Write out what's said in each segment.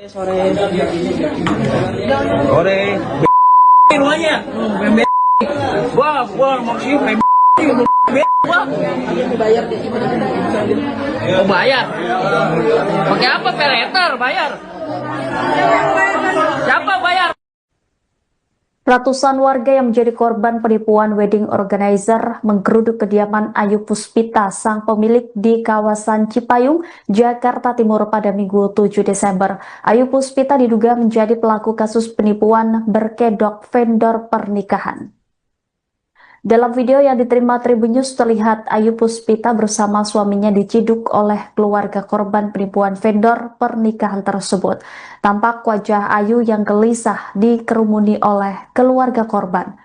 Sore semuanya gua maksudnya gua bayar oh bayar pakai apa peleter bayar siapa bayar. Ratusan warga yang menjadi korban penipuan wedding organizer menggeruduk kediaman Ayu Puspita, sang pemilik di kawasan Cipayung, Jakarta Timur pada Minggu 7 Desember. Ayu Puspita diduga menjadi pelaku kasus penipuan berkedok vendor pernikahan. Dalam video yang diterima Tribun News terlihat Ayu Puspita bersama suaminya diciduk oleh keluarga korban penipuan vendor pernikahan tersebut. Tampak wajah Ayu yang gelisah dikerumuni oleh keluarga korban.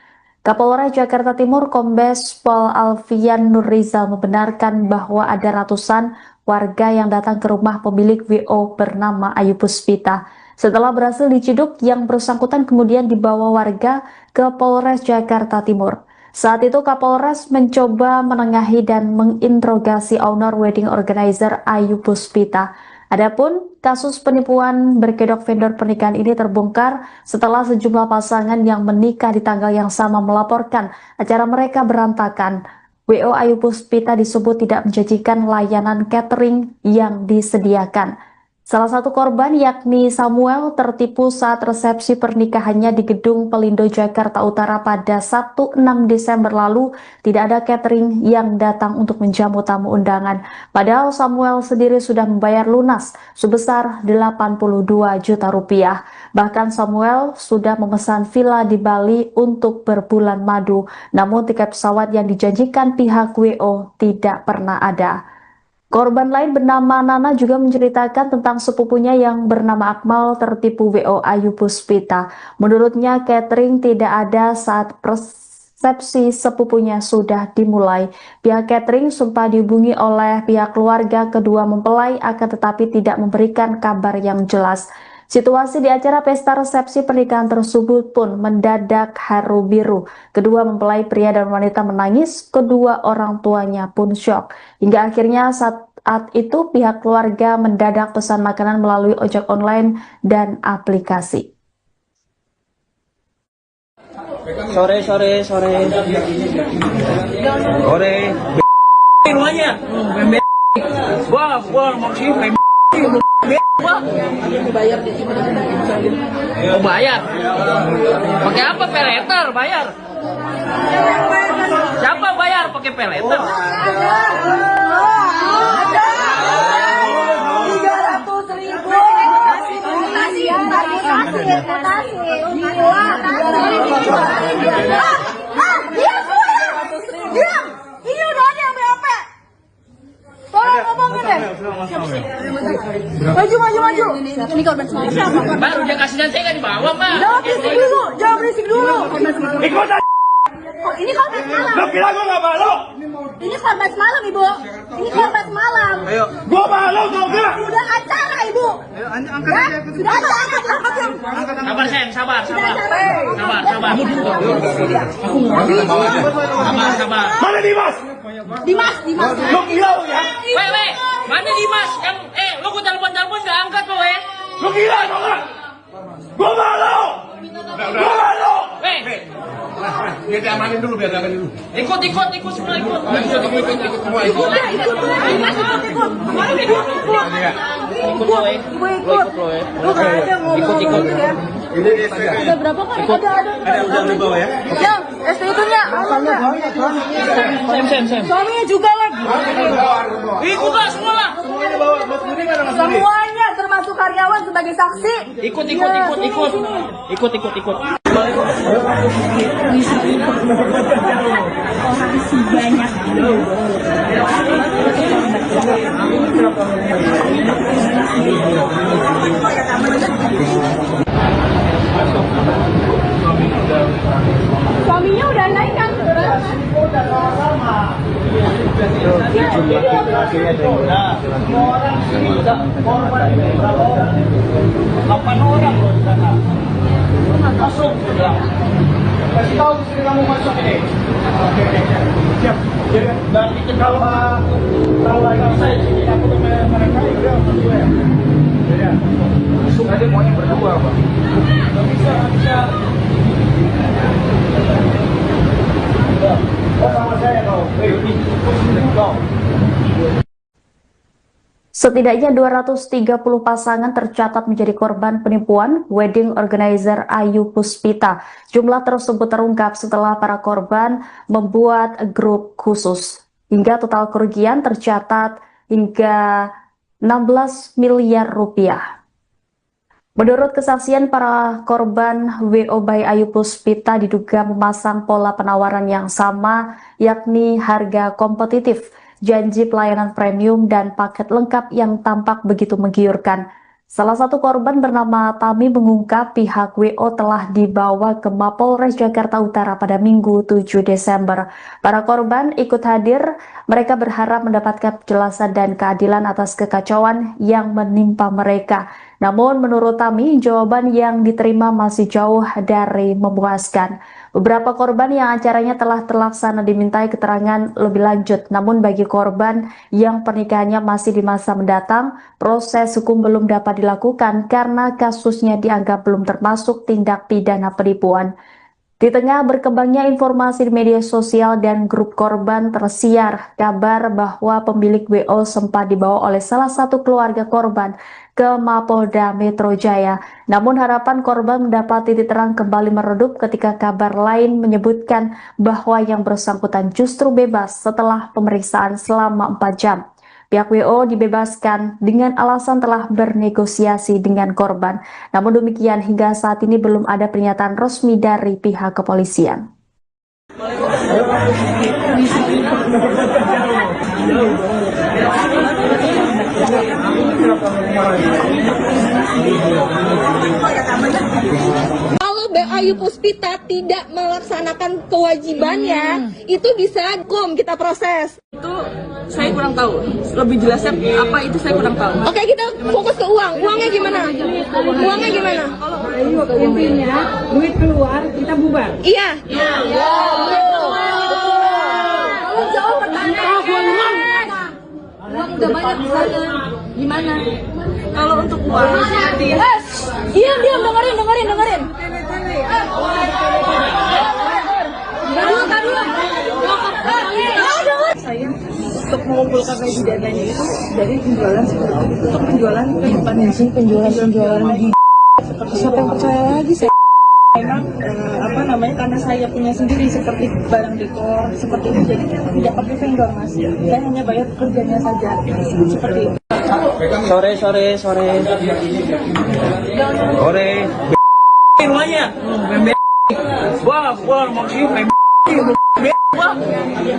Kapolres Jakarta Timur Kombes Pol Alfian Nurrizal membenarkan bahwa ada ratusan warga yang datang ke rumah pemilik WO bernama Ayu Puspita. Setelah berhasil diciduk, yang bersangkutan kemudian dibawa warga ke Polres Jakarta Timur. Saat itu Kapolres mencoba menengahi dan menginterogasi owner wedding organizer Ayu Puspita. Adapun kasus penipuan berkedok vendor pernikahan ini terbongkar setelah sejumlah pasangan yang menikah di tanggal yang sama melaporkan acara mereka berantakan. WO Ayu Puspita disebut tidak menjanjikan layanan catering yang disediakan. Salah satu korban yakni Samuel tertipu saat resepsi pernikahannya di Gedung Pelindo Jakarta Utara pada Sabtu 6 Desember lalu. Tidak ada catering yang datang untuk menjamu tamu undangan. Padahal Samuel sendiri sudah membayar lunas sebesar 82 juta rupiah. Bahkan Samuel sudah memesan villa di Bali untuk berbulan madu. Namun tiket pesawat yang dijanjikan pihak WO tidak pernah ada. Korban lain bernama Nana juga menceritakan tentang sepupunya yang bernama Akmal tertipu WO Ayu Puspita. Menurutnya catering tidak ada saat resepsi sepupunya sudah dimulai. Pihak catering sempat dihubungi oleh pihak keluarga kedua mempelai akan tetapi tidak memberikan kabar yang jelas. Situasi di acara pesta resepsi pernikahan tersebut pun mendadak haru biru. Kedua mempelai pria dan wanita menangis, kedua orang tuanya pun syok. Hingga akhirnya saat itu pihak keluarga mendadak pesan makanan melalui ojek online dan aplikasi. Sore semuanya gua maksudnya bayar oh bayar pakai apa peleter bayar siapa bayar pakai peleter 300.000. Maju. Ini korban semalam. Baru dia kasihnya saya nggak dibawa, Pak. Jangan berisik dulu. Ikut aja. Ini korban semalam. Lo kira gue nggak malu? Ini korban semalam, Ibu. Ini korban semalam. Ayo. Gue malu tau nggak? Sudah acara, Ibu. Ayo, angkat aja. Sudah acara. Sabar, Sen. Sabar. Sabar. Mana Dimas? Dimas. Lo gila lo ya? Weh. Mana Dimas? Yang lo gue telepon nggak angkat lo, weh. Lo gila tau nggak? Gue malu. Weh. Biar diamanin dulu. Ikut semua ikut. Ikut semua. Ikut lo, weh. Ikut. Udah berapa kali? Ada Udah di bawah ya. Yang STI-nya. Sem. Suaminya juga lagi. Ikut lah semua lah. Semuanya termasuk karyawan sebagai saksi. Ikut. Orang sebanyak suaminya udah naik kan? Delapan orang loh di sana. Masuk. Kasih tahu istri kamu masuk ini. Oke. Siap. Dan itu kalau ada saya sini aku dengan mereka itu ya. Tadi maunya berdua, Pak. Nggak bisa. Oh, sama saya kau. Kau. Setidaknya 230 pasangan tercatat menjadi korban penipuan wedding organizer Ayu Puspita. Jumlah tersebut terungkap setelah para korban membuat grup khusus. Hingga total kerugian tercatat hingga 16 miliar rupiah. Menurut kesaksian para korban, WO by Ayu Puspita diduga memasang pola penawaran yang sama, yakni harga kompetitif, janji pelayanan premium, dan paket lengkap yang tampak begitu menggiurkan. Salah satu korban bernama Tami mengungkap pihak WO telah dibawa ke Mapolres Jakarta Utara pada Minggu 7 Desember. Para korban ikut hadir, mereka berharap mendapatkan penjelasan dan keadilan atas kekacauan yang menimpa mereka. Namun menurut Tami, jawaban yang diterima masih jauh dari memuaskan. Beberapa korban yang acaranya telah terlaksana dimintai keterangan lebih lanjut. Namun bagi korban yang pernikahannya masih di masa mendatang, proses hukum belum dapat dilakukan karena kasusnya dianggap belum termasuk tindak pidana penipuan. Di tengah berkembangnya informasi di media sosial dan grup korban, tersiar kabar bahwa pemilik WO sempat dibawa oleh salah satu keluarga korban ke Mapolda Metro Jaya. Namun harapan korban mendapat titik terang kembali meredup ketika kabar lain menyebutkan bahwa yang bersangkutan justru bebas setelah pemeriksaan selama 4 jam. Pihak WO dibebaskan dengan alasan telah bernegosiasi dengan korban. Namun demikian, hingga saat ini belum ada pernyataan resmi dari pihak kepolisian. Kalau Ayu Puspita tidak melaksanakan kewajibannya, itu bisa kita proses. Itu saya kurang tahu. Lebih jelasnya apa itu saya kurang tahu. Oke, kita fokus ke uang. Uangnya gimana? Uangnya gimana? Intinya duit keluar kita bubar. Iya. Kalau jawab pertanyaan. Uang udah banyak di sana. Gimana? Kalau untuk uang Diam, dengerin. saya untuk mengumpulkan gaji dan lainnya itu dari penjualan seperti itu. Untuk penjualan ke depannya sih penjualan di seperti siapa yang percaya lagi saya karena saya punya sendiri seperti barang dekor seperti itu, jadi tidak pakai vendor mas, saya hanya bayar pekerjanya saja seperti itu. Sore. Rumahnya. Wah, mau cium.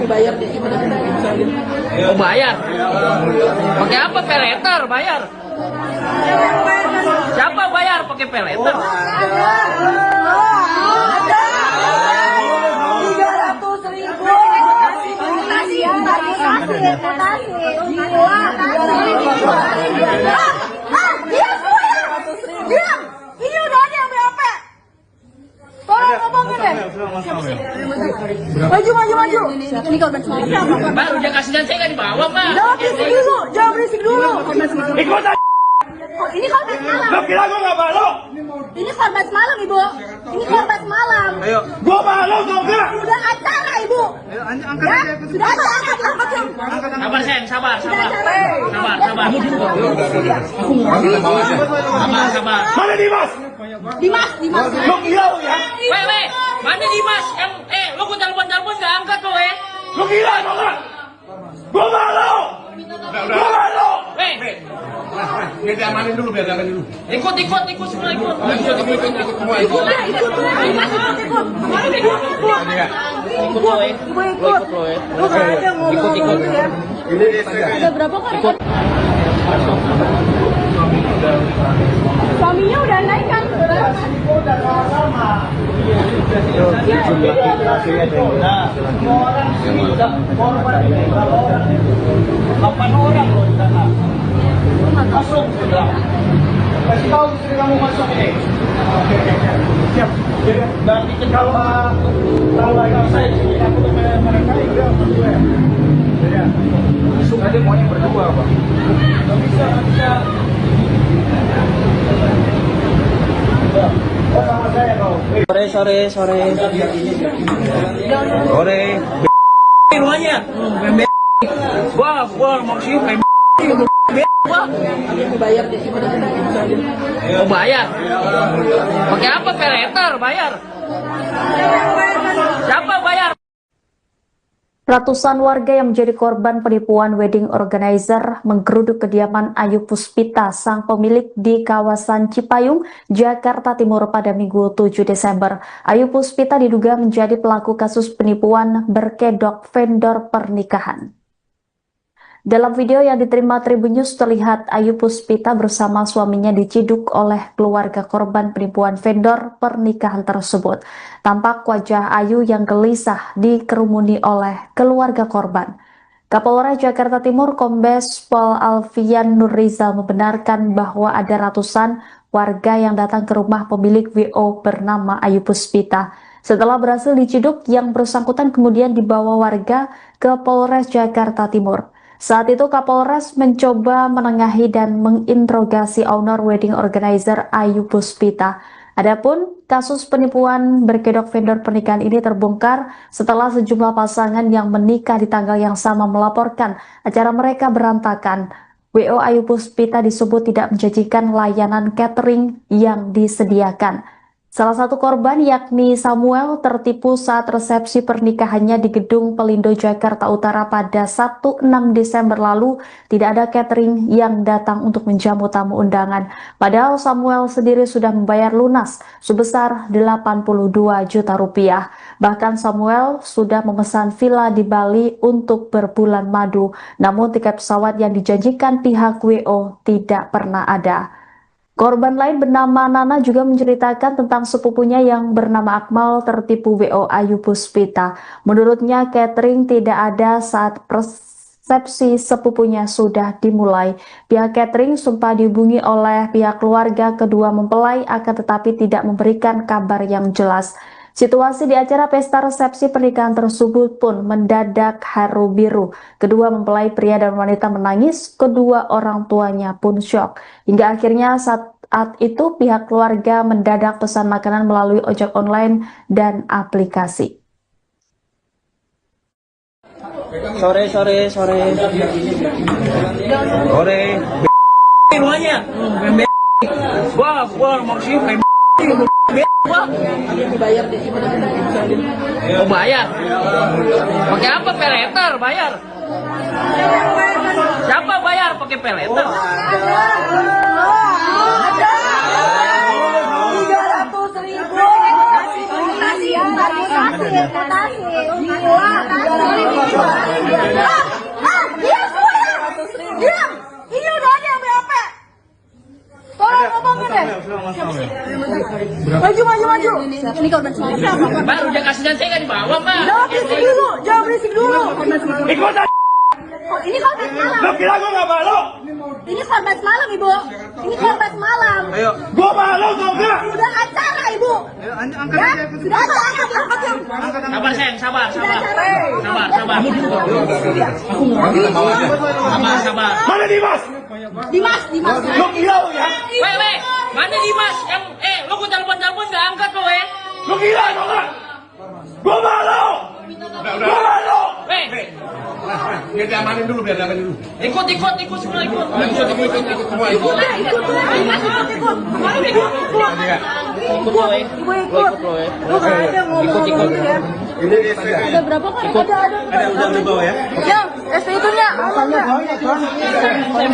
Bayar di sini Oh, bayar. Pakai apa? Peleter bayar. Siapa bayar pakai peleter? Diam. Ini udah ada yang BAP. Tolong ngomongin deh. Maju. Ini korban siapa? Mbak, udah kasihan saya nggak dibawa, Mbak. Jangan berisik dulu. Ikut aja. Ini korban semalam. Lo kira gue nggak malu? Ini korban semalam, Ibu. Ini korban semalam. Ayo. Gue malu, tau nggak? Sudah acara, Ibu. Ya, sudah angkat. Sabar, sayang, sabar. Mana Dimas? Dimas. Lo gila lo ya? Weh, mana Dimas? Lo gue telepon nggak angkat lo ya? Lo gila tau nggak? Gue malu. Weh. Biar diamanin dulu. Ikut semua ikut. Ikut. Ada berapa kan? Suaminya udah naik kan? Orang loh di sana. Masuk sudah. Kasih tahu istri kamu masuk ini. Oke. Siap. Dan kalau saya aku tuh mereka itu berdua. Ya. Masuk aja maunya berdua, Pak. Nggak bisa. Rumahnya. Gua mau sih Oh bayar. Pakai apa? Peleter bayar. Siapa bayar? Ratusan warga yang menjadi korban penipuan wedding organizer menggeruduk kediaman Ayu Puspita, sang pemilik di kawasan Cipayung, Jakarta Timur pada Minggu 7 Desember. Ayu Puspita diduga menjadi pelaku kasus penipuan berkedok vendor pernikahan. Dalam video yang diterima Tribun News terlihat Ayu Puspita bersama suaminya diciduk oleh keluarga korban penipuan vendor pernikahan tersebut. Tampak wajah Ayu yang gelisah dikerumuni oleh keluarga korban. Kapolres Jakarta Timur Kombes Pol Alfian Nurrizal membenarkan bahwa ada ratusan warga yang datang ke rumah pemilik WO bernama Ayu Puspita. Setelah berhasil diciduk, yang bersangkutan kemudian dibawa warga ke Polres Jakarta Timur. Saat itu Kapolres mencoba menengahi dan menginterogasi owner wedding organizer Ayu Puspita. Adapun kasus penipuan berkedok vendor pernikahan ini terbongkar setelah sejumlah pasangan yang menikah di tanggal yang sama melaporkan acara mereka berantakan. WO Ayu Puspita disebut tidak menjanjikan layanan catering yang disediakan. Salah satu korban yakni Samuel tertipu saat resepsi pernikahannya di Gedung Pelindo Jakarta Utara pada Sabtu 6 Desember lalu. Tidak ada catering yang datang untuk menjamu tamu undangan. Padahal Samuel sendiri sudah membayar lunas sebesar 82 juta rupiah. Bahkan Samuel sudah memesan villa di Bali untuk berbulan madu. Namun tiket pesawat yang dijanjikan pihak WO tidak pernah ada. Korban lain bernama Nana juga menceritakan tentang sepupunya yang bernama Akmal tertipu WO Ayu Puspita. Menurutnya catering tidak ada saat resepsi sepupunya sudah dimulai. Pihak catering sempat dihubungi oleh pihak keluarga kedua mempelai akan tetapi tidak memberikan kabar yang jelas. Situasi di acara pesta resepsi pernikahan tersebut pun mendadak haru biru. Kedua mempelai pria dan wanita menangis, kedua orang tuanya pun syok. Hingga akhirnya saat itu pihak keluarga mendadak pesan makanan melalui ojek online dan aplikasi. Sore. Rumahnya. Gua mau sih Oh bayar. Pakai apa? Peleter bayar. Siapa bayar pakai peleter? Diam! Ini udah ada yang BAP. Tolong ngomongin deh. Maju. Ini korban siapa? Mbak, udah kasih dan saya nggak dibawa, Mbak. Jangan berisik dulu. Ikutan. Ini korban semalam. Lo kira gua nggak malu? Ini korban semalam, Ibu. Ini korban semalam. Ayo. Gua malu tau nggak? Sudah acara, Ibu. Ya, sudah angkat. Sabar, sayang, sabar. Sabar. Mana Dimas? Dimas. Lo gila lo ya? Weh, mana Dimas? Lo gua telepon nggak angkat lo, Lo gila tau nggak? Gua malu. Weh. Biar diamanin dulu. Ikut semua ikut. Ikut. Ada berapa kan? Ada di bawah ya? Yang SPI-nya.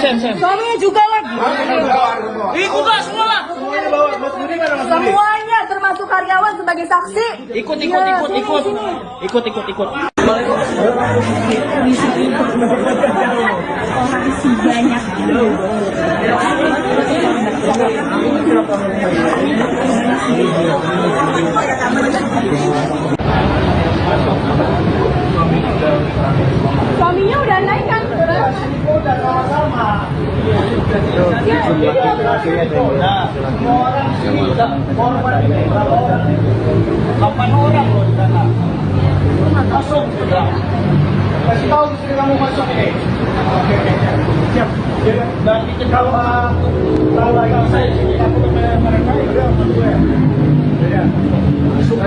Sem. Suaminya juga lagi. Ikut lah semua lah. Semuanya termasuk karyawan sebagai saksi. Ikut. Suaminya udah naik kan? Masuk. Kasih tahu istri kamu masuk ini. Siap. Dan itu kalau tahu lagi saya sini aku mereka itu untuk gue. Ya. Masuk.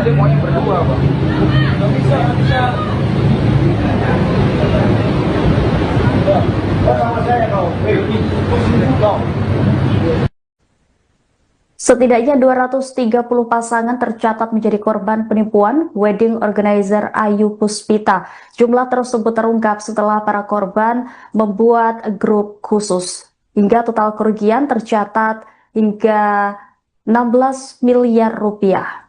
Setidaknya 230 pasangan tercatat menjadi korban penipuan wedding organizer Ayu Puspita. Jumlah tersebut terungkap setelah para korban membuat grup khusus. Hingga total kerugian tercatat hingga 16 miliar rupiah.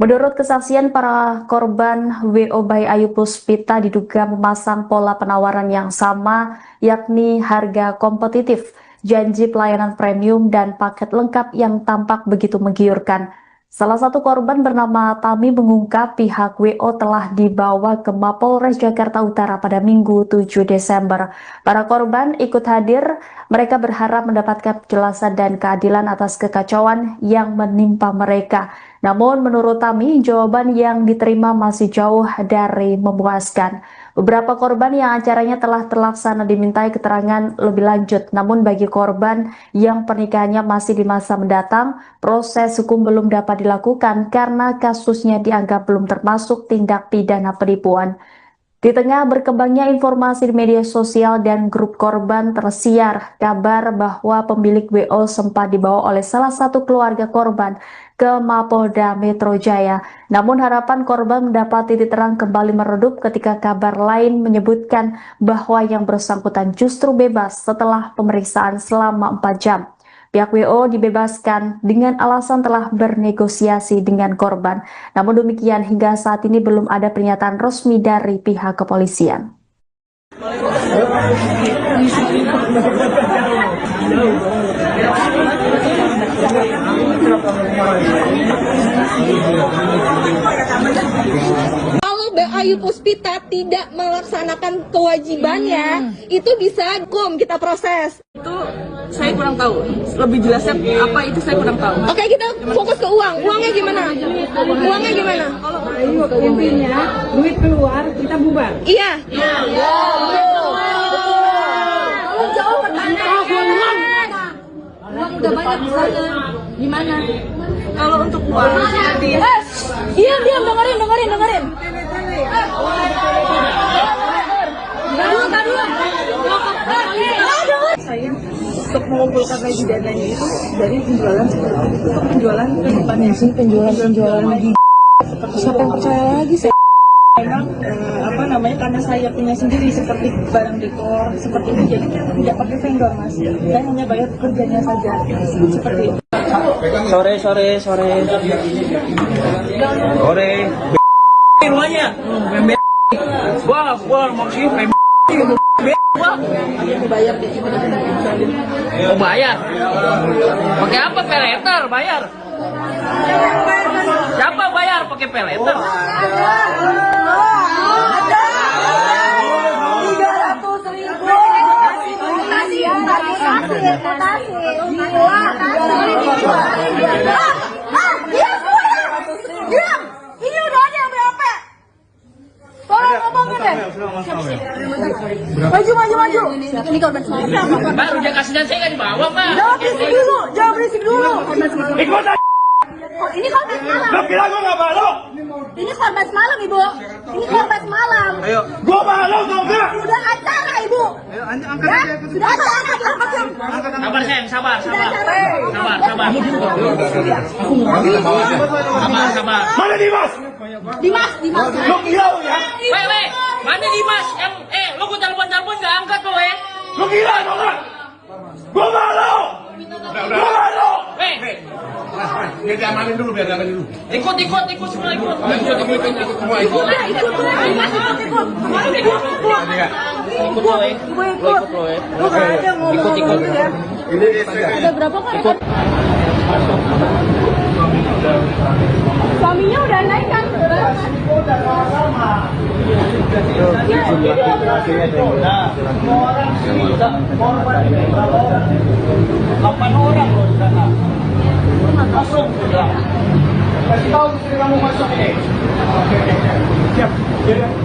Menurut kesaksian para korban, WO by Ayu Puspita diduga memasang pola penawaran yang sama, yakni harga kompetitif, janji pelayanan premium, dan paket lengkap yang tampak begitu menggiurkan. Salah satu korban bernama Tami mengungkap pihak WO telah dibawa ke Mapolres Jakarta Utara pada Minggu 7 Desember. Para korban ikut hadir, mereka berharap mendapatkan penjelasan dan keadilan atas kekacauan yang menimpa mereka. Namun menurut Tami, jawaban yang diterima masih jauh dari memuaskan. Beberapa korban yang acaranya telah terlaksana dimintai keterangan lebih lanjut. Namun bagi korban yang pernikahannya masih di masa mendatang, proses hukum belum dapat dilakukan karena kasusnya dianggap belum termasuk tindak pidana penipuan. Di tengah berkembangnya informasi di media sosial dan grup korban, tersiar kabar bahwa pemilik WO sempat dibawa oleh salah satu keluarga korban ke Mapolda Metro Jaya. Namun harapan korban mendapat titik terang kembali meredup ketika kabar lain menyebutkan bahwa yang bersangkutan justru bebas setelah pemeriksaan selama 4 jam. Pihak WO dibebaskan dengan alasan telah bernegosiasi dengan korban. Namun demikian, hingga saat ini belum ada pernyataan resmi dari pihak kepolisian. Kalau Ayu Puspita tidak melaksanakan kewajibannya, itu bisa hukum kita proses. Itu saya kurang tahu. Lebih jelasnya apa itu saya kurang tahu. Oke, kita fokus ke uang. Uangnya gimana? Uangnya gimana? Ayo, intinya duit keluar, kita bubar. Iya. Kalau jauh pertanyaan. Uang udah banyak di sana. Gimana? Kalau untuk uang Diam, dengerin. saya untuk mengumpulkan lagi dananya itu dari penjualan untuk penjualan ke depannya sih penjualan lagi. Siapa yang percaya lagi saya? Memang karena saya punya sendiri seperti barang dekor seperti itu, jadi tidak pakai vendor mas. Saya hanya bayar pekerjanya saja seperti itu. Sore. Rumahnya. Gua maksudnya Bayar deh. mau bayar. Pakai apa? Peleter bayar. Siapa bayar pakai peleter? Ini udah ada yang berapa? Tolong ngomongin deh. Maju. Ini korban semalam. Baru dia kasih dan saya nggak dibawa, Pak. Jangan berisik dulu. Ikut aja. Oh, ini korban semalam. Lo kira gua nggak malu? Ini korban semalam, Ibu. Ini korban semalam. Gua malu tau nggak? Sudah acara, Ibu. Sudah acara. Sabar sayang, sabar. Mana Dimas? Dimas. Lo kira ya? Weh, mana Dimas? Lo gua telepon nggak angkat lo, Lo kira tau nggak? Gua malu. Weh. Biar diamanin dulu. Ikut semua ikut. Ikut. Ada berapa kan? Suaminya udah naik kan? Masuk. Kasih tahu istri kamu masuk ini. Siap.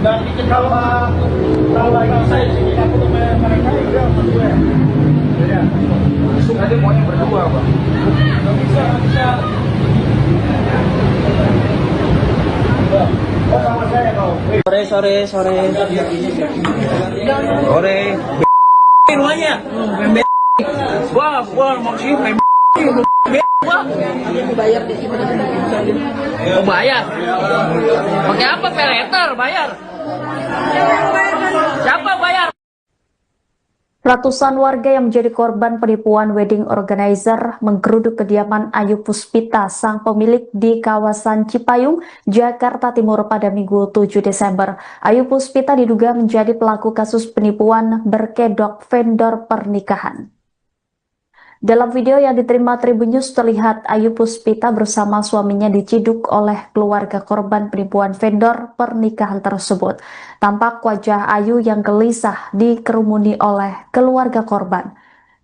Nanti kalau saya sini aku mereka itu berdua. Ya. Masuk aja maunya berdua, Pak. Bisa. Rumahnya. Gua maksudnya gua. Bayar di sini. Mau bayar? Pakai apa? Peleter bayar. Siapa bayar? Ratusan warga yang menjadi korban penipuan wedding organizer menggeruduk kediaman Ayu Puspita, sang pemilik di kawasan Cipayung, Jakarta Timur pada Minggu 7 Desember. Ayu Puspita diduga menjadi pelaku kasus penipuan berkedok vendor pernikahan. Dalam video yang diterima Tribun News terlihat Ayu Puspita bersama suaminya diciduk oleh keluarga korban penipuan vendor pernikahan tersebut. Tampak wajah Ayu yang gelisah dikerumuni oleh keluarga korban.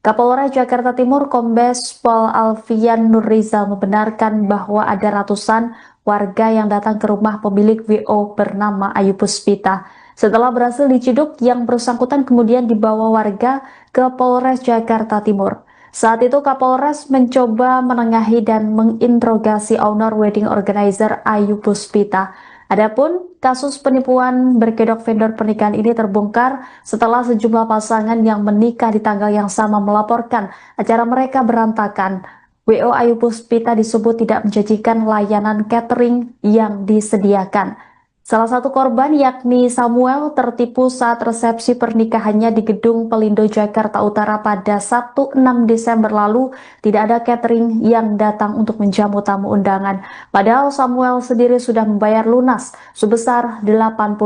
Kapolres Jakarta Timur Kombes Pol Alfian Nurrizal membenarkan bahwa ada ratusan warga yang datang ke rumah pemilik WO bernama Ayu Puspita. Setelah berhasil diciduk, yang bersangkutan kemudian dibawa warga ke Polres Jakarta Timur. Saat itu Kapolres mencoba menengahi dan menginterogasi owner wedding organizer Ayu Puspita. Adapun kasus penipuan berkedok vendor pernikahan ini terbongkar setelah sejumlah pasangan yang menikah di tanggal yang sama melaporkan acara mereka berantakan. WO Ayu Puspita disebut tidak menjanjikan layanan catering yang disediakan. Salah satu korban yakni Samuel tertipu saat resepsi pernikahannya di Gedung Pelindo Jakarta Utara pada Sabtu 6 Desember lalu. Tidak ada catering yang datang untuk menjamu tamu undangan. Padahal Samuel sendiri sudah membayar lunas sebesar 82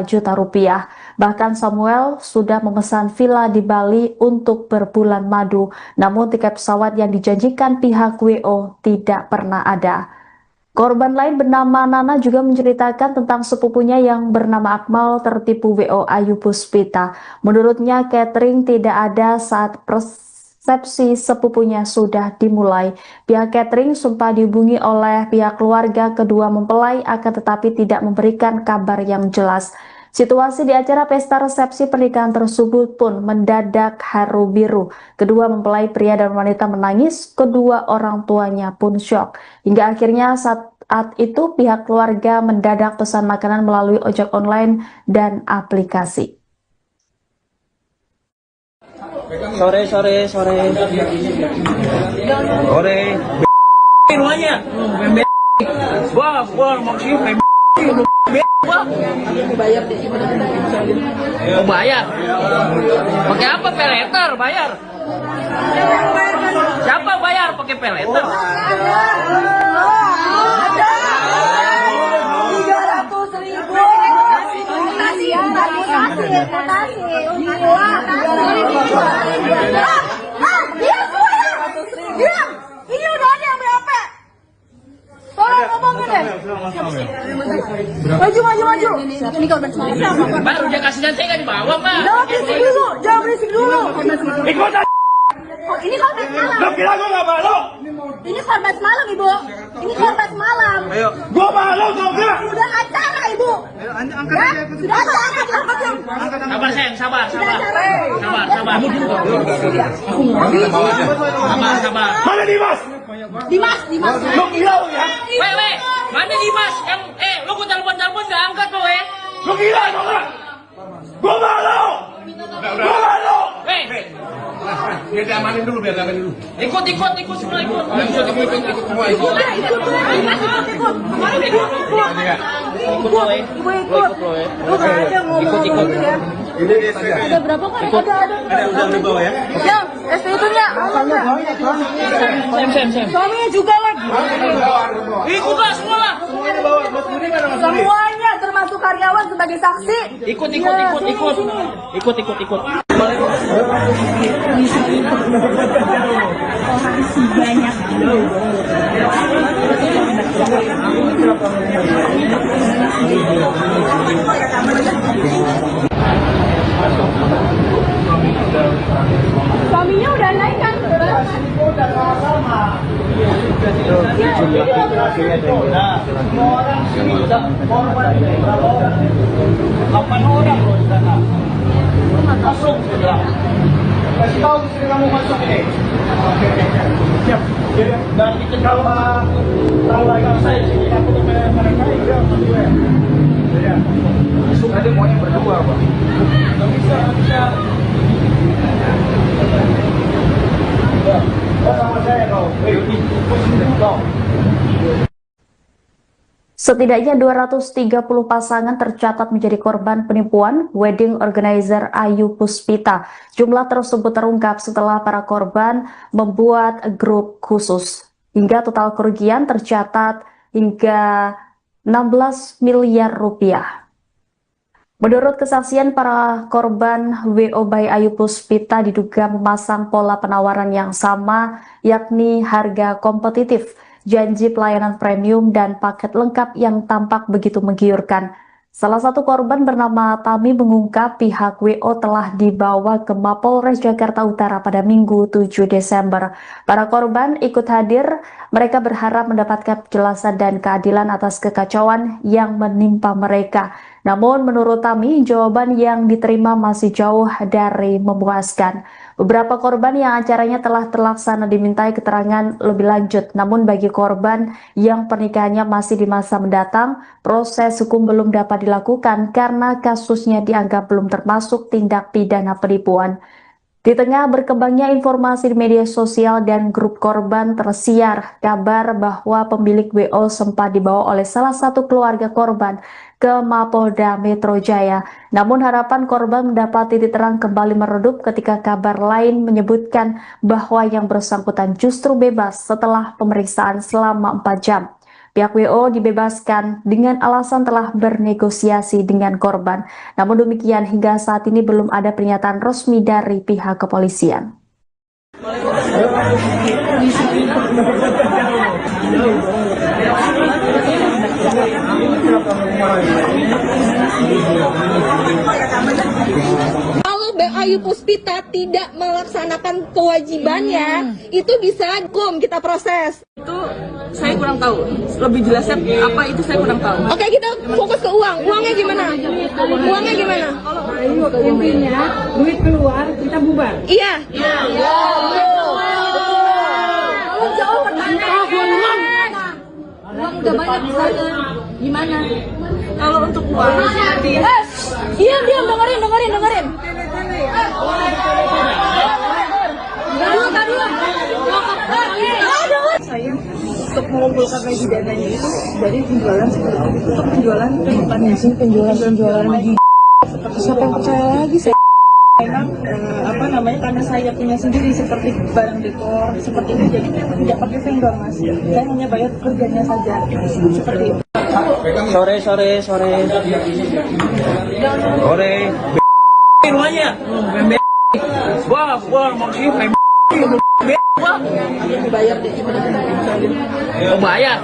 juta rupiah. Bahkan Samuel sudah memesan villa di Bali untuk berbulan madu. Namun tiket pesawat yang dijanjikan pihak WO tidak pernah ada. Korban lain bernama Nana juga menceritakan tentang sepupunya yang bernama Akmal tertipu WO Ayu Puspita. Menurutnya catering tidak ada saat resepsi sepupunya sudah dimulai. Pihak catering sempat dihubungi oleh pihak keluarga kedua mempelai akan tetapi tidak memberikan kabar yang jelas. Situasi di acara pesta resepsi pernikahan tersebut pun mendadak haru biru. Kedua mempelai pria dan wanita menangis, kedua orang tuanya pun syok. Hingga akhirnya saat itu pihak keluarga mendadak pesan makanan melalui ojek online dan aplikasi. Sore. Rumahnya. Gua maksudnya Bayar di sini. mau bayar? Pakai apa? Peleter bayar. Siapa bayar? Pakai peleter. Ini udah ada yang berapa? Tolong ngomongin deh. Maju. Ini korban semalam. Baru dia kasih saya nggak dibawa, Pak. Jangan berisik dulu. Ikut aja. Oh, ini korban semalam. Lo kira gua nggak malu? Ini korban semalam, Ibu. Ini korban semalam. Ayo. Gua malu tau nggak? Sudah acara, Ibu. Ya? Sudah acara, Sabar, sayang, sabar. Sabar. Mana Dimas? Dimas. Lo gila lo ya? Weh, mana Dimas? Yang, lo gua telepon nggak angkat lo, Lo gila lo nggak? Gua malu. Weh. Biar diamanin dulu. Ikut semua ikut. Ikut semua ikut. Ikut. Ada berapa kan? Ada di bawah ya? Yang SPT-nya. Sam. Suaminya juga lagi. Ikut lah semua lah. Semuanya termasuk karyawan sebagai saksi. Ikut. Banyak. Suaminya udah naik kan? Masuk. Kasih tahu istri kamu masuk ini. Siap. Dan itu kalau tahu lagi saya, aku tuh mereka itu. Ya. tadi maunya berdua, Pak. Nggak bisa. Oh, sama saya kau. Setidaknya 230 pasangan tercatat menjadi korban penipuan wedding organizer Ayu Puspita. Jumlah tersebut terungkap setelah para korban membuat grup khusus. Hingga total kerugian tercatat hingga 16 miliar rupiah. Menurut kesaksian para korban, WO by Ayu Puspita diduga memasang pola penawaran yang sama, yakni harga kompetitif, janji pelayanan premium, dan paket lengkap yang tampak begitu menggiurkan. Salah satu korban bernama Tami mengungkap pihak WO telah dibawa ke Mapolres Jakarta Utara pada Minggu 7 Desember. Para korban ikut hadir, mereka berharap mendapatkan penjelasan dan keadilan atas kekacauan yang menimpa mereka. Namun menurut Tami, jawaban yang diterima masih jauh dari memuaskan. Beberapa korban yang acaranya telah terlaksana dimintai keterangan lebih lanjut. Namun bagi korban yang pernikahannya masih di masa mendatang, proses hukum belum dapat dilakukan karena kasusnya dianggap belum termasuk tindak pidana penipuan. Di tengah berkembangnya informasi di media sosial dan grup korban, tersiar kabar bahwa pemilik WO sempat dibawa oleh salah satu keluarga korban ke Mapolda Metro Jaya. Namun harapan korban mendapat titik terang kembali meredup ketika kabar lain menyebutkan bahwa yang bersangkutan justru bebas setelah pemeriksaan selama 4 jam. Pihak WO dibebaskan dengan alasan telah bernegosiasi dengan korban. Namun demikian, hingga saat ini belum ada pernyataan resmi dari pihak kepolisian. Kalau Ayu Puspita tidak melaksanakan kewajibannya, itu bisa hukum kita proses. Itu saya kurang tahu. Lebih jelasnya apa itu saya kurang tahu. Oke, kita fokus ke uang. Uangnya gimana? Uangnya gimana? Ayo intinya duit keluar kita bubar. Iya. Tolong jawab pertanyaan. Uang udah banyak di sana. Gimana? Kalau untuk uang, Diam, dengerin. saya untuk mengumpulkan lagi dananya itu dari penjualan seperti itu. Untuk penjualan ke depannya sih, penjualan lagi. Siapa yang percaya lagi saya? Memang karena saya punya sendiri seperti barang dekor seperti itu, jadi tidak pakai vendor mas. Saya hanya bayar kerjanya saja seperti itu. Sore. Rumahnya. Wah, maksudnya Dibayar deh. oh, bayar.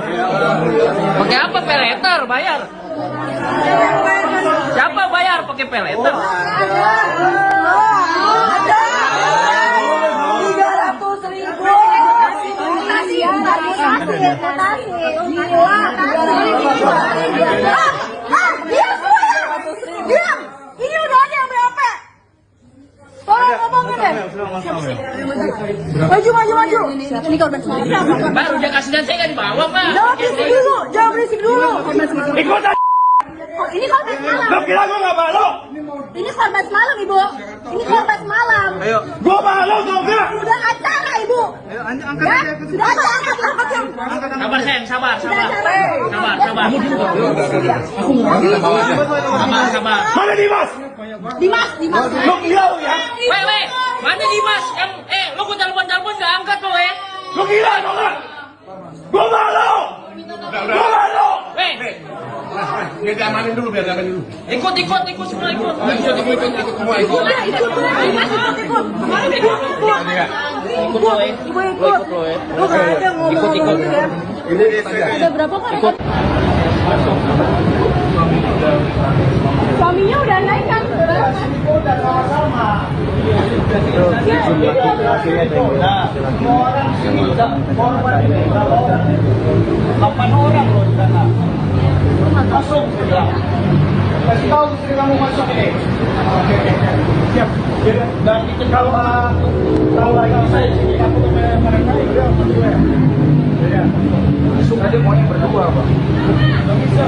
Pakai apa? Peleter bayar. Siapa bayar pakai peleter? Diam! Ini udah ada yang berapa? Tolong ngomongin deh. Maju. Ini korban semua. Baru dia kasih dan saya nggak dibawa, Pak. Jangan berisik dulu. Ikut aja. Ini korban semalam. Lo kira gue nggak malu? Ini korban semalam, Ibu. Ini korban semalam. Ayo. Gue malu, tau nggak? Sudah acara, Ibu. Ayo, angkat aja. Sudah angkat. Sabar, sayang, sabar. Sabar. Mana Dimas? Dimas. Lo gila lo ya? Weh, mana Dimas? Lo gue telepon nggak angkat lo ya? Lo gila tau nggak? Gue malu. Weh. Biar diamanin dulu. Ikut semua ikut. Ikut. Ada berapa kan? Suaminya udah naik kan? Delapan orang loh di sana. Masuk. Kasih tahu istri kamu masuk ini. Oke. Siap. Dan itu kalau lagi saya sini aku tuh mereka itu masuk ya. Ya. Masuk aja maunya berdua, Pak. Nggak bisa.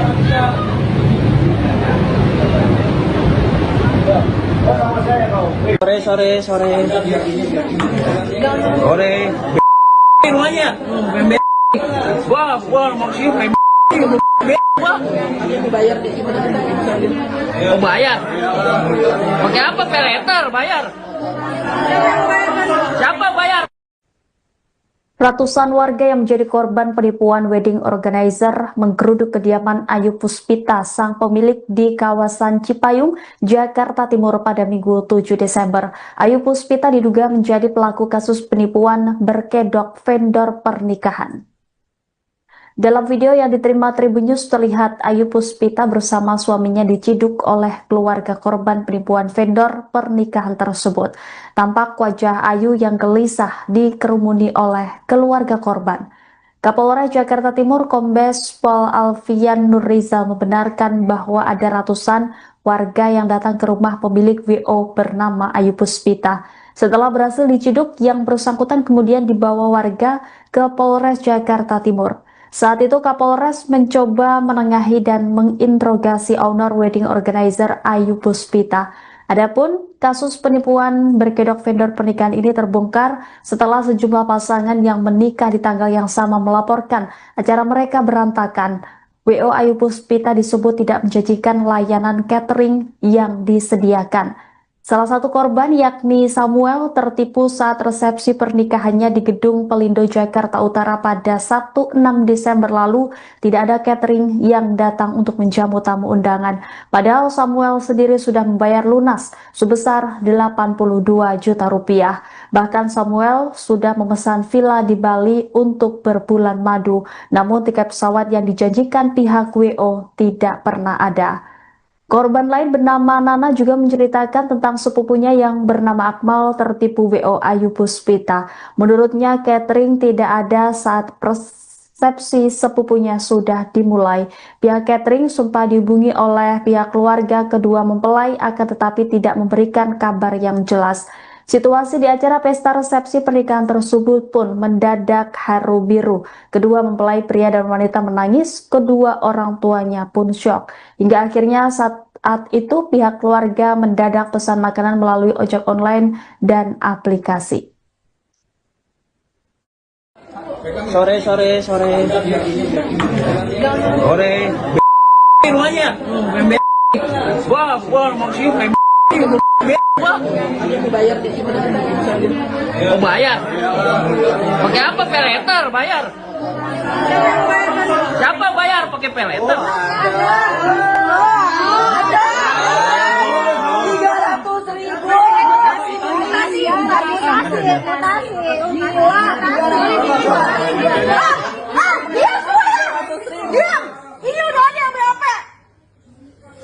Sore. Rumahnya. Gua maksudnya mau bayar. Pakai apa? Peleter bayar. Siapa bayar? Ratusan warga yang menjadi korban penipuan wedding organizer menggeruduk kediaman Ayu Puspita, sang pemilik di kawasan Cipayung, Jakarta Timur pada Minggu 7 Desember. Ayu Puspita diduga menjadi pelaku kasus penipuan berkedok vendor pernikahan. Dalam video yang diterima Tribun News terlihat Ayu Puspita bersama suaminya diciduk oleh keluarga korban penipuan vendor pernikahan tersebut. Tampak wajah Ayu yang gelisah dikerumuni oleh keluarga korban. Kapolres Jakarta Timur Kombes Pol Alfian Nurrizal membenarkan bahwa ada ratusan warga yang datang ke rumah pemilik WO bernama Ayu Puspita. Setelah berhasil diciduk, yang bersangkutan kemudian dibawa warga ke Polres Jakarta Timur. Saat itu Kapolres mencoba menengahi dan menginterogasi owner wedding organizer Ayu Puspita. Adapun kasus penipuan berkedok vendor pernikahan ini terbongkar setelah sejumlah pasangan yang menikah di tanggal yang sama melaporkan acara mereka berantakan. WO Ayu Puspita disebut tidak menjanjikan layanan catering yang disediakan. Salah satu korban yakni Samuel tertipu saat resepsi pernikahannya di Gedung Pelindo Jakarta Utara pada Sabtu 6 Desember lalu. Tidak ada catering yang datang untuk menjamu tamu undangan. Padahal Samuel sendiri sudah membayar lunas sebesar 82 juta rupiah. Bahkan Samuel sudah memesan villa di Bali untuk berbulan madu. Namun tiket pesawat yang dijanjikan pihak WO tidak pernah ada. Korban lain bernama Nana juga menceritakan tentang sepupunya yang bernama Akmal tertipu WO Ayu Puspita. Menurutnya catering tidak ada saat resepsi sepupunya sudah dimulai. Pihak catering sempat dihubungi oleh pihak keluarga kedua mempelai akan tetapi tidak memberikan kabar yang jelas. Situasi di acara pesta resepsi pernikahan tersebut pun mendadak haru biru. Kedua mempelai pria dan wanita menangis, kedua orang tuanya pun syok. Hingga akhirnya saat itu pihak keluarga mendadak pesan makanan melalui ojek online dan aplikasi. Sore. Rumahnya. Gua maksudnya mau bayar. Pakai apa? Peleter bayar. Siapa bayar pakai peleter? Diam! Ini udah ada berapa?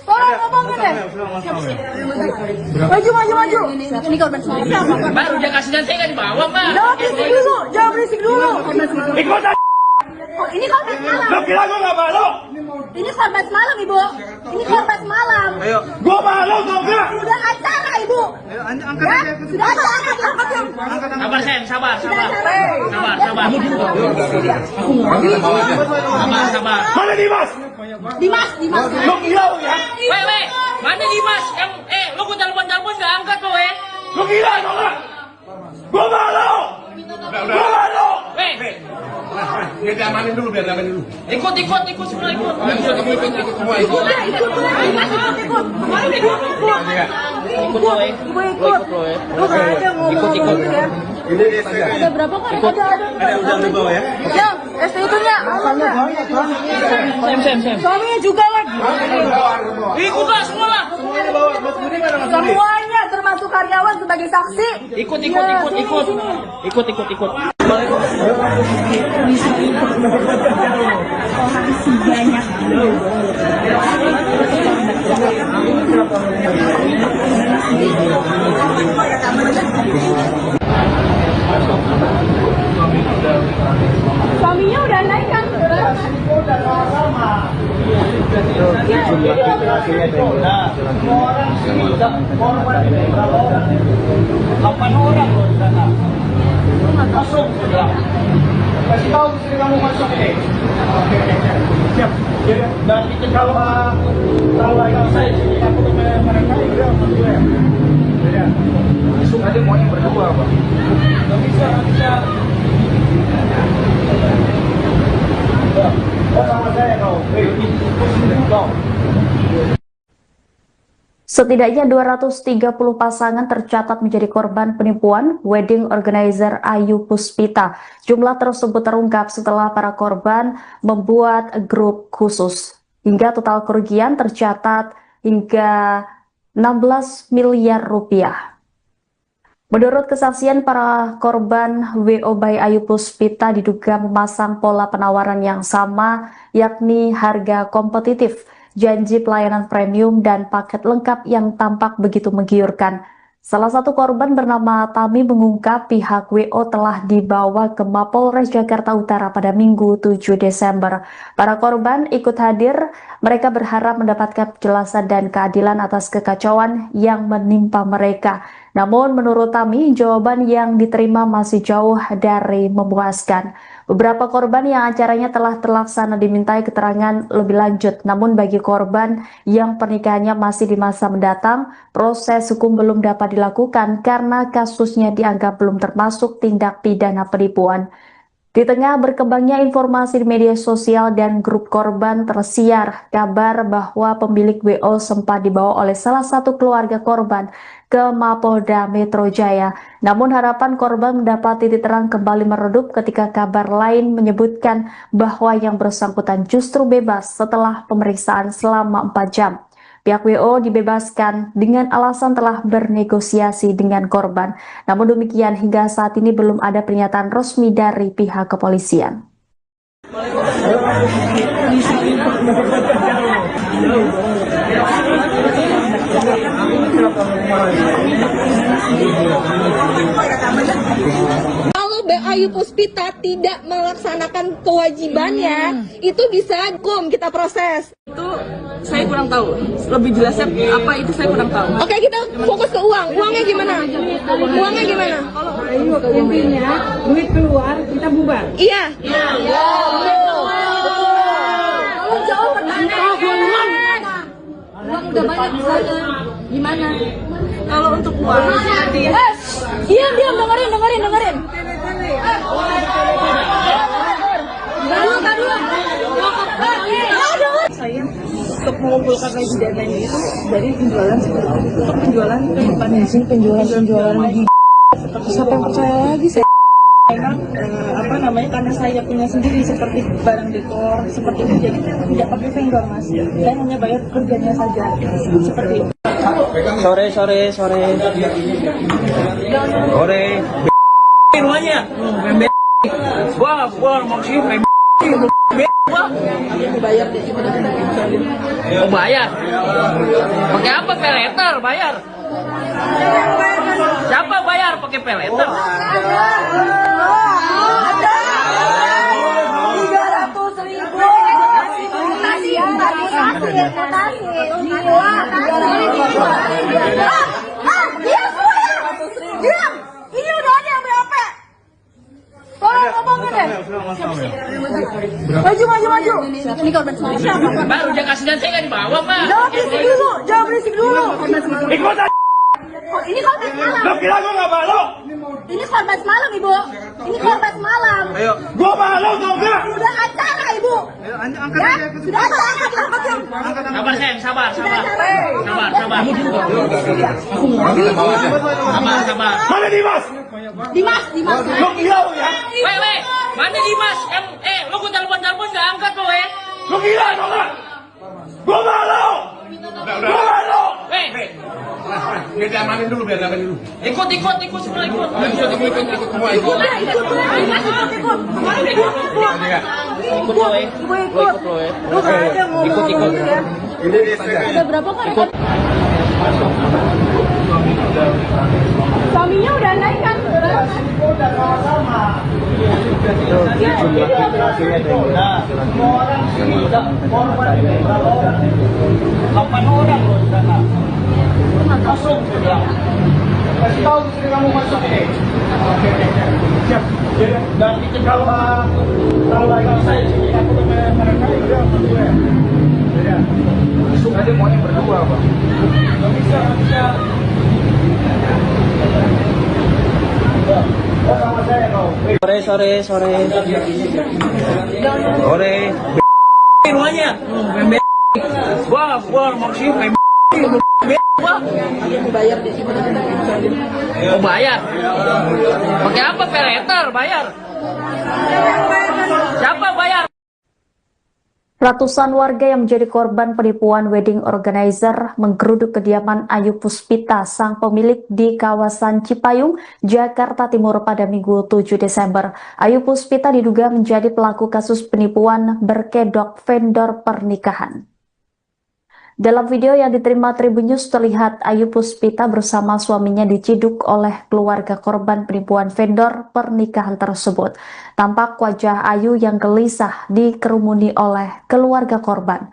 Tolong ngomongin deh. Maju. Ini korban siapa? Mbak, udah kasih dan saya nggak dibawa, Mbak. Jangan berisik dulu. Ikutan. Oh, ini korban semalam. Lo kira gua nggak malu? Ini korban semalam, Ibu. Ini korban semalam. Ayo. Gua malu, tau nggak? Sudah acara, Ibu. Ayo, angkat Ya, aja. sudah acara, angkat dong. Sabar, Sen, sabar. Sudah acara. Sabar. Mana Dimas? Dimas. Lo gila ya? Weh, mana Dimas? Yang, lo gua telepon nggak angkat lo, Lo gila tau nggak? Gua malu. Gua malu. Weh, Biar diamanin dulu. ikut semua ikut. Ikut lo, Lu nggak ada ngomong ya. Ada berapa kan? Ada di bawah ya? Yang STU-nya. Sem. Suaminya juga lagi. Ikut lah semua lah. Semuanya termasuk karyawan sebagai saksi. Ikut. Suaminya udah naik kan? Jumlah laki-lakinya ada berapa orang? 8 orang loh di sana. Masuk. Kasih tahu istri kamu masuk ini. Oke. Siap. Dan itu kalau tahu lagi saya sini aku ke mereka ya. Setidaknya 230 pasangan tercatat menjadi korban penipuan wedding organizer Ayu Puspita. Jumlah tersebut terungkap setelah para korban membuat grup khusus. Hingga total kerugian tercatat hingga 16 miliar rupiah. Menurut kesaksian para korban, WO by Ayu Puspita diduga memasang pola penawaran yang sama, yakni harga kompetitif, janji pelayanan premium, dan paket lengkap yang tampak begitu menggiurkan. Salah satu korban bernama Tami mengungkap pihak WO telah dibawa ke Mapolres Jakarta Utara pada Minggu 7 Desember. Para korban ikut hadir, mereka berharap mendapatkan penjelasan dan keadilan atas kekacauan yang menimpa mereka. Namun menurut Tami, jawaban yang diterima masih jauh dari memuaskan. Beberapa korban yang acaranya telah terlaksana dimintai keterangan lebih lanjut. Namun bagi korban yang pernikahannya masih di masa mendatang, proses hukum belum dapat dilakukan karena kasusnya dianggap belum termasuk tindak pidana penipuan. Di tengah berkembangnya informasi di media sosial dan grup korban, tersiar kabar bahwa pemilik WO sempat dibawa oleh salah satu keluarga korban ke Mapolda Metro Jaya. Namun harapan korban mendapat titik terang kembali meredup ketika kabar lain menyebutkan bahwa yang bersangkutan justru bebas setelah pemeriksaan selama 4 jam. Pihak WO dibebaskan dengan alasan telah bernegosiasi dengan korban. Namun demikian, hingga saat ini belum ada pernyataan resmi dari pihak kepolisian. Kalau Ayu Puspita tidak melaksanakan kewajibannya, itu bisa hukum kita proses. Itu saya kurang tahu. Lebih jelasnya apa itu saya kurang tahu. Oke, kita fokus ke uang. Uangnya gimana? Uangnya gimana? Ayo, intinya duit keluar kita bubar. Iya. Kalau jauh pertanyaan. Uang udah banyak di sana. Gimana? Kalau untuk uang, Diam, dengerin. saya untuk mengumpulkan lagi dananya itu dari penjualan untuk penjualan penjualan di siapa yang percaya lagi saya memang karena saya punya sendiri seperti barang dekor seperti itu, jadi tidak pakai vendor mas, saya hanya bayar kerjanya saja seperti itu. Sore. Rumahnya. Gua maksudnya Bayar deh. Oh bayar? Pakai apa? Peleter bayar? Siapa bayar pakai peleter? 300.000. Diam. Ini udah ada yang BAP. Tolong ngomongin deh. Maju. Ini korban semalam siapa? Baru dia kasih dan saya nggak dibawa pak. Jangan berisik dulu. ikut aja. Ini korban semalam. Lo kira gua nggak malu? Ini korban semalam, Ibu. Ini korban semalam. Gua malu tau nggak? Sudah acara, Ibu. Ya, sudah acara. Sabar sayang, sabar. Sabar. Mana Dimas? Dimas. Lo kira lo ya? Weh, mana Dimas? Lo gua telepon nggak angkat lo Lo kira tau nggak? Gua malu. Weh, Biar diamanin dulu. ikut semua ikut. Ikut lo ikut. Ada berapa kan? Suaminya udah naik kan? Delapan orang loh di sana. Masuk sudah. Kasih tahu istri kamu masuk ini. Siap. Dan itu kalau saya sini aku dengan mereka itu berdua. Ya. Masuk aja maunya berdua pak. Nggak bisa. Oh sama saya kau. Sore. Rumahnya. Gua maksudnya Bayar di sini. Mau bayar? Pakai apa? Peleter bayar. Siapa bayar? Ratusan warga yang menjadi korban penipuan wedding organizer menggeruduk kediaman Ayu Puspita, sang pemilik di kawasan Cipayung, Jakarta Timur pada Minggu 7 Desember. Ayu Puspita diduga menjadi pelaku kasus penipuan berkedok vendor pernikahan. Dalam video yang diterima Tribun News terlihat Ayu Puspita bersama suaminya diciduk oleh keluarga korban penipuan vendor pernikahan tersebut. Tampak wajah Ayu yang gelisah dikerumuni oleh keluarga korban.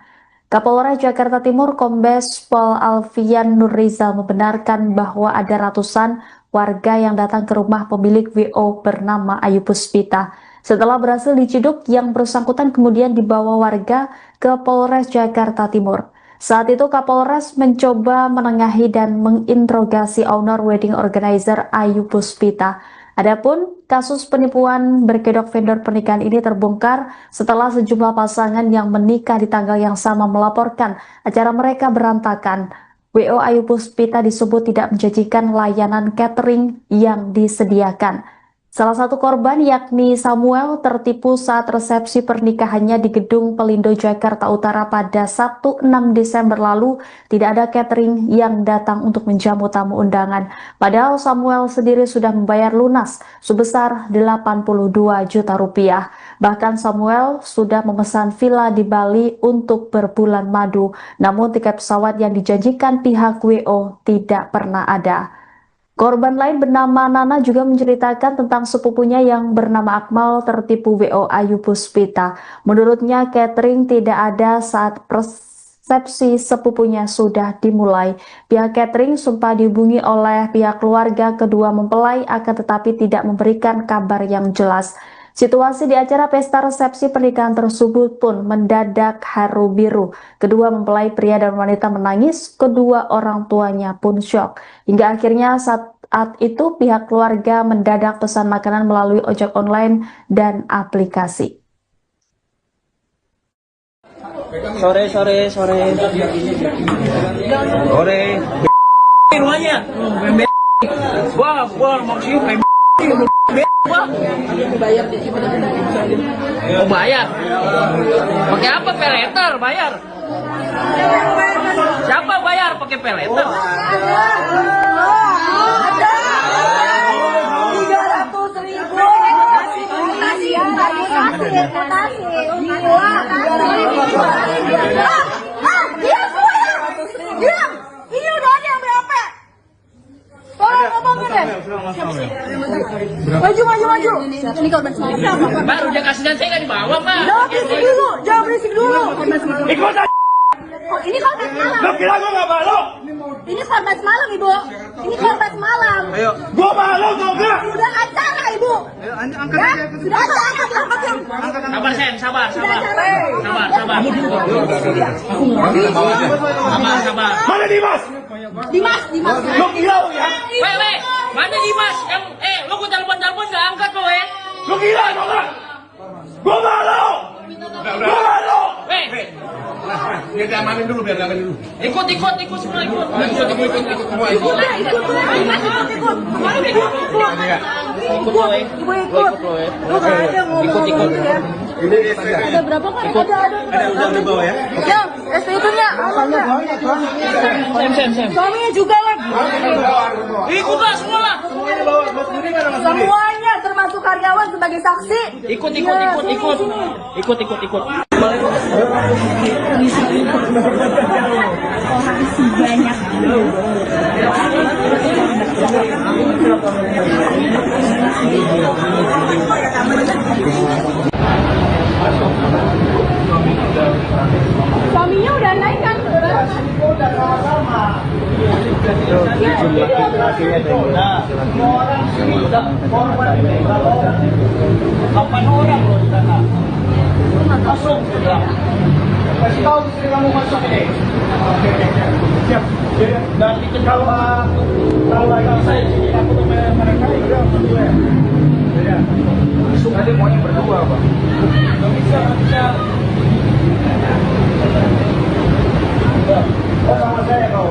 Kapolres Jakarta Timur Kombes Pol Alfian Nurrizal membenarkan bahwa ada ratusan warga yang datang ke rumah pemilik WO bernama Ayu Puspita. Setelah berhasil diciduk, yang bersangkutan kemudian dibawa warga ke Polres Jakarta Timur. Saat itu Kapolres mencoba menengahi dan menginterogasi owner wedding organizer Ayu Puspita. Adapun kasus penipuan berkedok vendor pernikahan ini terbongkar setelah sejumlah pasangan yang menikah di tanggal yang sama melaporkan acara mereka berantakan. WO Ayu Puspita disebut tidak menjanjikan layanan catering yang disediakan. Salah satu korban yakni Samuel tertipu saat resepsi pernikahannya di Gedung Pelindo Jakarta Utara pada Sabtu 6 Desember lalu. Tidak ada catering yang datang untuk menjamu tamu undangan. Padahal Samuel sendiri sudah membayar lunas sebesar 82 juta rupiah. Bahkan Samuel sudah memesan villa di Bali untuk berbulan madu. Namun tiket pesawat yang dijanjikan pihak WO tidak pernah ada. Korban lain bernama Nana juga menceritakan tentang sepupunya yang bernama Akmal tertipu WO Ayu Puspita. Menurutnya catering tidak ada saat resepsi sepupunya sudah dimulai. Pihak catering sempat dihubungi oleh pihak keluarga kedua mempelai akan tetapi tidak memberikan kabar yang jelas. Situasi di acara pesta resepsi pernikahan tersebut pun mendadak haru biru. Kedua mempelai pria dan wanita menangis, kedua orang tuanya pun syok. Hingga akhirnya saat itu pihak keluarga mendadak pesan makanan melalui ojek online dan aplikasi. Sore. Rumahnya. Gua maksudnya Bayar di sini. mau bayar? Pakai apa? Peleter bayar. Siapa bayar pakai peleter? 300.000. Diam. Ini udah ada yang BAP. Tolong ngomongin deh. Maju. Ini korban semalam. Baru dia kasih dan saya nggak dibawa, Pak. Jangan berisik dulu. Ikut aja. Oh, ini korban semalam. Lo kira gue nggak malu? Ini korban semalam, Ibu. Ini korban semalam. Gue malu tau gak? Sudah acara, Ibu. Ya? Sudah acara. Sabar, Sen, sabar. Sabar. Mana Dimas? Dimas. Lo gila lo ya? Weh, mana Dimas? Lo gue telepon nggak angkat lo, Lo gila tau gak? Gue malu. Gue malu. Weh, Biar diamanin dulu. ikut semua ikut. Ikut lo, Ibu ikut. Lu nggak ada ngomong ya. Ada berapa kan? Ada Udah di bawah ya? Yang SPP-nya. Sem. Suaminya juga lagi. Ikutlah semua lah. Semuanya termasuk karyawan sebagai saksi. Ikut. Suaminya udah naik kan? Kapan orang lo di sana? Masuk. Kasih tahu istri kamu masuk ini. Siap. Dan itu kalau lagi saya sini aku tuh mereka itu berdua. Ya. Masuk aja maunya berdua, Pak. Nggak bisa. Oh, sama saya kau.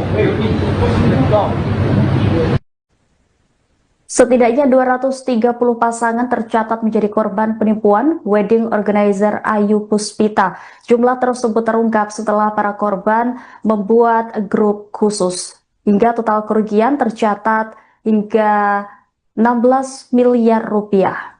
Setidaknya 230 pasangan tercatat menjadi korban penipuan wedding organizer Ayu Puspita. Jumlah tersebut terungkap setelah para korban membuat grup khusus. Hingga total kerugian tercatat hingga 16 miliar rupiah.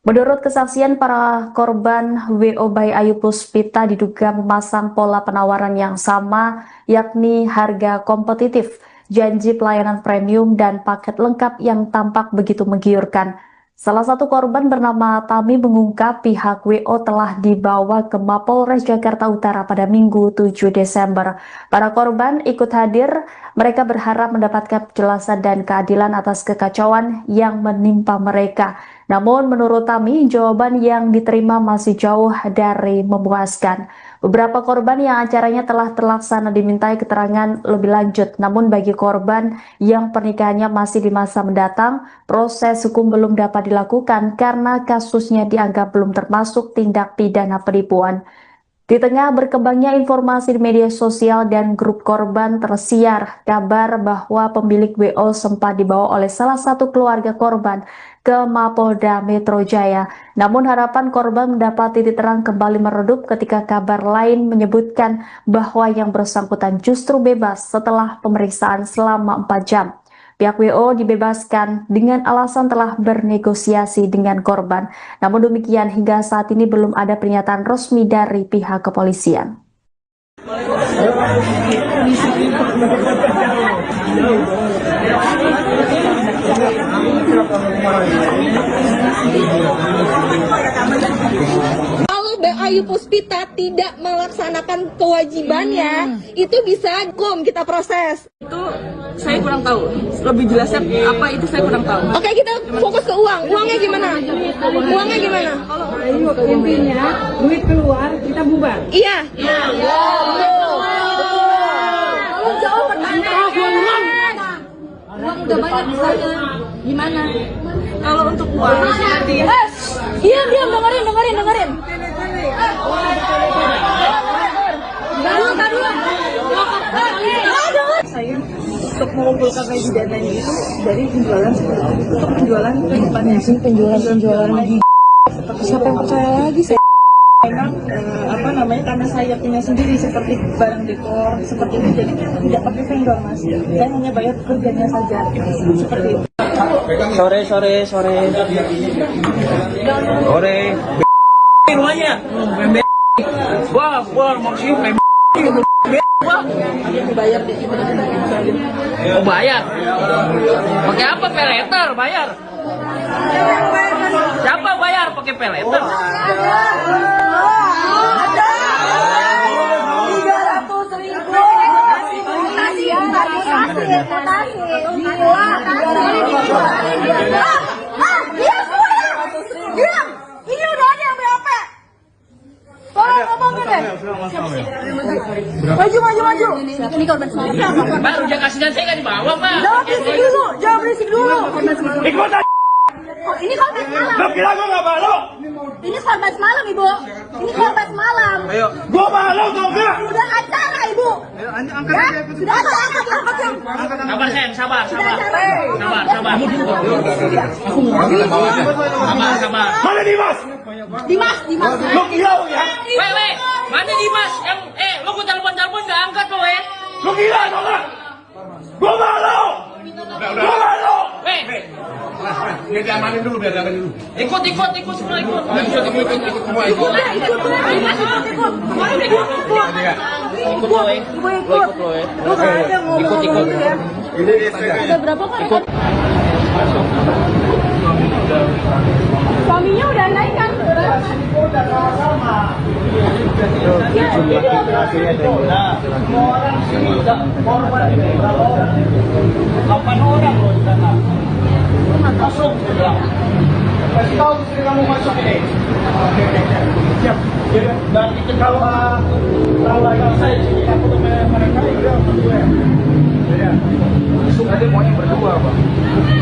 Menurut kesaksian para korban, WO by Ayu Puspita diduga memasang pola penawaran yang sama, yakni harga kompetitif, janji pelayanan premium, dan paket lengkap yang tampak begitu menggiurkan. Salah satu korban bernama Tami mengungkap pihak WO telah dibawa ke Mapolres Jakarta Utara pada Minggu 7 Desember. Para korban ikut hadir, mereka berharap mendapatkan penjelasan dan keadilan atas kekacauan yang menimpa mereka. Namun menurut Tami, jawaban yang diterima masih jauh dari memuaskan. Beberapa korban yang acaranya telah terlaksana dimintai keterangan lebih lanjut. Namun bagi korban yang pernikahannya masih di masa mendatang, proses hukum belum dapat dilakukan karena kasusnya dianggap belum termasuk tindak pidana penipuan. Di tengah berkembangnya informasi di media sosial dan grup korban, tersiar kabar bahwa pemilik WO sempat dibawa oleh salah satu keluarga korban ke Mapolda Metro Jaya. Namun harapan korban mendapat titik terang kembali meredup ketika kabar lain menyebutkan bahwa yang bersangkutan justru bebas setelah pemeriksaan selama 4 jam. Pihak WO dibebaskan dengan alasan telah bernegosiasi dengan korban. Namun demikian, hingga saat ini belum ada pernyataan resmi dari pihak kepolisian. Kalau Ayu Puspita tidak melaksanakan kewajibannya, itu bisa hukum kita proses. Itu saya kurang tahu. Lebih jelasnya apa itu saya kurang tahu. Oke, kita fokus ke uang. Uangnya gimana? Uangnya gimana? Ayo intinya duit keluar kita bubar. Iya. Tolong jawab pertanyaan. Uang udah banyak di sana. Gimana? Kalau untuk uang, Diam, dengerin. saya untuk mengumpulkan lagi dananya itu dari penjualan untuk penjualan ke depannya. Penjualan lagi. Siapa yang percaya lagi saya? Memang karena saya punya sendiri seperti barang dekor seperti itu, jadi tidak pakai vendor mas, dan hanya bayar pekerjaannya saja seperti itu. Sore. Rumahnya. Wah, maksudnya Dibayar di sini. Oh bayar? Pakai apa? Peleter bayar? Siapa bayar pakai peleter? Ini udah ada yang BAP. Tolong ngomongin deh. Maju. Ini korban semua. Pak, udah kasih dan saya nggak dibawa pak. Jangan berisik dulu. ikut aja. Oh, ini korban semalam. Lo kira gue nggak malu? Ini korban semalam, Ibu. Ini korban semalam. Gue malu tau gak? Udah acara, Ibu. Ya? Sudah acara. Sabar Sen, sabar. Mana Dimas? Dimas. Lo gila ya? Weh, mana Dimas? Lo gue telepon nggak angkat lo Lo gila tau gak? Gue malu. Weh, Biar diamanin dulu. ikut semua ikut. Ikut lo ikut. Ada berapa kan? Suaminya udah naik kan? Nah, semua orang sini udah korban ini. Berapa orang? 8 orang loh di sana. Masuk. Kasih tahu istri kamu masuk ini. Oke. Siap. Dan itu kalau saya sini aku tuh mereka itu berdua. Ya. Masuk aja maunya berdua, Pak.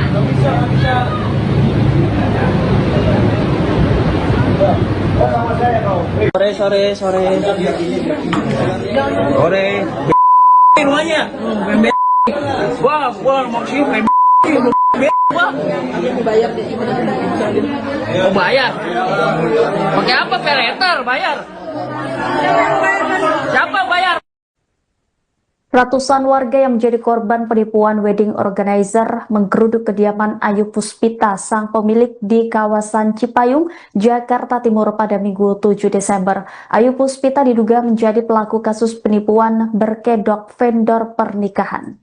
Nggak bisa. Sama saya kau. Sore. Rumahnya. Wah, maksudnya Oh bayar? Pakai apa? Peleter bayar? Siapa bayar? Ratusan warga yang menjadi korban penipuan wedding organizer menggeruduk kediaman Ayu Puspita, sang pemilik di kawasan Cipayung, Jakarta Timur pada Minggu 7 Desember. Ayu Puspita diduga menjadi pelaku kasus penipuan berkedok vendor pernikahan.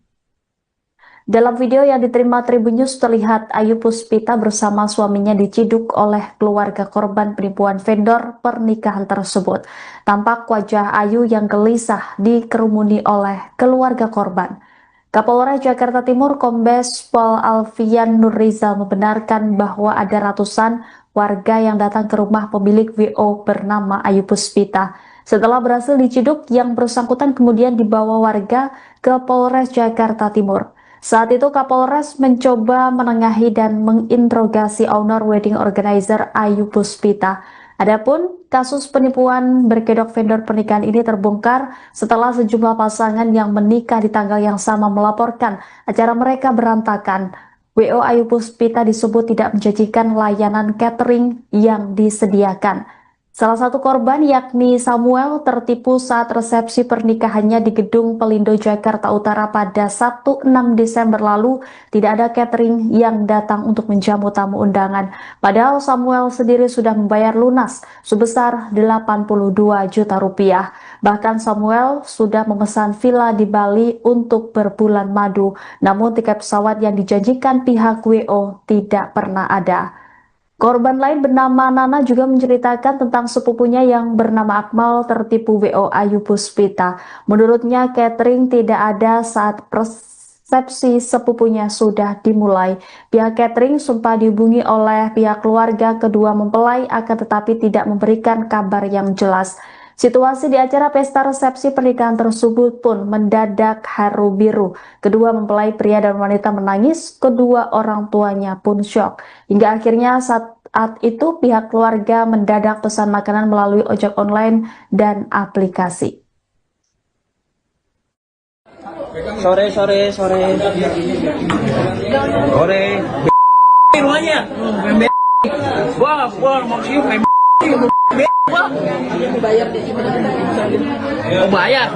Dalam video yang diterima Tribun News terlihat Ayu Puspita bersama suaminya diciduk oleh keluarga korban penipuan vendor pernikahan tersebut. Tampak wajah Ayu yang gelisah dikerumuni oleh keluarga korban. Kapolres Jakarta Timur Kombes Pol Alfian Nurrizal membenarkan bahwa ada ratusan warga yang datang ke rumah pemilik WO bernama Ayu Puspita. Setelah berhasil diciduk, yang bersangkutan kemudian dibawa warga ke Polres Jakarta Timur. Saat itu Kapolres mencoba menengahi dan menginterogasi owner wedding organizer Ayu Puspita. Adapun kasus penipuan berkedok vendor pernikahan ini terbongkar setelah sejumlah pasangan yang menikah di tanggal yang sama melaporkan acara mereka berantakan. WO Ayu Puspita disebut tidak menjanjikan layanan catering yang disediakan. Salah satu korban yakni Samuel tertipu saat resepsi pernikahannya di Gedung Pelindo Jakarta Utara pada Sabtu 6 Desember lalu. Tidak ada catering yang datang untuk menjamu tamu undangan. Padahal Samuel sendiri sudah membayar lunas sebesar 82 juta rupiah. Bahkan Samuel sudah memesan villa di Bali untuk berbulan madu. Namun tiket pesawat yang dijanjikan pihak WO tidak pernah ada. Korban lain bernama Nana juga menceritakan tentang sepupunya yang bernama Akmal tertipu WO Ayu Puspita. Menurutnya catering tidak ada saat resepsi sepupunya sudah dimulai. Pihak catering sempat dihubungi oleh pihak keluarga kedua mempelai akan tetapi tidak memberikan kabar yang jelas. Situasi di acara pesta resepsi pernikahan tersebut pun mendadak haru biru. Kedua mempelai pria dan wanita menangis, kedua orang tuanya pun syok. Hingga akhirnya saat itu pihak keluarga mendadak pesan makanan melalui ojek online dan aplikasi. Sore. Rumahnya. Gua mau cium Oh bayar?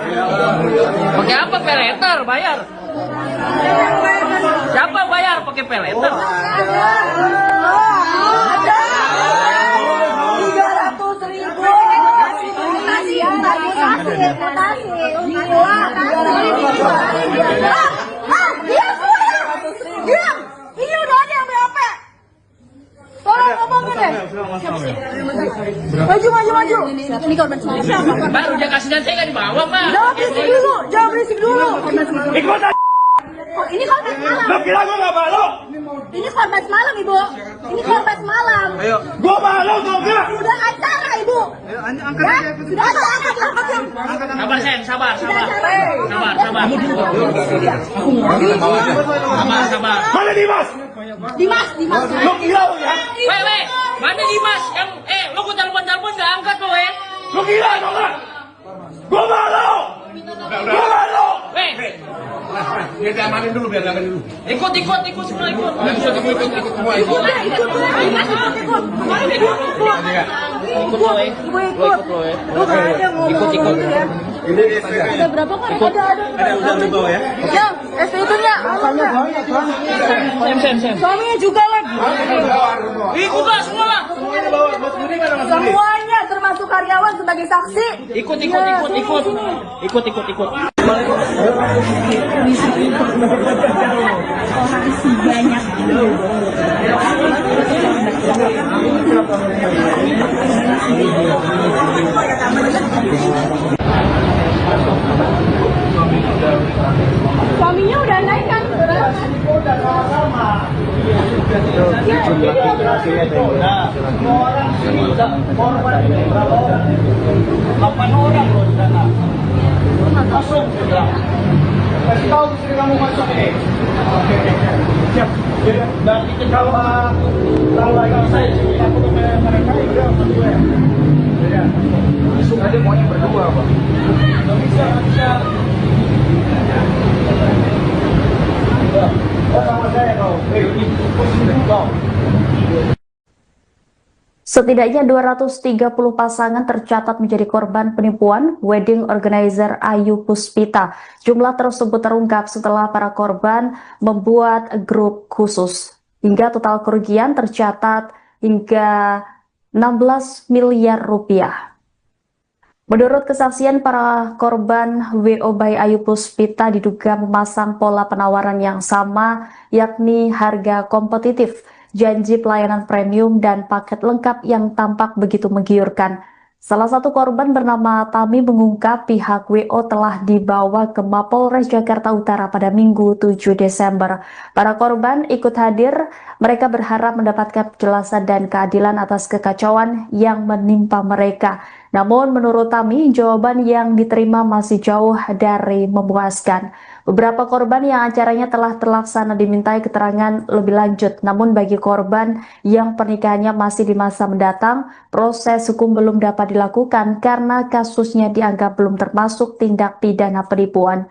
Pakai apa? Peleter bayar? Siapa bayar pakai peleter? Ini udah ada yang BAP. Tolong ngomongin deh. Maju. Ini korban siapa? Mbak, udah kasih dan saya nggak dibawa, Mbak. Jangan berisik dulu. Ikut aja. Oh, ini korban semalam. Lo kira gue nggak malu? Ini korban semalam, Ibu. Ini korban semalam. Ayo. Gue malu tau gak? Sudah acara, Ibu. Ayo, angkat Ya, aja. sudah angkat. Sabar, Sen, sabar. Sabar. Mana Dimas? Dimas. Lo gila lo ya? Weh, mana Dimas? Yang, lo gue telepon nggak angkat lo, Lo gila tau gak? Gue malu. Gue malu. Weh, Biar diamanin dulu. ikut semua ikut. Ikut semua. Ikut lo, Lu nggak ada ngomong ya. Ada berapa kan? Ada. Udah lu bawa ya? Yang SPP-nya. Sem. Suaminya juga lagi. Ikut lah semua lah. Semuanya termasuk karyawan sebagai saksi. Ikut. Suaminya udah naik kan? Udah sama-sama. Jumlah laki-lakinya orang bisa korban berapa orang? 8 orang loh di sana. Masuk. Kasih tahu istri kamu masuk ini. Oke. Siap. Dan itu kalau lagi saya aku mereka udah berdua. Ya. Masuk aja maunya berdua, Pak. Enggak bisa. Oh, sama saya kau. Setidaknya 230 pasangan tercatat menjadi korban penipuan wedding organizer Ayu Puspita. Jumlah tersebut terungkap setelah para korban membuat grup khusus. Hingga total kerugian tercatat hingga 16 miliar rupiah. Menurut kesaksian para korban, WO by Ayu Puspita diduga memasang pola penawaran yang sama, yakni harga kompetitif, janji pelayanan premium, dan paket lengkap yang tampak begitu menggiurkan. Salah satu korban bernama Tami mengungkap pihak WO telah dibawa ke Mapolres Jakarta Utara pada Minggu 7 Desember. Para korban ikut hadir, mereka berharap mendapatkan penjelasan dan keadilan atas kekacauan yang menimpa mereka. Namun menurut Tami, jawaban yang diterima masih jauh dari memuaskan. Beberapa korban yang acaranya telah terlaksana dimintai keterangan lebih lanjut. Namun bagi korban yang pernikahannya masih di masa mendatang, proses hukum belum dapat dilakukan karena kasusnya dianggap belum termasuk tindak pidana penipuan.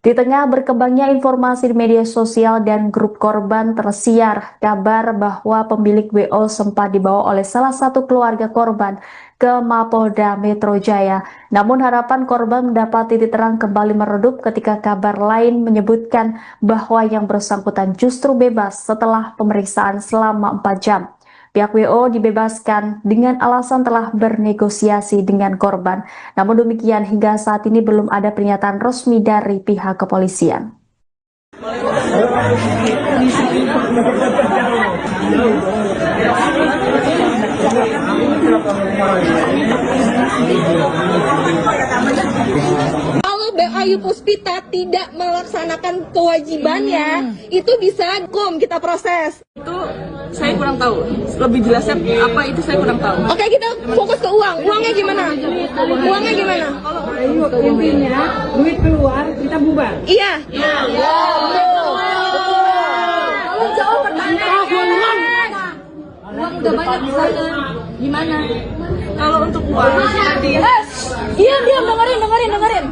Di tengah berkembangnya informasi di media sosial dan grup korban, tersiar kabar bahwa pemilik WO sempat dibawa oleh salah satu keluarga korban ke Mapolda Metro Jaya. Namun harapan korban mendapat titik terang kembali meredup ketika kabar lain menyebutkan bahwa yang bersangkutan justru bebas setelah pemeriksaan selama 4 jam. Pihak WO dibebaskan dengan alasan telah bernegosiasi dengan korban. Namun demikian, hingga saat ini belum ada pernyataan resmi dari pihak kepolisian. Kalau Ayu Puspita tidak melaksanakan kewajibannya, itu bisa hukum kita proses. Itu saya kurang tahu. Lebih jelasnya apa itu saya kurang tahu. Oke, kita fokus ke uang. Uangnya gimana? Uangnya gimana? Ayo, intinya duit keluar, kita bubar. Iya. Kalau jawab pertanyaan. Uang udah banyak di sana. Gimana? Kalau untuk uang, Diam, dengerin.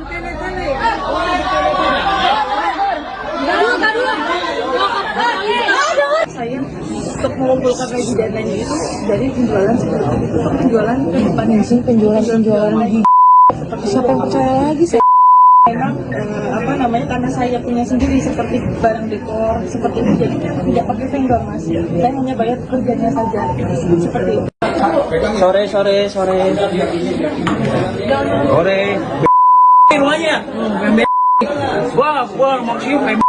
saya untuk mengumpulkan lagi dananya itu dari penjualan seperti itu. Penjualan ke depan penjualan lagi. Siapa yang percaya lagi saya? Memang karena saya punya sendiri seperti barang dekor seperti itu, jadi tidak pakai vendor mas. Saya hanya bayar kerjanya saja seperti itu. Sore. Rumahnya. Gua maksudnya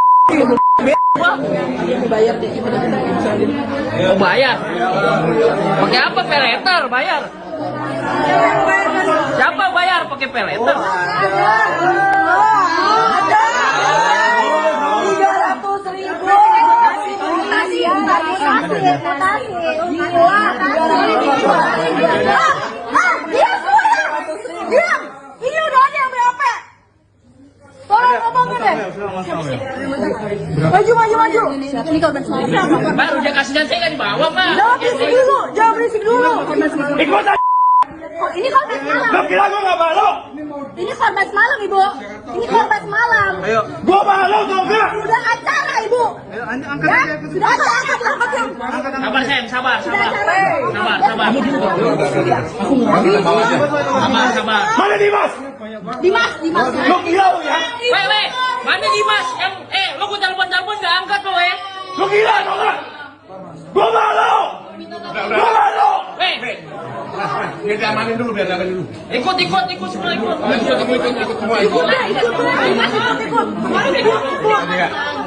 Bayar deh. Oh, bayar. Pakai apa? Peleter bayar. Siapa bayar pakai peleter? 300.000. Diam. Ini udah ada yang BAP. Tolong ngomongin deh. Maju. Ini korban semalam. Baru dia kasihnya saya nggak dibawa, Pak. Jangan berisik dulu. ikut aja. Ini korban semalam. Lo kira gue nggak malu? Ini korban semalam, Ibu. Ini korban semalam. Gue malu tau gak? Udah acara, Ibu. Sudah acara. Sabar, Sen, sabar. Sabar. Mana Dimas? Dimas. Lo kira lo ya? Weh, mana Dimas? Lo gue telepon nggak angkat lo, Lo kira tau gak? Gue malu. Weh, Biar diamanin dulu. ikut semua ikut. Ikut semua. Ikut.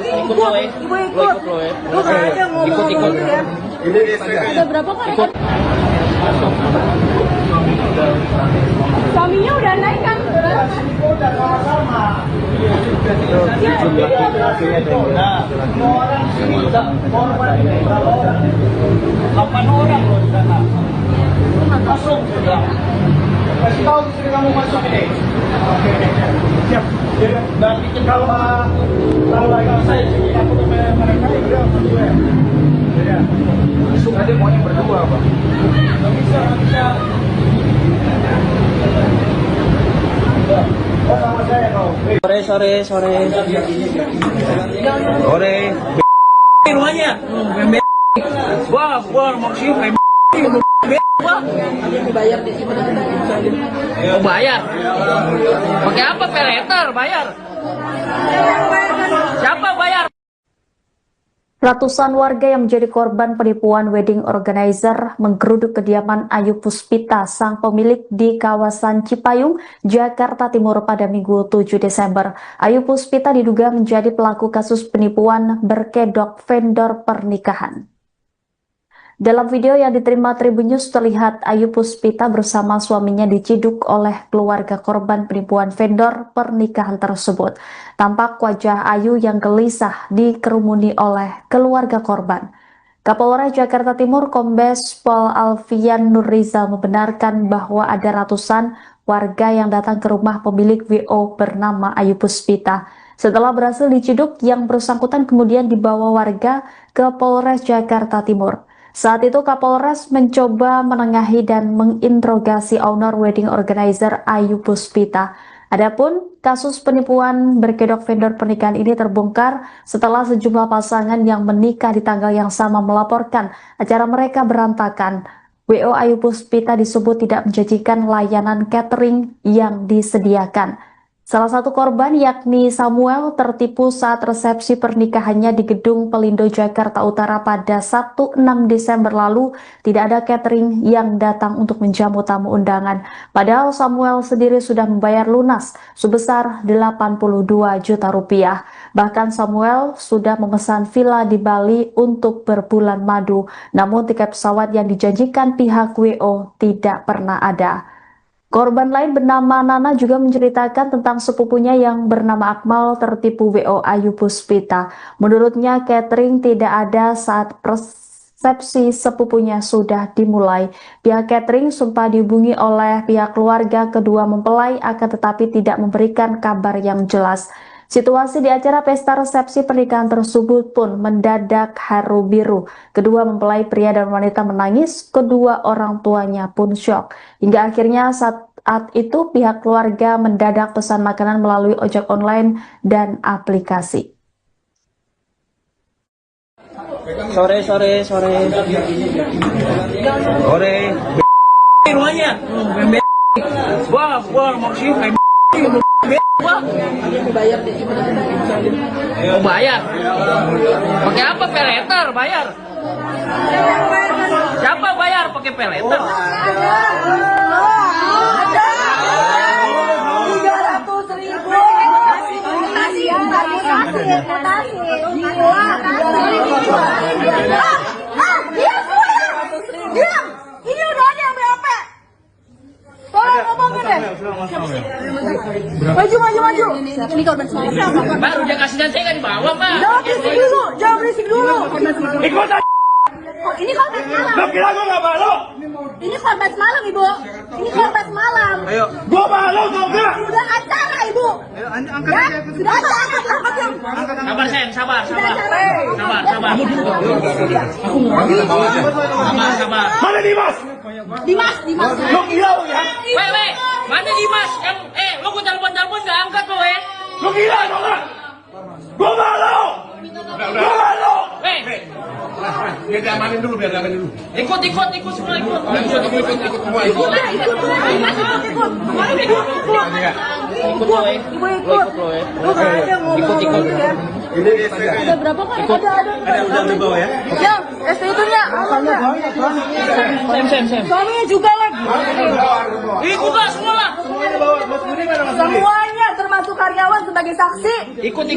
Ikut lo, Ikut. Ini saja. Ada berapa kan? Suaminya udah naik kan? Delapan orang loh di sana. Masuk. Kasih tahu istri kamu masuk ini. Siap. Nanti kalau lagi saya aku mereka beliau berdua. Ya. Masuk aja maunya berdua, Pak. Nggak bisa. Oh, sama saya kau. Sore. Rumahnya. Gua maksudnya Mau bayar? Pakai apa? Peleter bayar? Siapa bayar? Ratusan warga yang menjadi korban penipuan wedding organizer menggeruduk kediaman Ayu Puspita, sang pemilik di kawasan Cipayung, Jakarta Timur pada Minggu 7 Desember. Ayu Puspita diduga menjadi pelaku kasus penipuan berkedok vendor pernikahan. Dalam video yang diterima Tribun News terlihat Ayu Puspita bersama suaminya diciduk oleh keluarga korban penipuan vendor pernikahan tersebut. Tampak wajah Ayu yang gelisah dikerumuni oleh keluarga korban. Kapolres Jakarta Timur Kombes Pol Alfian Nurrizal membenarkan bahwa ada ratusan warga yang datang ke rumah pemilik WO bernama Ayu Puspita. Setelah berhasil diciduk, yang bersangkutan kemudian dibawa warga ke Polres Jakarta Timur. Saat itu Kapolres mencoba menengahi dan menginterogasi owner wedding organizer Ayu Puspita. Adapun kasus penipuan berkedok vendor pernikahan ini terbongkar setelah sejumlah pasangan yang menikah di tanggal yang sama melaporkan acara mereka berantakan. WO Ayu Puspita disebut tidak menjanjikan layanan catering yang disediakan. Salah satu korban yakni Samuel tertipu saat resepsi pernikahannya di Gedung Pelindo Jakarta Utara pada Sabtu 6 Desember lalu. Tidak ada catering yang datang untuk menjamu tamu undangan. Padahal Samuel sendiri sudah membayar lunas sebesar 82 juta rupiah. Bahkan Samuel sudah memesan villa di Bali untuk berbulan madu. Namun tiket pesawat yang dijanjikan pihak WO tidak pernah ada. Korban lain bernama Nana juga menceritakan tentang sepupunya yang bernama Akmal tertipu WO Ayu Puspita. Menurutnya catering tidak ada saat resepsi sepupunya sudah dimulai. Pihak catering sempat dihubungi oleh pihak keluarga kedua mempelai akan tetapi tidak memberikan kabar yang jelas. Situasi di acara pesta resepsi pernikahan tersebut pun mendadak haru biru. Kedua mempelai pria dan wanita menangis, kedua orang tuanya pun syok. Hingga akhirnya saat itu pihak keluarga mendadak pesan makanan melalui ojek online dan aplikasi. Sore. Rumahnya. Wah, maksudnya mau bayar? Pakai apa? Peleter bayar? Siapa bayar pakai peleter? 300.000. Diam. Ini udah ada yang BAP. Tolong ngomongin deh. Maju. Ini korban semalam. Baru dia kasih dan saya nggak dibawa, Pak. Jangan berisik dulu. Ikut aja. Ini korban semalam. Lo kira gue nggak malu? Ini korban semalam, Ibu. Ini korban semalam. Ayo. Gue malu tau nggak? Sudah acara, Ibu. Ya, sudah acara. Sabar, Sen, sabar. Sabar. Mana Dimas? Dimas. Lo gila lo ya? Weh, mana Dimas? Lo gue telepon nggak angkat lo, Lo gila lo nggak? Gue malu. Gue malu. Biar diamanin dulu. Ikut semua ikut. Ikut. Ada berapa kan? Ada udah bawa ya? Yang ST-nya Sem. suaminya juga lagi. Ikut lah semua lah. Semuanya termasuk karyawan sebagai saksi. Ikut.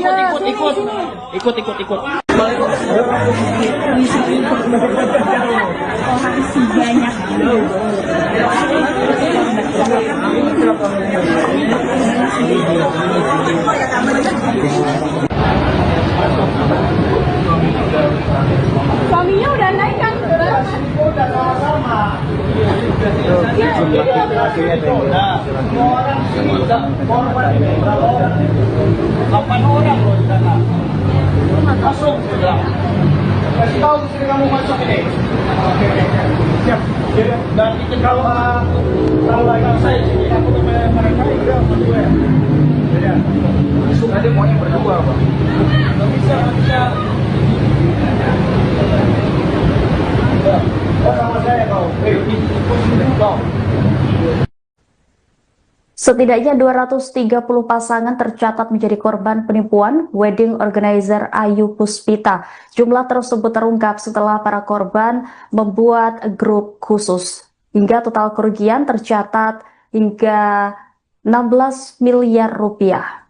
Suaminya udah naik kan? Udah sama-sama. Semua orang sini udah korban ini berapa orang? 8 orang loh di sana. Masuk sudah. Kasih tahu istri kamu masuk ini. Oke. Siap. Dan itu kalau lagi saya sini aku teman mereka juga masuk ya. Ya. Masuk aja maunya berdua, Pak. Nggak bisa. Sama saya kau. Kau. Setidaknya 230 pasangan tercatat menjadi korban penipuan wedding organizer Ayu Puspita. Jumlah tersebut terungkap setelah para korban membuat grup khusus. Hingga total kerugian tercatat hingga 16 miliar rupiah.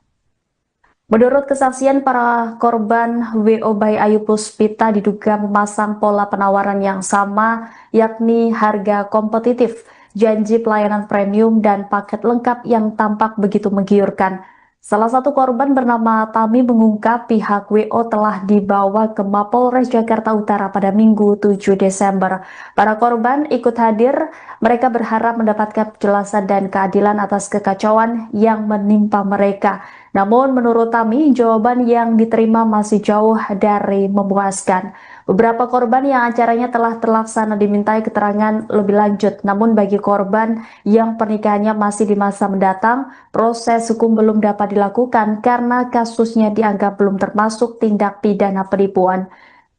Menurut kesaksian para korban, WO by Ayu Puspita diduga memasang pola penawaran yang sama, yakni harga kompetitif, janji pelayanan premium, dan paket lengkap yang tampak begitu menggiurkan. Salah satu korban bernama Tami mengungkap pihak WO telah dibawa ke Mapolres Jakarta Utara pada Minggu 7 Desember. Para korban ikut hadir, mereka berharap mendapatkan penjelasan dan keadilan atas kekacauan yang menimpa mereka. Namun menurut Tami, jawaban yang diterima masih jauh dari memuaskan. Beberapa korban yang acaranya telah terlaksana dimintai keterangan lebih lanjut. Namun bagi korban yang pernikahannya masih di masa mendatang, proses hukum belum dapat dilakukan karena kasusnya dianggap belum termasuk tindak pidana penipuan.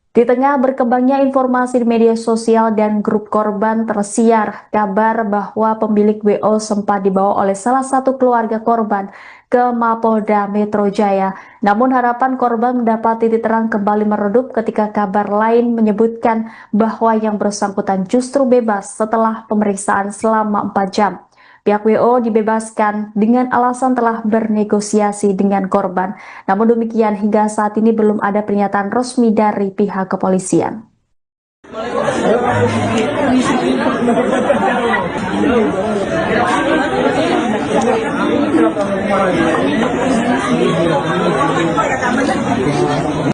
Di tengah berkembangnya informasi di media sosial dan grup korban, tersiar kabar bahwa pemilik WO sempat dibawa oleh salah satu keluarga korban ke Mapolda Metro Jaya. Namun harapan korban mendapat titik terang kembali meredup ketika kabar lain menyebutkan bahwa yang bersangkutan justru bebas setelah pemeriksaan selama 4 jam. Pihak WO dibebaskan dengan alasan telah bernegosiasi dengan korban. Namun demikian, hingga saat ini belum ada pernyataan resmi dari pihak kepolisian.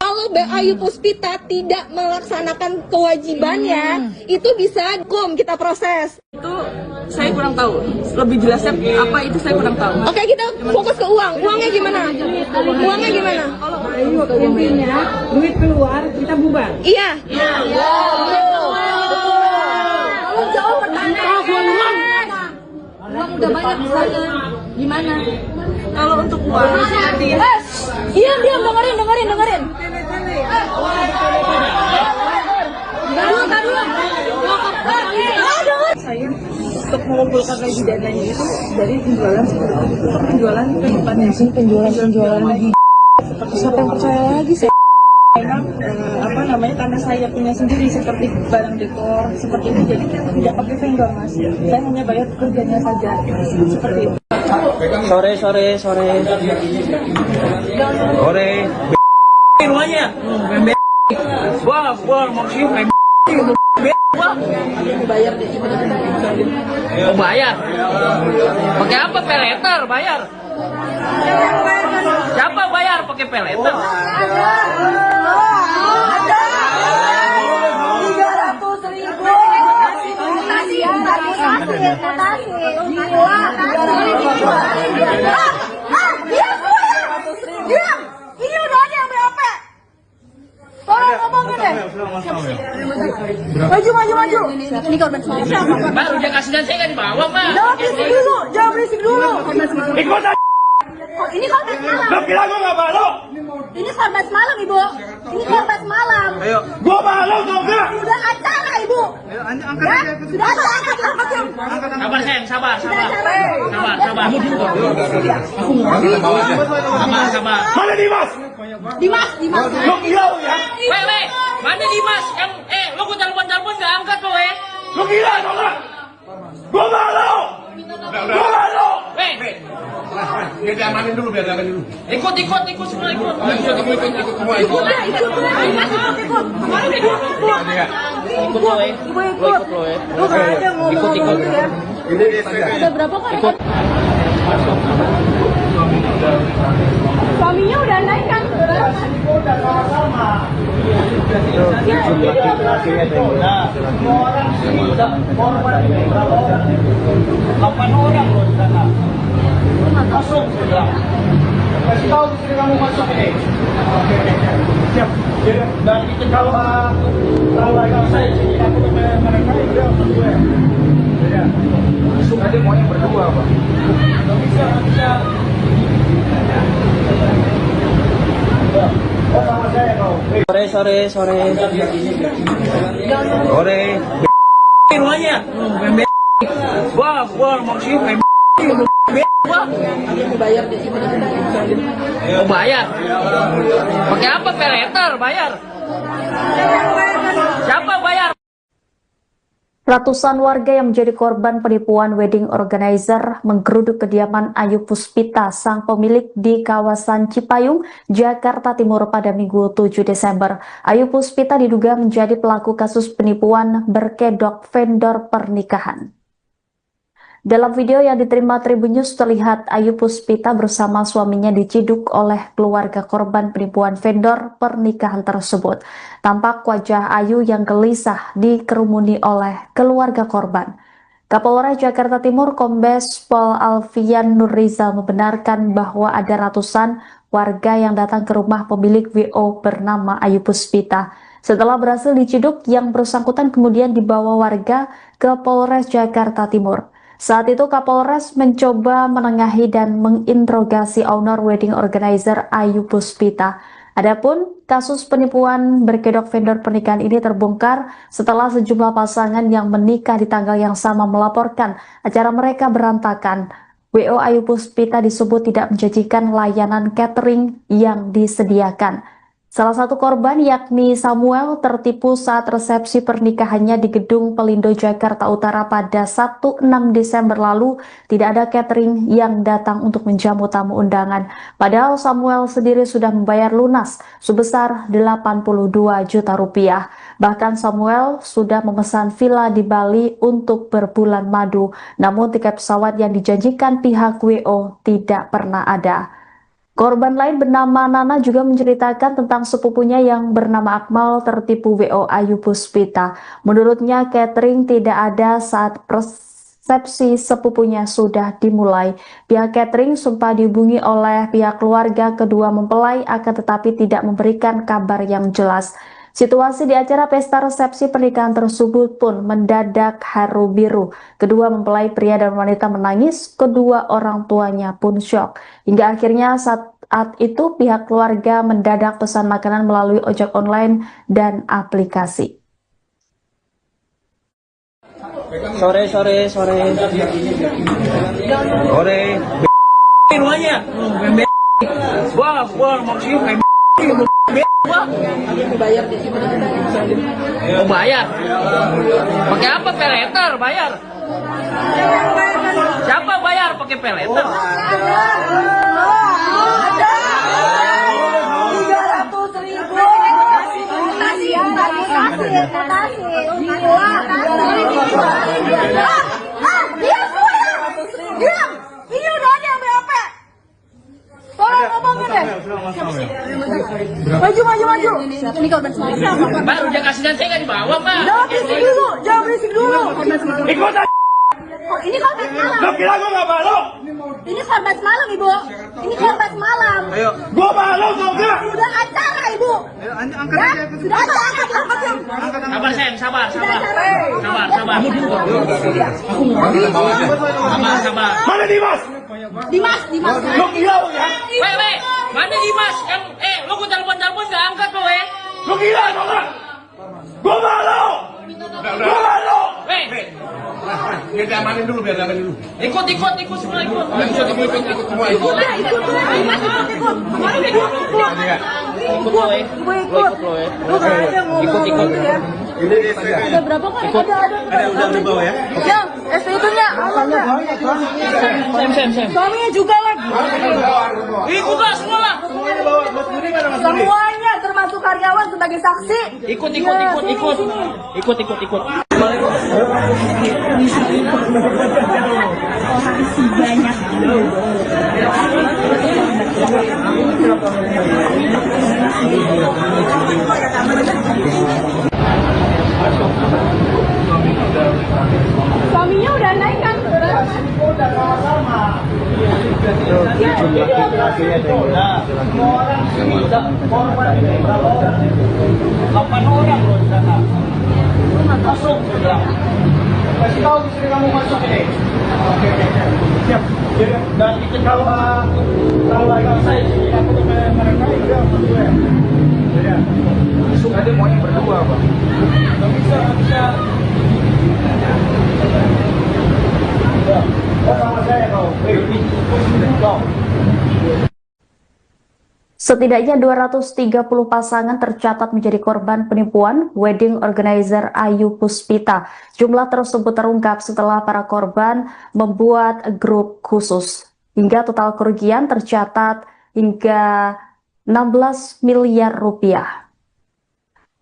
Kalau Ayu Puspita tidak melaksanakan kewajibannya, itu bisa kita proses. Itu saya kurang tahu. Lebih jelasnya apa itu saya kurang tahu. Oke, kita fokus ke uang. Uangnya gimana? Uangnya gimana? Kalau Ayu intinya duit keluar kita bubar. Iya. Kalau jawab pertanyaan. Uang udah banyak di sana. Gimana? Kalau untuk uang, Diam, dengerin. saya untuk mengumpulkan lagi dananya itu dari penjualan penjualan lagi. Seperti siapa yang percaya lagi saya? Memang karena saya punya sendiri seperti barang dekor seperti itu, jadi tidak pakai vendor mas. Saya hanya bayar pekerjanya saja seperti itu. Sore. Rumahnya. Wah, maksudnya Bayar deh. Oh, bayar. Pakai apa? Peleter bayar. Siapa bayar pakai peleter? Ini udah ada yang berapa? Tolong ngomongin deh. Maju. Ini korban siapa? Mbak, udah kasih dan saya nggak dibawa, Mbak. Jangan berisik dulu. ikut aja. Ini korban semalam. Lo kira gue nggak malu? Ini korban semalam, Ibu. Ini korban semalam. Gue malu tau gak? Sudah acara, Ibu. Ya? Sudah angkat. Sabar, sayang, sabar. Sabar. Mana Dimas? Dimas. Lo gila lu ya? Weh, mana Dimas? Lo gue telepon nggak angkat lo, Lo gila tau gak? Gue malu. Weh, Biar diamanin dulu. ikut semua ikut. Ikut lo, Lu kan aja ngomong ya. Ada berapa kan? Suaminya udah naik kan? Semua orang sini udah korban berapa orang? 8 orang loh di sana. Masuk sudah. Kasih tahu istri kamu masuk ini. Siap. Dan itu kalau saya sini aku dengan mereka itu berdua. Ya. Masuk aja maunya berdua, Pak. Nggak bisa. Oh, sama saya kau. Sore. Rumahnya. Gua maksudnya mau bayar. Pakai apa? Peleter bayar. Siapa bayar? Ratusan warga yang menjadi korban penipuan wedding organizer menggeruduk kediaman Ayu Puspita, sang pemilik di kawasan Cipayung, Jakarta Timur pada Minggu 7 Desember. Ayu Puspita diduga menjadi pelaku kasus penipuan berkedok vendor pernikahan. Dalam video yang diterima Tribun News terlihat Ayu Puspita bersama suaminya diciduk oleh keluarga korban penipuan vendor pernikahan tersebut. Tampak wajah Ayu yang gelisah dikerumuni oleh keluarga korban. Kapolres Jakarta Timur Kombes Pol Alfian Nurrizal membenarkan bahwa ada ratusan warga yang datang ke rumah pemilik WO bernama Ayu Puspita. Setelah berhasil diciduk, yang bersangkutan kemudian dibawa warga ke Polres Jakarta Timur. Saat itu Kapolres mencoba menengahi dan menginterogasi owner wedding organizer Ayu Puspita. Adapun kasus penipuan berkedok vendor pernikahan ini terbongkar setelah sejumlah pasangan yang menikah di tanggal yang sama melaporkan acara mereka berantakan. WO Ayu Puspita disebut tidak menjanjikan layanan catering yang disediakan. Salah satu korban yakni Samuel tertipu saat resepsi pernikahannya di Gedung Pelindo Jakarta Utara pada Sabtu 6 Desember lalu. Tidak ada catering yang datang untuk menjamu tamu undangan. Padahal Samuel sendiri sudah membayar lunas sebesar 82 juta rupiah. Bahkan Samuel sudah memesan villa di Bali untuk berbulan madu. Namun tiket pesawat yang dijanjikan pihak WO tidak pernah ada. Korban lain bernama Nana juga menceritakan tentang sepupunya yang bernama Akmal tertipu WO Ayu Puspita. Menurutnya catering tidak ada saat resepsi sepupunya sudah dimulai. Pihak catering sempat dihubungi oleh pihak keluarga kedua mempelai akan tetapi tidak memberikan kabar yang jelas. Situasi di acara pesta resepsi pernikahan tersebut pun mendadak haru biru. Kedua mempelai pria dan wanita menangis, kedua orang tuanya pun syok. Hingga akhirnya saat itu pihak keluarga mendadak pesan makanan melalui ojek online dan aplikasi. Sore. Rumahnya. Gua maksudnya mau bayar. Pakai apa? Peleter bayar. Siapa bayar pakai peleter? Diam! Ini udah ada yang BAP. Tolong ngomongin deh. Maju. Ini korban semalam. Mbak, udah kasih dan saya nggak dibawa, Mbak. Jangan berisik dulu. Ikut aja. Oh, ini korban semalam. Lo kira gue nggak malu? Ini korban semalam, Ibu. Ini korban semalam. Ayo. Gue malu, tau gak? Sudah acara, Ibu. Ayo, angkat Ya, aja. sudah angkat. Sabar, Sen, sabar. Sabar. Mana Dimas? Dimas. Lo gila lo ya? Weh, mana Dimas? Lo gue telepon nggak angkat lo, Lo gila tau gak? Gue malu. Weh. Biar diamanin dulu. Ikut semua ikut. Ikut semua. Ikut. Ada berapa kan? Ada Udah di bawah ya. Yang SPT-nya. Sem. Suaminya juga lagi. Ikut lah semua lah. Semuanya termasuk karyawan sebagai saksi. Ikut. Suaminya udah naik kan? Udah sama-sama. Jumlah laki-lakinya semua orang bisa korban berapa orang? 8 orang loh di sana. Masuk sudah. Kasih tahu istri kamu masuk ini. Oke. Siap. Dan itu kalau agak saya sih aku dengan mereka udah berdua. Ya. Masuk aja maunya berdua, Pak. Enggak bisa. Setidaknya 230 pasangan tercatat menjadi korban penipuan wedding organizer Ayu Puspita. Jumlah tersebut terungkap setelah para korban membuat grup khusus. Hingga total kerugian tercatat hingga 16 miliar rupiah.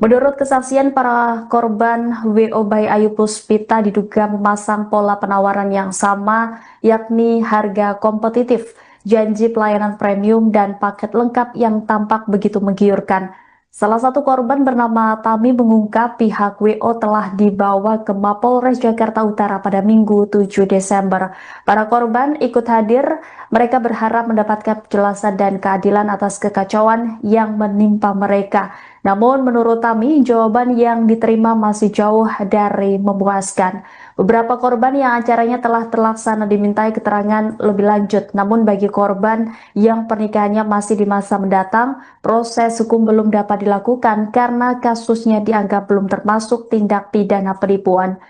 Menurut kesaksian para korban, WO by Ayu Puspita diduga memasang pola penawaran yang sama, yakni harga kompetitif, janji pelayanan premium, dan paket lengkap yang tampak begitu menggiurkan. Salah satu korban bernama Tami mengungkap pihak WO telah dibawa ke Mapolres Jakarta Utara pada Minggu 7 Desember. Para korban ikut hadir, mereka berharap mendapatkan penjelasan dan keadilan atas kekacauan yang menimpa mereka. Namun menurut Tami, jawaban yang diterima masih jauh dari memuaskan. Beberapa korban yang acaranya telah terlaksana dimintai keterangan lebih lanjut. Namun bagi korban yang pernikahannya masih di masa mendatang, proses hukum belum dapat dilakukan karena kasusnya dianggap belum termasuk tindak pidana penipuan.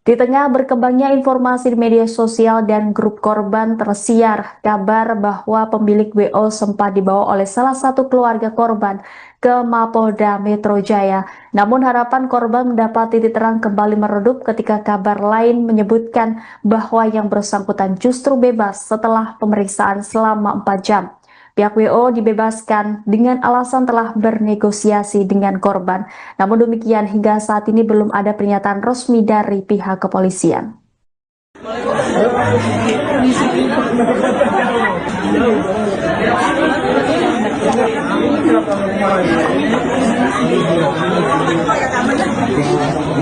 Di tengah berkembangnya informasi di media sosial dan grup korban, tersiar kabar bahwa pemilik WO sempat dibawa oleh salah satu keluarga korban ke Mapolda Metro Jaya. Namun harapan korban mendapat titik terang kembali meredup ketika kabar lain menyebutkan bahwa yang bersangkutan justru bebas setelah pemeriksaan selama 4 jam. Pihak WO dibebaskan dengan alasan telah bernegosiasi dengan korban. Namun demikian, hingga saat ini belum ada pernyataan resmi dari pihak kepolisian.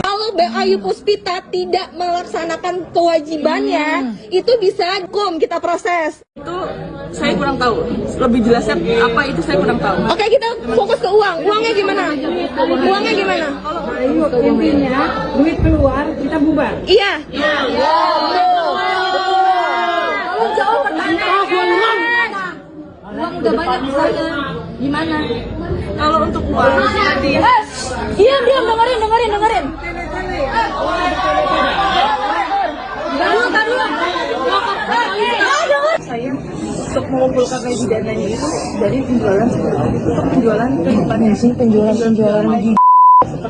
Kalau Ayu Puspita tidak melaksanakan kewajibannya, itu bisa hukum kita proses. Itu saya kurang tahu. Lebih jelasnya apa itu saya kurang tahu. Oke, kita fokus ke uang. Uangnya gimana? Uangnya gimana? Ayo, intinya duit keluar kita bubar. Iya. Kalau jauh pertanyaan. Uang udah banyak di sana. Gimana? Kalau untuk uang, Diam, dengerin. saya untuk mengumpulkan lagi dananya itu dari penjualan untuk penjualan ke depannya sih penjualan lagi.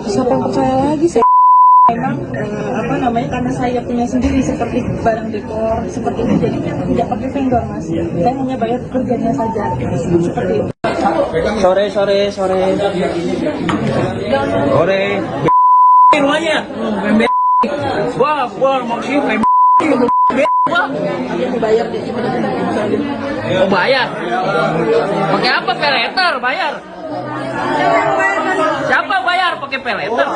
Siapa yang percaya lagi saya? Memang karena saya punya sendiri seperti barang dekor seperti itu, jadi tidak pakai vendor mas. Saya hanya bayar kerjanya saja seperti itu. Sore. Rumahnya. Gua maksudnya Bayar deh. Oh bayar? Pakai apa? Peleter bayar? Siapa bayar pakai peleter?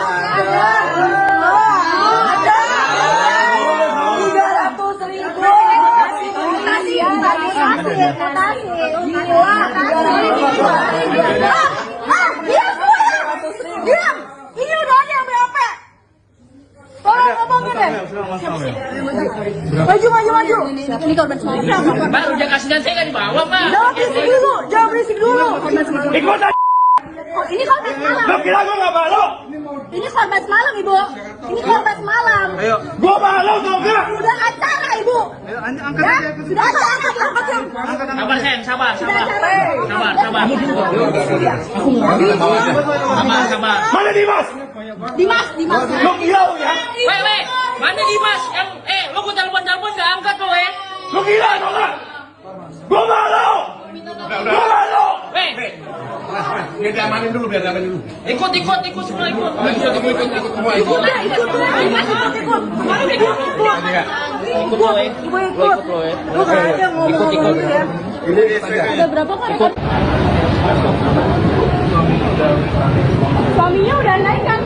Diam! Ini udah ada yang BAP. Tolong ngomongin deh. Maju. Ini korban semalam. Baru dia kasihnya saya nggak dibawa pak. Jangan berisik dulu. ikut aja. Oh, ini korban semalam. Lo kira gua nggak malu? Ini korban semalam, Ibu. Ini korban semalam. Gua malu tau gak? Udah acara, Ibu. Sudah acara. Sabar sen, sabar. Mana Dimas? Dimas. Lo kira ya? Weh, mana Dimas? Lo gua telepon nggak angkat lo Lo kira tau gak? Gua malu. Weh, Biar diamanin dulu. ikut semua ikut. Ikut. Ada berapa kan? Suaminya udah naik kan?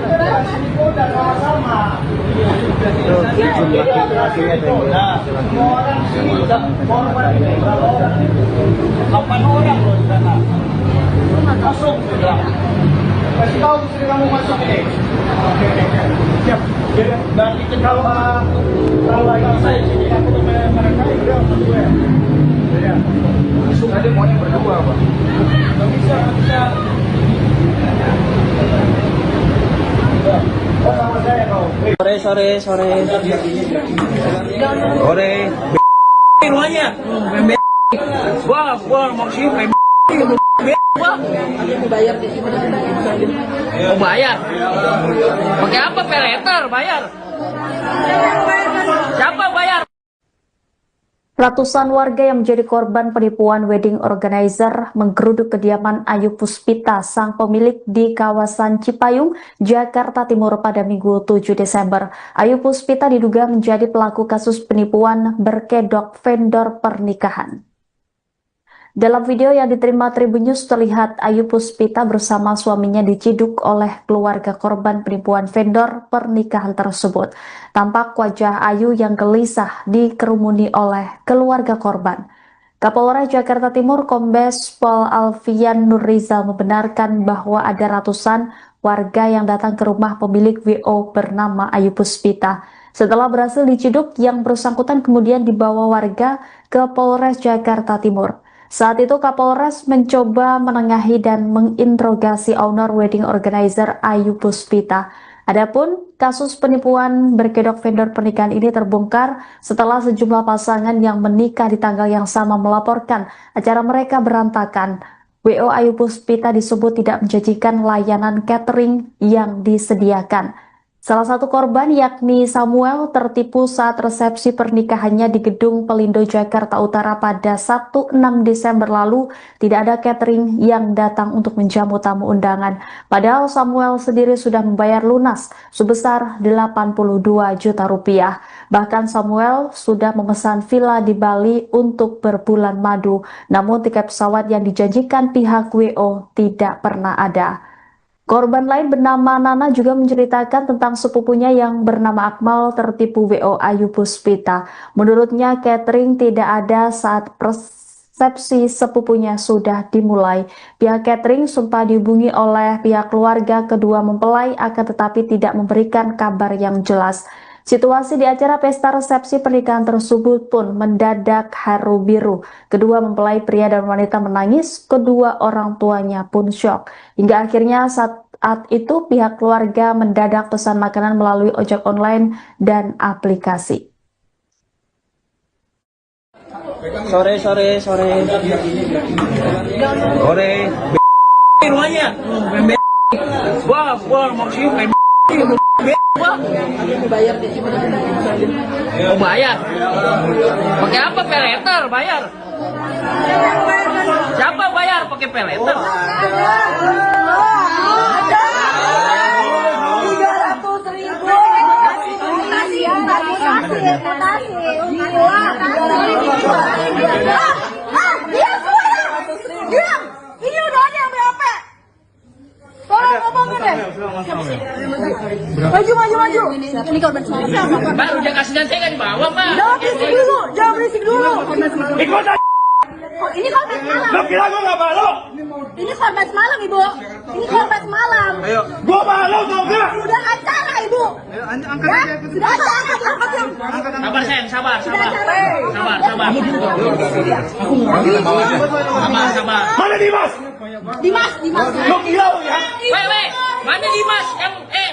Delapan orang loh di sana. Masuk. Kasih tahu istri kamu masuk ini. Oke. Siap. Dan itu kalau saya sini aku dengan mereka udah berdua. Ya. Masuk aja maunya berdua, Pak. Enggak bisa. Oh, sama saya kau. Sore. Rumahnya. Gua maksudnya Bayar di sini. Mau bayar? Pakai apa? Peleter bayar. Siapa bayar? Ratusan warga yang menjadi korban penipuan wedding organizer menggeruduk kediaman Ayu Puspita, sang pemilik di kawasan Cipayung, Jakarta Timur pada Minggu 7 Desember. Ayu Puspita diduga menjadi pelaku kasus penipuan berkedok vendor pernikahan. Dalam video yang diterima Tribun News terlihat Ayu Puspita bersama suaminya diciduk oleh keluarga korban penipuan vendor pernikahan tersebut. Tampak wajah Ayu yang gelisah dikerumuni oleh keluarga korban. Kapolres Jakarta Timur Kombes Pol Alfian Nurrizal membenarkan bahwa ada ratusan warga yang datang ke rumah pemilik WO bernama Ayu Puspita. Setelah berhasil diciduk, yang bersangkutan kemudian dibawa warga ke Polres Jakarta Timur. Saat itu Kapolres mencoba menengahi dan menginterogasi owner wedding organizer Ayu Puspita. Adapun kasus penipuan berkedok vendor pernikahan ini terbongkar setelah sejumlah pasangan yang menikah di tanggal yang sama melaporkan acara mereka berantakan. WO Ayu Puspita disebut tidak menjanjikan layanan catering yang disediakan. Salah satu korban yakni Samuel tertipu saat resepsi pernikahannya di Gedung Pelindo Jakarta Utara pada Sabtu 6 Desember lalu. Tidak ada catering yang datang untuk menjamu tamu undangan. Padahal Samuel sendiri sudah membayar lunas sebesar 82 juta rupiah. Bahkan Samuel sudah memesan villa di Bali untuk berbulan madu. Namun tiket pesawat yang dijanjikan pihak WO tidak pernah ada. Korban lain bernama Nana juga menceritakan tentang sepupunya yang bernama Akmal tertipu WO Ayu Puspita. Menurutnya catering tidak ada saat resepsi sepupunya sudah dimulai. Pihak catering sempat dihubungi oleh pihak keluarga kedua mempelai akan tetapi tidak memberikan kabar yang jelas. Situasi di acara pesta resepsi pernikahan tersebut pun mendadak haru biru. Kedua mempelai pria dan wanita menangis, kedua orang tuanya pun syok. Hingga akhirnya saat itu pihak keluarga mendadak pesan makanan melalui ojek online dan aplikasi. Sore. Rumahnya. Wah, maksudnya Bayar di sini. Mau bayar? Pakai apa? Peleter bayar. Siapa bayar? Pakai peleter. Diam! Ini udah ada yang berapa? Tolong ngomongin deh. Maju. Ini korban semalam. Mbak, udah kasih dan saya nggak dibawa, Pak. Jangan berisik dulu. ikut aja. Ini korban semalam. Lo kira gue nggak malu? Ini korban semalam, Ibu. Ini korban semalam. Gue malu tau gak? Sudah acara, Ibu. Ya? Sudah acara. Sabar, Sen, sabar. Sabar. Mana Dimas? Dimas. Lo gila lo ya? Weh, mana Dimas?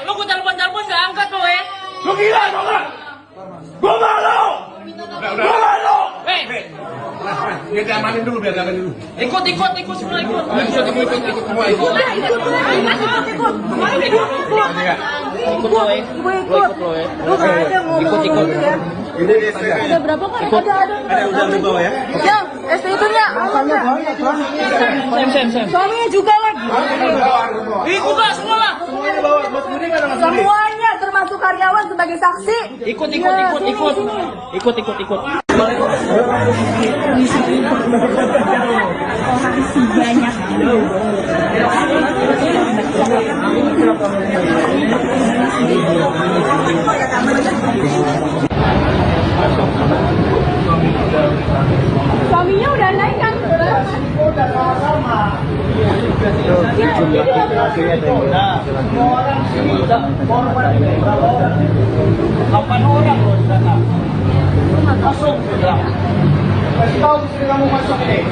Lo gue telepon nggak angkat lo, Lo gila tau gak? Gue malu. Gue malu. Biar diamanin dulu. Ikut semua ikut. Ikut. Ada berapa kan? Ada Udah di bawah ya? Yang ST-nya. Sem. Suaminya juga lagi. Ikut lah semua lah. Semuanya termasuk karyawan sebagai saksi. Ikut. Suaminya udah naik kan? Delapan orang loh di sana. Masuk. Kasih tahu istri kamu masuk ini.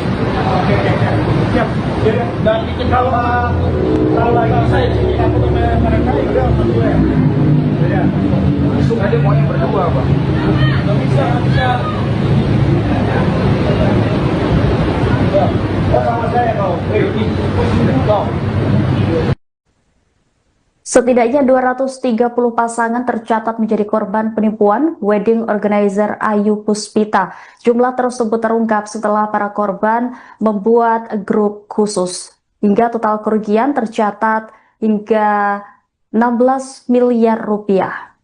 Siap. Dan itu kalau lagi saya sini aku tuh mereka juga masuk ya. Ya. Masuk aja maunya berdua, Pak. Nggak bisa. Sama saya kau. Setidaknya 230 pasangan tercatat menjadi korban penipuan wedding organizer Ayu Puspita. Jumlah tersebut terungkap setelah para korban membuat grup khusus. Hingga total kerugian tercatat hingga 16 miliar rupiah.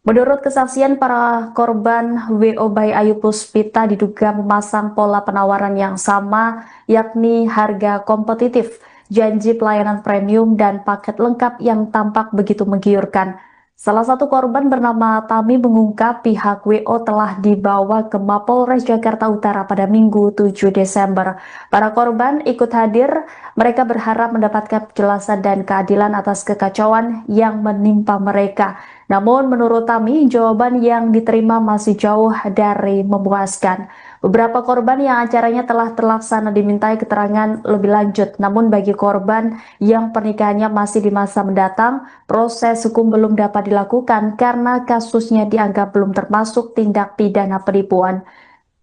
Menurut kesaksian para korban, WO by Ayu Puspita diduga memasang pola penawaran yang sama, yakni harga kompetitif, janji pelayanan premium, dan paket lengkap yang tampak begitu menggiurkan. Salah satu korban bernama Tami mengungkap pihak WO telah dibawa ke Mapolres Jakarta Utara pada Minggu 7 Desember. Para korban ikut hadir, mereka berharap mendapatkan penjelasan dan keadilan atas kekacauan yang menimpa mereka. Namun menurut Tami, jawaban yang diterima masih jauh dari memuaskan. Beberapa korban yang acaranya telah terlaksana dimintai keterangan lebih lanjut. Namun bagi korban yang pernikahannya masih di masa mendatang, proses hukum belum dapat dilakukan karena kasusnya dianggap belum termasuk tindak pidana penipuan.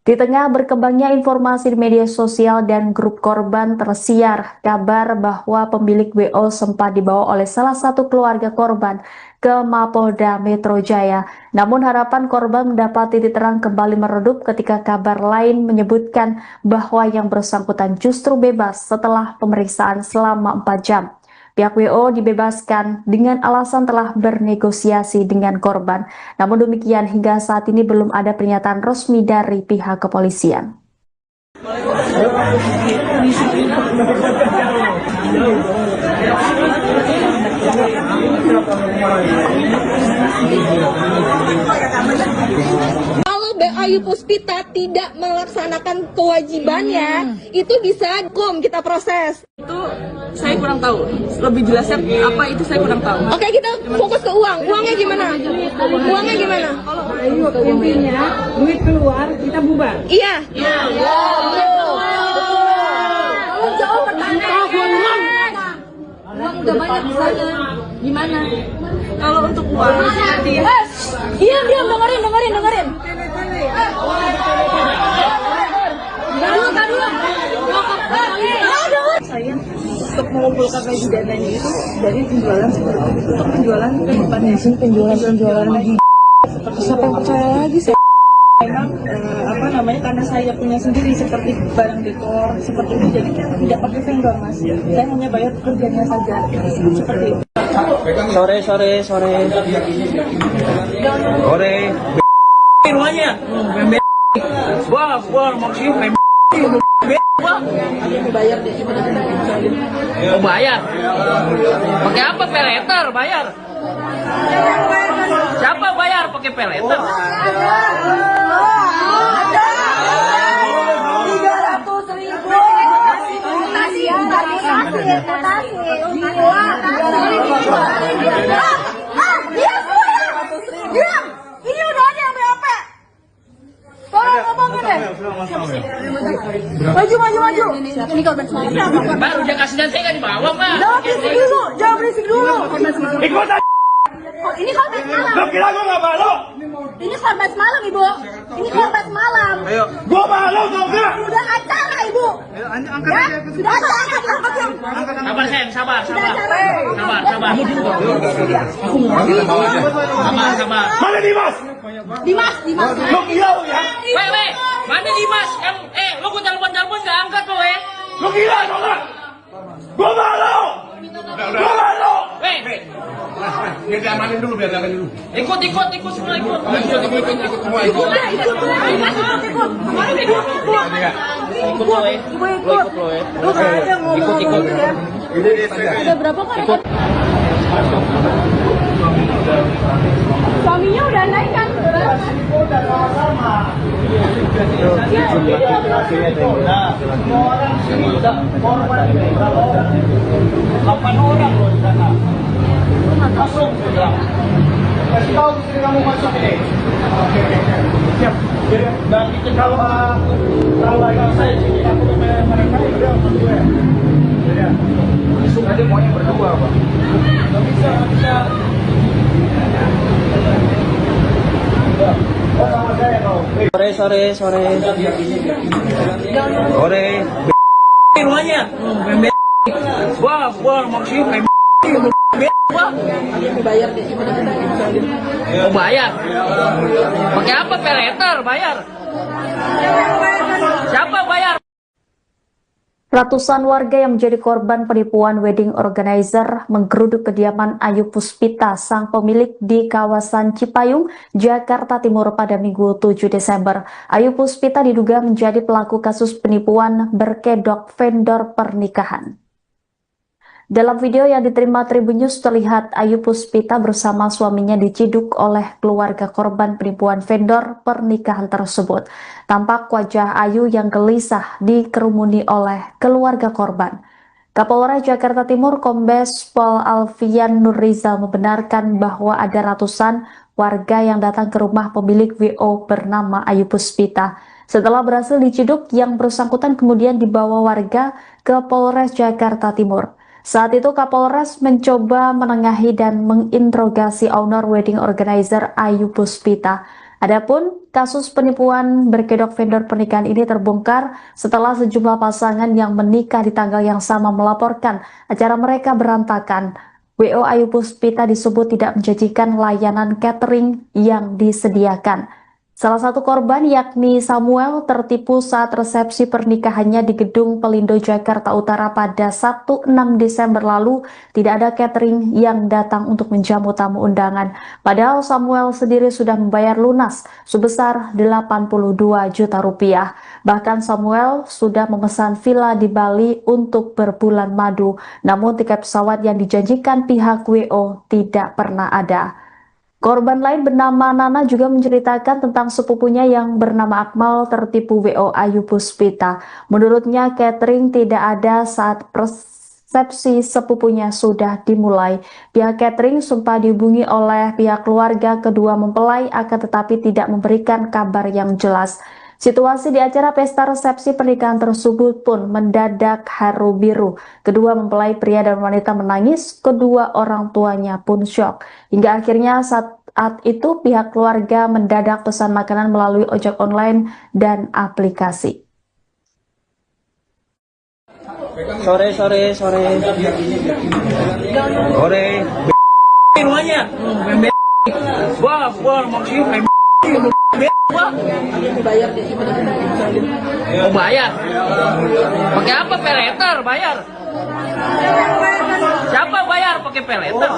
Di tengah berkembangnya informasi di media sosial dan grup korban, tersiar kabar bahwa pemilik WO sempat dibawa oleh salah satu keluarga korban ke Mapolda Metro Jaya. Namun harapan korban mendapat titik terang kembali meredup ketika kabar lain menyebutkan bahwa yang bersangkutan justru bebas setelah pemeriksaan selama 4 jam. Pihak WO dibebaskan dengan alasan telah bernegosiasi dengan korban. Namun demikian, hingga saat ini belum ada pernyataan resmi dari pihak kepolisian. Kalau Ayu Puspita tidak melaksanakan kewajibannya, itu bisa kita proses. Itu saya kurang tahu. Lebih jelasnya apa itu saya kurang tahu. Oke, kita fokus ke uang. Uangnya gimana? Uangnya gimana? Ayo intinya duit keluar kita bubar. Iya. Kalau jawab pertanyaan. Uang udah banyak di sana. Gimana? Kalau untuk uang, Diam, dengerin. saya untuk mengumpulkan lagi dananya itu dari penjualan seperti itu. Untuk penjualan ke depannya sih penjualan lagi. Seperti siapa yang percaya lagi sih? Memang karena saya punya sendiri seperti barang dekor seperti itu, jadi tidak pakai vendor mas. Saya hanya bayar pekerjaannya saja seperti itu. Sore. Rumahnya. Wah, maksudnya Bayar deh. Oh bayar? Pakai apa? Peleter bayar? Siapa bayar pakai peleter? Ini udah ada yang BOP. Tolong ngomongin deh. Maju. Ini korban semalam. Mbak udah kasih dan saya nggak dibawa mbak. Jangan berisik dulu. ikut aja. Oh, ini korban semalam. Lo kira gue nggak malu? Ini korban semalam, Ibu. Ini korban semalam. Gue malu tau gak? Udah acara, Ibu. Ya, sudah acara. Sabar sayang, sabar. Mana Dimas? Dimas. Lo gila lo ya? Weh, mana Dimas? Lo gue telepon nggak angkat lo Lo gila tau gak? Gue malu. Weh. Biar diamanin dulu. Ikut semua ikut. Ikut. Ada berapa kan? Suaminya udah naik kan? Semua orang sini udah korban ini. 8 orang loh di sana. Masuk. Kasih tahu istri kamu masuk ini. Oke. Siap. Dan itu kalau saya sini aku mereka udah masuk ya. Ya. Masuk aja maunya berdua, Pak. Nggak bisa. Sama saya kau. Sore. Rumahnya. Wah, maksudnya Mau bayar? Pakai apa? Peleter bayar? Siapa bayar? Ratusan warga yang menjadi korban penipuan wedding organizer menggeruduk kediaman Ayu Puspita, sang pemilik di kawasan Cipayung, Jakarta Timur pada Minggu 7 Desember. Ayu Puspita diduga menjadi pelaku kasus penipuan berkedok vendor pernikahan. Dalam video yang diterima Tribun News terlihat Ayu Puspita bersama suaminya diciduk oleh keluarga korban penipuan vendor pernikahan tersebut. Tampak wajah Ayu yang gelisah dikerumuni oleh keluarga korban. Kapolres Jakarta Timur Kombes Pol Alfian Nurrizal membenarkan bahwa ada ratusan warga yang datang ke rumah pemilik WO bernama Ayu Puspita. Setelah berhasil diciduk, yang bersangkutan kemudian dibawa warga ke Polres Jakarta Timur. Saat itu Kapolres mencoba menengahi dan menginterogasi owner wedding organizer Ayu Puspita. Adapun kasus penipuan berkedok vendor pernikahan ini terbongkar setelah sejumlah pasangan yang menikah di tanggal yang sama melaporkan acara mereka berantakan. WO Ayu Puspita disebut tidak menjanjikan layanan catering yang disediakan. Salah satu korban yakni Samuel tertipu saat resepsi pernikahannya di Gedung Pelindo Jakarta Utara pada Sabtu 6 Desember lalu. Tidak ada catering yang datang untuk menjamu tamu undangan. Padahal Samuel sendiri sudah membayar lunas sebesar 82 juta rupiah. Bahkan Samuel sudah memesan villa di Bali untuk berbulan madu. Namun tiket pesawat yang dijanjikan pihak WO tidak pernah ada. Korban lain bernama Nana juga menceritakan tentang sepupunya yang bernama Akmal tertipu WO Ayu Puspita. Menurutnya catering tidak ada saat resepsi sepupunya sudah dimulai. Pihak catering sempat dihubungi oleh pihak keluarga kedua mempelai akan tetapi tidak memberikan kabar yang jelas. Situasi di acara pesta resepsi pernikahan tersebut pun mendadak haru biru. Kedua mempelai pria dan wanita menangis, kedua orang tuanya pun syok. Hingga akhirnya saat itu pihak keluarga mendadak pesan makanan melalui ojek online dan aplikasi. Sore. Rumahnya. Wah, maksudnya mau bayar? Pakai apa? Peleter bayar? Siapa bayar pakai peleter? 300.000.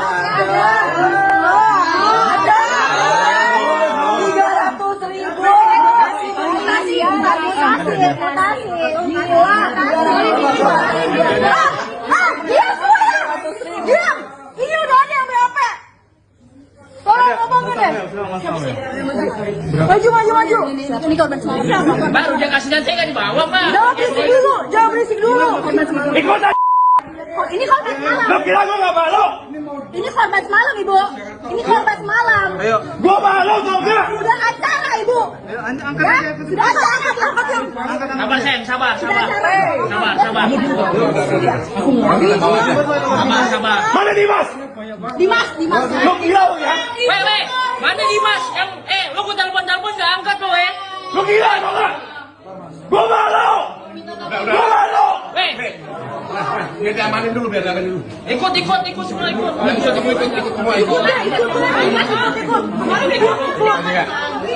Diam. Ini udah ada yang BAP. Tolong ngomongin deh. Maju. Ini korban semalam. Baru dia kasih dan saya nggak dibawa, Pak. Jangan berisik dulu. Ikut aja. Ini korban semalam. Lo kira gue nggak malu? Ini korban semalam, Ibu. Ini korban semalam. Ayo. Gue malu tau gak? Sudah acara, Ibu. Ayo, angkat Ya, aja. sudah acara, angkat yuk. Sabar, Sen, sabar. Sudah acara. Sabar. Mana Dimas? Dimas. Lo gila lo ya? Weh, mana Dimas? Yang, lo gue telepon nggak angkat lo, Lo gila tau gak? Gue malu. Gue malu. Weh, Biar diamanin dulu. ikut semua ikut. Ikut semua ikut. Lu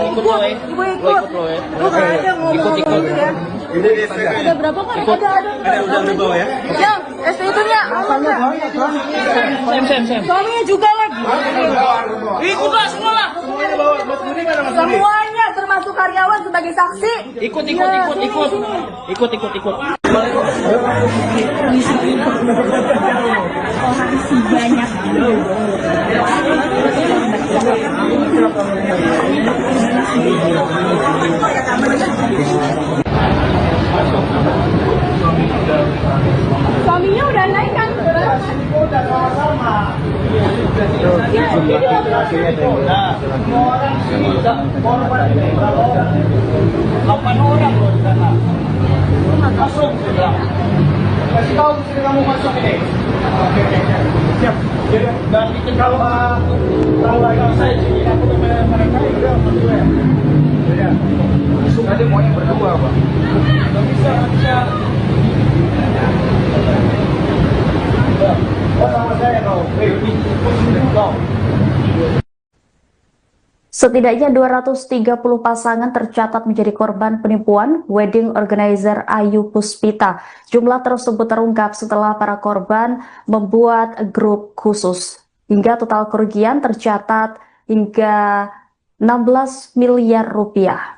nggak ada ngomong ya. Ada berapa kan? Ada Udah bawa ya? Yang ST itunya Sem. suaminya juga lagi. Ikut lah semua lah. Semuanya termasuk karyawan sebagai saksi. Ikut. Suaminya udah naik kan? Delapan orang loh di sana. Masuk. Kasih tahu istri kamu masuk ini. Oke. Siap. Dan itu kalau saya sini aku dengan mereka udah berdua. Ya. Masuk aja mau yang berdua, Pak. Nggak bisa. Oh, sama saya kau. Setidaknya 230 pasangan tercatat menjadi korban penipuan wedding organizer Ayu Puspita. Jumlah tersebut terungkap setelah para korban membuat grup khusus. Hingga total kerugian tercatat hingga 16 miliar rupiah.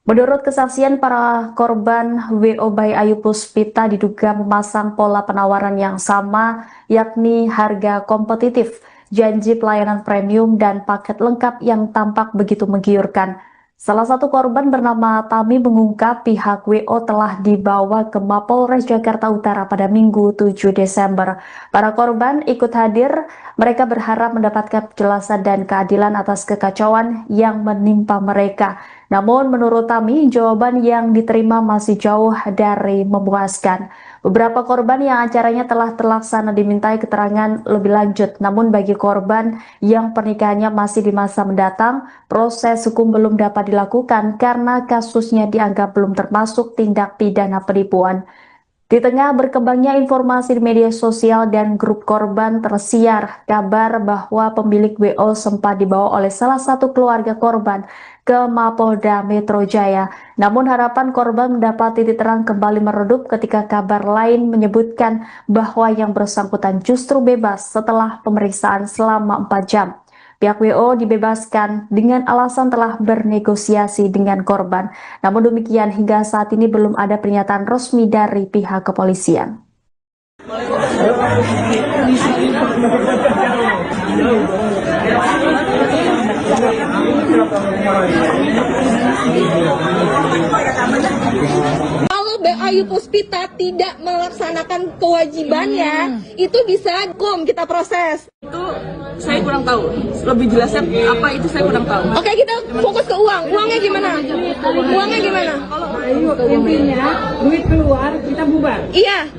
Menurut kesaksian para korban, WO by Ayu Puspita diduga memasang pola penawaran yang sama, yakni harga kompetitif, janji pelayanan premium, dan paket lengkap yang tampak begitu menggiurkan. Salah satu korban bernama Tami mengungkap pihak WO telah dibawa ke Mapolres Jakarta Utara pada Minggu 7 Desember. Para korban ikut hadir, mereka berharap mendapatkan penjelasan dan keadilan atas kekacauan yang menimpa mereka. Namun menurut Tami, jawaban yang diterima masih jauh dari memuaskan. Beberapa korban yang acaranya telah terlaksana dimintai keterangan lebih lanjut. Namun bagi korban yang pernikahannya masih di masa mendatang, proses hukum belum dapat dilakukan karena kasusnya dianggap belum termasuk tindak pidana penipuan. Di tengah berkembangnya informasi di media sosial dan grup korban, tersiar kabar bahwa pemilik WO sempat dibawa oleh salah satu keluarga korban ke Mapolda Metro Jaya. Namun harapan korban mendapat titik terang kembali meredup ketika kabar lain menyebutkan bahwa yang bersangkutan justru bebas setelah pemeriksaan selama 4 jam. Pihak WO dibebaskan dengan alasan telah bernegosiasi dengan korban. Namun demikian, hingga saat ini belum ada pernyataan resmi dari pihak kepolisian. Kalau Ayu Puspita tidak melaksanakan kewajibannya, itu bisa kita proses. Itu saya kurang tahu. Lebih jelasnya apa itu saya kurang tahu. Oke, kita fokus ke uang. Uangnya gimana? Uangnya gimana? Ayo, intinya duit keluar kita bubar. Iya.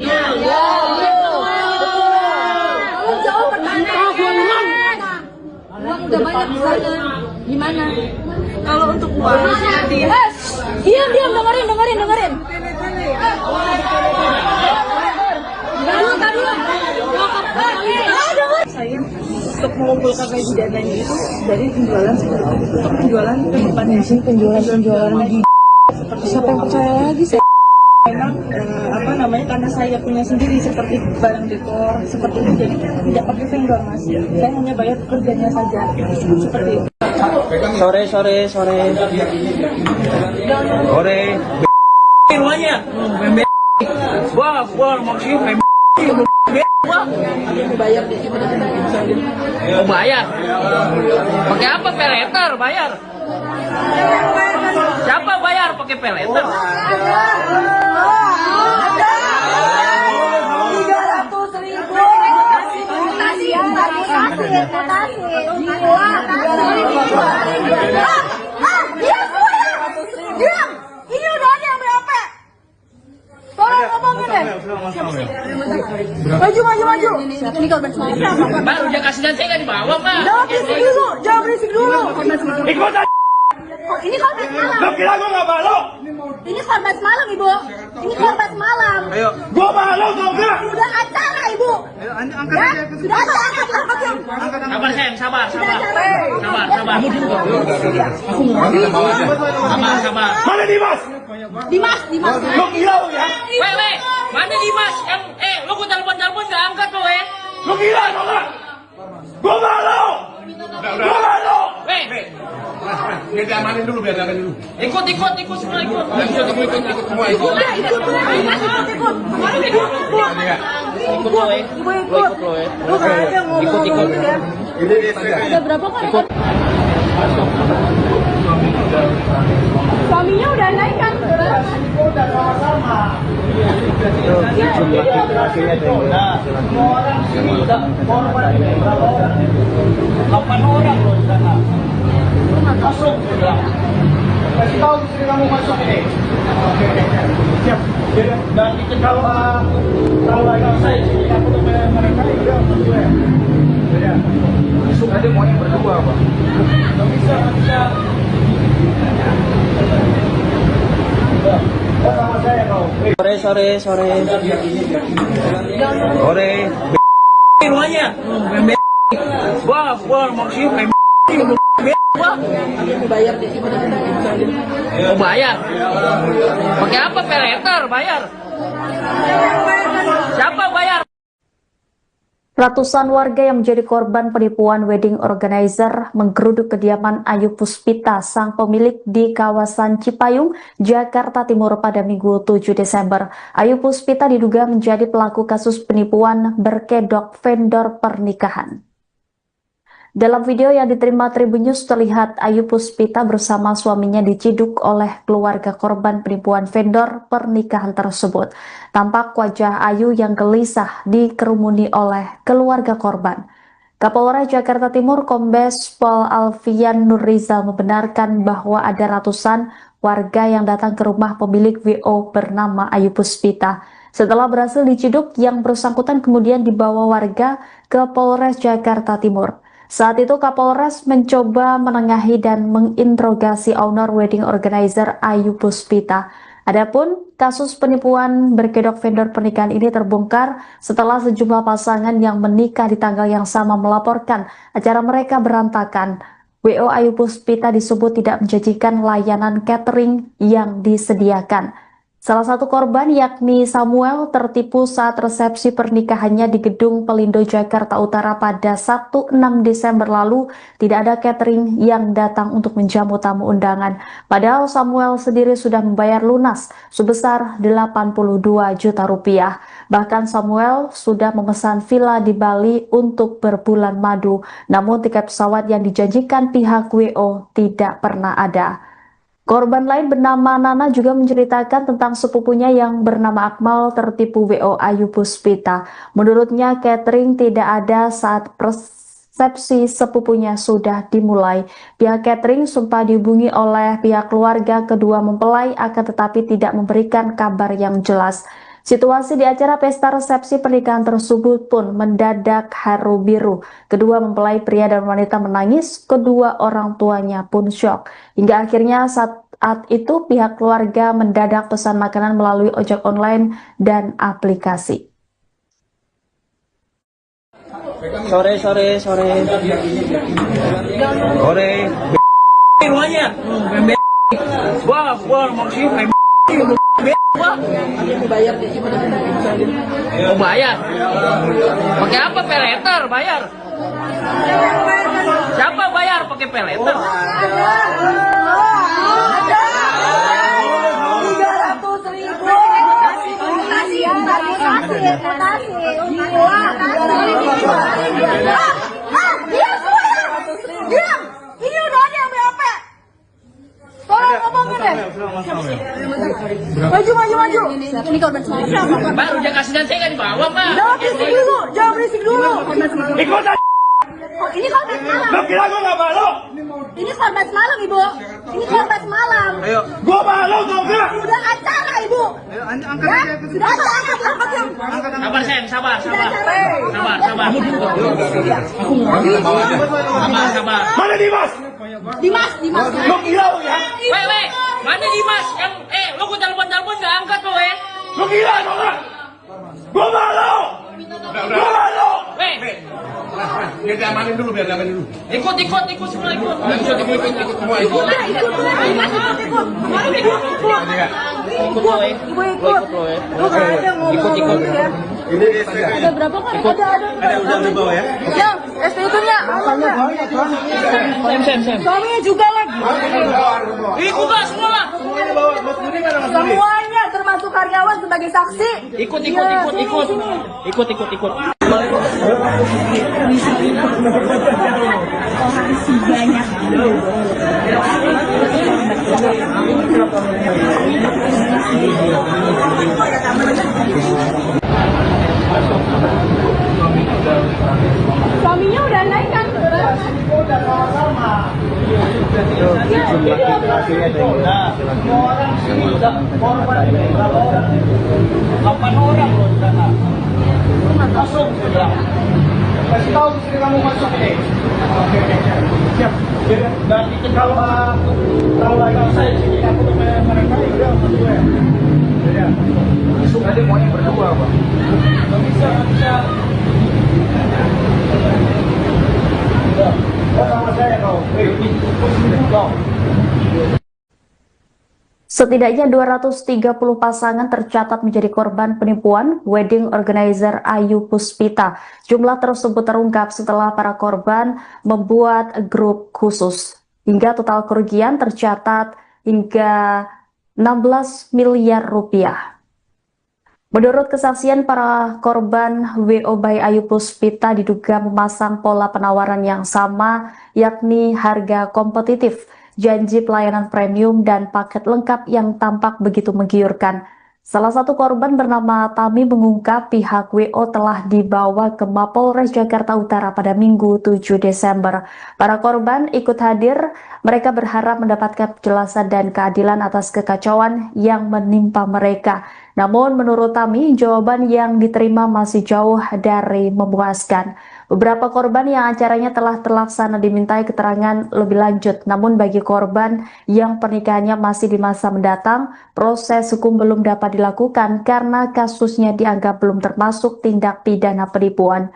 Tolong jawab pertanyaan. Uang udah banyak di sana. Gimana? Kalau untuk uang, Diam, dengerin. saya untuk mengumpulkan gaji dananya itu dari penjualan untuk penjualan ke depannya sih penjualan di siapa yang percaya lagi saya memang karena saya punya sendiri seperti barang dekor seperti itu, jadi tidak pakai vendor mas, saya hanya bayar pekerjanya saja seperti itu. Sore. Semuanya. Wah, maksudnya Bayar Oh bayar? Pakai apa? Peleter bayar? Siapa bayar pakai peleter? Diam! Ini udah ada yang berapa? Tolong ngomongin deh. Maju. Ini korban semalam. Mbak, udah kasih dan saya nggak dibawa, Pak. Jangan berisik dulu. ikut aja. Ini korban semalam. Lo kira gue gak malu? Ini korban semalam, Ibu. Ini korban semalam. Gue malu tau gak? Sudah acara, Ibu. Ya? Sudah acara. Sabar, sayang, sabar. Sabar. Mana Dimas? Dimas. Lo gila lo ya? Weh, mana Dimas? Lo gue telepon nggak angkat lo, Lo gila tau gak? Gue malu! Gue malu! Weh, Biar diamanin dulu, ikut semua ikut. Ikut lo, Lu gak ada ngomong ya. Ada berapa kan? Suaminya udah naik kan? Udah sama-sama. Semua orang sini udah korban ini. 8 orang loh di sana. Masuk. Kasih tahu istri kamu masuk ini. Siap. Dan itu kalau ada saya sini aku tuh mereka udah masuk ya. Ya. Masuk aja maunya berdua, Pak. Nggak bisa. Sama saya kau. Sore. Semuanya. Gua maksudnya kayak gua. Mau bayar? Pakai apa? Peleter bayar? Siapa bayar? Ratusan warga yang menjadi korban penipuan wedding organizer menggeruduk kediaman Ayu Puspita, sang pemilik di kawasan Cipayung, Jakarta Timur pada Minggu 7 Desember. Ayu Puspita diduga menjadi pelaku kasus penipuan berkedok vendor pernikahan. Dalam video yang diterima Tribun News terlihat Ayu Puspita bersama suaminya diciduk oleh keluarga korban penipuan vendor pernikahan tersebut. Tampak wajah Ayu yang gelisah dikerumuni oleh keluarga korban. Kapolres Jakarta Timur Kombes Pol Alfian Nurrizal membenarkan bahwa ada ratusan warga yang datang ke rumah pemilik WO bernama Ayu Puspita. Setelah berhasil diciduk, yang bersangkutan kemudian dibawa warga ke Polres Jakarta Timur. Saat itu Kapolres mencoba menengahi dan menginterogasi owner wedding organizer Ayu Puspita. Adapun kasus penipuan berkedok vendor pernikahan ini terbongkar setelah sejumlah pasangan yang menikah di tanggal yang sama melaporkan acara mereka berantakan. WO Ayu Puspita disebut tidak menjanjikan layanan catering yang disediakan. Salah satu korban yakni Samuel tertipu saat resepsi pernikahannya di Gedung Pelindo Jakarta Utara pada Sabtu 6 Desember lalu. Tidak ada catering yang datang untuk menjamu tamu undangan. Padahal Samuel sendiri sudah membayar lunas sebesar 82 juta rupiah. Bahkan Samuel sudah memesan villa di Bali untuk berbulan madu. Namun tiket pesawat yang dijanjikan pihak WO tidak pernah ada. Korban lain bernama Nana juga menceritakan tentang sepupunya yang bernama Akmal tertipu WO Ayu Puspita. Menurutnya catering tidak ada saat resepsi sepupunya sudah dimulai. Pihak catering sempat dihubungi oleh pihak keluarga kedua mempelai akan tetapi tidak memberikan kabar yang jelas. Situasi di acara pesta resepsi pernikahan tersebut pun mendadak haru biru. Kedua mempelai pria dan wanita menangis, kedua orang tuanya pun syok. Hingga akhirnya saat itu pihak keluarga mendadak pesan makanan melalui ojek online dan aplikasi. Sore. Rumahnya. Gua maksudnya kayak Mau bayar? Pakai apa? Peleter bayar? Siapa bayar pakai peleter? Diam! Ini udah ada yang BAP. Tolong ngomongin deh. Maju. Ini korban semalam. Baru dia kasih dan saya nggak dibawa, Pak. Jangan berisik dulu. ikut aja. Oh, ini korban semalam. Lo kira gua nggak malu? Ini korban semalam, Ibu. Ini korban semalam. Ayo. Gua malu tau nggak? Udah acara, Ibu. Ayo, angkat Ya? aja. Sudah angkat. Sabar, Sen. Sabar. Mana Dimas? Dimas. Lo gila lo ya? Weh, mana Dimas? Yang lo gua telepon nggak angkat lo, Lo gila tau nggak? Gua malu. Gua malu. Weh, Biar diamanin dulu. ikut semua ikut. Ikut semua ikut. Ikut lo, Ibu ikut. Lu nggak ada ngomong ya. Ada berapa kan? Ada Udah di bawah ya? Yang STU-nya. Sem. Suaminya juga lagi. Ikut lah semua lah. Semuanya termasuk karyawan sebagai saksi. Ikut. Suaminya udah naik kan? Delapan orang loh di sana. Masuk. Kasih tahu istri kamu masuk ini. Oke. Siap. Dan itu kalau saya sini aku tuh mereka udah masuk ya. Ya. Masuk aja maunya berdua, Pak. Nggak bisa. Setidaknya 230 pasangan tercatat menjadi korban penipuan wedding organizer Ayu Puspita. Jumlah tersebut terungkap setelah para korban membuat grup khusus. Hingga total kerugian tercatat hingga 16 miliar rupiah. Menurut kesaksian para korban, WO by Ayu Puspita diduga memasang pola penawaran yang sama, yakni harga kompetitif, janji pelayanan premium, dan paket lengkap yang tampak begitu menggiurkan. Salah satu korban bernama Tami mengungkap pihak WO telah dibawa ke Mapolres Jakarta Utara pada Minggu 7 Desember. Para korban ikut hadir, mereka berharap mendapatkan penjelasan dan keadilan atas kekacauan yang menimpa mereka. Namun menurut Tami, jawaban yang diterima masih jauh dari memuaskan. Beberapa korban yang acaranya telah terlaksana dimintai keterangan lebih lanjut. Namun bagi korban yang pernikahannya masih di masa mendatang, proses hukum belum dapat dilakukan karena kasusnya dianggap belum termasuk tindak pidana penipuan.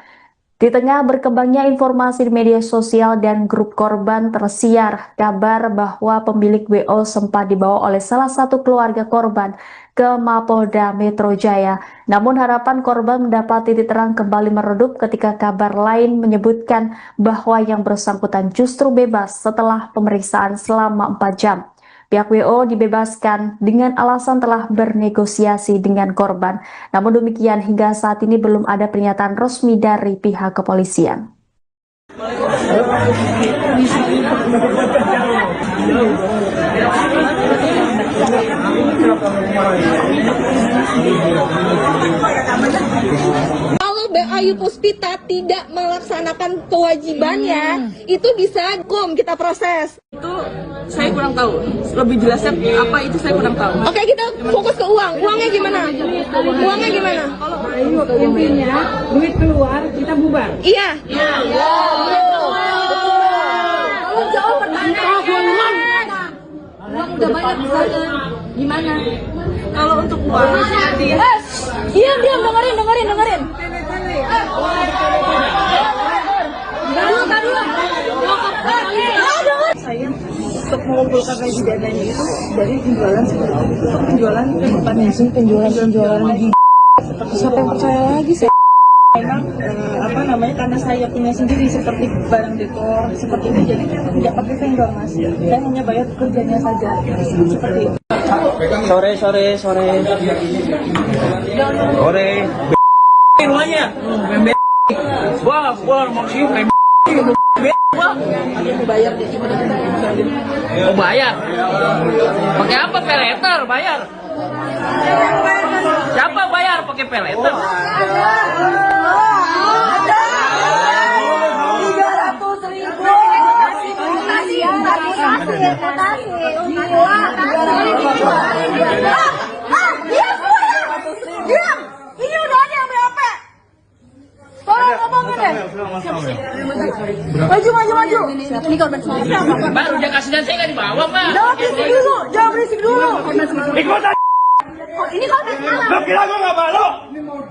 Di tengah berkembangnya informasi di media sosial dan grup korban, tersiar kabar bahwa pemilik WO sempat dibawa oleh salah satu keluarga korban ke Mapolda Metro Jaya. Namun harapan korban mendapat titik terang kembali meredup ketika kabar lain menyebutkan bahwa yang bersangkutan justru bebas setelah pemeriksaan selama 4 jam. Pihak WO dibebaskan dengan alasan telah bernegosiasi dengan korban. Namun demikian hingga saat ini belum ada pernyataan resmi dari pihak kepolisian. Kalau Ayu Puspita tidak melaksanakan kewajibannya, itu bisa hukum kita proses. Itu saya kurang tahu. Lebih jelasnya apa itu saya kurang tahu. Oke, kita fokus ke uang. Uangnya gimana? Uangnya gimana? Ayo, intinya duit keluar kita bubar. Iya. Kalau jawab pertanyaan. Uang udah banyak di sana. Gimana? Kalau untuk uang, Diam, dengerin. saya untuk mengumpulkan gaji dananya itu dari penjualan seperti itu. Penjualan penjualan lagi. Siapa yang percaya lagi saya? Memang karena saya punya sendiri seperti barang dekor seperti itu, jadi tidak pakai vendor mas. Saya hanya bayar kerjanya saja seperti itu. Sore. Semuanya. Wah, maksudnya Mau bayar? Pakai apa? Peleter bayar? Siapa bayar pakai peleter? Ini udah ada yang BAP. Tolong ngomongin deh. Maju. Ini korban semalam. Baru dia kasih dan saya nggak dibawa, Pak. Jangan berisik dulu. ikutan. Oh, ini korban semalam. Lo kira gue nggak malu?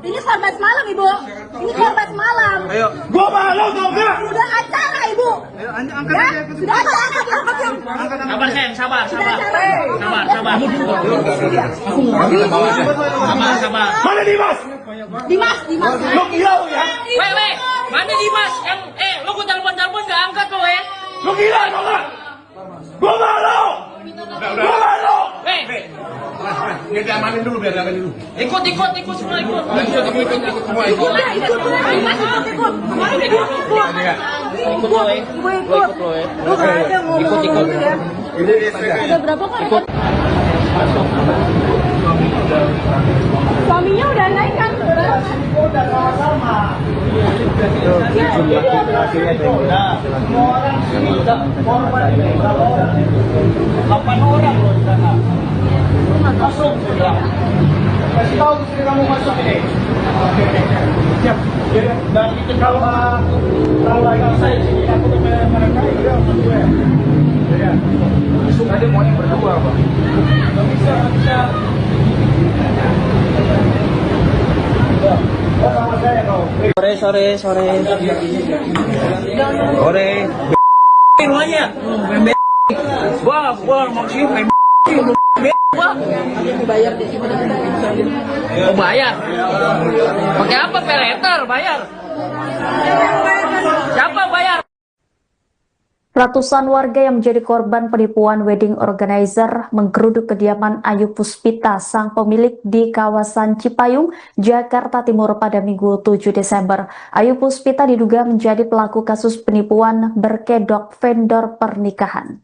Ini korban semalam, Ibu. Ini korban semalam. Gue malu tau gak? Sudah acara, Ibu. Sudah acara, angkat yang. Sabar, sayang, sabar. Sabar. Mana Dimas? Dimas. Lo gila lo ya? Weh, mana Dimas? Lo gue telepon nggak angkat lo, Lo gila tau gak? Gue malu. Weh, Biar diamanin dulu. ikut semua ikut. Ada berapa kan? Suaminya udah naik kan? Udah sama-sama. Semua orang sini korban berapa orang? 8 orang loh di sana. Masuk. Kasih tahu istri kamu masuk ini. Siap. Dan itu kalau lagi saya sini aku tuh mereka udah gue. Ya. Masuk aja maunya berdua, Pak. Enggak bisa. Sore. Semuanya. Wah, maksudnya Oh bayar? Pakai apa? Peleter bayar? Siapa bayar? Ratusan warga yang menjadi korban penipuan wedding organizer menggeruduk kediaman Ayu Puspita, sang pemilik di kawasan Cipayung, Jakarta Timur pada Minggu 7 Desember. Ayu Puspita diduga menjadi pelaku kasus penipuan berkedok vendor pernikahan.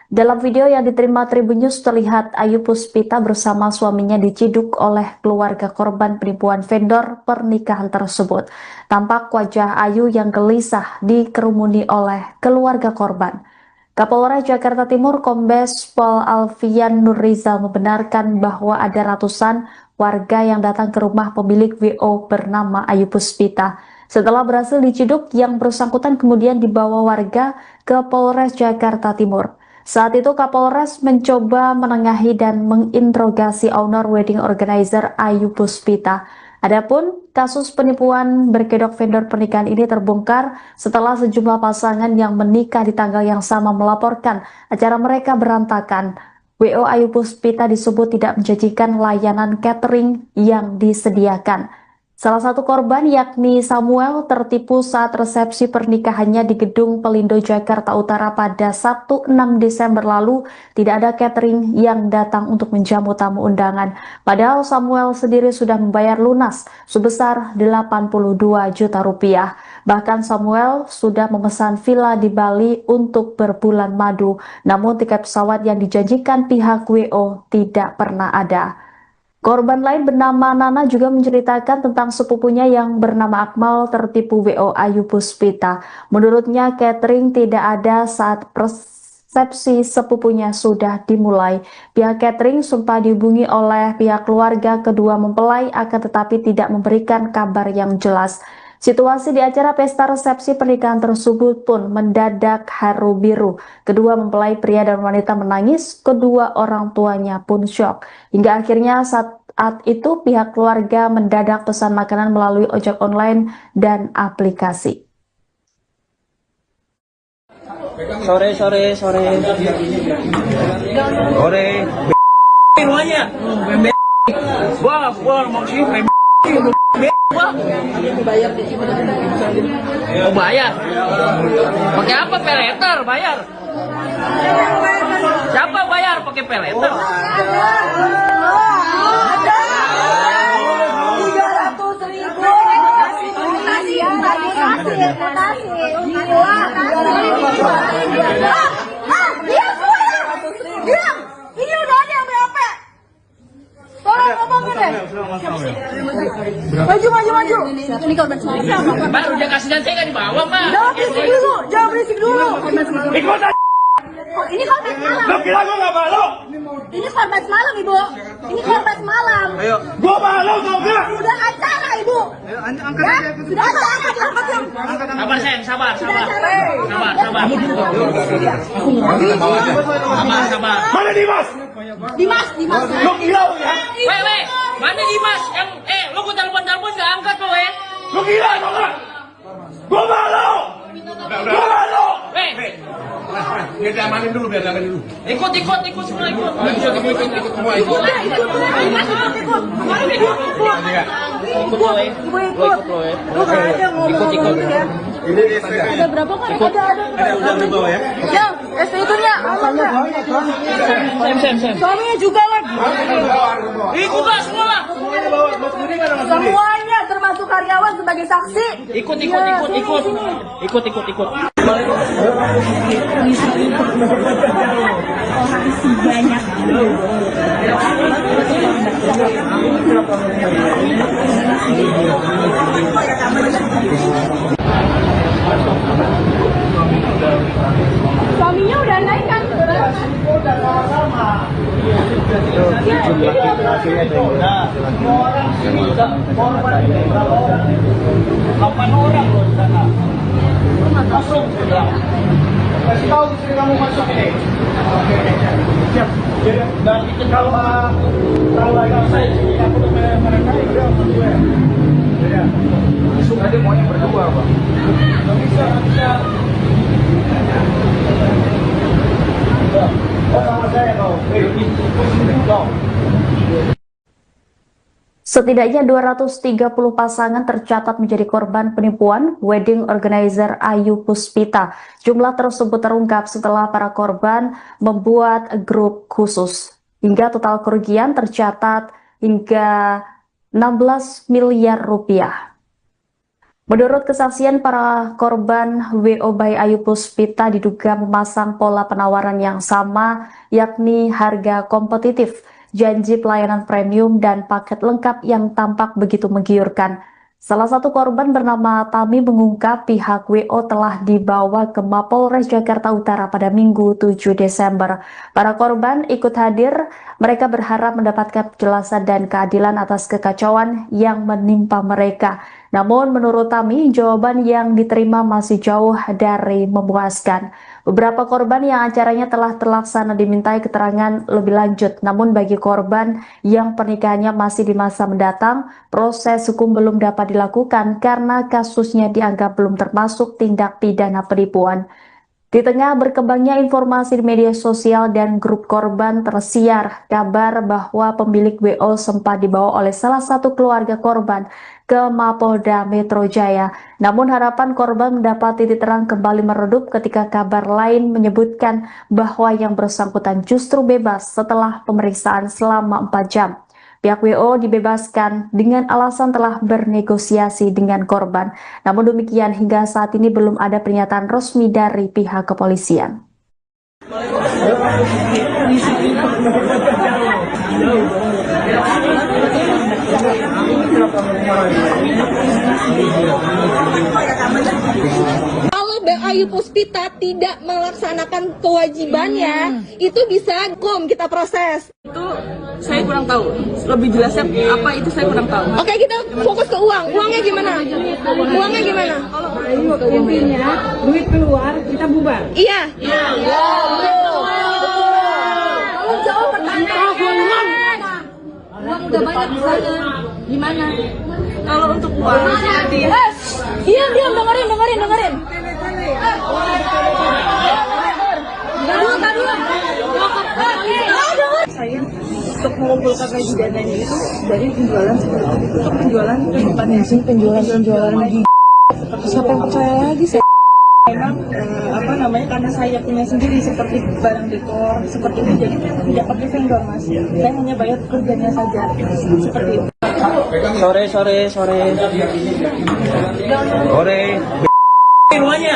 Dalam video yang diterima Tribun News terlihat Ayu Puspita bersama suaminya diciduk oleh keluarga korban penipuan vendor pernikahan tersebut. Tampak wajah Ayu yang gelisah dikerumuni oleh keluarga korban. Kapolres Jakarta Timur Kombes Pol Alfian Nurrizal membenarkan bahwa ada ratusan warga yang datang ke rumah pemilik WO bernama Ayu Puspita. Setelah berhasil diciduk, yang bersangkutan kemudian dibawa warga ke Polres Jakarta Timur. Saat itu Kapolres mencoba menengahi dan menginterogasi owner wedding organizer Ayu Puspita. Adapun kasus penipuan berkedok vendor pernikahan ini terbongkar setelah sejumlah pasangan yang menikah di tanggal yang sama melaporkan acara mereka berantakan. WO Ayu Puspita disebut tidak menjanjikan layanan catering yang disediakan. Salah satu korban yakni Samuel tertipu saat resepsi pernikahannya di Gedung Pelindo Jakarta Utara pada Sabtu 6 Desember lalu. Tidak ada catering yang datang untuk menjamu tamu undangan. Padahal Samuel sendiri sudah membayar lunas sebesar 82 juta rupiah. Bahkan Samuel sudah memesan villa di Bali untuk berbulan madu. Namun tiket pesawat yang dijanjikan pihak WO tidak pernah ada. Korban lain bernama Nana juga menceritakan tentang sepupunya yang bernama Akmal tertipu WO Ayu Puspita. Menurutnya catering tidak ada saat resepsi sepupunya sudah dimulai. Pihak catering sempat dihubungi oleh pihak keluarga kedua mempelai akan tetapi tidak memberikan kabar yang jelas. Situasi di acara pesta resepsi pernikahan tersebut pun mendadak haru biru. Kedua mempelai pria dan wanita menangis, kedua orang tuanya pun syok. Hingga akhirnya saat itu pihak keluarga mendadak pesan makanan melalui ojek online dan aplikasi. Sore. Semuanya. Wah, maksudnya oh bayar? Pakai apa? Peleter bayar? Siapa bayar pakai peleter? 300.000. Diam. Ini udah ada yang BOP. Tolong ngomongin deh. Maju. Ini korban semalam. Baru dia kasih dan saya nggak dibawa, Mbak. Jangan berisik dulu. Ikut aja. Oh, ini korban semalam. Lo kira gue nggak malu? Ini korban semalam, Ibu. Ini korban semalam. Gue malu tau gak? Sudah acara, Ibu. Ya, sudah acara. Diangkat yang. Sabar, sayang, sabar. Sabar. Mana Dimas? Dimas. Lo gila lo ya? Weh, mana Dimas? Yang lo gue telepon nggak angkat lo, Lo gila tau gak? Gue malu. Gue malu. Biar diamanin dulu. Ikut semua ikut. Ikut semua. Ikut. Ada berapa kan? Ada udang di bawah ya? Yang ST-nya. Suaminya juga lagi. Ikut lah semua lah. Semuanya termasuk karyawan sebagai saksi. Ikut. Suaminya udah naik kan? Jumlah hasilnya ada orang sini korban ini berapa orang? 8 orang loh di sana. Masuk sudah. Kasih tahu istri kamu masuk ini. Oke. Siap. Dan itu kalau ada saya sini aku udah mereka itu sama gue. Ya. Masuk aja maunya berdua, Pak. Bisa. Sama saya kau. Kau. Setidaknya 230 pasangan tercatat menjadi korban penipuan wedding organizer Ayu Puspita. Jumlah tersebut terungkap setelah para korban membuat grup khusus. Hingga total kerugian tercatat hingga 16 miliar rupiah. Menurut kesaksian para korban, WO by Ayu Puspita diduga memasang pola penawaran yang sama, yakni harga kompetitif, janji pelayanan premium, dan paket lengkap yang tampak begitu menggiurkan. Salah satu korban bernama Tami mengungkap pihak WO telah dibawa ke Mapolres Jakarta Utara pada Minggu 7 Desember. Para korban ikut hadir, mereka berharap mendapatkan penjelasan dan keadilan atas kekacauan yang menimpa mereka. Namun menurut Tami, jawaban yang diterima masih jauh dari memuaskan. Beberapa korban yang acaranya telah terlaksana dimintai keterangan lebih lanjut. Namun bagi korban yang pernikahannya masih di masa mendatang, proses hukum belum dapat dilakukan karena kasusnya dianggap belum termasuk tindak pidana penipuan. Di tengah berkembangnya informasi di media sosial dan grup korban, tersiar kabar bahwa pemilik WO sempat dibawa oleh salah satu keluarga korban ke Mapolda Metro Jaya. Namun harapan korban mendapat titik terang kembali meredup ketika kabar lain menyebutkan bahwa yang bersangkutan justru bebas setelah pemeriksaan selama 4 jam. Pihak WO dibebaskan dengan alasan telah bernegosiasi dengan korban. Namun demikian, hingga saat ini belum ada pernyataan resmi dari pihak kepolisian. Kalau Ayu Puspita tidak melaksanakan kewajibannya, itu bisa kita proses. Itu saya kurang tahu. Lebih jelasnya apa itu saya kurang tahu. Oke, kita fokus ke uang. Uangnya gimana? Uangnya gimana? Ayo, intinya duit keluar kita bubar. Iya. Tolong jawab pertanyaan. Uang udah banyak di sana. Gimana? Kalau untuk uang, Diam, dengerin. saya untuk mengumpulkan gaji dananya itu dari penjualan seperti itu. Untuk penjualan ke depannya sih, penjualan lagi. Siapa yang percaya lagi sih? Memang karena saya punya sendiri seperti barang dekor seperti itu, jadi saya tidak pakai vendor mas. Saya hanya bayar kerjanya saja seperti itu. Sore. Semuanya.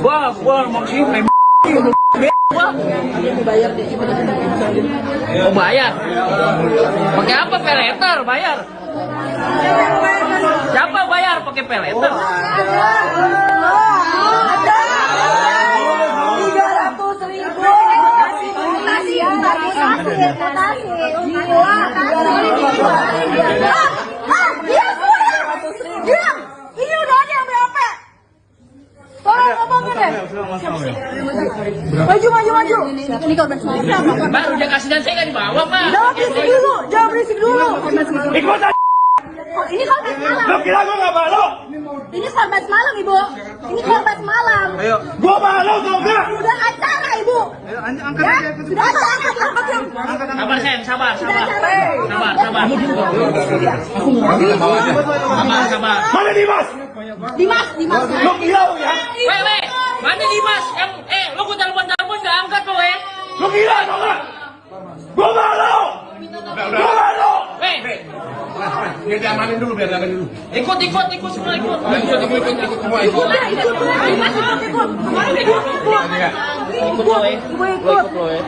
Wah, maksudnya mau bayar? Pakai apa? Peleter bayar? Siapa bayar pakai peleter? Ini udah ada yang BAP. Tolong ngomongin deh. Maju. Ini korban semalam. Baru dia kasih dan saya nggak dibawa, Pak. Jangan berisik dulu. Ikut aja. Ini korban semalam. Lo kira gue nggak malu? Ini korban semalam, Ibu. Ini korban semalam. Gue malu tau gak? Sudah acara, Ibu. Ya, sudah acara. Sabar, Sen, sabar. Sabar. Mana Dimas? Dimas. Lo kira lo ya? Weh, mana Dimas? Lo gue telepon nggak angkat lo, Lo kira tau gak? Gue malu. Gue malu. Weh, Biar diamanin dulu. ikut semua ikut. Ikut lo,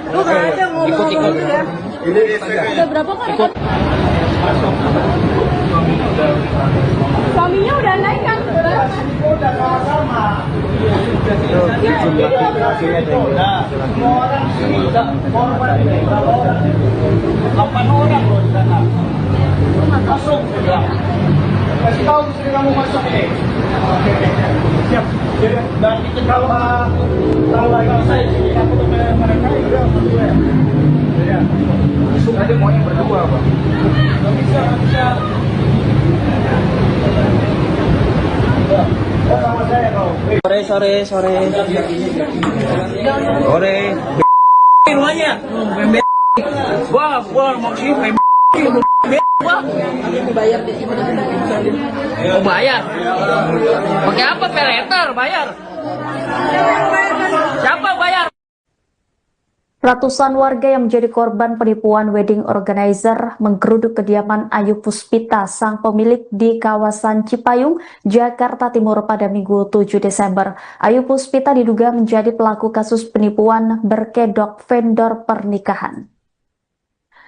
Lu gak ada ngomong ya. Udah berapa kali? Suaminya udah naik kan? Jumlah hasilnya Semua orang sini korban berapa orang? 8 orang loh di sana. Masuk. Kasih tahu istri kamu masuk ini. Siap. Dan itu kalau saya sini aku dengan mereka itu berdua. Ya. Masuk aja maunya berdua, Pak. Nggak bisa. Sama saya kau. Sore. rumahnya. Gua mau sih gua. Bayar deh. Mau bayar. Pakai apa? Peleter bayar. Siapa bayar? Ratusan warga yang menjadi korban penipuan wedding organizer menggeruduk kediaman Ayu Puspita, sang pemilik di kawasan Cipayung, Jakarta Timur pada Minggu 7 Desember. Ayu Puspita diduga menjadi pelaku kasus penipuan berkedok vendor pernikahan.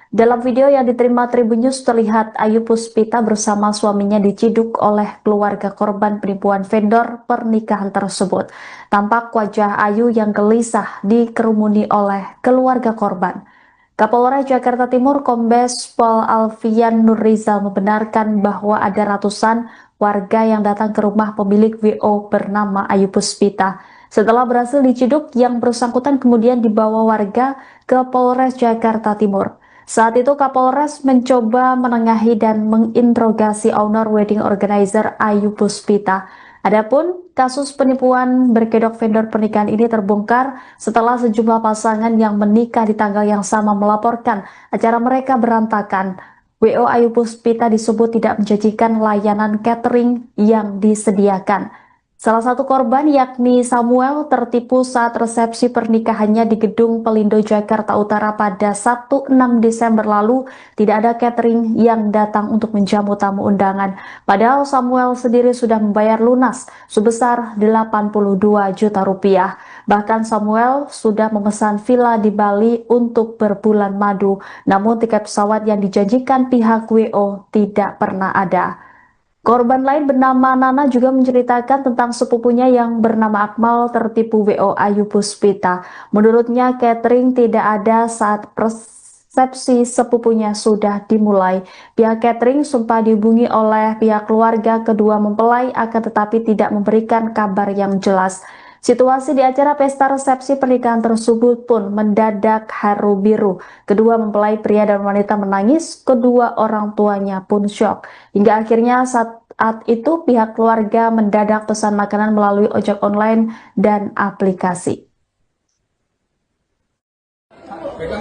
Dalam video yang diterima Tribun News terlihat Ayu Puspita bersama suaminya diciduk oleh keluarga korban penipuan vendor pernikahan tersebut. Tampak wajah Ayu yang gelisah dikerumuni oleh keluarga korban. Kapolres Jakarta Timur Kombes Pol Alfian Nurrizal membenarkan bahwa ada ratusan warga yang datang ke rumah pemilik WO bernama Ayu Puspita. Setelah berhasil diciduk, yang bersangkutan kemudian dibawa warga ke Polres Jakarta Timur. Saat itu Kapolres mencoba menengahi dan menginterogasi owner wedding organizer Ayu Puspita. Adapun kasus penipuan berkedok vendor pernikahan ini terbongkar setelah sejumlah pasangan yang menikah di tanggal yang sama melaporkan acara mereka berantakan. WO Ayu Puspita disebut tidak menjanjikan layanan catering yang disediakan. Salah satu korban yakni Samuel tertipu saat resepsi pernikahannya di Gedung Pelindo Jakarta Utara pada Sabtu 6 Desember lalu. Tidak ada catering yang datang untuk menjamu tamu undangan. Padahal Samuel sendiri sudah membayar lunas sebesar 82 juta rupiah. Bahkan Samuel sudah memesan villa di Bali untuk berbulan madu. Namun tiket pesawat yang dijanjikan pihak WO tidak pernah ada. Korban lain bernama Nana juga menceritakan tentang sepupunya yang bernama Akmal tertipu WO Ayu Puspita. Menurutnya catering tidak ada saat resepsi sepupunya sudah dimulai. Pihak catering sempat dihubungi oleh pihak keluarga kedua mempelai akan tetapi tidak memberikan kabar yang jelas. Situasi di acara pesta resepsi pernikahan tersebut pun mendadak haru biru. Kedua mempelai pria dan wanita menangis, kedua orang tuanya pun syok. Hingga akhirnya saat itu pihak keluarga mendadak pesan makanan melalui ojek online dan aplikasi.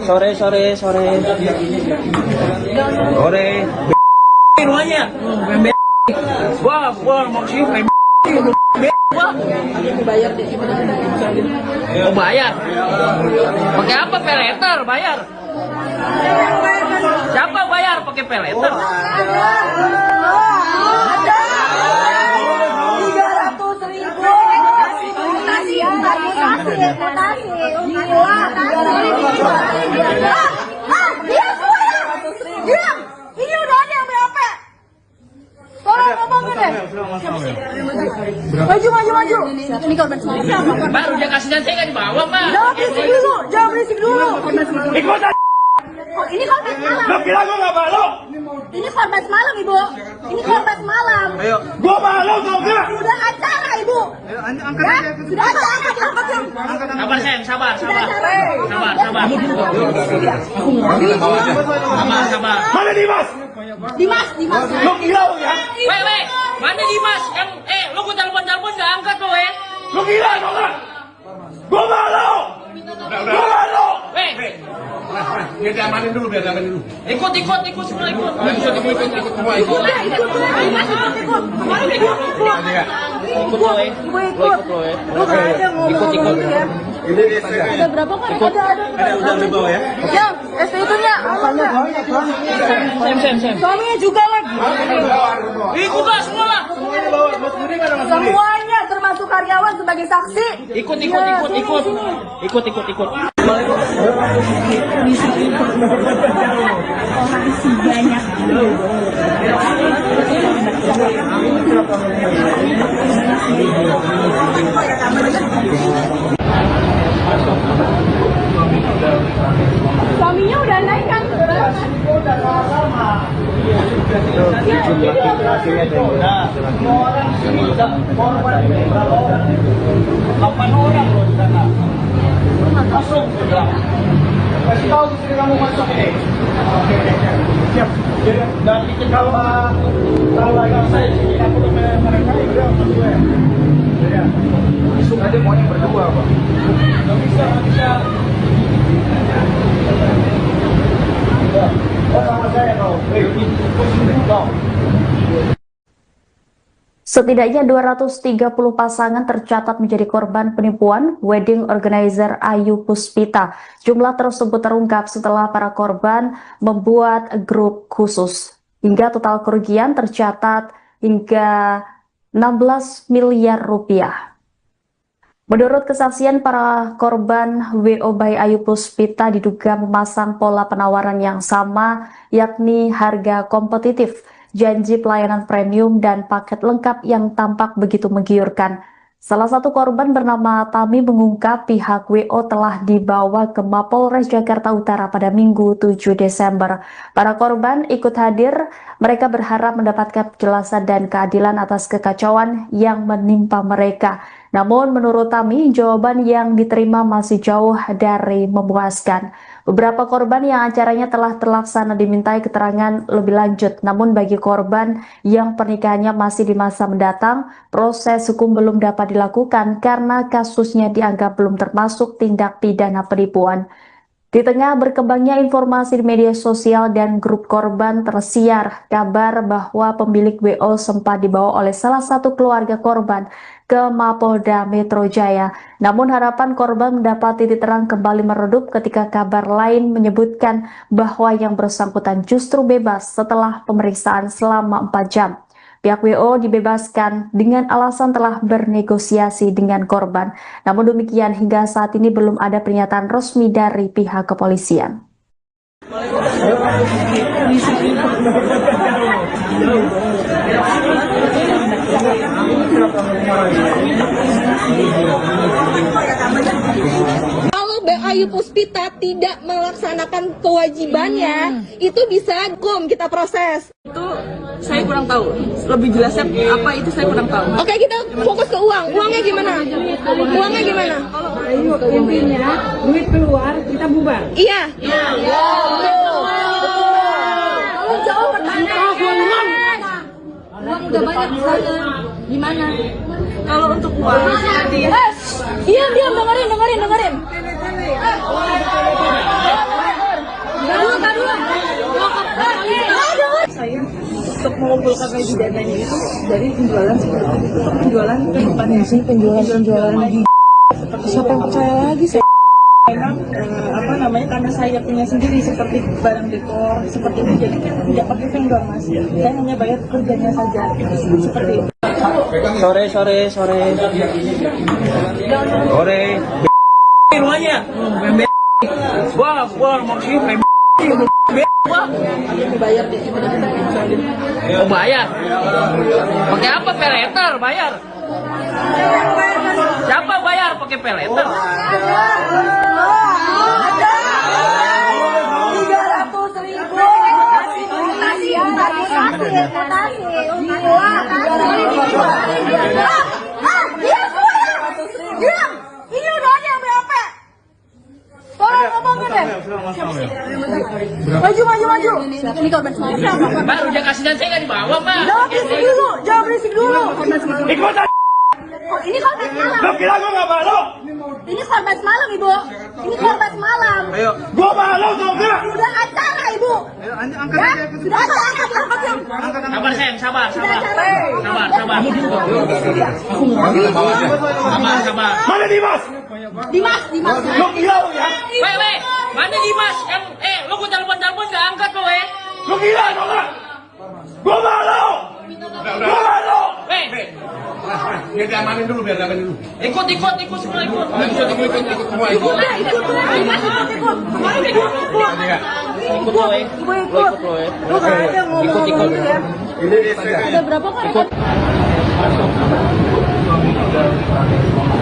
Sore. Rumahnya. Gua mau sih Bayar deh. mau bayar. Pakai apa? Peleter bayar. Siapa bayar pakai peleter? 300.000. Diam. Ini udah ada yang BAP. Tolong ngomongin deh. Maju. Ini korban semalam. Baru dia kasih dan saya nggak dibawa, Pak. Jangan berisik dulu. Ikutan. Oh, ini korban semalam. Lo kira gue nggak malu? Ini korban semalam, Ibu. Ini korban semalam. Gue malu tau gak? Sudah acara, Ibu. Ya, sudah acara. Sabar, Sen, sabar. Sabar. Mana Dimas? Dimas. Lo gila lo ya? Weh, mana Dimas? Lo gue telepon nggak angkat lo, Lo gila tau gak? Gue malu. Gue malu. Weh, Biar diamanin dulu. ikut semua ikut. Ikut. Ada berapa kan? Ada udah di bawah ya. Yang ST-nya. Sem. Suaminya juga lagi. Ikut lah semua lah. Semuanya termasuk karyawan sebagai saksi. Ikut. Suaminya udah naik kan? Delapan orang loh di sana. Masuk. Kasih tahu istri kamu masuk ini. Siap. Dan kalau saya sini aku udah mereka udah masuk ya. Masuk aja maunya berdua, Pak. Nggak bisa. Sama saya kau. Setidaknya 230 pasangan tercatat menjadi korban penipuan wedding organizer Ayu Puspita. Jumlah tersebut terungkap setelah para korban membuat grup khusus. Hingga total kerugian tercatat hingga 16 miliar rupiah. Menurut kesaksian para korban, WO by Ayu Puspita diduga memasang pola penawaran yang sama, yakni harga kompetitif, janji pelayanan premium, dan paket lengkap yang tampak begitu menggiurkan. Salah satu korban bernama Tami mengungkap pihak WO telah dibawa ke Mapolres Jakarta Utara pada Minggu 7 Desember. Para korban ikut hadir, mereka berharap mendapatkan penjelasan dan keadilan atas kekacauan yang menimpa mereka. Namun menurut Tami, jawaban yang diterima masih jauh dari memuaskan. Beberapa korban yang acaranya telah terlaksana dimintai keterangan lebih lanjut. Namun bagi korban yang pernikahannya masih di masa mendatang, proses hukum belum dapat dilakukan karena kasusnya dianggap belum termasuk tindak pidana penipuan. Di tengah berkembangnya informasi di media sosial dan grup korban, tersiar kabar bahwa pemilik WO sempat dibawa oleh salah satu keluarga korban ke Mapolda Metro Jaya. Namun harapan korban mendapat titik terang kembali meredup ketika kabar lain menyebutkan bahwa yang bersangkutan justru bebas setelah pemeriksaan selama 4 jam. Pihak WO dibebaskan dengan alasan telah bernegosiasi dengan korban. Namun demikian, hingga saat ini belum ada pernyataan resmi dari pihak kepolisian. Kalau Ayu Puspita tidak melaksanakan kewajibannya, itu bisa hukum kita proses. Itu saya kurang tahu. Lebih jelasnya apa itu saya kurang tahu. Oke, kita fokus ke uang. Uangnya gimana? Uangnya gimana? Ayo, intinya duit keluar kita bubar. Iya. Tolong jawab pertanyaan. Uang udah banyak di sana. Gimana? Kalau untuk uang, Diam, dengerin. saya untuk mengumpulkan gaji dananya itu dari penjualan seperti itu. Penjualan kehidupannya sih, penjualan di seperti siapa yang percaya lagi sih? Memang karena saya punya sendiri seperti barang dekor seperti itu, jadi kan tidak pakai vendor mas. Saya hanya bayar kerjanya saja seperti itu. Sore. Rumahnya. Gua maksudnya Dibayar deh, Oh bayar? Pakai apa? Peleter bayar? Siapa bayar pakai peleter? Ini udah ada yang berapa? Tolong ngomongin deh. Maju. Ini korban siapa? Baru dia kasih dan saya nggak dibawa, Pak. Jawab berisik dulu. Ikutan. Ini korban semalam. Lo kira gue nggak malu? Ini korban semalam, Ibu. Ini korban semalam. Gue malu tau gak? Udah acara, Ibu. Ya, sudah acara. Sabar sayang, sabar. Mana Dimas? Dimas. Lo gila lo ya? Weh, mana Dimas? Lo gua telepon nggak angkat lo, Lo gila tau gak? Gue malu. Weh. Biar diamanin dulu. Ikut semua ikut. Ikut lo, Lu nggak ada ngomong ya. Ada berapa kan?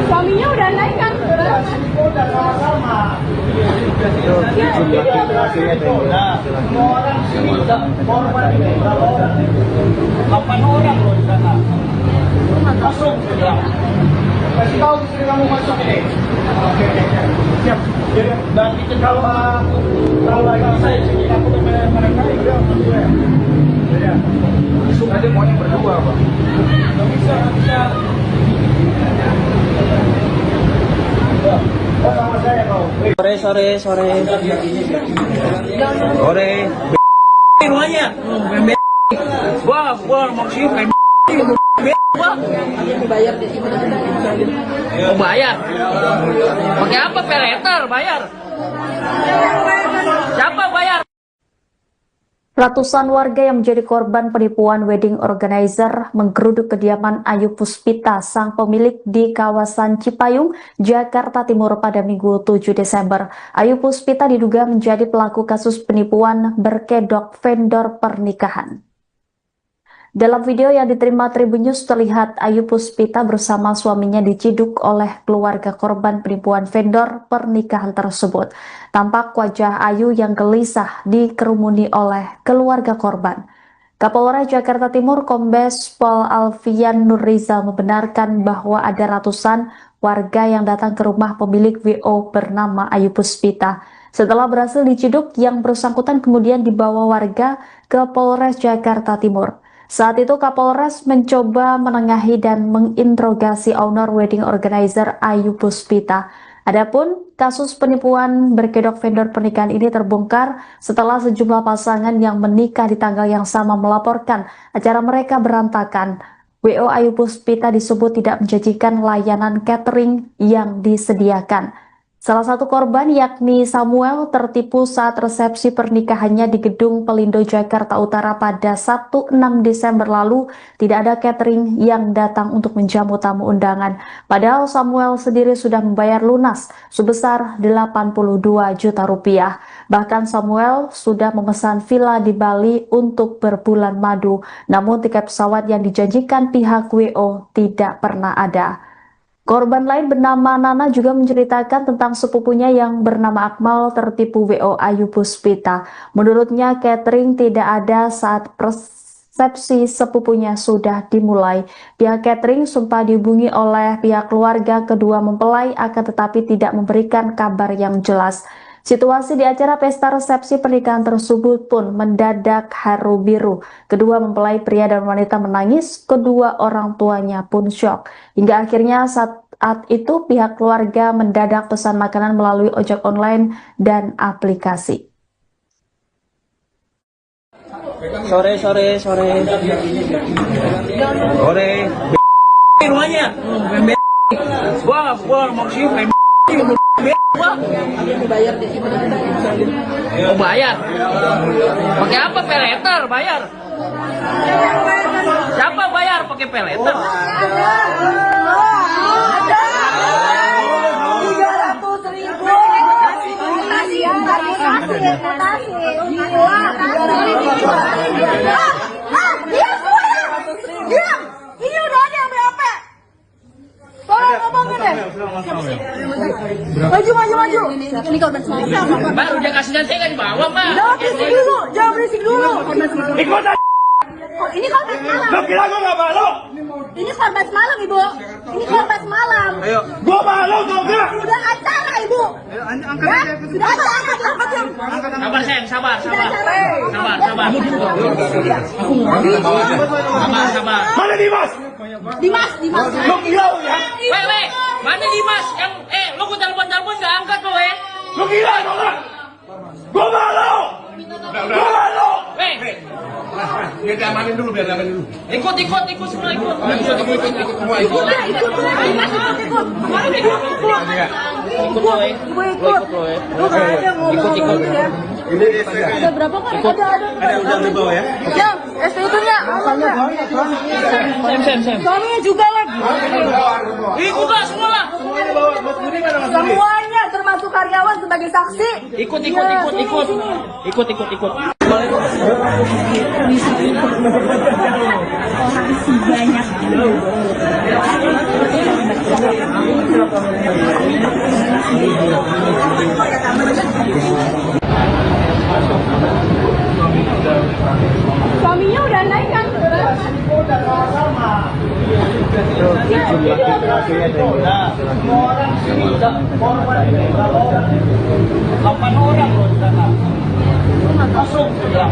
Suaminya udah naik kan? Delapan orang loh di sana. Masuk. Kasih tahu istri kamu masuk ini. Oke. Siap. Dan itu kalau lagi saya sini aku tuh mereka itu ya. Masuk aja maunya berdua, Pak. Nggak bisa. Sama saya kau. Sore. Rumahnya. Gua maksudnya mau bayar. Pakai apa? Peleter bayar. Siapa bayar? Ratusan warga yang menjadi korban penipuan wedding organizer menggeruduk kediaman Ayu Puspita, sang pemilik di kawasan Cipayung, Jakarta Timur pada Minggu 7 Desember. Ayu Puspita diduga menjadi pelaku kasus penipuan berkedok vendor pernikahan. Dalam video yang diterima Tribun News terlihat Ayu Puspita bersama suaminya diciduk oleh keluarga korban penipuan vendor pernikahan tersebut. Tampak wajah Ayu yang gelisah dikerumuni oleh keluarga korban. Kapolres Jakarta Timur Kombes Pol Alfian Nurrizal membenarkan bahwa ada ratusan warga yang datang ke rumah pemilik WO bernama Ayu Puspita. Setelah berhasil diciduk, yang bersangkutan kemudian dibawa warga ke Polres Jakarta Timur. Saat itu Kapolres mencoba menengahi dan menginterogasi owner wedding organizer Ayu Puspita. Adapun kasus penipuan berkedok vendor pernikahan ini terbongkar setelah sejumlah pasangan yang menikah di tanggal yang sama melaporkan acara mereka berantakan. WO Ayu Puspita disebut tidak menjanjikan layanan catering yang disediakan. Salah satu korban yakni Samuel tertipu saat resepsi pernikahannya di Gedung Pelindo Jakarta Utara pada Sabtu 6 Desember lalu. Tidak ada catering yang datang untuk menjamu tamu undangan. Padahal Samuel sendiri sudah membayar lunas sebesar 82 juta rupiah. Bahkan Samuel sudah memesan villa di Bali untuk berbulan madu. Namun tiket pesawat yang dijanjikan pihak WO tidak pernah ada. Korban lain bernama Nana juga menceritakan tentang sepupunya yang bernama Akmal tertipu WO Ayu Puspita. Menurutnya catering tidak ada saat resepsi sepupunya sudah dimulai. Pihak catering sempat dihubungi oleh pihak keluarga kedua mempelai akan tetapi tidak memberikan kabar yang jelas. Situasi di acara pesta resepsi pernikahan tersebut pun mendadak haru biru. Kedua mempelai pria dan wanita menangis, kedua orang tuanya pun syok. Hingga akhirnya saat itu pihak keluarga mendadak pesan makanan melalui ojek online dan aplikasi. Sore. Rumahnya. Gua maksudnya mau bayar. Pakai apa? Peleter bayar. Siapa bayar pakai peleter? Ini udah ada yang berapa? Tolong ngomongin deh. Maju. Ini korban semalam. Mbak udah kasih dan saya nggak dibawa, Mbak. Jangan berisik dulu. Ikut aja. Ini korban semalam. Lo kira gue gak malu? Ini korban semalam, Ibu. Ini korban semalam. Gue malu tau gak? Sudah acara, Ibu. Ya? Sudah acara. Sabar, sayang, sabar. Mana Dimas? Dimas. Lo gila ya? Weh, mana Dimas? Yang lo gue telepon nggak angkat lo, Lo gila tau gak? Gue malu. Gue malu. Weh, Biar diamanin dulu. ikut semua ikut. Ikut. Ada berapa kan? Ada udang di bawah ya? Yang STU-nya. Sem. Suaminya juga lagi. Ikut lah semua lah. Semuanya termasuk karyawan sebagai saksi. Ikut. Suaminya udah naik kan? Jumlah laki-lakinya ada semua orang sini korban berapa orang? 8 orang loh di sana. Masuk ya.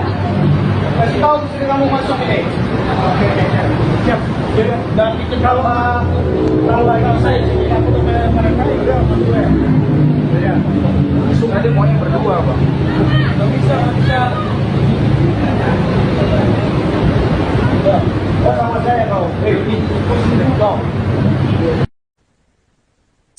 Kasih tahu istri kamu masuk ini. Oke. Siap. Dan itu kalau saya sini aku tuh mereka udah masuk ya.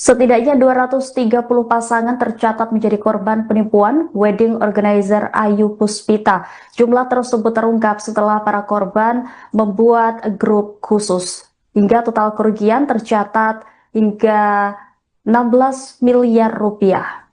Setidaknya 230 pasangan tercatat menjadi korban penipuan wedding organizer Ayu Puspita. Jumlah tersebut terungkap setelah para korban membuat grup khusus. Hingga total kerugian tercatat hingga 16 miliar rupiah.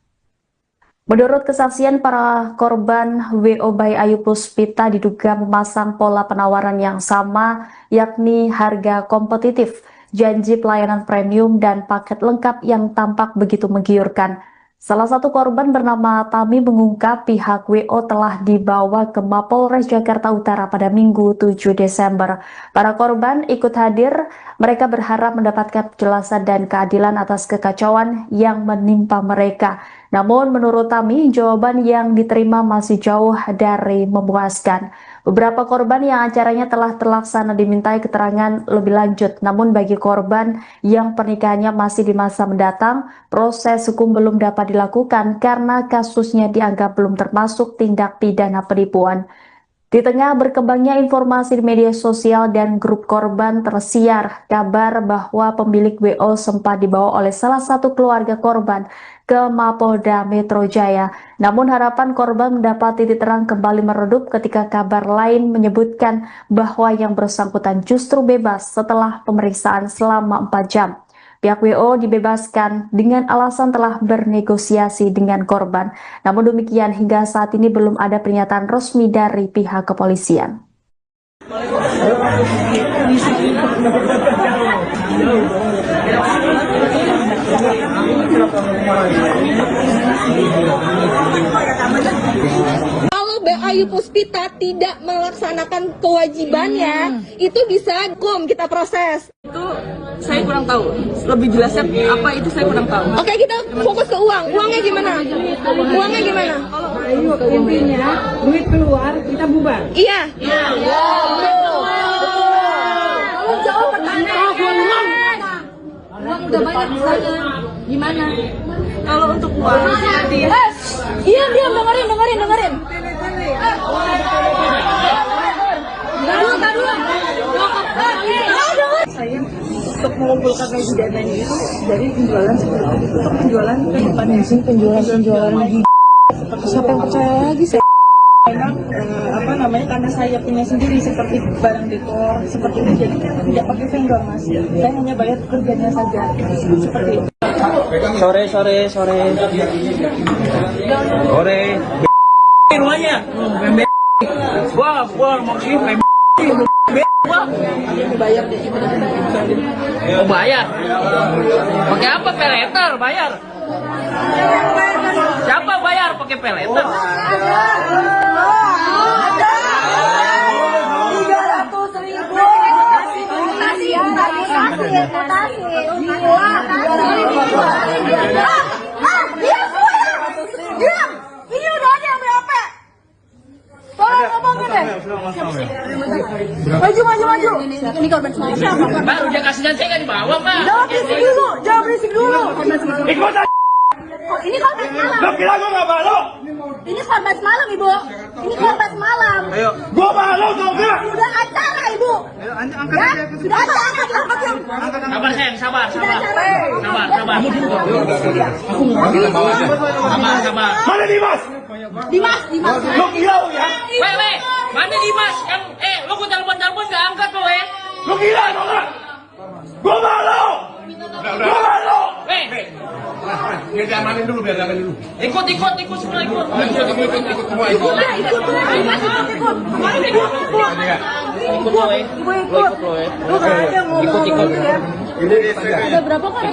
Menurut kesaksian para korban, WO by Ayu Puspita diduga memasang pola penawaran yang sama, yakni harga kompetitif, janji pelayanan premium, dan paket lengkap yang tampak begitu menggiurkan. Salah satu korban bernama Tami mengungkap pihak WO telah dibawa ke Mapolres Jakarta Utara pada Minggu 7 Desember. Para korban ikut hadir, mereka berharap mendapatkan penjelasan dan keadilan atas kekacauan yang menimpa mereka. Namun menurut Tami, jawaban yang diterima masih jauh dari memuaskan. Beberapa korban yang acaranya telah terlaksana dimintai keterangan lebih lanjut. Namun bagi korban yang pernikahannya masih di masa mendatang, proses hukum belum dapat dilakukan karena kasusnya dianggap belum termasuk tindak pidana penipuan. Di tengah berkembangnya informasi di media sosial dan grup korban, tersiar kabar bahwa pemilik WO sempat dibawa oleh salah satu keluarga korban ke Mapolda Metro Jaya. Namun harapan korban mendapat titik terang kembali meredup ketika kabar lain menyebutkan bahwa yang bersangkutan justru bebas setelah pemeriksaan selama 4 jam. Pihak WO dibebaskan dengan alasan telah bernegosiasi dengan korban. Namun demikian, hingga saat ini belum ada pernyataan resmi dari pihak kepolisian. Kalau Ayu Puspita tidak melaksanakan kewajibannya, itu bisa hukum kita proses. Itu saya kurang tahu. Lebih jelasnya apa itu saya kurang tahu. Oke, kita fokus ke uang. Uangnya gimana? Uangnya gimana? Ayo, intinya duit keluar kita bubar. Iya. Kalau jawab pertanyaan. Uang udah banyak di sana. Gimana? Kalau untuk uang Iya, diam, dengerin. saya untuk mengumpulkan gaji dananya itu dari penjualan untuk penjualan penjualan lagi. Siapa yang percaya lagi saya? Memang karena saya punya sendiri seperti barang dekor seperti itu, jadi tidak pakai vendor mas. Saya hanya bayar kerjanya saja seperti itu. Sore. Rumahnya. Gua maksudnya Bayar deh. Oh bayar? Pakai apa? Peleter bayar? Siapa bayar pakai peleter? 300.000. Diam. Ini udah ada yang berapa? Tolong ngomongin deh. Maju. Ini korban semalam siapa? Baru dia kasih nanti kan di bawah pak. Jangan berisik dulu. Ikut aja. Ini korban semalam. Lo kira gue gak malu? Ini korban semalam, Ibu. Ini korban semalam. Gue malu tau gak? Sudah acara, Ibu. Ya, sudah acara. Sabar sayang, sabar. Mana Dimas? Dimas. Lo kira lo ya? Weh, mana Dimas? Lo gue telepon gak angkat lo Lo kira tau gak? Gue malu! Gue malu! Biar diamanin dulu. Ikut semua ikut. Ikut. Ada berapa kan?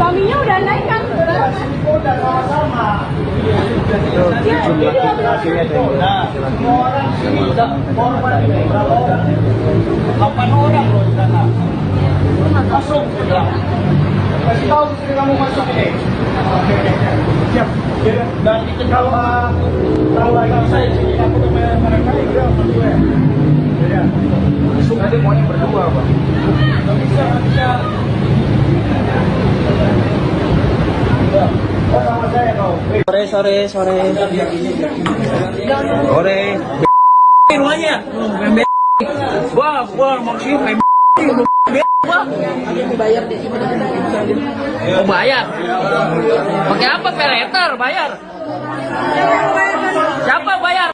Suaminya udah naik kan? Udah sama-sama. Jumlah hasilnya ada Semua orang sini korban berapa orang? 8 orang loh di sana. Masuk. Kasih tahu istri kamu masuk ini. Siap. Nanti kalau lagi saya sini aku dengan mereka ini sama gue. Ya. Masuk nanti maunya berdua pak. Nggak bisa. Oh sama saya kau. Sore. Rumahnya. Gua maksudnya Bayar deh. Oh bayar. Pakai apa? Peleter bayar. Siapa bayar?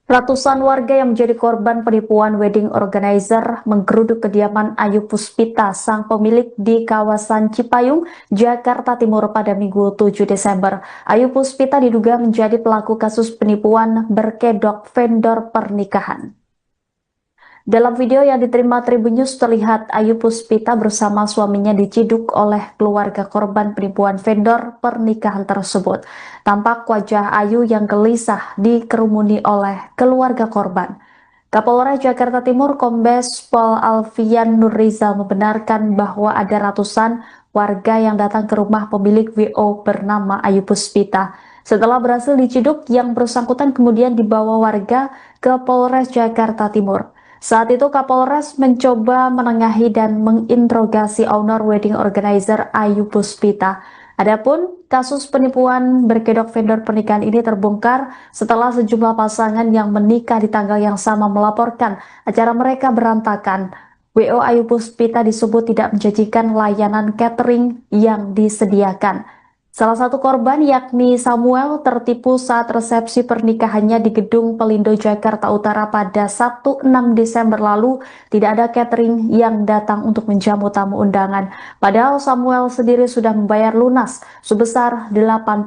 Ratusan warga yang menjadi korban penipuan wedding organizer menggeruduk kediaman Ayu Puspita, sang pemilik di kawasan Cipayung, Jakarta Timur pada Minggu 7 Desember. Ayu Puspita diduga menjadi pelaku kasus penipuan berkedok vendor pernikahan. Dalam video yang diterima Tribun News terlihat Ayu Puspita bersama suaminya diciduk oleh keluarga korban penipuan vendor pernikahan tersebut. Tampak wajah Ayu yang gelisah dikerumuni oleh keluarga korban. Kapolres Jakarta Timur Kombes Pol Alfian Nurrizal membenarkan bahwa ada ratusan warga yang datang ke rumah pemilik WO bernama Ayu Puspita. Setelah berhasil diciduk, yang bersangkutan kemudian dibawa warga ke Polres Jakarta Timur. Saat itu Kapolres mencoba menengahi dan menginterogasi owner wedding organizer Ayu Puspita. Adapun kasus penipuan berkedok vendor pernikahan ini terbongkar setelah sejumlah pasangan yang menikah di tanggal yang sama melaporkan acara mereka berantakan. WO Ayu Puspita disebut tidak menjanjikan layanan catering yang disediakan. Salah satu korban yakni Samuel tertipu saat resepsi pernikahannya di Gedung Pelindo Jakarta Utara pada Sabtu 6 Desember lalu. Tidak ada catering yang datang untuk menjamu tamu undangan. Padahal Samuel sendiri sudah membayar lunas sebesar 82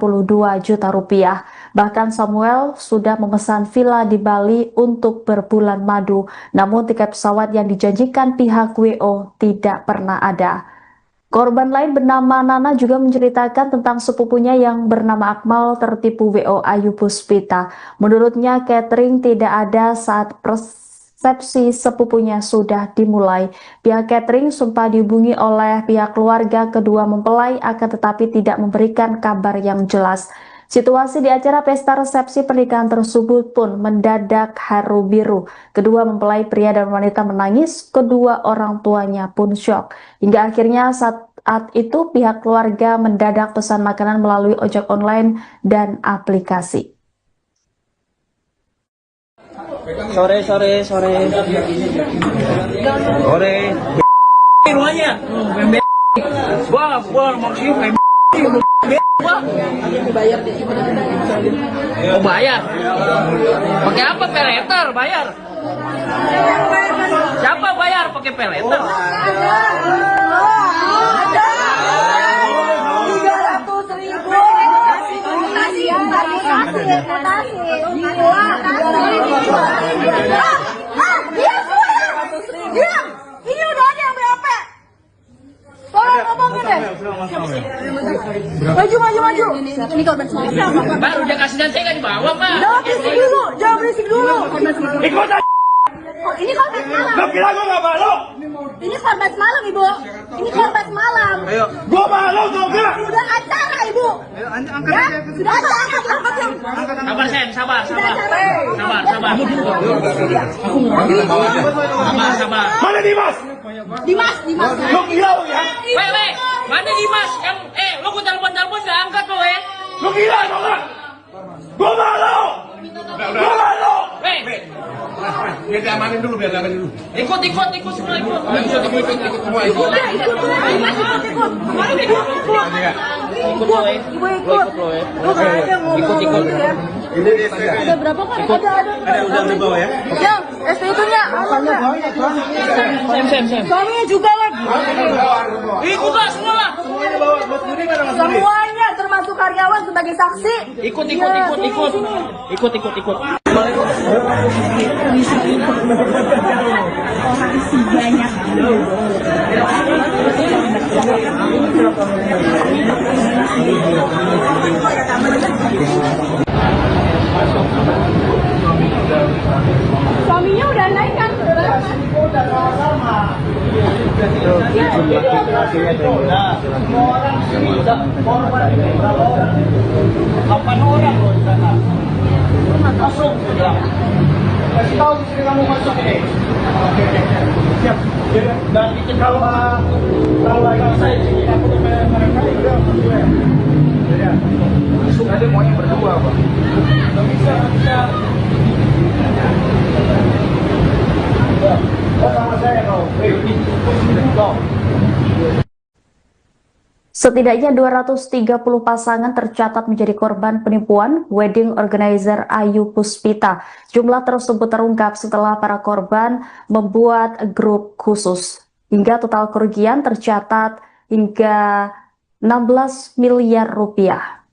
juta rupiah. Bahkan Samuel sudah memesan villa di Bali untuk berbulan madu. Namun tiket pesawat yang dijanjikan pihak WO tidak pernah ada. Korban lain bernama Nana juga menceritakan tentang sepupunya yang bernama Akmal tertipu WO Ayu Puspita. Menurutnya catering tidak ada saat resepsi sepupunya sudah dimulai. Pihak catering sempat dihubungi oleh pihak keluarga kedua mempelai akan tetapi tidak memberikan kabar yang jelas. Situasi di acara pesta resepsi pernikahan tersebut pun mendadak haru biru. Kedua mempelai pria dan wanita menangis, kedua orang tuanya pun syok. Hingga akhirnya saat itu pihak keluarga mendadak pesan makanan melalui ojek online dan aplikasi. Sore. Rumahnya. Gua maksudnya Bayar deh. Oh bayar. Pakai apa? Peleter bayar. Siapa bayar? Pakai peleter. Ini udah ada yang BAP. Tolong ngomongin deh. Maju. Ini korban semalam. Baru dia kasih dan saya nggak dibawa, Pak. Jangan berisik dulu. Ikut aja. Ini korban semalam. Lo kira gue gak malu? Ini korban semalam, Ibu. Ini korban semalam. Gue malu tau gak? Sudah acara, Ibu. Ya, sudah acara. Sabar, Sen. Sabar. Mana Dimas? Dimas. Lo kira lo ya? Weh, mana Dimas? Lo gue telepon nggak angkat lo, Lo kira tau gak? Gue malu. Gue malu. Weh, Biar diamanin dulu. ikut semua ikut. Ikut. Ada berapa kan? Ada udah bawah ya. Yang ST-nya. Sem. Suaminya juga lagi. Ikut lah semua lah. Semuanya termasuk karyawan sebagai saksi. Ikut. Suaminya udah naik kan? Semua orang sini udah korban. 8 orang loh di sana. Masuk sudah. Kasih tahu istri kamu masuk ini. Siap. Dan itu kalau saya sini aku tuh mereka udah masuk ya. Ya. Masuk aja maunya berdua, Pak. Bisa. Sama saya kau. Setidaknya 230 pasangan tercatat menjadi korban penipuan wedding organizer Ayu Puspita. Jumlah tersebut terungkap setelah para korban membuat grup khusus. Hingga total kerugian tercatat hingga 16 miliar rupiah.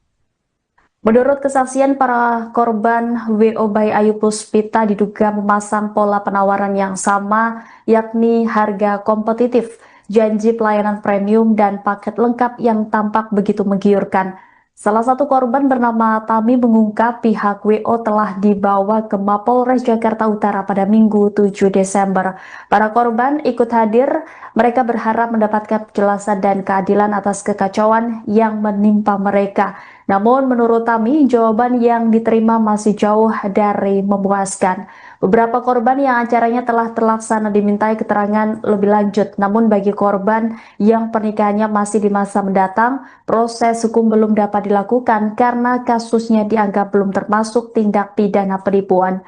Menurut kesaksian para korban, WO by Ayu Puspita diduga memasang pola penawaran yang sama, yakni harga kompetitif, janji pelayanan premium, dan paket lengkap yang tampak begitu menggiurkan. Salah satu korban bernama Tami mengungkap pihak WO telah dibawa ke Mapolres Jakarta Utara pada Minggu 7 Desember. Para korban ikut hadir, mereka berharap mendapatkan penjelasan dan keadilan atas kekacauan yang menimpa mereka. Namun menurut Tami, jawaban yang diterima masih jauh dari memuaskan. Beberapa korban yang acaranya telah terlaksana dimintai keterangan lebih lanjut. Namun bagi korban yang pernikahannya masih di masa mendatang, proses hukum belum dapat dilakukan karena kasusnya dianggap belum termasuk tindak pidana penipuan.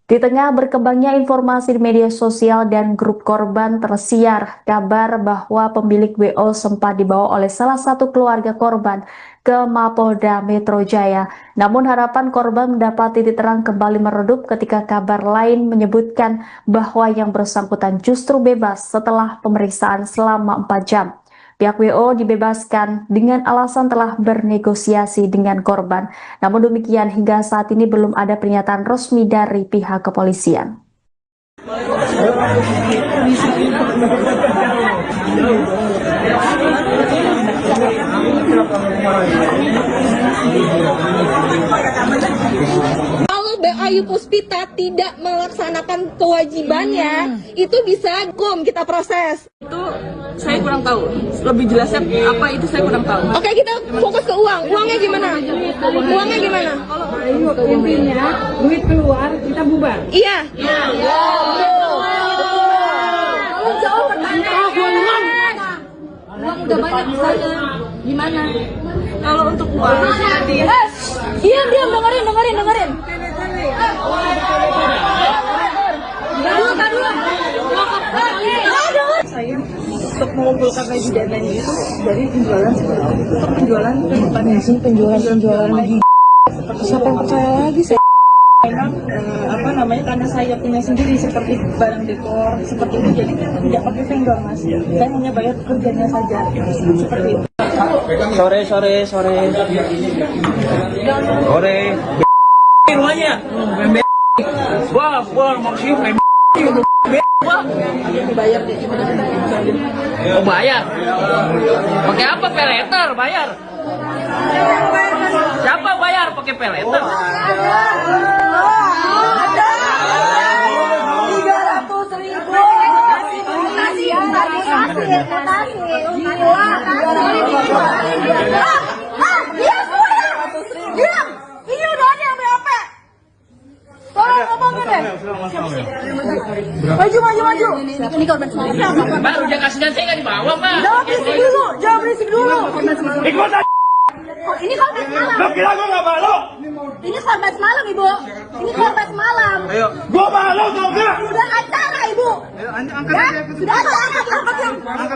Di tengah berkembangnya informasi di media sosial dan grup korban, tersiar kabar bahwa pemilik WO sempat dibawa oleh salah satu keluarga korban ke Mapolda Metro Jaya. Namun harapan korban mendapat titik terang kembali meredup ketika kabar lain menyebutkan bahwa yang bersangkutan justru bebas setelah pemeriksaan selama 4 jam. Pihak WO dibebaskan dengan alasan telah bernegosiasi dengan korban. Namun demikian, hingga saat ini belum ada pernyataan resmi dari pihak kepolisian. Kalau Ayu Puspita tidak melaksanakan kewajibannya, itu bisa hukum kita proses. Itu saya kurang tahu. Lebih jelasnya apa itu saya kurang tahu. Oke, kita fokus ke uang. Uangnya gimana? Uangnya gimana? Ayo, intinya duit keluar kita bubar. Iya. Tolong jawab pertanyaan. Uang udah banyak di sana. Gimana? Kalau untuk uang, Diam, dengerin. saya untuk mengumpulkan lagi dananya itu dari penjualan seperti itu. Untuk penjualan ke depannya sih penjualan gigi. Siapa yang percaya lagi saya? Memang karena saya punya sendiri seperti barang dekor seperti itu, jadi tidak pakai vendor mas. Saya hanya bayar pekerjaannya saja seperti itu. Sore. Rumahnya. Wah, maksudnya Dibayar deh. Oh bayar? Pakai apa? Peleter bayar? Siapa bayar pakai peleter? Ini udah ada yang BOP. Tolong ngomongin deh. Maju. Ini korban semua. Mbak, udah kasihan saya nggak dibawa, Mbak. Jangan berisik dulu. Ikut aja. Ini korban semalam. Lo kira gue gak malu? Ini korban semalam, Ibu. Ini korban semalam. Gue malu tau gak? Sudah acara, Ibu. Ya, sudah acara.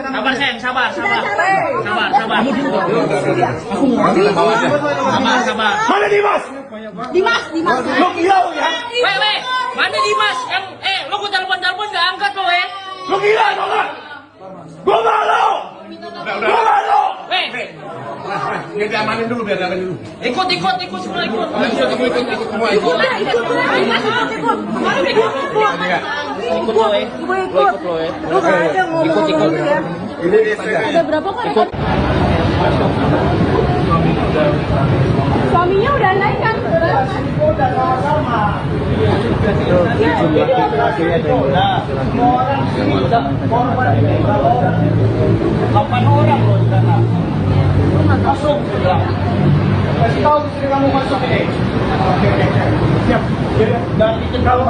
Sabar, sayang, sabar. Sabar. Mana Dimas? Dimas. Lo gila lo ya? Weh, mana Dimas? Lo gue telepon nggak angkat lo, Lo gila tau gak? Gue malu. Gue malu. Weh, Biar diamanin dulu. ikut semua ikut. Ikut lo, Lu nggak ada ngomong ya. Ada berapa kan? Suaminya udah naik kan? Delapan orang loh di sana. Masuk. Kasih tahu istri kamu masuk ini. Oke. Siap. Dan itu kalau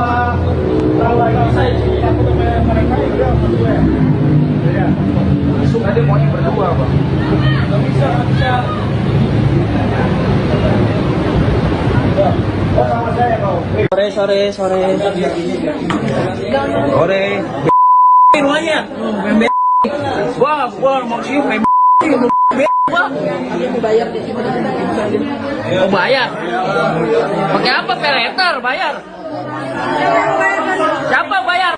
saya sih aku dengan mereka itu berdua. Ya. Masuk aja maunya berdua, Bang. Nggak bisa. Sama saya kau. Sore. Rumahnya. Wah, maksudnya Oh bayar? Pakai apa? Peleter bayar? Siapa bayar?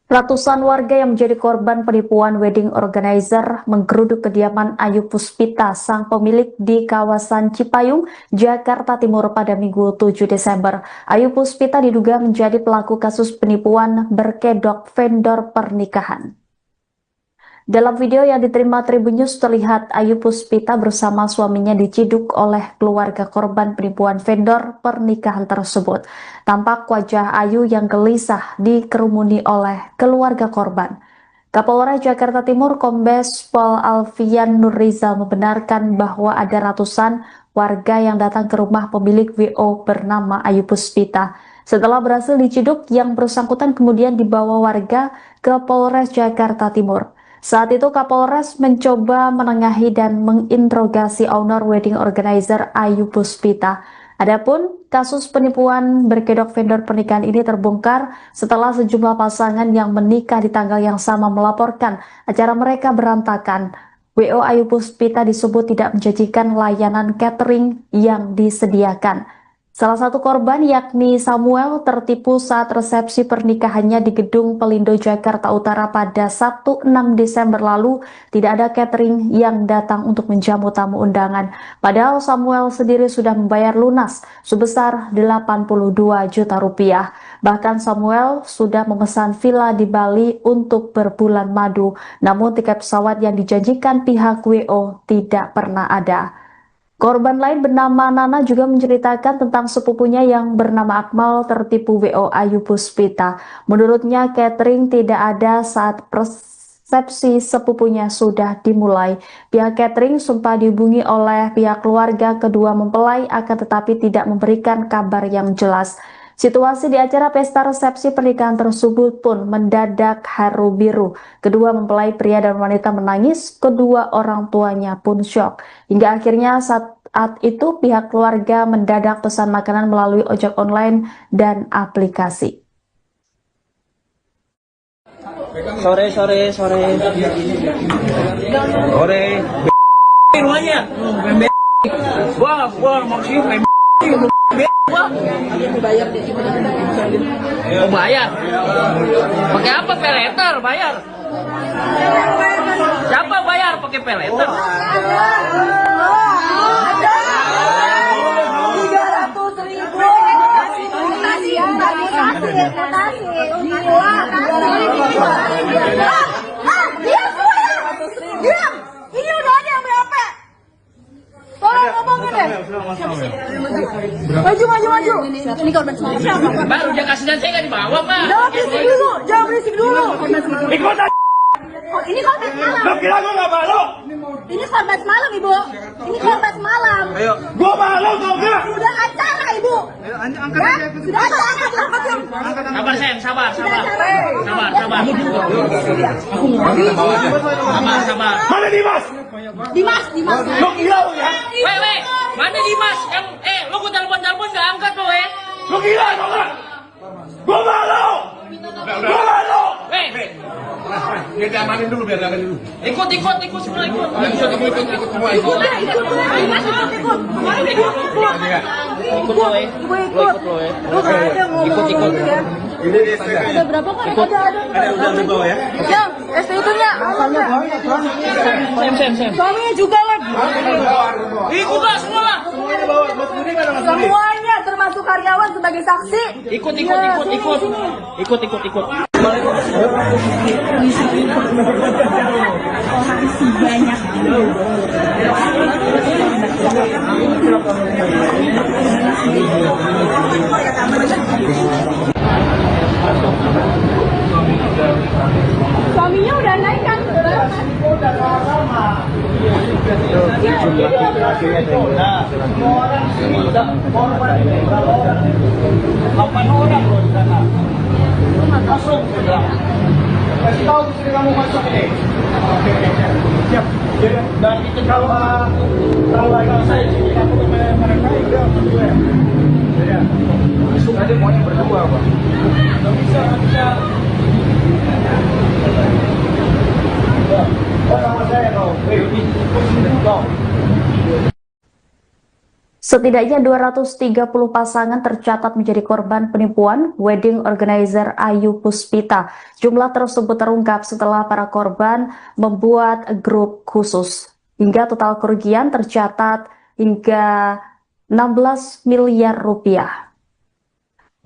Ratusan warga yang menjadi korban penipuan wedding organizer menggeruduk kediaman Ayu Puspita, sang pemilik di kawasan Cipayung, Jakarta Timur pada Minggu 7 Desember. Ayu Puspita diduga menjadi pelaku kasus penipuan berkedok vendor pernikahan. Dalam video yang diterima Tribun News terlihat Ayu Puspita bersama suaminya diciduk oleh keluarga korban penipuan vendor pernikahan tersebut. Tampak wajah Ayu yang gelisah dikerumuni oleh keluarga korban. Kapolres Jakarta Timur Kombes Pol Alfian Nurrizal membenarkan bahwa ada ratusan warga yang datang ke rumah pemilik WO bernama Ayu Puspita. Setelah berhasil diciduk, yang bersangkutan kemudian dibawa warga ke Polres Jakarta Timur. Saat itu Kapolres mencoba menengahi dan menginterogasi owner wedding organizer Ayu Puspita. Adapun kasus penipuan berkedok vendor pernikahan ini terbongkar setelah sejumlah pasangan yang menikah di tanggal yang sama melaporkan acara mereka berantakan. WO Ayu Puspita disebut tidak menjanjikan layanan catering yang disediakan. Salah satu korban yakni Samuel tertipu saat resepsi pernikahannya di Gedung Pelindo Jakarta Utara pada Sabtu 6 Desember lalu. Tidak ada catering yang datang untuk menjamu tamu undangan. Padahal Samuel sendiri sudah membayar lunas sebesar 82 juta rupiah. Bahkan Samuel sudah memesan villa di Bali untuk berbulan madu. Namun tiket pesawat yang dijanjikan pihak WO tidak pernah ada. Korban lain bernama Nana juga menceritakan tentang sepupunya yang bernama Akmal tertipu WO Ayu Puspita. Menurutnya catering tidak ada saat resepsi sepupunya sudah dimulai. Pihak catering sempat dihubungi oleh pihak keluarga kedua mempelai akan tetapi tidak memberikan kabar yang jelas. Situasi di acara pesta resepsi pernikahan tersebut pun mendadak haru biru. Kedua mempelai pria dan wanita menangis, kedua orang tuanya pun syok. Hingga akhirnya saat itu pihak keluarga mendadak pesan makanan melalui ojek online dan aplikasi. Sore. Rumahnya. Gua maksudnya Oh bayar? Pakai apa? Peleter bayar? Siapa bayar pakai peleter? Diam! Ini udah ada yang BAP. Tolong ngomongin deh. Maju. Ini korban siapa? Mbak, udah kasih dan saya nggak dibawa, Mbak. Jangan berisik dulu. Ikut aja. Oh, ini korban semalam. Lo kira gue nggak malu? Ini korban semalam, Ibu. Ini korban semalam. Ayo. Gue malu tau gak? Sudah acara, Ibu. Angkat aja. Sudah acara. Sabar, Sen, sabar. Sabar. Mana Dimas? Dimas. Lo gila lo ya? Weh, mana Dimas? Lo gue telepon nggak angkat lo, Lo gila tau gak? Gue malu. Gue malu. Weh, Biar diamanin dulu. ikut semua ikut. Ikut lo, Lu nggak ada ngomong ya. Ada berapa kan? Ada udah dibawa ya? Yang STU-nya. Sem. Suaminya juga lah. Ikut lah semua lah. Semuanya termasuk karyawan sebagai saksi. Ikut. Suaminya udah naik kan? Udah sama. Jumlah laki-lakinya semua orang sudah korban berapa orang? 8 orang loh di sana. Masuk sudah. Kasih tahu istri kamu masuk ini. Oke. Siap. Dan itu kalau agak saya sini aku mereka udah berdua. Ya. Masuk aja maunya berdua, Pak. Enggak bisa. Oh, sama saya dong. Setidaknya 230 pasangan tercatat menjadi korban penipuan wedding organizer Ayu Puspita. Jumlah tersebut terungkap setelah para korban membuat grup khusus. Hingga total kerugian tercatat hingga 16 miliar rupiah.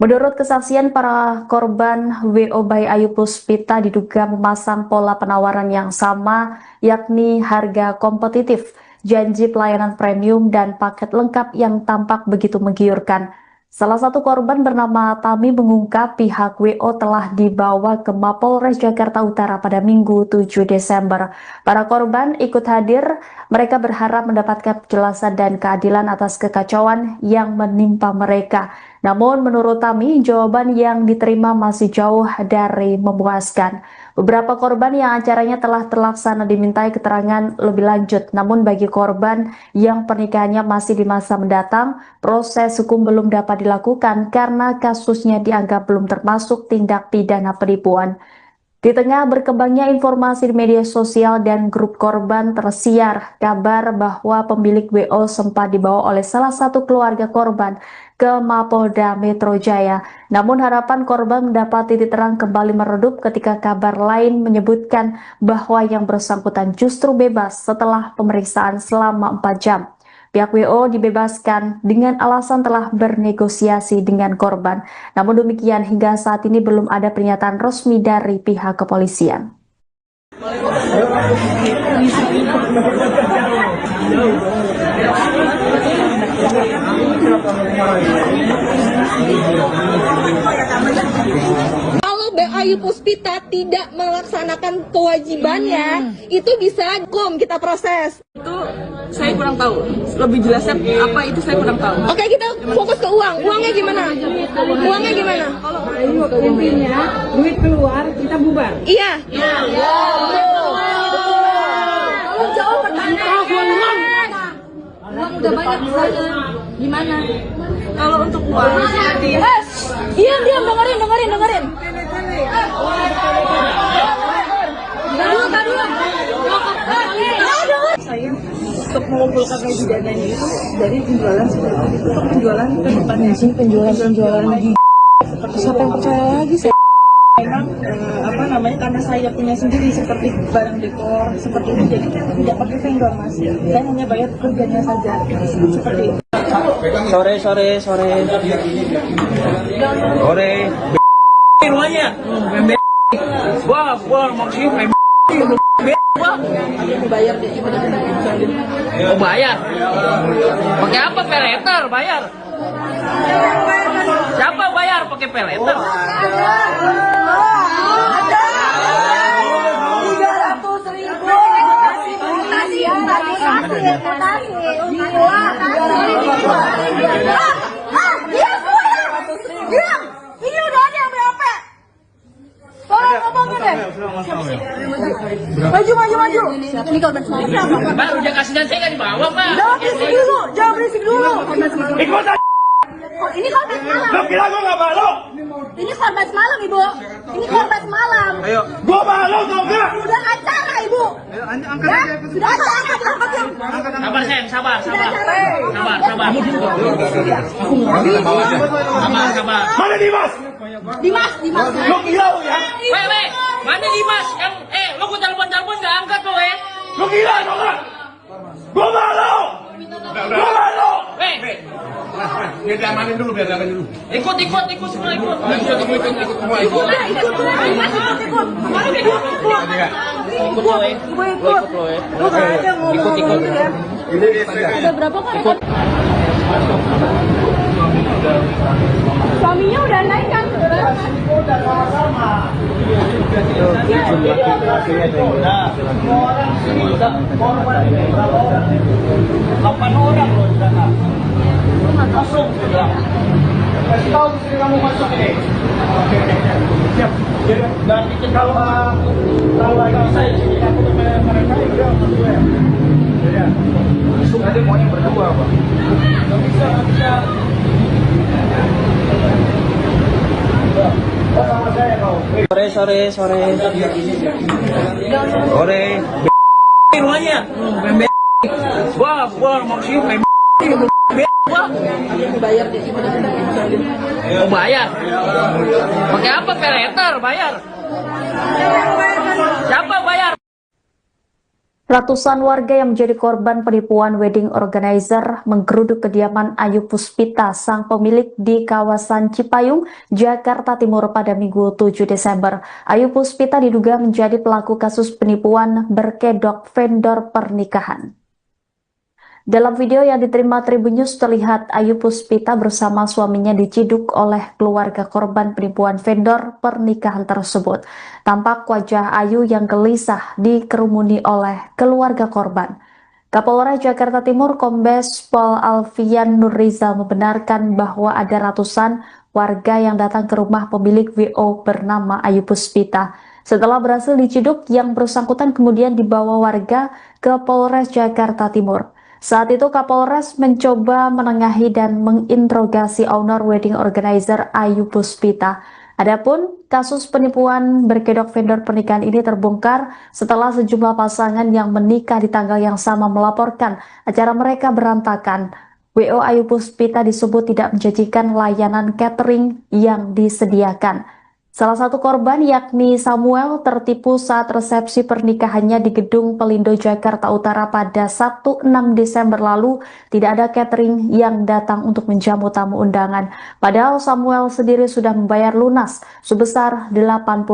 Menurut kesaksian para korban, WO by Ayu Puspita diduga memasang pola penawaran yang sama, yakni harga kompetitif, janji pelayanan premium, dan paket lengkap yang tampak begitu menggiurkan. Salah satu korban bernama Tami mengungkap pihak WO telah dibawa ke Mapolres Jakarta Utara pada Minggu 7 Desember. Para korban ikut hadir, mereka berharap mendapatkan penjelasan dan keadilan atas kekacauan yang menimpa mereka. Namun menurut Tami, jawaban yang diterima masih jauh dari memuaskan. Beberapa korban yang acaranya telah terlaksana dimintai keterangan lebih lanjut. Namun bagi korban yang pernikahannya masih di masa mendatang, proses hukum belum dapat dilakukan karena kasusnya dianggap belum termasuk tindak pidana penipuan. Di tengah berkembangnya informasi di media sosial dan grup korban, tersiar kabar bahwa pemilik WO sempat dibawa oleh salah satu keluarga korban ke Mapolda Metro Jaya. Namun harapan korban mendapat titik terang kembali meredup ketika kabar lain menyebutkan bahwa yang bersangkutan justru bebas setelah pemeriksaan selama 4 jam. Pihak WO dibebaskan dengan alasan telah bernegosiasi dengan korban. Namun demikian, hingga saat ini belum ada pernyataan resmi dari pihak kepolisian. Kalau Ayu Puspita tidak melaksanakan kewajibannya, itu bisa kita proses. Itu saya kurang tahu. Lebih jelasnya apa itu saya kurang tahu. Oke, kita fokus ke uang. Uangnya gimana? Uangnya gimana? Intinya duit keluar kita bubar. Iya. Kalau jawab pertanyaan. Uang udah banyak di sana. Gimana? Kalau untuk uang, Diam, dengerin. saya untuk mengumpulkan gaji dananya itu dari penjualan untuk penjualan ke depannya. Penjualan lagi. Siapa yang percaya lagi sih? Memang karena saya punya sendiri seperti barang dekor seperti itu, jadi tidak pakai vendor mas. Saya hanya bayar kerjanya saja seperti itu. Sore. Rumahnya. Gua maksudnya Bayar deh. Oh bayar? Pakai apa? Peleter bayar? Siapa bayar pakai peleter? Ini udah ada yang BOP. Tolong ngomongin deh. Maju. Ini korban semalam. Baru dia kasih dan saya nggak dibawa pak. Jangan berisik dulu. Ikut aja. Ini korban semalam. Lo kira gue gak malu? Ini korban semalam, Ibu. Ini korban semalam. Gue malu tau gak? Udah acara, Ibu. Ya, sudah acara. Sabar sayang, sabar. Mana Dimas? Dimas. Lo kira lo ya? Weh, mana Dimas? Lo gue telepon nggak angkat lo Lo kira tau gak? Gue malu! Gue malu! Weh, Biar diamanin dulu. ikut semua ikut. ikut. Ada berapa kan? Suaminya udah naik kan? Udah sama-sama. Jumlah akhirnya ada semua orang sini korban berapa orang? 8 orang loh di sana. Masuk ya. Kasih tahu istri kamu masuk ini. Oke. Siap. Berarti kalau lagi saya sini aku ke mereka udah berdua ya. Ya. Masuk aja maunya berdua, Pak. Enggak bisa. Sama saya kau. Sore. Rumahnya. Gua maksudnya Bayar deh. Mau bayar? Pakai apa? Peleter bayar. Siapa bayar? Ratusan warga yang menjadi korban penipuan wedding organizer menggeruduk kediaman Ayu Puspita, sang pemilik di kawasan Cipayung, Jakarta Timur pada Minggu 7 Desember. Ayu Puspita diduga menjadi pelaku kasus penipuan berkedok vendor pernikahan. Dalam video yang diterima Tribun News terlihat Ayu Puspita bersama suaminya diciduk oleh keluarga korban penipuan vendor pernikahan tersebut. Tampak wajah Ayu yang gelisah dikerumuni oleh keluarga korban. Kapolres Jakarta Timur Kombes Pol Alfian Nurrizal membenarkan bahwa ada ratusan warga yang datang ke rumah pemilik WO bernama Ayu Puspita. Setelah berhasil diciduk, yang bersangkutan kemudian dibawa warga ke Polres Jakarta Timur. Saat itu Kapolres mencoba menengahi dan menginterogasi owner wedding organizer Ayu Puspita. Adapun kasus penipuan berkedok vendor pernikahan ini terbongkar setelah sejumlah pasangan yang menikah di tanggal yang sama melaporkan acara mereka berantakan. WO Ayu Puspita disebut tidak menjanjikan layanan catering yang disediakan. Salah satu korban yakni Samuel tertipu saat resepsi pernikahannya di Gedung Pelindo Jakarta Utara pada Sabtu 6 Desember lalu. Tidak ada catering yang datang untuk menjamu tamu undangan. Padahal Samuel sendiri sudah membayar lunas sebesar 82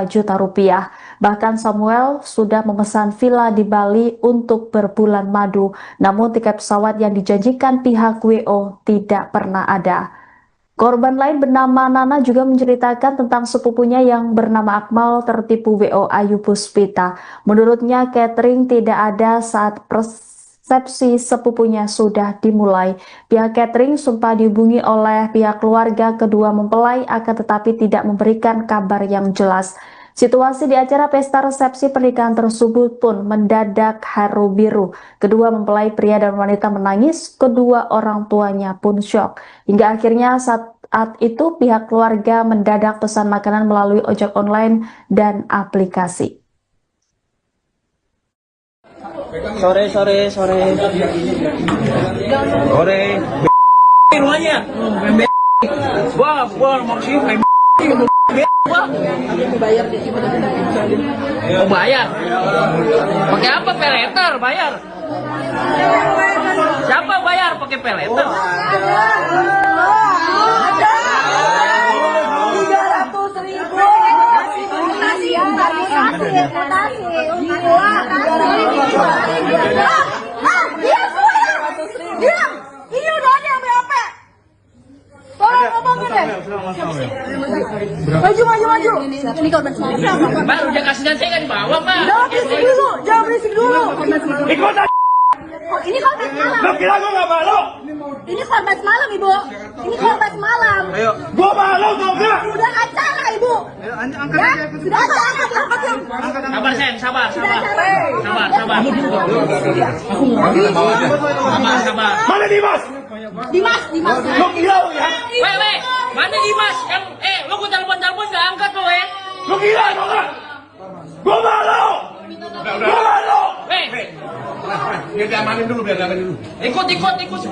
juta rupiah. Bahkan Samuel sudah memesan villa di Bali untuk berbulan madu. Namun tiket pesawat yang dijanjikan pihak WO tidak pernah ada. Korban lain bernama Nana juga menceritakan tentang sepupunya yang bernama Akmal tertipu WO Ayu Puspita. Menurutnya catering tidak ada saat resepsi sepupunya sudah dimulai. Pihak catering sempat dihubungi oleh pihak keluarga kedua mempelai akan tetapi tidak memberikan kabar yang jelas. Situasi di acara pesta resepsi pernikahan tersebut pun mendadak haru biru. Kedua mempelai pria dan wanita menangis, kedua orang tuanya pun syok. Hingga akhirnya saat itu pihak keluarga mendadak pesan makanan melalui ojek online dan aplikasi. Sore. Rumahnya. Gua maksudnya Bayar deh. Mau bayar? Pakai apa? Peleter bayar. Siapa bayar pakai peleter? 300.000. Ini udah ada yang BAP. Tolong ngomongin deh. Maju. Ini korban semalam. Baru dia kasihnya saya nggak dibawa, Pak. Jangan berisik dulu. Ikut aja. Ini korban semalam. Lo kira gue gak malu? Ini korban semalam, Ibu. Ini korban semalam. Gue malu tau gak? Sudah acara, Ibu. Ya, sudah acara. Sabar, Sen, sabar. Sabar. Mana Dimas? Dimas. Lo kira lo ya? Weh, mana Dimas? Lo gue telepon nggak angkat lo, Lo kira lo gak? Gue malu. Gue malu. Biar diamanin dulu. Ikut semua ikut.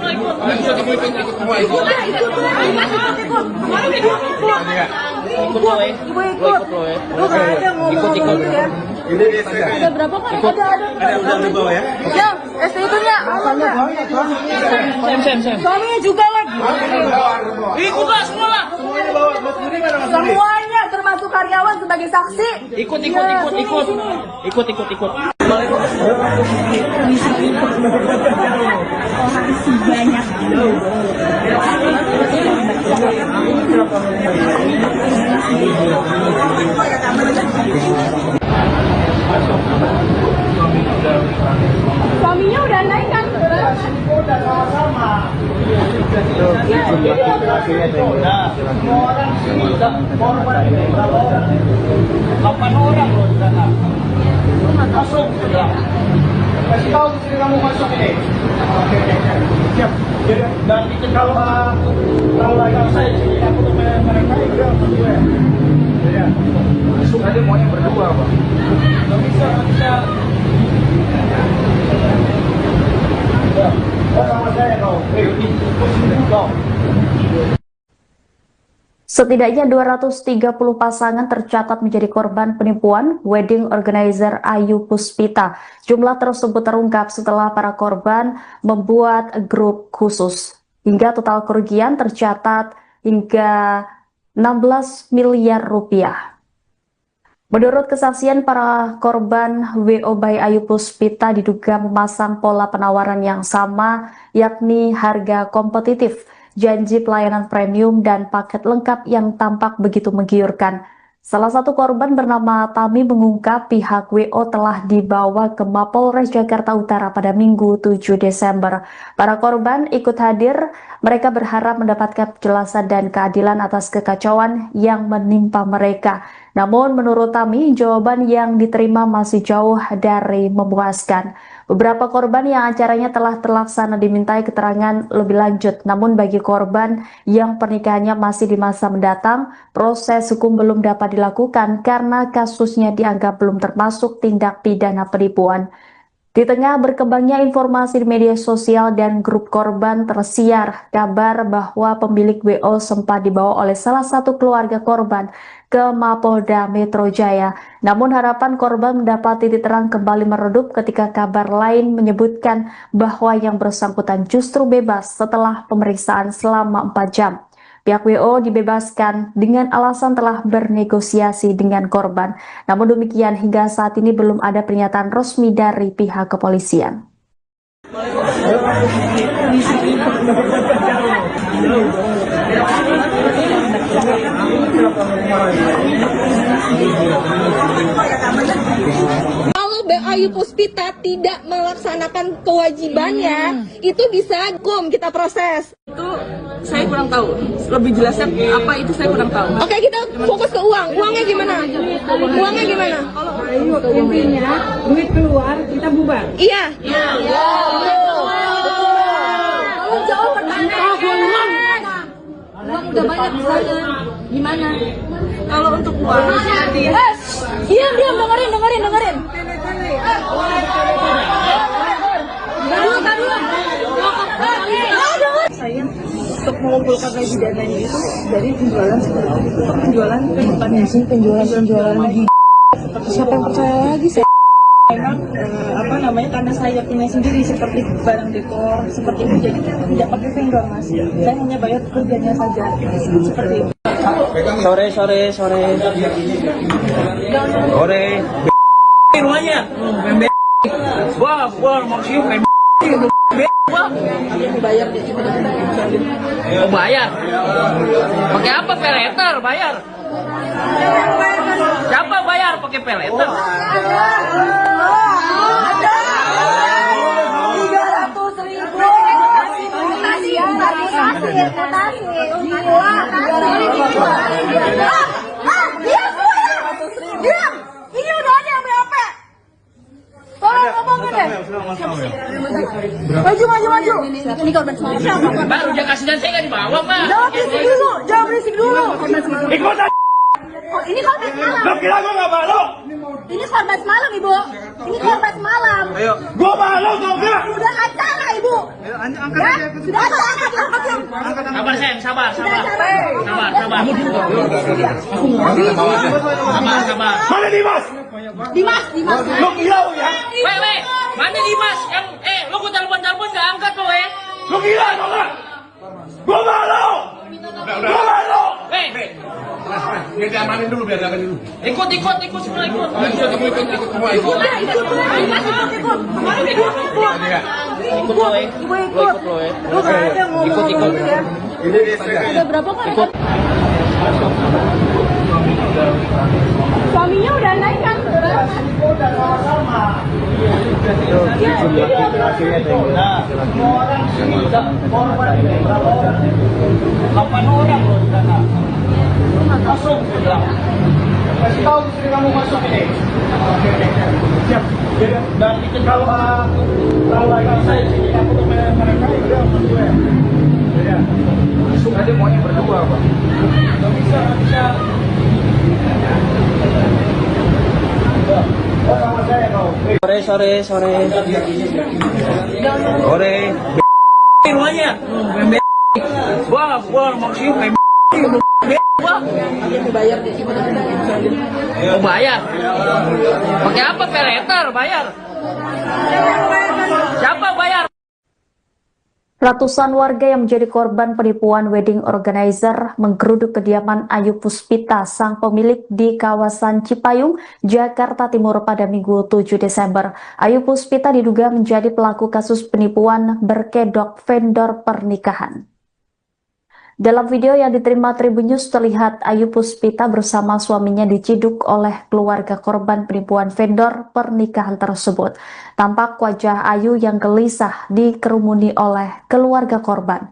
ikut lo ya. Lu gak ada ngomong ya. Ada berapa kan? Ada Udah bawa ya. Yang STI-nya Sam. suaminya juga lagi. Ikutlah semua lah. Semuanya termasuk karyawan sebagai saksi. Ikut. Banyak. Suaminya udah naik kan? Udah sama-sama. Semua orang sini udah korban ini. 8 orang loh di sana. Masuk sudah. Kasih tahu istri kamu masuk ini. Siap. Nanti kalau lagi saya sini aku tuh mereka juga berdua. Ya. Masuk aja maunya berdua, Pak. Nggak bisa. Oh, sama saya kau. Setidaknya 230 pasangan tercatat menjadi korban penipuan wedding organizer Ayu Puspita. Jumlah tersebut terungkap setelah para korban membuat grup khusus. Hingga total kerugian tercatat hingga 16 miliar rupiah. Menurut kesaksian para korban, WO by Ayu Puspita diduga memasang pola penawaran yang sama, yakni harga kompetitif, janji pelayanan premium, dan paket lengkap yang tampak begitu menggiurkan. Salah satu korban bernama Tami mengungkap pihak WO telah dibawa ke Mapolres Jakarta Utara pada Minggu 7 Desember. Para korban ikut hadir, mereka berharap mendapatkan penjelasan dan keadilan atas kekacauan yang menimpa mereka. Namun menurut Tami, jawaban yang diterima masih jauh dari memuaskan. Beberapa korban yang acaranya telah terlaksana dimintai keterangan lebih lanjut. Namun bagi korban yang pernikahannya masih di masa mendatang, proses hukum belum dapat dilakukan karena kasusnya dianggap belum termasuk tindak pidana penipuan. Di tengah berkembangnya informasi di media sosial dan grup korban, tersiar kabar bahwa pemilik WO sempat dibawa oleh salah satu keluarga korban ke Mapolda Metro Jaya. Namun harapan korban mendapat titik terang kembali meredup ketika kabar lain menyebutkan bahwa yang bersangkutan justru bebas setelah pemeriksaan selama 4 jam. Pihak WO dibebaskan dengan alasan telah bernegosiasi dengan korban. Namun demikian, hingga saat ini belum ada pernyataan resmi dari pihak kepolisian. Kalau Ayu Puspita tidak melaksanakan kewajibannya, itu bisa hukum kita proses. Itu saya kurang tahu. Lebih jelasnya apa itu saya kurang tahu. Oke, kita fokus ke uang. Uangnya gimana? Uangnya gimana? Ayo, intinya duit keluar kita bubar. Iya. Tolong jawab pertanyaan. Uang udah banyak di sana. Gimana? Kalau untuk uang, Diam, dengerin. saya untuk mengumpulkan lagi dananya itu dari penjualan seperti itu. Untuk penjualan ke depannya sih, penjualan gigi. Siapa yang percaya lagi saya? Memang karena saya punya sendiri seperti barang dekor seperti itu, jadi tidak pakai vendor mas. Saya hanya bayar pekerjaannya saja seperti itu. Sore. Rumahnya. Gua maksudnya Bayar di sini. Oh, bayar. Pakai apa? Peleter bayar. Siapa bayar pakai peleter? Ini udah ada yang BAP. Tolong ngomongin deh. Maju. Ini korban siapa? Baru dia kasih dan saya nggak dibawa, Pak. Jangan berisik dulu. Ikut aja. Oh, ini korban semalam. Lo kira gue gak malu? Ini korban semalam, Ibu. Ini korban semalam. Gue malu tau gak? Sudah acara, Ibu. Ya? Sudah angkat. Sabar, Sen, sabar. Sabar. Mana Dimas? Dimas. Lo gila lo ya? Weh, mana Dimas? Yang, lo gua telepon nggak angkat lo, Lo gila tau gak? Gue malu. Gue malu. Weh, Biar diamanin dulu, biar diamanin dulu. ikut semua ikut. ikut lo ya. Lu nggak ada ngomong ya. Ada berapa kan? Suaminya udah naik kan? Delapan orang loh di sana. Masuk. Kasih tahu istri kamu masuk ini. Siap. Dan itu kalau saya sini aku tuh mereka udah sama gue. Ya. Masuk aja maunya berdua, Pak. Nggak bisa. Oh, sama saya kau. Sore. Rumahnya. Gua maksudnya Mau bayar? Pakai apa? Peleter bayar. Siapa bayar? Ratusan warga yang menjadi korban penipuan wedding organizer menggeruduk kediaman Ayu Puspita, sang pemilik di kawasan Cipayung, Jakarta Timur pada Minggu 7 Desember. Ayu Puspita diduga menjadi pelaku kasus penipuan berkedok vendor pernikahan. Dalam video yang diterima Tribun News terlihat Ayu Puspita bersama suaminya diciduk oleh keluarga korban penipuan vendor pernikahan tersebut. Tampak wajah Ayu yang gelisah dikerumuni oleh keluarga korban.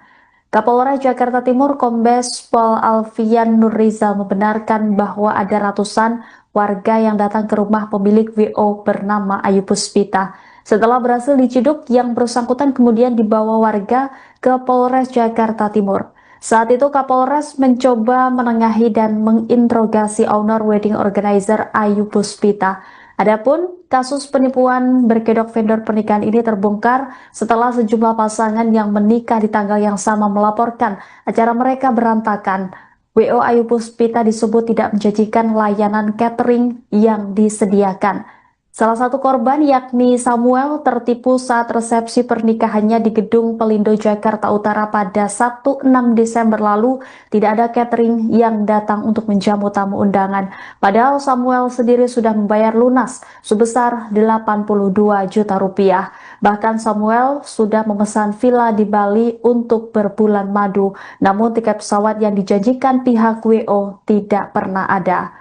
Kapolres Jakarta Timur Kombes Pol Alfian Nurrizal membenarkan bahwa ada ratusan warga yang datang ke rumah pemilik WO bernama Ayu Puspita. Setelah berhasil diciduk, yang bersangkutan kemudian dibawa warga ke Polres Jakarta Timur. Saat itu Kapolres mencoba menengahi dan menginterogasi owner wedding organizer Ayu Puspita. Adapun kasus penipuan berkedok vendor pernikahan ini terbongkar setelah sejumlah pasangan yang menikah di tanggal yang sama melaporkan acara mereka berantakan. WO Ayu Puspita disebut tidak menjanjikan layanan catering yang disediakan. Salah satu korban yakni Samuel tertipu saat resepsi pernikahannya di Gedung Pelindo Jakarta Utara pada Sabtu 6 Desember lalu. Tidak ada catering yang datang untuk menjamu tamu undangan. Padahal Samuel sendiri sudah membayar lunas sebesar 82 juta rupiah. Bahkan Samuel sudah memesan villa di Bali untuk berbulan madu. Namun tiket pesawat yang dijanjikan pihak WO tidak pernah ada.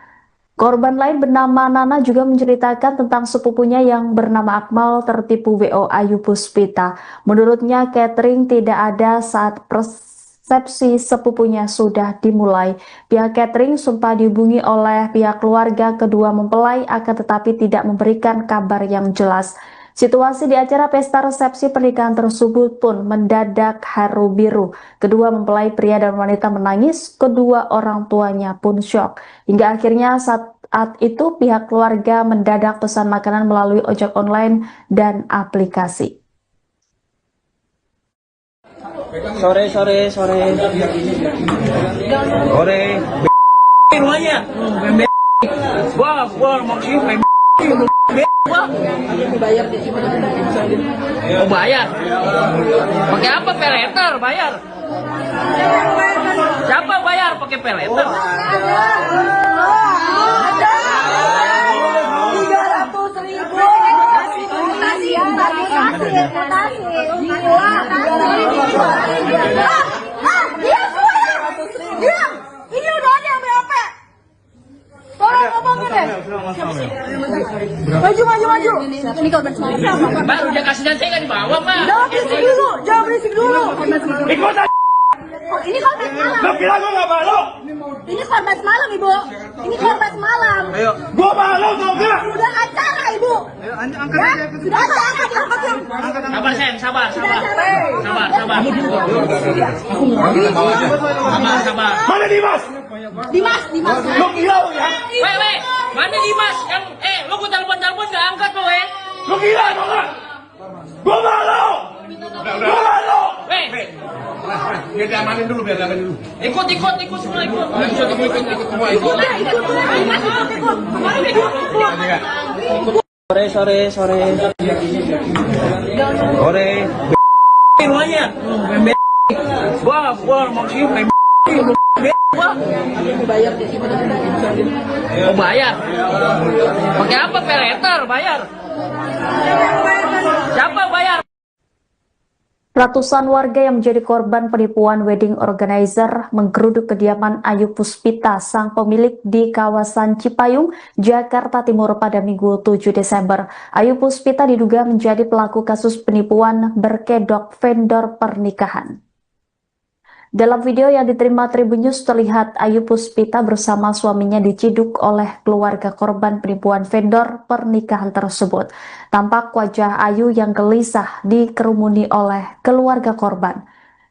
Korban lain bernama Nana juga menceritakan tentang sepupunya yang bernama Akmal tertipu WO Ayu Puspita. Menurutnya catering tidak ada saat resepsi sepupunya sudah dimulai. Pihak catering sempat dihubungi oleh pihak keluarga kedua mempelai akan tetapi tidak memberikan kabar yang jelas. Situasi di acara pesta resepsi pernikahan tersebut pun mendadak haru biru. Kedua mempelai pria dan wanita menangis, kedua orang tuanya pun syok. Hingga akhirnya saat itu pihak keluarga mendadak pesan makanan melalui ojek online dan aplikasi. Sore. Rumahnya. Gua maksudnya Mau bayar? Pakai apa? Peleter bayar. Siapa bayar pakai peleter? Ini udah ada yang BOP. Tolong ngomongin deh. Maju. Ini korban semalam. Mbak, udah kasih dan saya nggak dibawa, Mbak. Jangan berisik dulu. Ikut aja. Ini korban semalam. Lo kira gue gak malu? Ini korban semalam, Ibu. Ini korban semalam. Gue malu tau gak? Udah acara, Ibu. Ya, sudah acara diangkat ya. Sabar, Sen, sabar. Sabar. Mana Dimas? Dimas. Lo gila lo ya? Weh, mana Dimas? Lo gue telepon nggak angkat lo, Lo gila tau gak? Gue malu. Gue malu. Weh, Biar diamanin dulu. ikut semua ikut. Sore. Rumahnya. Gua maksudnya Mau bayar? Pakai apa? Peleter bayar. Siapa bayar? Ratusan warga yang menjadi korban penipuan wedding organizer menggeruduk kediaman Ayu Puspita, sang pemilik di kawasan Cipayung, Jakarta Timur pada Minggu 7 Desember. Ayu Puspita diduga menjadi pelaku kasus penipuan berkedok vendor pernikahan. Dalam video yang diterima Tribun News terlihat Ayu Puspita bersama suaminya diciduk oleh keluarga korban penipuan vendor pernikahan tersebut. Tampak wajah Ayu yang gelisah dikerumuni oleh keluarga korban.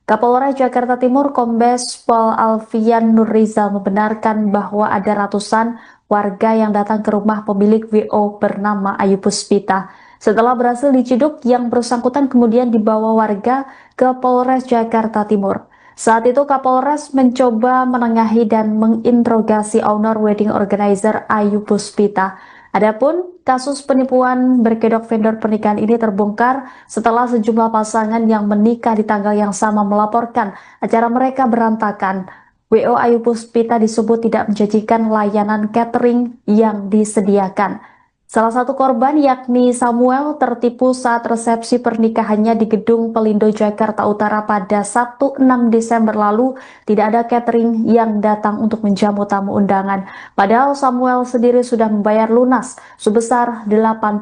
Kapolres Jakarta Timur Kombes Pol Alfian Nurrizal membenarkan bahwa ada ratusan warga yang datang ke rumah pemilik WO bernama Ayu Puspita. Setelah berhasil diciduk, yang bersangkutan kemudian dibawa warga ke Polres Jakarta Timur. Saat itu Kapolres mencoba menengahi dan menginterogasi owner wedding organizer Ayu Puspita. Adapun kasus penipuan berkedok vendor pernikahan ini terbongkar setelah sejumlah pasangan yang menikah di tanggal yang sama melaporkan acara mereka berantakan. WO Ayu Puspita disebut tidak menjanjikan layanan catering yang disediakan. Salah satu korban yakni Samuel tertipu saat resepsi pernikahannya di Gedung Pelindo Jakarta Utara pada Sabtu 6 Desember lalu. Tidak ada catering yang datang untuk menjamu tamu undangan. Padahal Samuel sendiri sudah membayar lunas sebesar 82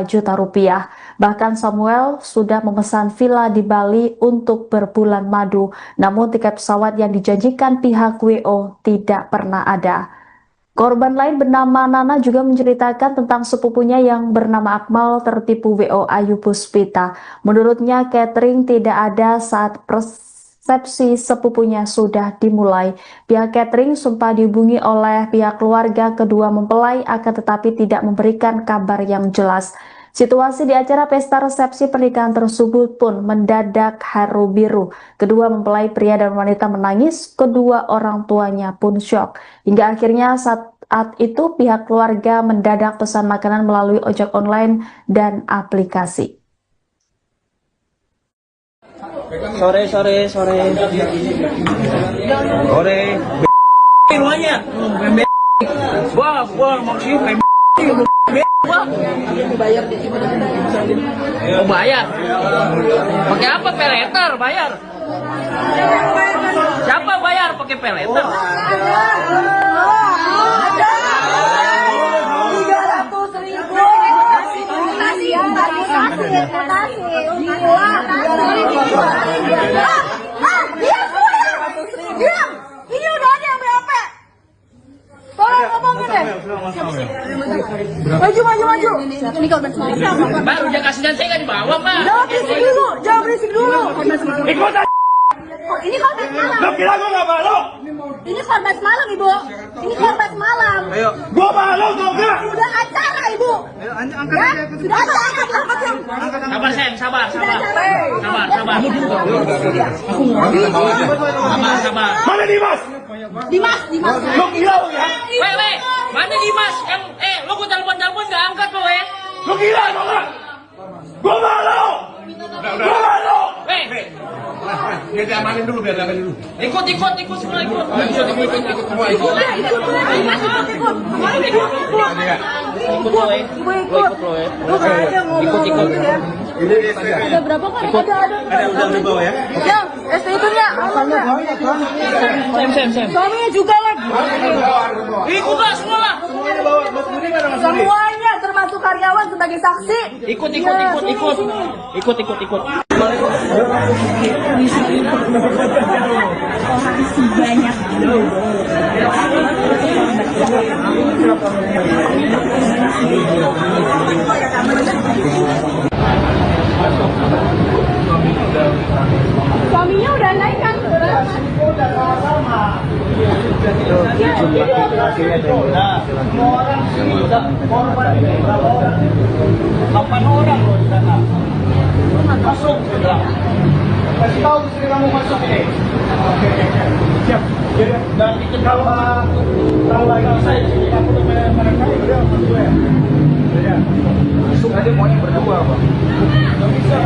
juta rupiah. Bahkan Samuel sudah memesan villa di Bali untuk berbulan madu. Namun tiket pesawat yang dijanjikan pihak WO tidak pernah ada. Korban lain bernama Nana juga menceritakan tentang sepupunya yang bernama Akmal tertipu WO Ayu Puspita. Menurutnya catering tidak ada saat resepsi sepupunya sudah dimulai. Pihak catering sempat dihubungi oleh pihak keluarga kedua mempelai akan tetapi tidak memberikan kabar yang jelas. Situasi di acara pesta resepsi pernikahan tersebut pun mendadak haru biru. Kedua mempelai pria dan wanita menangis, kedua orang tuanya pun syok. Hingga akhirnya saat itu pihak keluarga mendadak pesan makanan melalui ojek online dan aplikasi. Sore. Semuanya. Wah, maksudnya Mau bayar? Pakai apa? Peleter bayar? Siapa bayar pakai peleter? Ini udah ada yang BAP. Tolong ngomongin deh. Maju. Ini korban semalam. Baru dia kasih dan saya nggak dibawa, Pak. Jangan berisik dulu. Ikut aja. Ini korban semalam. Lo kira gue gak malu? Ini korban semalam, Ibu. Ini korban semalam. Gue malu tau gak? Sudah acara, Ibu. Ya, sudah acara. Sabar, Sen, sabar. Sabar. Mana Dimas? Dimas. Lo gila lo ya? Weh, mana Dimas? Lo gue telepon nggak angkat lo, Lo gila lo gak? Gue malu! Gue malu! Weh, biar diamanin dulu. ikut semua ikut. Ikut lo, Ibu ikut. Lu gak ada ngomong ya. Ada berapa kan? Ada Udah di bawah ya. Yang ST-nya alamatnya. Sem. Suaminya juga lagi. Ikut lah semua lah. Semuanya termasuk karyawan sebagai saksi. Ikut. Suaminya udah naik kan? Semua orang sini udah korban ini berapa orang? 8 orang loh di sana. Masuk sudah. Kasih tahu istri kamu masuk ini. Oke. Siap. Dan itu kalau lagi saya sini aku udah mereka udah masuk ya. Ya. Masuk aja maunya berdua, Pak. Nggak bisa.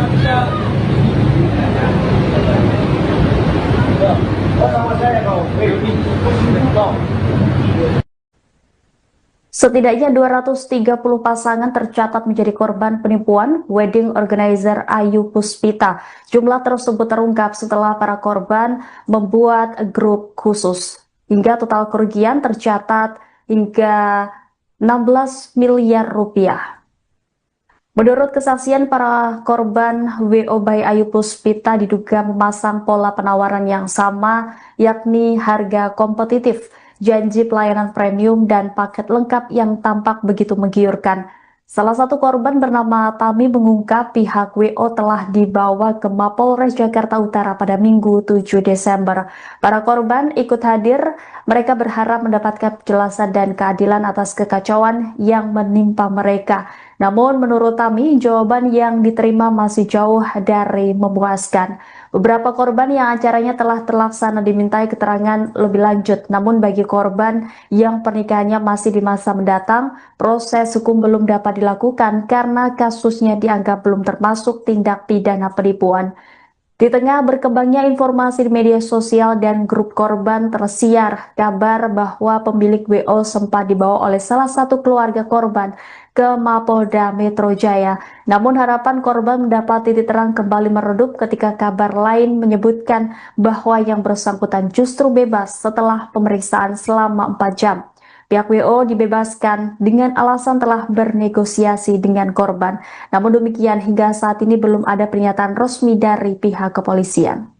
Oh, sama saya kau. Setidaknya 230 pasangan tercatat menjadi korban penipuan wedding organizer Ayu Puspita. Jumlah tersebut terungkap setelah para korban membuat grup khusus. Hingga total kerugian tercatat hingga 16 miliar rupiah. Menurut kesaksian para korban, WO by Ayu Puspita diduga memasang pola penawaran yang sama, yakni harga kompetitif, janji pelayanan premium, dan paket lengkap yang tampak begitu menggiurkan. Salah satu korban bernama Tami mengungkap pihak WO telah dibawa ke Mapolres Jakarta Utara pada Minggu 7 Desember. Para korban ikut hadir, mereka berharap mendapatkan penjelasan dan keadilan atas kekacauan yang menimpa mereka. Namun menurut Tami, jawaban yang diterima masih jauh dari memuaskan. Beberapa korban yang acaranya telah terlaksana dimintai keterangan lebih lanjut, namun bagi korban yang pernikahannya masih di masa mendatang, proses hukum belum dapat dilakukan karena kasusnya dianggap belum termasuk tindak pidana penipuan. Di tengah berkembangnya informasi di media sosial dan grup korban, tersiar kabar bahwa pemilik WO sempat dibawa oleh salah satu keluarga korban ke Mapolda Metro Jaya. Namun harapan korban mendapat titik terang kembali meredup ketika kabar lain menyebutkan bahwa yang bersangkutan justru bebas setelah pemeriksaan selama 4 jam. Pihak WO dibebaskan dengan alasan telah bernegosiasi dengan korban. Namun demikian, hingga saat ini belum ada pernyataan resmi dari pihak kepolisian.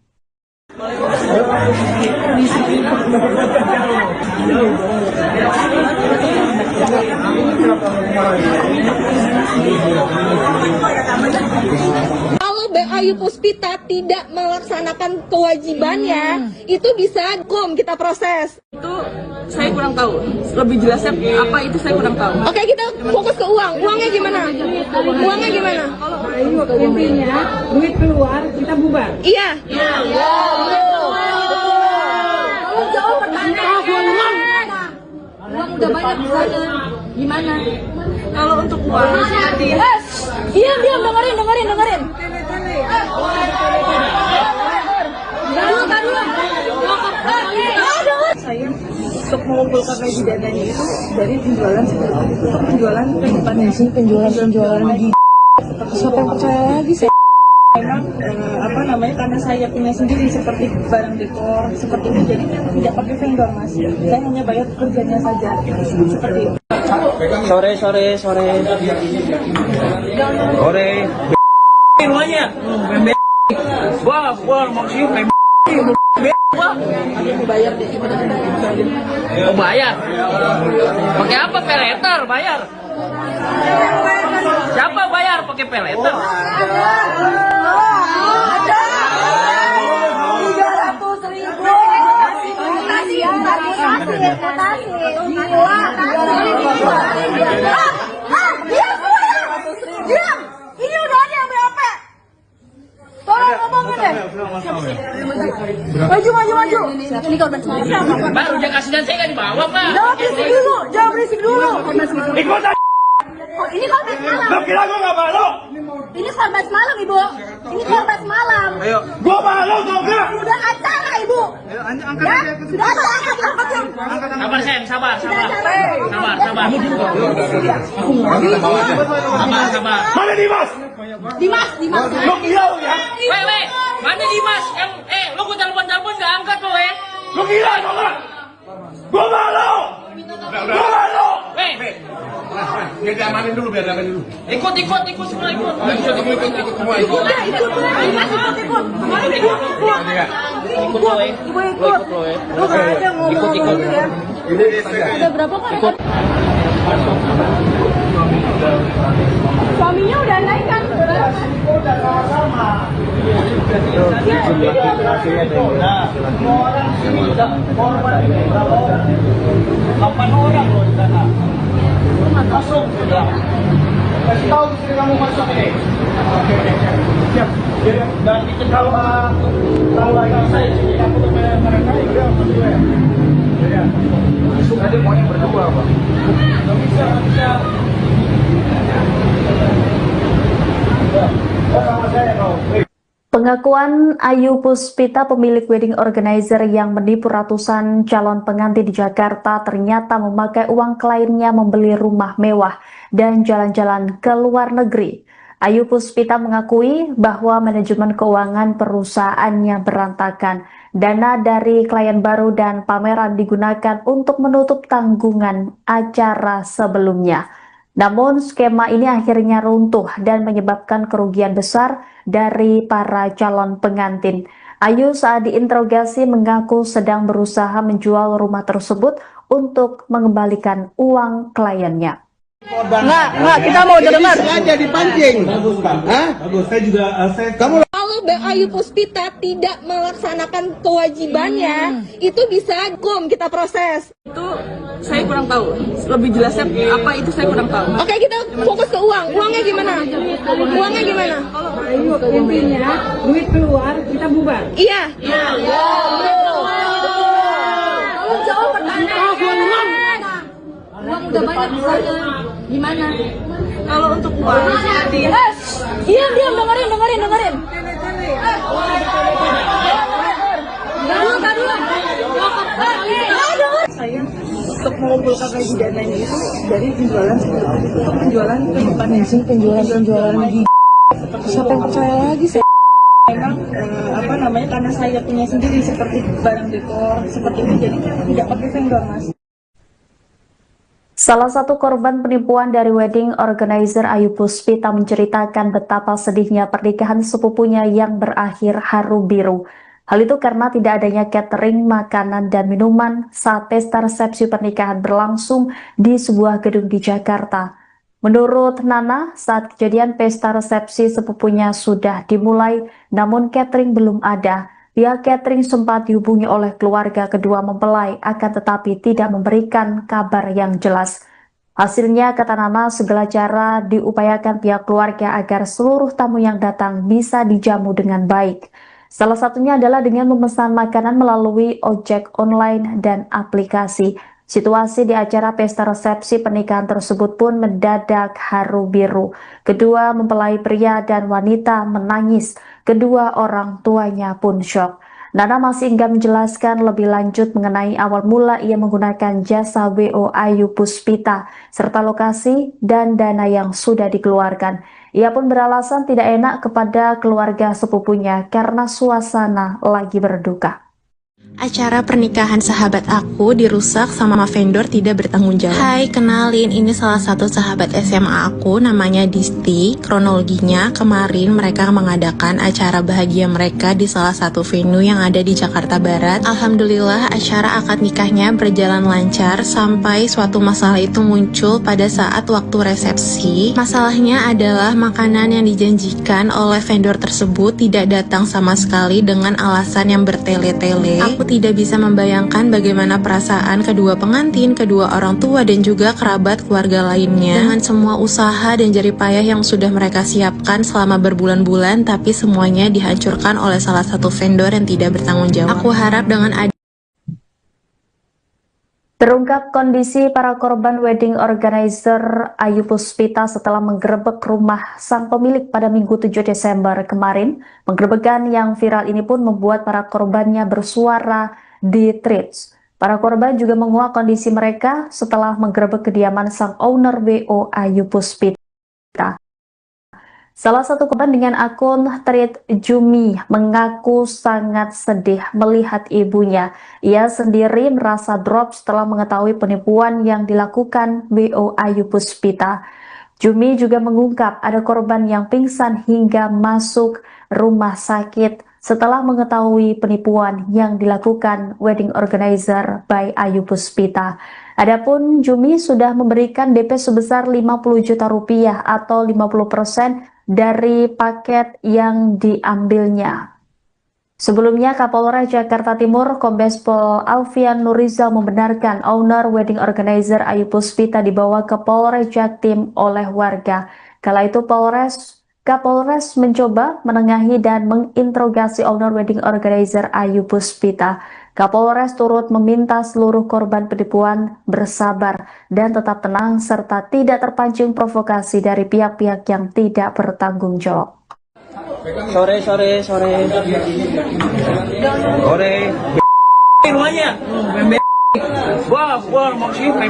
Kalau Ayu Puspita tidak melaksanakan kewajibannya, itu bisa hukum kita proses. Itu saya kurang tahu. Lebih jelasnya apa itu saya kurang tahu. Oke, kita fokus ke uang. Uangnya gimana? Uangnya gimana? Intinya duit keluar kita bubar. Iya. Kalau jauh pertanyaan. Uang udah banyak di sana. Gimana? Kalau untuk uang, Diam, dengerin. saya untuk mengumpulkan lagi dananya itu dari penjualan penjualan lagi. Siapa yang percaya lagi saya? Memang karena saya punya sendiri seperti barang dekor seperti itu, jadi tidak pakai vendor mas. Saya hanya bayar kerjanya saja seperti itu. Sore. Semuanya. Wah, maksudnya Oh bayar? Pakai apa? Peleter bayar? Siapa bayar pakai peleter? Ini udah ada yang BOP. Tolong ngomongin deh. Maju. Ini korban siapa? Baru dia kasih dan saya nggak dibawa pak. Jangan berisik dulu. ikut aja. Oh, ini korban semalam. Lo kira gue gak malu? Ini korban semalam, Ibu. Ini korban semalam. Gue malu tau gak? Sudah acara, Ibu. Ya, sudah acara. Angkat yang. Sabar sayang, sabar. Sabar. Mana Dimas? Dimas. Lo gila lo ya? Weh, mana Dimas? Lo gue telepon nggak angkat lo Lo gila tau gak? Gue malu! Gue malu! Weh, Biar diamanin dulu. ikut semua ikut. Ikut semua ikut. Dimas ikut. Ikut lo Ibu ikut. Lu nggak ada ngomong ya. Ada berapa kan? Ikut. Suaminya udah naik kan? Delapan orang loh di sana. Masuk. Kasih tahu istri kamu masuk ini. Siap. Dan kita kalau ada saya sini aku tuh mereka udah masuk ya. Ya. Masuk aja maunya berdua pak. Nggak bisa. Sama saya kau. Pengakuan Ayu Puspita, pemilik wedding organizer yang menipu ratusan calon pengantin di Jakarta, ternyata memakai uang kliennya membeli rumah mewah dan jalan-jalan ke luar negeri. Ayu Puspita mengakui bahwa manajemen keuangan perusahaannya berantakan. Dana dari klien baru dan pameran digunakan untuk menutup tanggungan acara sebelumnya. Namun skema ini akhirnya runtuh dan menyebabkan kerugian besar dari para calon pengantin. Ayu saat diinterogasi mengaku sedang berusaha menjual rumah tersebut untuk mengembalikan uang kliennya. Nggak, kita mau dengar. Sengaja dipancing. Bagus, saya juga Kalau Ayu Puspita tidak melaksanakan kewajibannya, itu bisa hukum kita proses. Itu saya kurang tahu. Lebih jelasnya apa itu saya kurang tahu. Oke, kita fokus ke uang. Uangnya gimana? Uangnya gimana? Ayo, intinya duit keluar, kita bubar. Iya. Tolong jawab pertanyaan. Uang udah banyak misalnya. Gimana? Kalau untuk uang, Diam, dengerin. saya untuk mengumpulkan lagi dananya itu dari penjualan untuk penjualan ke depannya sih penjualan lagi. Siapa yang percaya lagi saya? Memang karena saya punya sendiri seperti barang dekor seperti itu, jadi tidak pakai vendor, Mas. Salah satu korban penipuan dari wedding organizer Ayu Puspita menceritakan betapa sedihnya pernikahan sepupunya yang berakhir haru biru. Hal itu karena tidak adanya catering, makanan, dan minuman saat pesta resepsi pernikahan berlangsung di sebuah gedung di Jakarta. Menurut Nana, saat kejadian pesta resepsi sepupunya sudah dimulai, namun catering belum ada. Pihak catering sempat dihubungi oleh keluarga kedua mempelai, akan tetapi tidak memberikan kabar yang jelas. Hasilnya, kata Nana, segala cara diupayakan pihak keluarga agar seluruh tamu yang datang bisa dijamu dengan baik. Salah satunya adalah dengan memesan makanan melalui ojek online dan aplikasi. Situasi di acara pesta resepsi pernikahan tersebut pun mendadak haru biru. Kedua mempelai pria dan wanita menangis. Kedua orang tuanya pun syok. Nana masih enggan menjelaskan lebih lanjut mengenai awal mula ia menggunakan jasa WO Ayu Puspita, serta lokasi dan dana yang sudah dikeluarkan. Ia pun beralasan tidak enak kepada keluarga sepupunya karena suasana lagi berduka. Acara pernikahan sahabat aku dirusak sama vendor tidak bertanggung jawab. Hai, kenalin, ini salah satu sahabat SMA aku, namanya Disti. Kronologinya, kemarin mereka mengadakan acara bahagia mereka di salah satu venue yang ada di Jakarta Barat. Alhamdulillah, acara akad nikahnya berjalan lancar sampai suatu masalah itu muncul pada saat waktu resepsi. Masalahnya adalah makanan yang dijanjikan oleh vendor tersebut tidak datang sama sekali dengan alasan yang bertele-tele. Aku tidak bisa membayangkan bagaimana perasaan kedua pengantin, kedua orang tua, dan juga kerabat keluarga lainnya. Dengan semua usaha dan jerih payah yang sudah mereka siapkan selama berbulan-bulan, tapi semuanya dihancurkan oleh salah satu vendor yang tidak bertanggung jawab. Aku harap dengan Terungkap kondisi para korban wedding organizer Ayu Puspita setelah menggerebek rumah sang pemilik pada Minggu 7 Desember kemarin. Penggerebekan yang viral ini pun membuat para korbannya bersuara di Threads. Para korban juga menguak kondisi mereka setelah menggerebek kediaman sang owner WO Ayu Puspita. Salah satu korban dengan akun Thread Jumi mengaku sangat sedih melihat ibunya. Ia sendiri merasa drop setelah mengetahui penipuan yang dilakukan WO Ayu Puspita. Jumi juga mengungkap ada korban yang pingsan hingga masuk rumah sakit setelah mengetahui penipuan yang dilakukan wedding organizer by Ayu Puspita. Adapun Jumi sudah memberikan DP sebesar 50 juta rupiah atau 50% dari paket yang diambilnya. Sebelumnya, Kapolres Jakarta Timur Kombes Pol Alfian Nurizal membenarkan owner wedding organizer Ayu Puspita dibawa ke Polres Jaktim oleh warga. Kala itu Kapolres mencoba menengahi dan menginterogasi owner wedding organizer Ayu Puspita. Kapolres turut meminta seluruh korban penipuan bersabar dan tetap tenang serta tidak terpancing provokasi dari pihak-pihak yang tidak bertanggung jawab. Sore. Rumahnya. Wah, maksudnya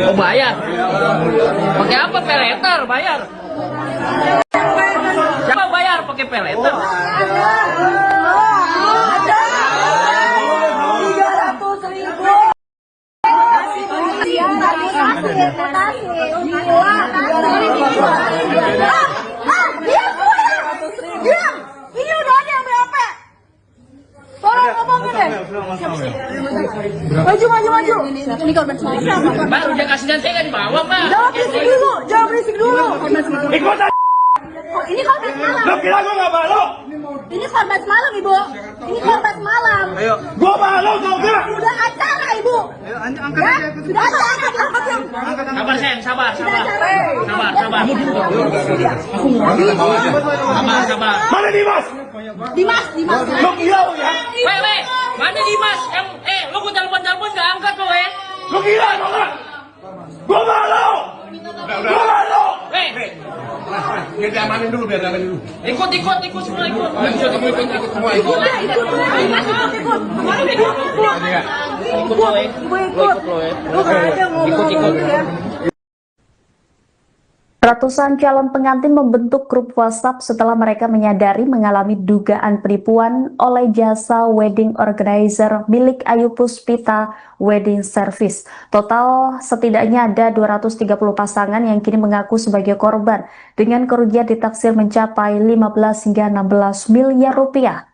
Oh, bayar. Pakai apa? Peleter, bayar. Siapa bayar pakai peleter? Ini udah ada yang berapa? Tolong ngomongin deh. Maju. Ini korban semua. Baru dia kasih dan saya nggak dibawa, Pak. Jangan berisik dulu. Ikutan. Ini korban mana? Lo kira gue nggak malu? Ini korban semalam, Ibu. Ini korban semalam. Ayo. Gua malu tau gak? Sudah acara, Ibu. Ayo, angkat Ya, aja. sudah acara. Sabar, Sen, sabar. Sabar. Mana Dimas? Dimas. Lu gila lu ya? Weh, mana Dimas? Lu gua telepon nggak angkat lo, Lu gila tau gak? Gua malu! Gua malu! Biar diamanin dulu, Ikut semua ikut. Ikut semua, ikut. Ikut lo, Lu nggak ada ngomong ya. Ratusan calon pengantin membentuk grup WhatsApp setelah mereka menyadari mengalami dugaan penipuan oleh jasa wedding organizer milik Ayu Puspita Wedding Service. Total setidaknya ada 230 pasangan yang kini mengaku sebagai korban dengan kerugian ditaksir mencapai 15 hingga 16 miliar rupiah.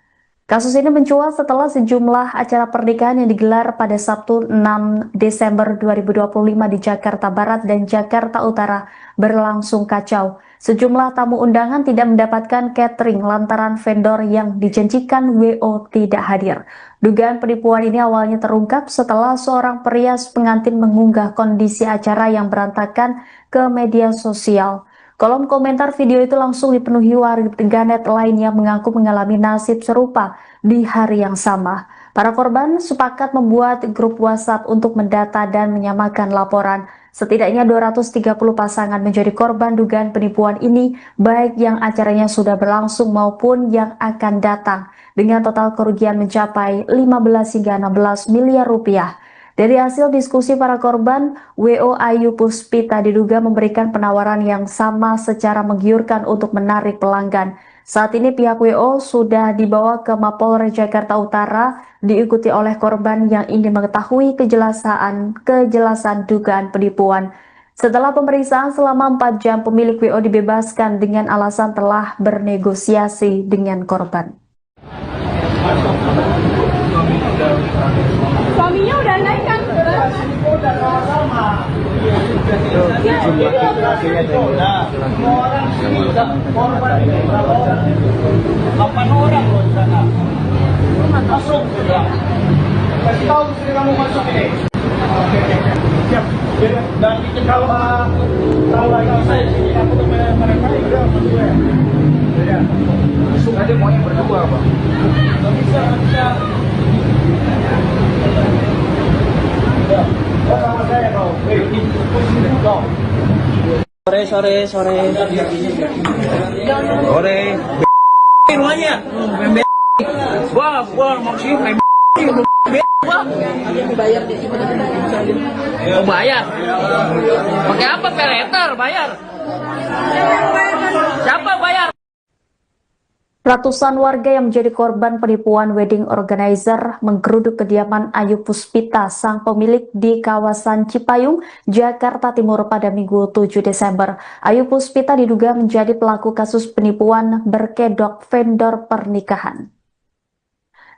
Kasus ini mencuat setelah sejumlah acara pernikahan yang digelar pada Sabtu 6 Desember 2025 di Jakarta Barat dan Jakarta Utara berlangsung kacau. Sejumlah tamu undangan tidak mendapatkan catering lantaran vendor yang dijanjikan WO tidak hadir. Dugaan penipuan ini awalnya terungkap setelah seorang perias pengantin mengunggah kondisi acara yang berantakan ke media sosial. Kolom komentar video itu langsung dipenuhi warganet lain yang mengaku mengalami nasib serupa di hari yang sama. Para korban sepakat membuat grup WhatsApp untuk mendata dan menyamakan laporan. Setidaknya 230 pasangan menjadi korban dugaan penipuan ini, baik yang acaranya sudah berlangsung maupun yang akan datang, dengan total kerugian mencapai 15 hingga 16 miliar rupiah. Dari hasil diskusi para korban, WO Ayu Puspita diduga memberikan penawaran yang sama secara menggiurkan untuk menarik pelanggan. Saat ini pihak WO sudah dibawa ke Mapolres Jakarta Utara, diikuti oleh korban yang ingin mengetahui kejelasan dugaan penipuan. Setelah pemeriksaan selama 4 jam, pemilik WO dibebaskan dengan alasan telah bernegosiasi dengan korban. Suaminya udah naik kan? Udah sama-sama. Jumlah laki-lakinya semua orang sini udah korban berapa orang? 8 orang loh di sana. Masuk sudah. Kasih tahu istri kamu masuk ini. Oke. Siap. Dan kita kalau saya sini aku tuh mereka udah masuk ya. Ya. Masuk aja mau yang berdua, Pak. Enggak bisa. Sore. Rumahnya. Gua maksudnya Mau bayar? Pakai apa? Peleter bayar? Siapa bayar? Ratusan warga yang menjadi korban penipuan wedding organizer menggeruduk kediaman Ayu Puspita, sang pemilik di kawasan Cipayung, Jakarta Timur pada Minggu 7 Desember. Ayu Puspita diduga menjadi pelaku kasus penipuan berkedok vendor pernikahan.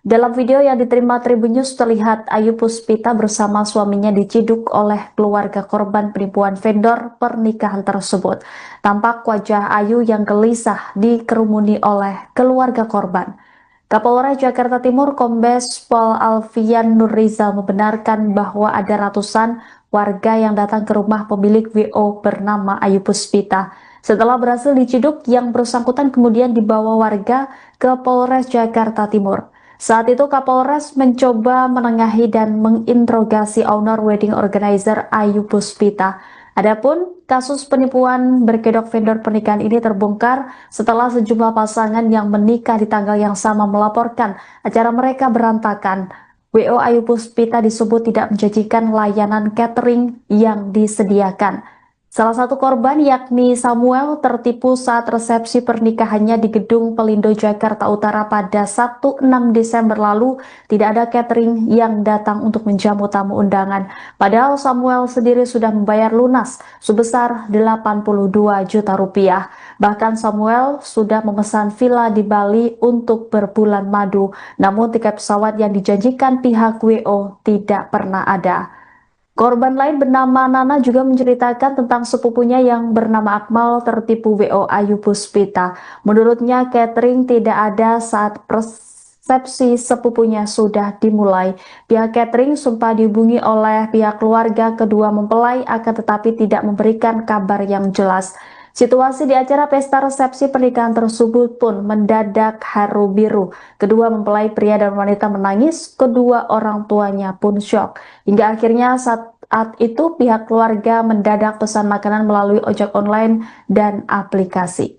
Dalam video yang diterima Tribun News terlihat Ayu Puspita bersama suaminya diciduk oleh keluarga korban penipuan vendor pernikahan tersebut. Tampak wajah Ayu yang gelisah dikerumuni oleh keluarga korban. Kapolres Jakarta Timur Kombes Pol Alfian Nurrizal membenarkan bahwa ada ratusan warga yang datang ke rumah pemilik WO bernama Ayu Puspita. Setelah berhasil diciduk, yang bersangkutan kemudian dibawa warga ke Polres Jakarta Timur. Saat itu Kapolres mencoba menengahi dan menginterogasi owner wedding organizer Ayu Puspita. Adapun kasus penipuan berkedok vendor pernikahan ini terbongkar setelah sejumlah pasangan yang menikah di tanggal yang sama melaporkan acara mereka berantakan. WO Ayu Puspita disebut tidak menjanjikan layanan catering yang disediakan. Salah satu korban yakni Samuel tertipu saat resepsi pernikahannya di Gedung Pelindo Jakarta Utara pada Sabtu 6 Desember lalu. Tidak ada catering yang datang untuk menjamu tamu undangan. Padahal Samuel sendiri sudah membayar lunas sebesar 82 juta rupiah. Bahkan Samuel sudah memesan villa di Bali untuk berbulan madu. Namun tiket pesawat yang dijanjikan pihak WO tidak pernah ada. Korban lain bernama Nana juga menceritakan tentang sepupunya yang bernama Akmal tertipu WO Ayu Puspita. Menurutnya catering tidak ada saat resepsi sepupunya sudah dimulai. Pihak catering sempat dihubungi oleh pihak keluarga kedua mempelai akan tetapi tidak memberikan kabar yang jelas. Situasi di acara pesta resepsi pernikahan tersebut pun mendadak haru biru. Kedua mempelai pria dan wanita menangis, kedua orang tuanya pun syok. Hingga akhirnya saat itu pihak keluarga mendadak pesan makanan melalui ojek online dan aplikasi.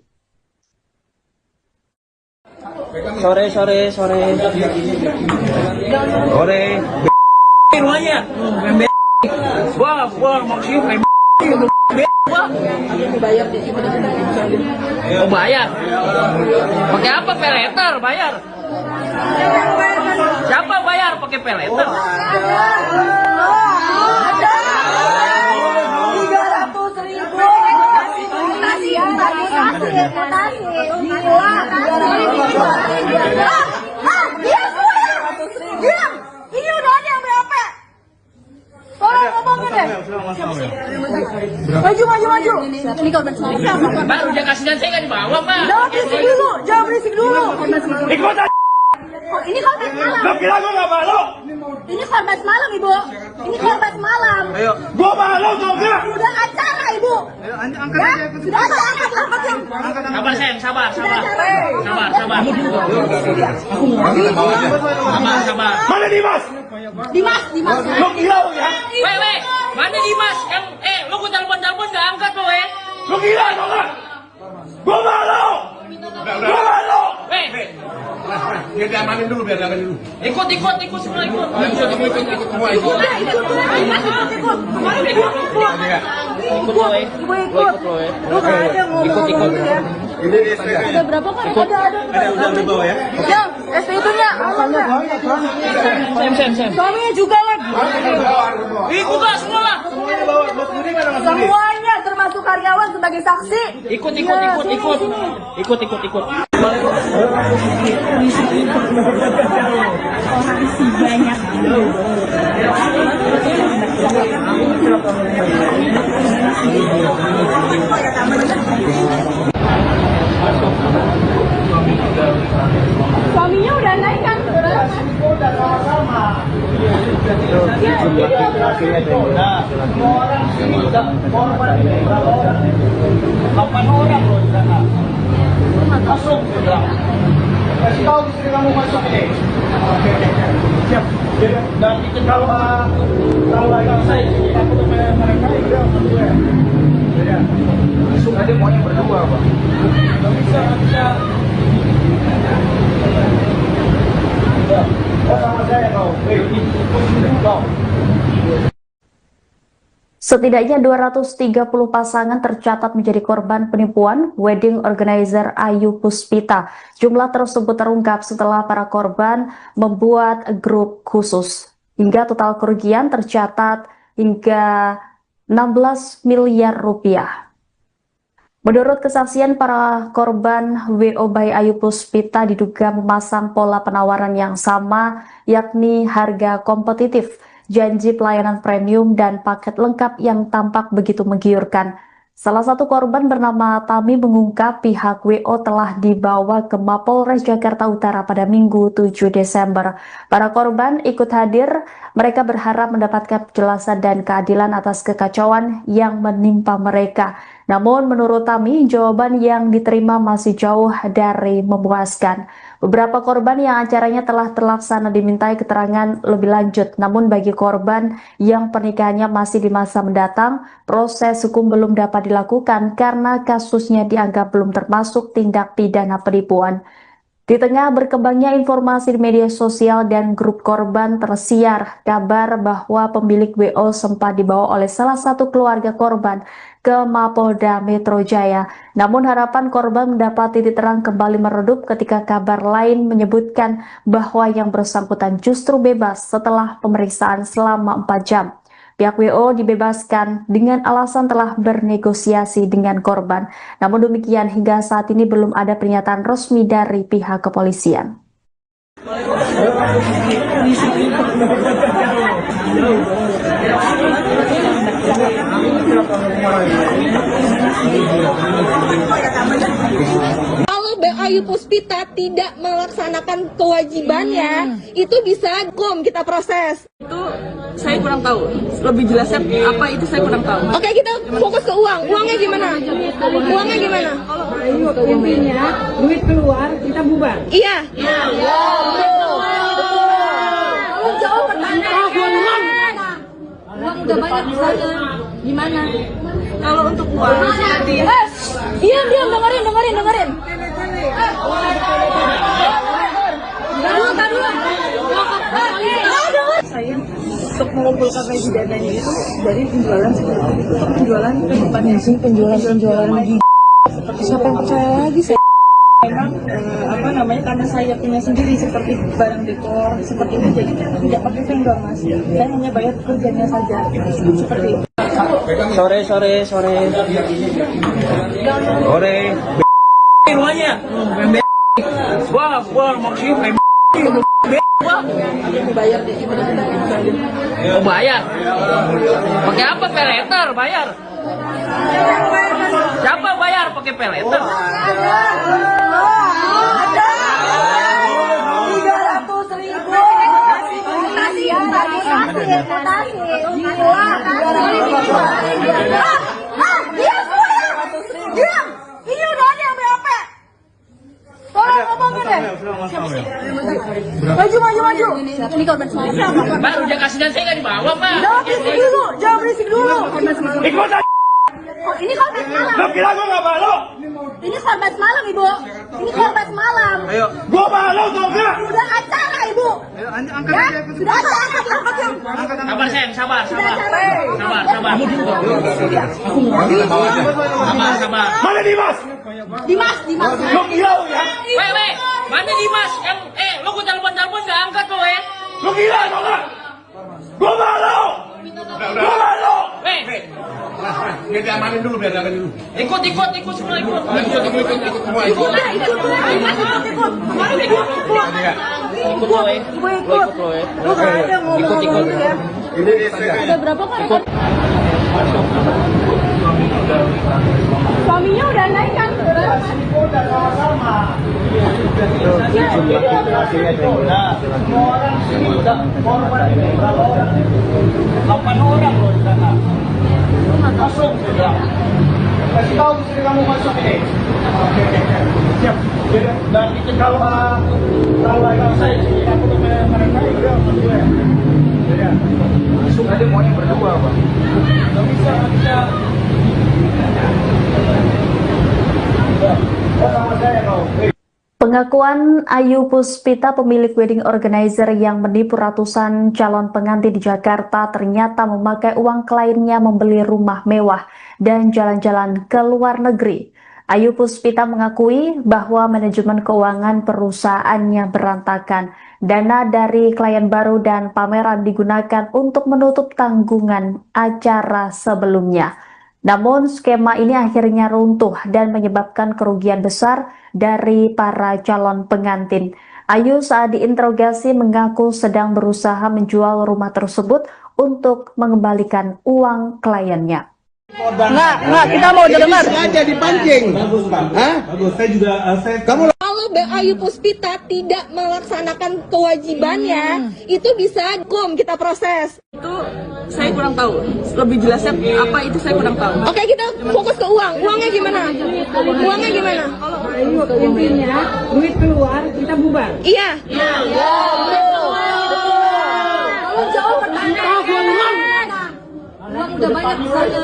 Sore. Rumahnya. Gua maksudnya Oh bayar. Pakai apa peleter bayar? Siapa bayar pakai peleter? 300.000. Ini udah ada yang berapa? Tolong ngomongin deh. Maju. Ini korban semalam. Baru dia kasihan saya nggak dibawa, Pak. Jangan berisik dulu. Ikut aja. Oh, ini korban semalam. Lo kira gue gak malu? Ini korban semalam, Ibu. Ini korban semalam. Gue malu tau gak? Sudah acara, Ibu. Ya, sudah acara. Sabar, sayang, sabar. Sabar. Mana Dimas? Dimas. Lo gila lo ya? Weh, mana Dimas? Lo gue telepon nggak angkat lo, Lo gila tau gak? Gue malu. Gue malu. Biar diamanin dulu. Ikut semua ikut. Ikut. Ada berapa kan? Ada udah bawah ya? Yang ST-nya amannya. Suaminya juga lagi. Ikut lah semua lah. Semuanya termasuk karyawan sebagai saksi. Ikut. Suaminya udah naik kan? Masuk. Kasih tahu istri kamu masuk ini. Siap. Dan itu kalau lagi saya takut sama mereka itu berdua. Ya. Langsung aja maunya berdua, Pak. Enggak bisa. Sama saya kau. Setidaknya 230 pasangan tercatat menjadi korban penipuan wedding organizer Ayu Puspita. Jumlah tersebut terungkap setelah para korban membuat grup khusus. Hingga total kerugian tercatat hingga 16 miliar rupiah. Menurut kesaksian para korban, WO by Ayu Puspita diduga memasang pola penawaran yang sama, yakni harga kompetitif, janji pelayanan premium, dan paket lengkap yang tampak begitu menggiurkan. Salah satu korban bernama Tami mengungkap pihak WO telah dibawa ke Mapolres Jakarta Utara pada Minggu 7 Desember. Para korban ikut hadir, mereka berharap mendapatkan penjelasan dan keadilan atas kekacauan yang menimpa mereka. Namun menurut Tami, jawaban yang diterima masih jauh dari memuaskan. Beberapa korban yang acaranya telah terlaksana dimintai keterangan lebih lanjut. Namun bagi korban yang pernikahannya masih di masa mendatang, proses hukum belum dapat dilakukan karena kasusnya dianggap belum termasuk tindak pidana penipuan. Di tengah berkembangnya informasi di media sosial dan grup korban, tersiar kabar bahwa pemilik WO sempat dibawa oleh salah satu keluarga korban ke Mapolda Metro Jaya. Namun harapan korban mendapat titik terang kembali meredup ketika kabar lain menyebutkan bahwa yang bersangkutan justru bebas setelah pemeriksaan selama 4 jam. Pihak WO dibebaskan dengan alasan telah bernegosiasi dengan korban. Namun demikian hingga saat ini belum ada pernyataan resmi dari pihak kepolisian. Kalau Ayu Puspita tidak melaksanakan kewajibannya, itu bisa kita proses. Itu saya kurang tahu. Lebih jelasnya apa itu saya kurang tahu. Oke, kita fokus ke uang. Uangnya gimana? Uangnya gimana? Ayo, intinya duit keluar kita bubar. Iya. Tolong jawab pertanyaan. Uang udah banyak di sana. Gimana? Kalau untuk uang, Diam, dengerin. saya untuk mengumpulkan lagi dananya itu dari penjualan seperti itu. Untuk penjualan ke depannya sih penjualan lagi. Siapa yang percaya lagi saya? Memang karena saya punya sendiri seperti barang dekor seperti itu, jadi tidak pakai vendor mas. Saya hanya bayar kerjanya saja seperti itu. Sore. Rumahnya. Gua maksudnya Oh bayar. Pakai apa? Peleter bayar. Siapa bayar pakai peleter? Ini udah ada yang BAP. Tolong ngomongin deh. Maju. Ini korban semalam. Baru dia kasih dan saya nggak dibawa pak. Jangan berisik dulu. Ikut aja. Oh, ini korban semalam. Lo kira gue gak malu? Ini korban semalam, Ibu. Ini korban semalam. Gue malu tau gak? Sudah acara, Ibu. Ya, sudah acara. Sabar sayang, sabar. Sabar. Mana Dimas? Dimas. Lo gila lo ya? Weh, mana Dimas? Yang lo gue telepon nggak angkat lo Lo gila tau gak? Gue malu. Gue malu. Weh, Biar diamanin dulu, ikut semua ikut. Ikut lo, Lu gak ada ngomong ya. Ada berapa kan? Suaminya udah naik kan? Semua orang sini udah korban ini berapa orang? 8 orang loh di sana. Masuk sudah. Kasih tahu istri kamu masuk ini. Siap. Dan itu kalau saya sih aku tuh mereka udah masuk ya. Ya. Masuk aja maunya berdua bang. Nggak bisa. Oh sama saya kau. Pengakuan Ayu Puspita, pemilik wedding organizer yang menipu ratusan calon pengantin di Jakarta, ternyata memakai uang kliennya membeli rumah mewah dan jalan-jalan ke luar negeri. Ayu Puspita mengakui bahwa manajemen keuangan perusahaannya berantakan. Dana dari klien baru dan pameran digunakan untuk menutup tanggungan acara sebelumnya. Namun skema ini akhirnya runtuh dan menyebabkan kerugian besar dari para calon pengantin. Ayu saat diinterogasi mengaku sedang berusaha menjual rumah tersebut untuk mengembalikan uang kliennya. Nggak, kita mau dengar. Sengaja dipancing. Bagus, Pak. Hah? Bagus. Saya juga kamu Kalau Ayu Puspita tidak melaksanakan kewajibannya, itu bisa kita proses. Itu saya kurang tahu. Lebih jelasnya apa itu saya kurang tahu. Oke, kita fokus ke uang. Uangnya gimana? Ayo, intinya duit keluar kita bubar. Iya. Tolong jawab pertanyaan. Uang udah banyak di sana.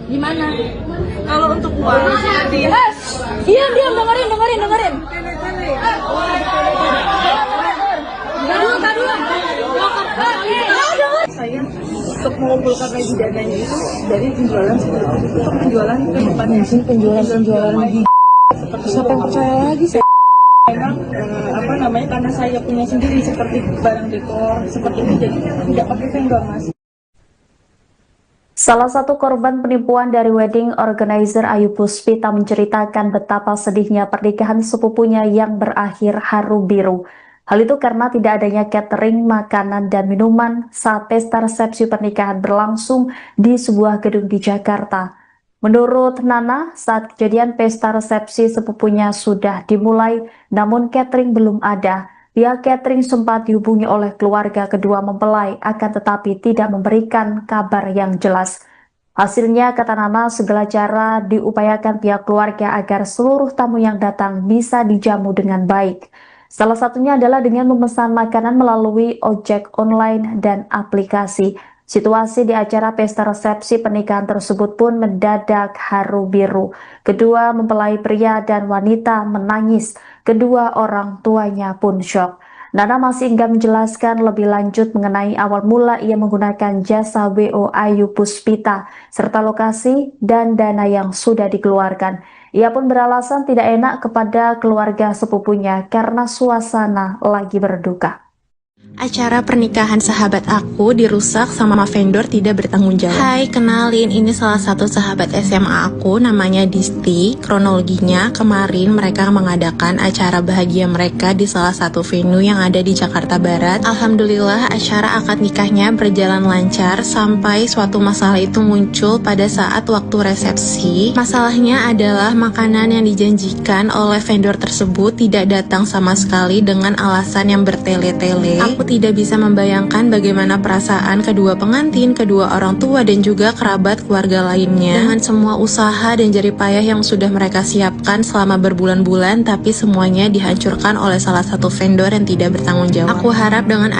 Gimana? Kalau untuk uang, Diam, dengerin. saya untuk mengumpulkan lagi dananya itu dari penjualan seperti itu. Untuk penjualan ke depannya sih penjualan lagi. Seperti siapa yang percaya lagi saya? Memang karena saya punya sendiri seperti barang dekor seperti itu, jadi tidak pakai vendor mas. Salah satu korban penipuan dari wedding organizer Ayu Puspita menceritakan betapa sedihnya pernikahan sepupunya yang berakhir haru biru. Hal itu karena tidak adanya catering makanan dan minuman saat pesta resepsi pernikahan berlangsung di sebuah gedung di Jakarta. Menurut Nana, saat kejadian pesta resepsi sepupunya sudah dimulai, namun catering belum ada. Pihak catering sempat dihubungi oleh keluarga kedua mempelai, akan tetapi tidak memberikan kabar yang jelas. Hasilnya, kata Nana, segala cara diupayakan pihak keluarga agar seluruh tamu yang datang bisa dijamu dengan baik. Salah satunya adalah dengan memesan makanan melalui ojek online dan aplikasi. Situasi di acara pesta resepsi pernikahan tersebut pun mendadak haru biru. Kedua mempelai pria dan wanita menangis. Kedua orang tuanya pun syok. Nana masih enggan menjelaskan lebih lanjut mengenai awal mula ia menggunakan jasa WO Ayu Puspita, serta lokasi dan dana yang sudah dikeluarkan. Ia pun beralasan tidak enak kepada keluarga sepupunya karena suasana lagi berduka. Acara pernikahan sahabat aku dirusak sama vendor tidak bertanggung jawab. Hai, kenalin, ini salah satu sahabat SMA aku, namanya Disti. Kronologinya, kemarin mereka mengadakan acara bahagia mereka di salah satu venue yang ada di Jakarta Barat. Alhamdulillah, acara akad nikahnya berjalan lancar sampai suatu masalah itu muncul pada saat waktu resepsi. Masalahnya adalah makanan yang dijanjikan oleh vendor tersebut tidak datang sama sekali dengan alasan yang bertele-tele. Aku tidak bisa membayangkan bagaimana perasaan kedua pengantin, kedua orang tua, dan juga kerabat keluarga lainnya. Dengan semua usaha dan jerih payah yang sudah mereka siapkan selama berbulan-bulan, tapi semuanya dihancurkan oleh salah satu vendor yang tidak bertanggung jawab. Aku harap dengan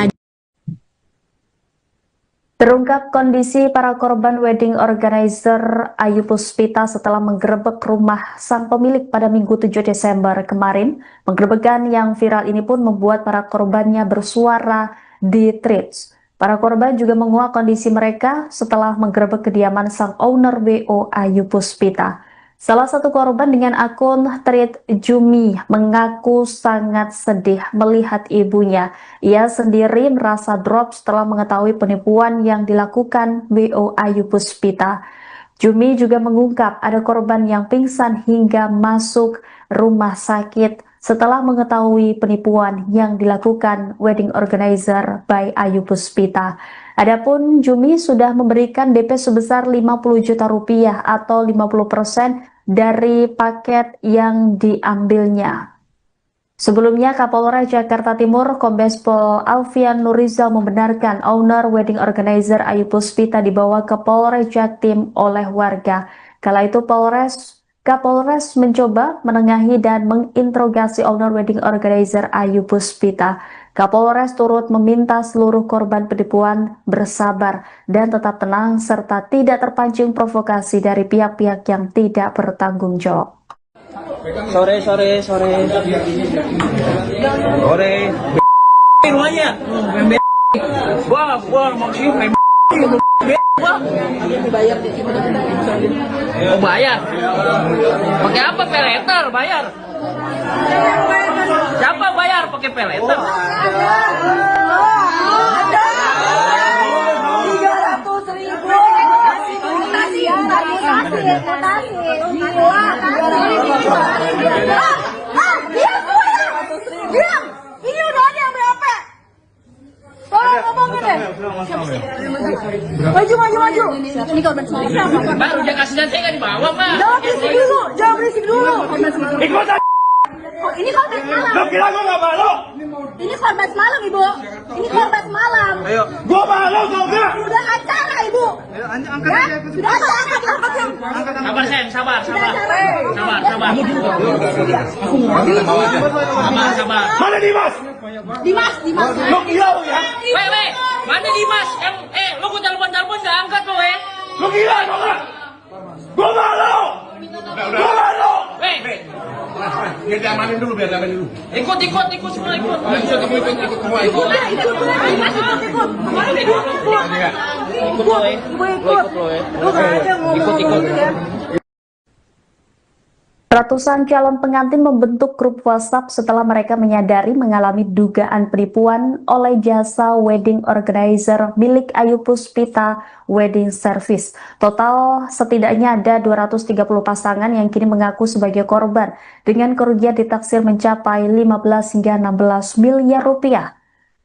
Terungkap kondisi para korban wedding organizer Ayu Puspita setelah menggerebek rumah sang pemilik pada Minggu 7 Desember kemarin. Penggerebekan yang viral ini pun membuat para korbannya bersuara di Threads. Para korban juga menguak kondisi mereka setelah menggerebek kediaman sang owner WO Ayu Puspita. Salah satu korban dengan akun Thread Jumi mengaku sangat sedih melihat ibunya. Ia sendiri merasa drop setelah mengetahui penipuan yang dilakukan WO Ayu Puspita. Jumi juga mengungkap ada korban yang pingsan hingga masuk rumah sakit setelah mengetahui penipuan yang dilakukan wedding organizer by Ayu Puspita. Adapun Jumi sudah memberikan DP sebesar 50 juta rupiah atau 50% dari paket yang diambilnya. Sebelumnya, Kapolres Jakarta Timur Kombes Pol Alfian Nurizal membenarkan owner wedding organizer Ayu Puspita dibawa ke Polres Jaktim oleh warga. Kala itu Kapolres mencoba menengahi dan menginterogasi owner wedding organizer Ayu Puspita. Kapolres turut meminta seluruh korban penipuan bersabar dan tetap tenang serta tidak terpancing provokasi dari pihak-pihak yang tidak bertanggung jawab. Sore. Rumahnya. Gua maksudnya Oh bayar? Pakai apa? Peleter bayar? Siapa bayar pakai peleter? 300.000. Diam! Ini udah ada yang BAP. Tolong ngomongin deh. Maju. Ini korban siapa? Baru dia kasih nanti kan di bawah, Pak. Jangan berisik dulu. Ikut aja. Oh, ini korban semalam. Lo kira gue gak malu? Ini korban semalam, Ibu. Ini korban semalam. Ayo. Gue malu tau gak? Sudah acara, Ibu. Angkat Ya? aja. Sudah angkat. Sabar, Sen, sabar. Sabar. Mana Dimas? Dimas. Lo gila lo ya? Weh, mana Dimas? Lo gue telepon gak angkat lo, Lo gila tau gak? Gue malu. Gue malu. Weh, Biar diamanin dulu. ikut semua ikut. Ikut semua. Ikut. Lu gak ada ngomong ya. Ratusan calon pengantin membentuk grup WhatsApp setelah mereka menyadari mengalami dugaan penipuan oleh jasa wedding organizer milik Ayu Puspita Wedding Service. Total setidaknya ada 230 pasangan yang kini mengaku sebagai korban dengan kerugian ditaksir mencapai 15 hingga 16 miliar rupiah.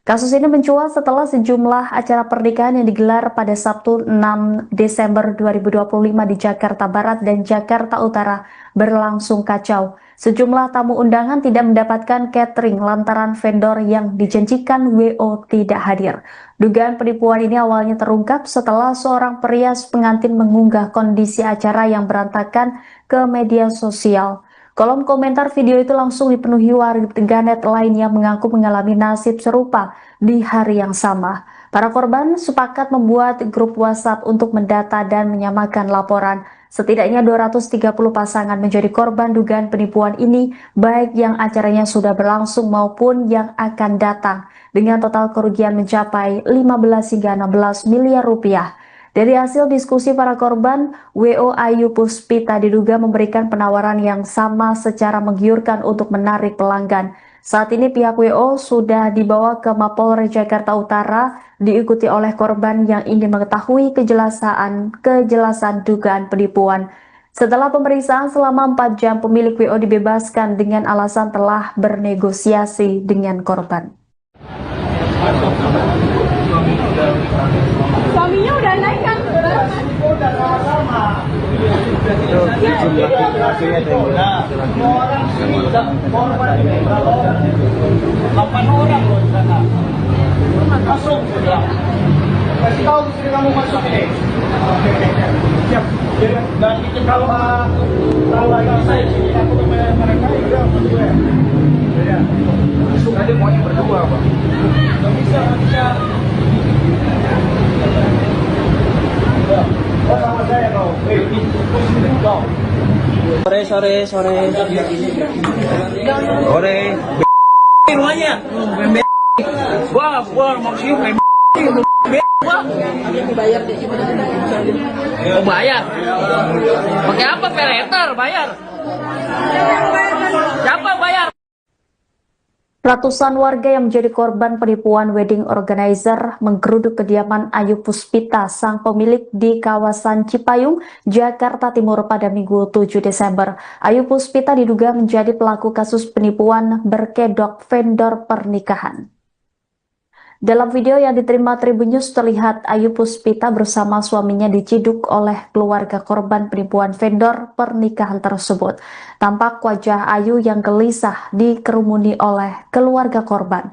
Kasus ini mencuat setelah sejumlah acara pernikahan yang digelar pada Sabtu 6 Desember 2025 di Jakarta Barat dan Jakarta Utara berlangsung kacau. Sejumlah tamu undangan tidak mendapatkan catering lantaran vendor yang dijanjikan WO tidak hadir. Dugaan penipuan ini awalnya terungkap setelah seorang perias pengantin mengunggah kondisi acara yang berantakan ke media sosial. Kolom komentar video itu langsung dipenuhi warganet lain yang mengaku mengalami nasib serupa di hari yang sama. Para korban sepakat membuat grup WhatsApp untuk mendata dan menyamakan laporan. Setidaknya 230 pasangan menjadi korban dugaan penipuan ini, baik yang acaranya sudah berlangsung maupun yang akan datang, dengan total kerugian mencapai 15 hingga 16 miliar rupiah. Dari hasil diskusi para korban, WO Ayu Puspita diduga memberikan penawaran yang sama secara menggiurkan untuk menarik pelanggan. Saat ini pihak WO sudah dibawa ke Mapolres Jakarta Utara, diikuti oleh korban yang ingin mengetahui kejelasan dugaan penipuan. Setelah pemeriksaan selama 4 jam, pemilik WO dibebaskan dengan alasan telah bernegosiasi dengan korban. Suaminya udah naik kan? Udah sama-sama. Semua orang sini udah korban ini berapa orang? 8 orang loh di sana. Masuk sudah. Kasih tahu istri kamu masuk ini. Siap. Dan itu kalau lagi saya sini aku dengan mereka udah masuk ya. Masuk aja maunya berdua Pak. Nggak bisa. Oh sama saya kau. Sore. Rumahnya. Gua mau siung Mau bayar? Pakai apa? Peleter bayar? Siapa bayar? Ratusan warga yang menjadi korban penipuan wedding organizer menggeruduk kediaman Ayu Puspita, sang pemilik di kawasan Cipayung, Jakarta Timur pada Minggu 7 Desember. Ayu Puspita diduga menjadi pelaku kasus penipuan berkedok vendor pernikahan. Dalam video yang diterima Tribun News terlihat Ayu Puspita bersama suaminya diciduk oleh keluarga korban penipuan vendor pernikahan tersebut. Tampak wajah Ayu yang gelisah dikerumuni oleh keluarga korban.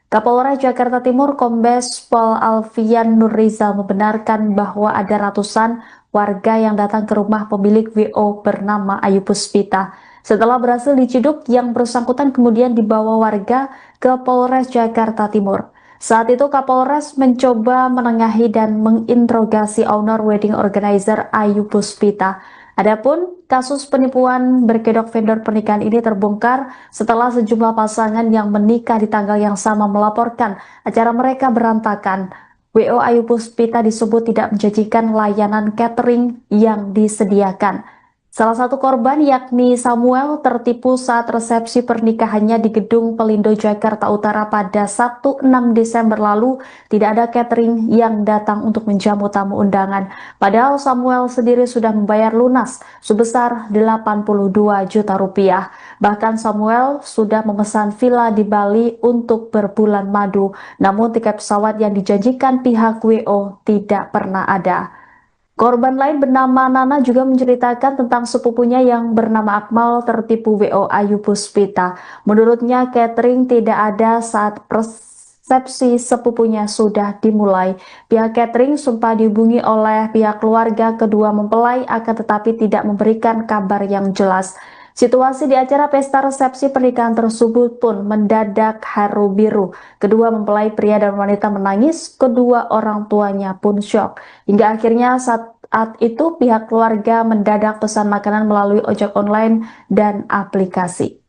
Kapolres Jakarta Timur Kombes Pol Alfian Nurrizal membenarkan bahwa ada ratusan warga yang datang ke rumah pemilik WO bernama Ayu Puspita. Setelah berhasil diciduk, yang bersangkutan kemudian dibawa warga ke Polres Jakarta Timur. Saat itu Kapolres mencoba menengahi dan menginterogasi owner wedding organizer Ayu Puspita. Adapun kasus penipuan berkedok vendor pernikahan ini terbongkar setelah sejumlah pasangan yang menikah di tanggal yang sama melaporkan acara mereka berantakan. WO Ayu Puspita disebut tidak menjanjikan layanan catering yang disediakan. Salah satu korban yakni Samuel tertipu saat resepsi pernikahannya di Gedung Pelindo Jakarta Utara pada Sabtu 6 Desember lalu. Tidak ada catering yang datang untuk menjamu tamu undangan. Padahal Samuel sendiri sudah membayar lunas sebesar 82 juta rupiah. Bahkan Samuel sudah memesan villa di Bali untuk berbulan madu. Namun tiket pesawat yang dijanjikan pihak WO tidak pernah ada. Korban lain bernama Nana juga menceritakan tentang sepupunya yang bernama Akmal tertipu WO Ayu Puspita. Menurutnya catering tidak ada saat resepsi sepupunya sudah dimulai. Pihak catering sempat dihubungi oleh pihak keluarga kedua mempelai akan tetapi tidak memberikan kabar yang jelas. Situasi di acara pesta resepsi pernikahan tersebut pun mendadak haru biru. Kedua mempelai pria dan wanita menangis, kedua orang tuanya pun syok. Hingga akhirnya saat itu pihak keluarga mendadak pesan makanan melalui ojek online dan aplikasi.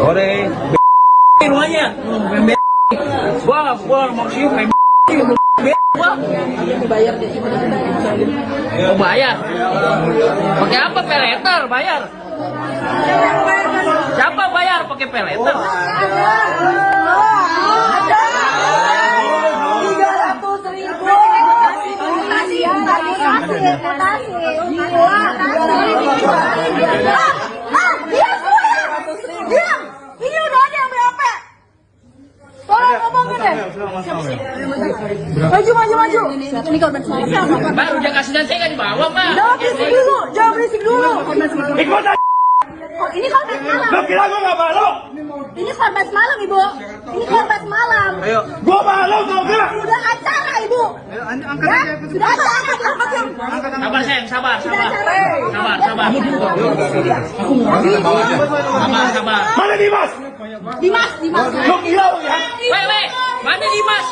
Sore. Rumahnya. Gua mau siung Oh, bayar. Pakai apa? Peleter bayar. Siapa bayar pakai peleter? 300.000. Diam. Ini udah ada yang BAP. Tolong ngomongin deh. Maju. Ini korban semalam. Baru dia kasih dan saya nggak dibawa, Mbak. Jangan berisik dulu. Ikut aja. Oh, ini korban semalam. Lo kira gue gak malu? Ini korban semalam, Ibu. Ini korban semalam. Gue malu tau gak? Sudah acara, Ibu. Ya, sudah acara. Sabar, sayang, sabar. Sabar. Mana Dimas? Dimas. Lo gila lo ya? Weh, mana Dimas?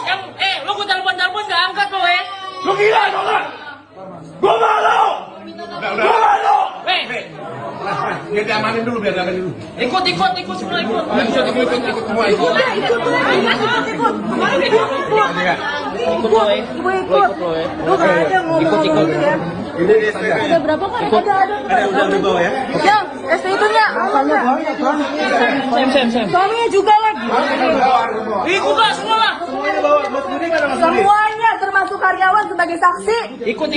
Lo gue telepon nggak angkat lo, Lo gila tau gak? Gue malu. Gue malu. Weh, Biar diamanin dulu, ikut semua ikut. Ikut semua, ikut. Lu nggak ada ngomong ya. Ada berapa kan? Ada Udah bawa ya? Yang ST itunya. Sam. Suaminya juga lagi. Ikut lah semua lah. Semuanya termasuk karyawan sebagai saksi. Ikut.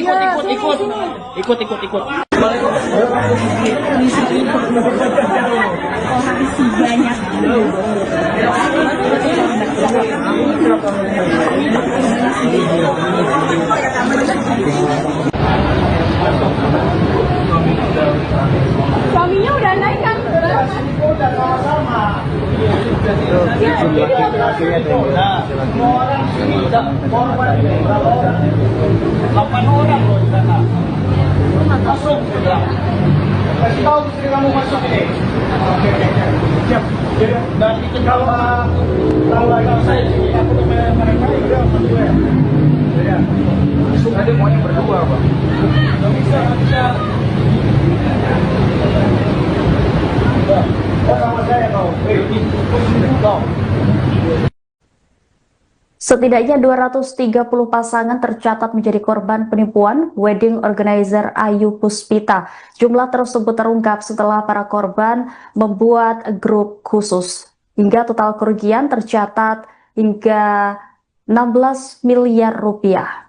Suaminya udah naik kan? Jumlah laki-lakinya ada semua orang sini korban berapa orang? 8 orang loh di sana. Masuk. Kasih tahu istri kamu masuk ini. Oke. Siap. Dan itu kalau lagi saya sini aku dengan mereka udah berdua. Ya. Masuk aja maunya berdua, Pak. Enggak bisa. Setidaknya 230 pasangan tercatat menjadi korban penipuan wedding organizer Ayu Puspita. Jumlah tersebut terungkap setelah para korban membuat grup khusus. Hingga total kerugian tercatat hingga 16 miliar rupiah.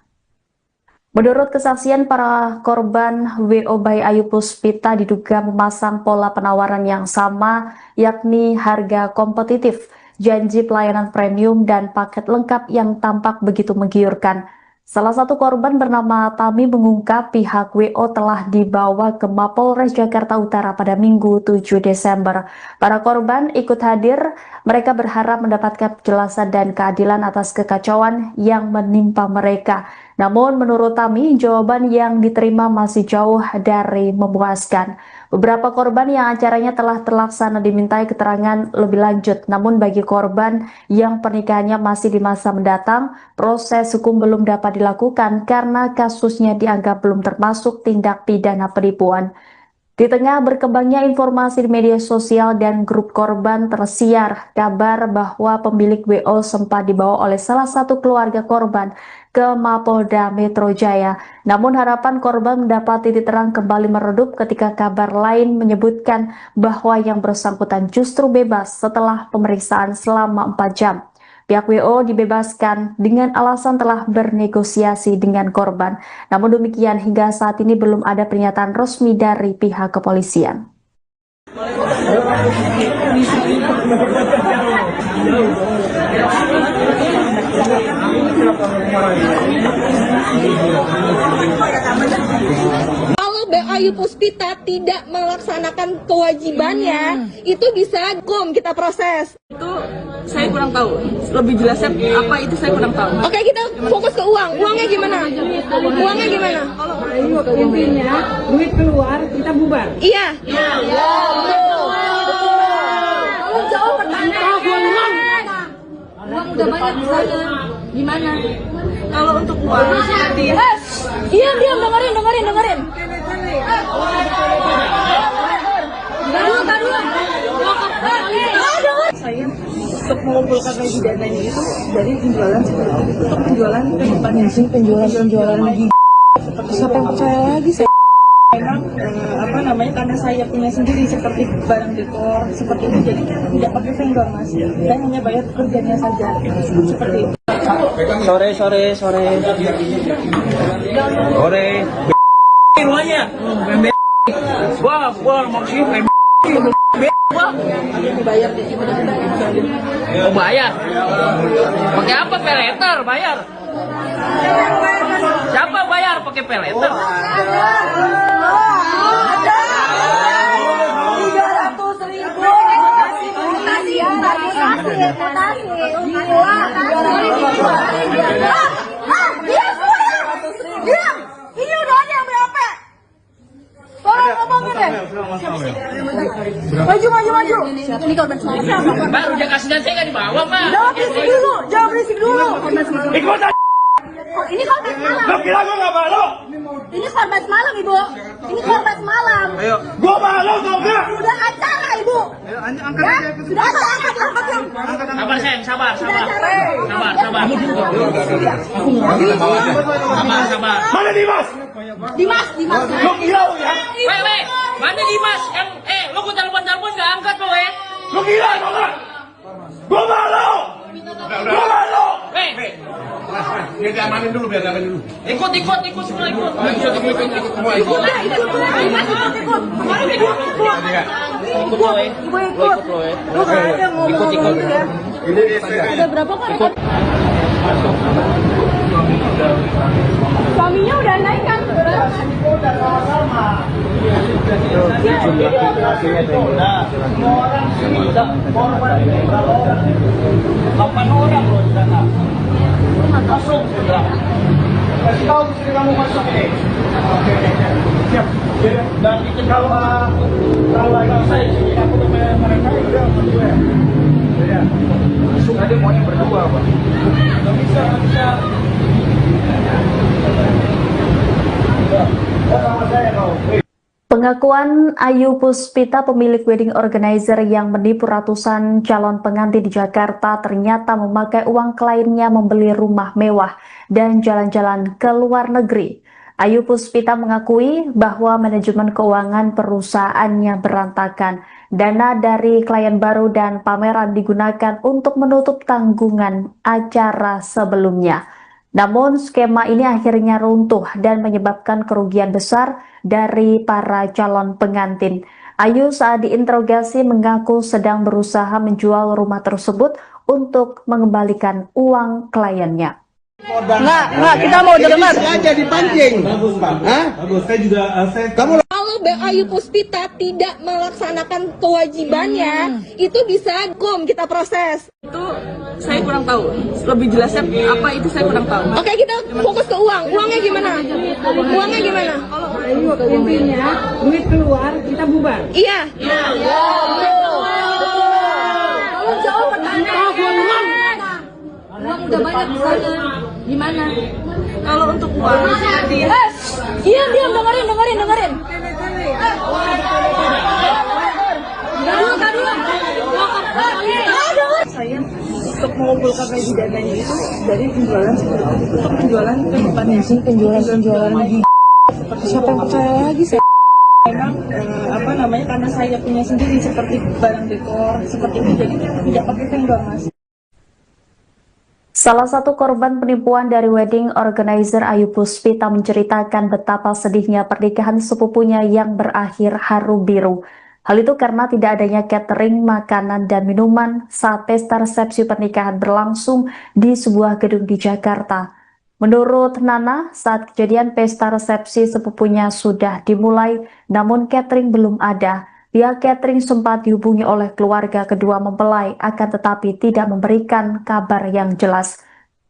Menurut kesaksian para korban, WO by Ayu Puspita diduga memasang pola penawaran yang sama, yakni harga kompetitif, janji pelayanan premium, dan paket lengkap yang tampak begitu menggiurkan. Salah satu korban bernama Tami mengungkap pihak WO telah dibawa ke Mapolres Jakarta Utara pada Minggu 7 Desember. Para korban ikut hadir, mereka berharap mendapatkan penjelasan dan keadilan atas kekacauan yang menimpa mereka. Namun menurut Tami, jawaban yang diterima masih jauh dari memuaskan. Beberapa korban yang acaranya telah terlaksana dimintai keterangan lebih lanjut, namun bagi korban yang pernikahannya masih di masa mendatang, proses hukum belum dapat dilakukan karena kasusnya dianggap belum termasuk tindak pidana penipuan. Di tengah berkembangnya informasi di media sosial dan grup korban, tersiar kabar bahwa pemilik WO sempat dibawa oleh salah satu keluarga korban ke Mapolda Metro Jaya. Namun harapan korban mendapat titik terang kembali meredup ketika kabar lain menyebutkan bahwa yang bersangkutan justru bebas setelah pemeriksaan selama 4 jam. Pihak WO dibebaskan dengan alasan telah bernegosiasi dengan korban. Namun demikian, hingga saat ini belum ada pernyataan resmi dari pihak kepolisian. Kalau Ayu Puspita tidak melaksanakan kewajibannya, itu bisa hukum kita proses. Itu saya kurang tahu. Lebih jelasnya apa itu saya kurang tahu. Oke, kita fokus ke uang. Uangnya gimana? Uangnya gimana? Ayo, intinya duit keluar kita bubar. Iya. Kalau jawab pertanyaan. Uang udah banyak di sana. Gimana? Kalau untuk uang, Iya, diam, dengerin. untuk mengumpulkan lagi dananya itu dari penjualan untuk penjualan ke depannya sih, penjualan lagi. Siapa yang percaya lagi saya? Memang karena saya punya sendiri seperti barang dekor seperti itu, jadi tidak pakai vendor mas, saya hanya bayar pekerjaannya saja seperti itu. Sore. Semuanya. Gua maksudnya Bayar di sini. mau bayar. Pakai apa? Peleter bayar. Siapa bayar pakai peleter? Ini udah ada yang berapa? Tolong ngomongin deh. Maju. Ini korban semalam. Baru dia kasih dan saya nggak dibawa, Pak. Jangan berisik dulu. Ikut aja. Ini korban semalam. Lo kira gua nggak malu? Ini korban semalam, Ibu. Ini korban semalam. Gua malu tau nggak? Sudah acara, Ibu. Ya? Sudah acara. Sabar, Sen. Sabar. Sabar. Mana Dimas? Dimas. Lo gila lo ya? Weh, mana Dimas? Lo gua telepon nggak angkat lo, Lo gila lo nggak? Gua malu. Weh. Biar diamanin dulu. Ikut semua ikut. Ikut. Udah berapa kali? Suaminya udah naik kan? Jumlah laki-lakinya semua orang sini korban berapa orang? 8 orang loh di sana. Masuk sudah. Kasih tahu istri kamu masuk ini. Oke. Siap. Dan itu kalau lagi saya sini aku dengan mereka udah berdua. Ya. Masuk aja maunya berdua, Pak. Enggak bisa. Sama saya kau. Pengakuan Ayu Puspita, pemilik wedding organizer yang menipu ratusan calon pengantin di Jakarta, ternyata memakai uang kliennya membeli rumah mewah dan jalan-jalan ke luar negeri. Ayu Puspita mengakui bahwa manajemen keuangan perusahaannya berantakan. Dana dari klien baru dan pameran digunakan untuk menutup tanggungan acara sebelumnya. Namun skema ini akhirnya runtuh dan menyebabkan kerugian besar dari para calon pengantin. Ayu saat diinterogasi mengaku sedang berusaha menjual rumah tersebut untuk mengembalikan uang kliennya. Nggak, kita mau dengar. Sengaja dipancing. Bagus, Pak. Bagus, saya juga kamu Kalau Ayu Puspita tidak melaksanakan kewajibannya, itu bisa kita proses. Itu saya kurang tahu. Lebih jelasnya apa itu saya kurang tahu. Oke, kita fokus ke uang. Uangnya gimana? Intinya duit keluar kita bubar. Iya. Tolong jawab pertanyaan. Uang udah banyak di sana. Gimana? Kalau untuk uang, Diam, dengerin. saya untuk mengumpulkan lagi dananya itu dari penjualan untuk penjualan ke depannya sih, penjualan lagi. Siapa yang percaya lagi saya? Memang karena saya punya sendiri seperti barang dekor seperti itu, jadi tidak pakai vendor mas. Salah satu korban penipuan dari wedding organizer Ayu Puspita menceritakan betapa sedihnya pernikahan sepupunya yang berakhir haru biru. Hal itu karena tidak adanya catering, makanan, dan minuman saat pesta resepsi pernikahan berlangsung di sebuah gedung di Jakarta. Menurut Nana, saat kejadian pesta resepsi sepupunya sudah dimulai, namun catering belum ada. Pihak catering sempat dihubungi oleh keluarga kedua mempelai, akan tetapi tidak memberikan kabar yang jelas.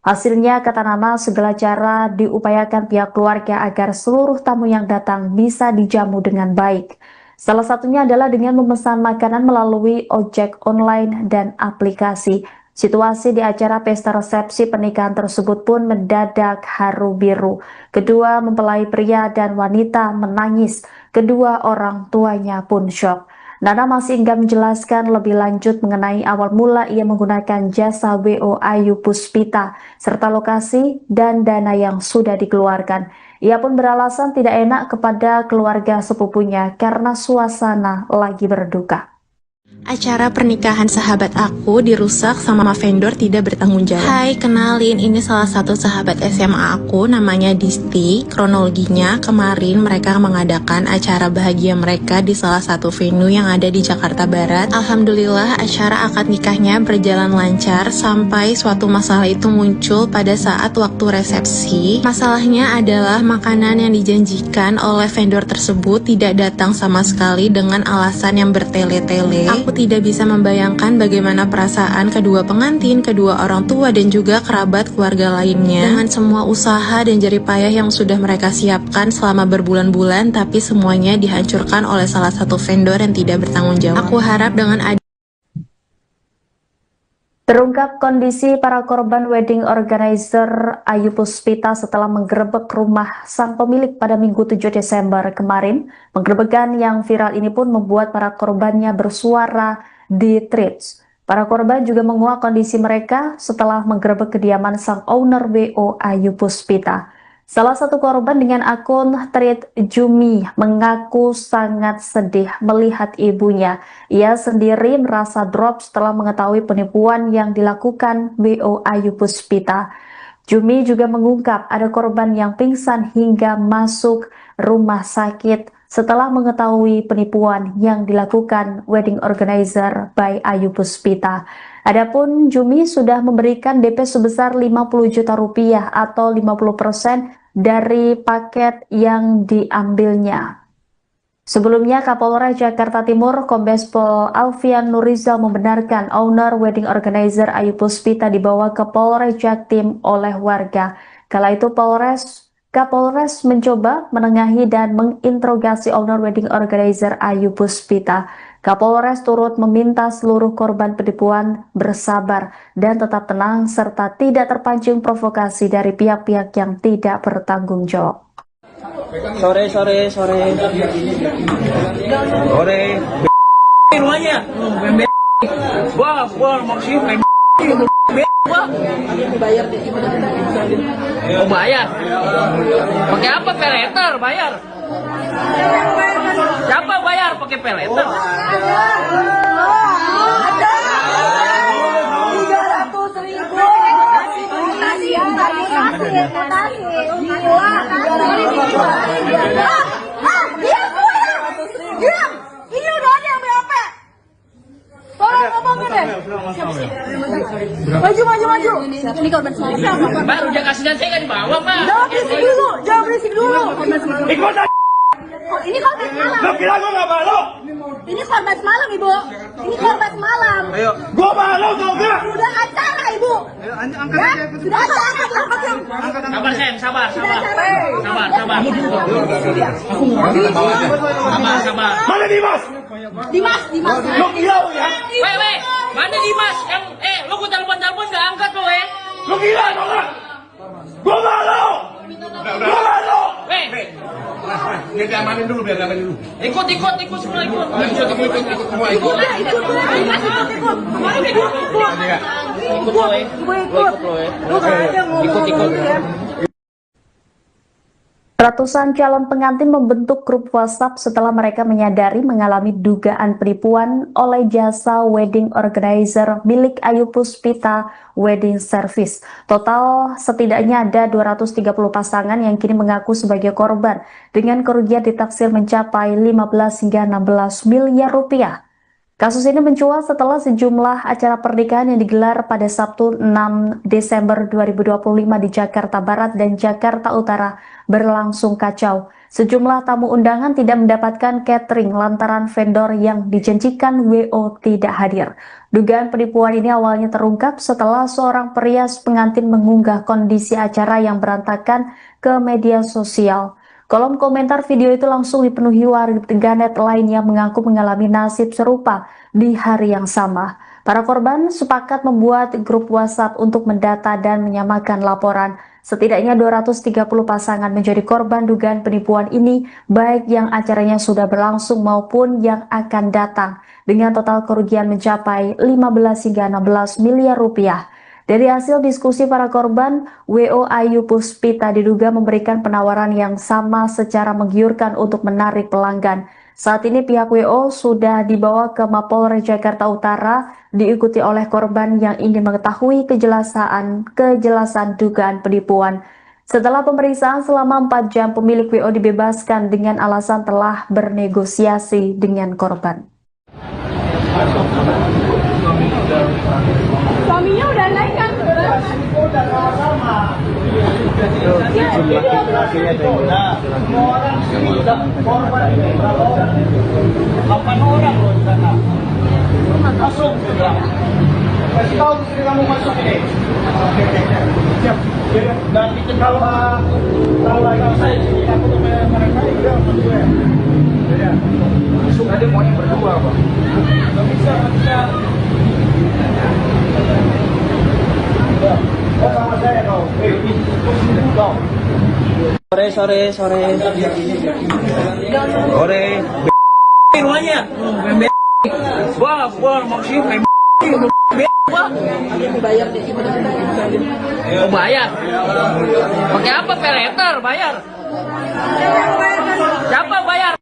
Hasilnya, kata Nana, segala cara diupayakan pihak keluarga agar seluruh tamu yang datang bisa dijamu dengan baik. Salah satunya adalah dengan memesan makanan melalui ojek online dan aplikasi. Situasi di acara pesta resepsi pernikahan tersebut pun mendadak haru biru. Kedua mempelai pria dan wanita menangis. Kedua orang tuanya pun syok. Nana masih enggan menjelaskan lebih lanjut mengenai awal mula ia menggunakan jasa WO Ayu Puspita, serta lokasi dan dana yang sudah dikeluarkan. Ia pun beralasan tidak enak kepada keluarga sepupunya karena suasana lagi berduka. Acara pernikahan sahabat aku dirusak sama vendor tidak bertanggung jawab. Hai, kenalin, ini salah satu sahabat SMA aku, namanya Disti. Kronologinya, kemarin mereka mengadakan acara bahagia mereka di salah satu venue yang ada di Jakarta Barat. Alhamdulillah, acara akad nikahnya berjalan lancar sampai suatu masalah itu muncul pada saat waktu resepsi. Masalahnya adalah makanan yang dijanjikan oleh vendor tersebut tidak datang sama sekali dengan alasan yang bertele-tele. Aku tidak bisa membayangkan bagaimana perasaan kedua pengantin, kedua orang tua, dan juga kerabat keluarga lainnya. Dengan semua usaha dan jerih payah yang sudah mereka siapkan selama berbulan-bulan, tapi semuanya dihancurkan oleh salah satu vendor yang tidak bertanggung jawab. Aku harap dengan Terungkap kondisi para korban wedding organizer Ayu Puspita setelah menggerebek rumah sang pemilik pada Minggu 7 Desember kemarin. Penggerebekan yang viral ini pun membuat para korbannya bersuara di Threads. Para korban juga menguak kondisi mereka setelah menggerebek kediaman sang owner WO Ayu Puspita. Salah satu korban dengan akun Thread Jumi mengaku sangat sedih melihat ibunya. Ia sendiri merasa drop setelah mengetahui penipuan yang dilakukan WO Ayu Puspita. Jumi juga mengungkap ada korban yang pingsan hingga masuk rumah sakit setelah mengetahui penipuan yang dilakukan wedding organizer by Ayu Puspita. Adapun Jumi sudah memberikan DP sebesar 50 juta rupiah atau 50% dari paket yang diambilnya. Sebelumnya, Kapolres Jakarta Timur Kombes Pol Alfian Nurizal membenarkan owner wedding organizer Ayu Puspita dibawa ke Polres Jaktim oleh warga. Kala itu Kapolres mencoba menengahi dan menginterogasi owner wedding organizer Ayu Puspita. Kapolres turut meminta seluruh korban penipuan bersabar dan tetap tenang serta tidak terpancing provokasi dari pihak-pihak yang tidak bertanggung jawab. Sore. Rumahnya. Gua maksudnya Oh bayar. Pakai apa? Peleter bayar. Siapa bayar pakai peleter? Ini udah ada yang BAP. Tolong ngomongin deh. Maju. Ini korban semalam. Mbak, udah kasih data nggak dibawa, Mbak? Jangan berisik dulu. Ikut aja. Ini korban semalam. Lo kira gua nggak malu? Ini korban semalam, Ibu. Ini korban semalam. Ayo. Gua malu tau gak? Sudah acara, Ibu. Ayo angkat Ya, aja. sudah acara, angkat yang. Sabar, Sen, sabar. Sabar. Mana Dimas? Dimas. Lo kira ya? Weh, mana Dimas? Lo gua telepon nggak angkat lo, Lo kira tau gak? Gua malu. Weh. Biar diamanin dulu. Ikut semua ikut. Ikut semua. Ratusan calon pengantin membentuk grup WhatsApp setelah mereka menyadari mengalami dugaan penipuan oleh jasa wedding organizer milik Ayu Puspita Wedding Service. Total setidaknya ada 230 pasangan yang kini mengaku sebagai korban dengan kerugian ditaksir mencapai 15 hingga 16 miliar rupiah. Kasus ini mencuat setelah sejumlah acara pernikahan yang digelar pada Sabtu 6 Desember 2025 di Jakarta Barat dan Jakarta Utara berlangsung kacau. Sejumlah tamu undangan tidak mendapatkan catering lantaran vendor yang dijanjikan WO tidak hadir. Dugaan penipuan ini awalnya terungkap setelah seorang perias pengantin mengunggah kondisi acara yang berantakan ke media sosial. Kolom komentar video itu langsung dipenuhi warganet lain yang mengaku mengalami nasib serupa di hari yang sama. Para korban sepakat membuat grup WhatsApp untuk mendata dan menyamakan laporan. Setidaknya 230 pasangan menjadi korban dugaan penipuan ini, baik yang acaranya sudah berlangsung maupun yang akan datang, dengan total kerugian mencapai 15 hingga 16 miliar rupiah. Dari hasil diskusi para korban, WO Ayu Puspita diduga memberikan penawaran yang sama secara menggiurkan untuk menarik pelanggan. Saat ini pihak WO sudah dibawa ke Mapolres Jakarta Utara, diikuti oleh korban yang ingin mengetahui kejelasan dugaan penipuan. Setelah pemeriksaan selama 4 jam, pemilik WO dibebaskan dengan alasan telah bernegosiasi dengan korban. Suaminya udah naik kan? Semua orang sini korban ini berapa orang? 8 orang loh di sana. Masuk juga. Kasih tahu istri kamu masuk ini. Siap. Dan itu kalau saya sini aku tuh mereka itu masuk ya. Ya. Masuk aja maunya berdua pak. Nggak bisa. Oh sama saya kau. Kau. Sore. Rumahnya. Gua maksudnya bayar. Pakai apa? Peleter bayar. Siapa bayar?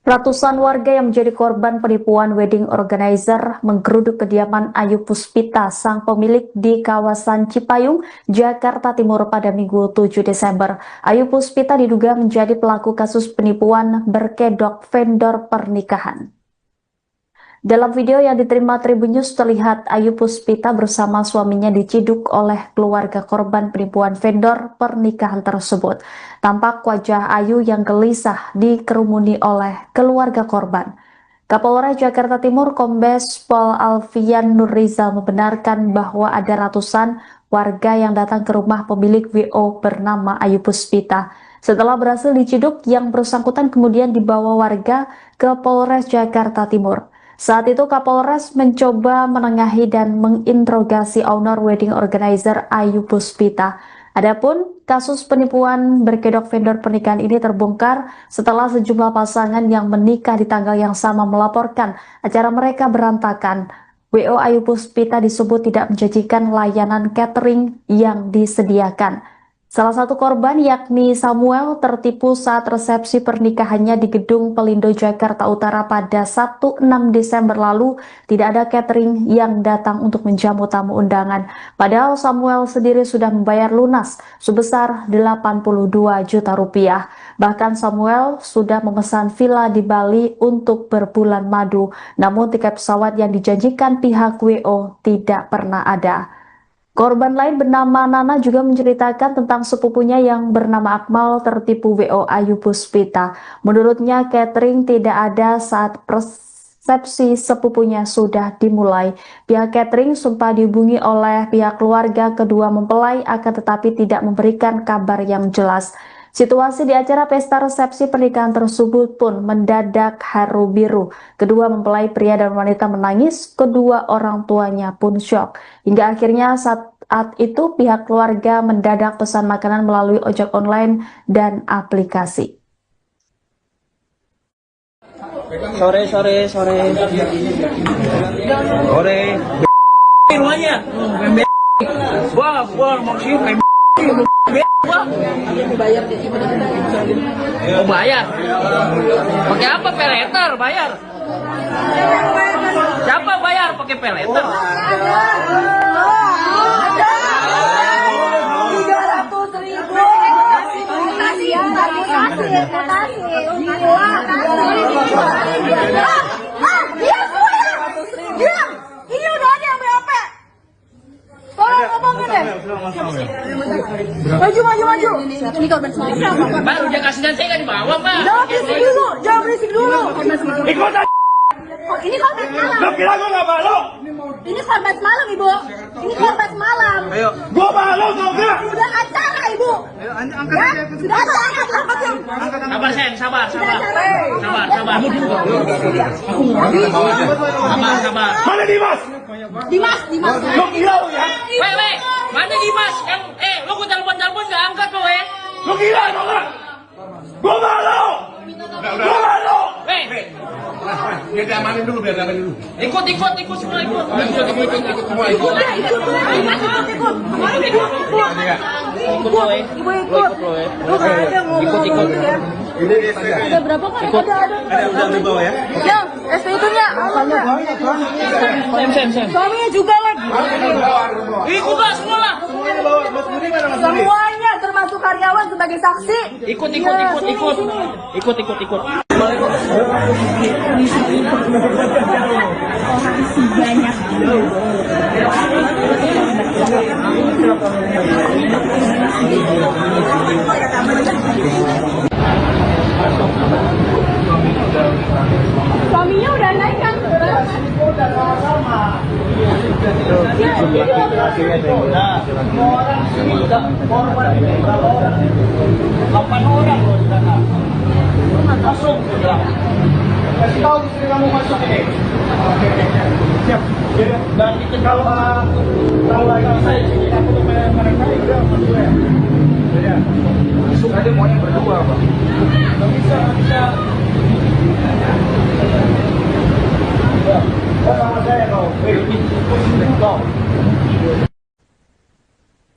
Ratusan warga yang menjadi korban penipuan wedding organizer menggeruduk kediaman Ayu Puspita, sang pemilik di kawasan Cipayung, Jakarta Timur pada Minggu 7 Desember. Ayu Puspita diduga menjadi pelaku kasus penipuan berkedok vendor pernikahan. Dalam video yang diterima Tribun News terlihat Ayu Puspita bersama suaminya diciduk oleh keluarga korban penipuan vendor pernikahan tersebut. Tampak wajah Ayu yang gelisah dikerumuni oleh keluarga korban. Kapolres Jakarta Timur Kombes Pol Alfian Nurrizal membenarkan bahwa ada ratusan warga yang datang ke rumah pemilik WO bernama Ayu Puspita. Setelah berhasil diciduk, yang bersangkutan kemudian dibawa warga ke Polres Jakarta Timur. Saat itu Kapolres mencoba menengahi dan menginterogasi owner wedding organizer Ayu Puspita. Adapun kasus penipuan berkedok vendor pernikahan ini terbongkar setelah sejumlah pasangan yang menikah di tanggal yang sama melaporkan acara mereka berantakan. WO Ayu Puspita disebut tidak menjanjikan layanan catering yang disediakan. Salah satu korban yakni Samuel tertipu saat resepsi pernikahannya di Gedung Pelindo Jakarta Utara pada Sabtu 6 Desember lalu. Tidak ada catering yang datang untuk menjamu tamu undangan. Padahal Samuel sendiri sudah membayar lunas sebesar 82 juta rupiah. Bahkan Samuel sudah memesan villa di Bali untuk berbulan madu. Namun tiket pesawat yang dijanjikan pihak WO tidak pernah ada. Korban lain bernama Nana juga menceritakan tentang sepupunya yang bernama Akmal tertipu WO Ayu Puspita. Menurutnya catering tidak ada saat resepsi sepupunya sudah dimulai. Pihak catering sempat dihubungi oleh pihak keluarga kedua mempelai akan tetapi tidak memberikan kabar yang jelas. Situasi di acara pesta resepsi pernikahan tersebut pun mendadak haru biru. Kedua mempelai pria dan wanita menangis, kedua orang tuanya pun syok. Hingga akhirnya saat itu pihak keluarga mendadak pesan makanan melalui ojek online dan aplikasi. Sore. Rumahnya. Gua maksudnya bayar. Pakai apa? Peleter bayar. Siapa bayar pakai peleter? 300.000. Diam. Ini udah ada yang BOP. Tolong ngomongin deh. Maju. Ini korban semalam. Baru dia kasih dan saya kan di bawah, Pak. Jangan berisik dulu. Ikut aja. Oh, ini korban semalam. Lo kira gue gak malu? Ini korban semalam, Ibu. Ini korban semalam. Gue malu tau gak? Sudah acara, Ibu. Ya, sudah acara. Sabar, Sen, sabar. Mana Dimas? Dimas. Lo kira lu ya? Weh, mana Dimas? Lo gila tau gak? Gua malu! Gua malu! Biar diamanin dulu, biar diamanin dulu. Ikut semua ikut. Ikut semua, ikut. Lu gak ada ngomong-ngomong ya. Ada berapa kan? Ada udah di bawah ya? Yang ST itunya apanya? Suaminya juga lagi. Ikut lah semua lah. Semuanya termasuk karyawan sebagai saksi. Ikut. Suaminya udah naik kan? Semua orang sini korban berapa orang? 8 orang loh di sana. Masuk bilang. Kasih tahu istri kamu masuk ini. Oke. Siap. Dan itu kalau lagi saya sini aku tuh mereka udah masuk ya. Ya. Masuk aja maunya berdua, Pak. Nggak bisa. Sama saya kau. Kau.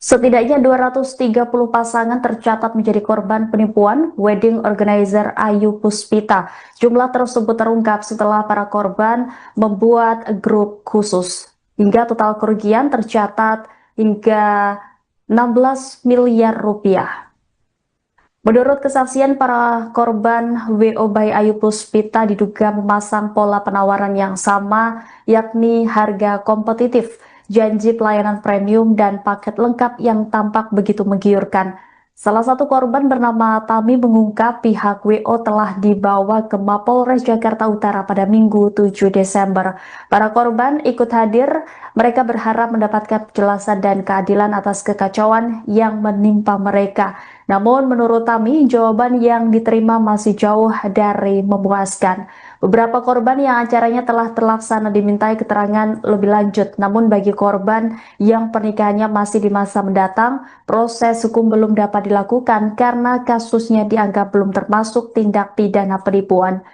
Setidaknya 230 pasangan tercatat menjadi korban penipuan wedding organizer Ayu Puspita. Jumlah tersebut terungkap setelah para korban membuat grup khusus. Hingga total kerugian tercatat hingga 16 miliar rupiah. Menurut kesaksian para korban, WO by Ayu Puspita diduga memasang pola penawaran yang sama, yakni harga kompetitif, janji pelayanan premium, dan paket lengkap yang tampak begitu menggiurkan. Salah satu korban bernama Tami mengungkap pihak WO telah dibawa ke Mapolres Jakarta Utara pada Minggu 7 Desember. Para korban ikut hadir, mereka berharap mendapatkan penjelasan dan keadilan atas kekacauan yang menimpa mereka. Namun menurut Tami, jawaban yang diterima masih jauh dari memuaskan. Beberapa korban yang acaranya telah terlaksana dimintai keterangan lebih lanjut, namun bagi korban yang pernikahannya masih di masa mendatang, proses hukum belum dapat dilakukan karena kasusnya dianggap belum termasuk tindak pidana penipuan.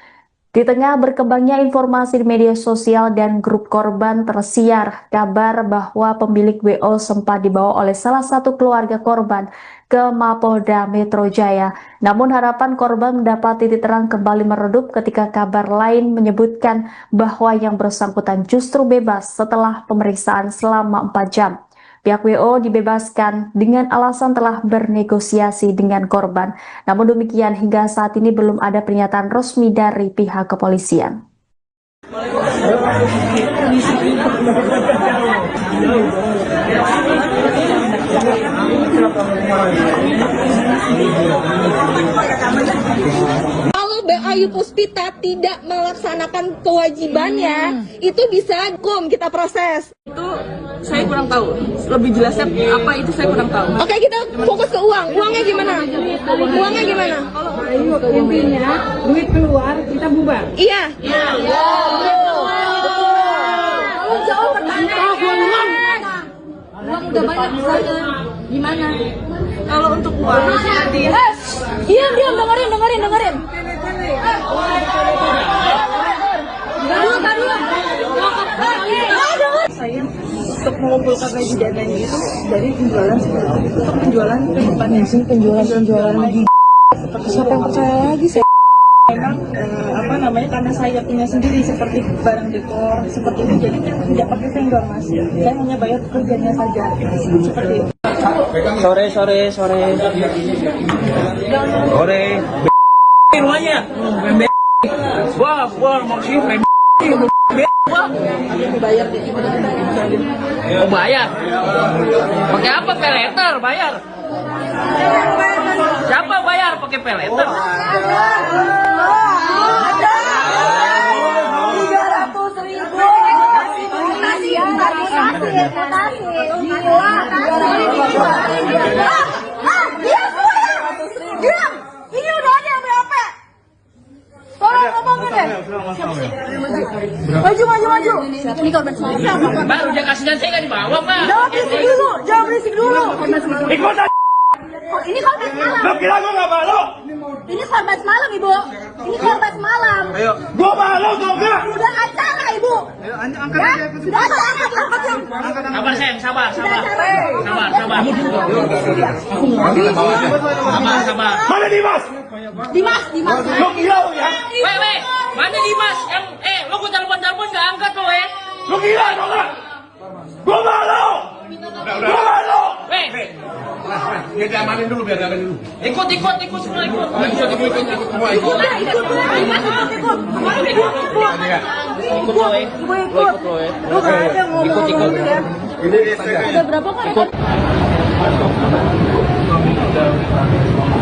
Di tengah berkembangnya informasi di media sosial dan grup korban, tersiar kabar bahwa pemilik WO sempat dibawa oleh salah satu keluarga korban ke Mapolda Metro Jaya. Namun harapan korban mendapat titik terang kembali meredup ketika kabar lain menyebutkan bahwa yang bersangkutan justru bebas setelah pemeriksaan selama 4 jam. Pihak WO dibebaskan dengan alasan telah bernegosiasi dengan korban. Namun demikian, hingga saat ini belum ada pernyataan resmi dari pihak kepolisian. Kalau Ayu Puspita tidak melaksanakan kewajibannya, itu bisa hukum kita proses. Itu saya kurang tahu. Lebih jelasnya apa itu saya kurang tahu. Oke, kita fokus ke uang. Uangnya gimana? Uangnya gimana? Ayo, intinya duit keluar kita bubar. Iya. Kalau jauh pertanyaan. Uang udah banyak saya. Gimana? Kalau untuk uang Diam, dengerin. saya untuk mengumpulkan lagi dananya itu dari penjualan untuk penjualan ke depannya sih penjualan lagi. Siapa yang percaya lagi saya? Memang karena saya punya sendiri seperti barang dekor seperti itu, jadi tidak pakai vendor mas. Saya hanya bayar kerjanya saja seperti itu. Sore. Semuanya. Wah, maksudnya Bayar Mau bayar? Pakai apa? Peleter bayar? Siapa bayar pakai peleter? Diam. Ini udah ada yang BAP. Tolong ngomongin deh. Maju. Ini korban semua. Mbak, udah kasih dan saya nggak dibawa, Pak. Jangan berisik dulu. Ikut aja. Ini korban semalam. Lo kira gue gak malu? Ini korban semalam, Ibu. Ini korban semalam. Gue malu tau gak? Sudah acara, Ibu. Ya, sudah acara. Sabar, Sen, sabar. Sabar. Mana Dimas? Dimas. Lo gila lo ya? Weh, mana Dimas? Lo gue telepon gak angkat lo, Lo gila tau gak? Gue malu! Gue malu! Weh, Biar diamanin dulu, ikut semua ikut. Ikut lo, Lu gak ada ngomong ya. Ada berapa kan?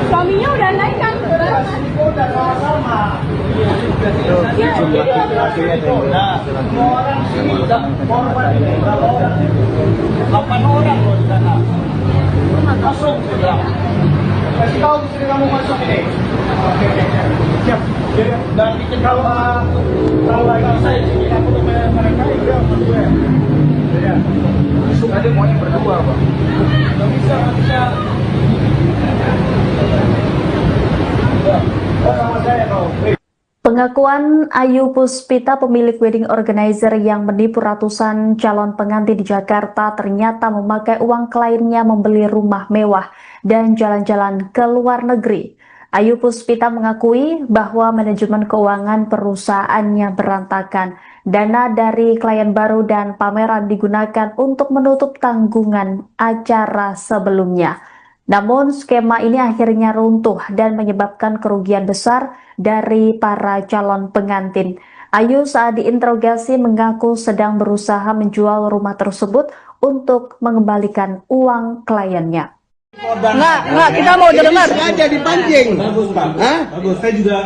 Suaminya udah naik kan? Semua orang sini korban ini berapa orang? 8 orang loh di sana. Masuk sudah. Kasih tahu istri kamu masuk ini. Oke. Siap. Dan bikin kalau saya sini aku tuh mereka itu gue. Ya. Masuk aja maunya berdua, Pak. Nggak bisa. Oh, sama saya kau. Pengakuan Ayu Puspita, pemilik wedding organizer yang menipu ratusan calon pengantin di Jakarta, ternyata memakai uang kliennya membeli rumah mewah dan jalan-jalan ke luar negeri. Ayu Puspita mengakui bahwa manajemen keuangan perusahaannya berantakan. Dana dari klien baru dan pameran digunakan untuk menutup tanggungan acara sebelumnya. Namun skema ini akhirnya runtuh dan menyebabkan kerugian besar dari para calon pengantin. Ayu saat diinterogasi mengaku sedang berusaha menjual rumah tersebut untuk mengembalikan uang kliennya. Nggak, kita mau dengar. Aja dipancing. Bagus, Pak. Bagus. Saya juga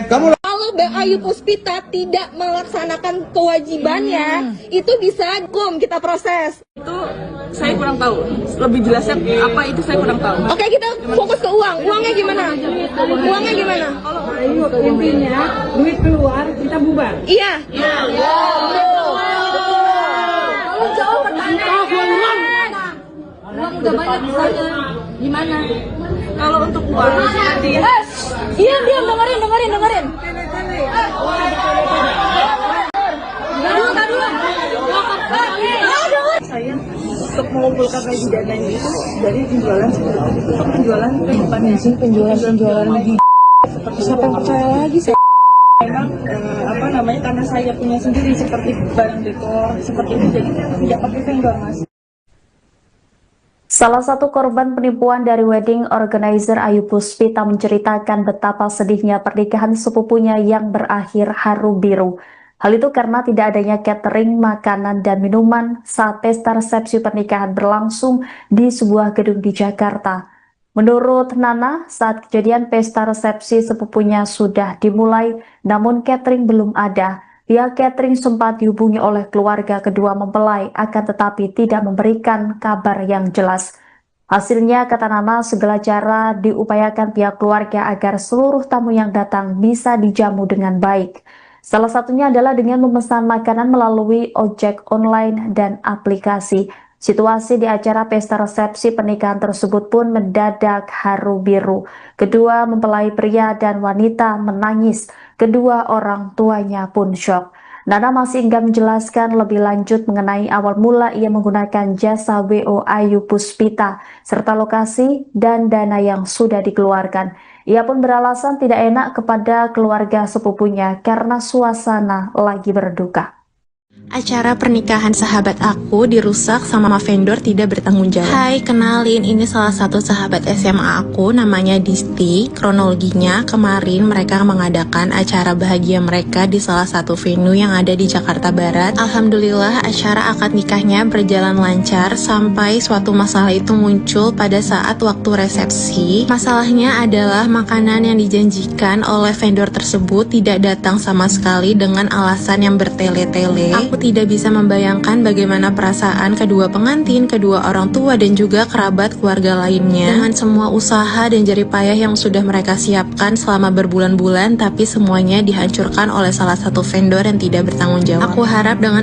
kamu Kalau Ayu Puspita tidak melaksanakan kewajibannya, itu bisa kita proses. Itu saya kurang tahu. Lebih jelasnya apa itu saya kurang tahu. Oke, kita fokus ke uang. Uangnya gimana? Uangnya gimana? Kalau Ayu intinya duit keluar kita bubar. Iya. Kalau jawab pertanyaan. Uang udah banyak di sana. Gimana? Kalau untuk uang Iya, diam, dengerin. saya untuk mengumpulkan lagi dana ini itu dari penjualan penjualan lagi. Seperti siapa yang percaya lagi saya? Memang karena saya punya sendiri seperti barang dekor seperti itu, jadi tidak pakai vendor, Mas. Salah satu korban penipuan dari wedding organizer Ayu Puspita menceritakan betapa sedihnya pernikahan sepupunya yang berakhir haru biru. Hal itu karena tidak adanya catering, makanan, dan minuman saat pesta resepsi pernikahan berlangsung di sebuah gedung di Jakarta. Menurut Nana, saat kejadian pesta resepsi sepupunya sudah dimulai, namun catering belum ada. Pihak catering sempat dihubungi oleh keluarga kedua mempelai, akan tetapi tidak memberikan kabar yang jelas. Hasilnya, kata Nana, segala cara diupayakan pihak keluarga agar seluruh tamu yang datang bisa dijamu dengan baik. Salah satunya adalah dengan memesan makanan melalui ojek online dan aplikasi. Situasi di acara pesta resepsi pernikahan tersebut pun mendadak haru biru. Kedua mempelai pria dan wanita menangis. Kedua orang tuanya pun syok. Nana masih enggan menjelaskan lebih lanjut mengenai awal mula ia menggunakan jasa WO Ayu Puspita, serta lokasi dan dana yang sudah dikeluarkan. Ia pun beralasan tidak enak kepada keluarga sepupunya karena suasana lagi berduka. Acara pernikahan sahabat aku dirusak sama vendor tidak bertanggung jawab. Hai, kenalin, ini salah satu sahabat SMA aku, namanya Disti. Kronologinya, kemarin mereka mengadakan acara bahagia mereka di salah satu venue yang ada di Jakarta Barat. Alhamdulillah, acara akad nikahnya berjalan lancar sampai suatu masalah itu muncul pada saat waktu resepsi. Masalahnya adalah makanan yang dijanjikan oleh vendor tersebut tidak datang sama sekali dengan alasan yang bertele-tele. Aku tidak bisa membayangkan bagaimana perasaan kedua pengantin, kedua orang tua, dan juga kerabat keluarga lainnya. Dengan semua usaha dan jerih payah yang sudah mereka siapkan selama berbulan-bulan, tapi semuanya dihancurkan oleh salah satu vendor yang tidak bertanggung jawab. Aku harap dengan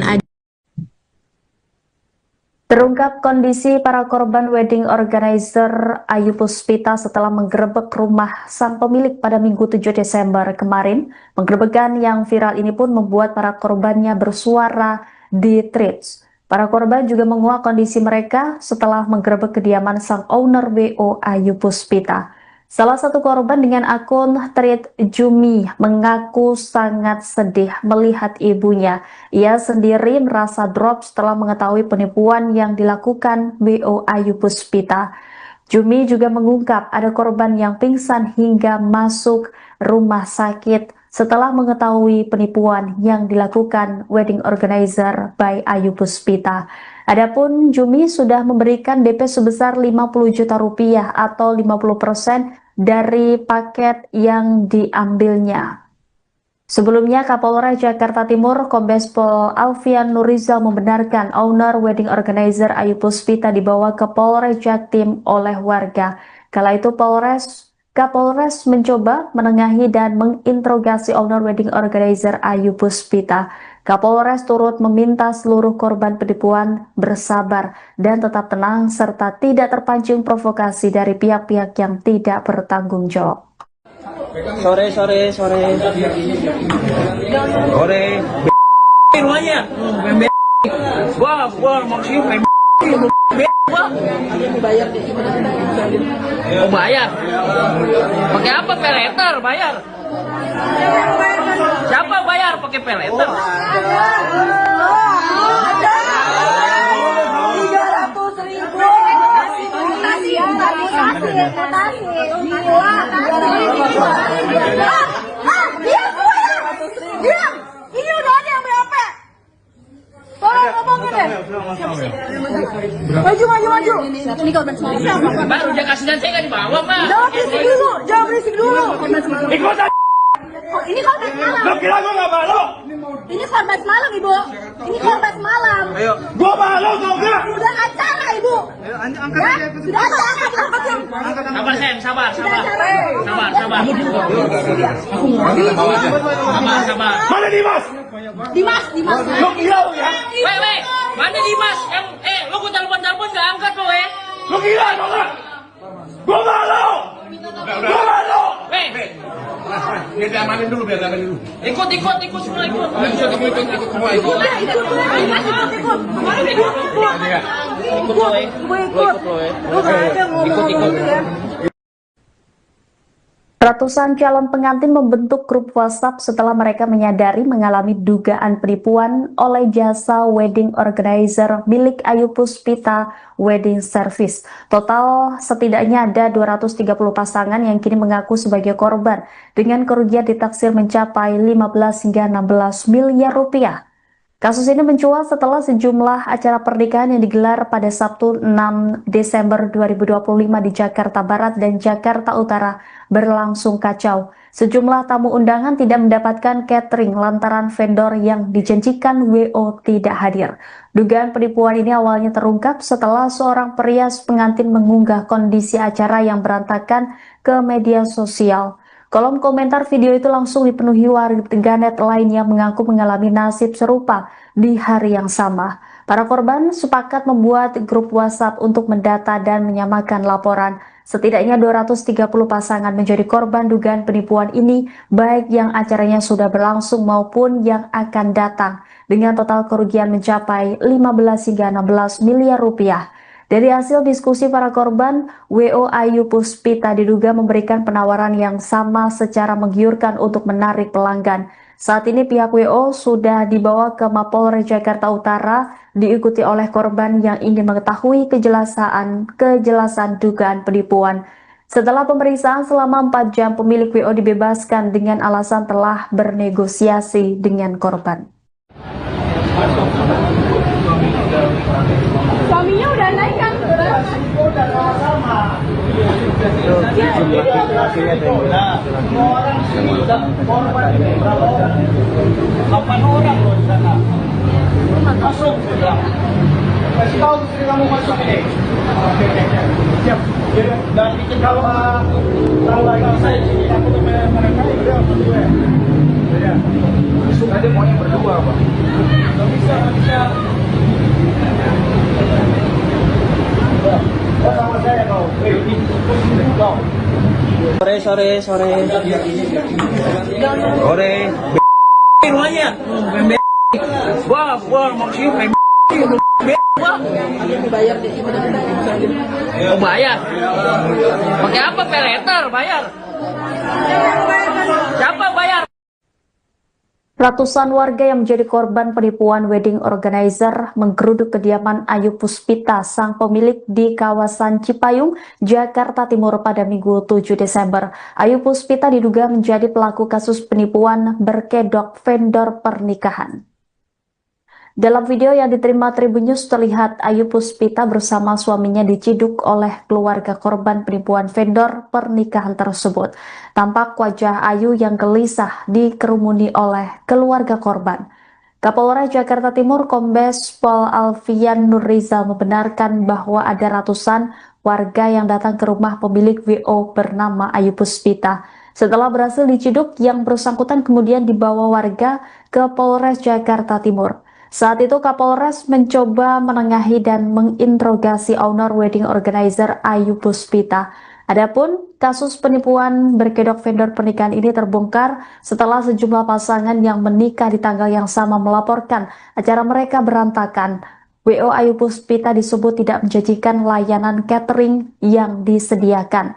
Terungkap kondisi para korban wedding organizer Ayu Puspita setelah menggerebek rumah sang pemilik pada Minggu 7 Desember kemarin. Penggerebekan yang viral ini pun membuat para korbannya bersuara di Threads. Para korban juga menguak kondisi mereka setelah menggerebek kediaman sang owner WO Ayu Puspita. Salah satu korban dengan akun Thread Jumi mengaku sangat sedih melihat ibunya. Ia sendiri merasa drop setelah mengetahui penipuan yang dilakukan WO Ayu Puspita. Jumi juga mengungkap ada korban yang pingsan hingga masuk rumah sakit setelah mengetahui penipuan yang dilakukan wedding organizer by Ayu Puspita. Adapun Jumi sudah memberikan DP sebesar 50 juta rupiah atau 50% dari paket yang diambilnya. Sebelumnya, Kapolres Jakarta Timur Kombes Pol Alfian Nurizal membenarkan owner wedding organizer Ayu Puspita dibawa ke Polres Jaktim oleh warga. Kala itu Kapolres mencoba menengahi dan menginterogasi owner wedding organizer Ayu Puspita. Kapolres turut meminta seluruh korban penipuan bersabar dan tetap tenang serta tidak terpancing provokasi dari pihak-pihak yang tidak bertanggung jawab. Sore. Rumahnya. Gua maksudnya mau bayar. Pakai apa? Peleter bayar. Siapa bayar pakai peleter? 300.000. Diam. Ini udah ada yang berapa? Tolong ngomongin deh. Maju. Ini korban semalam. Baru dia kasih dan saya nggak dibawa, Pak. Jangan berisik dulu. Ikutan. Ini korban semalam. Lo kira gua nggak malu? Ini korban semalam, Ibu. Ini korban semalam. Gua malu tau nggak? Sudah acara, Ibu. Sudah acara. Sabar, sayang, sabar. Mana Dimas? Dimas. Lo gila lo ya? Weh, mana Dimas? Lo gua telepon nggak angkat lo, Lo gila tau nggak? Gua malu. Weh. Biar diamanin dulu. Ikut semua ikut. Ratusan calon pengantin membentuk grup WhatsApp setelah mereka menyadari mengalami dugaan penipuan oleh jasa wedding organizer milik Ayu Puspita Wedding Service. Total setidaknya ada 230 pasangan yang kini mengaku sebagai korban dengan kerugian ditaksir mencapai 15 hingga 16 miliar rupiah. Kasus ini mencuat setelah sejumlah acara pernikahan yang digelar pada Sabtu 6 Desember 2025 di Jakarta Barat dan Jakarta Utara berlangsung kacau. Sejumlah tamu undangan tidak mendapatkan catering lantaran vendor yang dijanjikan WO tidak hadir. Dugaan penipuan ini awalnya terungkap setelah seorang perias pengantin mengunggah kondisi acara yang berantakan ke media sosial. Kolom komentar video itu langsung dipenuhi warganet lain yang mengaku mengalami nasib serupa di hari yang sama. Para korban sepakat membuat grup WhatsApp untuk mendata dan menyamakan laporan. Setidaknya 230 pasangan menjadi korban dugaan penipuan ini, baik yang acaranya sudah berlangsung maupun yang akan datang, dengan total kerugian mencapai 15 hingga 16 miliar rupiah. Dari hasil diskusi para korban, WO Ayu Puspita diduga memberikan penawaran yang sama secara menggiurkan untuk menarik pelanggan. Saat ini pihak WO sudah dibawa ke Mapolres Jakarta Utara, diikuti oleh korban yang ingin mengetahui kejelasan dugaan penipuan. Setelah pemeriksaan selama 4 jam, pemilik WO dibebaskan dengan alasan telah bernegosiasi dengan korban. Suaminya udah naik kan? Jumlah laki-lakinya ada yang semua orang sini korban berapa orang? 8 orang loh di sana. Masuk bilang. Kasih tahu istri kamu masuk ini. Oke. Siap. Dan itu kalau saya sini aku tuh mereka berdua berdua. Ya. Masuk aja maunya berdua, Pak. Nggak bisa. Sama saya kau. Kau. Sore. Rumahnya. Gua maksudnya Oh, bayar. Pakai apa? Peleter bayar. Siapa bayar? Ratusan warga yang menjadi korban penipuan wedding organizer menggeruduk kediaman Ayu Puspita, sang pemilik di kawasan Cipayung, Jakarta Timur pada Minggu 7 Desember. Ayu Puspita diduga menjadi pelaku kasus penipuan berkedok vendor pernikahan. Dalam video yang diterima Tribun News terlihat Ayu Puspita bersama suaminya diciduk oleh keluarga korban penipuan vendor pernikahan tersebut. Tampak wajah Ayu yang gelisah dikerumuni oleh keluarga korban. Kapolres Jakarta Timur Kombes Pol Alfian Nurrizal membenarkan bahwa ada ratusan warga yang datang ke rumah pemilik WO bernama Ayu Puspita. Setelah berhasil diciduk, yang bersangkutan kemudian dibawa warga ke Polres Jakarta Timur. Saat itu Kapolres mencoba menengahi dan menginterogasi owner wedding organizer Ayu Puspita. Adapun kasus penipuan berkedok vendor pernikahan ini terbongkar setelah sejumlah pasangan yang menikah di tanggal yang sama melaporkan acara mereka berantakan. WO Ayu Puspita disebut tidak menjanjikan layanan catering yang disediakan.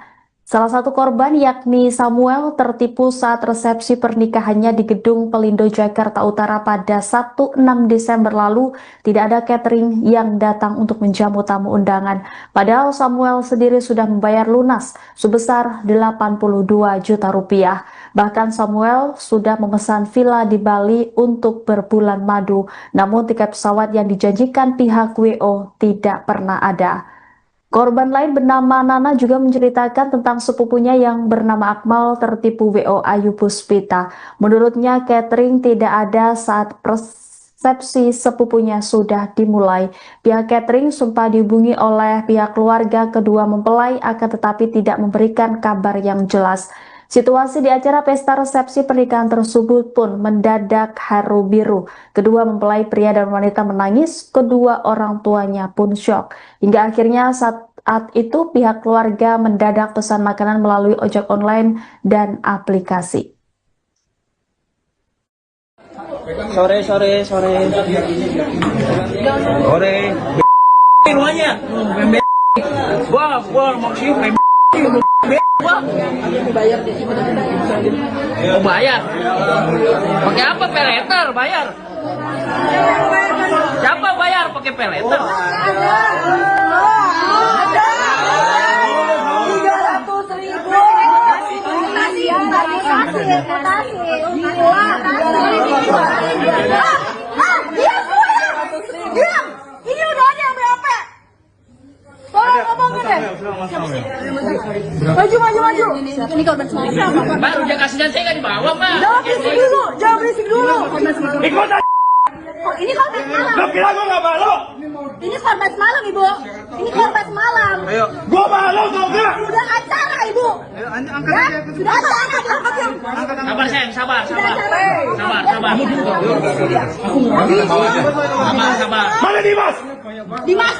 Salah satu korban yakni Samuel tertipu saat resepsi pernikahannya di Gedung Pelindo Jakarta Utara pada Sabtu 6 Desember lalu. Tidak ada catering yang datang untuk menjamu tamu undangan. Padahal Samuel sendiri sudah membayar lunas sebesar 82 juta rupiah. Bahkan Samuel sudah memesan villa di Bali untuk berbulan madu. Namun tiket pesawat yang dijanjikan pihak WO tidak pernah ada. Korban lain bernama Nana juga menceritakan tentang sepupunya yang bernama Akmal tertipu WO Ayu Puspita. Menurutnya catering tidak ada saat resepsi sepupunya sudah dimulai. Pihak catering sempat dihubungi oleh pihak keluarga kedua mempelai akan tetapi tidak memberikan kabar yang jelas. Situasi di acara pesta resepsi pernikahan tersebut pun mendadak haru biru. Kedua mempelai pria dan wanita menangis, kedua orang tuanya pun syok. Hingga akhirnya saat itu pihak keluarga mendadak pesan makanan melalui ojek online dan aplikasi. Sore. Rumahnya. Gua maksudnya Oh, bayar. Pakai apa? Peleter bayar. Siapa bayar pakai peleter? Ini udah ada yang berapa? Tolong ngomongin deh. Maju. Ini korban semalam. Baru dia kasih dan saya nggak dibawa, Pak. Jangan berisik dulu. Ikut aja. Oh, ini korban semalam. Lo kira gue nggak malu? Ini korban semalam, Ibu. Ini korban semalam. Gue malu tau gak? Sudah acara, Ibu. Ya? Sudah acara, diangkat yang. Sabar, sayang, sabar. Sabar. Mana Dimas? Dimas.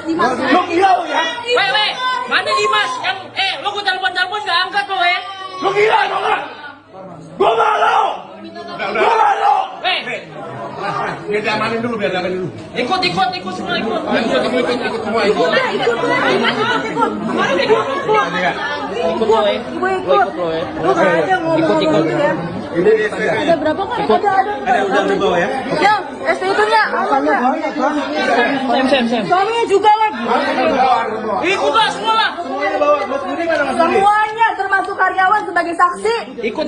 Lo gila lo ya? Weh, mana Dimas? Lo gue telepon nggak angkat lo, Lo gila tau gak? Gue malu. Gue malu. Weh, Biar diamanin dulu. ikut semua ikut. Ikut. Ada berapa kan? Ada udah di bawah ya? Yang ST-nya. Sam. Suaminya juga lagi. Ikut lah semua. Semuanya termasuk karyawan sebagai saksi. Ikut.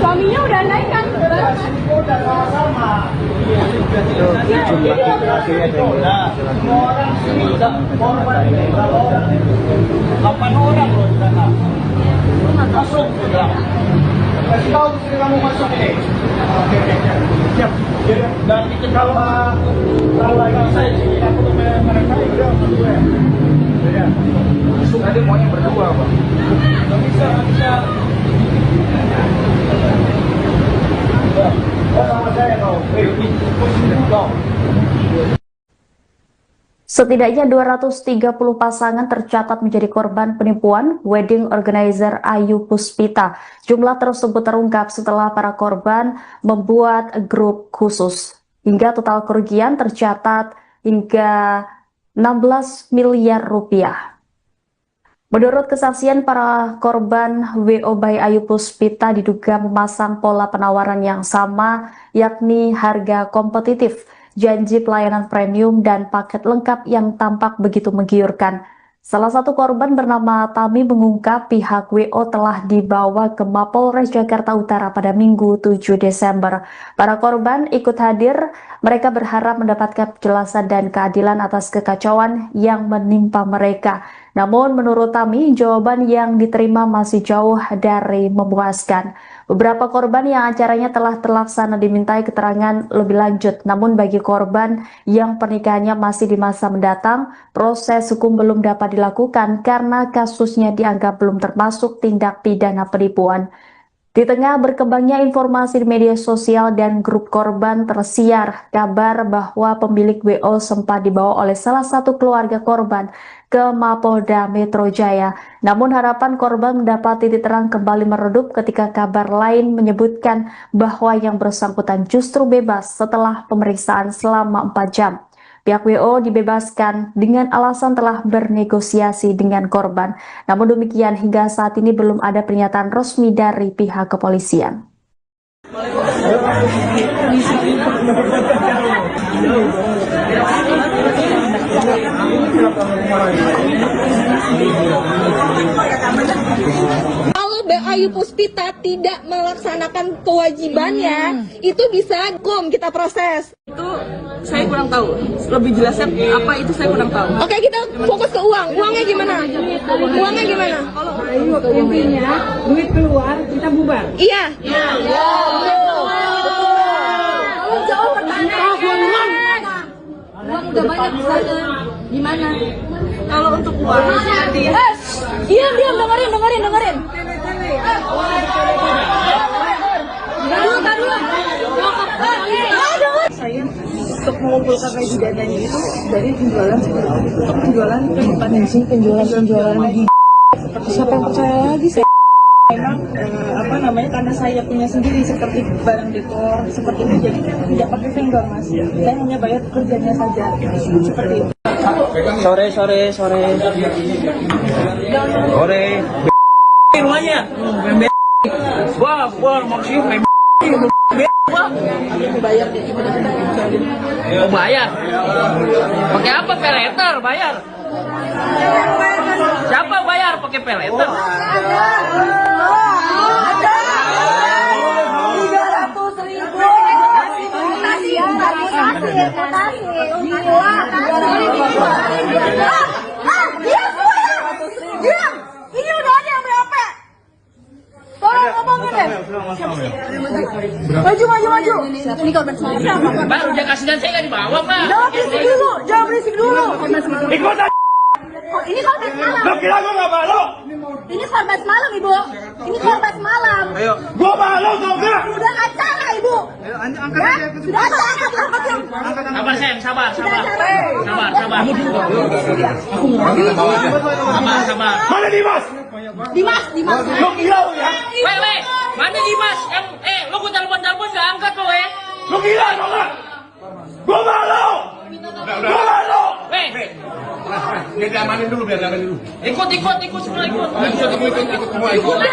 Suaminya udah naik kan? Udah sama-sama. Jumlah laki-laki ada semua orang sini korban berapa orang? 8 orang loh di sana. Masuk. Kasih tahu istri kamu masuk ini. Oke, siap. Dan itu kalau lagi saya aku tuh mereka udah gue. Ya. Tadi maunya berdua, Pak. Nggak bisa. Oh, sama saya kau. Kau. Setidaknya 230 pasangan tercatat menjadi korban penipuan wedding organizer Ayu Puspita. Jumlah tersebut terungkap setelah para korban membuat grup khusus. Hingga total kerugian tercatat hingga 16 miliar rupiah. Menurut kesaksian para korban, WO by Ayu Puspita diduga memasang pola penawaran yang sama, yakni harga kompetitif, janji pelayanan premium, dan paket lengkap yang tampak begitu menggiurkan. Salah satu korban bernama Tami mengungkap pihak WO telah dibawa ke Mapolres Jakarta Utara pada Minggu 7 Desember. Para korban ikut hadir, mereka berharap mendapatkan penjelasan dan keadilan atas kekacauan yang menimpa mereka. Namun menurut Tami, jawaban yang diterima masih jauh dari memuaskan. Beberapa korban yang acaranya telah terlaksana dimintai keterangan lebih lanjut. Namun bagi korban yang pernikahannya masih di masa mendatang, proses hukum belum dapat dilakukan karena kasusnya dianggap belum termasuk tindak pidana penipuan. Di tengah berkembangnya informasi di media sosial dan grup korban, tersiar kabar bahwa pemilik WO sempat dibawa oleh salah satu keluarga korban ke Mapolda Metro Jaya. Namun harapan korban mendapat titik terang kembali meredup ketika kabar lain menyebutkan bahwa yang bersangkutan justru bebas setelah pemeriksaan selama 4 jam. Pihak WO dibebaskan dengan alasan telah bernegosiasi dengan korban. Namun demikian, hingga saat ini belum ada pernyataan resmi dari pihak kepolisian. Kalau Ayu Puspita tidak melaksanakan kewajibannya, itu bisa kita proses. Itu saya kurang tahu. Lebih jelasnya apa itu saya kurang tahu. Oke, kita fokus ke uang. Uangnya gimana? Uangnya gimana? Ayo, intinya duit keluar kita bubar. Iya. Tolong jawab pertanyaan. Uang udah banyak di sana. Gimana? Kalau untuk uang Diam, dengerin. saya untuk mengumpulkan lagi dananya itu dari penjualan untuk penjualan ke depannya sih penjualan lagi. Siapa yang percaya lagi saya? Memang karena saya punya sendiri seperti barang dekor seperti itu, jadi tidak pakai vendor mas. Saya hanya bayar kerjanya saja seperti itu. Sore. Rumahnya. Wah, maksudnya mau bayar? Pakai apa? Peleter bayar? Siapa bayar pakai peleter? Ini udah ada yang berapa? Tolong ngomongin deh. Maju. Ini korban semalam. Pak, udah kasih dan saya nggak dibawa, Pak. Jangan berisik dulu. Ikut aja. Ini korban semalam. Lo kira gue nggak malu? Ini korban semalam, Ibu. Ini korban semalam. Gue malu tau nggak? Sudah acara, Ibu. Sudah acara. Sabar, Sam, sabar. Sabar. Mana Dimas? Dimas. Lo gila lo ya? Weh, mana Dimas? Lo gue telepon nggak angkat lo, Lo gila tau nggak? Gue malu. Gue malu. Weh, Biar diamanin dulu. ikut semua ikut. Ikut semua. Ikut lo,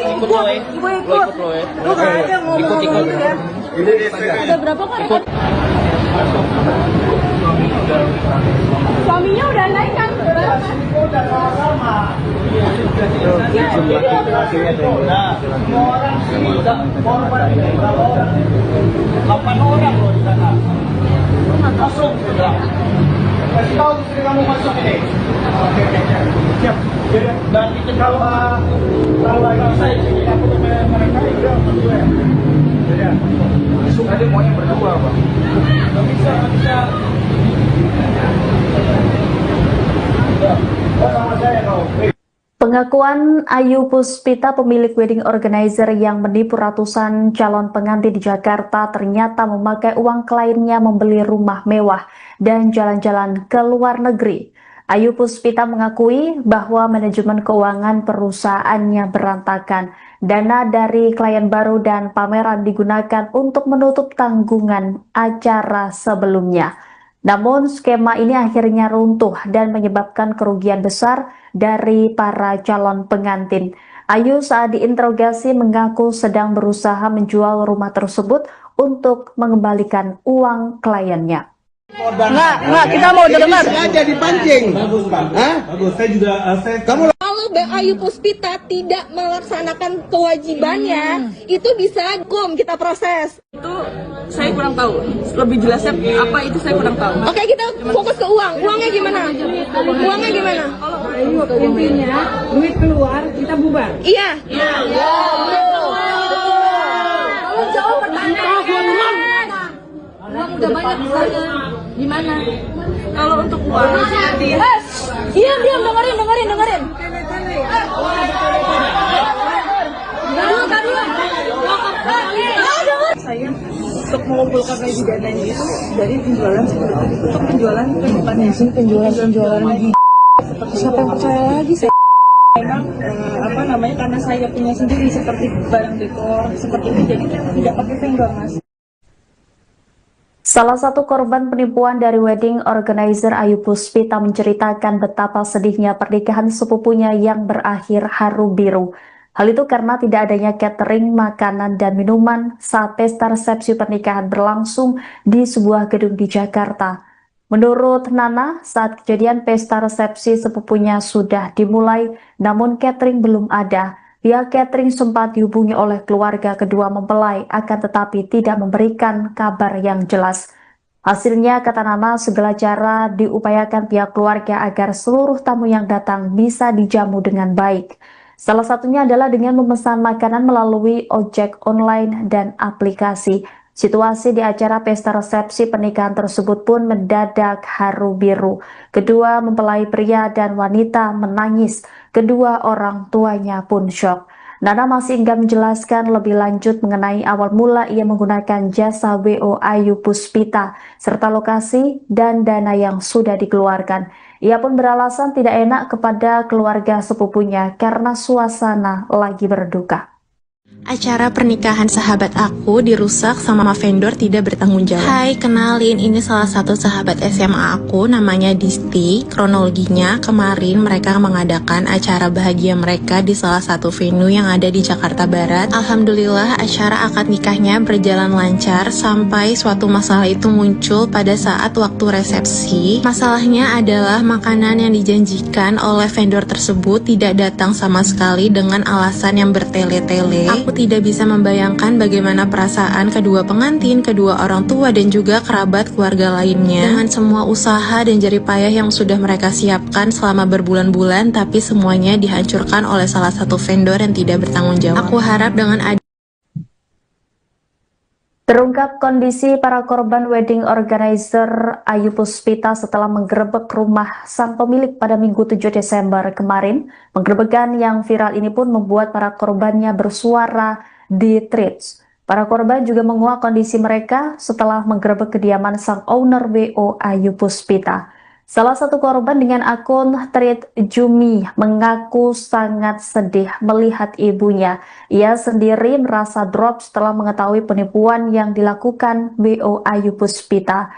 Ikut lo, Lu nggak ada ngomong ya. Ada berapa kan? Suaminya udah naik kan? Semua orang cerita korban ini berapa orang? 8 orang loh di sana. Masuk sudah. Kasih tahu istri kamu masuk ini. Oke. Siap. Dan itu kalau Tadi maunya berdua, Pak. Nggak bisa. Sama saya, no. Pengakuan Ayu Puspita, pemilik wedding organizer yang menipu ratusan calon pengantin di Jakarta, ternyata memakai uang kliennya membeli rumah mewah dan jalan-jalan ke luar negeri. Ayu Puspita mengakui bahwa manajemen keuangan perusahaannya berantakan. Dana dari klien baru dan pameran digunakan untuk menutup tanggungan acara sebelumnya. Namun skema ini akhirnya runtuh dan menyebabkan kerugian besar dari para calon pengantin. Ayu saat diinterogasi mengaku sedang berusaha menjual rumah tersebut untuk mengembalikan uang kliennya. Nggak, kita mau dengar. Sengaja dipancing. Bagus, Pak. Hah? Bagus. Saya juga kamu Kalau Ayu Puspita tidak melaksanakan kewajibannya, itu bisa hukum kita proses. Itu saya kurang tahu. Lebih jelasnya apa itu saya kurang tahu. Oke, kita fokus ke uang. Uangnya gimana? Uangnya gimana? Ayo, intinya duit keluar kita bubar. Iya. Kalau jawab pertanyaan. Uang udah banyak di sana. Gimana? Kalau untuk uang, Diam, dengerin. saya untuk mengumpulkan lagi dananya itu dari penjualan seperti untuk penjualan ke depannya sih penjualan lagi seperti siapa yang percaya lagi saya memang karena saya punya sendiri seperti barang dekor seperti itu jadi tidak pakai vendor, Mas. Salah satu korban penipuan dari wedding organizer Ayu Puspita menceritakan betapa sedihnya pernikahan sepupunya yang berakhir haru biru. Hal itu karena tidak adanya catering, makanan, dan minuman saat pesta resepsi pernikahan berlangsung di sebuah gedung di Jakarta. Menurut Nana, saat kejadian pesta resepsi sepupunya sudah dimulai, namun catering belum ada. Pihak catering sempat dihubungi oleh keluarga kedua mempelai, akan tetapi tidak memberikan kabar yang jelas. Hasilnya, kata Nana, segala cara diupayakan pihak keluarga agar seluruh tamu yang datang bisa dijamu dengan baik. Salah satunya adalah dengan memesan makanan melalui ojek online dan aplikasi. Situasi di acara pesta resepsi pernikahan tersebut pun mendadak haru biru. Kedua mempelai pria dan wanita menangis. Kedua orang tuanya pun syok. Nana masih enggan menjelaskan lebih lanjut mengenai awal mula ia menggunakan jasa WO Ayu Puspita, serta lokasi dan dana yang sudah dikeluarkan. Ia pun beralasan tidak enak kepada keluarga sepupunya karena suasana lagi berduka. Acara pernikahan sahabat aku dirusak sama vendor tidak bertanggung jawab. Hai, kenalin, ini salah satu sahabat SMA aku, namanya Disti. Kronologinya, kemarin mereka mengadakan acara bahagia mereka di salah satu venue yang ada di Jakarta Barat. Alhamdulillah, acara akad nikahnya berjalan lancar sampai suatu masalah itu muncul pada saat waktu resepsi. Masalahnya adalah makanan yang dijanjikan oleh vendor tersebut tidak datang sama sekali dengan alasan yang bertele-tele. Aku tidak bisa membayangkan bagaimana perasaan kedua pengantin, kedua orang tua, dan juga kerabat keluarga lainnya. Dengan semua usaha dan jerih payah yang sudah mereka siapkan selama berbulan-bulan, tapi semuanya dihancurkan oleh salah satu vendor yang tidak bertanggung jawab. Aku harap dengan Terungkap kondisi para korban wedding organizer Ayu Puspita setelah menggerebek rumah sang pemilik pada Minggu 7 Desember kemarin. Penggerebekan yang viral ini pun membuat para korbannya bersuara di Threads. Para korban juga menguak kondisi mereka setelah menggerebek kediaman sang owner WO Ayu Puspita. Salah satu korban dengan akun Thread Jumi mengaku sangat sedih melihat ibunya. Ia sendiri merasa drop setelah mengetahui penipuan yang dilakukan WO Ayu Puspita.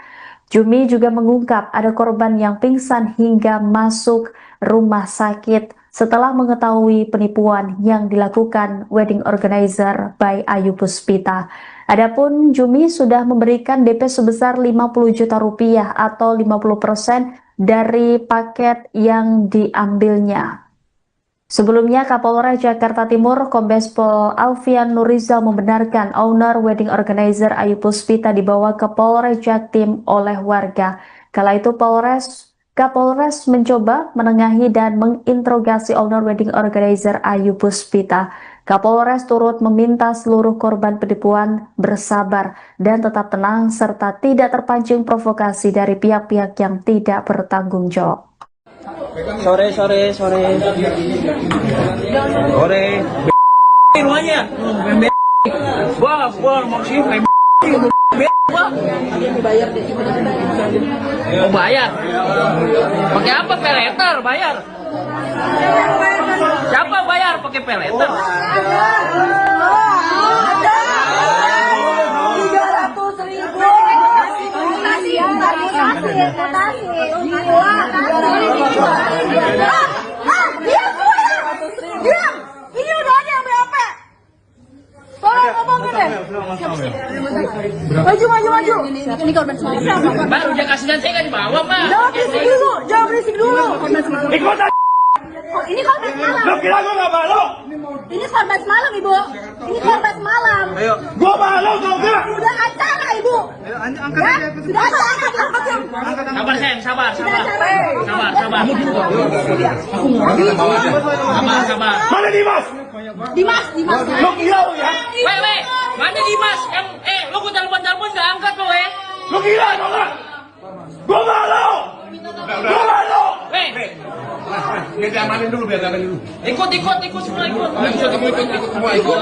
Jumi juga mengungkap ada korban yang pingsan hingga masuk rumah sakit setelah mengetahui penipuan yang dilakukan wedding organizer by Ayu Puspita. Adapun Jumi sudah memberikan DP sebesar 50 juta rupiah atau 50% dari paket yang diambilnya. Sebelumnya, Kapolres Jakarta Timur Kombes Pol Alfian Nurizal membenarkan owner wedding organizer Ayu Puspita dibawa ke Polres Jaktim oleh warga. Kala itu Polres Kapolres mencoba menengahi dan menginterogasi owner wedding organizer Ayu Puspita. Kapolres turut meminta seluruh korban penipuan bersabar dan tetap tenang serta tidak terpancing provokasi dari pihak-pihak yang tidak bertanggung jawab. Sore. Rumahnya. Wah, maksudnya Mau bayar? Pakai apa? Peleter bayar? Siapa bayar pakai peleter? 300.000. Diam! Ini udah ada yang BAP. Tolong ngomongin deh. Maju. Ini korban semalam. Baru dia kasih dan saya nggak dibawa, Pak. Jangan berisik dulu. Ikut aja. Oh, ini korban semalam. Lo kira gue gak malu? Ini korban semalam, Ibu. Ini korban semalam. Gue malu tau gak? Sudah acara, Ibu. Ya? Sudah acara, diangkat yang. Sabar, sayang, sabar. Sabar. Mana Dimas? Dimas. Lo kira lo ya? Weh, mana Dimas? Lo gue telepon nggak angkat lo, Lo kira tau gak? Gue malu! Gue malu! Weh, Biar diamanin dulu. ikut semua ikut.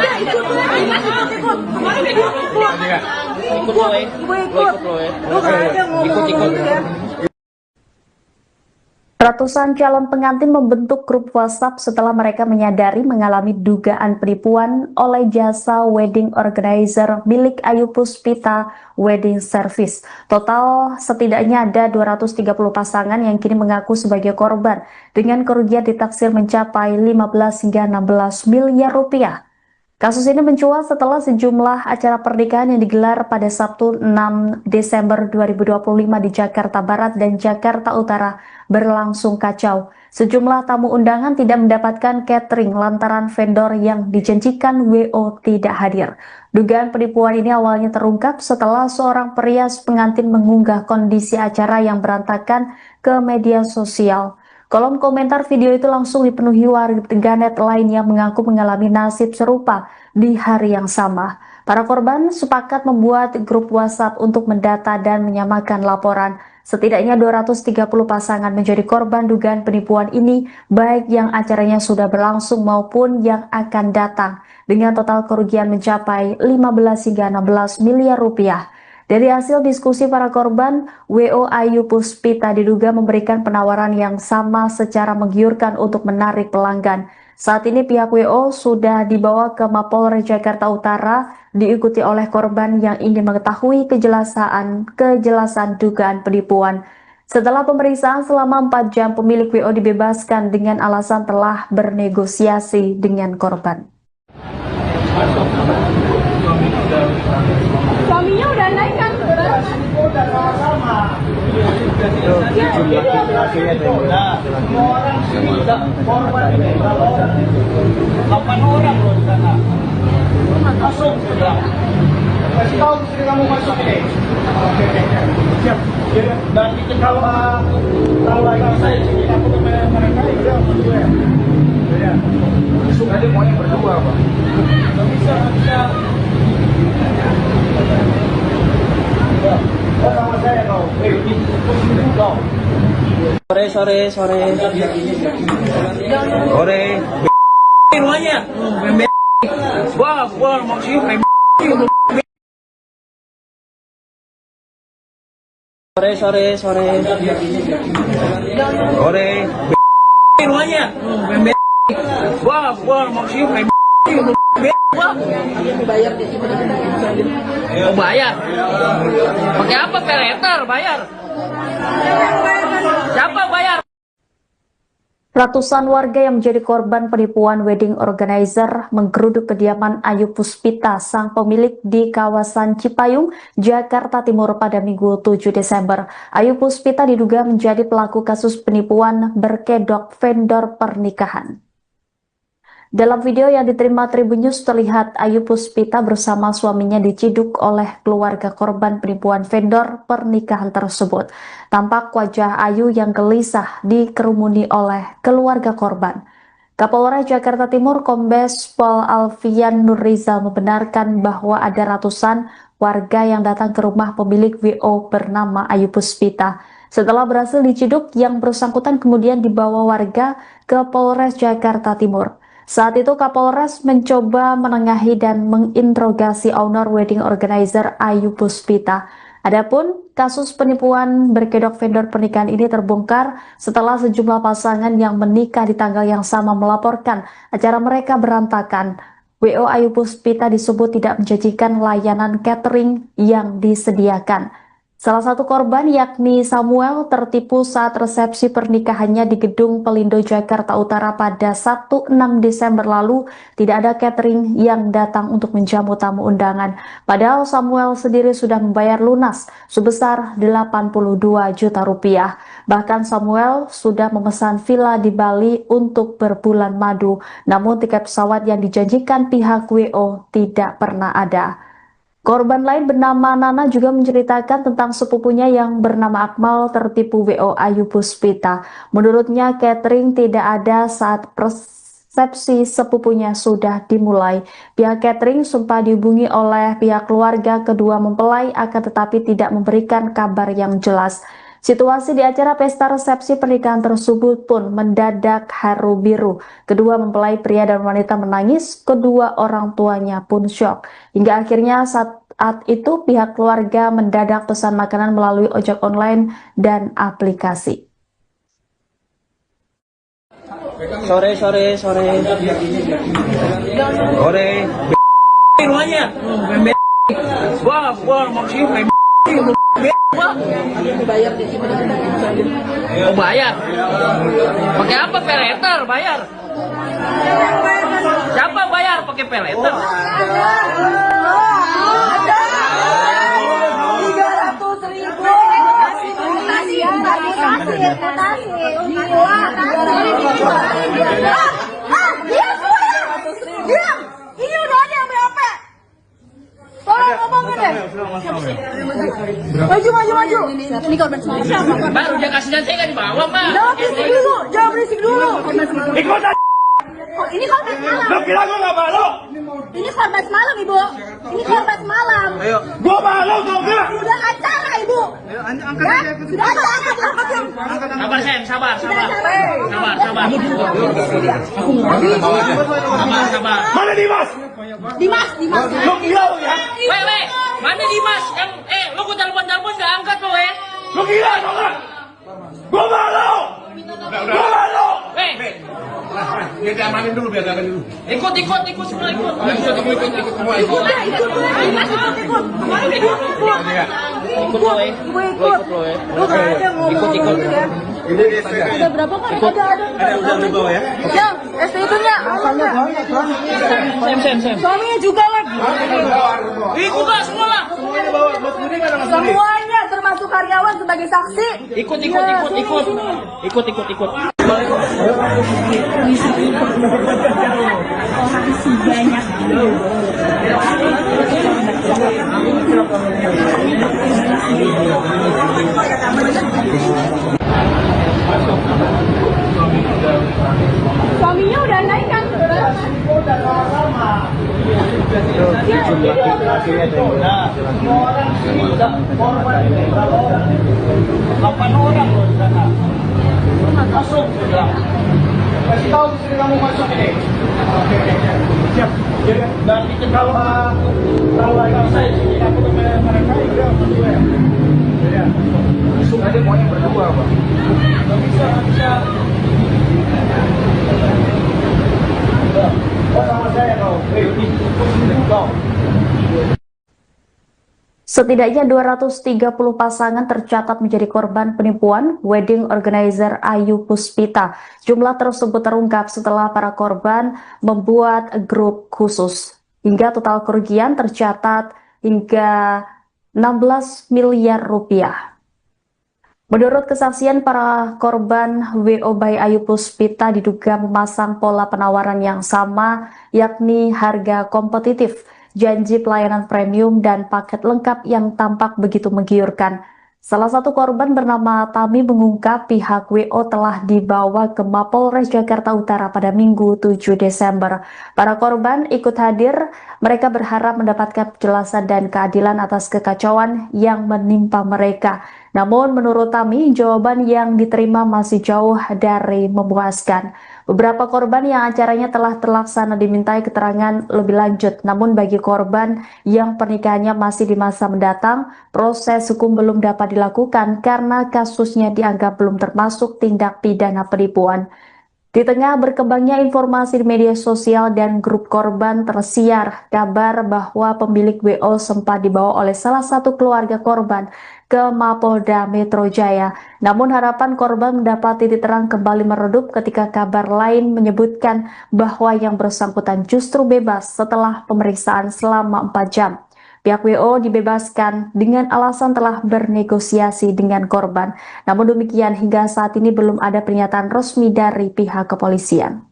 Ratusan calon pengantin membentuk grup WhatsApp setelah mereka menyadari mengalami dugaan penipuan oleh jasa wedding organizer milik Ayu Puspita Wedding Service. Total setidaknya ada 230 pasangan yang kini mengaku sebagai korban dengan kerugian ditaksir mencapai 15 hingga 16 miliar rupiah. Kasus ini mencuat setelah sejumlah acara pernikahan yang digelar pada Sabtu 6 Desember 2025 di Jakarta Barat dan Jakarta Utara berlangsung kacau. Sejumlah tamu undangan tidak mendapatkan catering lantaran vendor yang dijanjikan WO tidak hadir. Dugaan penipuan ini awalnya terungkap setelah seorang perias pengantin mengunggah kondisi acara yang berantakan ke media sosial. Kolom komentar video itu langsung dipenuhi warganet lain yang mengaku mengalami nasib serupa di hari yang sama. Para korban sepakat membuat grup WhatsApp untuk mendata dan menyamakan laporan. Setidaknya 230 pasangan menjadi korban dugaan penipuan ini, baik yang acaranya sudah berlangsung maupun yang akan datang, dengan total kerugian mencapai 15 hingga 16 miliar rupiah. Dari hasil diskusi para korban, WO Ayu Puspita diduga memberikan penawaran yang sama secara menggiurkan untuk menarik pelanggan. Saat ini pihak WO sudah dibawa ke Mapolres Jakarta Utara, diikuti oleh korban yang ingin mengetahui kejelasan dugaan penipuan. Setelah pemeriksaan selama 4 jam, pemilik WO dibebaskan dengan alasan telah bernegosiasi dengan korban. Suaminya udah naik kan? Semua orang sini korban ini 8 orang loh di sana. Masuk sudah. Kasih tahu istri kamu masuk ini. Siap. Dan itu kalau lagi saya sini aku ke mereka itu berdua. Ya. Masuk aja maunya berdua, Pak. Enggak bisa. Oh, sama saya kau. Kau. Sore. Rumahnya. Wah, maksudnya Sore. rumahnya. Wah, maksudnya mau bayar? Pakai apa? Peleter bayar? Siapa bayar? Ratusan warga yang menjadi korban penipuan wedding organizer menggeruduk kediaman Ayu Puspita, sang pemilik di kawasan Cipayung, Jakarta Timur pada Minggu 7 Desember. Ayu Puspita diduga menjadi pelaku kasus penipuan berkedok vendor pernikahan. Dalam video yang diterima Tribun News terlihat Ayu Puspita bersama suaminya diciduk oleh keluarga korban penipuan vendor pernikahan tersebut. Tampak wajah Ayu yang gelisah dikerumuni oleh keluarga korban. Kapolres Jakarta Timur Kombes Pol Alfian Nurrizal membenarkan bahwa ada ratusan warga yang datang ke rumah pemilik WO bernama Ayu Puspita. Setelah berhasil diciduk, yang bersangkutan kemudian dibawa warga ke Polres Jakarta Timur. Saat itu Kapolres mencoba menengahi dan menginterogasi owner wedding organizer Ayu Puspita. Adapun kasus penipuan berkedok vendor pernikahan ini terbongkar setelah sejumlah pasangan yang menikah di tanggal yang sama melaporkan acara mereka berantakan. WO Ayu Puspita disebut tidak menjanjikan layanan catering yang disediakan. Salah satu korban yakni Samuel tertipu saat resepsi pernikahannya di Gedung Pelindo Jakarta Utara pada Sabtu 6 Desember lalu. Tidak ada catering yang datang untuk menjamu tamu undangan. Padahal Samuel sendiri sudah membayar lunas sebesar 82 juta rupiah. Bahkan Samuel sudah memesan villa di Bali untuk berbulan madu. Namun tiket pesawat yang dijanjikan pihak WO tidak pernah ada. Korban lain bernama Nana juga menceritakan tentang sepupunya yang bernama Akmal tertipu WO Ayu Puspita. Menurutnya catering tidak ada saat resepsi sepupunya sudah dimulai. Pihak catering sempat dihubungi oleh pihak keluarga kedua mempelai akan tetapi tidak memberikan kabar yang jelas. Situasi di acara pesta resepsi pernikahan tersebut pun mendadak haru biru. Kedua mempelai pria dan wanita menangis, kedua orang tuanya pun syok. Hingga akhirnya saat itu pihak keluarga mendadak pesan makanan melalui ojek online dan aplikasi. Sore. Rumahnya. Wah, maksudnya oh bayar. Pakai apa? Peleter bayar. Siapa bayar pakai peleter? 300.000. Ini udah ada yang BAP. Tolong ngomongin deh. Maju. Ini korban siapa? Baru dia kasih dan saya nggak dibawa, Pak. Jangan berisik dulu. Ikut aja. Oh, ini korban semalam. Lo kira gue gak malu? Ini korban semalam, Ibu. Ini korban semalam. Gue malu tau gak? Sudah acara, Ibu. Ya, sudah acara. Sabar, Sen, sabar. Sabar. Mana Dimas? Dimas. Lo gila lo ya? Weh, mana Dimas? Yang, lo gue telepon nggak angkat lo, Lo gila tau gak? Gue malu. Gue malu. Weh, Dia diamanin dulu biar gak dulu. ikut semua ikut. Ikut semua ikut. Ikut lo, Lu gak ada ngomong ya. Ada berapa kan? Ada udah di bawah ya? Yang STI-nya. Sem. Suaminya juga lagi. Ikut lah semua lah. Semuanya termasuk karyawan sebagai saksi. Ikut. Suaminya udah naik kan? Semua orang sini udah korban berapa orang? 8 orang loh di sana. Masuk sudah. Kasih tahu istri kamu masuk ini. Oke. Siap. Dan itu kalau saya sini aku ke mereka itu berdua ya. Ya. Masuk aja maunya berdua, Pak. Nggak bisa. Sama saya kau. Kau. Setidaknya 230 pasangan tercatat menjadi korban penipuan wedding organizer Ayu Puspita. Jumlah tersebut terungkap setelah para korban membuat grup khusus. Hingga total kerugian tercatat hingga 16 miliar rupiah. Menurut kesaksian para korban, WO by Ayu Puspita diduga memasang pola penawaran yang sama, yakni harga kompetitif, janji pelayanan premium, dan paket lengkap yang tampak begitu menggiurkan. Salah satu korban bernama Tami mengungkap pihak WO telah dibawa ke Mapolres Jakarta Utara pada Minggu 7 Desember. Para korban ikut hadir, mereka berharap mendapatkan penjelasan dan keadilan atas kekacauan yang menimpa mereka. Namun menurut Tami, jawaban yang diterima masih jauh dari memuaskan. Beberapa korban yang acaranya telah terlaksana dimintai keterangan lebih lanjut. Namun bagi korban yang pernikahannya masih di masa mendatang, proses hukum belum dapat dilakukan karena kasusnya dianggap belum termasuk tindak pidana penipuan. Di tengah berkembangnya informasi di media sosial dan grup korban, tersiar kabar bahwa pemilik WO sempat dibawa oleh salah satu keluarga korban ke Mapolda Metro Jaya. Namun harapan korban mendapat titik terang kembali meredup ketika kabar lain menyebutkan bahwa yang bersangkutan justru bebas setelah pemeriksaan selama 4 jam. Pihak WO dibebaskan dengan alasan telah bernegosiasi dengan korban. Namun demikian hingga saat ini belum ada pernyataan resmi dari pihak kepolisian.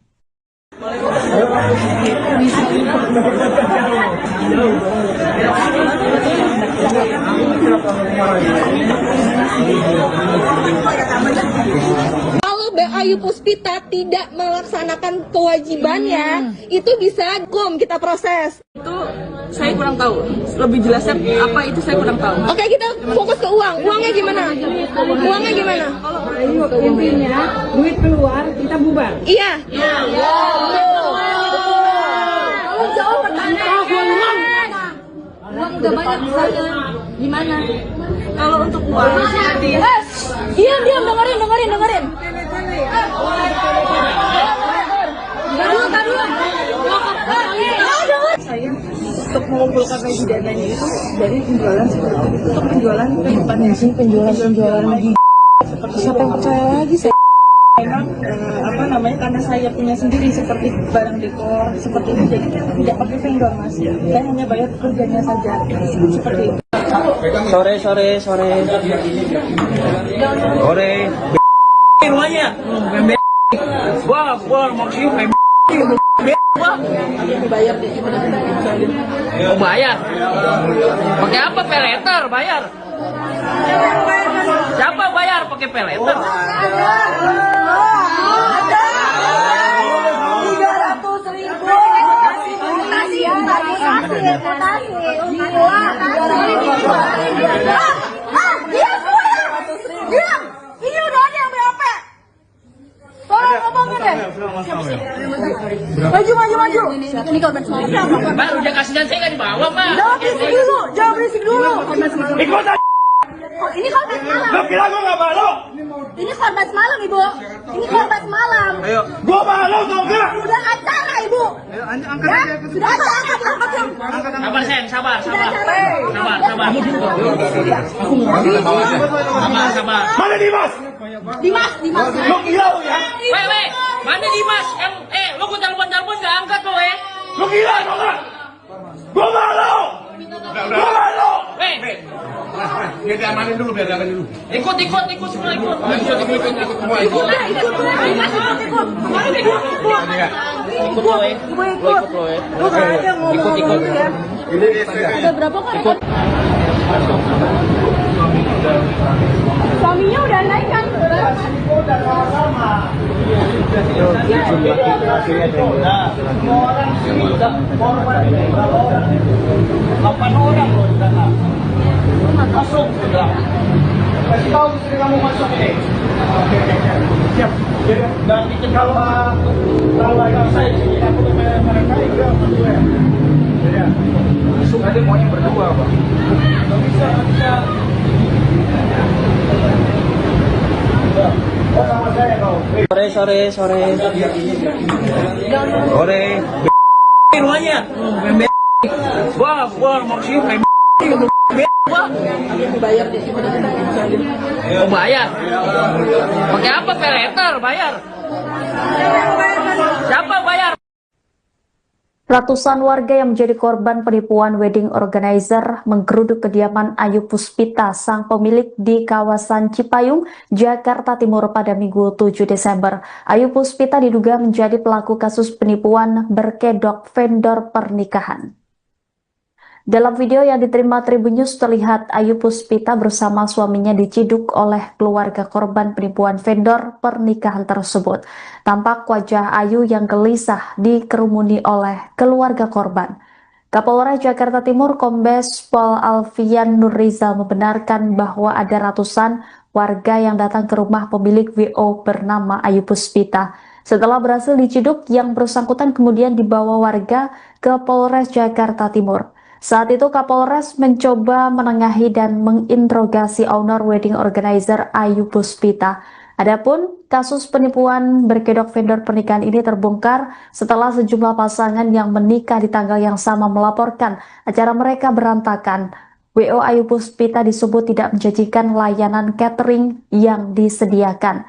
Kalau Ayu Puspita tidak melaksanakan kewajibannya, itu bisa hukum kita proses. Itu saya kurang tahu. Lebih jelasnya apa itu saya kurang tahu. Oke, kita fokus ke uang. Uangnya gimana? Uangnya gimana? Ayo, intinya duit keluar kita bubar. Iya. Kalau jawab pertanyaan. Uang udah banyak di sana. Gimana? Kalau untuk uang, Diam, dengerin. saya untuk mengumpulkan gaji dananya itu dari penjualan seperti itu. Untuk penjualan ke depannya sih, penjualan lagi. Seperti siapa yang percaya lagi saya? Memang karena saya punya sendiri seperti barang dekor seperti itu, jadi tidak pakai vendor mas. Saya hanya bayar pekerjanya saja seperti itu. Sore. Rumahnya. Gua maksudnya Dibayar deh. Oh, bayar. Pakai apa? Peleter bayar. Siapa bayar pakai peleter? 300.000. Diam. Ini udah ada yang BAP. Tolong ngomongin deh. Maju. Ini korban semalam. Mbak, udah kasihan saya nggak dibawa, Mbak. Jangan berisik dulu. ikut aja. Oh, ini korban semalam. Lo kira gua nggak malu? Ini korban semalam, Ibu. Ini korban semalam. Gua malu tau nggak? Sudah acara, Ibu. Sudah acara, angkat dong. Sabar, Sen, sabar. Sabar. Mana Dimas? Dimas. Lo gila lo ya? Weh, mana Dimas? Lu gua telepon nggak angkat lo, Lo gila tau nggak? Gua malu. Weh, Biar diamanin dulu. ikut semua ikut. Lu nggak ada ngomong ya. Udah berapa kali? Suaminya udah naik kan? Semua orang sini korban berapa orang? 8 orang loh di sana. Masuk sudah. Kasih tahu istri kamu masuk ini. Siap. Dan dicekal kalau saya sini aku mereka itu berdua. Ya. Masuk aja maunya berdua, Pak. Nggak bisa. Oh, sama saya kau. Sore. Rumahnya. Gua maksudnya Dibayar deh. Oh, bayar. Pakai apa? Peleter bayar. Siapa bayar? Ratusan warga yang menjadi korban penipuan wedding organizer menggeruduk kediaman Ayu Puspita, sang pemilik di kawasan Cipayung, Jakarta Timur pada Minggu 7 Desember. Ayu Puspita diduga menjadi pelaku kasus penipuan berkedok vendor pernikahan. Dalam video yang diterima Tribun News terlihat Ayu Puspita bersama suaminya diciduk oleh keluarga korban penipuan vendor pernikahan tersebut. Tampak wajah Ayu yang gelisah dikerumuni oleh keluarga korban. Kapolres Jakarta Timur Kombes Pol Alfian Nurrizal membenarkan bahwa ada ratusan warga yang datang ke rumah pemilik WO bernama Ayu Puspita. Setelah berhasil diciduk, yang bersangkutan kemudian dibawa warga ke Polres Jakarta Timur. Saat itu Kapolres mencoba menengahi dan menginterogasi owner wedding organizer Ayu Puspita. Adapun kasus penipuan berkedok vendor pernikahan ini terbongkar setelah sejumlah pasangan yang menikah di tanggal yang sama melaporkan acara mereka berantakan. WO Ayu Puspita disebut tidak menjanjikan layanan catering yang disediakan.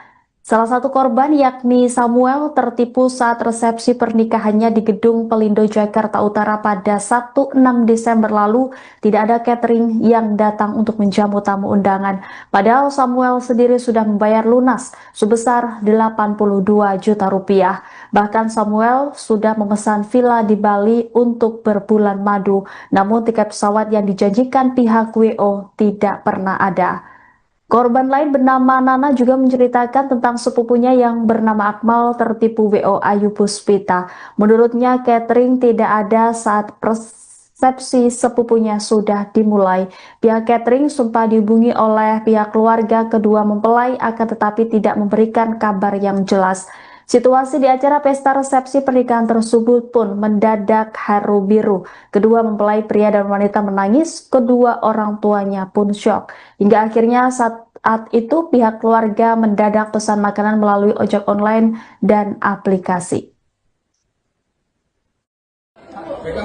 Salah satu korban yakni Samuel tertipu saat resepsi pernikahannya di Gedung Pelindo Jakarta Utara pada Sabtu 6 Desember lalu. Tidak ada catering yang datang untuk menjamu tamu undangan. Padahal Samuel sendiri sudah membayar lunas sebesar 82 juta rupiah. Bahkan Samuel sudah memesan villa di Bali untuk berbulan madu. Namun tiket pesawat yang dijanjikan pihak WO tidak pernah ada. Korban lain bernama Nana juga menceritakan tentang sepupunya yang bernama Akmal tertipu WO Ayu Puspita. Menurutnya catering tidak ada saat resepsi sepupunya sudah dimulai. Pihak catering sempat dihubungi oleh pihak keluarga kedua mempelai akan tetapi tidak memberikan kabar yang jelas. Situasi di acara pesta resepsi pernikahan tersebut pun mendadak haru biru. Kedua mempelai pria dan wanita menangis, kedua orang tuanya pun syok. Hingga akhirnya saat itu pihak keluarga mendadak pesan makanan melalui ojek online dan aplikasi.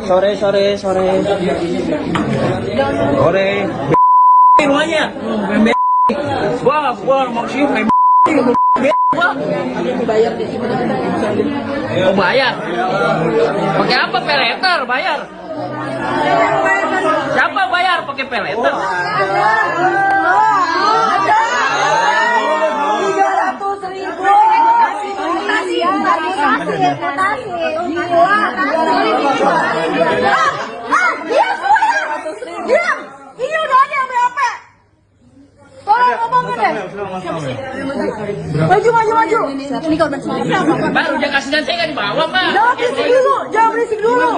Sore. Rumahnya. Gua maksudnya Oh bayar? Pakai apa? Peleter bayar? Siapa bayar pakai peleter? 300.000. Ini udah ada yang berapa? Tolong ngomongin deh. Maju. Ini korban semalam. Mbak, udah kasih nanti kan di bawah, Mbak. Jangan berisik dulu.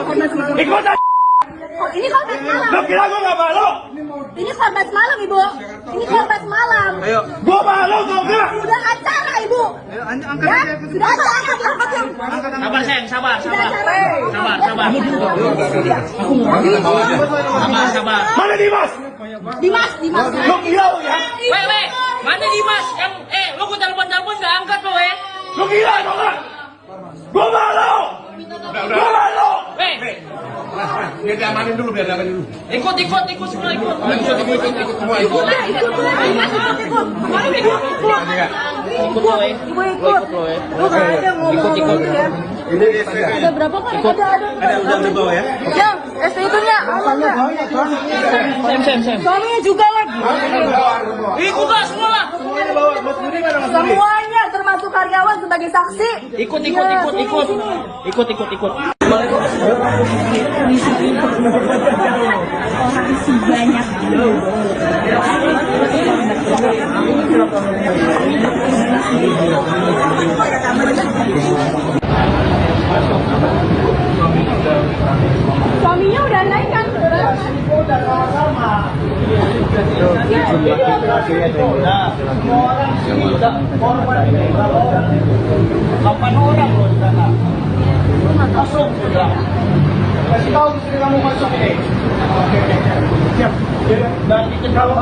Ikutan. Oh, ini korban semalam. Lo kira gue gak malu? Ini korban semalam, Ibu. Ini korban semalam. Gue malu tau gak? Sudah acara, Ibu. Ya, sudah acara. Sabar, sayang, sabar. Sabar. Mana Dimas? Dimas. Lo gila lo ya? Weh, mana Dimas? Lo gue telepon gak angkat lo, Lo gila tau gak? Gue malu. Gue malu. Weh, Biar diamanin dulu. ikut semua ikut. Lu gak ada ngomong ya. Ada berapa kan? Ada Udah di bawah ya? Yang ST-nya apanya? Suaminya juga lagi. Ikut lah semua lah. Semuanya termasuk karyawan sebagai saksi. Ikut. Suaminya udah naik kan? Jumlah laki-lakinya semua orang tidak korban berapa orang? 8 orang loh di sana. Masuk sudah. Kasih tahu istri kamu masuk ini. Oke. Siap. Dan itu kalau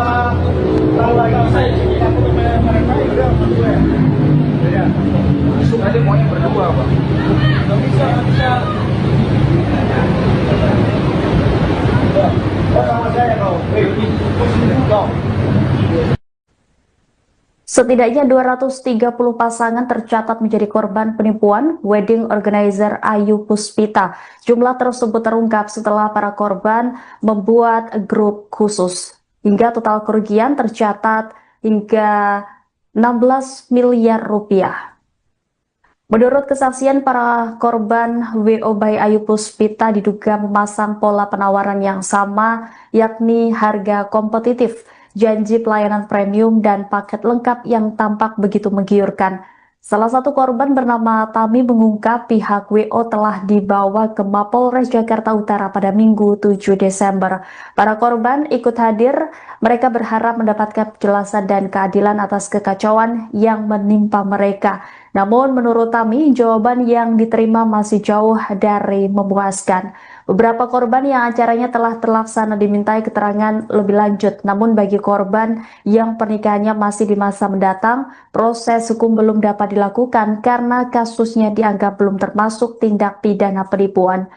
lagi saya aku mereka udah masuk ya. Ya. Masuk aja maunya berdua, Pak. Enggak bisa. Setidaknya 230 pasangan tercatat menjadi korban penipuan wedding organizer Ayu Puspita. Jumlah tersebut terungkap setelah para korban membuat grup khusus. Hingga total kerugian tercatat hingga 16 miliar rupiah. Menurut kesaksian para korban, WO by Ayu Puspita diduga memasang pola penawaran yang sama, yakni harga kompetitif, janji pelayanan premium, dan paket lengkap yang tampak begitu menggiurkan. Salah satu korban bernama Tami mengungkap pihak WO telah dibawa ke Mapolres Jakarta Utara pada Minggu 7 Desember. Para korban ikut hadir, mereka berharap mendapatkan penjelasan dan keadilan atas kekacauan yang menimpa mereka. Namun menurut Tami, jawaban yang diterima masih jauh dari memuaskan. Beberapa korban yang acaranya telah terlaksana dimintai keterangan lebih lanjut, namun bagi korban yang pernikahannya masih di masa mendatang, proses hukum belum dapat dilakukan karena kasusnya dianggap belum termasuk tindak pidana penipuan.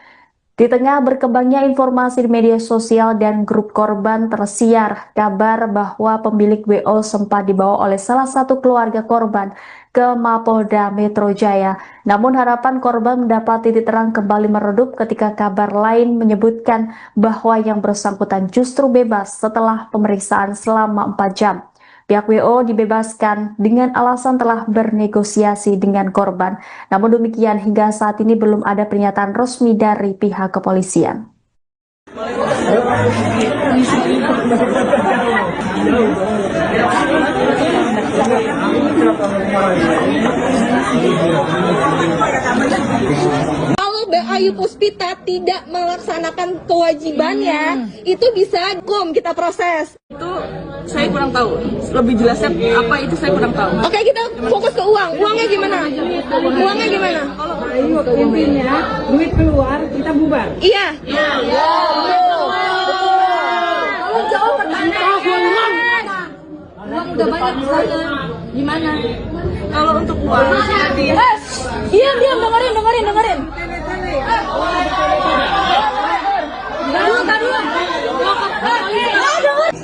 Di tengah berkembangnya informasi di media sosial dan grup korban, tersiar kabar bahwa pemilik WO sempat dibawa oleh salah satu keluarga korban ke Mapolda Metro Jaya. Namun harapan korban mendapat titik terang kembali meredup ketika kabar lain menyebutkan bahwa yang bersangkutan justru bebas setelah pemeriksaan selama 4 jam. Pihak WO dibebaskan dengan alasan telah bernegosiasi dengan korban. Namun demikian, hingga saat ini belum ada pernyataan resmi dari pihak kepolisian. Kalau Ayu Puspita tidak melaksanakan kewajibannya, itu bisa hukum kita proses. Itu saya kurang tahu. Lebih jelasnya apa itu saya kurang tahu. Oke, kita fokus ke uang. Uangnya gimana? Uangnya gimana? Ayo, intinya duit keluar kita bubar. Iya. Kalau jauh pertanyaan. Uang udah banyak di sana. Gimana? Kalau untuk uang, Diam, dengerin.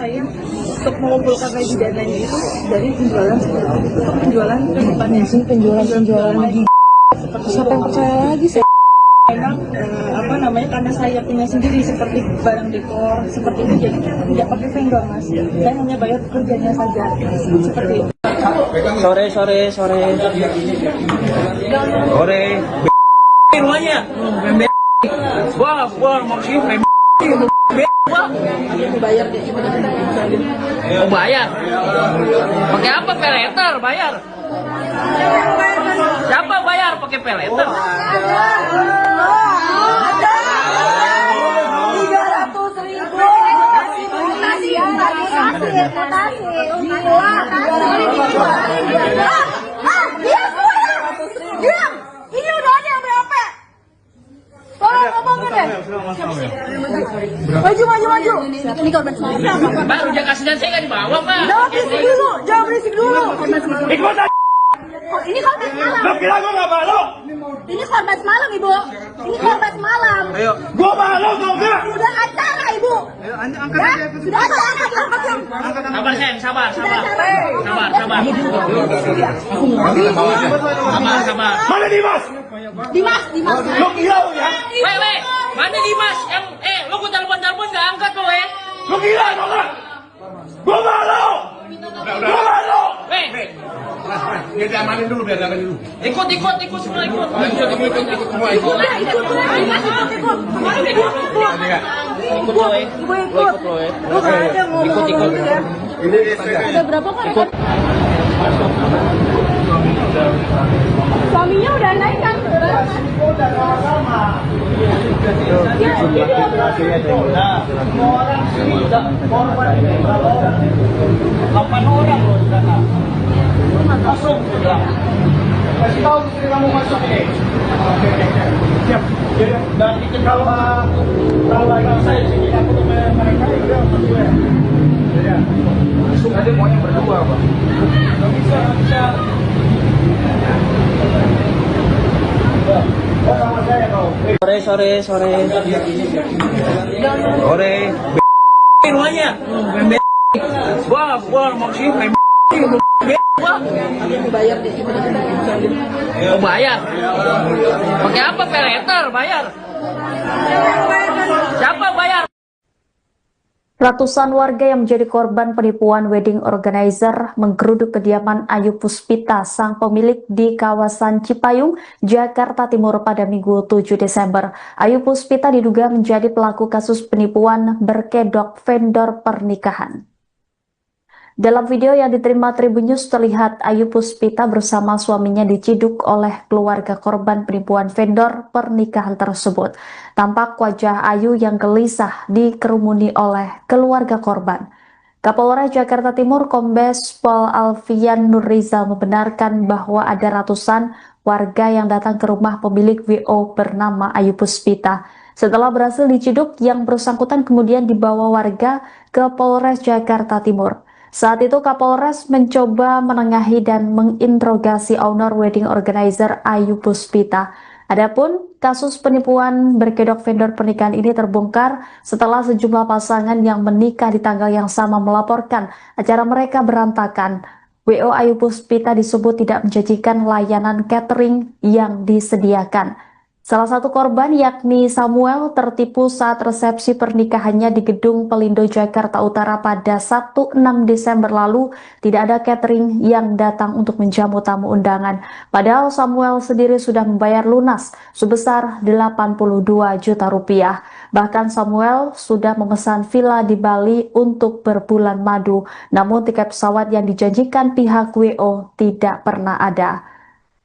saya untuk mengumpulkan lagi dananya itu dari penjualan untuk penjualan ke depannya sih penjualan lagi. Siapa yang percaya lagi saya? Memang karena saya punya sendiri seperti barang dekor seperti itu, jadi tidak pakai vendor mas. Saya hanya bayar kerjanya saja seperti itu. Sore. Rumahnya. Gua maksudnya Bayar kayak gimana? Mau bayar? Pakai apa? Peleter bayar? Siapa bayar pakai peleter? Diam. Ini udah ada yang BOP. Tolong ngomongin deh. Maju. Ini korban semalam. Pak, udah kasih dan saya nggak dibawa, Pak. Jangan berisik dulu. ikut aja. Ini korban semalam. Lo kira gua nggak malu? Ini korban semalam, Ibu. Ini korban semalam. Gua malu tau nggak? Sudah acara, Ibu. Sudah acara. Sabar, Sen, sabar. Sabar. Mana Dimas? Dimas. Lo kira lo ya? Weh, mana Dimas? Lo gua telepon nggak angkat lo, Lo kira tau nggak? Gua malu. Gua malu. Weh, Dia diamanin dulu biar diamanin dulu. ikut semua ikut. Ikut. Ikut lo, Lu nggak ada ngomong ya. Ada berapa kan? Suaminya udah naik kan? Semua orang sini korban ini 8 orang loh di sana. Masuk bilang. Kasih tahu istri kamu masuk ini. Siap. Dan itu kalau saya sini aku tuh mereka itu masuk ya. Ya. Masuk aja maunya berdua pak. Nggak bisa. Oh sama saya kau. Sore. Rumahnya. Gua maksudnya gua. Bayar deh, Mau bayar? Pakai apa? Peleter bayar. Siapa bayar? Ratusan warga yang menjadi korban penipuan wedding organizer menggeruduk kediaman Ayu Puspita, sang pemilik di kawasan Cipayung, Jakarta Timur pada Minggu 7 Desember. Ayu Puspita diduga menjadi pelaku kasus penipuan berkedok vendor pernikahan. Dalam video yang diterima Tribun News terlihat Ayu Puspita bersama suaminya diciduk oleh keluarga korban penipuan vendor pernikahan tersebut. Tampak wajah Ayu yang gelisah dikerumuni oleh keluarga korban. Kapolres Jakarta Timur Kombes Pol Alfian Nurrizal membenarkan bahwa ada ratusan warga yang datang ke rumah pemilik WO bernama Ayu Puspita. Setelah berhasil diciduk, yang bersangkutan kemudian dibawa warga ke Polres Jakarta Timur. Saat itu Kapolres mencoba menengahi dan menginterogasi owner wedding organizer Ayu Puspita. Adapun kasus penipuan berkedok vendor pernikahan ini terbongkar setelah sejumlah pasangan yang menikah di tanggal yang sama melaporkan acara mereka berantakan. WO Ayu Puspita disebut tidak menjanjikan layanan catering yang disediakan. Salah satu korban yakni Samuel tertipu saat resepsi pernikahannya di Gedung Pelindo Jakarta Utara pada Sabtu 6 Desember lalu. Tidak ada catering yang datang untuk menjamu tamu undangan. Padahal Samuel sendiri sudah membayar lunas sebesar 82 juta rupiah. Bahkan Samuel sudah memesan villa di Bali untuk berbulan madu. Namun tiket pesawat yang dijanjikan pihak WO tidak pernah ada.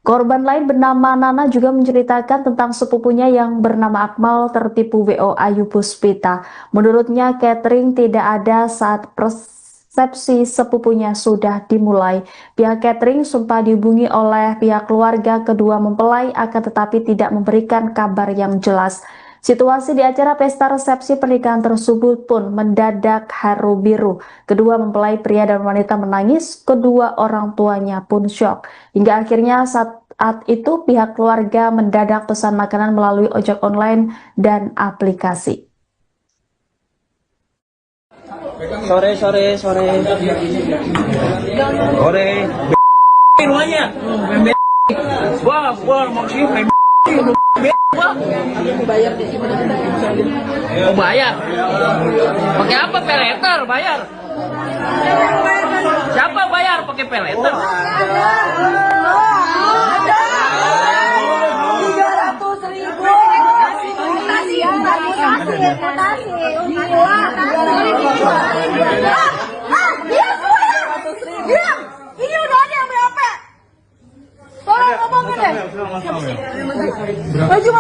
Korban lain bernama Nana juga menceritakan tentang sepupunya yang bernama Akmal tertipu WO Ayu Puspita. Menurutnya catering tidak ada saat resepsi sepupunya sudah dimulai. Pihak catering sempat dihubungi oleh pihak keluarga kedua mempelai akan tetapi tidak memberikan kabar yang jelas. Situasi di acara pesta resepsi pernikahan tersebut pun mendadak haru biru. Kedua mempelai pria dan wanita menangis, kedua orang tuanya pun syok. Hingga akhirnya saat itu pihak keluarga mendadak pesan makanan melalui ojek online dan aplikasi. Sore. Rumahnya. Gua maksudnya bayar deh, mau bayar? Pakai apa? Peleter bayar. Siapa bayar pakai peleter? Ini udah ada yang BAP. Tolong ngomongin deh. Maju.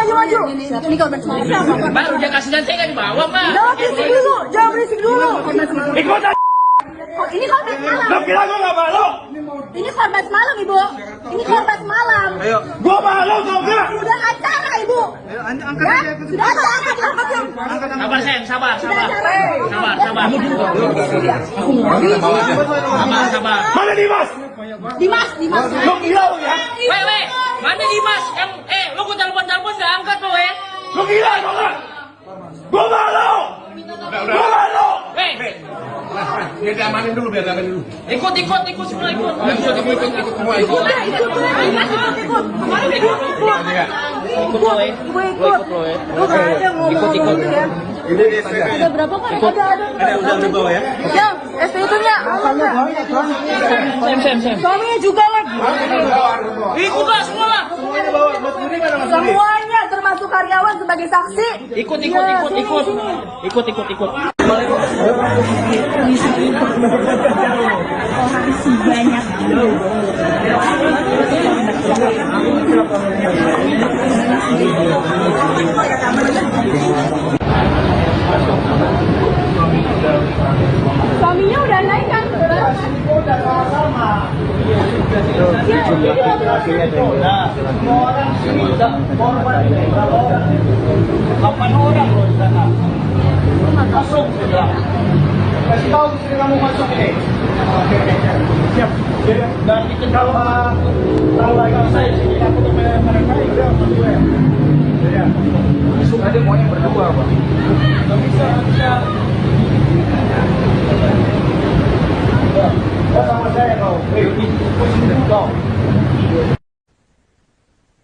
Ini korban semalam. Mbak, udah kasih dan saya nggak dibawa, Mbak. Jangan berisik dulu. Ikut aja. Ini korban semalam. Lo kira gue gak malu? Ini korban semalam, Ibu. Ini korban semalam. Gue malu tau gak? Sudah acara, Ibu. Ya, sudah acara. Sabar, sayang, sabar. Sabar. Mana Dimas? Dimas. Lo gila lo ya? Weh, mana Dimas? Lo gua telepon nggak angkat lo, Lo gila lo gak? Gue malu! Gue malu! Weh, Biar diamanin dulu. ikut semua ikut. Ikut lo, Lu gak ada ngomong ya. Ada berapa kan? Ada udah bawa ya? Yang SPT-nya. Sam. Suaminya juga lagi. Ikut lah semua lah. Semuanya termasuk karyawan sebagai saksi. Ikut. Suaminya udah naik kan? Semua orang sini korban berapa orang? 8 orang loh di sana. Masuk sudah. Kasih tahu istri kamu masuk ini. Oke. Siap. Dan kalau lagi saya sini aku tuh mereka udah masuk ya. Ya. Masuk aja maunya berdua, Pak. Nggak bisa. Sama saya kau. Go.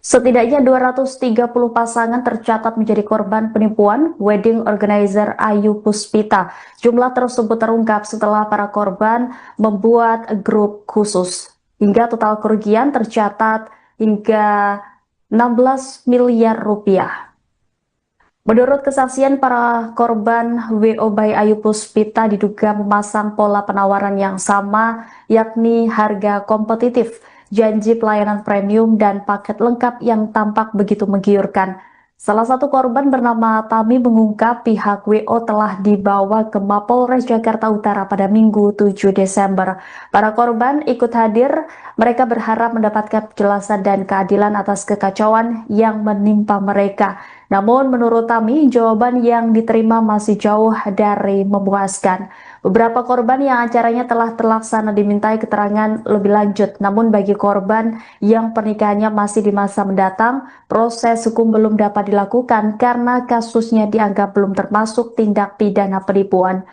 Setidaknya 230 pasangan tercatat menjadi korban penipuan wedding organizer Ayu Puspita. Jumlah tersebut terungkap setelah para korban membuat grup khusus. Hingga total kerugian tercatat hingga 16 miliar rupiah. Menurut kesaksian para korban, WO by Ayu Puspita diduga memasang pola penawaran yang sama, yakni harga kompetitif, janji pelayanan premium, dan paket lengkap yang tampak begitu menggiurkan. Salah satu korban bernama Tami mengungkap pihak WO telah dibawa ke Mapolres Jakarta Utara pada Minggu 7 Desember. Para korban ikut hadir, mereka berharap mendapatkan penjelasan dan keadilan atas kekacauan yang menimpa mereka. Namun menurut Tami, jawaban yang diterima masih jauh dari memuaskan. Beberapa korban yang acaranya telah terlaksana dimintai keterangan lebih lanjut. Namun bagi korban yang pernikahannya masih di masa mendatang, proses hukum belum dapat dilakukan karena kasusnya dianggap belum termasuk tindak pidana penipuan.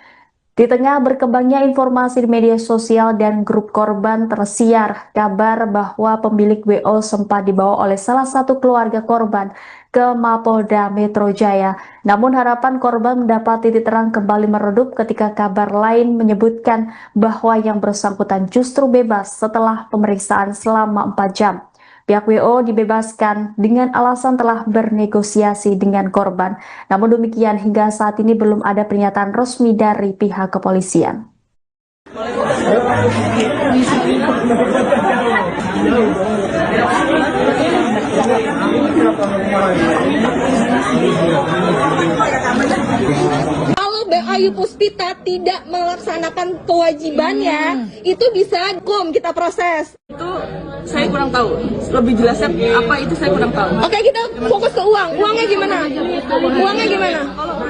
Di tengah berkembangnya informasi di media sosial dan grup korban, tersiar kabar bahwa pemilik WO sempat dibawa oleh salah satu keluarga korban ke Mapolda Metro Jaya. Namun harapan korban mendapat titik terang kembali meredup ketika kabar lain menyebutkan bahwa yang bersangkutan justru bebas setelah pemeriksaan selama 4 jam. Pihak WO dibebaskan dengan alasan telah bernegosiasi dengan korban. Namun demikian hingga saat ini belum ada pernyataan resmi dari pihak kepolisian. Kalau Ayu Puspita tidak melaksanakan kewajibannya, itu bisa hukum kita proses. Itu saya kurang tahu. Lebih jelasnya apa itu saya kurang tahu. Oke, kita fokus ke uang. Uangnya gimana? Uangnya gimana?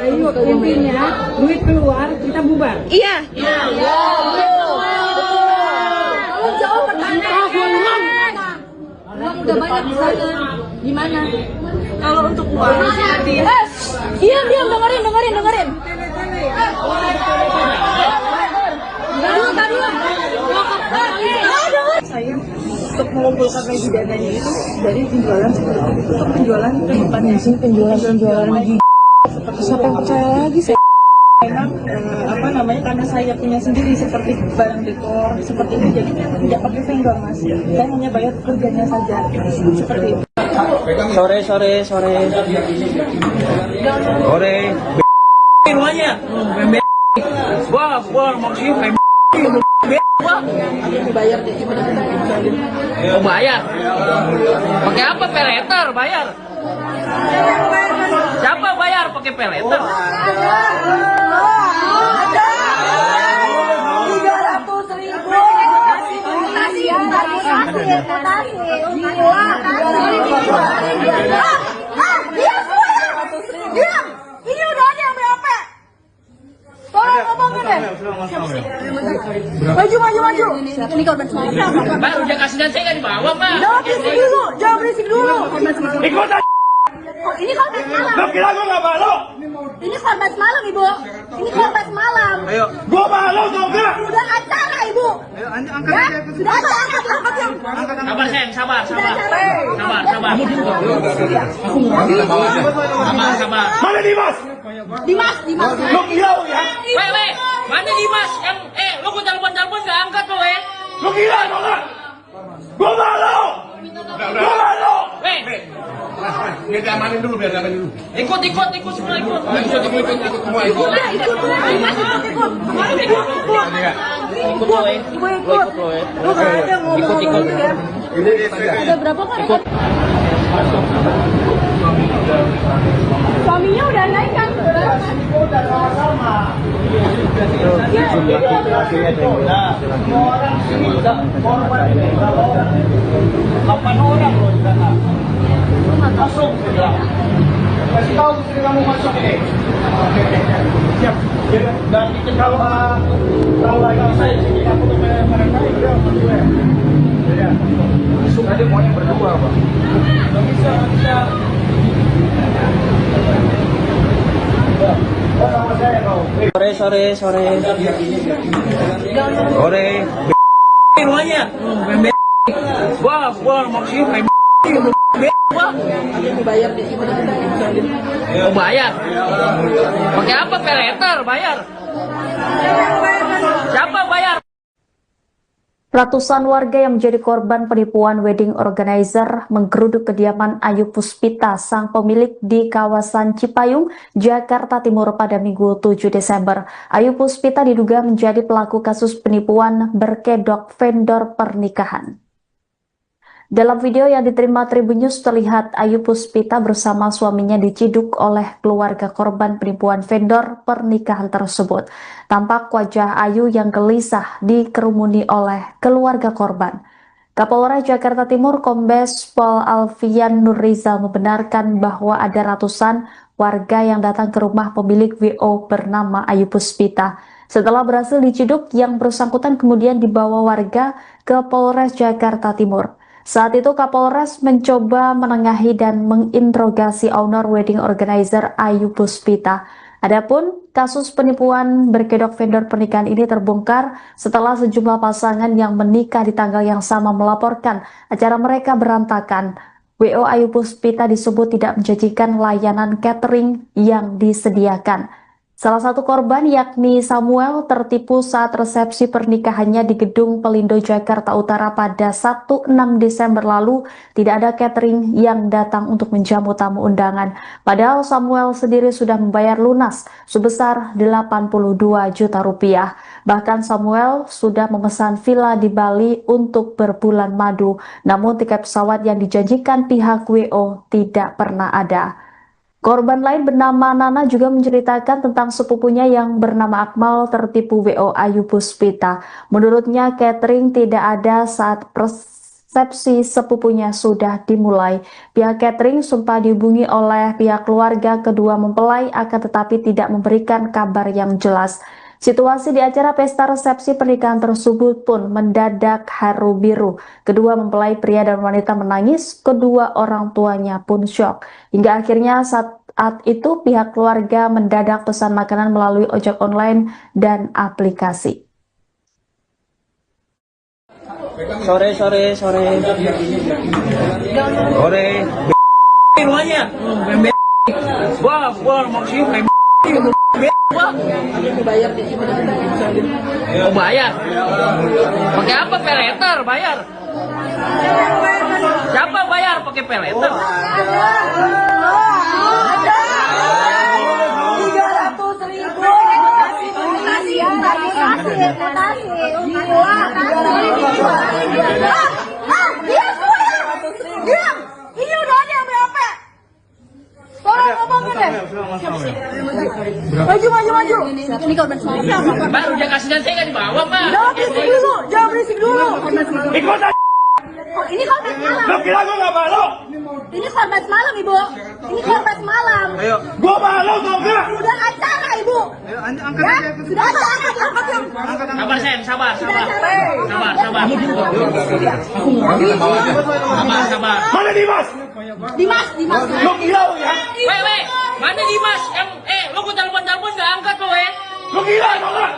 Ayo, intinya duit keluar kita bubar. Iya. Kalau jauh pertanyaan. Uang udah banyak di sana. Gimana? Kalau untuk uang, Diam, dengerin. saya untuk mengumpulkan lagi dananya itu dari penjualan seperti itu. Untuk penjualan ke depannya sih, penjualan lagi. Siapa yang percaya lagi saya? Memang karena saya punya sendiri seperti barang dekor seperti itu, jadi tidak pakai vendor mas. Saya hanya bayar kerjanya saja seperti itu. Sore. Rumahnya. Gua maksudnya Dibayar deh, gimana kita kerjain? Oh bayar? Pakai apa? Peleter bayar? Siapa bayar pakai peleter? 300.000. Diam. Ini udah ada yang BAP. Tolong ngomongin deh. Maju. Ini korban semalam. Pak, udah kasihan saya nggak dibawa, Pak. Jangan berisik dulu. ikut aja. Oh, ini korban semalam. Lo kira gua nggak malu? Ini korban semalam, Ibu. Ini korban semalam. Gua malu tau nggak? Sudah acara, Ibu. Ya, sudah angkat yang. Sabar, sayang, sabar. Sabar. Mana Dimas? Dimas. Lo kira ya? Weh, mana Dimas? Lo gua telepon nggak angkat lo, Lo kira tau nggak? Gua malu. Weh, Biar diamanin dulu. ikut semua ikut. Lu nggak ada ngomong ya. Ada berapa kan? Suaminya udah naik kan? Semua orang sini korban berapa orang? 8 orang loh di sana. Masuk bilang. Kasih tahu istri kamu masuk ini. Siap. Dan itu kalau saya sini aku tuh mereka udah masuk ya. Ya. Masuk aja maunya berdua, Pak. Nggak bisa. Sore. monyet. Gua maksudnya gua. Bayar di sini. Mau bayar? Pakai apa? Peleter bayar. Siapa bayar? Ratusan warga yang menjadi korban penipuan wedding organizer menggeruduk kediaman Ayu Puspita, sang pemilik di kawasan Cipayung, Jakarta Timur pada Minggu 7 Desember. Ayu Puspita diduga menjadi pelaku kasus penipuan berkedok vendor pernikahan. Dalam video yang diterima Tribun News terlihat Ayu Puspita bersama suaminya diciduk oleh keluarga korban penipuan vendor pernikahan tersebut. Tampak wajah Ayu yang gelisah dikerumuni oleh keluarga korban. Kapolres Jakarta Timur Kombes Pol Alfian Nurrizal membenarkan bahwa ada ratusan warga yang datang ke rumah pemilik WO bernama Ayu Puspita. Setelah berhasil diciduk, yang bersangkutan kemudian dibawa warga ke Polres Jakarta Timur. Saat itu Kapolres mencoba menengahi dan menginterogasi owner wedding organizer Ayu Puspita. Adapun kasus penipuan berkedok vendor pernikahan ini terbongkar setelah sejumlah pasangan yang menikah di tanggal yang sama melaporkan acara mereka berantakan. WO Ayu Puspita disebut tidak menjanjikan layanan catering yang disediakan. Salah satu korban yakni Samuel tertipu saat resepsi pernikahannya di Gedung Pelindo Jakarta Utara pada Sabtu 6 Desember lalu. Tidak ada catering yang datang untuk menjamu tamu undangan. Padahal Samuel sendiri sudah membayar lunas sebesar 82 juta rupiah. Bahkan Samuel sudah memesan villa di Bali untuk berbulan madu. Namun tiket pesawat yang dijanjikan pihak WO tidak pernah ada. Korban lain bernama Nana juga menceritakan tentang sepupunya yang bernama Akmal tertipu WO Ayu Puspita. Menurutnya catering tidak ada saat resepsi sepupunya sudah dimulai. Pihak catering sempat dihubungi oleh pihak keluarga kedua mempelai akan tetapi tidak memberikan kabar yang jelas. Situasi di acara pesta resepsi pernikahan tersebut pun mendadak haru biru. Kedua mempelai pria dan wanita menangis, kedua orang tuanya pun syok. Hingga akhirnya saat itu pihak keluarga mendadak pesan makanan melalui ojek online dan aplikasi. Sore. Monyet. Gua maksudnya Bayar di sini. mau bayar? Pakai apa? Peleter bayar. Siapa bayar pakai peleter? 300.000. Diam. Ini udah ada yang berapa? Tolong ngomongin deh. Maju. Ini korban semalam. Baru dia kasih dan saya nggak dibawa, Pak. Jangan berisik dulu. Ikut aja. Oh, ini korban semalam. Lo kira gue nggak malu? Ini korban semalam, Ibu. Ini korban semalam. Gue malu tau nggak? Sudah acara, Ibu. Ya, sudah acara. Angkat yuk. Sabar, Sen, sabar. Sabar. Mana Dimas? Dimas. Lo gila lo ya? Weh, mana Dimas? Lo gue telepon nggak angkat lo, Lo gila tau nggak?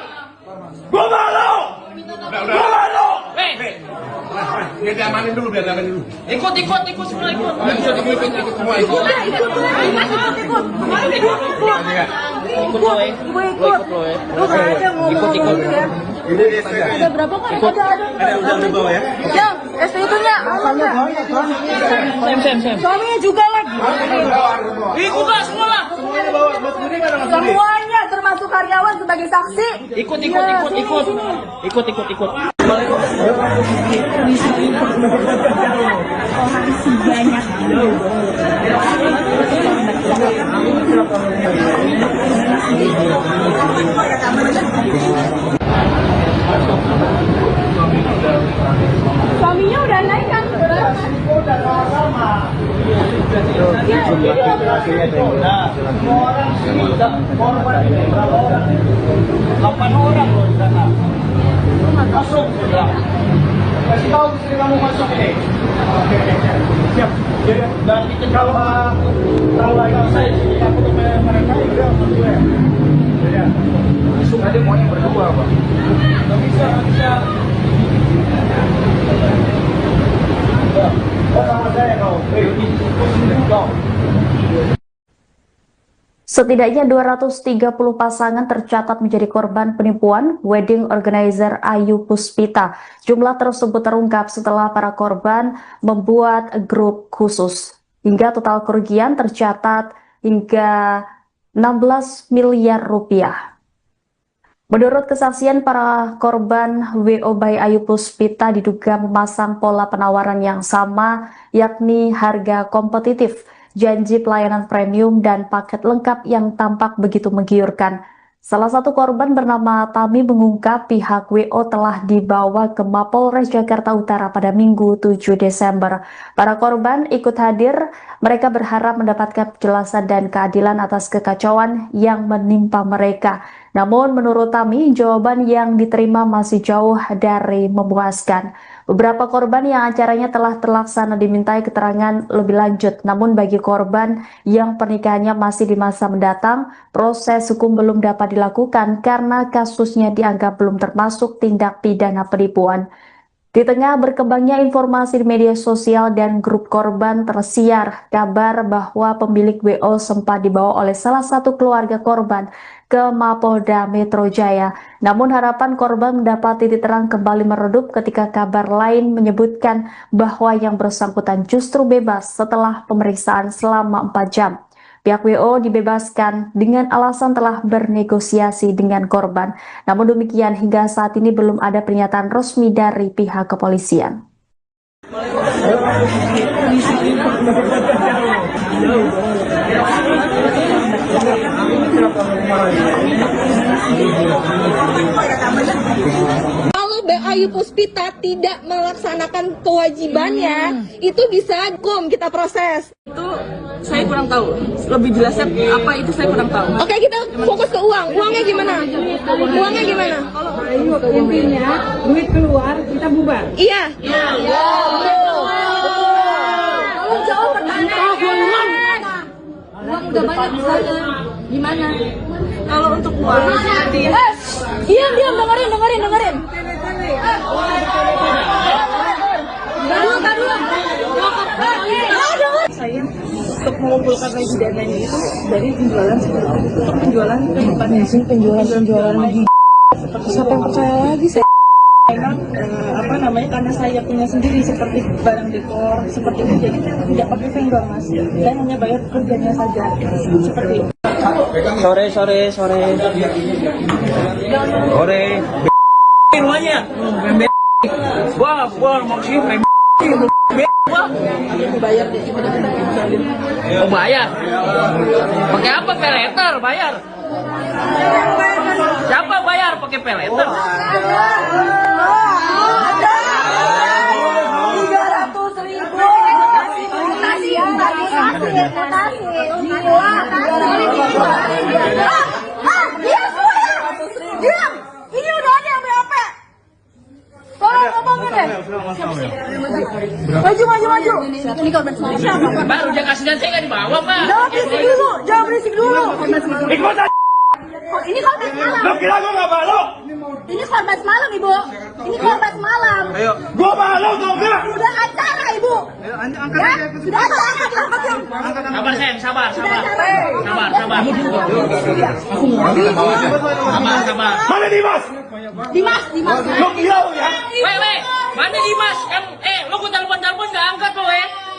Gue malu. Gue malu. Weh, Biar diamanin dulu. ikut semua ikut. Lu nggak ada ngomong ya. Ada berapa kan? Ada Udah di bawah ya? Yang ST-nya amannya. Suaminya juga lagi. Ikut lah semua lah. Semuanya termasuk karyawan sebagai saksi. Ikut. Suaminya udah naik kan? Jumlah laki-lakinya ada yang semua orang cerita korban berapa orang? 8 orang loh di sana. Masuk sudah. Kasih tahu istri kamu masuk ini. Oke. Siap. Dan itu kalau lagi saya sini aku ke mereka juga sama gue. Ya. Masuk aja maunya berdua, Pak. Nggak bisa. Sama saya kau. Kau. Setidaknya 230 pasangan tercatat menjadi korban penipuan wedding organizer Ayu Puspita. Jumlah tersebut terungkap setelah para korban membuat grup khusus. Hingga total kerugian tercatat hingga 16 miliar rupiah. Menurut kesaksian para korban, WO by Ayu Puspita diduga memasang pola penawaran yang sama, yakni harga kompetitif, janji pelayanan premium, dan paket lengkap yang tampak begitu menggiurkan. Salah satu korban bernama Tami mengungkap pihak WO telah dibawa ke Mapolres Jakarta Utara pada Minggu 7 Desember. Para korban ikut hadir, mereka berharap mendapatkan penjelasan dan keadilan atas kekacauan yang menimpa mereka. Namun menurut Tami, jawaban yang diterima masih jauh dari memuaskan. Beberapa korban yang acaranya telah terlaksana dimintai keterangan lebih lanjut, namun bagi korban yang pernikahannya masih di masa mendatang, proses hukum belum dapat dilakukan karena kasusnya dianggap belum termasuk tindak pidana penipuan. Di tengah berkembangnya informasi di media sosial dan grup korban, tersiar kabar bahwa pemilik WO sempat dibawa oleh salah satu keluarga korban ke Mapolda Metro Jaya. Namun harapan korban mendapat titik terang kembali meredup ketika kabar lain menyebutkan bahwa yang bersangkutan justru bebas setelah pemeriksaan selama 4 jam. Pihak WO dibebaskan dengan alasan telah bernegosiasi dengan korban. Namun demikian, hingga saat ini belum ada pernyataan resmi dari pihak kepolisian. Kalau Ayu Puspita tidak melaksanakan kewajibannya, itu bisa kita proses. Itu saya kurang tahu. Lebih jelasnya apa itu saya kurang tahu. Oke, kita fokus ke uang. Uangnya gimana? Uangnya gimana? Ayu, intinya duit keluar kita bubar. Iya. Tolong jawab pertanyaan. Uang udah banyak di sana. Gimana? Kalau untuk uang, Diam, dengerin. saya untuk mengumpulkan lagi dananya itu dari penjualan seperti itu. Untuk penjualan ke depannya sih penjualan lagi. Siapa yang percaya lagi saya? Memang karena saya punya sendiri seperti barang dekor seperti itu, jadi saya tidak pakai vendor mas, dan hanya bayar kerjanya saja seperti itu. Sore. Semuanya. Wah, maksudnya Bayar deh, Oh bayar? Pakai apa? Peleter bayar? Siapa bayar pakai peleter? 300.000. Diam. Ini udah ada yang BAP. Tolong ngomongin deh. Maju. Ini korban semalam. Baru dia kasih dan saya nggak dibawa pak. Jangan berisik dulu. Ini korban semalam. Lo kira gue gak malu? Ini korban semalam, Ibu. Ini korban semalam. Ayo. Gue malu tau gak? Sudah acara, Ibu. Ya, sudah acara. Sabar sayang, sabar. Mana Dimas? Dimas. Lo gila lo ya? Weh, mana Dimas? Kan, lo gue telepon nggak angkat lo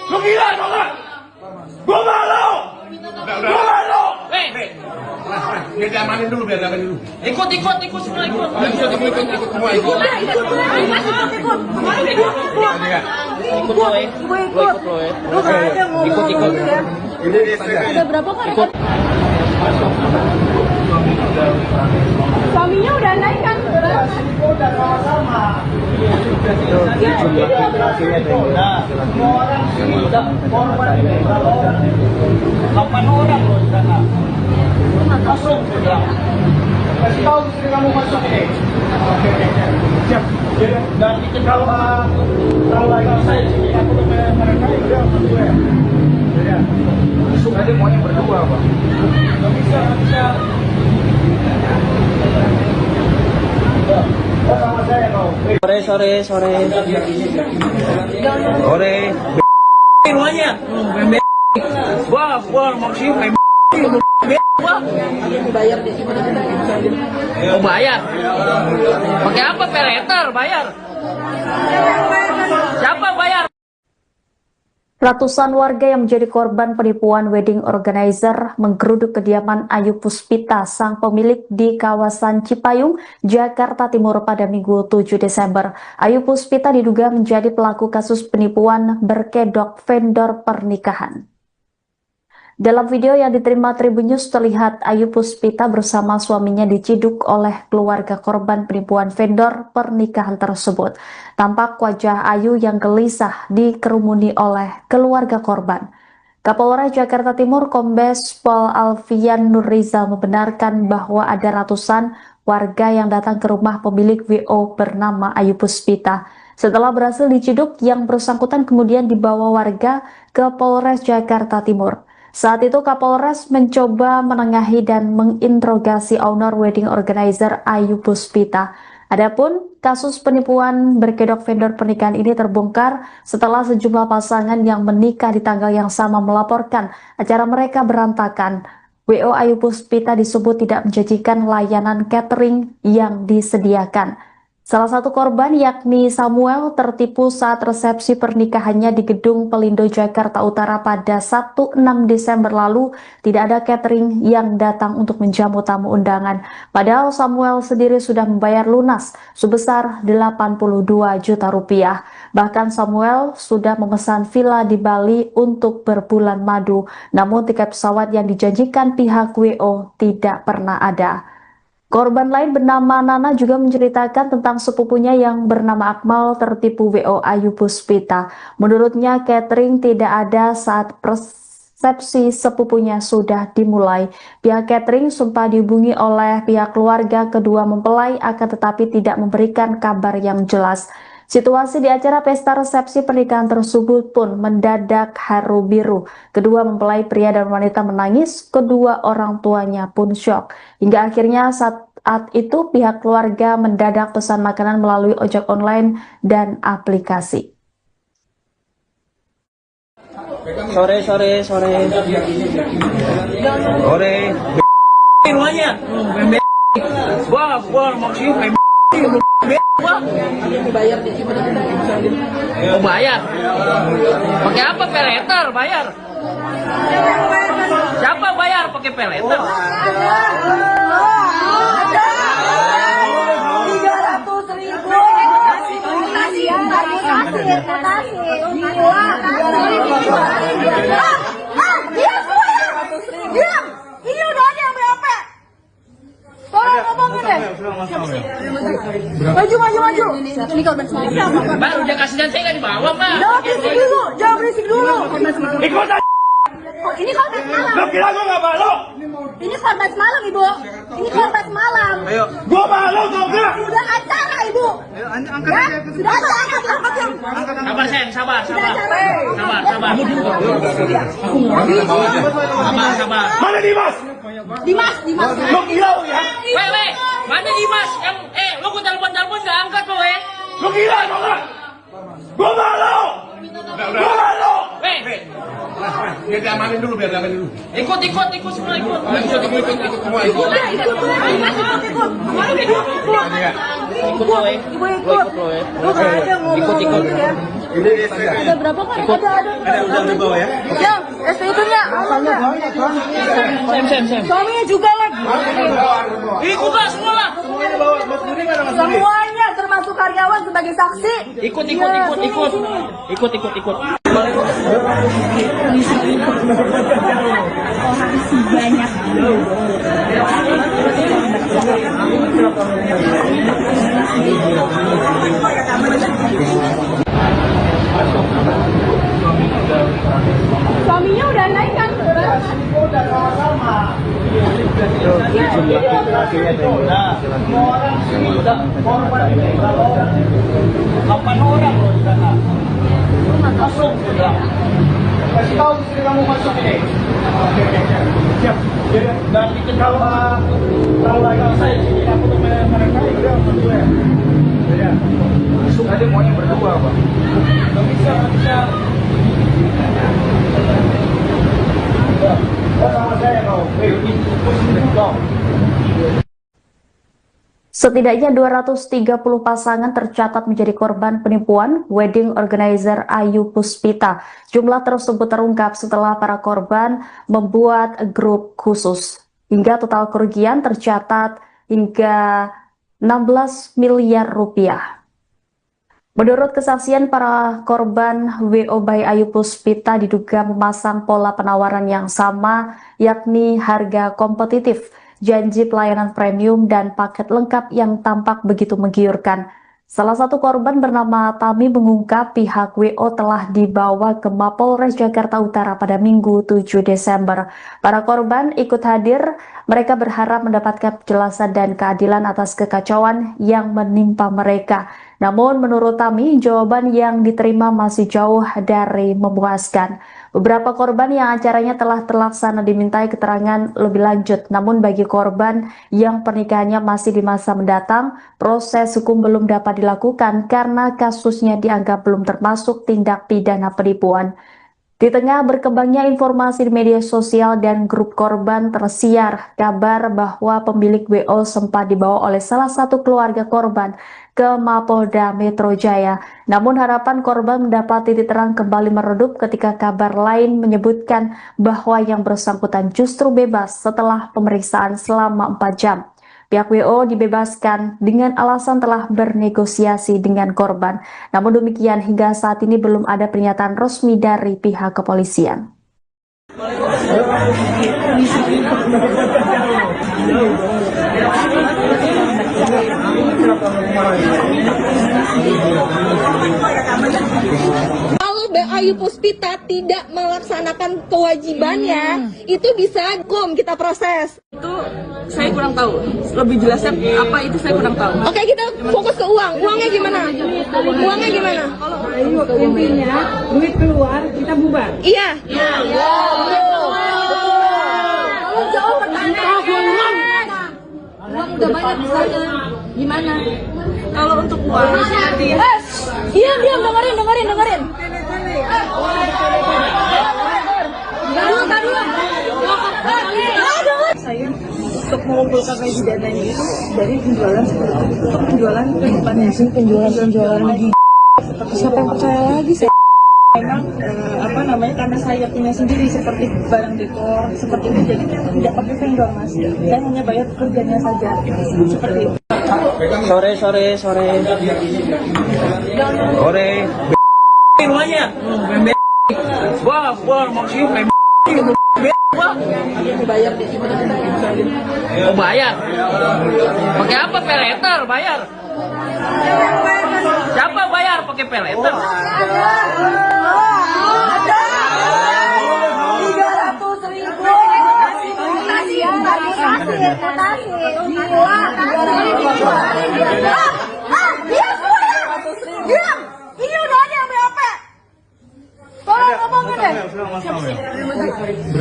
Lo gila tau gak? Gue malu. Gue malu. Weh, Biar diamanin dulu, ikut semua ikut. Ikut. Ikut lo Lu nggak ada ngomong ya. Ada berapa kan? Suaminya udah naik kan? Udah sama-sama. Semua orang sudah korban berapa orang? 8 orang loh di sana. Masuk sudah. Kasih tahu istri kamu masuk ini. Oke. Siap. Dan itu kalau lagi saya sini aku ke mereka udah masuk ya. Ya. Masuk aja maunya berdua, Pak. Nggak bisa. Oh, sama saya kau. Rumahnya. Gua maksudnya Oh bayar. Pakai apa? Peleter bayar. Siapa bayar? Ratusan warga yang menjadi korban penipuan wedding organizer menggeruduk kediaman Ayu Puspita, sang pemilik di kawasan Cipayung, Jakarta Timur pada Minggu 7 Desember. Ayu Puspita diduga menjadi pelaku kasus penipuan berkedok vendor pernikahan. Dalam video yang diterima Tribun News terlihat Ayu Puspita bersama suaminya diciduk oleh keluarga korban penipuan vendor pernikahan tersebut. Tampak wajah Ayu yang gelisah dikerumuni oleh keluarga korban. Kapolres Jakarta Timur Kombes Pol Alfian Nurrizal membenarkan bahwa ada ratusan warga yang datang ke rumah pemilik WO bernama Ayu Puspita. Setelah berhasil diciduk, yang bersangkutan kemudian dibawa warga ke Polres Jakarta Timur. Saat itu Kapolres mencoba menengahi dan menginterogasi owner wedding organizer Ayu Puspita. Adapun kasus penipuan berkedok vendor pernikahan ini terbongkar setelah sejumlah pasangan yang menikah di tanggal yang sama melaporkan acara mereka berantakan. WO Ayu Puspita disebut tidak menjanjikan layanan catering yang disediakan. Salah satu korban yakni Samuel tertipu saat resepsi pernikahannya di Gedung Pelindo Jakarta Utara pada Sabtu 6 Desember lalu. Tidak ada catering yang datang untuk menjamu tamu undangan. Padahal Samuel sendiri sudah membayar lunas sebesar 82 juta rupiah. Bahkan Samuel sudah memesan villa di Bali untuk berbulan madu. Namun tiket pesawat yang dijanjikan pihak WO tidak pernah ada. Korban lain bernama Nana juga menceritakan tentang sepupunya yang bernama Akmal tertipu WO Ayu Puspita. Menurutnya catering tidak ada saat resepsi sepupunya sudah dimulai. Pihak catering sempat dihubungi oleh pihak keluarga kedua mempelai akan tetapi tidak memberikan kabar yang jelas. Situasi di acara pesta resepsi pernikahan tersebut pun mendadak haru biru. Kedua mempelai pria dan wanita menangis, kedua orang tuanya pun syok. Hingga akhirnya saat itu pihak keluarga mendadak pesan makanan melalui ojek online dan aplikasi. Sore. Rumahnya. Gua maksudnya Oh bayar. Pakai apa? Peleter bayar. Siapa bayar pakai peleter? Ini udah ada yang berapa? Tolong ngomongin deh. Maju. Ini korban semalam. Baru dia kasih dan saya nggak dibawa, Pak. Jangan berisik dulu. Ikut aja. Oh, ini korban semalam. Lo kira gue gak malu? Ini korban semalam, Ibu. Ini korban semalam. Gue malu tau gak? Sudah acara, Ibu. Ya, sudah acara. Sabar, Sen, sabar. Sabar. Mana Dimas? Dimas. Lo gila lo ya? Weh, mana Dimas? Yang lo gue telepon nggak angkat lo, Lo gila tau gak? Gue malu. Gue malu. Weh, Biar diamanin dulu. ikut semua ikut. Ikut lo, Ibu ikut. Lu nggak ada ngomong ya. Ada berapa kan? Ada udah di bawah ya? Yang SPI-nya. Sem. Suaminya juga lagi. Ikut lah semua lah. Semuanya termasuk karyawan sebagai saksi. Ikut. Suaminya udah naik kan? Orang loh di sana. Masuk. Kasih tahu istri kamu masuk ini. Oke, siap. Dan itu kalau agak saya sini aku tuh mereka udah masuk ya. Ya. Masuk aja maunya berdua, Pak. Nggak bisa. Sama saya kau. Setidaknya 230 pasangan tercatat menjadi korban penipuan wedding organizer Ayu Puspita. Jumlah tersebut terungkap setelah para korban membuat grup khusus. Hingga total kerugian tercatat hingga 16 miliar rupiah. Menurut kesaksian para korban, WO by Ayu Puspita diduga memasang pola penawaran yang sama, yakni harga kompetitif, janji pelayanan premium, dan paket lengkap yang tampak begitu menggiurkan. Salah satu korban bernama Tami mengungkap pihak WO telah dibawa ke Mapolres Jakarta Utara pada Minggu 7 Desember. Para korban ikut hadir, mereka berharap mendapatkan penjelasan dan keadilan atas kekacauan yang menimpa mereka. Namun menurut Tami, jawaban yang diterima masih jauh dari memuaskan. Beberapa korban yang acaranya telah terlaksana dimintai keterangan lebih lanjut. Namun bagi korban yang pernikahannya masih di masa mendatang, proses hukum belum dapat dilakukan karena kasusnya dianggap belum termasuk tindak pidana penipuan. Di tengah berkembangnya informasi di media sosial dan grup korban, tersiar kabar bahwa pemilik WO sempat dibawa oleh salah satu keluarga korban ke Mapolda Metro Jaya. Namun harapan korban mendapat titik terang kembali meredup ketika kabar lain menyebutkan bahwa yang bersangkutan justru bebas setelah pemeriksaan selama 4 jam. Pihak WO dibebaskan dengan alasan telah bernegosiasi dengan korban. Namun demikian hingga saat ini belum ada pernyataan resmi dari pihak kepolisian. Kalau Ayu Puspita tidak melaksanakan kewajibannya, itu bisa hukum kita proses. Itu saya kurang tahu. Lebih jelasnya apa itu saya kurang tahu. Oke, kita fokus ke uang. Uangnya gimana? Uangnya gimana? Ayu, intinya duit keluar kita bubar. Iya. Kalau jauh pertanyaan. Uang udah banyak di sana. Gimana? Kalau untuk uang Diam, dengerin. saya untuk mengumpulkan gaji dananya itu dari penjualan penjualan lagi. Siapa yang percaya lagi saya? Memang karena saya punya sendiri seperti barang dekor seperti itu, jadi tidak pakai vendor, Mas. Saya hanya bayar pekerjaannya saja seperti itu. Sore. Semuanya. Wah, maksudnya Dibayar di Oh bayar? Pakai apa? Peleter bayar? Siapa bayar pakai peleter? Ini udah ada yang BAP. Tolong ngomongin deh.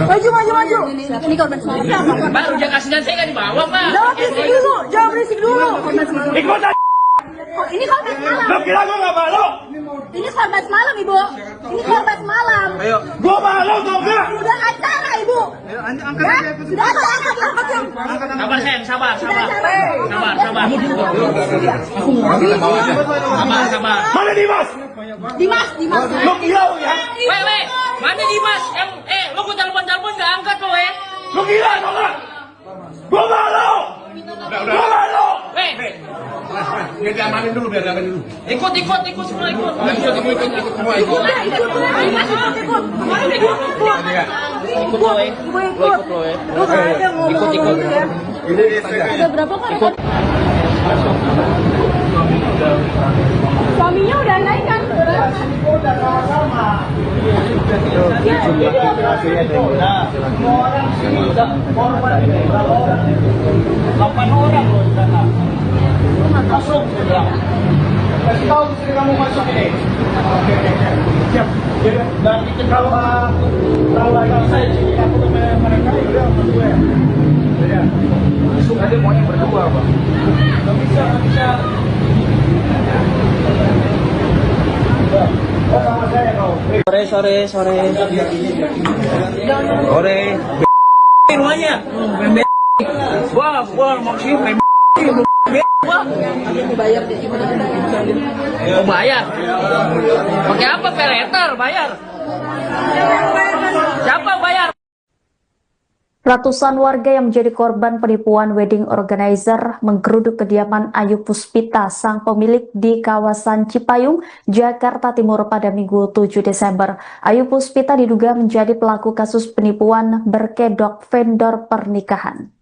Maju. Ini korban semalam. Mbak, udah kasihan saya nggak dibawa, Mbak. Jangan berisik dulu. Ikutan. Ini korban semalam. Lo kira gue nggak malu? Ini korban semalam, Ibu. Ini korban semalam. Gue malu tau nggak? Sudah acara, Ibu. Sudah acara, diangkat yang. Sabar, Sen, sabar. Sabar. Mana Dimas? Dimas. Lo gila ya? Weh, mana Dimas? Lo gue telepon nggak angkat lo, Lo gila tau nggak? Gue malu. Gue malu. Weh, Biar diamanin dulu. ikut semua ikut. Ikut lo, Lu nggak ada ngomong ya. Ada berapa kan? Suaminya udah naik kan? Udah sama-sama. Semua orang sini korban berapa orang? 8 orang loh di sana. Masuk. Kasih tahu istri kamu masuk ini. Oke. Siap. Dan itu kalau lagi saya sini aku teman mereka udah berdua. Ya. Masuk aja maunya berdua, Pak. Nggak bisa. Sama saya kau. Sore. Rumahnya. Gua maksudnya mau bayar. Pakai apa? Peleter bayar. Siapa bayar? Ratusan warga yang menjadi korban penipuan wedding organizer menggeruduk kediaman Ayu Puspita, sang pemilik di kawasan Cipayung, Jakarta Timur pada Minggu 7 Desember. Ayu Puspita diduga menjadi pelaku kasus penipuan berkedok vendor pernikahan.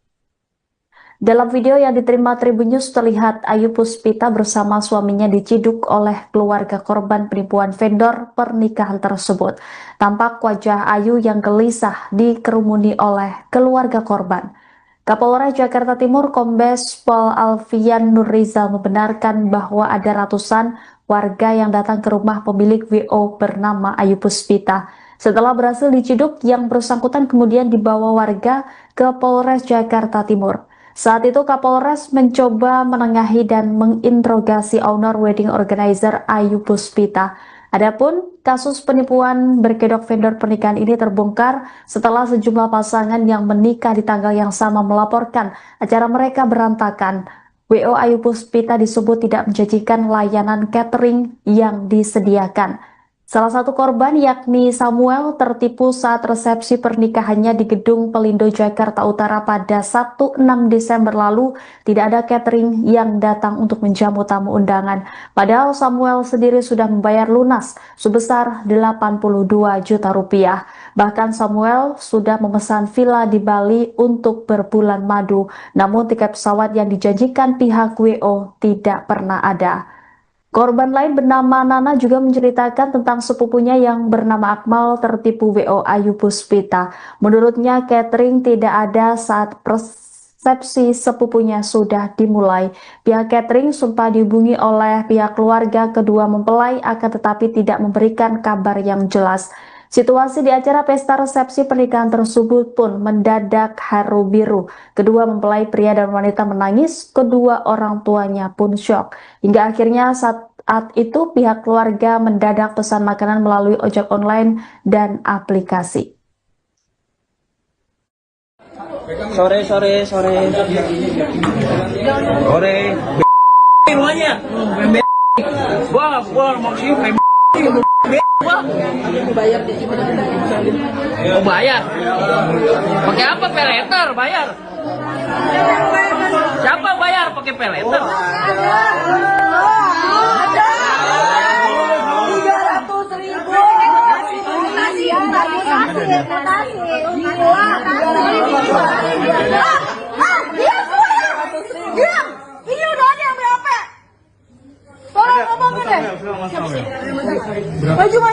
Dalam video yang diterima Tribun News terlihat Ayu Puspita bersama suaminya diciduk oleh keluarga korban penipuan vendor pernikahan tersebut. Tampak wajah Ayu yang gelisah dikerumuni oleh keluarga korban. Kapolres Jakarta Timur Kombes Pol Alfian Nurrizal membenarkan bahwa ada ratusan warga yang datang ke rumah pemilik WO bernama Ayu Puspita. Setelah berhasil diciduk, yang bersangkutan kemudian dibawa warga ke Polres Jakarta Timur. Saat itu Kapolres mencoba menengahi dan menginterogasi owner wedding organizer Ayu Puspita. Adapun kasus penipuan berkedok vendor pernikahan ini terbongkar setelah sejumlah pasangan yang menikah di tanggal yang sama melaporkan acara mereka berantakan. WO Ayu Puspita disebut tidak menjanjikan layanan catering yang disediakan. Salah satu korban yakni Samuel tertipu saat resepsi pernikahannya di Gedung Pelindo Jakarta Utara pada Sabtu 6 Desember lalu. Tidak ada catering yang datang untuk menjamu tamu undangan. Padahal Samuel sendiri sudah membayar lunas sebesar 82 juta rupiah. Bahkan Samuel sudah memesan villa di Bali untuk berbulan madu. Namun tiket pesawat yang dijanjikan pihak WO tidak pernah ada. Korban lain bernama Nana juga menceritakan tentang sepupunya yang bernama Akmal tertipu WO Ayu Puspita. Menurutnya catering tidak ada saat resepsi sepupunya sudah dimulai. Pihak catering sempat dihubungi oleh pihak keluarga kedua mempelai akan tetapi tidak memberikan kabar yang jelas. Situasi di acara pesta resepsi pernikahan tersebut pun mendadak haru biru. Kedua mempelai pria dan wanita menangis, kedua orang tuanya pun syok. Hingga akhirnya saat itu pihak keluarga mendadak pesan makanan melalui ojek online dan aplikasi. Sore. Rumahnya. Gua maksudnya mau bayar. Pakai apa? Peleter bayar. Siapa bayar pakai peleter? Ini udah ada yang berapa? Tolong ngomongin deh.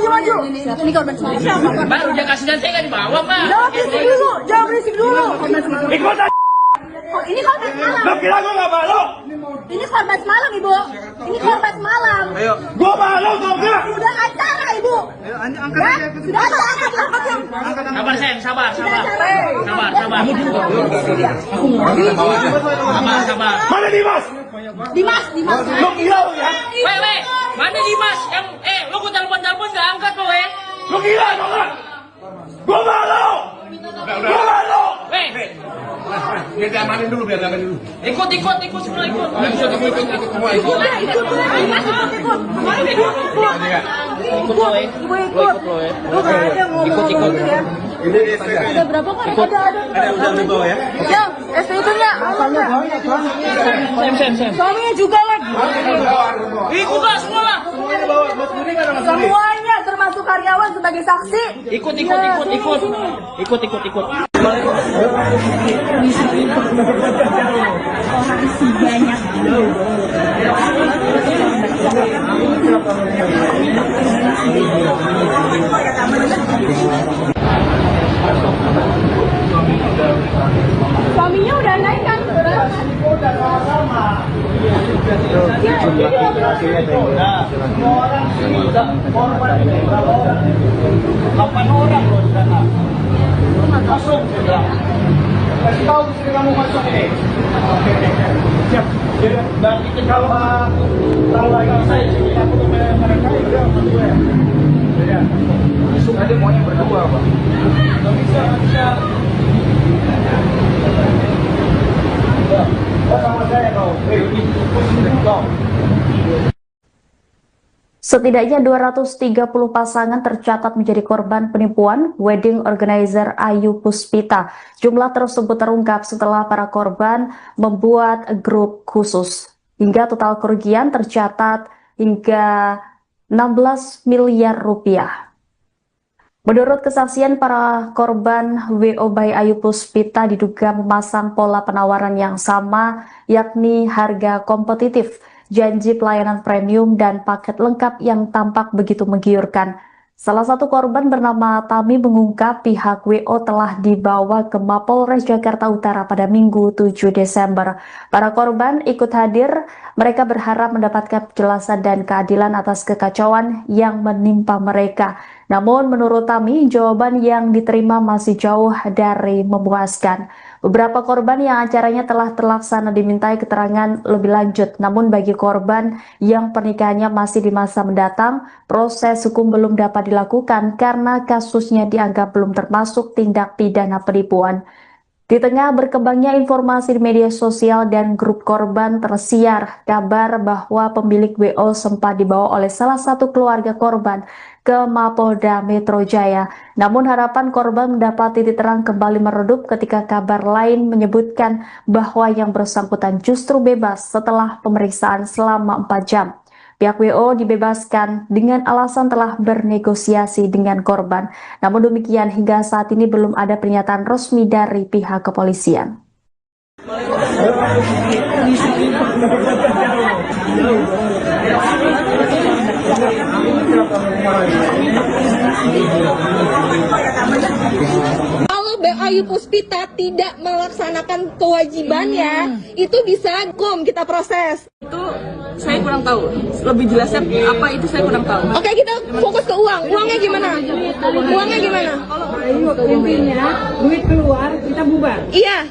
Maju. Ini korban semalam. Baru dia kasih dan saya kan di bawah, Pak. Jangan berisik dulu. Ikut aja. Oh, ini korban semalam. Lo kira gue gak malu? Ini korban semalam, Ibu. Ini korban semalam. Gue malu tau gak? Sudah acara, Ibu. Sudah acara. Sabar, Sen. Sabar. Mana Dimas? Dimas. Lo gila lo ya? Weh, mana Dimas? Lo gue telepon gak angkat lo, Lo gila tau gak? Gue malu! Gue malu! Weh, Biar diamanin dulu. ikut semua ikut. Ikut. Ada berapa kan? Ada udah di bawah ya? Yang STI-nya. Suaminya juga lagi. Ikut lah semua lah. Semuanya termasuk karyawan sebagai saksi. Ikut. Suaminya udah naik kan? istri kamu masuk ini. Oke. Siap. Dan itu kalau lagi saya cerita aku ke mereka itu dia sama gue. Ya. Besok aja maunya berdua, Pak. Nggak bisa. Oh, sama saya kau. Ini kau. Setidaknya 230 pasangan tercatat menjadi korban penipuan wedding organizer Ayu Puspita. Jumlah tersebut terungkap setelah para korban membuat grup khusus. Hingga total kerugian tercatat hingga 16 miliar rupiah. Menurut kesaksian para korban, WO by Ayu Puspita diduga memasang pola penawaran yang sama, yakni harga kompetitif, janji pelayanan premium, dan paket lengkap yang tampak begitu menggiurkan. Salah satu korban bernama Tami mengungkap pihak WO telah dibawa ke Mapolres Jakarta Utara pada Minggu 7 Desember. Para korban ikut hadir, mereka berharap mendapatkan penjelasan dan keadilan atas kekacauan yang menimpa mereka. Namun menurut Tami, jawaban yang diterima masih jauh dari memuaskan. Beberapa korban yang acaranya telah terlaksana dimintai keterangan lebih lanjut, namun bagi korban yang pernikahannya masih di masa mendatang, proses hukum belum dapat dilakukan karena kasusnya dianggap belum termasuk tindak pidana penipuan. Di tengah berkembangnya informasi di media sosial dan grup korban, tersiar kabar bahwa pemilik WO sempat dibawa oleh salah satu keluarga korban ke Mapolda Metro Jaya. Namun harapan korban mendapat titik terang kembali meredup ketika kabar lain menyebutkan bahwa yang bersangkutan justru bebas setelah pemeriksaan selama 4 jam. Pihak WO dibebaskan dengan alasan telah bernegosiasi dengan korban. Namun demikian, hingga saat ini belum ada pernyataan resmi dari pihak kepolisian. Kalau Ayu Puspita tidak melaksanakan kewajibannya, itu bisa kita proses. Itu saya kurang tahu. Lebih jelasnya apa itu saya kurang tahu. Oke, kita fokus ke uang. Uangnya gimana? Uangnya gimana? Ayo, intinya duit keluar kita bubar. Iya.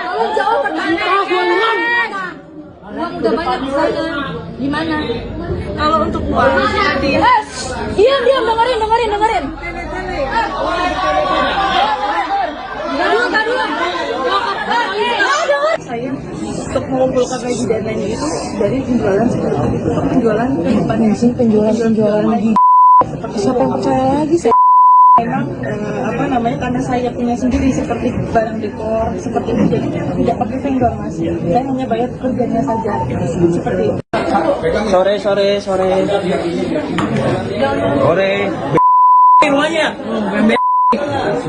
Kalau jauh pertanyaan. Uang udah banyak di sana. Gimana? Kalau untuk uang, Diam, dengerin. saya untuk mengumpulkan gaji dan lain itu dari penjualan penjualan lagi. Siapa yang percaya lagi sih? Memang karena saya punya sendiri seperti barang dekor seperti itu, jadi tidak pakai vendor mas. Saya hanya bayar kerjanya saja seperti itu. Sore. Rumahnya.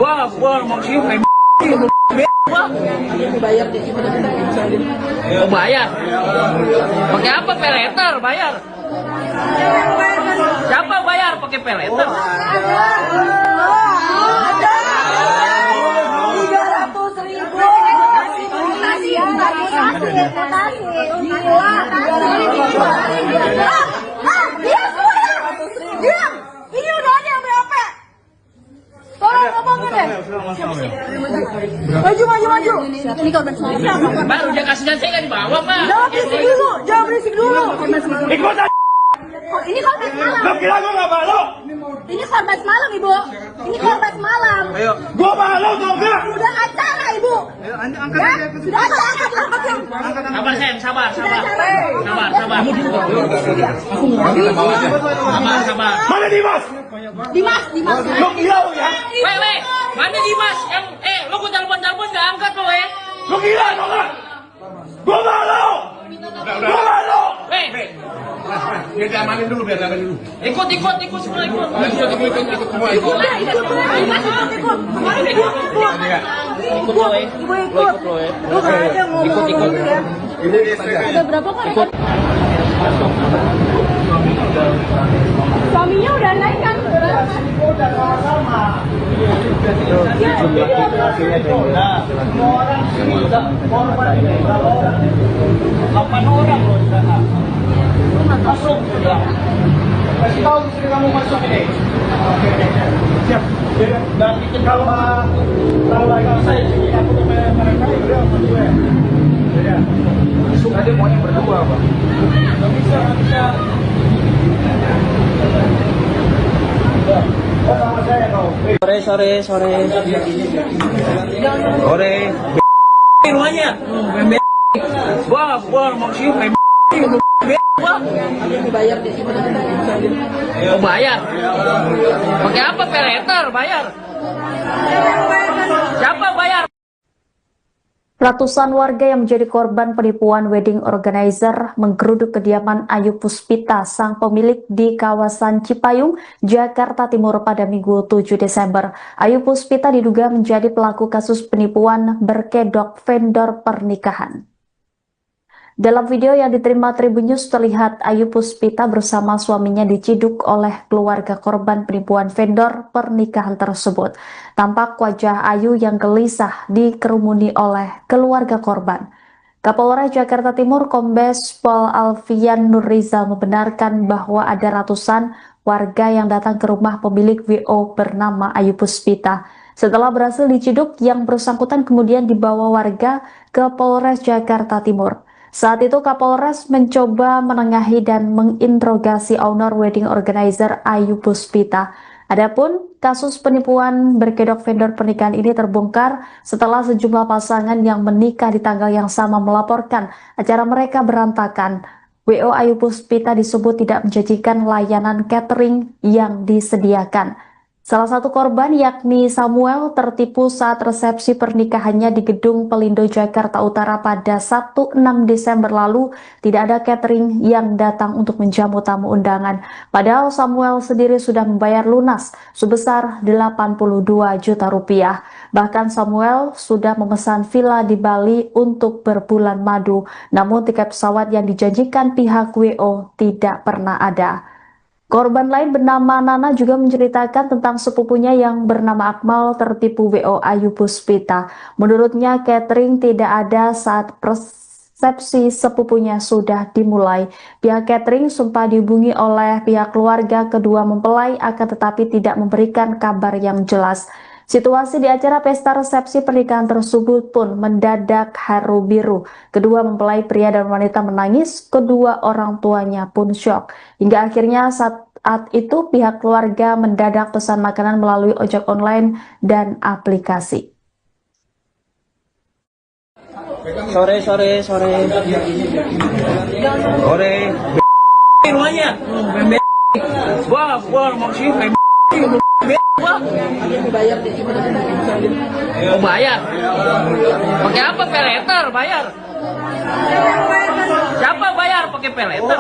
Wah, maksudnya Bayar di sini Oh, bayar. Pakai apa? Peleter bayar. Siapa bayar pakai peleter? Ini udah ada yang BOP. Tolong ngomongin deh. Maju. Ini korban semalam. Baru dia kasih dan saya nggak dibawa, Pak. Jangan berisik dulu. Ikut aja. Ini korban semalam. Lo kira gue nggak malu? Ini korban semalam, Ibu. Ini korban semalam. Gue malu tau gak? Sudah acara, Ibu. Sudah acara. Sabar, Sam, sabar. Sabar. Mana Dimas? Dimas. Lo gila lo ya? Weh, mana Dimas? Yang lo gue telepon nggak angkat lo, Lo gila lo gak? Gue malu. Gue malu. Weh, biar diamanin dulu. ikut semua ikut. Ikut lo, Ibu ikut. Lu nggak ada ngomong ya. Ada berapa kan? Suaminya udah naik kan? Semua orang cerita korban ini berapa orang? 8 orang loh di sana. Masuk sudah. Kasih tahu istri kamu masuk ini. Oke. Siap. Dan bikin kalau saya sini aku tuh mereka udah masuk ya. Ya. Masuk aja maunya berdua, Pak. Nggak bisa. Oh, sama saya kau. Sore. Rumahnya. Gua mau sium gua. Oh, bayar. Pakai apa? Peleter bayar. Siapa bayar? Ratusan warga yang menjadi korban penipuan wedding organizer menggeruduk kediaman Ayu Puspita, sang pemilik di kawasan Cipayung, Jakarta Timur pada Minggu 7 Desember. Ayu Puspita diduga menjadi pelaku kasus penipuan berkedok vendor pernikahan. Dalam video yang diterima Tribun News terlihat Ayu Puspita bersama suaminya diciduk oleh keluarga korban penipuan vendor pernikahan tersebut. Tampak wajah Ayu yang gelisah dikerumuni oleh keluarga korban. Kapolres Jakarta Timur Kombes Pol Alfian Nurrizal membenarkan bahwa ada ratusan warga yang datang ke rumah pemilik WO bernama Ayu Puspita. Setelah berhasil diciduk, yang bersangkutan kemudian dibawa warga ke Polres Jakarta Timur. Saat itu Kapolres mencoba menengahi dan menginterogasi owner wedding organizer Ayu Puspita. Adapun kasus penipuan berkedok vendor pernikahan ini terbongkar setelah sejumlah pasangan yang menikah di tanggal yang sama melaporkan acara mereka berantakan. WO Ayu Puspita disebut tidak menjanjikan layanan catering yang disediakan. Salah satu korban yakni Samuel tertipu saat resepsi pernikahannya di Gedung Pelindo Jakarta Utara pada Sabtu 6 Desember lalu. Tidak ada catering yang datang untuk menjamu tamu undangan. Padahal Samuel sendiri sudah membayar lunas sebesar 82 juta rupiah. Bahkan Samuel sudah memesan villa di Bali untuk berbulan madu. Namun tiket pesawat yang dijanjikan pihak WO tidak pernah ada. Korban lain bernama Nana juga menceritakan tentang sepupunya yang bernama Akmal tertipu WO Ayu Puspita. Menurutnya catering tidak ada saat resepsi sepupunya sudah dimulai. Pihak catering sempat dihubungi oleh pihak keluarga kedua mempelai akan tetapi tidak memberikan kabar yang jelas. Situasi di acara pesta resepsi pernikahan tersebut pun mendadak haru biru. Kedua mempelai pria dan wanita menangis, kedua orang tuanya pun syok. Hingga akhirnya saat itu pihak keluarga mendadak pesan makanan melalui ojek online dan aplikasi. Sore. Rumahnya. Gua mau sium Oh, bayar. Pakai apa? Peleter bayar. Siapa bayar pakai peleter?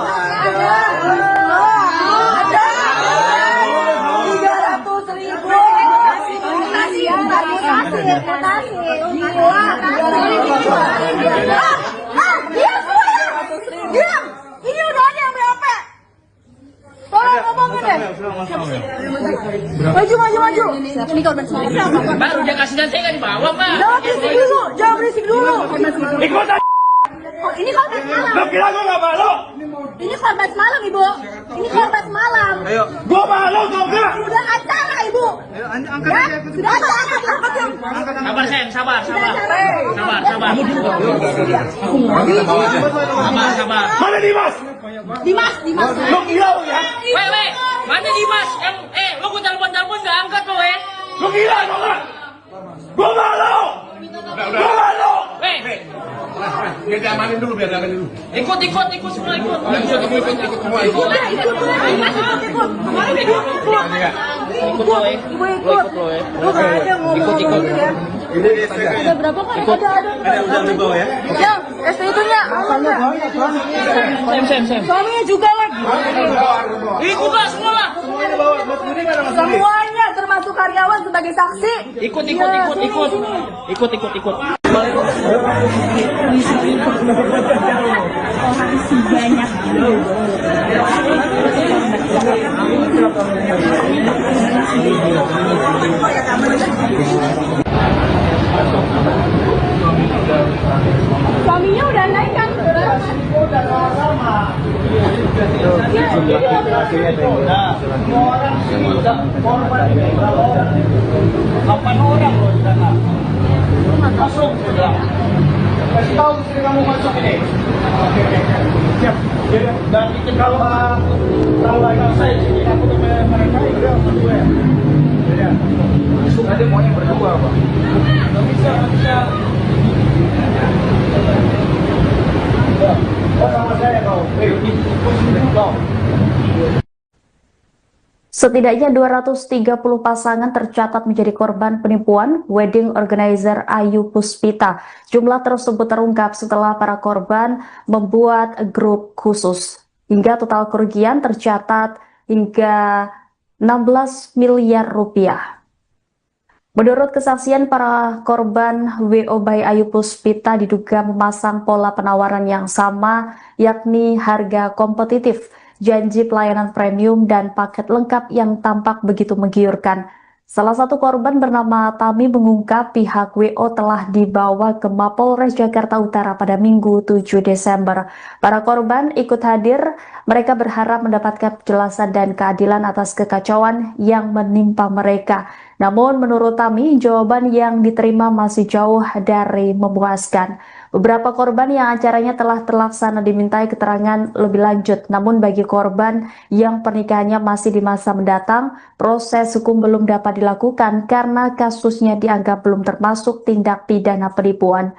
Ini udah ada yang BAP. Tolong ngomongin deh. Maju. Ini korban semalam. Baru dia kasih dan saya nggak dibawa, Pak. Jangan berisik dulu. Ikut aja. Oh, ini korban semalam. Lo kira gue nggak malu? Ini korban semalam, Ibu. Ini korban semalam. Ayo. Gue malu tau nggak? Udah acara, Ibu. Ayo, angkat Ya, aja. sudah acara. Sabar, sayang, sabar. Sabar. Mana Dimas? Dimas. Lo gila lo ya? Weh, mana Dimas? Lo gue telepon nggak angkat lo, Lo gila lo nggak? Gue malu. Gue malu. Weh, Biar diamanin dulu. ikut semua ikut. Ikut semua. Ikut. Ibu ikut. Lu nggak ada ngomong ya. Ada berapa kan? Ada udah di bawah ya? Yang ST-nya. Sem. Suaminya juga lagi. Ikutlah semua lah. Semuanya termasuk karyawan sebagai saksi. Ikut. Suaminya udah naik kan? udah sama-sama. Nah, semua orang sini udah korban ini berapa orang? 8 orang loh di sana. Masuk sudah. Kasih tahu istri kamu masuk ini. Oke. Siap. Dan itu kalau saya sini aku tuh mereka itu sama gue. Ya. Masuk aja maunya berdua, Pak. Nggak bisa. Sama saya kau. Setidaknya 230 pasangan tercatat menjadi korban penipuan wedding organizer Ayu Puspita. Jumlah tersebut terungkap setelah para korban membuat grup khusus. Hingga total kerugian tercatat hingga 16 miliar rupiah. Menurut kesaksian para korban, WO by Ayu Puspita diduga memasang pola penawaran yang sama, yakni harga kompetitif, janji pelayanan premium, dan paket lengkap yang tampak begitu menggiurkan. Salah satu korban bernama Tami mengungkap pihak WO telah dibawa ke Mapolres Jakarta Utara pada Minggu 7 Desember. Para korban ikut hadir, mereka berharap mendapatkan penjelasan dan keadilan atas kekacauan yang menimpa mereka. Namun menurut Tami, jawaban yang diterima masih jauh dari memuaskan. Beberapa korban yang acaranya telah terlaksana dimintai keterangan lebih lanjut. Namun bagi korban yang pernikahannya masih di masa mendatang, proses hukum belum dapat dilakukan karena kasusnya dianggap belum termasuk tindak pidana penipuan.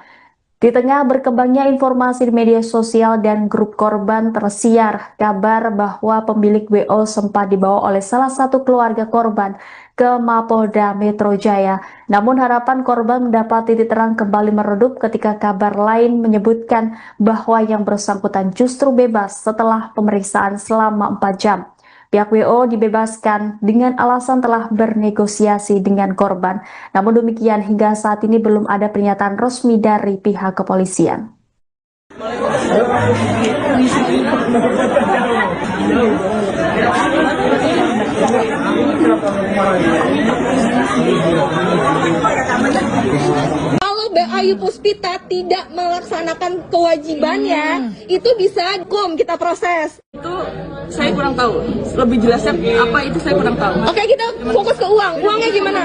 Di tengah berkembangnya informasi di media sosial dan grup korban, tersiar kabar bahwa pemilik WO sempat dibawa oleh salah satu keluarga korban ke Mapolda Metro Jaya. Namun harapan korban mendapat titik terang kembali meredup ketika kabar lain menyebutkan bahwa yang bersangkutan justru bebas setelah pemeriksaan selama 4 jam. Pihak WO dibebaskan dengan alasan telah bernegosiasi dengan korban. Namun demikian hingga saat ini belum ada pernyataan resmi dari pihak kepolisian. Kalau Ayu Puspita tidak melaksanakan kewajibannya, itu bisa hukum kita proses. Itu saya kurang tahu. Lebih jelasnya apa itu saya kurang tahu. Oke, kita fokus ke uang. Uangnya gimana?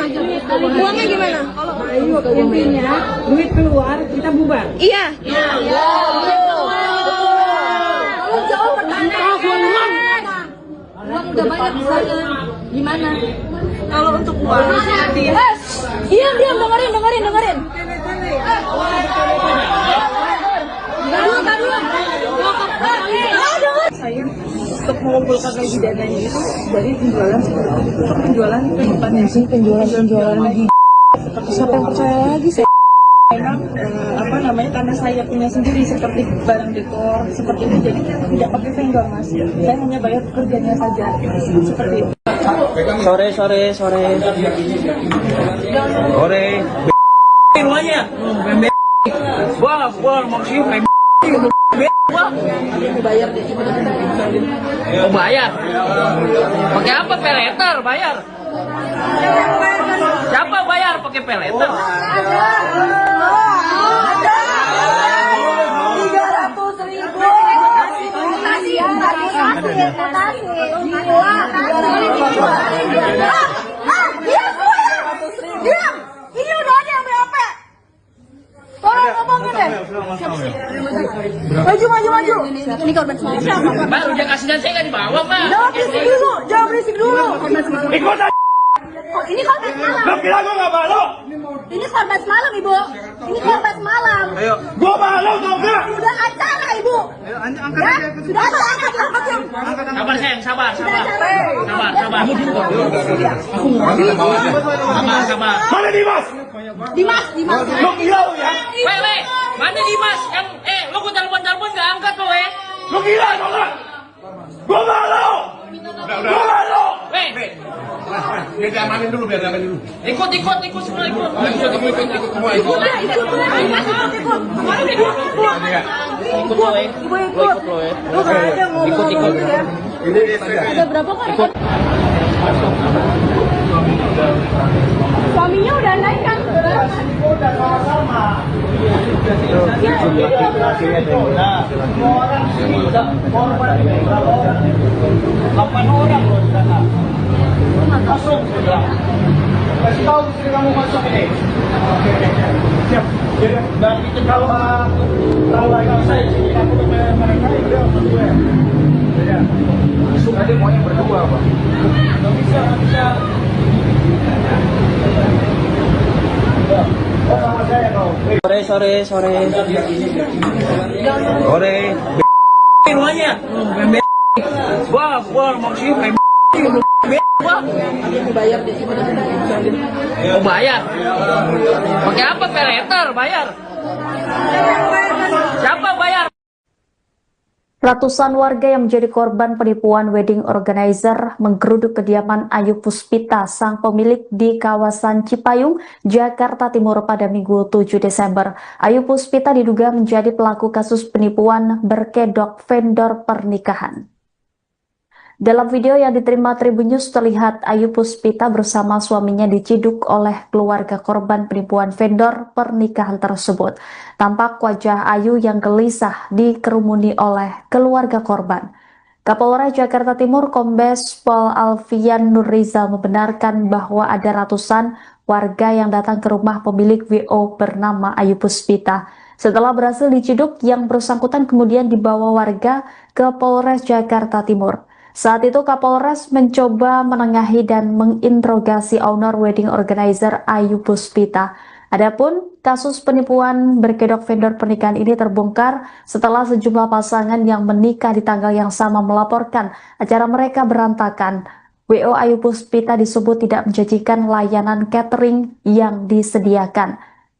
Uangnya gimana? Ayo intinya duit keluar kita bubar. Iya. Kalau jauh pertanyaan. Uang udah banyak di sana. Gimana? Kalau untuk uang nanti. Diam, dengerin. Saya untuk mengumpulkan lagi dananya itu dari penjualan tempatnya sih, penjualan lagi. Siapa yang percaya lagi saya? Memang karena saya punya sendiri seperti barang dekor seperti itu, jadi tidak pakai vendor, Mas. Saya hanya bayar pekerjaannya saja seperti itu. Sore. Semuanya. Wah, maksudnya Bayar deh. Oh, bayar? Pakai apa? Peleter bayar? Siapa bayar pakai peleter? 300.000. Diam. Ini udah ada yang BAP. Tolong ngomongin deh. Maju. Ini korban siapa? Mbak, udah kasih dan saya nggak dibawa, Mbak. Jangan berisik dulu. Ikut aja. Oh, ini korban semalam. Lo kira gue nggak malu? Ini korban semalam, Ibu. Ini korban semalam. Gue malu tau gak? Sudah acara, Ibu. Ya, sudah acara. Sabar, sayang, sabar. Sabar. Mana Dimas? Dimas. Lo gila lo ya? Weh, mana Dimas? Lo gue telepon nggak angkat lo, Lo gila tau gak? Gue malu. Gue malu. Weh, biar diamanin dulu. ikut semua ikut. Lu nggak ada ngomong ya. Ada berapa kan? Suaminya udah naik kan? Udah sama-sama. Laki-lakinya itu. Nah, semua orang sini udah korban berapa orang? 8 orang loh di sana. Masuk sudah. Kasih tahu istri kamu masuk ini. Oke. Siap. Dan itu kalau saya sini aku dengan mereka itu berdua. Ya. Masuk aja maunya berdua, Pak. Nggak bisa. Oh, sama saya kau. Sore. Semuanya. Gua maksudnya Oh bayar? Pakai apa peleter bayar? Siapa bayar? Ratusan warga yang menjadi korban penipuan wedding organizer menggeruduk kediaman Ayu Puspita, sang pemilik di kawasan Cipayung, Jakarta Timur pada Minggu 7 Desember. Ayu Puspita diduga menjadi pelaku kasus penipuan berkedok vendor pernikahan. Dalam video yang diterima Tribun News terlihat Ayu Puspita bersama suaminya diciduk oleh keluarga korban penipuan vendor pernikahan tersebut. Tampak wajah Ayu yang gelisah dikerumuni oleh keluarga korban. Kapolres Jakarta Timur Kombes Pol Alfian Nurrizal membenarkan bahwa ada ratusan warga yang datang ke rumah pemilik WO bernama Ayu Puspita. Setelah berhasil diciduk, yang bersangkutan kemudian dibawa warga ke Polres Jakarta Timur. Saat itu Kapolres mencoba menengahi dan menginterogasi owner wedding organizer Ayu Puspita. Adapun kasus penipuan berkedok vendor pernikahan ini terbongkar setelah sejumlah pasangan yang menikah di tanggal yang sama melaporkan acara mereka berantakan. WO Ayu Puspita disebut tidak menjanjikan layanan catering yang disediakan.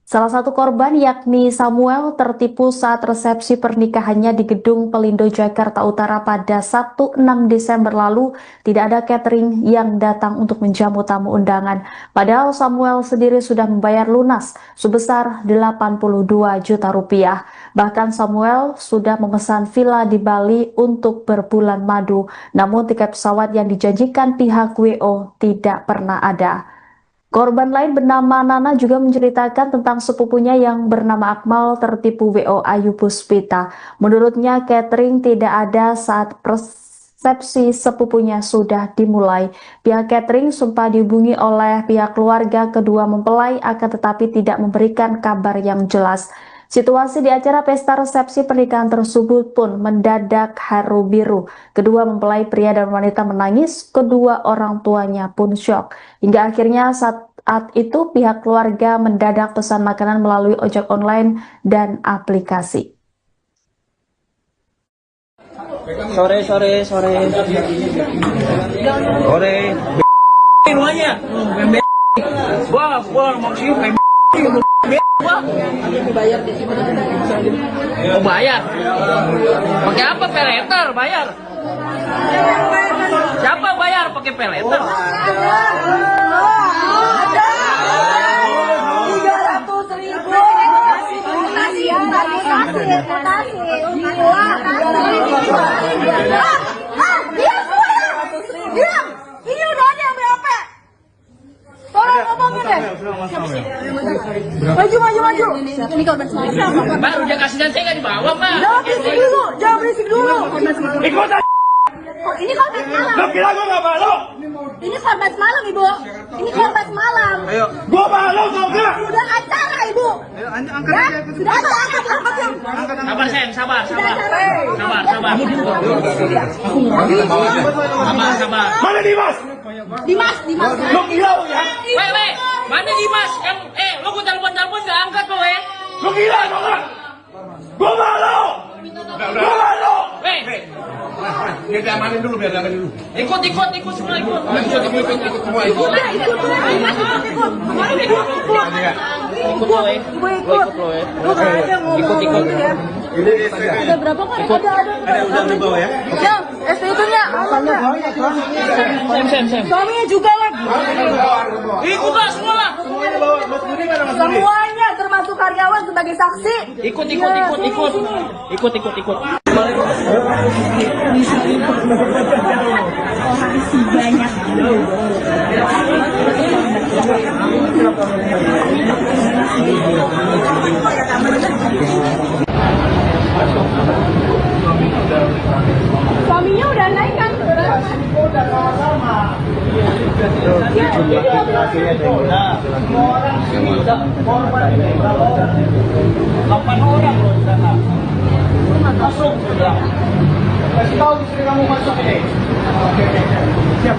Salah satu korban yakni Samuel tertipu saat resepsi pernikahannya di Gedung Pelindo Jakarta Utara pada Sabtu 6 Desember lalu. Tidak ada catering yang datang untuk menjamu tamu undangan. Padahal Samuel sendiri sudah membayar lunas sebesar 82 juta rupiah. Bahkan Samuel sudah memesan villa di Bali untuk berbulan madu. Namun tiket pesawat yang dijanjikan pihak WO tidak pernah ada. Korban lain bernama Nana juga menceritakan tentang sepupunya yang bernama Akmal tertipu WO Ayu Puspita. Menurutnya catering tidak ada saat resepsi sepupunya sudah dimulai. Pihak catering sempat dihubungi oleh pihak keluarga kedua mempelai akan tetapi tidak memberikan kabar yang jelas. Situasi di acara pesta resepsi pernikahan tersebut pun mendadak haru biru. Kedua mempelai pria dan wanita menangis, kedua orang tuanya pun syok. Hingga akhirnya saat itu pihak keluarga mendadak pesan makanan melalui ojek online dan aplikasi. Sore. Semuanya. Gua maksudnya Oh bayar? Pakai apa peleter bayar? Siapa bayar pakai peleter? 300.000. Diam. Ini udah ada yang BOP. Tolong ngomongin deh. Maju. Ini korban semalam. Baru dia kasih dan saya nggak dibawa, Mbak. Jangan berisik dulu. Ikut aja. Oh, ini korban semalam. Lo kira gue gak malu? Ini korban semalam, Ibu. Ini korban semalam. Gue malu tau gak? Sudah acara, Ibu. Sudah angkat. Sabar, Sen, sabar. Mana Dimas? Dimas. Lo gila lo ya? Weh, mana Dimas? Lo gue telepon nggak angkat lo, Lo gila tau gak? Gue malu. Gue malu. Weh, Biar diamanin dulu. ikut semua ikut. Ikut. Ada berapa kan? Ada Udah di bawah ya? Yang STU-nya. Sem. Suaminya juga lagi. Ikut lah semua lah. Semuanya termasuk karyawan sebagai saksi. Ikut. Nah, semua orang cerita korban ini berapa orang? 8 orang loh di sana. Masuk sudah. Kasih tahu istri kamu masuk ini. Oke. Siap.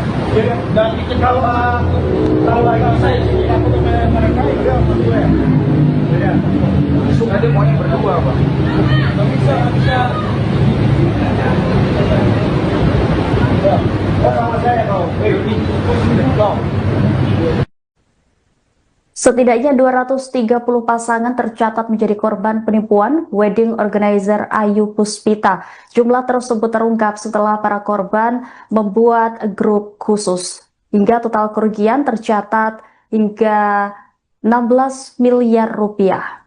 Dan itu kalau lagi saya sini aku tuh mereka itu sama gue. Ya. Masuk aja maunya berdua apa? Bisa. Oh, sama saya kau. Setidaknya 230 pasangan tercatat menjadi korban penipuan wedding organizer Ayu Puspita. Jumlah tersebut terungkap setelah para korban membuat grup khusus. Hingga total kerugian tercatat hingga 16 miliar rupiah.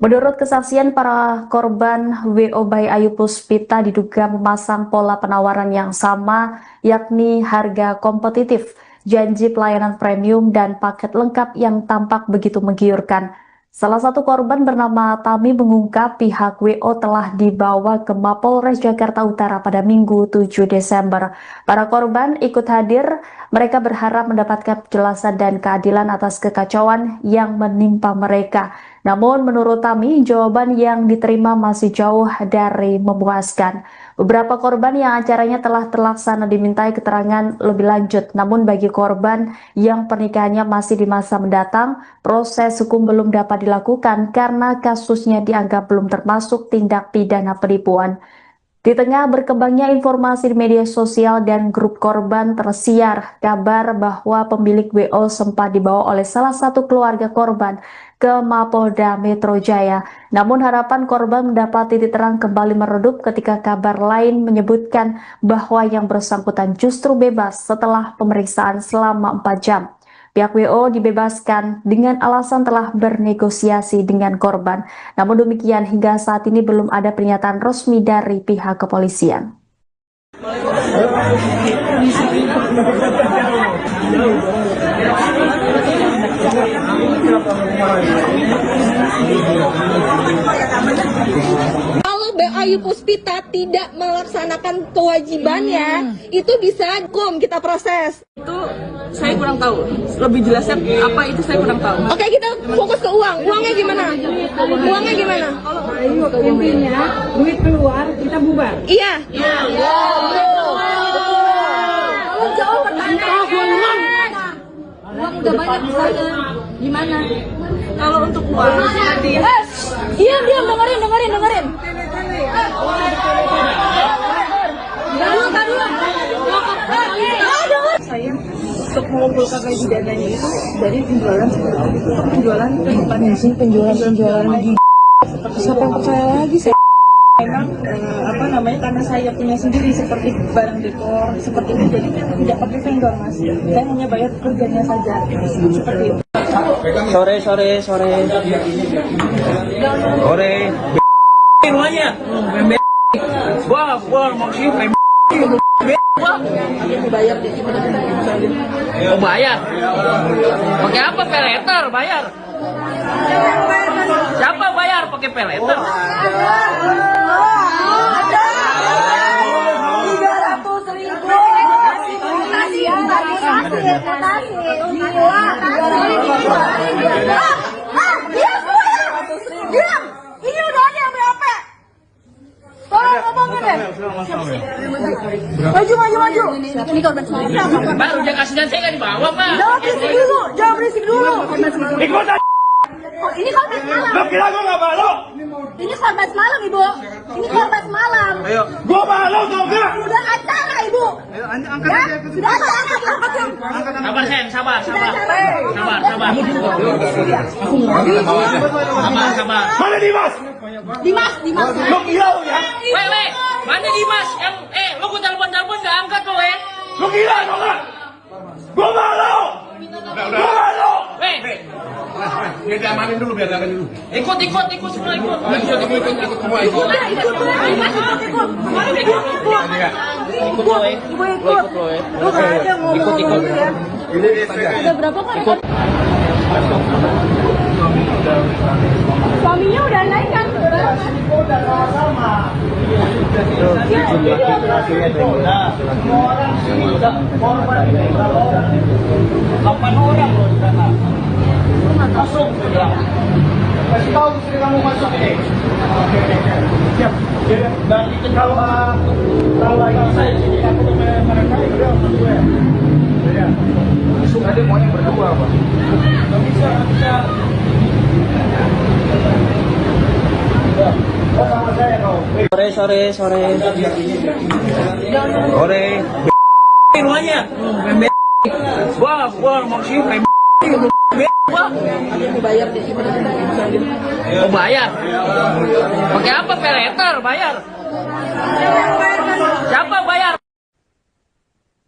Menurut kesaksian para korban, WO by Ayu Puspita diduga memasang pola penawaran yang sama, yakni harga kompetitif, janji pelayanan premium, dan paket lengkap yang tampak begitu menggiurkan. Salah satu korban bernama Tami mengungkap pihak WO telah dibawa ke Mapolres Jakarta Utara pada Minggu 7 Desember. Para korban ikut hadir, mereka berharap mendapatkan penjelasan dan keadilan atas kekacauan yang menimpa mereka. Namun menurut Tami, jawaban yang diterima masih jauh dari memuaskan. Beberapa korban yang acaranya telah terlaksana dimintai keterangan lebih lanjut. Namun bagi korban yang pernikahannya masih di masa mendatang, proses hukum belum dapat dilakukan karena kasusnya dianggap belum termasuk tindak pidana penipuan. Di tengah berkembangnya informasi di media sosial dan grup korban, tersiar kabar bahwa pemilik WO sempat dibawa oleh salah satu keluarga korban ke Mapolda Metro Jaya. Namun harapan korban mendapat titik terang kembali meredup ketika kabar lain menyebutkan bahwa yang bersangkutan justru bebas setelah pemeriksaan selama 4 jam. Pihak WO dibebaskan dengan alasan telah bernegosiasi dengan korban. Namun demikian, hingga saat ini belum ada pernyataan resmi dari pihak kepolisian. Kalau Ayu Puspita tidak melaksanakan kewajibannya, itu bisa hukum kita proses. Itu saya kurang tahu. Lebih jelasnya apa itu saya kurang tahu. Oke, kita fokus ke uang. Uangnya gimana? Uangnya gimana? Ayo, intinya duit keluar kita bubar. Iya. Kalau jauh pertanyaan. Uang udah banyak di sana. Gimana? Kalau untuk uang, Diam, dengerin. saya untuk mengumpulkan gaji dananya itu dari penjualan penjualan gigi. Siapa yang percaya lagi saya? Memang karena saya punya sendiri seperti barang dekor seperti itu, jadi kan tidak pakai vendor mas. Saya hanya bayar kerjanya saja seperti itu. Sore. Semuanya. Gua maksudnya Oh bayar? Pakai apa? Peleter bayar? Siapa bayar pakai peleter? Diam! Ini udah ada yang BAP. Tolong ngomongin deh. Maju. Ini korban semalam. Baru dia kasih dan saya nggak dibawa pak. Jangan berisik dulu. Ikut aja. Oh, ini korban semalam. Lo kira gue gak malu? Ini korban semalam, Ibu. Ini korban semalam. Gue malu tau gak? Sudah acara, Ibu. Angkat aja. Sudah acara. Sabar Sen, sabar. Sabar. Mana Dimas? Dimas. Lo gila lo ya? Weh, mana Dimas? Yang lo gue telepon nggak angkat lo Lo gila tau gak? Gue malu. Weh, Biar diamanin dulu, ikut semua ikut. Ikut semua ikut. Ikut lo Ibu ikut. Lu nggak ada ngomong ya. Ada berapa kan? Suaminya udah naik kan? Nah, semua orang cerita korban ini berapa orang? Semuanya. Gua mau sih Oh bayar? Pakai apa? Peleter bayar? Siapa bayar?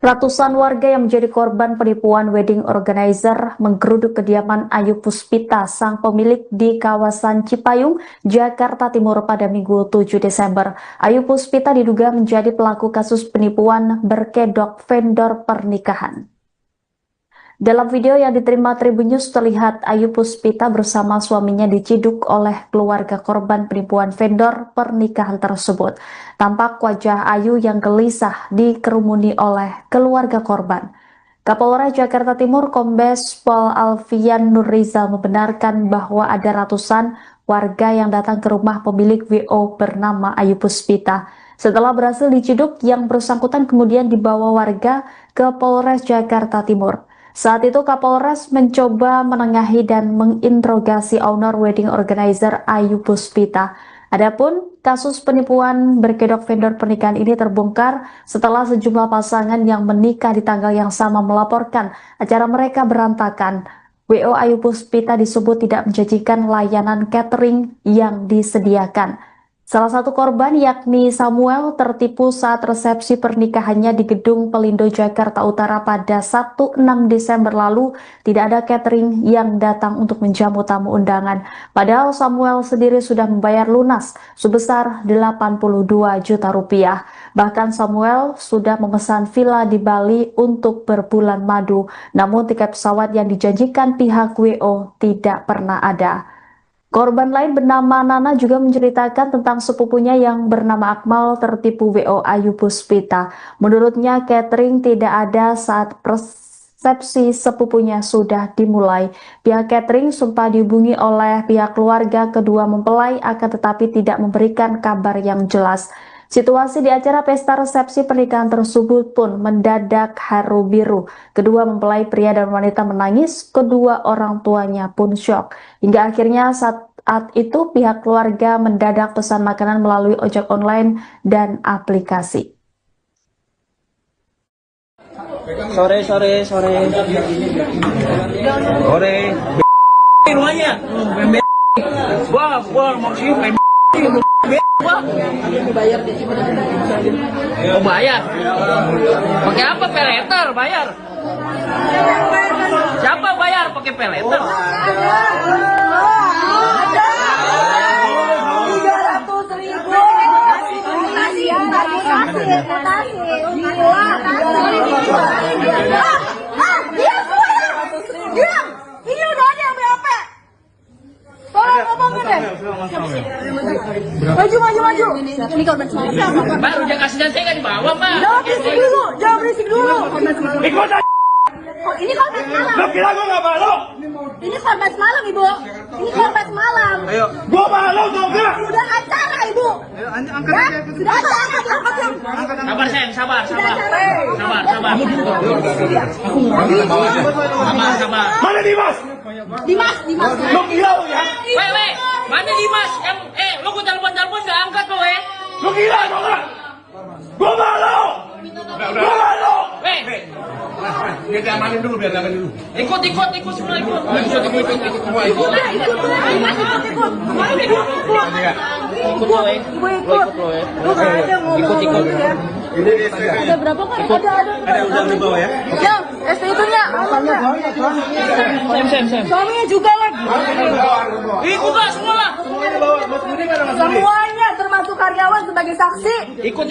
Ratusan warga yang menjadi korban penipuan wedding organizer menggeruduk kediaman Ayu Puspita, sang pemilik di kawasan Cipayung, Jakarta Timur pada Minggu 7 Desember. Ayu Puspita diduga menjadi pelaku kasus penipuan berkedok vendor pernikahan. Dalam video yang diterima Tribun News terlihat Ayu Puspita bersama suaminya diciduk oleh keluarga korban penipuan vendor pernikahan tersebut. Tampak wajah Ayu yang gelisah dikerumuni oleh keluarga korban. Kapolres Jakarta Timur Kombes Pol Alfian Nurrizal membenarkan bahwa ada ratusan warga yang datang ke rumah pemilik WO bernama Ayu Puspita. Setelah berhasil diciduk, yang bersangkutan kemudian dibawa warga ke Polres Jakarta Timur. Saat itu Kapolres mencoba menengahi dan menginterogasi owner wedding organizer Ayu Puspita. Adapun kasus penipuan berkedok vendor pernikahan ini terbongkar setelah sejumlah pasangan yang menikah di tanggal yang sama melaporkan acara mereka berantakan. WO Ayu Puspita disebut tidak menjanjikan layanan catering yang disediakan. Salah satu korban yakni Samuel tertipu saat resepsi pernikahannya di Gedung Pelindo Jakarta Utara pada Sabtu 6 Desember lalu. Tidak ada catering yang datang untuk menjamu tamu undangan. Padahal Samuel sendiri sudah membayar lunas sebesar 82 juta rupiah. Bahkan Samuel sudah memesan villa di Bali untuk berbulan madu. Namun tiket pesawat yang dijanjikan pihak WO tidak pernah ada. Korban lain bernama Nana juga menceritakan tentang sepupunya yang bernama Akmal tertipu WO Ayu Puspita. Menurutnya catering tidak ada saat resepsi sepupunya sudah dimulai. Pihak catering sempat dihubungi oleh pihak keluarga kedua mempelai akan tetapi tidak memberikan kabar yang jelas. Situasi di acara pesta resepsi pernikahan tersebut pun mendadak haru biru. Kedua mempelai pria dan wanita menangis, kedua orang tuanya pun syok. Hingga akhirnya saat itu pihak keluarga mendadak pesan makanan melalui ojek online dan aplikasi. Sore. Semuanya. Gua mau sih Oh bayar? Pakai apa? Peleter bayar? Siapa bayar pakai peleter? Ini udah ada yang BAP. Tolong ngomongin deh. Maju. Ini korban siapa? Baru dia kasih dan saya nggak dibawa, Pak. Jangan berisik dulu. ikut aja. Oh, ini korban semalam. Lo kira gua nggak malu? Ini korban semalam, Ibu. Ini korban semalam. Ayo. Gua malu tau gak? Sudah acara, Ibu. Ayo angkat Ya? aja. Sudah angkat. Sabar, sayang, sabar. Sabar. Mana Dimas? Dimas. Lo gila lo ya? Weh, mana Dimas? Lo gua telepon nggak angkat lo, Lo gila tau gak? Gua malu. Gua malu. Weh, Biar diamanin dulu. ikut semua ikut. Ikut lo, Ibu ikut. Lu nggak ada ngomong ya. Ada berapa kan? Ada Udah di bawah ya? Yang ST-nya. Sam. Suaminya juga lagi. Ikut lah semua lah. Semuanya termasuk karyawan sebagai saksi. Ikut.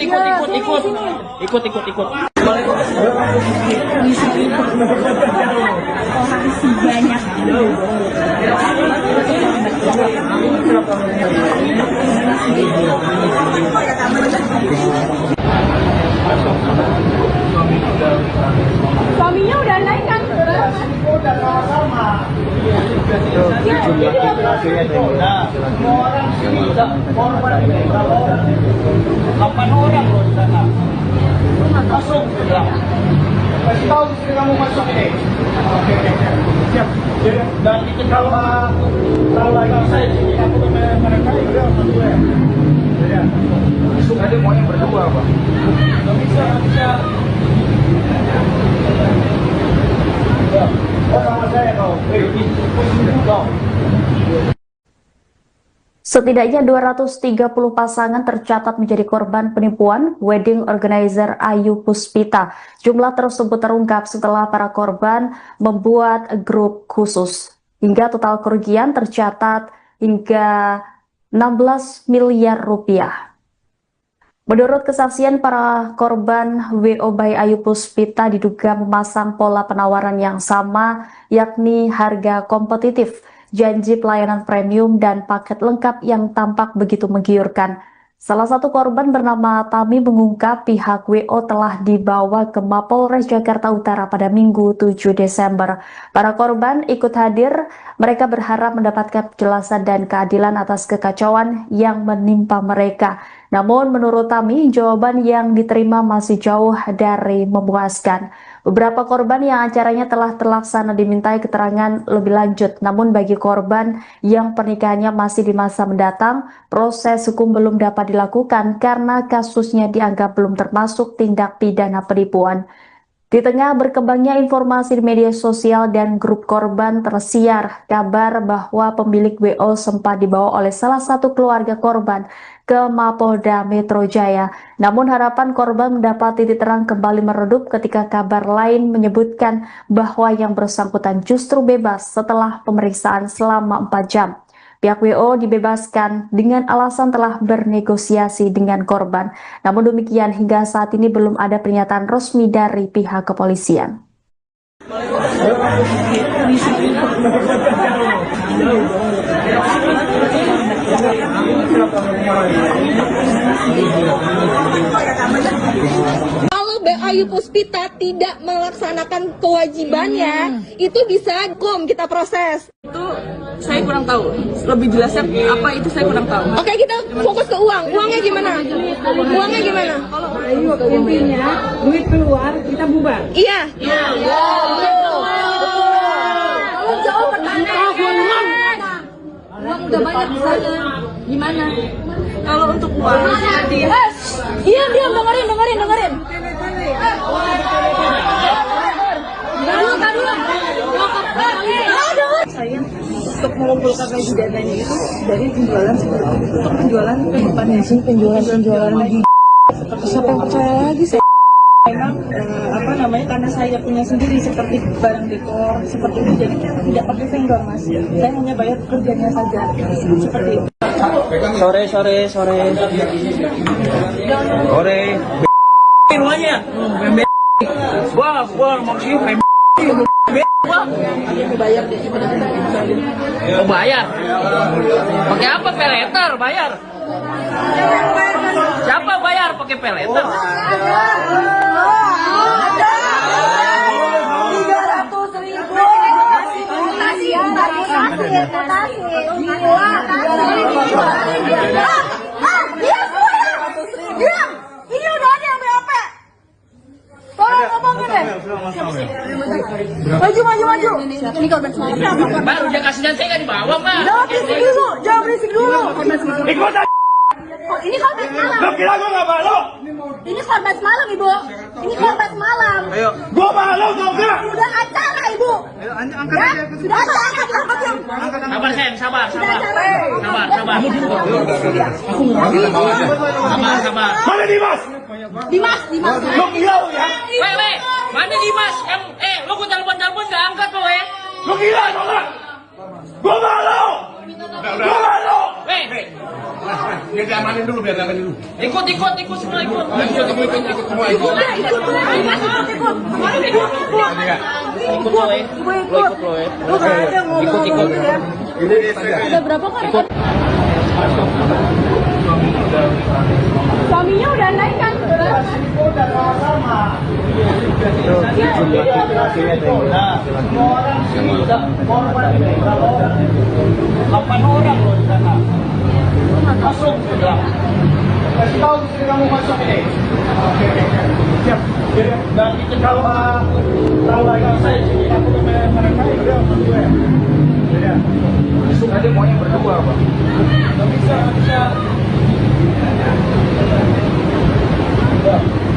Suaminya udah naik kan? Orang loh di sana. Masuk. Kasih tahu istri kamu masuk ini. Oke. Siap. Dan itu kalau saya sini aku mereka itu berdua ya. Ya. Masuk aja mau yang berdua, Pak. Nggak bisa. Oh, sama saya kau. Kau. Setidaknya 230 pasangan tercatat menjadi korban penipuan wedding organizer Ayu Puspita. Jumlah tersebut terungkap setelah para korban membuat grup khusus. Hingga total kerugian tercatat hingga 16 miliar rupiah. Menurut kesaksian para korban, WO by Ayu Puspita diduga memasang pola penawaran yang sama, yakni harga kompetitif, janji pelayanan premium, dan paket lengkap yang tampak begitu menggiurkan. Salah satu korban bernama Tami mengungkap pihak WO telah dibawa ke Mapolres Jakarta Utara pada Minggu 7 Desember. Para korban ikut hadir, mereka berharap mendapatkan penjelasan dan keadilan atas kekacauan yang menimpa mereka. Namun menurut Tami, jawaban yang diterima masih jauh dari memuaskan. Beberapa korban yang acaranya telah terlaksana dimintai keterangan lebih lanjut, namun bagi korban yang pernikahannya masih di masa mendatang, proses hukum belum dapat dilakukan karena kasusnya dianggap belum termasuk tindak pidana penipuan. Di tengah berkembangnya informasi di media sosial dan grup korban, tersiar kabar bahwa pemilik WO sempat dibawa oleh salah satu keluarga korban ke Mapolda Metro Jaya. Namun harapan korban mendapat titik terang kembali meredup ketika kabar lain menyebutkan bahwa yang bersangkutan justru bebas setelah pemeriksaan selama 4 jam. Pihak WO dibebaskan dengan alasan telah bernegosiasi dengan korban. Namun demikian, hingga saat ini belum ada pernyataan resmi dari pihak kepolisian. Kalau Ayu Puspita tidak melaksanakan kewajibannya, itu bisa hukum kita proses. Itu saya kurang tahu. Lebih jelasnya apa itu saya kurang tahu. Oke, kita fokus ke uang. Uangnya gimana? Uangnya gimana? Ayu intinya duit keluar kita bubar. Iya. Kalau jauh pertanyaan. Uang udah banyak di sana. Gimana? Kalau untuk uang Diam, dengerin. saya untuk mengumpulkan gaji dan lain itu dari penjualan untuk penjualan kehidupannya sih penjualan lagi seperti siapa yang percaya lagi saya memang karena saya punya sendiri seperti barang dekor seperti itu, jadi tidak pakai vendor mas, saya hanya bayar kerjanya saja seperti itu. Sore. Semuanya. Gua maksudnya Oh bayar? Pakai apa? Peleter bayar? Siapa bayar pakai peleter? 300.000. Diam. Ini udah ada yang BOP. Tolong ngomongin deh. Maju. Ini korban semalam. Baru dia kasih dan saya nggak dibawa mbak. Jangan berisik dulu. ikut aja. Oh, ini korban semalam. Lo kira gua nggak malu? Ini korban semalam, Ibu. Ini korban semalam. Gua malu tau gak? Sudah acara, Ibu. Ya? Sudah acara, diangkat yang. Sabar sayang, sabar. Mana Dimas? Dimas. Lo gila lo ya? Weh, mana Dimas? Lo gua telepon nggak angkat lo Lo gila tau gak? Gua malu. Weh, Biar diamanin dulu. ikut semua ikut. Lu nggak ada ngomong ya. Udah berapa kali? Suaminya udah naik kan? Udah sama-sama. Semua orang sini korban berapa orang? 8 orang loh di sana. Masuk. Kasih tahu istri kamu masuk ini. Oke. Siap. Dan itu kalau tahu lagi saya sini aku dengan mereka udah sama gue. Ya. Besok aja maunya berdua, Pak. Enggak bisa.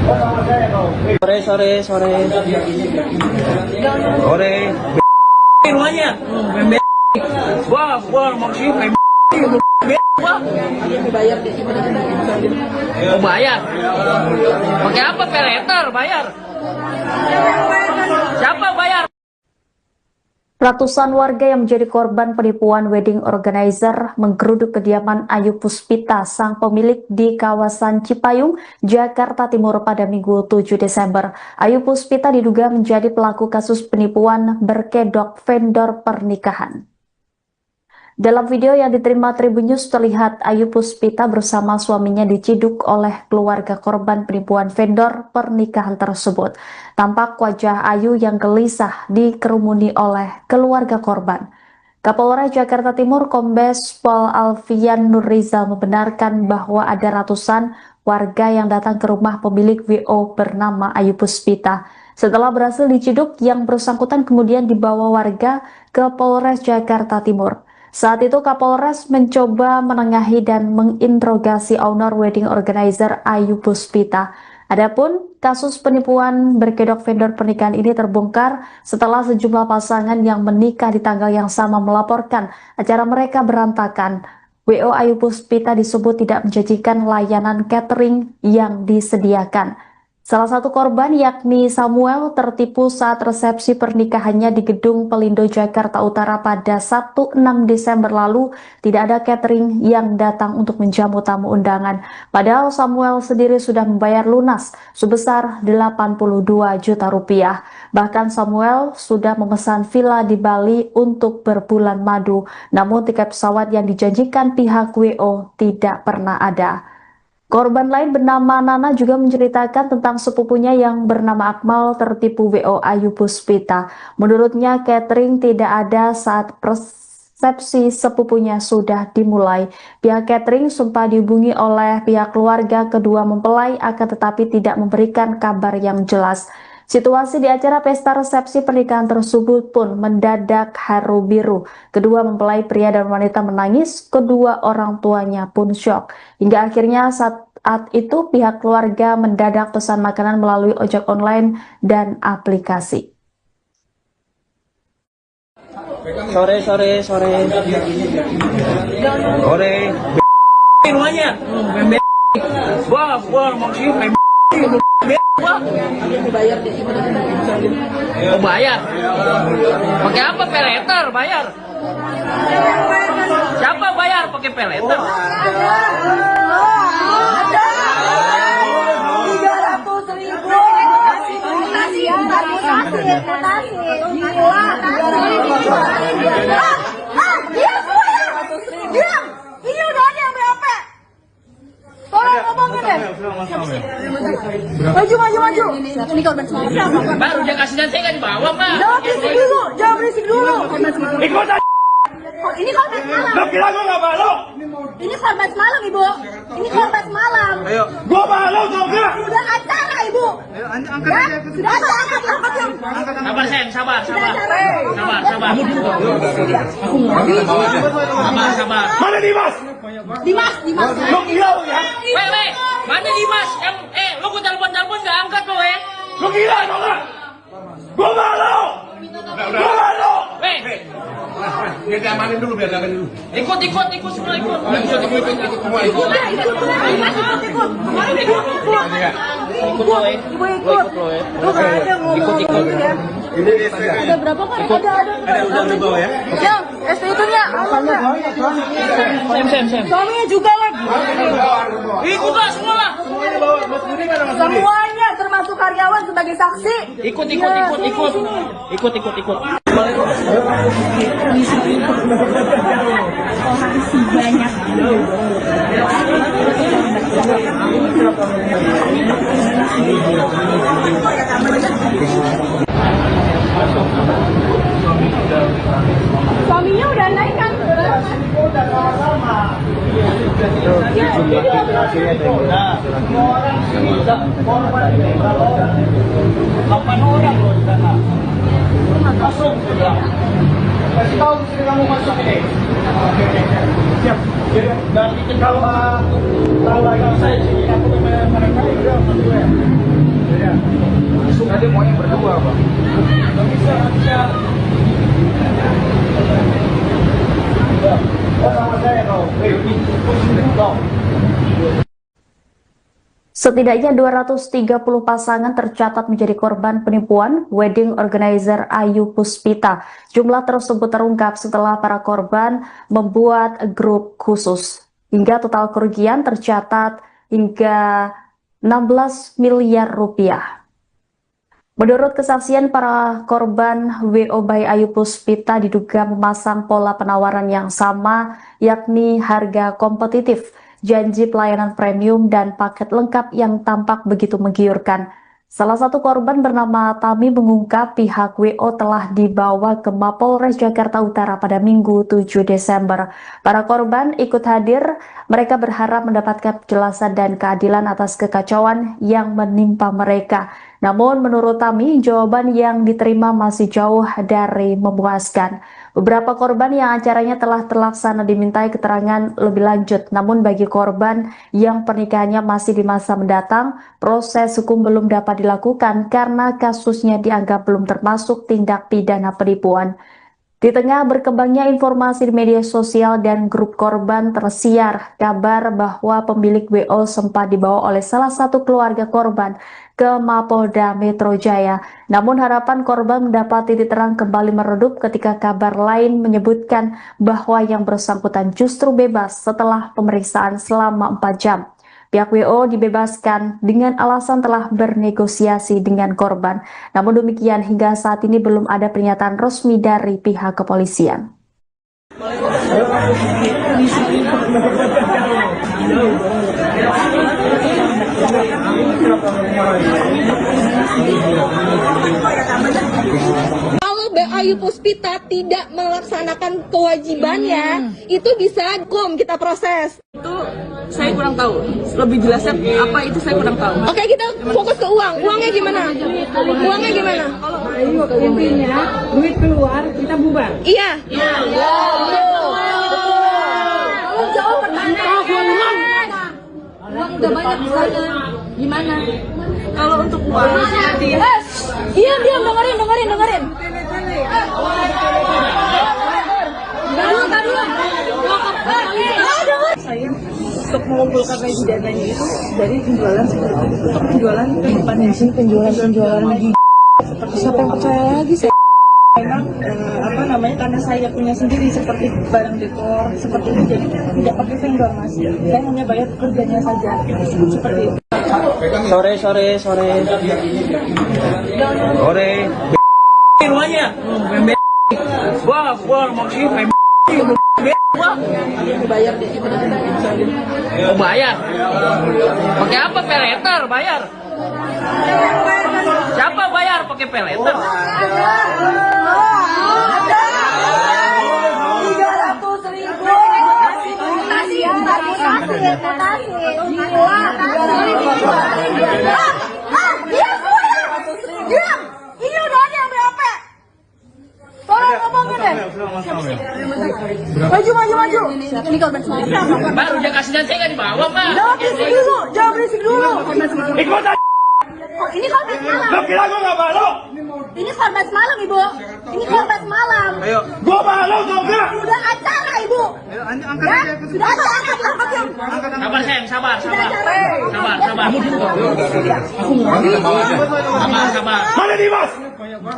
Oh, sama saya kau. Sore. Rumahnya. Gua maksudnya mau bayar. Pakai apa? Peleter bayar. Siapa bayar? Ratusan warga yang menjadi korban penipuan wedding organizer menggeruduk kediaman Ayu Puspita, sang pemilik di kawasan Cipayung, Jakarta Timur pada Minggu 7 Desember. Ayu Puspita diduga menjadi pelaku kasus penipuan berkedok vendor pernikahan. Dalam video yang diterima Tribun News terlihat Ayu Puspita bersama suaminya diciduk oleh keluarga korban penipuan vendor pernikahan tersebut. Tampak wajah Ayu yang gelisah dikerumuni oleh keluarga korban. Kapolres Jakarta Timur Kombes Pol Alfian Nurrizal membenarkan bahwa ada ratusan warga yang datang ke rumah pemilik WO bernama Ayu Puspita. Setelah berhasil diciduk, yang bersangkutan kemudian dibawa warga ke Polres Jakarta Timur. Saat itu Kapolres mencoba menengahi dan menginterogasi owner wedding organizer Ayu Puspita. Adapun kasus penipuan berkedok vendor pernikahan ini terbongkar setelah sejumlah pasangan yang menikah di tanggal yang sama melaporkan acara mereka berantakan. WO Ayu Puspita disebut tidak menjanjikan layanan catering yang disediakan. Salah satu korban yakni Samuel tertipu saat resepsi pernikahannya di Gedung Pelindo Jakarta Utara pada Sabtu 6 Desember lalu. Tidak ada catering yang datang untuk menjamu tamu undangan. Padahal Samuel sendiri sudah membayar lunas sebesar 82 juta rupiah. Bahkan Samuel sudah memesan villa di Bali untuk berbulan madu. Namun tiket pesawat yang dijanjikan pihak WO tidak pernah ada. Korban lain bernama Nana juga menceritakan tentang sepupunya yang bernama Akmal tertipu WO Ayu Puspita. Menurutnya catering tidak ada saat resepsi sepupunya sudah dimulai. Pihak catering sempat dihubungi oleh pihak keluarga kedua mempelai akan tetapi tidak memberikan kabar yang jelas. Situasi di acara pesta resepsi pernikahan tersebut pun mendadak haru biru. Kedua mempelai pria dan wanita menangis, kedua orang tuanya pun syok. Hingga akhirnya saat itu pihak keluarga mendadak pesan makanan melalui ojek online dan aplikasi. Sore. Rumahnya. Gua maksudnya mau bayar. Pakai apa? Peleter bayar. Siapa bayar pakai peleter? 300.000. Diam. Ini udah ada yang BAP. Tolong ngomongin deh. Maju. Ini korban semalam. Baru dia kasih dan saya kan bawa, Pak. Jangan berisik dulu. Ikut aja. Ini korban semalam. Lo kira gue gak malu? Ini korban semalam, Ibu. Ini korban semalam. Gue malu tau gak? Sudah acara, Ibu. Sudah acara, angkat yang. Sabar, Sen, sabar. Sabar. Mana Dimas? Dimas. Lo gila lo ya? Weh, mana Dimas? Lo gue telepon gak angkat lo, Lo gila tau gak? Gue malu. Gue malu. Weh, Biar diamanin dulu, biar diamanin dulu. ikut semua ikut. Ada berapa kan? Ada bawa ya? Yang STI-nya. Suaminya juga lagi. Ikutlah semua lah. Semuanya termasuk karyawan sebagai saksi. Ikut. Suaminya udah naik kan? sebelah. Kasih tahu istri kamu masuk ini. Siap. Dan itu kalau saya sini aku dengan mereka itu masuk ya. Ya. Langsung aja maunya berdua, Bang. Nggak bisa. Oh, sama saya kau. Setidaknya 230 pasangan tercatat menjadi korban penipuan wedding organizer Ayu Puspita. Jumlah tersebut terungkap setelah para korban membuat grup khusus. Hingga total kerugian tercatat hingga 16 miliar rupiah. Menurut kesaksian para korban, WO by Ayu Puspita diduga memasang pola penawaran yang sama, yakni harga kompetitif, janji pelayanan premium, dan paket lengkap yang tampak begitu menggiurkan. Salah satu korban bernama Tami mengungkap pihak WO telah dibawa ke Mapolres Jakarta Utara pada Minggu 7 Desember. Para korban ikut hadir, mereka berharap mendapatkan penjelasan dan keadilan atas kekacauan yang menimpa mereka. Namun menurut Tami, jawaban yang diterima masih jauh dari memuaskan. Beberapa korban yang acaranya telah terlaksana dimintai keterangan lebih lanjut. Namun bagi korban yang pernikahannya masih di masa mendatang, proses hukum belum dapat dilakukan karena kasusnya dianggap belum termasuk tindak pidana penipuan. Di tengah berkembangnya informasi di media sosial dan grup korban, tersiar kabar bahwa pemilik WO sempat dibawa oleh salah satu keluarga korban ke Mapolda Metro Jaya. Namun harapan korban mendapat titik terang kembali meredup ketika kabar lain menyebutkan bahwa yang bersangkutan justru bebas setelah pemeriksaan selama 4 jam. Pihak WO dibebaskan dengan alasan telah bernegosiasi dengan korban. Namun demikian, hingga saat ini belum ada pernyataan resmi dari pihak kepolisian. Kalau Ayu Puspita tidak melaksanakan kewajibannya, itu bisa kita proses. Itu saya kurang tahu. Lebih jelasnya apa itu saya kurang tahu. Oke, kita fokus ke uang. Uangnya gimana? Uangnya gimana? Ayo, intinya duit keluar kita bubar. Iya. Kalau jawab pertanyaan. Uang udah banyak di sana. Gimana? Kalau untuk uang, Diam, dengerin. saya untuk mengumpulkan gaji dan lain itu dari penjualan seperti itu. Untuk penjualan ke depannya sih penjualan lagi. Seperti siapa yang percaya lagi saya? Memang karena saya punya sendiri seperti barang dekor seperti itu, jadi tidak pakai vendor mas. Saya hanya bayar pekerjanya saja seperti itu. Sore. Rumahnya. Gua maksudnya Bayar di situ dan Oh bayar? Pakai apa peleter bayar? Siapa bayar pakai peleter? Ini udah ada yang berapa? Tolong ngomongin deh. Maju. Ini korban semalam. Mbak udah kasih dan saya nggak dibawa Pak. Jangan berisik dulu. Ikut aja. Oh, ini korban semalam. Lo kira gue nggak malu? Ini korban semalam, Ibu. Ini korban semalam. Gue malu tau gak? Udah acara, Ibu. Ya? Sudah acara. Sabar sayang, sabar. Sabar. Mana Dimas?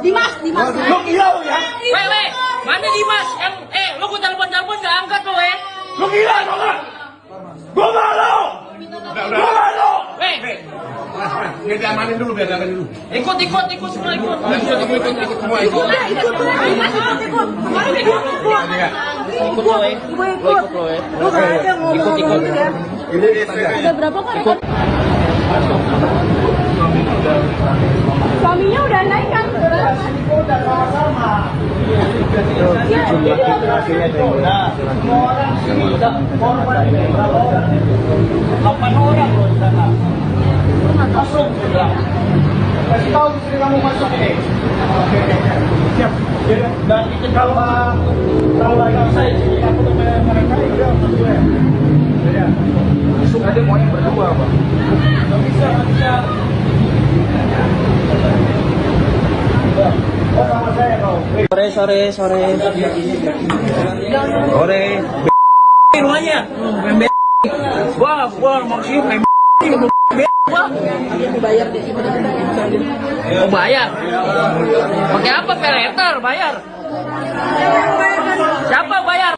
Dimas. Lo gila lo ya? Weh, mana Dimas? Lo gue telepon nggak angkat lo Lo gila tau gak? Gue malu. Gue malu. Weh, Biar diamanin dulu. ikut semua ikut. Ikut lo Lu nggak ada ngomong ya. Ada berapa kan? Suaminya udah naik kan? Semua orang sini udah korban berapa orang? 8 orang loh di sana. Masuk sebelah. Kasih tahu istri kamu masuk ini. Siap. Kalau lagi saya jadi aku tuh mereka itu berdua. Ya. Besok aja mau yang berdua, Pak. Nggak bisa. Oh, sama saya kau. Sore. Rumahnya. Wah, maksudnya mau bayar. Pakai apa? Peleter bayar. Siapa bayar?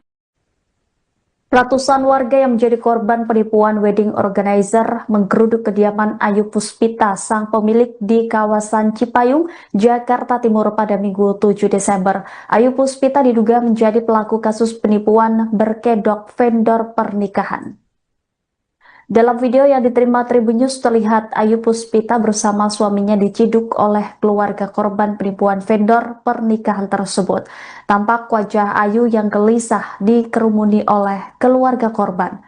Ratusan warga yang menjadi korban penipuan wedding organizer menggeruduk kediaman Ayu Puspita, sang pemilik di kawasan Cipayung, Jakarta Timur pada Minggu 7 Desember. Ayu Puspita diduga menjadi pelaku kasus penipuan berkedok vendor pernikahan. Dalam video yang diterima Tribun News terlihat Ayu Puspita bersama suaminya diciduk oleh keluarga korban penipuan vendor pernikahan tersebut. Tampak wajah Ayu yang gelisah dikerumuni oleh keluarga korban.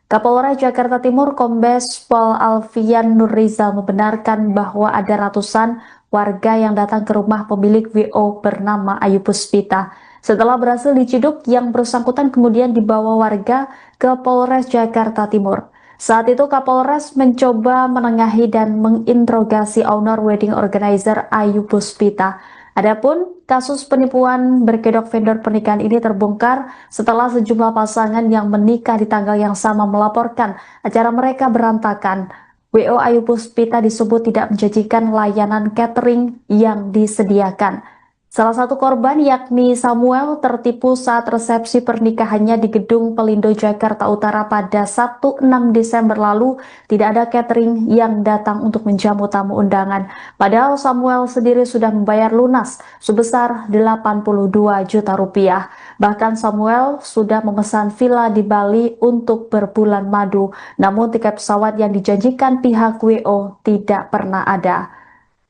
Kapolres Jakarta Timur Kombes Pol Alfian Nurrizal membenarkan bahwa ada ratusan warga yang datang ke rumah pemilik WO bernama Ayu Puspita. Setelah berhasil diciduk, yang bersangkutan kemudian dibawa warga ke Polres Jakarta Timur. Saat itu Kapolres mencoba menengahi dan menginterogasi owner wedding organizer Ayu Puspita. Adapun kasus penipuan berkedok vendor pernikahan ini terbongkar setelah sejumlah pasangan yang menikah di tanggal yang sama melaporkan acara mereka berantakan. WO Ayu Puspita disebut tidak menjanjikan layanan catering yang disediakan. Salah satu korban yakni Samuel tertipu saat resepsi pernikahannya di Gedung Pelindo Jakarta Utara pada Sabtu 6 Desember lalu. Tidak ada catering yang datang untuk menjamu tamu undangan. Padahal Samuel sendiri sudah membayar lunas sebesar 82 juta rupiah. Bahkan Samuel sudah memesan villa di Bali untuk berbulan madu. Namun tiket pesawat yang dijanjikan pihak WO tidak pernah ada.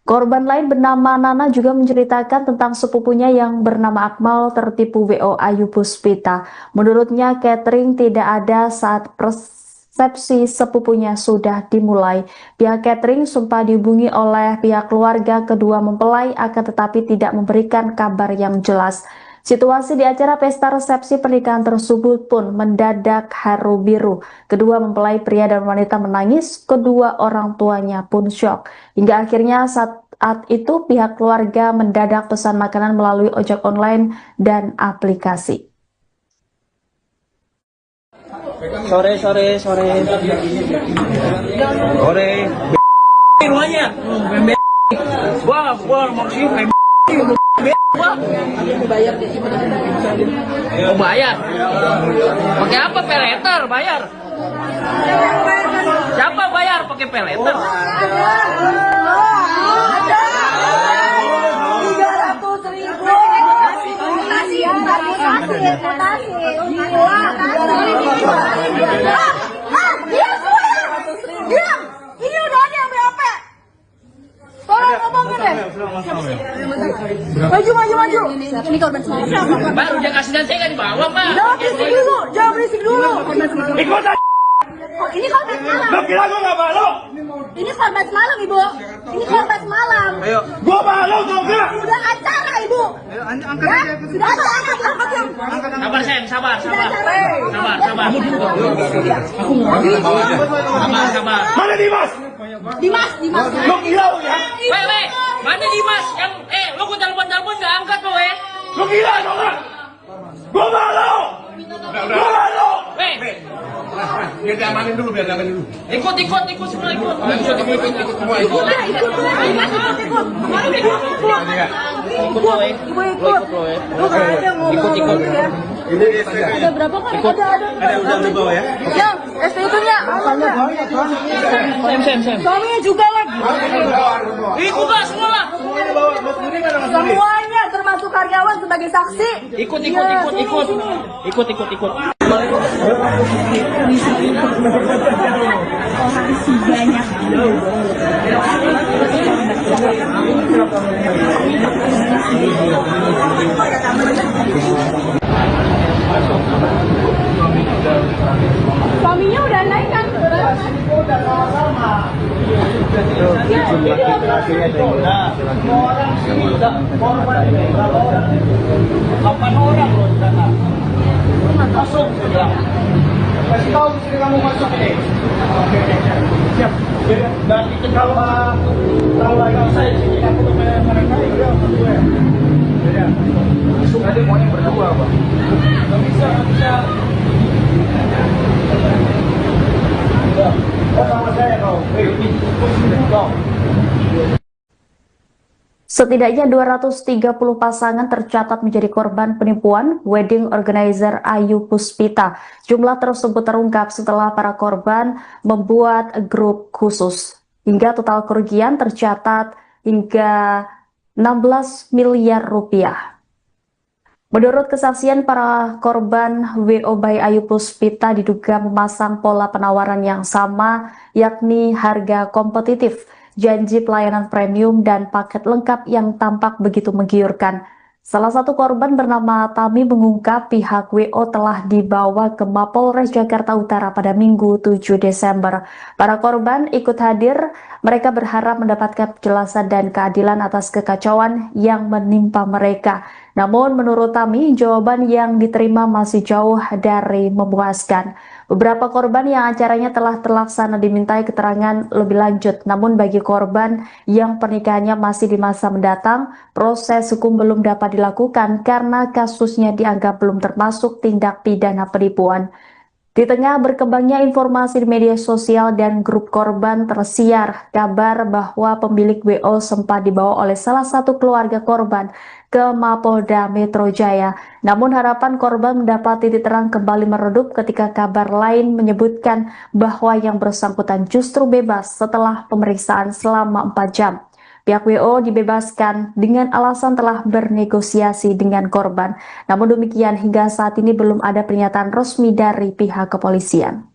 Korban lain bernama Nana juga menceritakan tentang sepupunya yang bernama Akmal tertipu WO Ayu Puspita. Menurutnya catering tidak ada saat resepsi sepupunya sudah dimulai. Pihak catering sempat dihubungi oleh pihak keluarga kedua mempelai akan tetapi tidak memberikan kabar yang jelas. Situasi di acara pesta resepsi pernikahan tersebut pun mendadak haru biru. Kedua mempelai pria dan wanita menangis, kedua orang tuanya pun syok. Hingga akhirnya saat itu pihak keluarga mendadak pesan makanan melalui ojek online dan aplikasi. Sore. Rumahnya. Wah, maksudnya mau bayar. Pakai apa? Peleter bayar. Siapa bayar pakai peleter? Ini udah ada yang BAP. Tolong ngomongin deh. Maju. Ini korban semalam. Baru dia kasih dan saya nggak dibawa, Pak. Jangan berisik dulu. Ikut aja. Ini korban semalam. Lo kira gue nggak malu? Ini korban semalam, Ibu. Ini korban semalam. Ayo. Gue malu tau gak? Sudah acara, Ibu. Angkat Ya, aja. sudah acara. Angkat yang. Sabar, Sen, sabar. Sabar. Sabar. Mana Dimas? Dimas. Lo gila lo ya? Weh, mana Dimas? Yang, lo gue telepon nggak angkat lo, Lo gila tau gak? Gue malu. Gue malu. Weh, Biar diamanin dulu. ikut semua ikut. Ikut semua. Ikut. Lu kan ada ngomong ya. Ada berapa kan? Ada Udah bawa ya. Yang STU-nya. Sem. Suaminya juga lagi. Ikut lah semua lah. Semuanya termasuk karyawan sebagai saksi. Ikut. Suaminya udah naik kan? Udah sama-sama. Jumlah laki-lakinya ada yang Semua orang sini udah korban berapa orang? 8 orang loh di sana. Masuk, bilang. Kasih tahu istri kamu masuk ini. Oke. Siap. Dan itu kalau lagi saya sini aku kepada mereka ya berdua. Ya. Masuk aja maunya berdua, Pak. Enggak bisa. Ya. Sama saya kau. Kau. Setidaknya 230 pasangan tercatat menjadi korban penipuan wedding organizer Ayu Puspita. Jumlah tersebut terungkap setelah para korban membuat grup khusus. Hingga total kerugian tercatat hingga 16 miliar rupiah. Menurut kesaksian para korban, WO by Ayu Puspita diduga memasang pola penawaran yang sama, yakni harga kompetitif, janji pelayanan premium, dan paket lengkap yang tampak begitu menggiurkan. Salah satu korban bernama Tami mengungkap pihak WO telah dibawa ke Mapolres Jakarta Utara pada Minggu 7 Desember. Para korban ikut hadir, mereka berharap mendapatkan penjelasan dan keadilan atas kekacauan yang menimpa mereka. Namun menurut Tami, jawaban yang diterima masih jauh dari memuaskan. Beberapa korban yang acaranya telah terlaksana dimintai keterangan lebih lanjut, namun bagi korban yang pernikahannya masih di masa mendatang, proses hukum belum dapat dilakukan karena kasusnya dianggap belum termasuk tindak pidana penipuan. Di tengah berkembangnya informasi di media sosial dan grup korban, tersiar kabar bahwa pemilik WO sempat dibawa oleh salah satu keluarga korban ke Mapolda Metro Jaya. Namun harapan korban mendapat titik terang kembali meredup ketika kabar lain menyebutkan bahwa yang bersangkutan justru bebas setelah pemeriksaan selama 4 jam. Pihak WO dibebaskan dengan alasan telah bernegosiasi dengan korban. Namun demikian, hingga saat ini belum ada pernyataan resmi dari pihak kepolisian.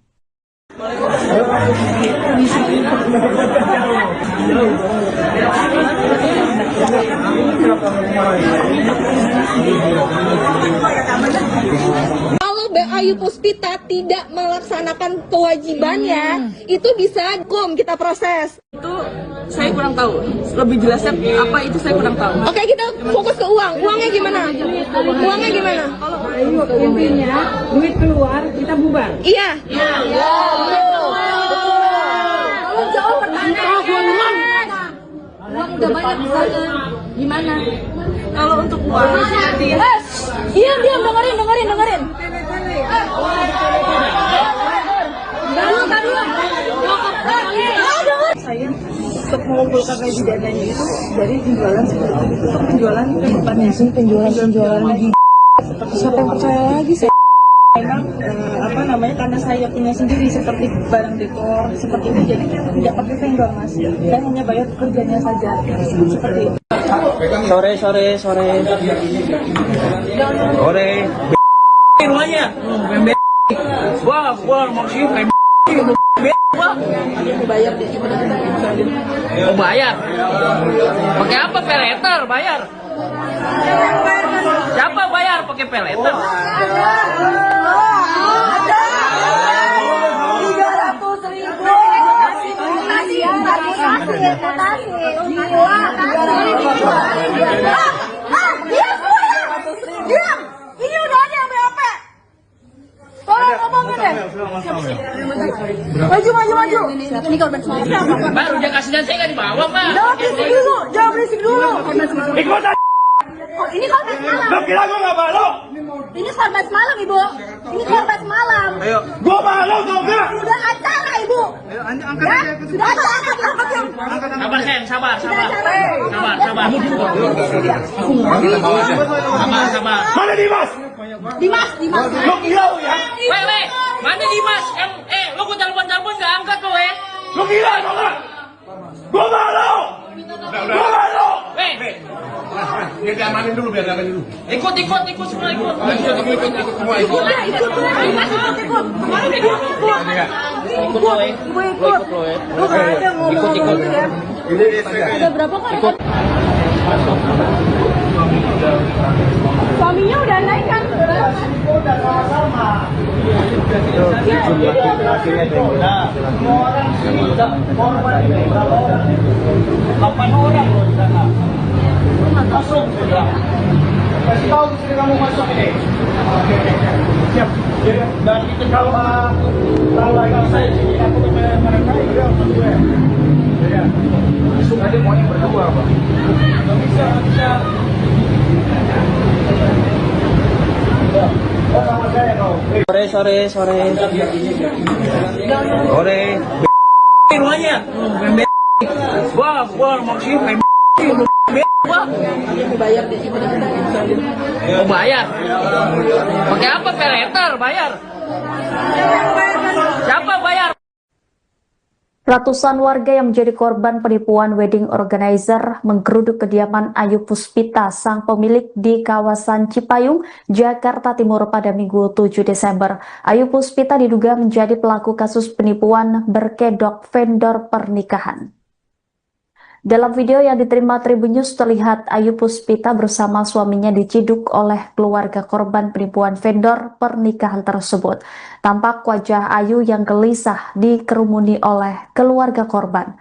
Kalau Ayu Puspita tidak melaksanakan kewajibannya, itu bisa hukum kita proses. Itu saya kurang tahu. Lebih jelasnya apa itu saya kurang tahu. Oke, kita fokus ke uang. Uangnya gimana? Uangnya gimana? Ayo, intinya duit keluar kita bubar. Iya. Kalau jawab pertanyaan. Uang udah banyak misalnya. Gimana? Kalau untuk uang, Diam, dengerin. saya untuk mengumpulkan gaji dananya itu dari penjualan seperti itu. Untuk penjualan ke depannya sih, penjualan lagi. Siapa yang percaya lagi saya? Memang karena saya punya sendiri seperti barang dekor seperti itu, jadi tidak pakai vendor mas. Saya hanya bayar pekerjanya saja seperti itu. Sore. Rumahnya. Gua maksudnya Bayar dia cuma Oh bayar? Pakai apa? Peleter bayar? Siapa bayar pakai peleter? 300.000. Diam. Ini udah ada yang BAP. Tolong ngomongin deh. Maju. Ini korban semalam. Baru dia kasihnya saya nggak dibawa pak. Jangan berisik dulu. ikutan. Oh, ini korban semalam. Lo kira gue nggak malu? Ini korban semalam, Ibu. Ini korban semalam. Gue malu tau gak? Sudah acara, Ibu. Sudah acara. Sabar Sen, sabar. Mana Dimas? Dimas. Lo kira ya? Weh, mana Dimas? Lo gue telepon nggak angkat lo Lo kira tau gak? Gue malu. Weh, Biar diamanin dulu. ikut semua ikut. Ikut lo Lu nggak ada ngomong ya. Udah berapa kali? Suaminya udah naik kan? Udah sama-sama. Jumlah laki-lakinya semua orang sini korban ini berapa orang? 8 orang loh di sana. Masuk, bilang. Kasih tahu istri kamu masuk ini. Oke. Siap. Dan itu kalau lagi saya sini aku ke mereka itu sama gue. Ya. Besok aja maunya berdua, Pak. Enggak bisa. Oh, sama saya kau. Sore. Rumahnya. Gua maksudnya gua. Mau bayar. Pakai apa? Peleter bayar. Siapa bayar? Ratusan warga yang menjadi korban penipuan wedding organizer menggeruduk kediaman Ayu Puspita, sang pemilik di kawasan Cipayung, Jakarta Timur pada Minggu 7 Desember. Ayu Puspita diduga menjadi pelaku kasus penipuan berkedok vendor pernikahan. Dalam video yang diterima Tribun News terlihat Ayu Puspita bersama suaminya diciduk oleh keluarga korban penipuan vendor pernikahan tersebut. Tampak wajah Ayu yang gelisah dikerumuni oleh keluarga korban.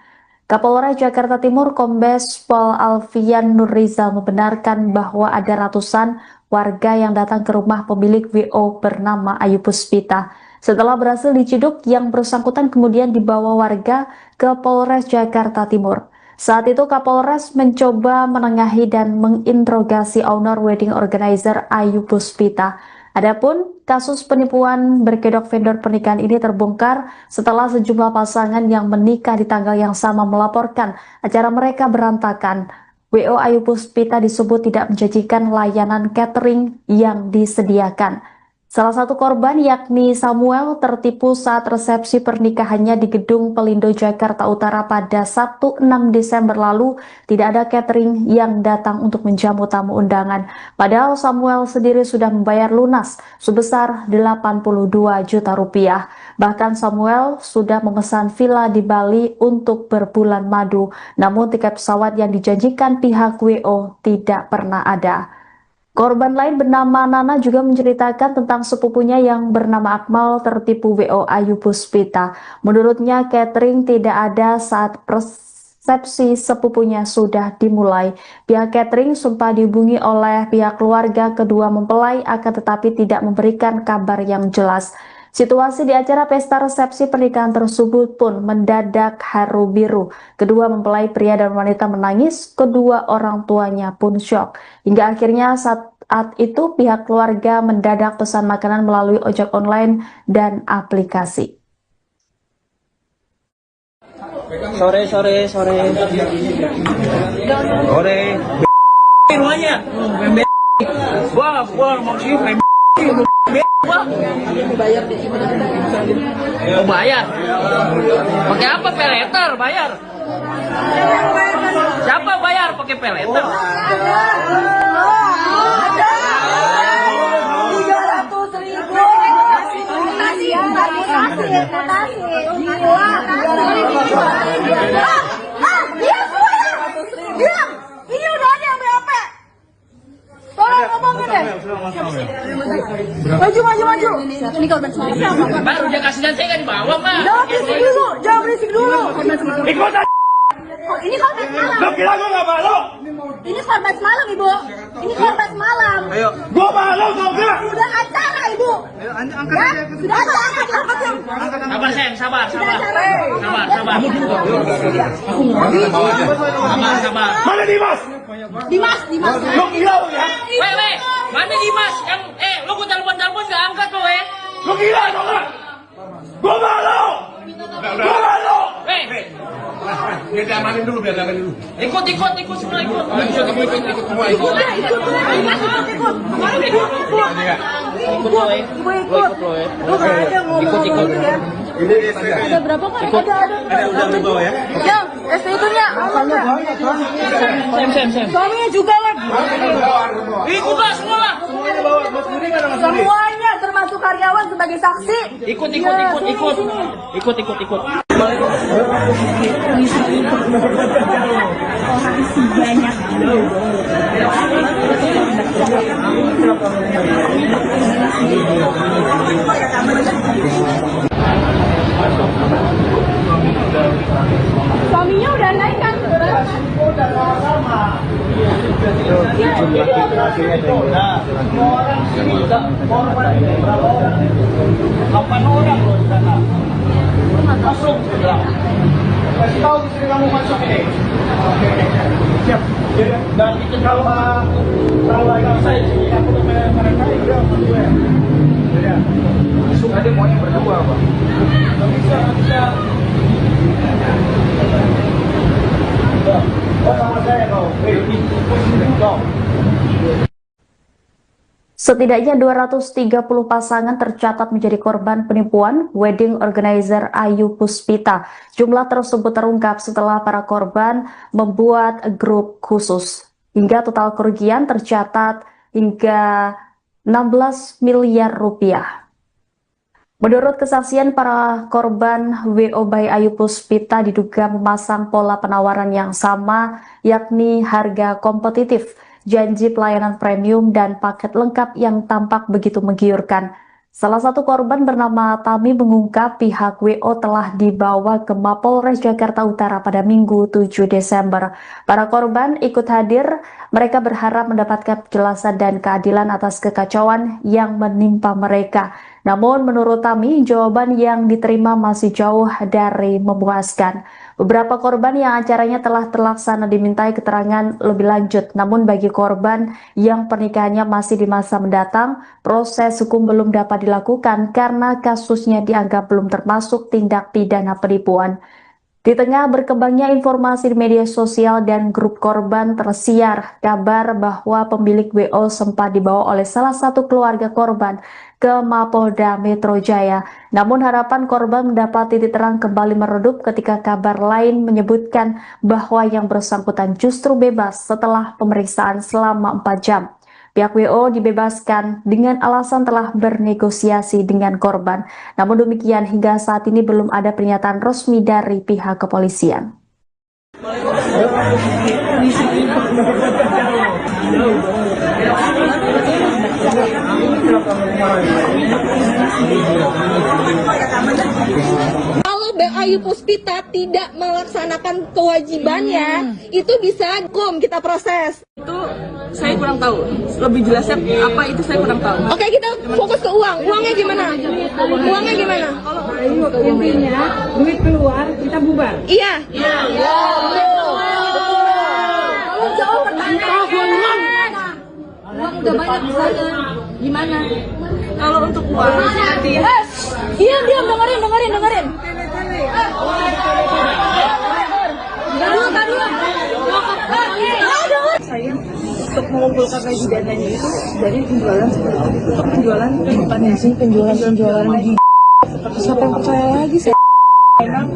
Kapolres Jakarta Timur Kombes Pol Alfian Nurrizal membenarkan bahwa ada ratusan warga yang datang ke rumah pemilik WO bernama Ayu Puspita. Setelah berhasil diciduk, yang bersangkutan kemudian dibawa warga ke Polres Jakarta Timur. Saat itu Kapolres mencoba menengahi dan menginterogasi owner wedding organizer Ayu Puspita. Adapun kasus penipuan berkedok vendor pernikahan ini terbongkar setelah sejumlah pasangan yang menikah di tanggal yang sama melaporkan acara mereka berantakan. WO Ayu Puspita disebut tidak menjanjikan layanan catering yang disediakan. Salah satu korban yakni Samuel tertipu saat resepsi pernikahannya di Gedung Pelindo Jakarta Utara pada Sabtu 6 Desember lalu. Tidak ada catering yang datang untuk menjamu tamu undangan. Padahal Samuel sendiri sudah membayar lunas sebesar 82 juta rupiah. Bahkan Samuel sudah memesan villa di Bali untuk berbulan madu. Namun tiket pesawat yang dijanjikan pihak WO tidak pernah ada. Korban lain bernama Nana juga menceritakan tentang sepupunya yang bernama Akmal tertipu WO Ayu Puspita. Menurutnya catering tidak ada saat resepsi sepupunya sudah dimulai. Pihak catering sempat dihubungi oleh pihak keluarga kedua mempelai akan tetapi tidak memberikan kabar yang jelas. Situasi di acara pesta resepsi pernikahan tersebut pun mendadak haru biru. Kedua mempelai pria dan wanita menangis, kedua orang tuanya pun syok. Hingga akhirnya saat itu pihak keluarga mendadak pesan makanan melalui ojek online dan aplikasi. Sore. Rumahnya. Gua maksudnya mau bayar. Pakai apa? Peleter bayar. Siapa bayar pakai peleter? 300.000. Diam. Ini udah ada yang BAP. Tolong ngomongin deh. Maju. Ini korban semalam. Baru dia kasih dan saya kan di bawah, Pak. Jangan berisik dulu. Ikut aja. Ini korban semalam. Lo kira gue gak malu? Ini korban semalam, Ibu. Ini korban semalam. Gue malu tau gak? Sudah acara, Ibu. Ya, sudah acara. Sabar, Sen, sabar. Sabar. Mana Dimas? Dimas. Lo gila lo ya? Weh, mana Dimas? Yang lo gua telepon gak angkat lo, Lo gila tau gak? Gue malu. Biar diamanin dulu. Ikut semua ikut. Ikut. Ada berapa kan? Ada Udah dibawa ya? Yang ST-nya. Sem. Suaminya juga lagi. Ikut lah semua lah. Semuanya termasuk karyawan sebagai saksi. Ikut. Suaminya udah naik kan? Semua udah sama. Nah, semua orang sini juga korban ini berapa orang? 8 orang loh di sana. Masuk sudah. Kasih tahu istri kamu masuk ini. Oke. Siap. Dan itu kalau saya sini aku udah mereka itu ya. Ya. Masuk aja maunya berdua, Pak. Enggak bisa. Oh, sama saya kau. Setidaknya 230 pasangan tercatat menjadi korban penipuan wedding organizer Ayu Puspita. Jumlah tersebut terungkap setelah para korban membuat grup khusus. Hingga total kerugian tercatat hingga 16 miliar rupiah. Menurut kesaksian para korban, WO by Ayu Puspita diduga memasang pola penawaran yang sama, yakni harga kompetitif, janji pelayanan premium, dan paket lengkap yang tampak begitu menggiurkan. Salah satu korban bernama Tami mengungkap pihak WO telah dibawa ke Mapolres Jakarta Utara pada Minggu 7 Desember. Para korban ikut hadir, mereka berharap mendapatkan penjelasan dan keadilan atas kekacauan yang menimpa mereka. Namun menurut Tami, jawaban yang diterima masih jauh dari memuaskan. Beberapa korban yang acaranya telah terlaksana dimintai keterangan lebih lanjut. Namun bagi korban yang pernikahannya masih di masa mendatang, proses hukum belum dapat dilakukan karena kasusnya dianggap belum termasuk tindak pidana penipuan. Di tengah berkembangnya informasi di media sosial dan grup korban, tersiar kabar bahwa pemilik WO sempat dibawa oleh salah satu keluarga korban ke Mapolda Metro Jaya. Namun harapan korban mendapat titik terang kembali meredup ketika kabar lain menyebutkan bahwa yang bersangkutan justru bebas setelah pemeriksaan selama 4 jam. Pihak WO dibebaskan dengan alasan telah bernegosiasi dengan korban. Namun demikian, hingga saat ini belum ada pernyataan resmi dari pihak kepolisian. Kalau Ayu Puspita tidak melaksanakan kewajibannya, itu bisa hukum kita proses. Itu saya kurang tahu. Lebih jelasnya apa itu saya kurang tahu. Oke, kita fokus ke uang. Uangnya gimana? Uangnya gimana? Intinya duit keluar kita bubar. Iya. Kalau jawab pertanyaan. Uang udah banyak di sana. Gimana? Kalau untuk uang Diam, dengerin. saya untuk mengumpulkan gaji dananya itu dari penjualan seperti itu. Untuk penjualan kehidupannya sih, penjualan gigi. Seperti siapa yang percaya lagi saya? Memang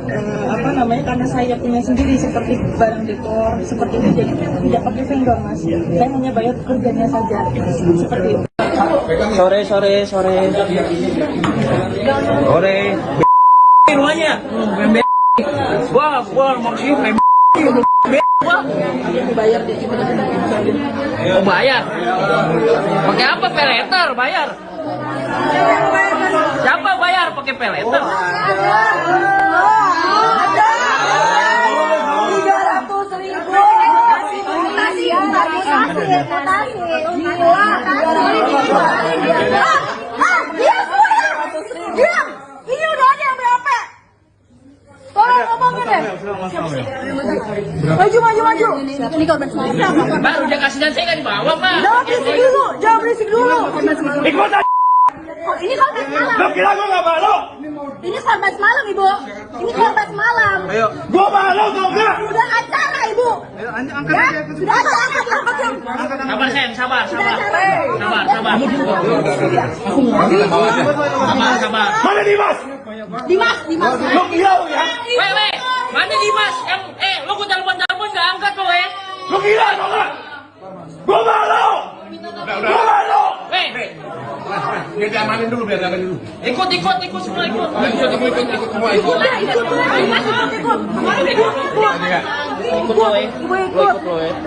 karena saya punya sendiri seperti barang dekor seperti itu, jadi tidak pakai vendor mas. Saya hanya bayar pekerjaannya saja seperti itu. Sore. Rumahnya. Gua maksudnya Bayar deh, Oh bayar? Pakai apa? Peleter bayar? Siapa bayar pakai peleter? Ini udah ada yang berapa? Tolong ngomongin deh. Maju. Ini korban sendiri. Mbak udah kasih dan saya nggak dibawa Pak. Jangan berisik dulu. Ikut aja. Oh, ini korban semalam. Lo kira gue nggak malu? Ini korban semalam, Ibu. Ini korban semalam. Gue malu tau nggak? Udah acara, Ibu. Ya, sudah acara. Sabar Sen, sabar. Mana Dimas? Dimas. Lo kira ya? Weh, mana Dimas? Lo gue telepon nggak angkat lo Lo kira tau nggak? Gue malu. Gue malu. Weh, biar diamanin dulu. ikut semua ikut. Ikut lo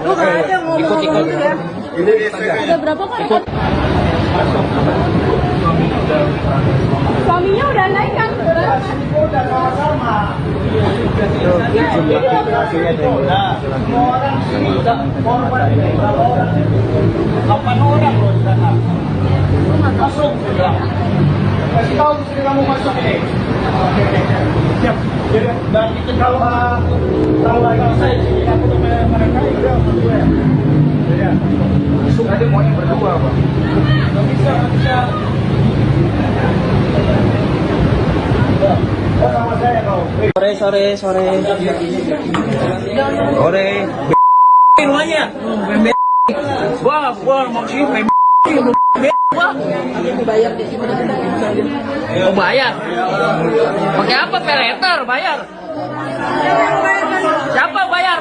Lu nggak ada ngomong ya. Udah berapa kali? Suaminya udah naik kan? orang sini udah sama-sama. Nah, semua orang sini udah korban ini berapa orang? 8 orang loh di sana. Masuk sudah. Kasih tahu istri kamu masuk ini. Siap. Dan itu kalau saya sini aku tuh mereka udah masuk ya. Ya. Masuk aja maunya berdua apa? Nggak bisa. Oh, sama saya kau. Sore. Semuanya. Gua maksudnya mau bayar. Pakai apa? Peleter bayar. Siapa bayar?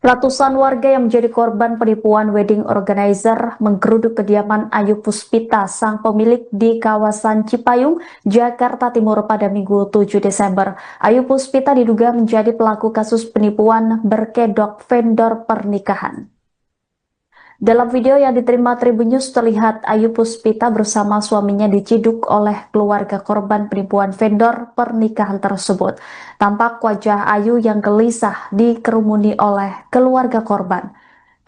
Ratusan warga yang menjadi korban penipuan wedding organizer menggeruduk kediaman Ayu Puspita, sang pemilik di kawasan Cipayung, Jakarta Timur pada Minggu 7 Desember. Ayu Puspita diduga menjadi pelaku kasus penipuan berkedok vendor pernikahan. Dalam video yang diterima Tribun News terlihat Ayu Puspita bersama suaminya diciduk oleh keluarga korban penipuan vendor pernikahan tersebut. Tampak wajah Ayu yang gelisah dikerumuni oleh keluarga korban.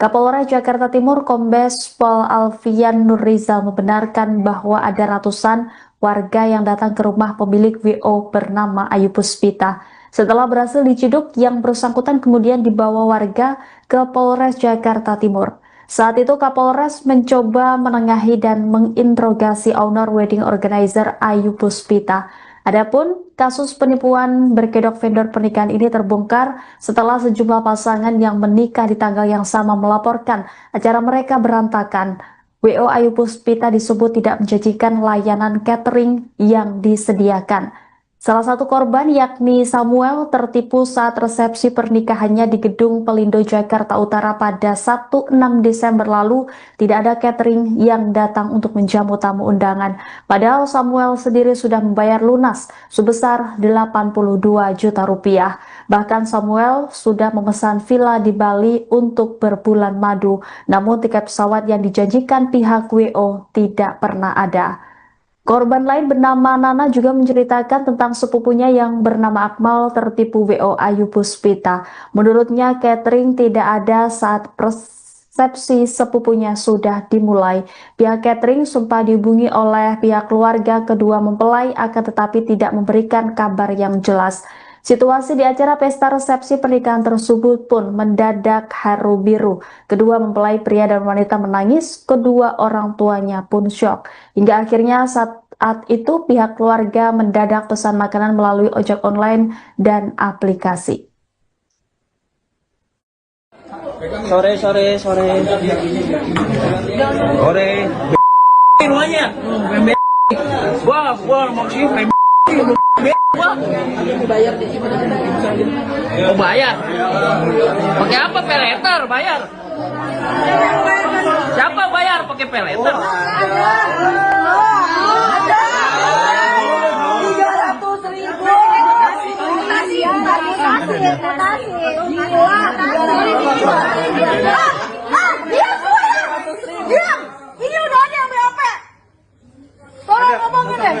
Kapolres Jakarta Timur Kombes Pol Alfian Nurrizal membenarkan bahwa ada ratusan warga yang datang ke rumah pemilik WO bernama Ayu Puspita. Setelah berhasil diciduk, yang bersangkutan kemudian dibawa warga ke Polres Jakarta Timur. Saat itu Kapolres mencoba menengahi dan menginterogasi owner wedding organizer Ayu Puspita. Adapun kasus penipuan berkedok vendor pernikahan ini terbongkar setelah sejumlah pasangan yang menikah di tanggal yang sama melaporkan acara mereka berantakan. WO Ayu Puspita disebut tidak menjanjikan layanan catering yang disediakan. Salah satu korban yakni Samuel tertipu saat resepsi pernikahannya di Gedung Pelindo Jakarta Utara pada Sabtu 6 Desember lalu. Tidak ada catering yang datang untuk menjamu tamu undangan. Padahal Samuel sendiri sudah membayar lunas sebesar 82 juta rupiah. Bahkan Samuel sudah memesan villa di Bali untuk berbulan madu. Namun tiket pesawat yang dijanjikan pihak WO tidak pernah ada. Korban lain bernama Nana juga menceritakan tentang sepupunya yang bernama Akmal tertipu WO Ayu Puspita. Menurutnya catering tidak ada saat resepsi sepupunya sudah dimulai. Pihak catering sempat dihubungi oleh pihak keluarga kedua mempelai akan tetapi tidak memberikan kabar yang jelas. Situasi di acara pesta resepsi pernikahan tersebut pun mendadak haru biru. Kedua mempelai pria dan wanita menangis, kedua orang tuanya pun syok. Hingga akhirnya saat itu pihak keluarga mendadak pesan makanan melalui ojek online dan aplikasi. Sore. Semuanya. Gua maksudnya mau bayar. Pakai apa? Peleter bayar. Siapa bayar pakai peleter? Ini udah ada yang BAP. Tolong ngomongin deh.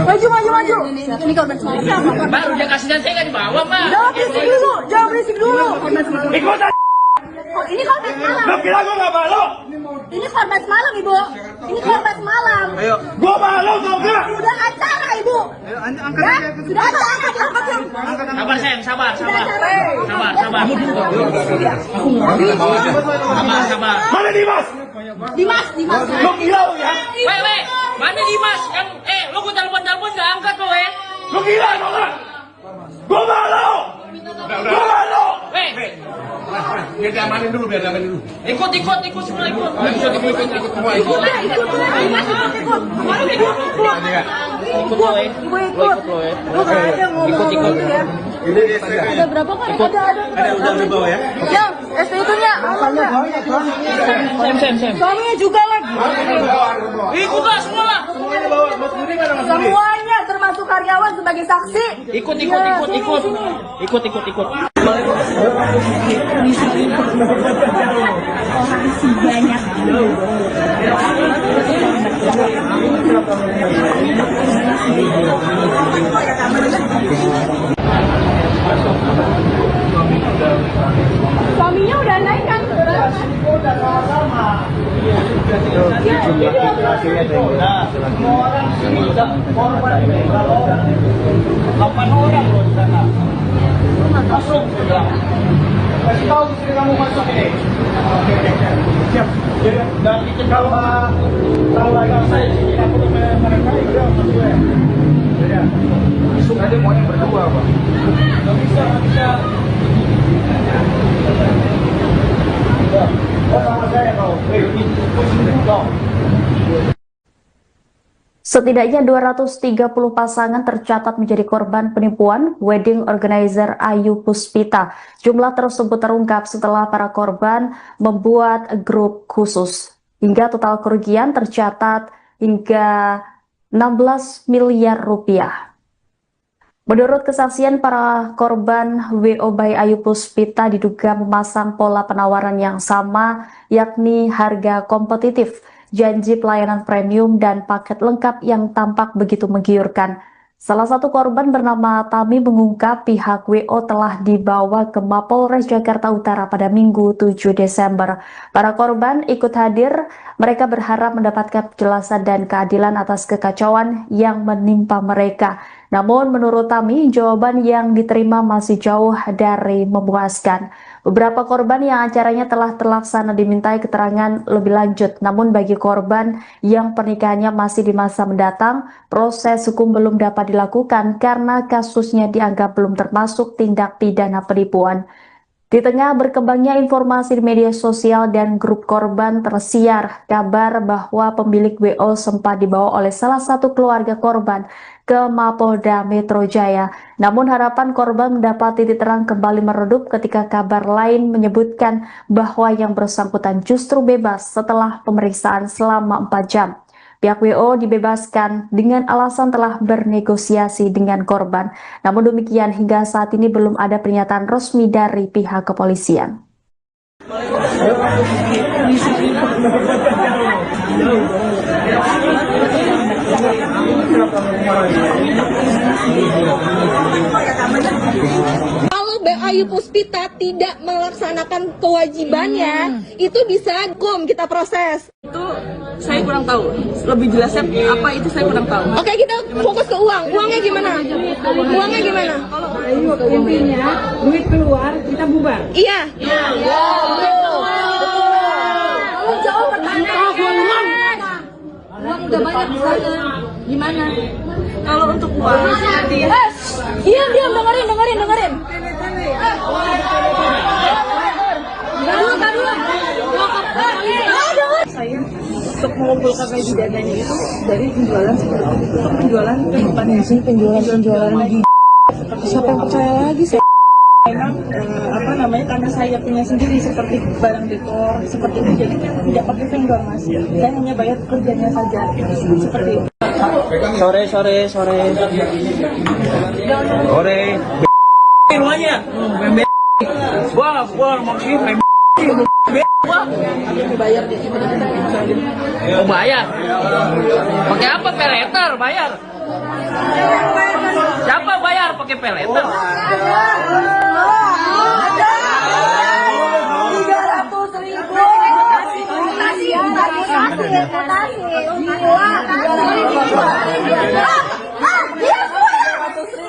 Maju. Ini korban semalam. Baru dia kasih dan saya nggak dibawa, Pak. Jangan berisik dulu. Ikutan. Oh, ini korban semalam. Lu kira gua nggak malu? Ini korban semalam, Ibu. Ini korban semalam. Gua malu tau nggak? Sudah acara, Ibu. Ya, sudah acara. Sabar sayang, sabar. Sabar. Mana Dimas? Dimas. Lu gila lu ya? Weh, mana Dimas? Yang lu gua telepon nggak angkat lo, Lu gila tau nggak? Gua malu. Weh. Biar diamanin dulu. Ikut semua ikut. Ikut lo, Lu nggak ada ngomong ya. Ada berapa kan? Ada udah dibawa ya? Yang ST itunya. Sam. Suaminya juga lagi. Ikut lah semua lah. Semuanya termasuk karyawan sebagai saksi. Ikut. Banyak. Nah, semua orang sini korban ini berapa orang? 8 orang loh di sana. Masuk ke dalam. Kasih tahu istri kamu masuk ini. Oke. Siap. Dan itu kalau saya sini aku udah mereka itu masuk ya. Ya. Masuk aja mau yang berdua, Pak. Enggak bisa. Oh, sama saya kau. Setidaknya 230 pasangan tercatat menjadi korban penipuan wedding organizer Ayu Puspita. Jumlah tersebut terungkap setelah para korban membuat grup khusus. Hingga total kerugian tercatat hingga 16 miliar rupiah. Menurut kesaksian para korban, WO by Ayu Puspita diduga memasang pola penawaran yang sama, yakni harga kompetitif, janji pelayanan premium, dan paket lengkap yang tampak begitu menggiurkan. Salah satu korban bernama Tami mengungkap pihak WO telah dibawa ke Mapolres Jakarta Utara pada Minggu 7 Desember. Para korban ikut hadir, mereka berharap mendapatkan penjelasan dan keadilan atas kekacauan yang menimpa mereka. Namun menurut Tami, jawaban yang diterima masih jauh dari memuaskan. Beberapa korban yang acaranya telah terlaksana dimintai keterangan lebih lanjut. Namun bagi korban yang pernikahannya masih di masa mendatang, proses hukum belum dapat dilakukan karena kasusnya dianggap belum termasuk tindak pidana penipuan. Di tengah berkembangnya informasi di media sosial dan grup korban, tersiar kabar bahwa pemilik WO sempat dibawa oleh salah satu keluarga korban ke Mapolda Metro Jaya. Namun harapan korban mendapat titik terang kembali meredup ketika kabar lain menyebutkan bahwa yang bersangkutan justru bebas setelah pemeriksaan selama 4 jam. Pihak WO dibebaskan dengan alasan telah bernegosiasi dengan korban. Namun demikian hingga saat ini belum ada pernyataan resmi dari pihak kepolisian. Kalau Ayu Puspita tidak melaksanakan kewajibannya, itu bisa hukum kita proses. Itu saya kurang tahu. Lebih jelasnya apa itu saya kurang tahu. Oke, kita fokus ke uang. Uangnya gimana? Uangnya gimana? Ayo, intinya duit keluar kita bubar. Iya. Kalau jauh pertanyaan. Uang udah banyak di sana. Gimana? Kalau untuk uang, Diam, dengerin. saya untuk mengumpulkan gaji dananya itu dari penjualan seperti itu. Penjualan penjualan lagi. Siapa yang percaya lagi saya? Memang karena saya punya sendiri seperti barang dekor seperti itu, jadi tidak pakai vendor mas. Saya hanya bayar kerjanya saja seperti itu. Sore. Semuanya. Gua mau sih Oh bayar? Pakai apa? Peleter bayar? Siapa bayar pakai peleter? 300.000.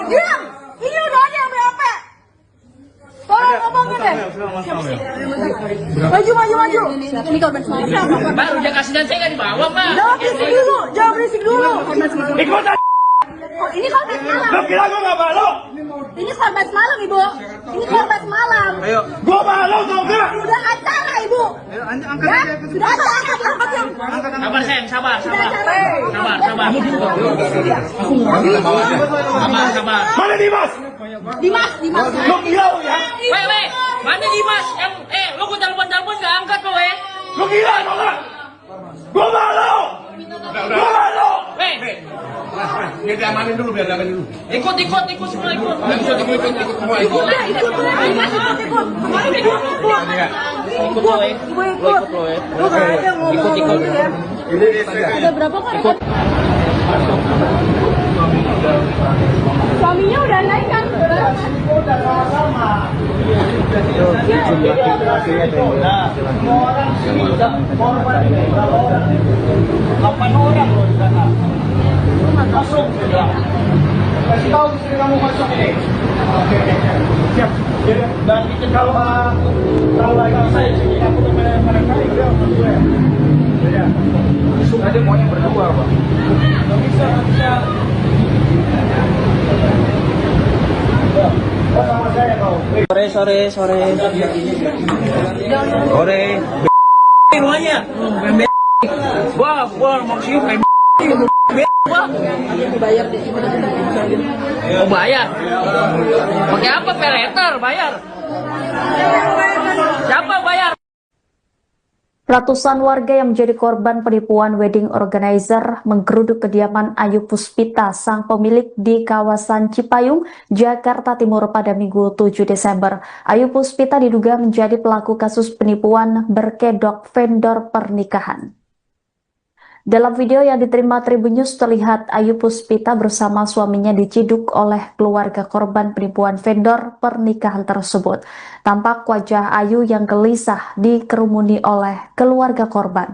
Diam. Ini udah ada yang berapa? Tolong ngomongin deh. Maju. Ini korban semalam. Mbak udah kasih dan saya nggak dibawa mbak. Jangan berisik dulu. Ikutan. Oh, ini korban semalam. Lo kira gue nggak malu? Ini korban semalam, Ibu. Ini korban semalam. Gue malu tau gak? Sudah acara, Ibu. Ya? Sudah acara, angkat yang. Sabar sayang, sabar. Mana Dimas? Dimas. Lo gila lo ya? Weh, mana Dimas? Lu gua telepon nggak angkat lo Lo gila tau gak? Gue malu. Weh, Biar diamanin dulu. ikut semua ikut. Ikut. Ada berapa kan? Suaminya udah naik kan? Udah sama-sama. Nah, semua orang sini korban berapa orang? 8 orang loh di sana. Masuk sudah. Kasih tahu istri kamu masuk ini. Oke. Siap. Dan itu kalau saya sini aku tuh mereka dia masuk ya. Ya. Masuk aja maunya berdua, Pak. Enggak bisa. Sama saya kau. Sore. Semuanya. Gua maksudnya mau bayar. Pakai apa? Peleter bayar. Siapa bayar? Ratusan warga yang menjadi korban penipuan wedding organizer menggeruduk kediaman Ayu Puspita, sang pemilik di kawasan Cipayung, Jakarta Timur pada Minggu 7 Desember. Ayu Puspita diduga menjadi pelaku kasus penipuan berkedok vendor pernikahan. Dalam video yang diterima Tribun News terlihat Ayu Puspita bersama suaminya diciduk oleh keluarga korban penipuan vendor pernikahan tersebut. Tampak wajah Ayu yang gelisah dikerumuni oleh keluarga korban.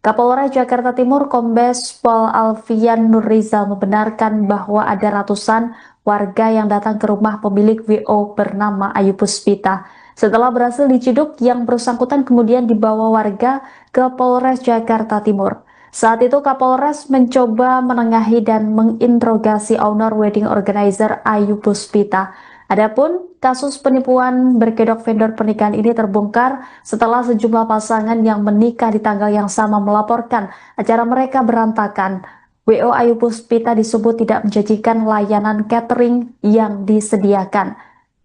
Kapolres Jakarta Timur Kombes Pol Alfian Nurrizal membenarkan bahwa ada ratusan warga yang datang ke rumah pemilik WO bernama Ayu Puspita. Setelah berhasil diciduk, yang bersangkutan kemudian dibawa warga ke Polres Jakarta Timur. Saat itu Kapolres mencoba menengahi dan menginterogasi owner wedding organizer Ayu Puspita. Adapun kasus penipuan berkedok vendor pernikahan ini terbongkar setelah sejumlah pasangan yang menikah di tanggal yang sama melaporkan acara mereka berantakan. WO Ayu Puspita disebut tidak menjanjikan layanan catering yang disediakan.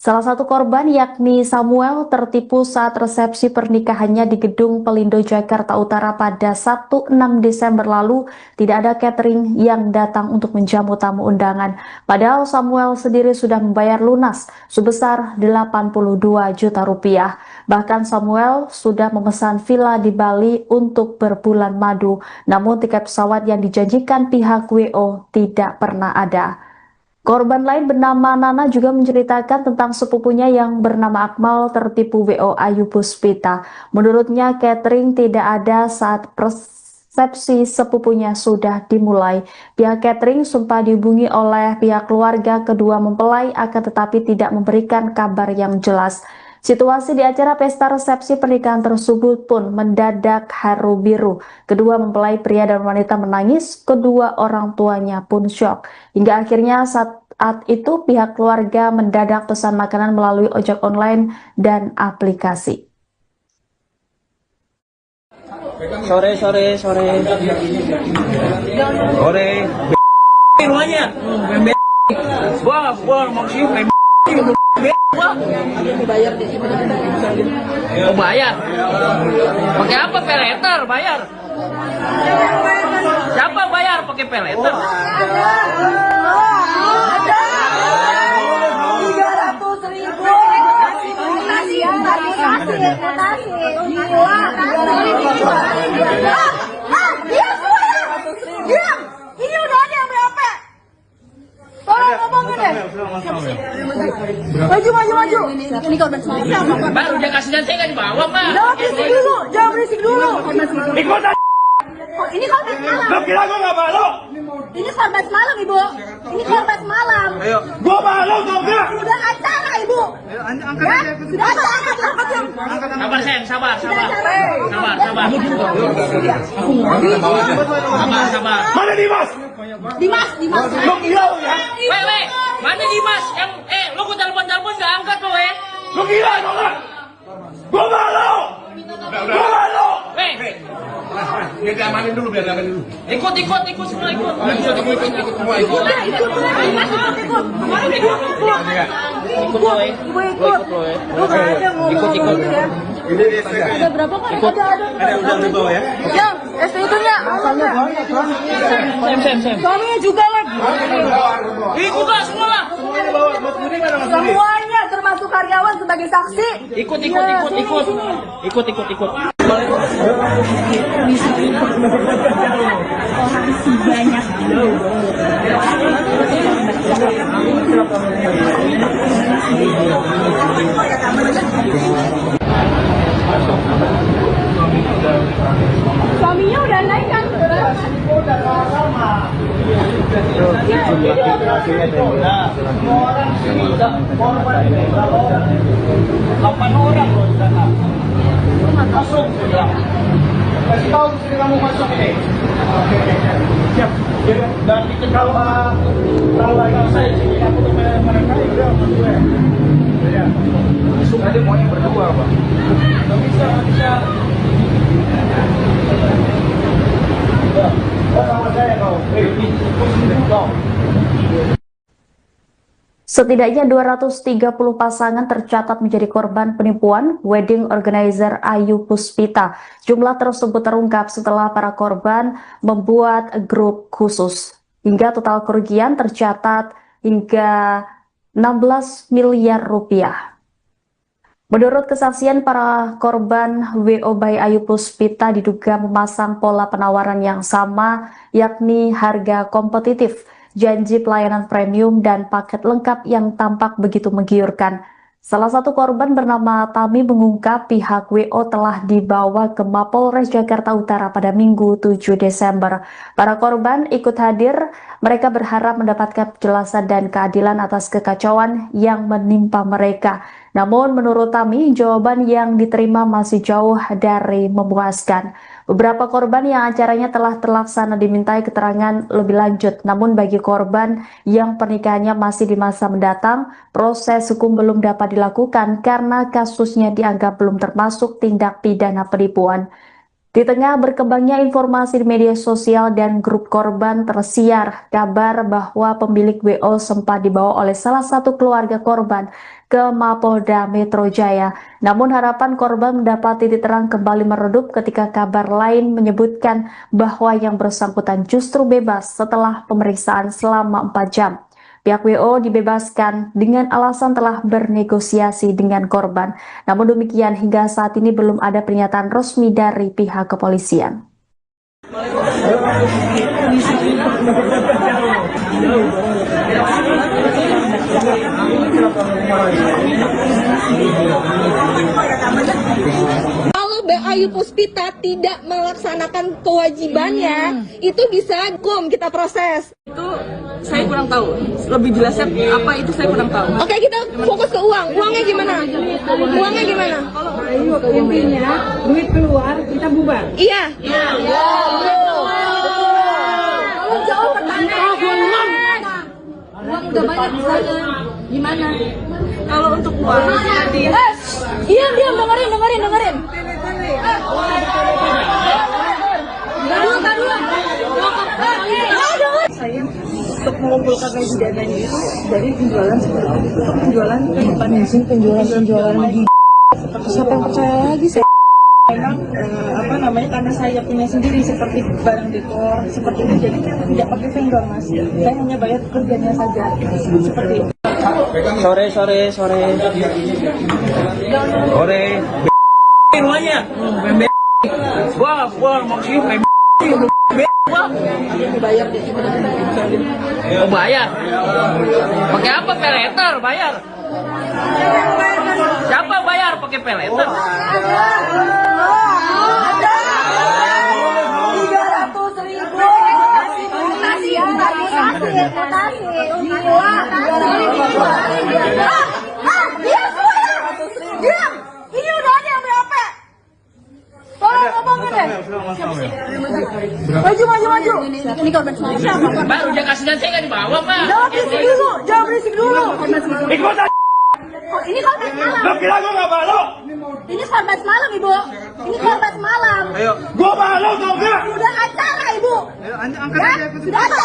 Salah satu korban yakni Samuel tertipu saat resepsi pernikahannya di Gedung Pelindo Jakarta Utara pada Sabtu 6 Desember lalu. Tidak ada catering yang datang untuk menjamu tamu undangan. Padahal Samuel sendiri sudah membayar lunas sebesar 82 juta rupiah. Bahkan Samuel sudah memesan villa di Bali untuk berbulan madu. Namun tiket pesawat yang dijanjikan pihak WO tidak pernah ada. Korban lain bernama Nana juga menceritakan tentang sepupunya yang bernama Akmal tertipu WO Ayu Puspita. Menurutnya catering tidak ada saat resepsi sepupunya sudah dimulai. Pihak catering sempat dihubungi oleh pihak keluarga kedua mempelai akan tetapi tidak memberikan kabar yang jelas. Situasi di acara pesta resepsi pernikahan tersebut pun mendadak haru biru. Kedua mempelai pria dan wanita menangis, kedua orang tuanya pun syok. Hingga akhirnya saat itu pihak keluarga mendadak pesan makanan melalui ojek online dan aplikasi. Sore. Semuanya. Gua maksudnya mau bayar. Pakai apa? Peleter bayar. Siapa bayar pakai peleter? 300.000. Diam. Ini udah ada yang berapa? Tolong ngomongin deh. Maju. Ini korban semalam. Baru dia kasih dan saya nggak dibawa, Pak. Jangan berisik dulu. Ikutan. Oh, ini korban semalam. Lo kira gue nggak malu? Ini korban semalam, Ibu. Ini korban semalam. Gue malu tau gak? Sudah acara, Ibu. Ya? Sudah acara. Sabar, sayang, sabar. Sabar. Mana Dimas? Dimas. Lo kira lo ya? Weh, mana Dimas? Lo gue telepon nggak angkat lo, Lo kira lo nggak? Gue malu. Weh, Biar diamanin dulu. ikut semua ikut. Ikut. Ada berapa kan? Ada Udah dibawa ya? Yang STI-nya. Sam. Suaminya juga lagi. Ikut lah semua lah. Semuanya termasuk karyawan sebagai saksi. Ikut. Banyak. Suaminya udah naik kan? Semua orang sini korban berapa orang? 8 orang loh di sana. Masuk sudah. Kasih tahu istri kamu masuk ini. Oke. Siap. Dan itu kalau saya sini aku tuh mereka udah masuk ya. Ya. Masuk aja maunya berdua, Pak. Nggak bisa. Setidaknya 230 pasangan tercatat menjadi korban penipuan wedding organizer Ayu Puspita. Jumlah tersebut terungkap setelah para korban membuat grup khusus. Hingga total kerugian tercatat hingga 16 miliar rupiah. Menurut kesaksian para korban, WO by Ayu Puspita diduga memasang pola penawaran yang sama, yakni harga kompetitif, janji pelayanan premium, dan paket lengkap yang tampak begitu menggiurkan. Salah satu korban bernama Tami mengungkap pihak WO telah dibawa ke Mapolres Jakarta Utara pada Minggu 7 Desember. Para korban ikut hadir, mereka berharap mendapatkan penjelasan dan keadilan atas kekacauan yang menimpa mereka. Namun menurut Tami, jawaban yang diterima masih jauh dari memuaskan. Beberapa korban yang acaranya telah terlaksana dimintai keterangan lebih lanjut. Namun bagi korban yang pernikahannya masih di masa mendatang, proses hukum belum dapat dilakukan karena kasusnya dianggap belum termasuk tindak pidana penipuan. Di tengah berkembangnya informasi di media sosial dan grup korban, tersiar kabar bahwa pemilik WO sempat dibawa oleh salah satu keluarga korban ke Mapolda Metro Jaya. Namun harapan korban mendapat titik terang kembali meredup ketika kabar lain menyebutkan bahwa yang bersangkutan justru bebas setelah pemeriksaan selama 4 jam. Pihak WO dibebaskan dengan alasan telah bernegosiasi dengan korban. Namun demikian, hingga saat ini belum ada pernyataan resmi dari pihak kepolisian. Kalau Ayu Puspita tidak melaksanakan kewajibannya, itu bisa hukum kita proses. Itu saya kurang tahu. Lebih jelasnya apa itu saya kurang tahu. Oke, kita fokus ke uang. Uangnya gimana? Uangnya gimana? Ayo, intinya duit keluar kita bubar. Iya. Kalau jauh pertanyaan. Uang udah banyak di sana. Gimana? Kalau untuk uang, Iya, diam, dengerin. saya untuk mengumpulkan lagi dananya itu dari penjualan seperti itu. Untuk penjualan ke depannya sih, penjualan lagi. Siapa yang percaya lagi saya? Memang karena saya punya sendiri seperti barang dekor seperti itu, jadi tidak pakai vendor mas. Saya hanya bayar kerjanya saja seperti itu. Sore. Rumahnya. Gua maksudnya Oh bayar? Pakai apa? Peleter bayar? Siapa bayar pakai peleter? Ini udah ada yang berapa? Tolong ngomongin deh. Maju. Ini korban semalam. Baru dia kasih dan saya nggak dibawa pak. Jangan berisik dulu. Ikutan. Ini korban semalam. Lo kira gue nggak malu? Ini korban semalam, Ibu. Ini korban semalam. Gue malu tau gak? Sudah acara, Ibu. Sudah acara.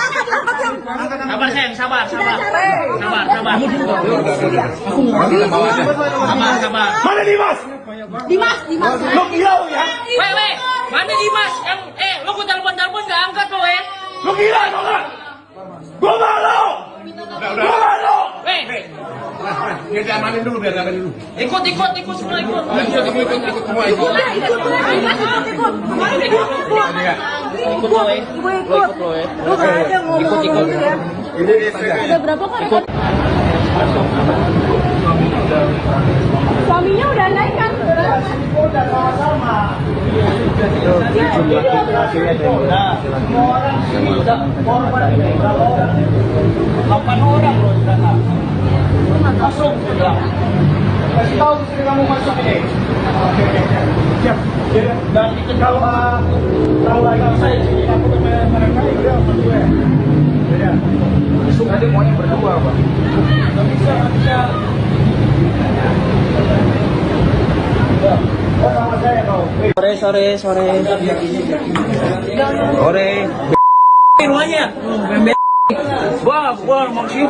Sabar sayang, sabar. Mana Dimas? Dimas. Lo kira lo ya? Weh, mana Dimas? Lo gua telepon nggak angkat lo Lo kira tau gak? Gue malu. Gue malu. Weh, Biar diamanin dulu. ikut semua ikut. ikut lo ya. Lu nggak ada ngomong ya. Udah berapa kali? Suaminya udah naik kan? Udah sama-sama. Jumlah laki-lakinya ada yang Semua orang sini korban ini berapa orang? 8 orang loh di sana. Masuk sudah. Kasih tahu istri kamu masuk ini. Oke. Siap. Dan itu kalau tahu lagi saya sini aku ke mereka dia sama gue. Ya. Besok aja maunya berdua, Pak. Nggak bisa. Oh, sama saya kau. Sore. Semuanya. Gua maksudnya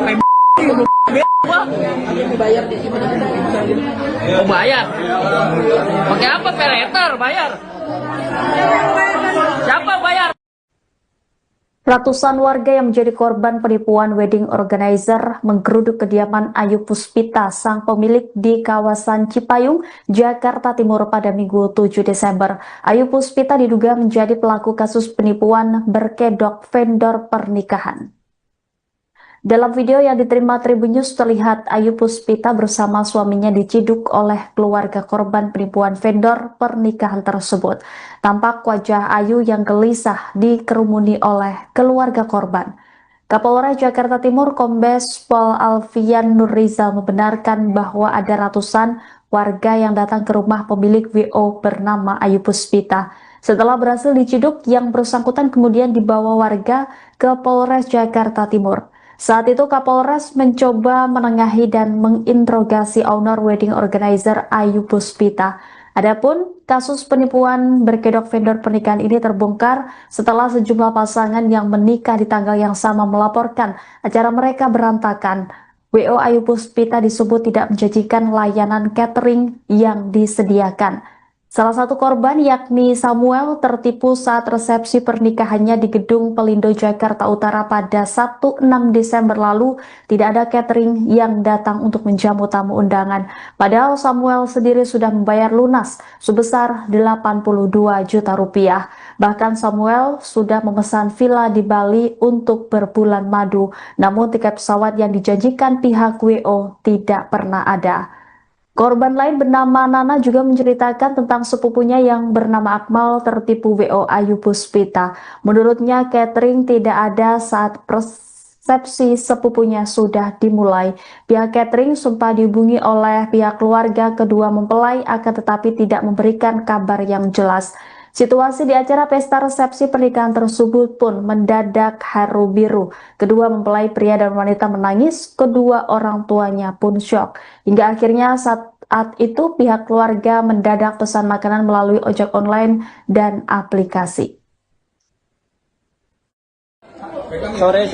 mau bayar. Pakai apa? Peleter bayar. Siapa bayar? Ratusan warga yang menjadi korban penipuan wedding organizer menggeruduk kediaman Ayu Puspita, sang pemilik di kawasan Cipayung, Jakarta Timur pada Minggu 7 Desember. Ayu Puspita diduga menjadi pelaku kasus penipuan berkedok vendor pernikahan. Dalam video yang diterima Tribun News terlihat Ayu Puspita bersama suaminya diciduk oleh keluarga korban penipuan vendor pernikahan tersebut. Tampak wajah Ayu yang gelisah dikerumuni oleh keluarga korban. Kapolres Jakarta Timur Kombes Pol Alfian Nurrizal membenarkan bahwa ada ratusan warga yang datang ke rumah pemilik WO bernama Ayu Puspita. Setelah berhasil diciduk, yang bersangkutan kemudian dibawa warga ke Polres Jakarta Timur. Saat itu Kapolres mencoba menengahi dan menginterogasi owner wedding organizer Ayu Puspita. Adapun kasus penipuan berkedok vendor pernikahan ini terbongkar setelah sejumlah pasangan yang menikah di tanggal yang sama melaporkan acara mereka berantakan. WO Ayu Puspita disebut tidak menjanjikan layanan catering yang disediakan. Salah satu korban yakni Samuel tertipu saat resepsi pernikahannya di Gedung Pelindo Jakarta Utara pada Sabtu 6 Desember lalu. Tidak ada catering yang datang untuk menjamu tamu undangan. Padahal Samuel sendiri sudah membayar lunas sebesar 82 juta rupiah. Bahkan Samuel sudah memesan villa di Bali untuk berbulan madu. Namun tiket pesawat yang dijanjikan pihak WO tidak pernah ada. Korban lain bernama Nana juga menceritakan tentang sepupunya yang bernama Akmal tertipu WO Ayu Puspita. Menurutnya catering tidak ada saat resepsi sepupunya sudah dimulai. Pihak catering sempat dihubungi oleh pihak keluarga kedua mempelai akan tetapi tidak memberikan kabar yang jelas. Situasi di acara pesta resepsi pernikahan tersebut pun mendadak haru biru. Kedua mempelai pria dan wanita menangis, kedua orang tuanya pun syok. Hingga akhirnya saat itu pihak keluarga mendadak pesan makanan melalui ojek online dan aplikasi. Sore.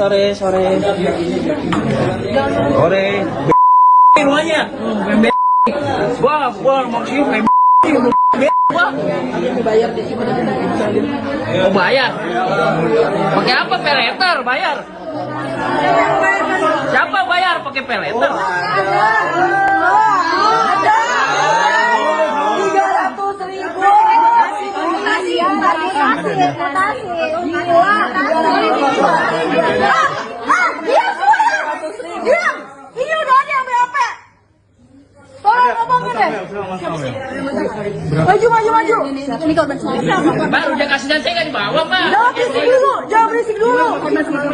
Semuanya. Gua maksudnya mau bayar. Pakai apa? Peleter bayar. Siapa bayar pakai peleter? Ini udah ada yang BAP. Tolong ngomongin deh. Maju. Ini korban semalam. Baru dia kasih dan saya nggak dibawa, Pak. Jangan berisik dulu.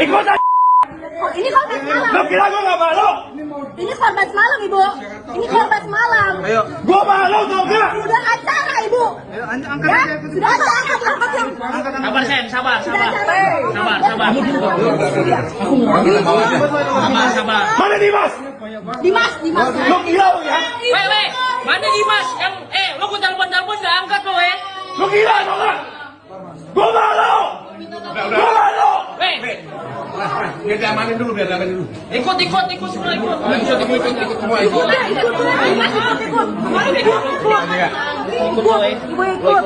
Ikut aja. Ini korban semalam. Lo kira gue gak malu? Ini korban semalam, Ibu. Ini korban semalam. Gue malu tau gak? Sudah acara, Ibu. Ya, sudah acara. Sabar, Sen. Sabar. Mana Dimas? Dimas. Lo gila lo ya? Weh, mana Dimas? Yang lo gua telepon nggak angkat lo, Lo gila tau gak? Gue malu! Gue malu! Weh, Biar diamanin dulu. ikut semua ikut. Ikut semua. Ikut lo, Ikut.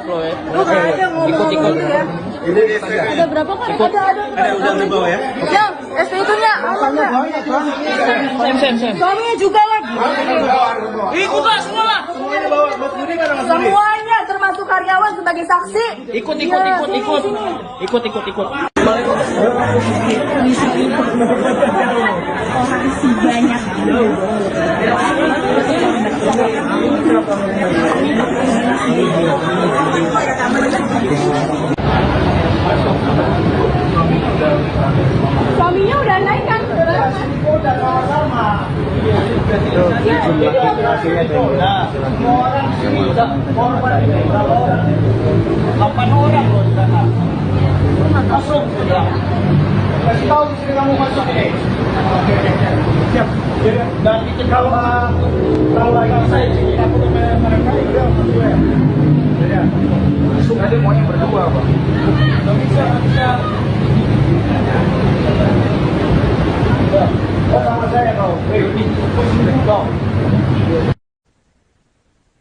Ada berapa kan? Ada. Udah bawah ya? Yang SPI-nya Sem. suaminya juga lagi. Ikut lah semua lah. Semuanya termasuk karyawan sebagai saksi. Ikut. Suaminya udah naik kan? Nah, semua orang sini udah korban ini berapa orang? 8 orang loh di sana. Masuk sudah. Kasih tahu istri kamu masuk ini. Oke. Siap. Dan itu kalau lagi saya sini aku udah mereka itu masuk ya. Ya. Masuk aja maunya berdua, Pak. Nggak bisa. Oh, sama saya kau. Kau.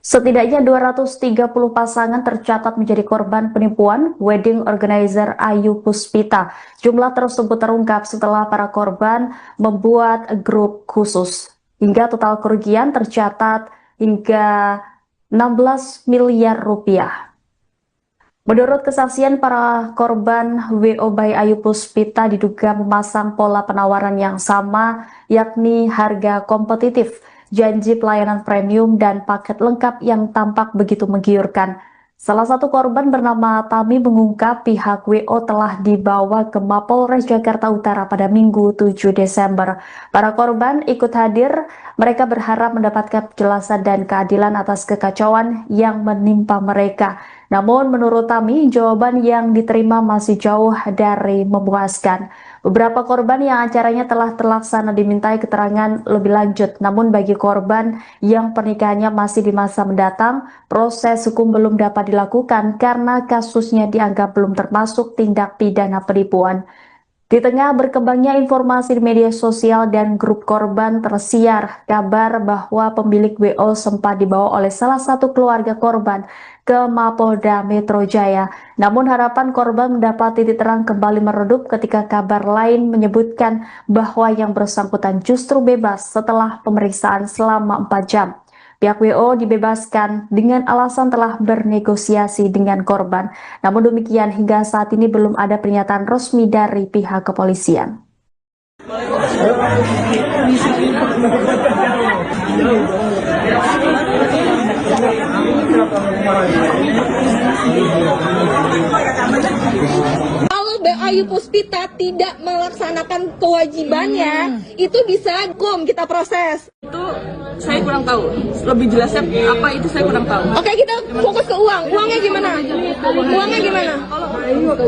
Setidaknya 230 pasangan tercatat menjadi korban penipuan wedding organizer Ayu Puspita. Jumlah tersebut terungkap setelah para korban membuat grup khusus. Hingga total kerugian tercatat hingga 16 miliar rupiah. Menurut kesaksian para korban, WO by Ayu Puspita diduga memasang pola penawaran yang sama, yakni harga kompetitif, janji pelayanan premium, dan paket lengkap yang tampak begitu menggiurkan. Salah satu korban bernama Tami mengungkap pihak WO telah dibawa ke Mapolres Jakarta Utara pada Minggu 7 Desember. Para korban ikut hadir, mereka berharap mendapatkan penjelasan dan keadilan atas kekacauan yang menimpa mereka. Namun menurut Tami, jawaban yang diterima masih jauh dari memuaskan. Beberapa korban yang acaranya telah terlaksana dimintai keterangan lebih lanjut. Namun bagi korban yang pernikahannya masih di masa mendatang, proses hukum belum dapat dilakukan karena kasusnya dianggap belum termasuk tindak pidana penipuan. Di tengah berkembangnya informasi di media sosial dan grup korban, tersiar kabar bahwa pemilik WO sempat dibawa oleh salah satu keluarga korban ke Mapolda Metro Jaya. Namun harapan korban mendapat titik terang kembali meredup ketika kabar lain menyebutkan bahwa yang bersangkutan justru bebas setelah pemeriksaan selama 4 jam. Pihak WO dibebaskan dengan alasan telah bernegosiasi dengan korban. Namun demikian hingga saat ini belum ada pernyataan resmi dari pihak kepolisian. Kalau Ayu Puspita tidak melaksanakan kewajibannya, itu bisa hukum kita proses. Itu saya kurang tahu. Lebih jelasnya apa itu saya kurang tahu. Oke, kita fokus ke uang. Uangnya gimana? Uangnya gimana?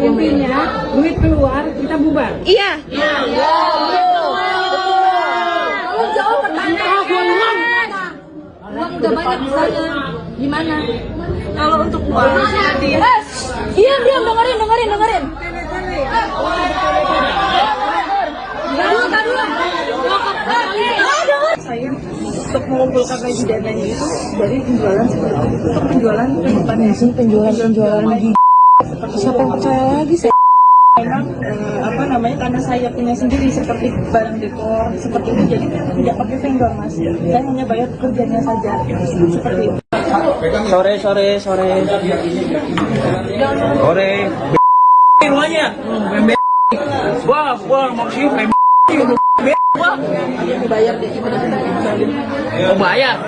Intinya duit keluar kita bubar. Iya. Kalau jauh pertanyaan. Uang udah banyak saya. Gimana? Kalau untuk uang Diam, dengerin. saya untuk mengumpulkan gaji dan lain itu dari penjualan seperti itu. Untuk penjualan depannya sih penjualan lagi. Siapa yang percaya lagi saya? Memang karena saya punya sendiri seperti barang dekor seperti itu, jadi tidak pakai vendor mas. Saya hanya bayar kerjanya saja seperti itu. Sore. Semuanya. Wah, mau sih Dibayar deh. Oh bayar?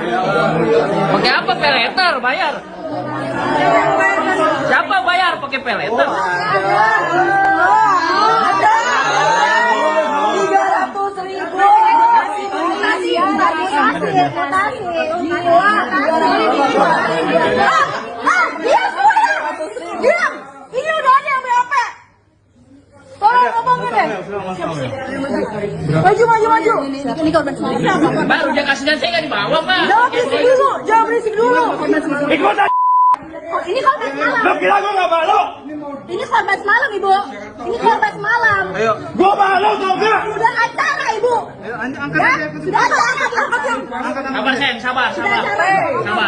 Pakai apa? Peleter bayar? Siapa bayar pakai peleter? 300.000. Diam. Ini udah ada yang BAP. Tolong ngomongin deh. Maju. Ini korban semalam. Baru dia kasih dan saya nggak dibawa mbak. Jangan berisik dulu. Ikut aja. Oh, ini korban semalam. Lo kira gue nggak malu? Ini korban semalam, Ibu. Ini korban semalam. Gue malu tau gak? Sudah acara, Ibu. Angkat Ya, aja. sudah acara, angkat yang. Sabar sayang, sabar. Sudah acara. Sabar.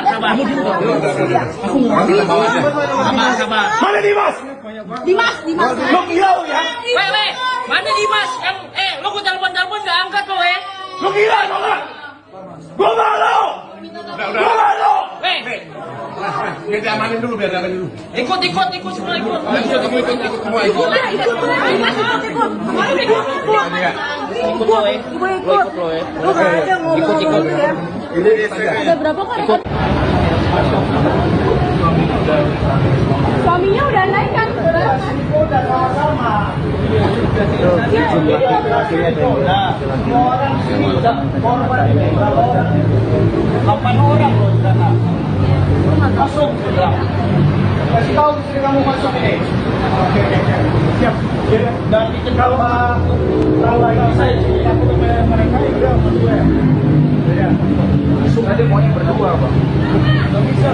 Mana Dimas? Dimas. Lo gila lo ya? Weh, mana Dimas? Lo gue telepon nggak angkat lo Lo gila tau gak? Gue malu. Gue malu. Weh, Dia diamanin amanin dulu, biar amanin dulu. Ikut semua ikut. Ikut semua ikut. Ikut lo ya. Lo ikut lo ya. Ikut. Ada berapa kan? Suaminya udah naik kan? Udah sama-sama. Nah, semua orang sini udah korban ini berapa orang? 8 orang loh di sana. Masuk sudah. Kasih tahu istri kamu masuk ini. Oke. Siap. Dan itu kalau lagi saya aku ke mereka udah masuk ya. Ya. Masuk aja maunya berdua, Pak. Enggak bisa.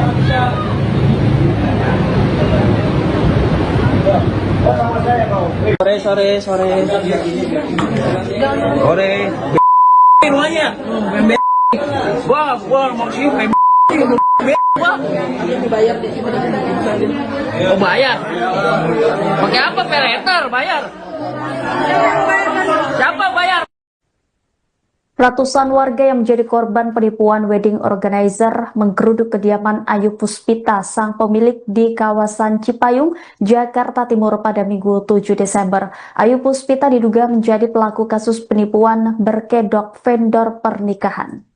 Oh, sama saya kau. Sore. Semuanya. Gua mau sih Oh bayar. Pakai apa peleter bayar? Siapa bayar? Ratusan warga yang menjadi korban penipuan wedding organizer menggeruduk kediaman Ayu Puspita, sang pemilik di kawasan Cipayung, Jakarta Timur pada Minggu 7 Desember. Ayu Puspita diduga menjadi pelaku kasus penipuan berkedok vendor pernikahan.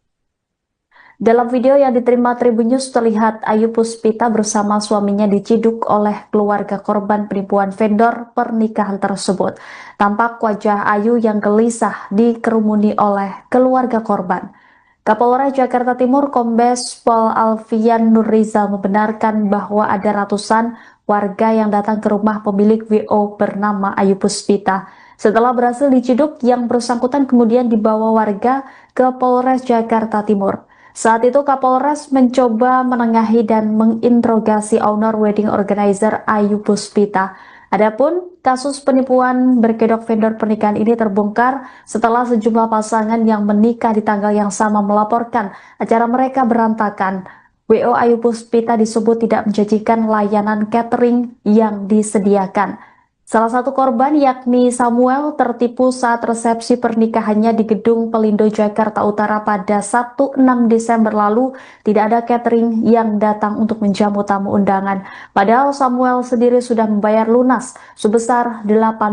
Dalam video yang diterima Tribun News terlihat Ayu Puspita bersama suaminya diciduk oleh keluarga korban penipuan vendor pernikahan tersebut. Tampak wajah Ayu yang gelisah dikerumuni oleh keluarga korban. Kapolres Jakarta Timur Kombes Pol Alfian Nurrizal membenarkan bahwa ada ratusan warga yang datang ke rumah pemilik WO bernama Ayu Puspita. Setelah berhasil diciduk, yang bersangkutan kemudian dibawa warga ke Polres Jakarta Timur. Saat itu Kapolres mencoba menengahi dan menginterogasi owner wedding organizer Ayu Puspita. Adapun kasus penipuan berkedok vendor pernikahan ini terbongkar setelah sejumlah pasangan yang menikah di tanggal yang sama melaporkan acara mereka berantakan. WO Ayu Puspita disebut tidak menjanjikan layanan catering yang disediakan. Salah satu korban yakni Samuel tertipu saat resepsi pernikahannya di Gedung Pelindo Jakarta Utara pada Sabtu 6 Desember lalu. Tidak ada catering yang datang untuk menjamu tamu undangan. Padahal Samuel sendiri sudah membayar lunas sebesar 82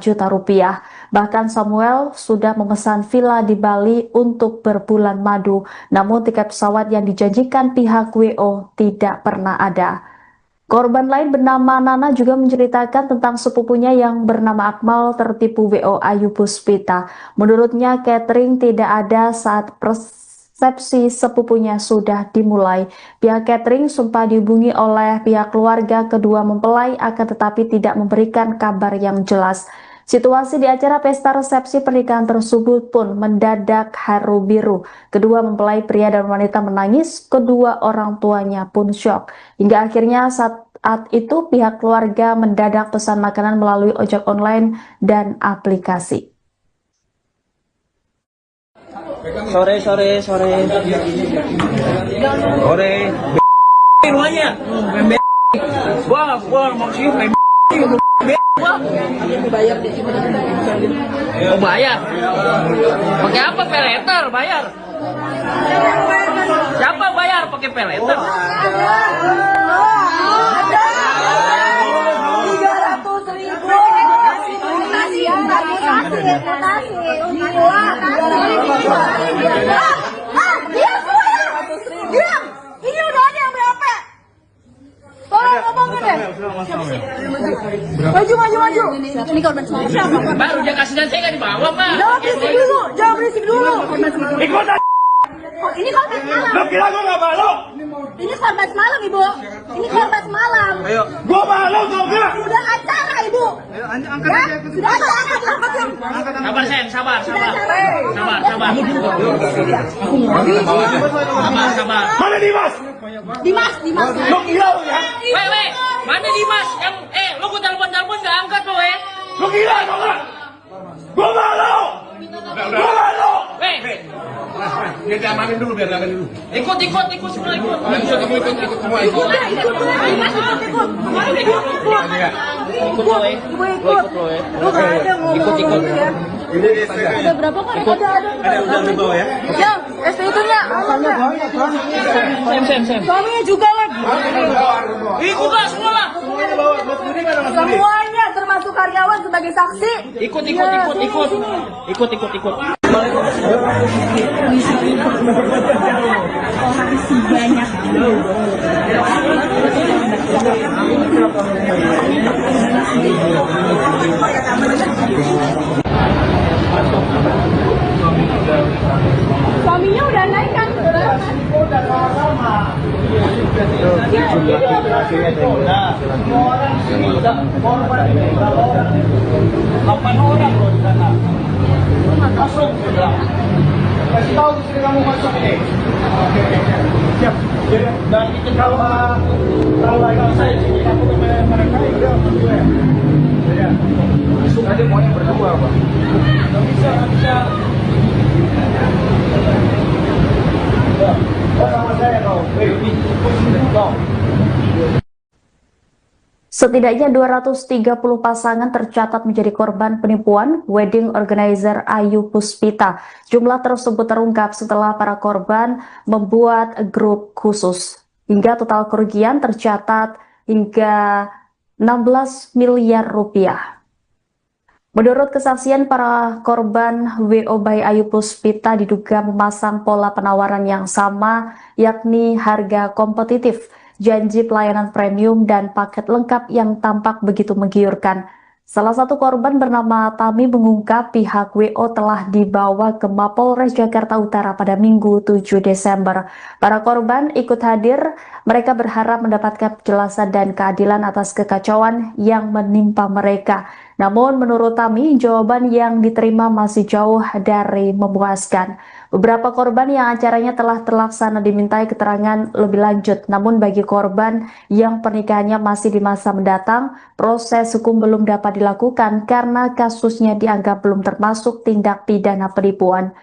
juta rupiah. Bahkan Samuel sudah memesan villa di Bali untuk berbulan madu. Namun tiket pesawat yang dijanjikan pihak WO tidak pernah ada. Korban lain bernama Nana juga menceritakan tentang sepupunya yang bernama Akmal tertipu WO Ayu Puspita. Menurutnya catering tidak ada saat resepsi sepupunya sudah dimulai. Pihak catering sempat dihubungi oleh pihak keluarga kedua mempelai akan tetapi tidak memberikan kabar yang jelas. Situasi di acara pesta resepsi pernikahan tersebut pun mendadak haru biru. Kedua mempelai pria dan wanita menangis, kedua orang tuanya pun syok. Hingga akhirnya saat itu pihak keluarga mendadak pesan makanan melalui ojek online dan aplikasi. Sore. Semuanya. Gua mau sih Oh bayar. Pakai apa peleter bayar? Siapa bayar pakai peleter? 300.000. Diam. Ini udah ada yang berapa? Tolong ngomongin deh. Maju. Ini korban siapa? Baru dia kasih dan saya nggak dibawa, Pak. Jangan berisik dulu. Ikut aja. Oh, ini korban semalam. Lo kira gue nggak malu? Ini korban semalam, Ibu. Ini korban semalam. Gue malu tau gak? Sudah acara, Ibu. Ya? Sudah acara, angkat yang. Sabar, Sen, sabar. Sabar. Mana Dimas? Dimas. Lo kira lo ya? Weh, mana Dimas? Lo gue telepon nggak angkat lo, Lo kira tau gak? Gue malu. Gue malu. Weh, Dia diamanin dulu, biar amanin dulu. ikut semua ikut. Ikut semua ikut. Ikut lo ya. Lo ikut. Ada berapa kan? Ada udah bawah ya? Yang, ST itunya. Sam. Suaminya juga, Lab. Ikut lah semua lah. Semuanya termasuk karyawan sebagai saksi. Ikut. Suaminya udah naik kan? Jumlah laki-lakinya semua orang bisa korban berapa orang? 8 orang loh di sana. Masuk sudah. Kasih tahu istri kamu masuk ini. Oke. Siap. Dan itu kalau saya sini aku ke mereka ya udah ya. Masuk aja maunya berdua Pak. Nggak bisa. Sama saya kau. Setidaknya 230 pasangan tercatat menjadi korban penipuan wedding organizer Ayu Puspita. Jumlah tersebut terungkap setelah para korban membuat grup khusus. Hingga total kerugian tercatat hingga 16 miliar rupiah. Menurut kesaksian para korban, WO by Ayu Puspita diduga memasang pola penawaran yang sama, yakni harga kompetitif, janji pelayanan premium, dan paket lengkap yang tampak begitu menggiurkan. Salah satu korban bernama Tami mengungkap pihak WO telah dibawa ke Mapolres Jakarta Utara pada Minggu 7 Desember. Para korban ikut hadir, mereka berharap mendapatkan penjelasan dan keadilan atas kekacauan yang menimpa mereka. Namun menurut Tami, jawaban yang diterima masih jauh dari memuaskan. Beberapa korban yang acaranya telah terlaksana dimintai keterangan lebih lanjut. Namun bagi korban yang pernikahannya masih di masa mendatang, proses hukum belum dapat dilakukan karena kasusnya dianggap belum termasuk tindak pidana penipuan.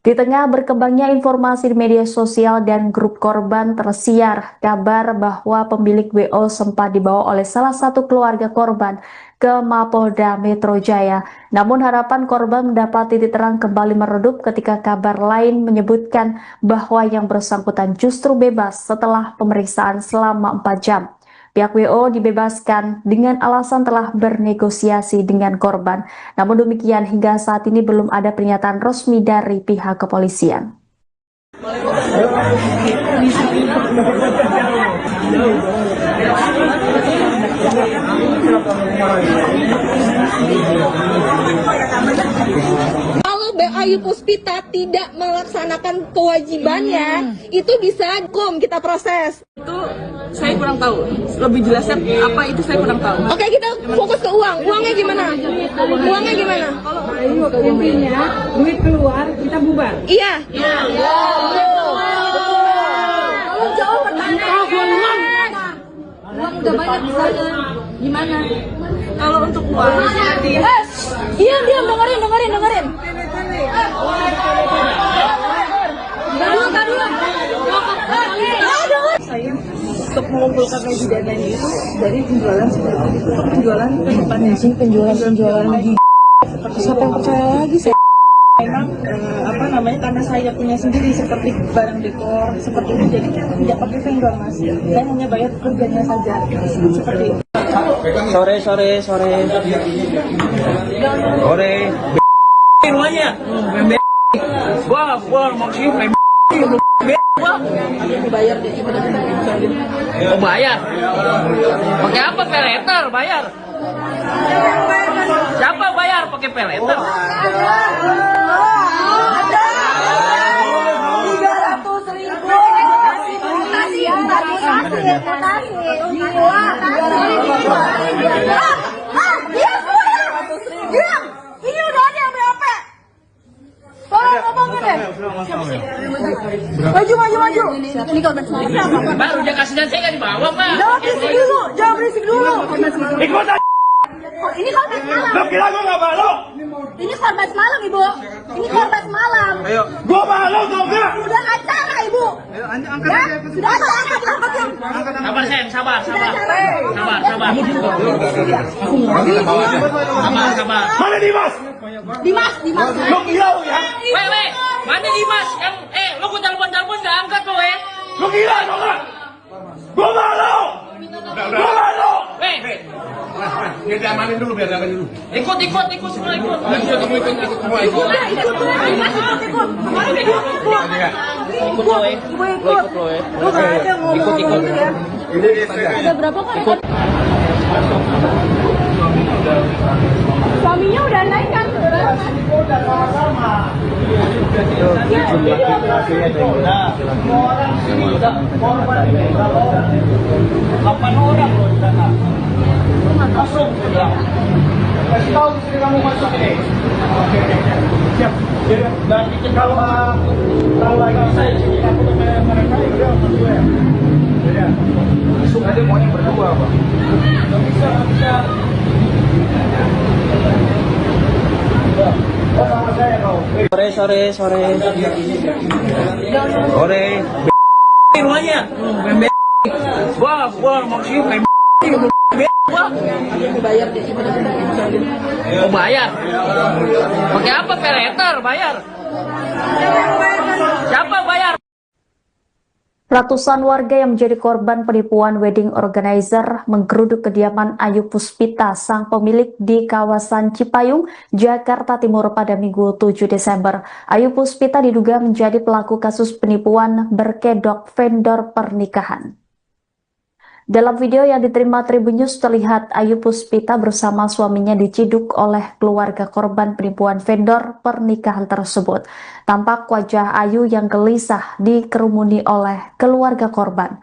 Di tengah berkembangnya informasi di media sosial dan grup korban, tersiar kabar bahwa pemilik WO sempat dibawa oleh salah satu keluarga korban ke Mapolda Metro Jaya. Namun harapan korban mendapat titik terang kembali meredup ketika kabar lain menyebutkan bahwa yang bersangkutan justru bebas setelah pemeriksaan selama 4 jam. Pihak WO dibebaskan dengan alasan telah bernegosiasi dengan korban. Namun demikian, hingga saat ini belum ada pernyataan resmi dari pihak kepolisian. Kalau Ayu Puspita tidak melaksanakan kewajibannya, itu bisa hukum kita proses. Itu saya kurang tahu. Lebih jelasnya apa itu saya kurang tahu. Oke, kita fokus ke uang. Uangnya gimana? Uangnya gimana? Intinya duit keluar kita bubar. Iya. Kalau jauh pertanyaan. Uang udah banyak di sana. Gimana? Kalau untuk uang. Iya, diam, dengerin. Saya untuk mengumpulkan gaji dananya itu dari penjualan untuk penjualan ke depannya sih penjualan di siapa yang percaya lagi saya memang karena saya punya sendiri seperti barang dekor seperti itu jadi tidak pakai vendor mas, saya hanya bayar kerjanya saja seperti itu. Sore. Rumahnya. Gua maksudnya Bayar dia itu Oh bayar? Pakai apa peleter bayar? Siapa bayar pakai peleter? Ini udah ada yang BOP. Tolong ngomongin deh. Maju. Ini korban semalam. Baru dia kasih dan saya nggak dibawa pak. Jangan berisik dulu. Ikut aja. Ini korban semalam. Lo kira gue nggak malu? Ini korban semalam, Ibu. Ini korban semalam. Gue malu tau gak? Sudah acara, Ibu. Ya, sudah acara. Sabar Sen, sabar. Sabar. Mana Dimas? Dimas. Lo gila lo ya? Weh, mana Dimas? Yang lo gue telepon nggak angkat lo Lo gila lo gak? Gua malu! Gua malu! Biar diamanin dulu, biar diamanin dulu. Ikut semua ikut. Ikut semua ikut. Ikut lo ya. Ikut lo ya. Lu nggak ada ngomong gitu ya. Ada berapa kali? Ikut. Suaminya udah naik kan? Udah sama-sama. Jumlah laki-lakinya ada yang Semua orang sini korban ini berapa orang? 8 orang loh di sana. Masuk sudah. Kasih tahu istri kamu masuk ini. Oke. Siap. Dan kalau lagi saya sini aku dengan mereka ya masuk ya. Ya. Masuk aja maunya berdua apa? Nggak bisa. Oh sama saya kau. Sore. Rumahnya. Gua maksudnya Mau bayar? Pakai apa? Peleter bayar. Siapa bayar? Ratusan warga yang menjadi korban penipuan wedding organizer menggeruduk kediaman Ayu Puspita, sang pemilik di kawasan Cipayung, Jakarta Timur pada Minggu 7 Desember. Ayu Puspita diduga menjadi pelaku kasus penipuan berkedok vendor pernikahan. Dalam video yang diterima Tribun News terlihat Ayu Puspita bersama suaminya diciduk oleh keluarga korban penipuan vendor pernikahan tersebut. Tampak wajah Ayu yang gelisah dikerumuni oleh keluarga korban.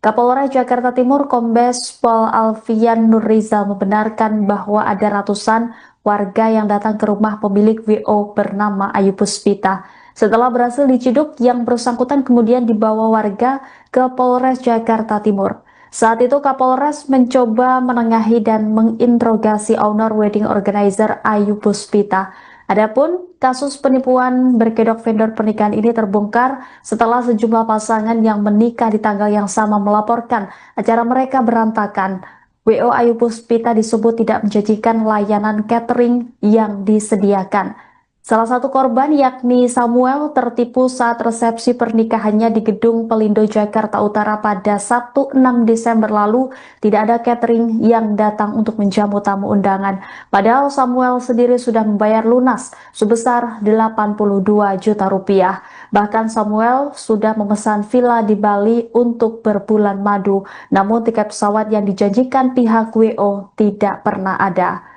Kapolres Jakarta Timur Kombes Pol Alfian Nurrizal membenarkan bahwa ada ratusan warga yang datang ke rumah pemilik WO bernama Ayu Puspita. Setelah berhasil diciduk, yang bersangkutan kemudian dibawa warga ke Polres Jakarta Timur. Saat itu Kapolres mencoba menengahi dan menginterogasi owner wedding organizer Ayu Puspita. Adapun kasus penipuan berkedok vendor pernikahan ini terbongkar setelah sejumlah pasangan yang menikah di tanggal yang sama melaporkan acara mereka berantakan. WO Ayu Puspita disebut tidak menjanjikan layanan catering yang disediakan. Salah satu korban yakni Samuel tertipu saat resepsi pernikahannya di Gedung Pelindo Jakarta Utara pada Sabtu 6 Desember lalu. Tidak ada catering yang datang untuk menjamu tamu undangan. Padahal Samuel sendiri sudah membayar lunas sebesar 82 juta rupiah. Bahkan Samuel sudah memesan villa di Bali untuk berbulan madu. Namun tiket pesawat yang dijanjikan pihak WO tidak pernah ada.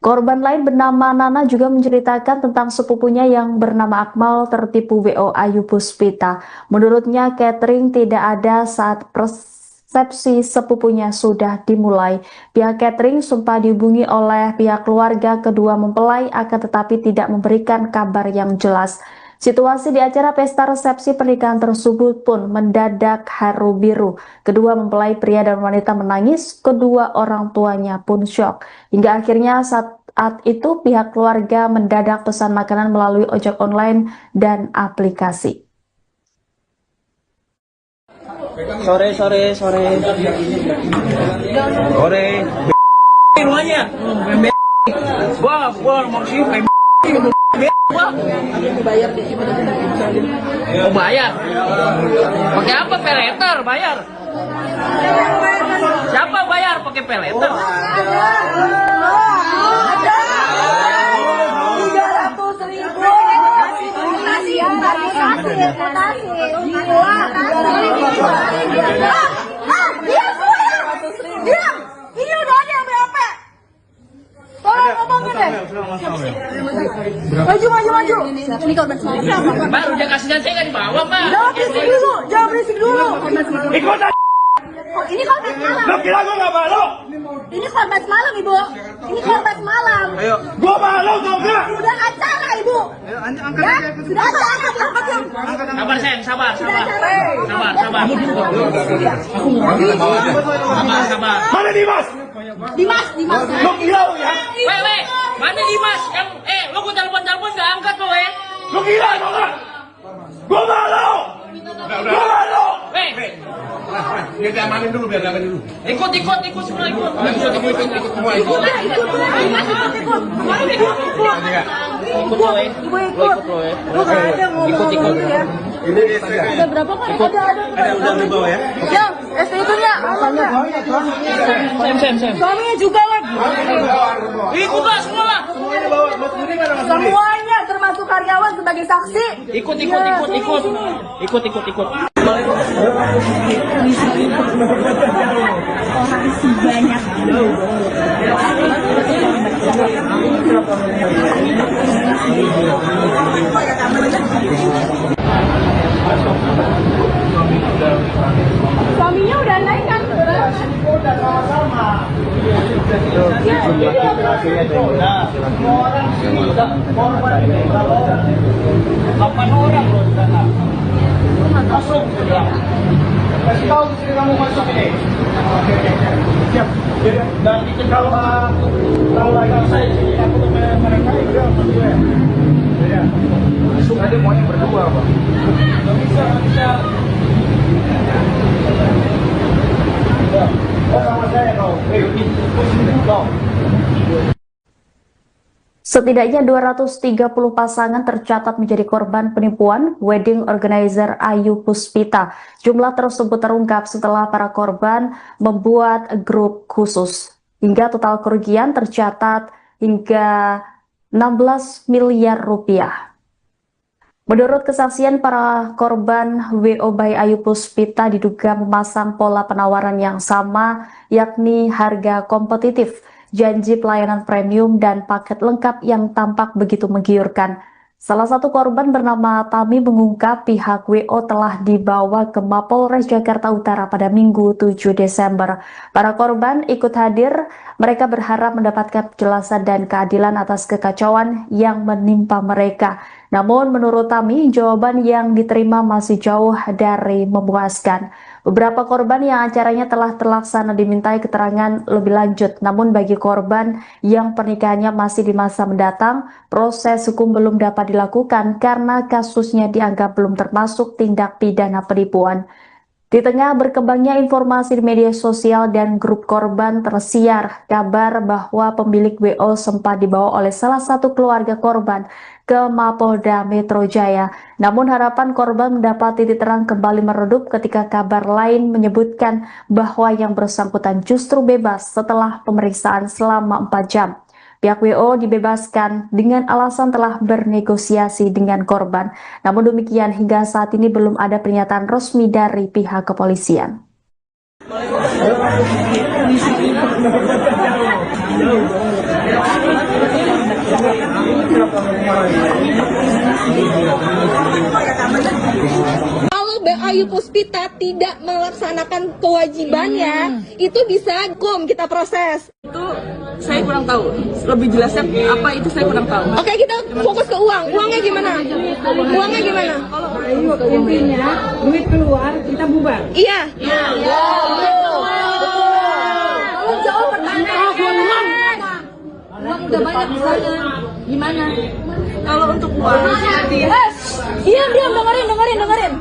Korban lain bernama Nana juga menceritakan tentang sepupunya yang bernama Akmal tertipu WO Ayu Puspita. Menurutnya catering tidak ada saat resepsi sepupunya sudah dimulai. Pihak catering sempat dihubungi oleh pihak keluarga kedua mempelai akan tetapi tidak memberikan kabar yang jelas. Situasi di acara pesta resepsi pernikahan tersebut pun mendadak haru biru. Kedua mempelai pria dan wanita menangis, kedua orang tuanya pun syok. Hingga akhirnya saat itu pihak keluarga mendadak pesan makanan melalui ojek online dan aplikasi. Sore. rumahnya. Gua maksudnya Mau bayar? Pakai apa? Peleter bayar. Siapa bayar pakai peleter? Diam! Ini udah ada yang BAP. Tolong ngomongin deh. Maju. Ini korban semalam. Baru dia kasih saya nggak dibawa, Pak. Jangan berisik dulu. Ikut aja. Ini korban semalam. Lo kira gue gak malu? Ini korban semalam, Ibu. Ini korban semalam. Gue malu tau gak? Sudah acara, Ibu. Ya, sudah acara. Sabar, sayang, sabar. Sabar. Mana Dimas? Dimas. Lo gila lo ya? Weh, mana Dimas? Yang, lo gue telepon nggak angkat lo, Lo gila tau gak? Gue malu! Gue malu! Weh, biar diamanin dulu, ikut semua ikut. Ikut semua ikut. Ikut lo, Lu nggak ada ngomong gitu ya. Ada berapa kan? Ada udah di bawah ya? Yang STI itu nya. Sem. Suaminya juga lagi. Ikut lah semua lah. Semuanya termasuk karyawan sebagai saksi. Ikut. Suaminya udah naik kan? Udah sama-sama. Semua orang sini udah korban ini berapa orang? 8 orang loh di sana. Masuk sudah. Kasih tahu istri kamu masuk ini. Oke. Siap. Dan itu kalau lagi saya sini aku tuh mereka itu masuk ya. Ya. Masuk aja maunya berdua, Pak. Nggak bisa. Sama saya kau. Setidaknya 230 pasangan tercatat menjadi korban penipuan wedding organizer Ayu Puspita. Jumlah tersebut terungkap setelah para korban membuat grup khusus. Hingga total kerugian tercatat hingga 16 miliar rupiah. Menurut kesaksian para korban, WO by Ayu Puspita diduga memasang pola penawaran yang sama, yakni harga kompetitif, janji pelayanan premium, dan paket lengkap yang tampak begitu menggiurkan. Salah satu korban bernama Tami mengungkap pihak WO telah dibawa ke Mapolres Jakarta Utara pada Minggu 7 Desember. Para korban ikut hadir, mereka berharap mendapatkan penjelasan dan keadilan atas kekacauan yang menimpa mereka. Namun menurut Tami, jawaban yang diterima masih jauh dari memuaskan. Beberapa korban yang acaranya telah terlaksana dimintai keterangan lebih lanjut. Namun bagi korban yang pernikahannya masih di masa mendatang, proses hukum belum dapat dilakukan karena kasusnya dianggap belum termasuk tindak pidana penipuan. Di tengah berkembangnya informasi di media sosial dan grup korban, tersiar kabar bahwa pemilik WO sempat dibawa oleh salah satu keluarga korban ke Mapolda Metro Jaya. Namun harapan korban mendapat titik terang kembali meredup ketika kabar lain menyebutkan bahwa yang bersangkutan justru bebas setelah pemeriksaan selama 4 jam. Pihak WO dibebaskan dengan alasan telah bernegosiasi dengan korban. Namun demikian hingga saat ini belum ada pernyataan resmi dari pihak kepolisian. Kalau Ayu Puspita tidak melaksanakan kewajibannya, itu bisa hukum kita proses. Itu saya kurang tahu. Lebih jelasnya apa itu saya kurang tahu. Oke, kita fokus ke uang. Uangnya gimana? Uangnya gimana? Kalau intinya duit keluar kita bubar. Iya. Kalau jauh pertanyaan. Uang udah banyak di sana. Gimana? Kalau untuk uang. Diam, dengerin.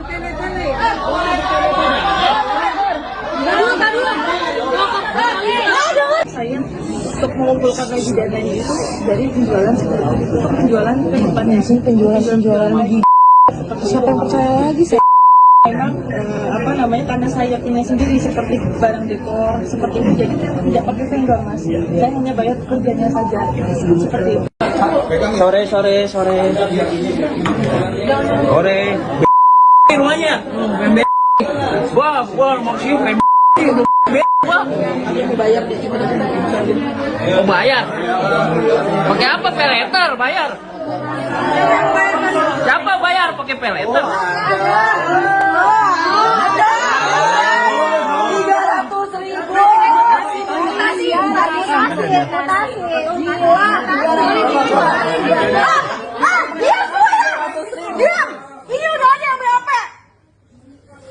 Saya untuk mengumpulkan lagi dananya itu dari penjualan penjualan lagi. Siapa yang percaya lagi saya? Memang karena saya punya sendiri seperti barang dekor seperti itu, jadi tidak pakai vendor mas. Saya hanya bayar kerjanya saja seperti itu. Sore. Rumahnya. Gua mau sih Dibayar di sini. Oh bayar? Pakai apa? Peleter bayar? Siapa bayar pakai peleter? 300.000. Diam. Ini udah ada yang BAP.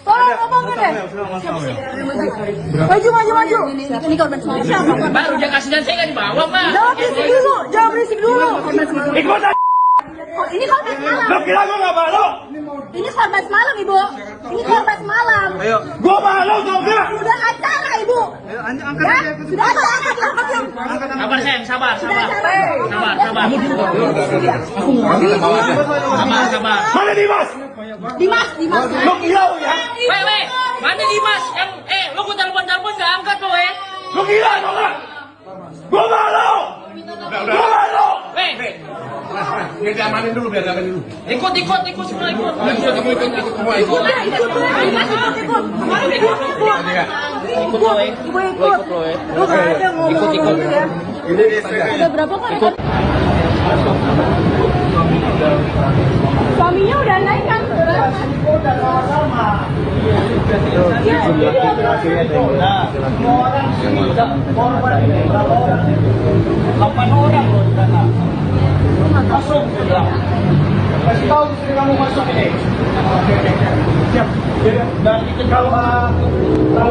Tolong ngomongin deh. Maju. Ini korban siapa? Baru dia kasih dan saya nggak dibawa mbak. Jangan berisik dulu. Ikut aja. Oh, ini korban semalam. Lo kira gue nggak malu? Ini korban semalam, Ibu. Ini korban semalam. Gue malu tau gak? Sudah acara, Ibu. Angkat Ya? aja. Sudah acara. Angkat. Sabar sayang, sabar. sabar. Sabar. Mana Dimas? Dimas. Lu gila lu ya? Weh, mana Dimas? Yang, lu gua telepon nggak angkat lo, Lu gila lu nggak? Gua malu! Gua malu! Weh, Biar diamanin dulu. ikut semua ikut. Ikut lo ya. Lu nggak ada ngomong gitu ya. Udah berapa kali? Suaminya udah naik kan? Nah, semua orang sini korban berapa orang? 8 orang loh di sana. Masuk bilang. Kasih tahu istri kamu masuk ini. Siap. Dan itu kalau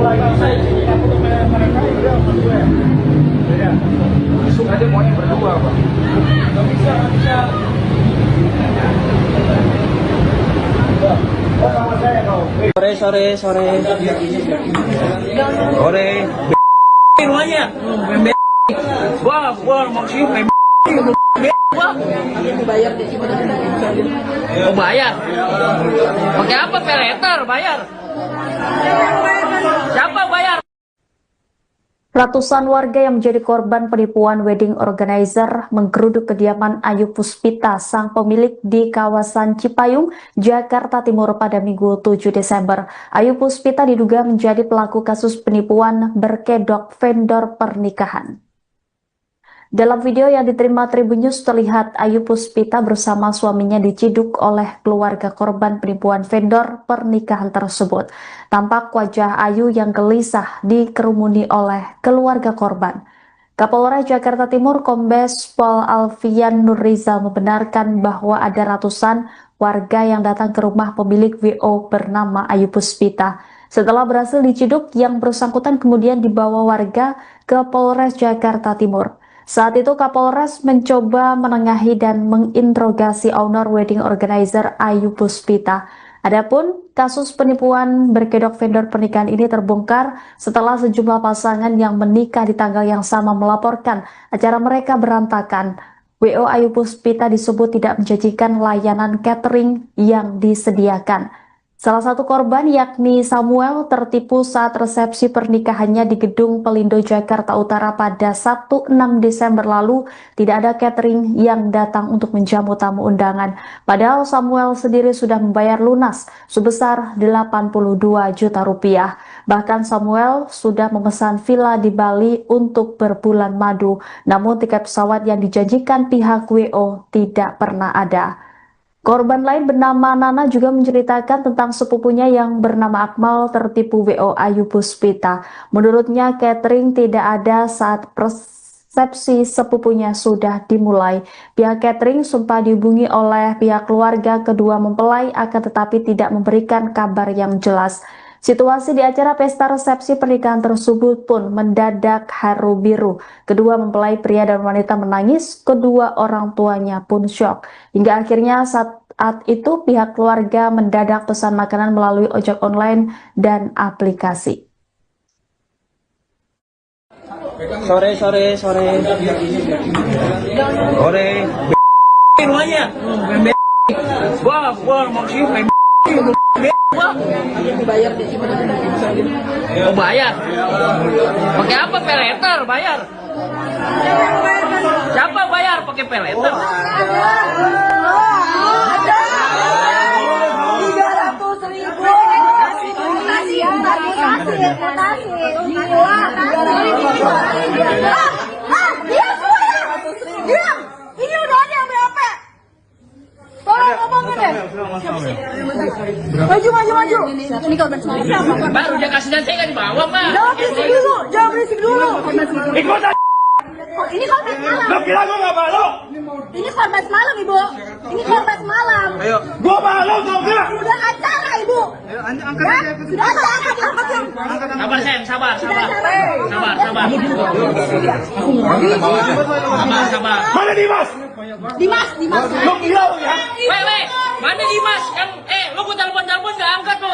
lagi saya sini aku tuh mereka udah berdua. Ya. Masuk aja maunya berdua, Pak. Nggak bisa. Oh, sama saya kau. Sore. Rumahnya. Gua maksudnya Oh bayar? Pakai apa? Peleter bayar? Siapa bayar? Ratusan warga yang menjadi korban penipuan wedding organizer menggeruduk kediaman Ayu Puspita, sang pemilik di kawasan Cipayung, Jakarta Timur pada Minggu 7 Desember. Ayu Puspita diduga menjadi pelaku kasus penipuan berkedok vendor pernikahan. Dalam video yang diterima Tribun News terlihat Ayu Puspita bersama suaminya diciduk oleh keluarga korban penipuan vendor pernikahan tersebut. Tampak wajah Ayu yang gelisah dikerumuni oleh keluarga korban. Kapolres Jakarta Timur Kombes Pol Alfian Nurrizal membenarkan bahwa ada ratusan warga yang datang ke rumah pemilik WO bernama Ayu Puspita. Setelah berhasil diciduk, yang bersangkutan kemudian dibawa warga ke Polres Jakarta Timur. Saat itu Kapolres mencoba menengahi dan menginterogasi owner wedding organizer Ayu Puspita. Adapun kasus penipuan berkedok vendor pernikahan ini terbongkar setelah sejumlah pasangan yang menikah di tanggal yang sama melaporkan acara mereka berantakan. WO Ayu Puspita disebut tidak menjanjikan layanan catering yang disediakan. Salah satu korban yakni Samuel tertipu saat resepsi pernikahannya di Gedung Pelindo Jakarta Utara pada Sabtu 6 Desember lalu. Tidak ada catering yang datang untuk menjamu tamu undangan. Padahal Samuel sendiri sudah membayar lunas sebesar 82 juta rupiah. Bahkan Samuel sudah memesan villa di Bali untuk berbulan madu. Namun tiket pesawat yang dijanjikan pihak WO tidak pernah ada. Korban lain bernama Nana juga menceritakan tentang sepupunya yang bernama Akmal tertipu WO Ayu Puspita. Menurutnya catering tidak ada saat resepsi sepupunya sudah dimulai. Pihak catering sempat dihubungi oleh pihak keluarga kedua mempelai akan tetapi tidak memberikan kabar yang jelas. Situasi di acara pesta resepsi pernikahan tersebut pun mendadak haru biru. Kedua mempelai pria dan wanita menangis, kedua orang tuanya pun syok. Hingga akhirnya saat itu pihak keluarga mendadak pesan makanan melalui ojek online dan aplikasi. Sore. Rumahnya. Gua maksudnya Oh bayar? Pakai apa? Peleter bayar? Siapa bayar pakai peleter? 300.000. Diam. Ini udah ada yang BAP. Tolong ngomongin deh. Maju. Ini korban semalam. Baru dia kasih dan saya nggak dibawa, Pak. Jangan berisik dulu. Ikut aja. Ini korban semalam. Lu kira gua nggak malu? Ini korban semalam, Ibu. Ini korban semalam. Gua malu tau nggak? Sudah acara, Ibu. Sudah acara, diangkat yang. Sabar, Sen. Sabar. Mana Dimas? Dimas. Lu gila lu ya? Weh, mana Dimas? Yang, lu gua telepon nggak angkat lo,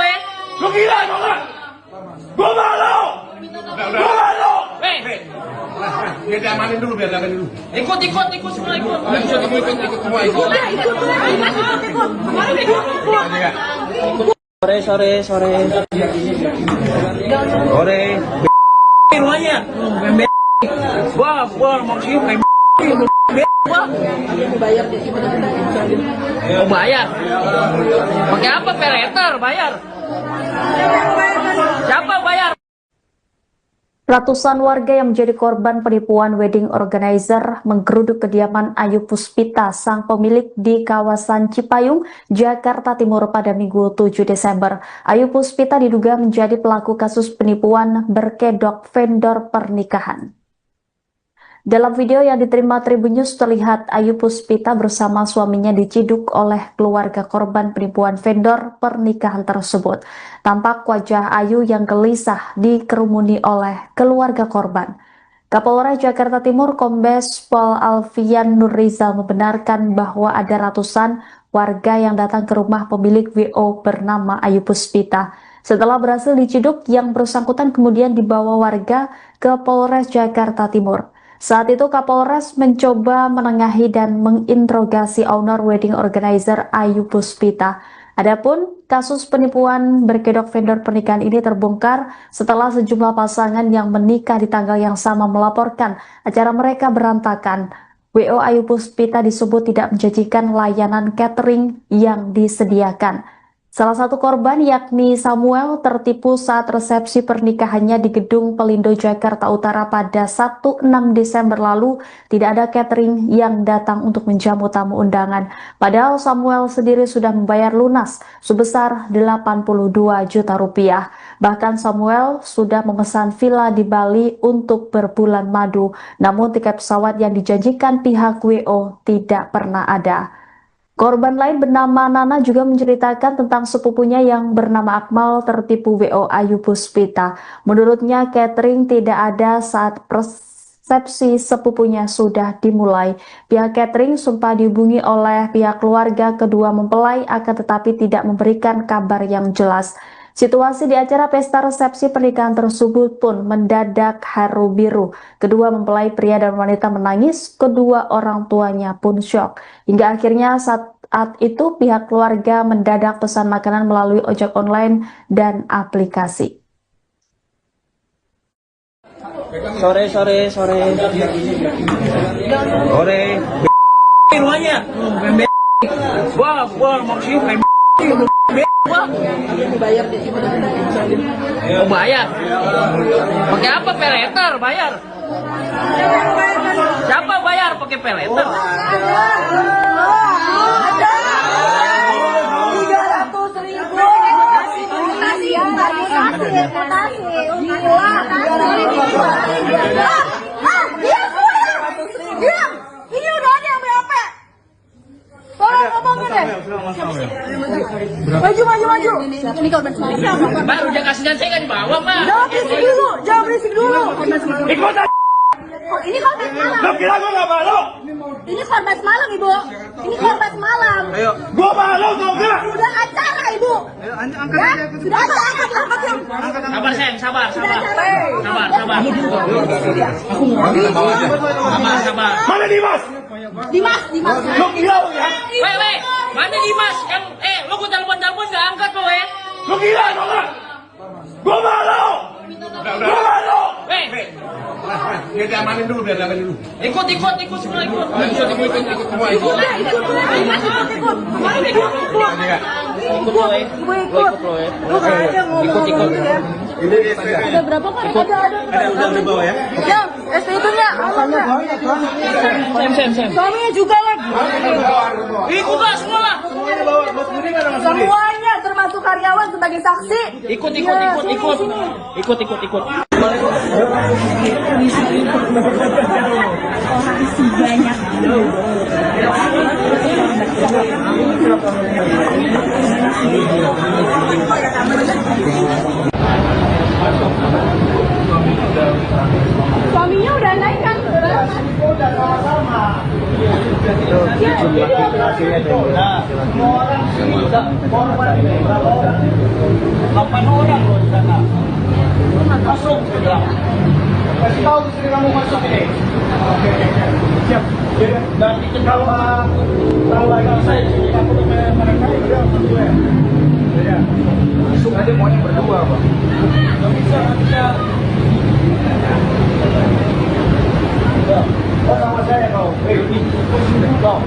Lu gila lu nggak? Gua malu! Gua malu. Biar diamanin dulu, biar diamanin dulu. Ikut semua ikut. Ikut semua, ikut. Sore. Rumahnya. Wah, maksudnya mau bayar. Pakai apa? Peleter bayar. Siapa bayar? Ratusan warga yang menjadi korban penipuan wedding organizer menggeruduk kediaman Ayu Puspita, sang pemilik di kawasan Cipayung, Jakarta Timur pada Minggu 7 Desember. Ayu Puspita diduga menjadi pelaku kasus penipuan berkedok vendor pernikahan. Dalam video yang diterima Tribun News terlihat Ayu Puspita bersama suaminya diciduk oleh keluarga korban penipuan vendor pernikahan tersebut. Tampak wajah Ayu yang gelisah dikerumuni oleh keluarga korban. Kapolres Jakarta Timur Kombes Pol Alfian Nurrizal membenarkan bahwa ada ratusan warga yang datang ke rumah pemilik WO bernama Ayu Puspita. Setelah berhasil diciduk, yang bersangkutan kemudian dibawa warga ke Polres Jakarta Timur. Saat itu Kapolres mencoba menengahi dan menginterogasi owner wedding organizer Ayu Puspita. Adapun kasus penipuan berkedok vendor pernikahan ini terbongkar setelah sejumlah pasangan yang menikah di tanggal yang sama melaporkan acara mereka berantakan. WO Ayu Puspita disebut tidak menjanjikan layanan catering yang disediakan. Salah satu korban yakni Samuel tertipu saat resepsi pernikahannya di Gedung Pelindo Jakarta Utara pada Sabtu 6 Desember lalu. Tidak ada catering yang datang untuk menjamu tamu undangan. Padahal Samuel sendiri sudah membayar lunas sebesar 82 juta rupiah. Bahkan Samuel sudah memesan villa di Bali untuk berbulan madu. Namun tiket pesawat yang dijanjikan pihak WO tidak pernah ada. Korban lain bernama Nana juga menceritakan tentang sepupunya yang bernama Akmal tertipu WO Ayu Puspita. Menurutnya catering tidak ada saat resepsi sepupunya sudah dimulai. Pihak catering sempat dihubungi oleh pihak keluarga kedua mempelai akan tetapi tidak memberikan kabar yang jelas. Situasi di acara pesta resepsi pernikahan tersebut pun mendadak haru biru. Kedua mempelai pria dan wanita menangis, kedua orang tuanya pun syok. Hingga akhirnya saat itu pihak keluarga mendadak pesan makanan melalui ojek online dan aplikasi. Sore. Rumahnya. Wah, maksudnya mau bayar. Pakai apa? Peleter bayar. Siapa bayar pakai peleter? Ini udah ada yang BOP. Tolong ngomongin deh. Maju. Ini korban semalam. Mbak, udah kasihan saya nggak dibawa, Mbak. Jangan berisik dulu. Ikut aja. Ini korban semalam. Lo kira gue nggak malu? Ini korban semalam, Ibu. Ini korban semalam. Ayo. Gue malu tau gak? Sudah acara, Ibu. Ayo, angkat aja. Sudah angkat. Sabar, sayang, sabar. Sabar. Mana Dimas? Dimas. Lo gila lo ya? Weh, mana Dimas? Lo gue telepon nggak angkat lo ya? Lo gila lo nggak? Gue malu. Weh. Biar diamanin dulu, biar diamanin dulu. Ikut semua ikut. Ikut semua, ikut. Ikut. Ada berapa kan? Ada udah bawa ya? Yang ST-nya. Sam. Suaminya juga lagi. Ikut lah semua lah. Semuanya termasuk karyawan sebagai saksi. Ikut. Suaminya udah naik kan? Semua orang sini korban berapa orang? 8 orang loh di sana. Masuk segera. Kasih tahu istri kamu masuk ini. Oke. Siap. Dan itu kalau tahu saya sini aku tuh mereka udah berdua. Ya. Masuk aja maunya berdua, Pak. Nggak bisa. Ya. Sama saya kau. Ini. Kau.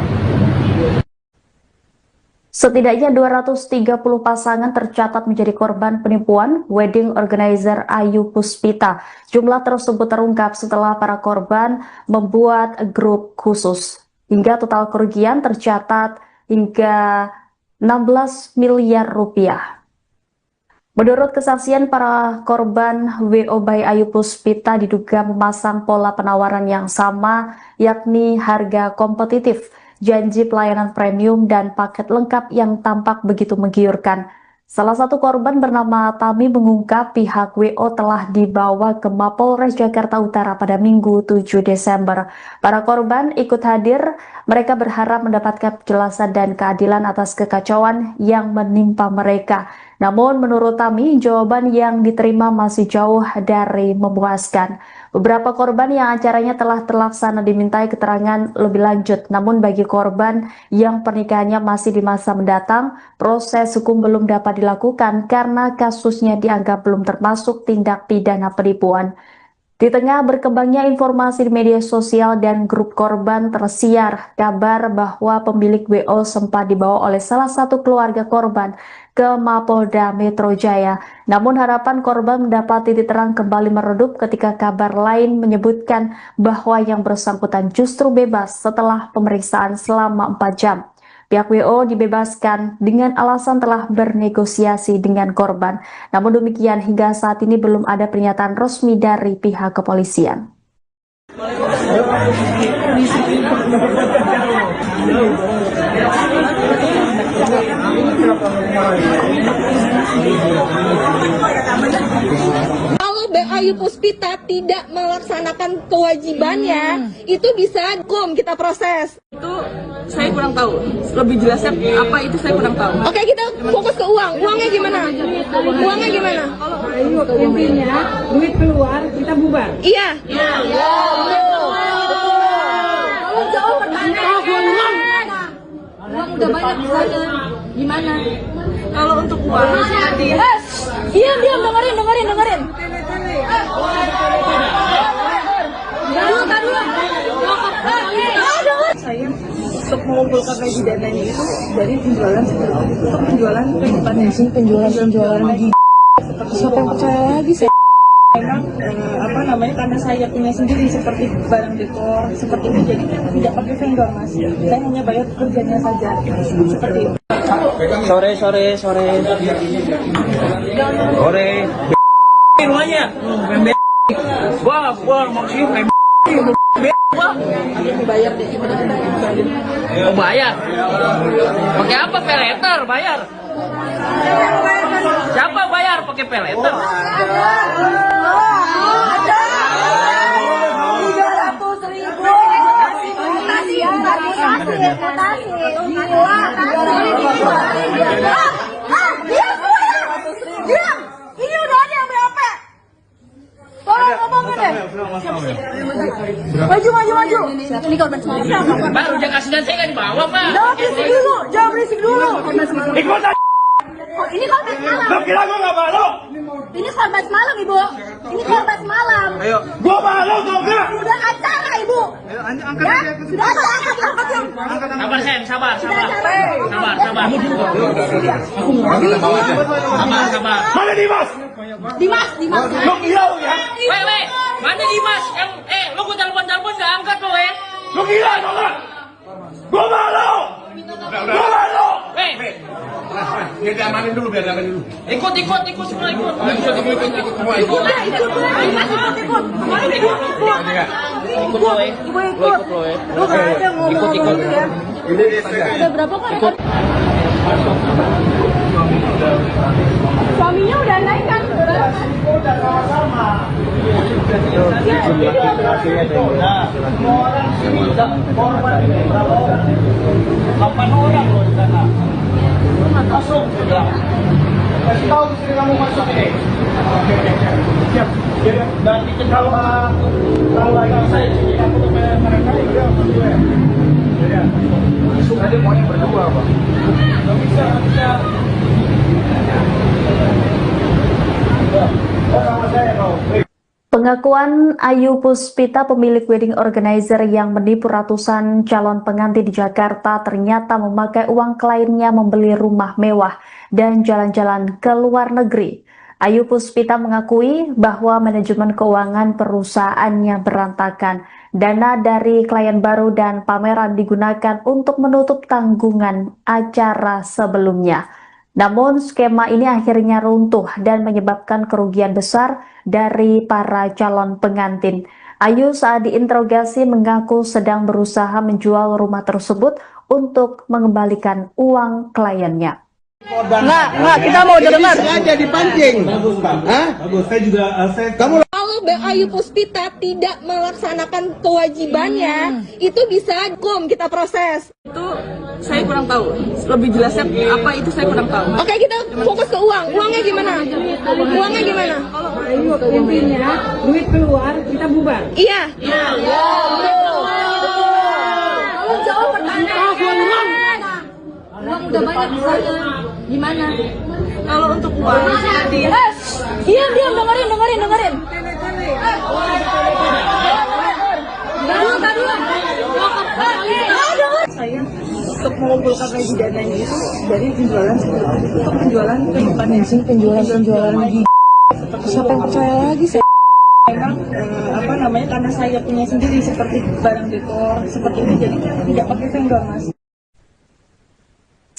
Setidaknya 230 pasangan tercatat menjadi korban penipuan wedding organizer Ayu Puspita. Jumlah tersebut terungkap setelah para korban membuat grup khusus. Hingga total kerugian tercatat hingga 16 miliar rupiah. Menurut kesaksian para korban, WO by Ayu Puspita diduga memasang pola penawaran yang sama, yakni harga kompetitif, janji pelayanan premium, dan paket lengkap yang tampak begitu menggiurkan. Salah satu korban bernama Tami mengungkap pihak WO telah dibawa ke Mapolres Jakarta Utara pada Minggu 7 Desember. Para korban ikut hadir, mereka berharap mendapatkan penjelasan dan keadilan atas kekacauan yang menimpa mereka. Namun menurut Tami, jawaban yang diterima masih jauh dari memuaskan. Beberapa korban yang acaranya telah terlaksana dimintai keterangan lebih lanjut. Namun bagi korban yang pernikahannya masih di masa mendatang, proses hukum belum dapat dilakukan karena kasusnya dianggap belum termasuk tindak pidana penipuan. Di tengah berkembangnya informasi di media sosial dan grup korban, tersiar kabar bahwa pemilik WO sempat dibawa oleh salah satu keluarga korban ke Mapolda Metro Jaya. Namun harapan korban mendapat titik terang kembali meredup ketika kabar lain menyebutkan bahwa yang bersangkutan justru bebas setelah pemeriksaan selama 4 jam. Pihak WO dibebaskan dengan alasan telah bernegosiasi dengan korban. Namun demikian, hingga saat ini belum ada pernyataan resmi dari pihak kepolisian. Kalau Ayu Puspita tidak melaksanakan kewajibannya, itu bisa hukum kita proses. Itu saya kurang tahu. Lebih jelasnya apa itu saya kurang tahu. Oke, kita fokus ke uang. Uangnya gimana? Uangnya gimana? Ayo intinya duit keluar kita bubar. Iya. Kalau jauh pertanyaan. Uang udah banyak di sana. Gimana? Kalau untuk uang Diam, dengerin. saya untuk mengumpulkan gaji dan lain itu dari penjualan untuk penjualan penjualan lagi. Siapa yang percaya lagi saya? Memang karena saya punya sendiri seperti barang dekor seperti itu, jadi tidak pakai vendor, Mas. Saya hanya bayar kerjanya saja seperti itu. Sore. Rumahnya. Gua maksudnya Bayar deh. Oh, bayar? Pakai apa? Peleter bayar? Siapa bayar pakai peleter? Ini udah ada yang berapa? Tolong ngomongin deh. Maju. Ini korban semalam. Baru dia kasih dan saya nggak dibawa, Pak. Jangan berisik dulu. Ikutan. Oh, ini korban semalam. Lo kira gue nggak malu? Ini korban semalam, Ibu. Ini korban semalam. Gue malu tau nggak? Sudah acara, Ibu. Ya, sudah acara. Sabar, Sen, sabar. Sabar. Mana Dimas? Dimas. Lo gila lo ya? Weh, mana Dimas? Lo gue telepon nggak angkat lo, Lo gila tau nggak? Gue malu. Weh, Biar diamanin dulu. ikut semua ikut. Ikut. ikut lo ya. Lu nggak ada ngomong ya. Ada berapa kali? Suaminya udah naik kan? Udah sama-sama. Jumlah laki-lakinya semua orang sini korban berapa orang? 8 orang loh di sana. Masuk segera. Kasih tahu istri kamu masuk ini. Oke. Dan kalau lagi saya sini aku tuh mereka ya berdua. Ya. Tadi maunya berdua, Pak. Nggak bisa. Sama saya kau. Pengakuan Ayu Puspita, pemilik wedding organizer yang menipu ratusan calon pengantin di Jakarta, ternyata memakai uang kliennya membeli rumah mewah dan jalan-jalan ke luar negeri. Ayu Puspita mengakui bahwa manajemen keuangan perusahaannya berantakan. Dana dari klien baru dan pameran digunakan untuk menutup tanggungan acara sebelumnya. Namun skema ini akhirnya runtuh dan menyebabkan kerugian besar dari para calon pengantin. Ayu saat diinterogasi mengaku sedang berusaha menjual rumah tersebut untuk mengembalikan uang kliennya. Nggak, kita mau dengar. Sengaja dipancing. Bagus, Pak. Hah? Bagus. Saya juga kamu Kalau Ayu Puspita tidak melaksanakan kewajibannya, itu bisa kita proses. Itu saya kurang tahu. Lebih jelasnya apa itu saya kurang tahu. Oke, kita fokus ke uang. Uangnya gimana? Uangnya gimana? Ayo intinya duit keluar kita bubar. Iya. Kalau jawab pertanyaan. Uang udah banyak di sana. Gimana? Kalau untuk uang Diam, dengerin. saya untuk mengumpulkan lagi dananya itu dari penjualan untuk penjualan ke depannya sih penjualan lagi. Siapa yang percaya lagi saya? Memang karena saya punya sendiri seperti barang dekor seperti ini jadi tidak pakai vendor, Mas.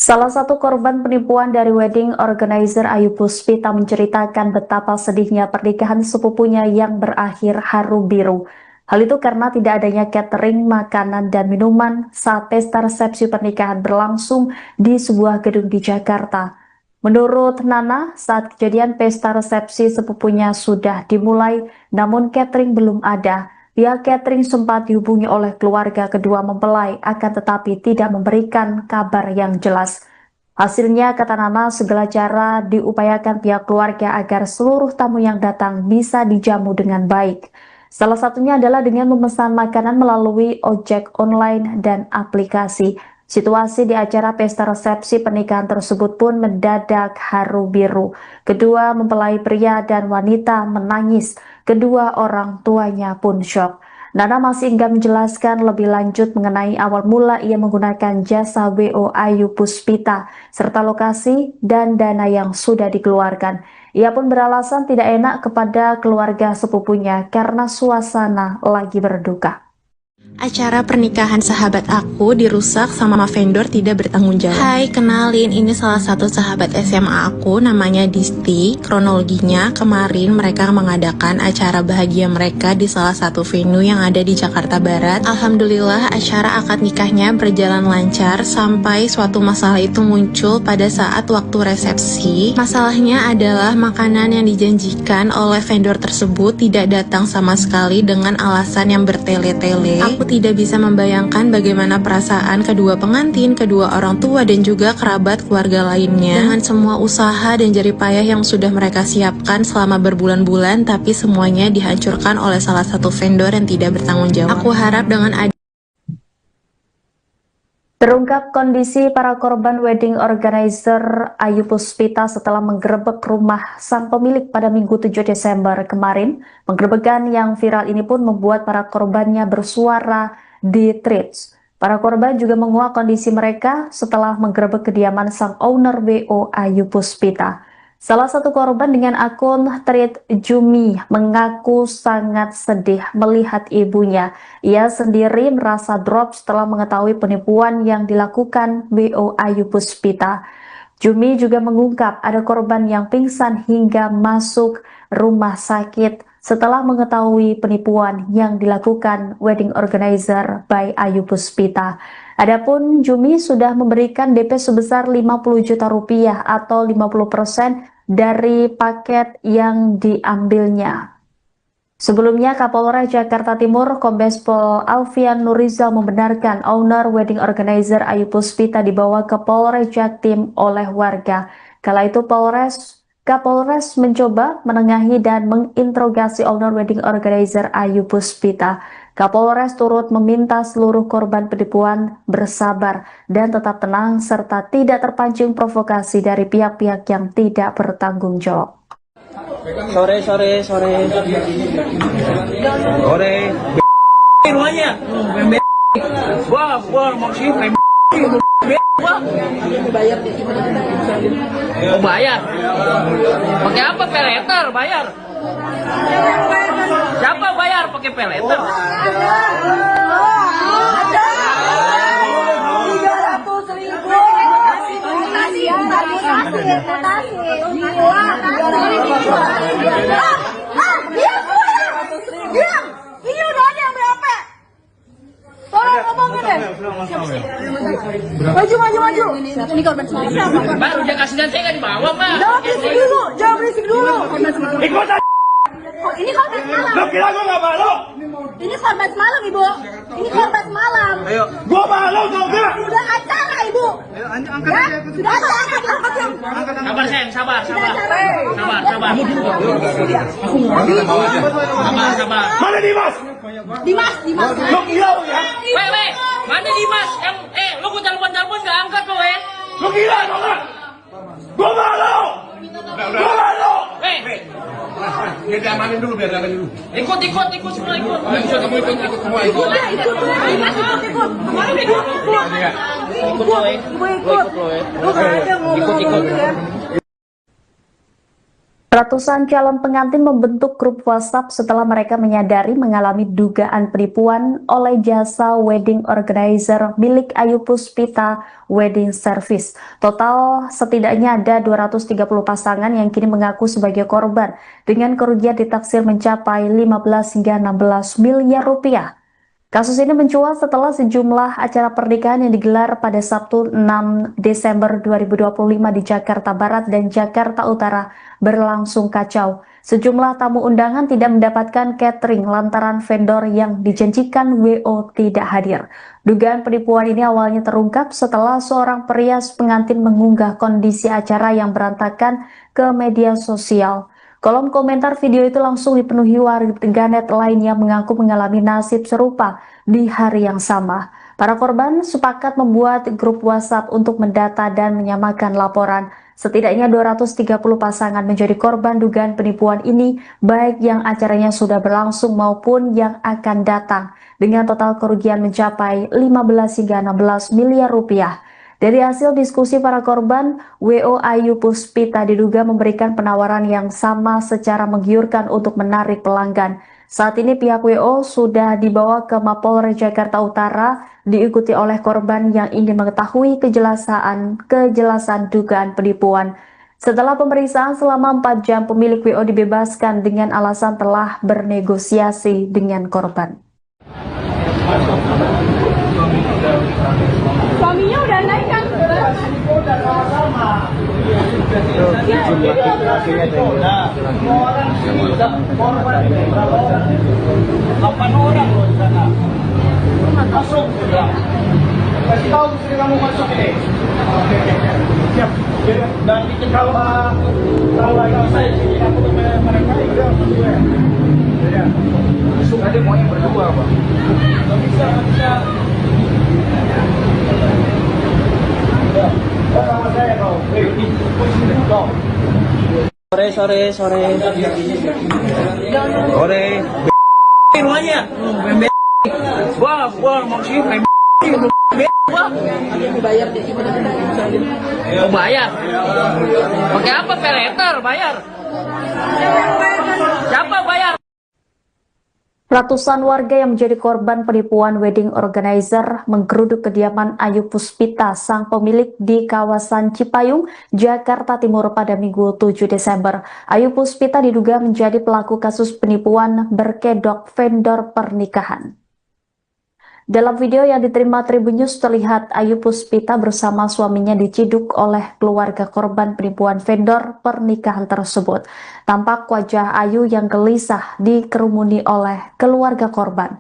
Salah satu korban penipuan dari wedding organizer Ayu Puspita menceritakan betapa sedihnya pernikahan sepupunya yang berakhir haru biru. Hal itu karena tidak adanya catering, makanan, dan minuman saat pesta resepsi pernikahan berlangsung di sebuah gedung di Jakarta. Menurut Nana, saat kejadian pesta resepsi sepupunya sudah dimulai, namun catering belum ada. Pihak catering sempat dihubungi oleh keluarga kedua mempelai, akan tetapi tidak memberikan kabar yang jelas. Hasilnya, kata Nana, segala cara diupayakan pihak keluarga agar seluruh tamu yang datang bisa dijamu dengan baik. Salah satunya adalah dengan memesan makanan melalui ojek online dan aplikasi. Situasi di acara pesta resepsi pernikahan tersebut pun mendadak haru biru. Kedua mempelai pria dan wanita menangis. Kedua orang tuanya pun syok. Nana masih enggan menjelaskan lebih lanjut mengenai awal mula ia menggunakan jasa WO Ayu Puspita, serta lokasi dan dana yang sudah dikeluarkan. Ia pun beralasan tidak enak kepada keluarga sepupunya karena suasana lagi berduka. Acara pernikahan sahabat aku dirusak sama vendor tidak bertanggung jawab. Hai, kenalin, ini salah satu sahabat SMA aku, namanya Disti. Kronologinya, kemarin mereka mengadakan acara bahagia mereka di salah satu venue yang ada di Jakarta Barat. Alhamdulillah, acara akad nikahnya berjalan lancar sampai suatu masalah itu muncul pada saat waktu resepsi. Masalahnya adalah makanan yang dijanjikan oleh vendor tersebut tidak datang sama sekali dengan alasan yang bertele-tele. Aku tidak bisa membayangkan bagaimana perasaan kedua pengantin, kedua orang tua, dan juga kerabat keluarga lainnya. Dengan semua usaha dan jerih payah yang sudah mereka siapkan selama berbulan-bulan, tapi semuanya dihancurkan oleh salah satu vendor yang tidak bertanggung jawab. Aku harap dengan Terungkap kondisi para korban wedding organizer Ayu Puspita setelah menggerebek rumah sang pemilik pada Minggu 7 Desember kemarin. Penggerebekan yang viral ini pun membuat para korbannya bersuara di Threads. Para korban juga menguak kondisi mereka setelah menggerebek kediaman sang owner WO Ayu Puspita. Salah satu korban dengan akun Thread Jumi mengaku sangat sedih melihat ibunya. Ia sendiri merasa drop setelah mengetahui penipuan yang dilakukan WO Ayu Puspita. Jumi juga mengungkap ada korban yang pingsan hingga masuk rumah sakit setelah mengetahui penipuan yang dilakukan wedding organizer by Ayu Puspita. Adapun Jumi sudah memberikan DP sebesar 50 juta rupiah atau 50% dari paket yang diambilnya. Sebelumnya, Kapolres Jakarta Timur Kombes Pol Alfian Nurizal membenarkan owner wedding organizer Ayu Puspita dibawa ke Polres Jaktim oleh warga. Kala itu Polres Kapolres mencoba menengahi dan menginterogasi owner wedding organizer Ayu Puspita. Kapolres turut meminta seluruh korban penipuan bersabar dan tetap tenang serta tidak terpancing provokasi dari pihak-pihak yang tidak bertanggung jawab. Sore. Rumahnya. Gua maksudnya Oh bayar. Pakai apa? Peleter bayar. Siapa bayar pakai peleter? Ini udah ada yang berapa? Tolong ngomongin deh. Maju. Ini korban siapa? Baru dia kasih dan saya nggak dibawa, Pak. Jangan berisik dulu. Ikut aja. Oh, ini korban semalam. Lo kira gue gak malu? Ini korban semalam, Ibu. Ini korban semalam. Gue malu tau gak? Sudah acara, Ibu. Angkat aja. Sudah acara, angkat yang. Sabar, sayang, sabar. Sabar. Mana Dimas? Dimas. Lo gila lo ya? Weh, mana Dimas? Yang lo gua telepon nggak angkat lo, Lo gila tau gak? Gue malu. Gue malu. Biar diamanin dulu. Ikut semua ikut. Ikut lo. Ratusan calon pengantin membentuk grup WhatsApp setelah mereka menyadari mengalami dugaan penipuan oleh jasa wedding organizer milik Ayu Puspita Wedding Service. Total setidaknya ada 230 pasangan yang kini mengaku sebagai korban dengan kerugian ditaksir mencapai 15 hingga 16 miliar rupiah. Kasus ini mencuat setelah sejumlah acara pernikahan yang digelar pada Sabtu 6 Desember 2025 di Jakarta Barat dan Jakarta Utara berlangsung kacau. Sejumlah tamu undangan tidak mendapatkan catering lantaran vendor yang dijanjikan WO tidak hadir. Dugaan penipuan ini awalnya terungkap setelah seorang perias pengantin mengunggah kondisi acara yang berantakan ke media sosial. Kolom komentar video itu langsung dipenuhi warganet lain yang mengaku mengalami nasib serupa di hari yang sama. Para korban sepakat membuat grup WhatsApp untuk mendata dan menyamakan laporan. Setidaknya 230 pasangan menjadi korban dugaan penipuan ini, baik yang acaranya sudah berlangsung maupun yang akan datang, dengan total kerugian mencapai 15 hingga 16 miliar rupiah. Dari hasil diskusi para korban, WO Ayu Puspita diduga memberikan penawaran yang sama secara menggiurkan untuk menarik pelanggan. Saat ini pihak WO sudah dibawa ke Mapolres Jakarta Utara, diikuti oleh korban yang ingin mengetahui kejelasan dugaan penipuan. Setelah pemeriksaan selama 4 jam, pemilik WO dibebaskan dengan alasan telah bernegosiasi dengan korban. Suaminya udah naik kan? Jumlah laki-lakinya semua orang korban berapa orang? 8 orang loh di sana. Masuk sudah. Kasih tahu istri kamu masuk ini. Siap. Dan bikin kalau saya sini aku mereka itu ya. Masuk aja maunya berdua, Pak. Nggak bisa. Sama saya kau. Sore. Rumahnya. Gua maksudnya Oh bayar. Pakai apa? Peleter bayar. Siapa bayar? Ratusan warga yang menjadi korban penipuan wedding organizer menggeruduk kediaman Ayu Puspita, sang pemilik di kawasan Cipayung, Jakarta Timur pada Minggu 7 Desember. Ayu Puspita diduga menjadi pelaku kasus penipuan berkedok vendor pernikahan. Dalam video yang diterima Tribun News terlihat Ayu Puspita bersama suaminya diciduk oleh keluarga korban penipuan vendor pernikahan tersebut. Tampak wajah Ayu yang gelisah dikerumuni oleh keluarga korban.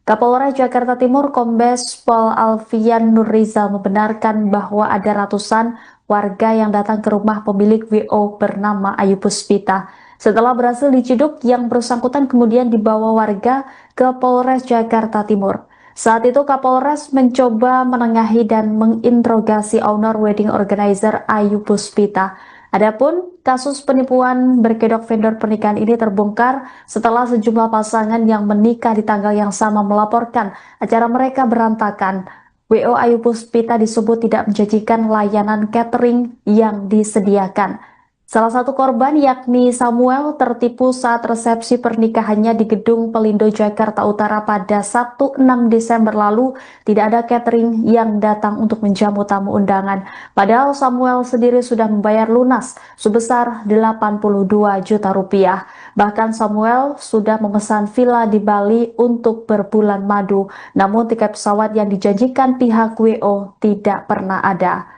Kapolres Jakarta Timur Kombes Pol Alfian Nurrizal membenarkan bahwa ada ratusan warga yang datang ke rumah pemilik WO bernama Ayu Puspita. Setelah berhasil diciduk, yang bersangkutan kemudian dibawa warga ke Polres Jakarta Timur. Saat itu Kapolres mencoba menengahi dan menginterogasi owner wedding organizer Ayu Puspita. Adapun kasus penipuan berkedok vendor pernikahan ini terbongkar setelah sejumlah pasangan yang menikah di tanggal yang sama melaporkan acara mereka berantakan. WO Ayu Puspita disebut tidak menjanjikan layanan catering yang disediakan. Salah satu korban yakni Samuel tertipu saat resepsi pernikahannya di Gedung Pelindo Jakarta Utara pada Sabtu 6 Desember lalu. Tidak ada catering yang datang untuk menjamu tamu undangan. Padahal Samuel sendiri sudah membayar lunas sebesar 82 juta rupiah. Bahkan Samuel sudah memesan villa di Bali untuk berbulan madu. Namun tiket pesawat yang dijanjikan pihak WO tidak pernah ada.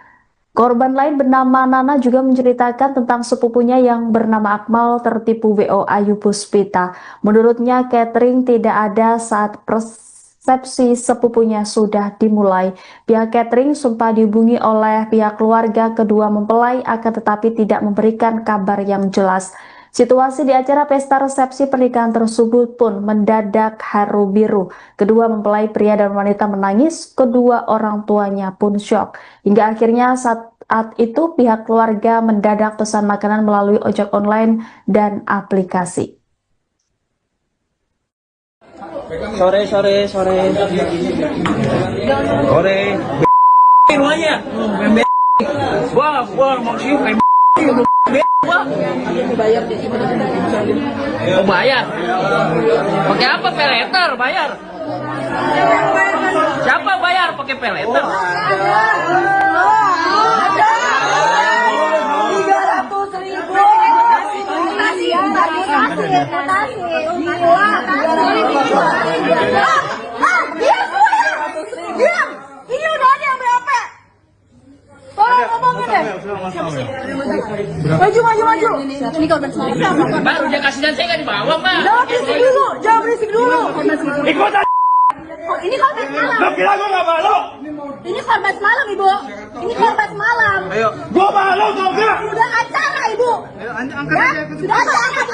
Korban lain bernama Nana juga menceritakan tentang sepupunya yang bernama Akmal tertipu WO Ayu Puspita. Menurutnya catering tidak ada saat resepsi sepupunya sudah dimulai. Pihak catering sempat dihubungi oleh pihak keluarga kedua mempelai akan tetapi tidak memberikan kabar yang jelas. Situasi di acara pesta resepsi pernikahan tersebut pun mendadak haru biru. Kedua mempelai pria dan wanita menangis, kedua orang tuanya pun syok. Hingga akhirnya saat itu pihak keluarga mendadak pesan makanan melalui ojek online dan aplikasi. Sore. Semuanya. Wah, maksudnya Oh bayar? Pakai apa? Peleter bayar? Siapa bayar pakai peleter? Ini udah ada yang berapa? Tolong ngomongin deh. Maju. Ini korban semalam. Baru dia kasih dan saya nggak dibawa, Mbak. Jangan berisik dulu. Ikut aja. Oh, ini korban semalam. Lo kira gue gak malu? Ini korban semalam, Ibu. Ini korban semalam. Ayo. Gue malu tau gak? Udah acara, Ibu. Ayo, angkat aja. Sudah ada, angkat.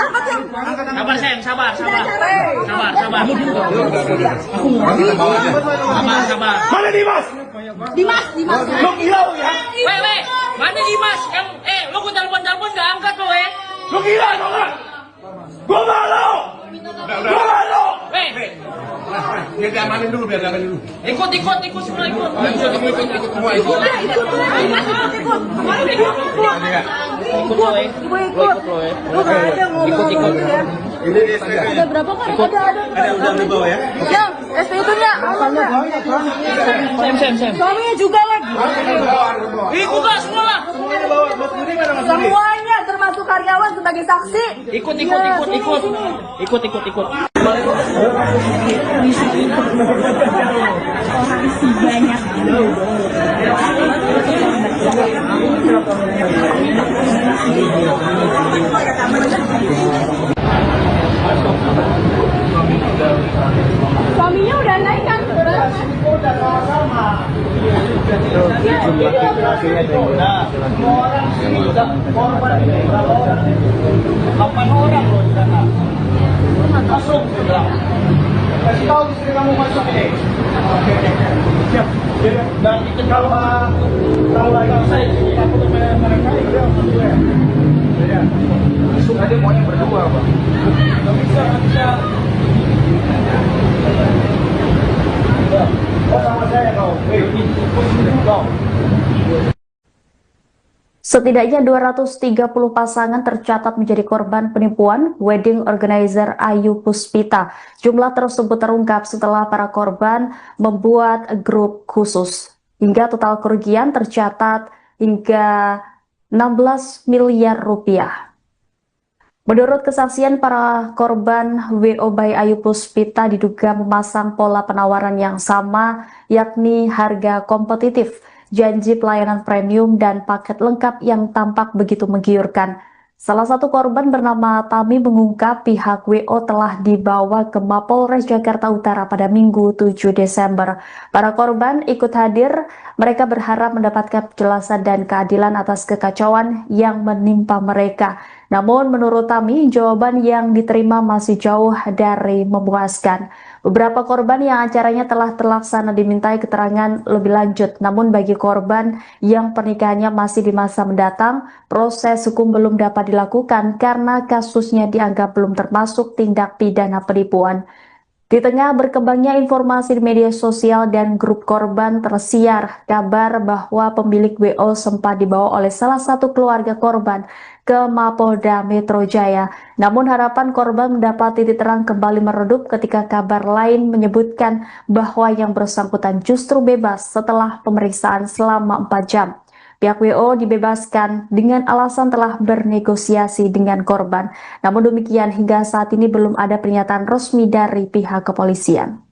Sabar sayang, sabar. Sabar. Mana Dimas? Dimas. Lo gila lo ya? Weh, mana Dimas? Yang lo gue telepon nggak angkat lo Lo gila tau gak? Gue malu. Gue malu. Weh, Biar diamanin dulu. ikut semua ikut. Ikut semua. Ikut lo ya. Ikut. Ada berapa kan? Ada Udah dibawa ya? Yang SPU-nya. Sam. Suaminya juga lagi. Ikut lah semua lah. Semuanya termasuk karyawan sebagai saksi. Ikut. Suaminya udah naik kan? Udah sama-sama. Jumlah laki-lakinya ada semua orang sini korban ini berapa orang? 8 orang loh di sana. Masuk sudah. Kasih tahu istri kamu masuk ini. Oke. Siap. Dan itu kalau saya takut sama mereka itu ya. Masuk aja maunya berdua, Pak. Nggak bisa. Sama saya kau. Setidaknya 230 pasangan tercatat menjadi korban penipuan wedding organizer Ayu Puspita. Jumlah tersebut terungkap setelah para korban membuat grup khusus. Hingga total kerugian tercatat hingga 16 miliar rupiah. Menurut kesaksian para korban, WO by Ayu Puspita diduga memasang pola penawaran yang sama, yakni harga kompetitif, janji pelayanan premium, dan paket lengkap yang tampak begitu menggiurkan. Salah satu korban bernama Tami mengungkap pihak WO telah dibawa ke Mapolres Jakarta Utara pada Minggu 7 Desember. Para korban ikut hadir, mereka berharap mendapatkan penjelasan dan keadilan atas kekacauan yang menimpa mereka. Namun menurut Tami, jawaban yang diterima masih jauh dari memuaskan. Beberapa korban yang acaranya telah terlaksana dimintai keterangan lebih lanjut. Namun bagi korban yang pernikahannya masih di masa mendatang, proses hukum belum dapat dilakukan karena kasusnya dianggap belum termasuk tindak pidana penipuan. Di tengah berkembangnya informasi di media sosial dan grup korban, tersiar kabar bahwa pemilik WO sempat dibawa oleh salah satu keluarga korban ke Mapolda Metro Jaya. Namun harapan korban mendapat titik terang kembali meredup ketika kabar lain menyebutkan bahwa yang bersangkutan justru bebas setelah pemeriksaan selama 4 jam. Pihak WO dibebaskan dengan alasan telah bernegosiasi dengan korban. Namun demikian hingga saat ini belum ada pernyataan resmi dari pihak kepolisian.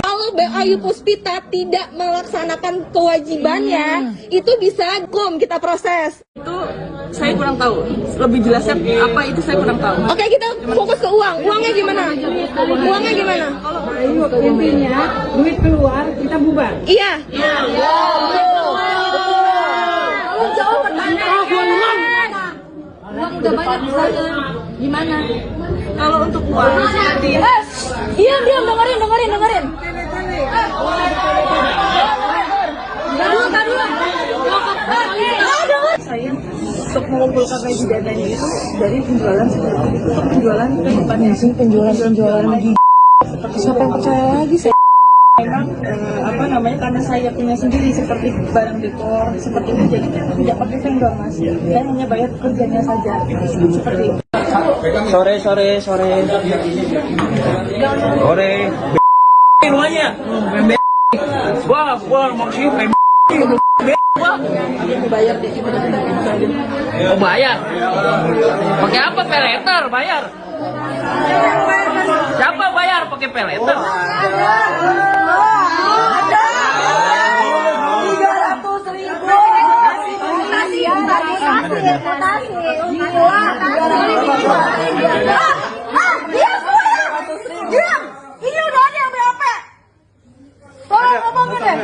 Kalau Ayu Puspita tidak melaksanakan kewajibannya, itu bisa hukum kita proses. Itu saya kurang tahu. Lebih jelasnya apa itu saya kurang tahu. Oke, kita fokus ke uang. Uangnya gimana? Uangnya gimana? Intinya duit keluar kita bubar. Iya. Kalau jauh pertanyaan. Uang udah banyak di sana. Gimana? Kalau untuk uang Diam, dengerin. saya untuk mengumpulkan gaji dananya itu dari penjualan penjualan lagi. Siapa yang percaya lagi saya? Memang karena saya punya sendiri seperti barang dekor seperti itu, jadi tidak pakai vendor mas. Saya hanya bayar kerjanya saja seperti itu. Sore. Semuanya. Gua maksudnya Bayar deh. Oh bayar? Pakai apa? Peleter bayar? Siapa bayar pakai peleter? Ini udah ada yang BAP. Tolong ngomongin deh.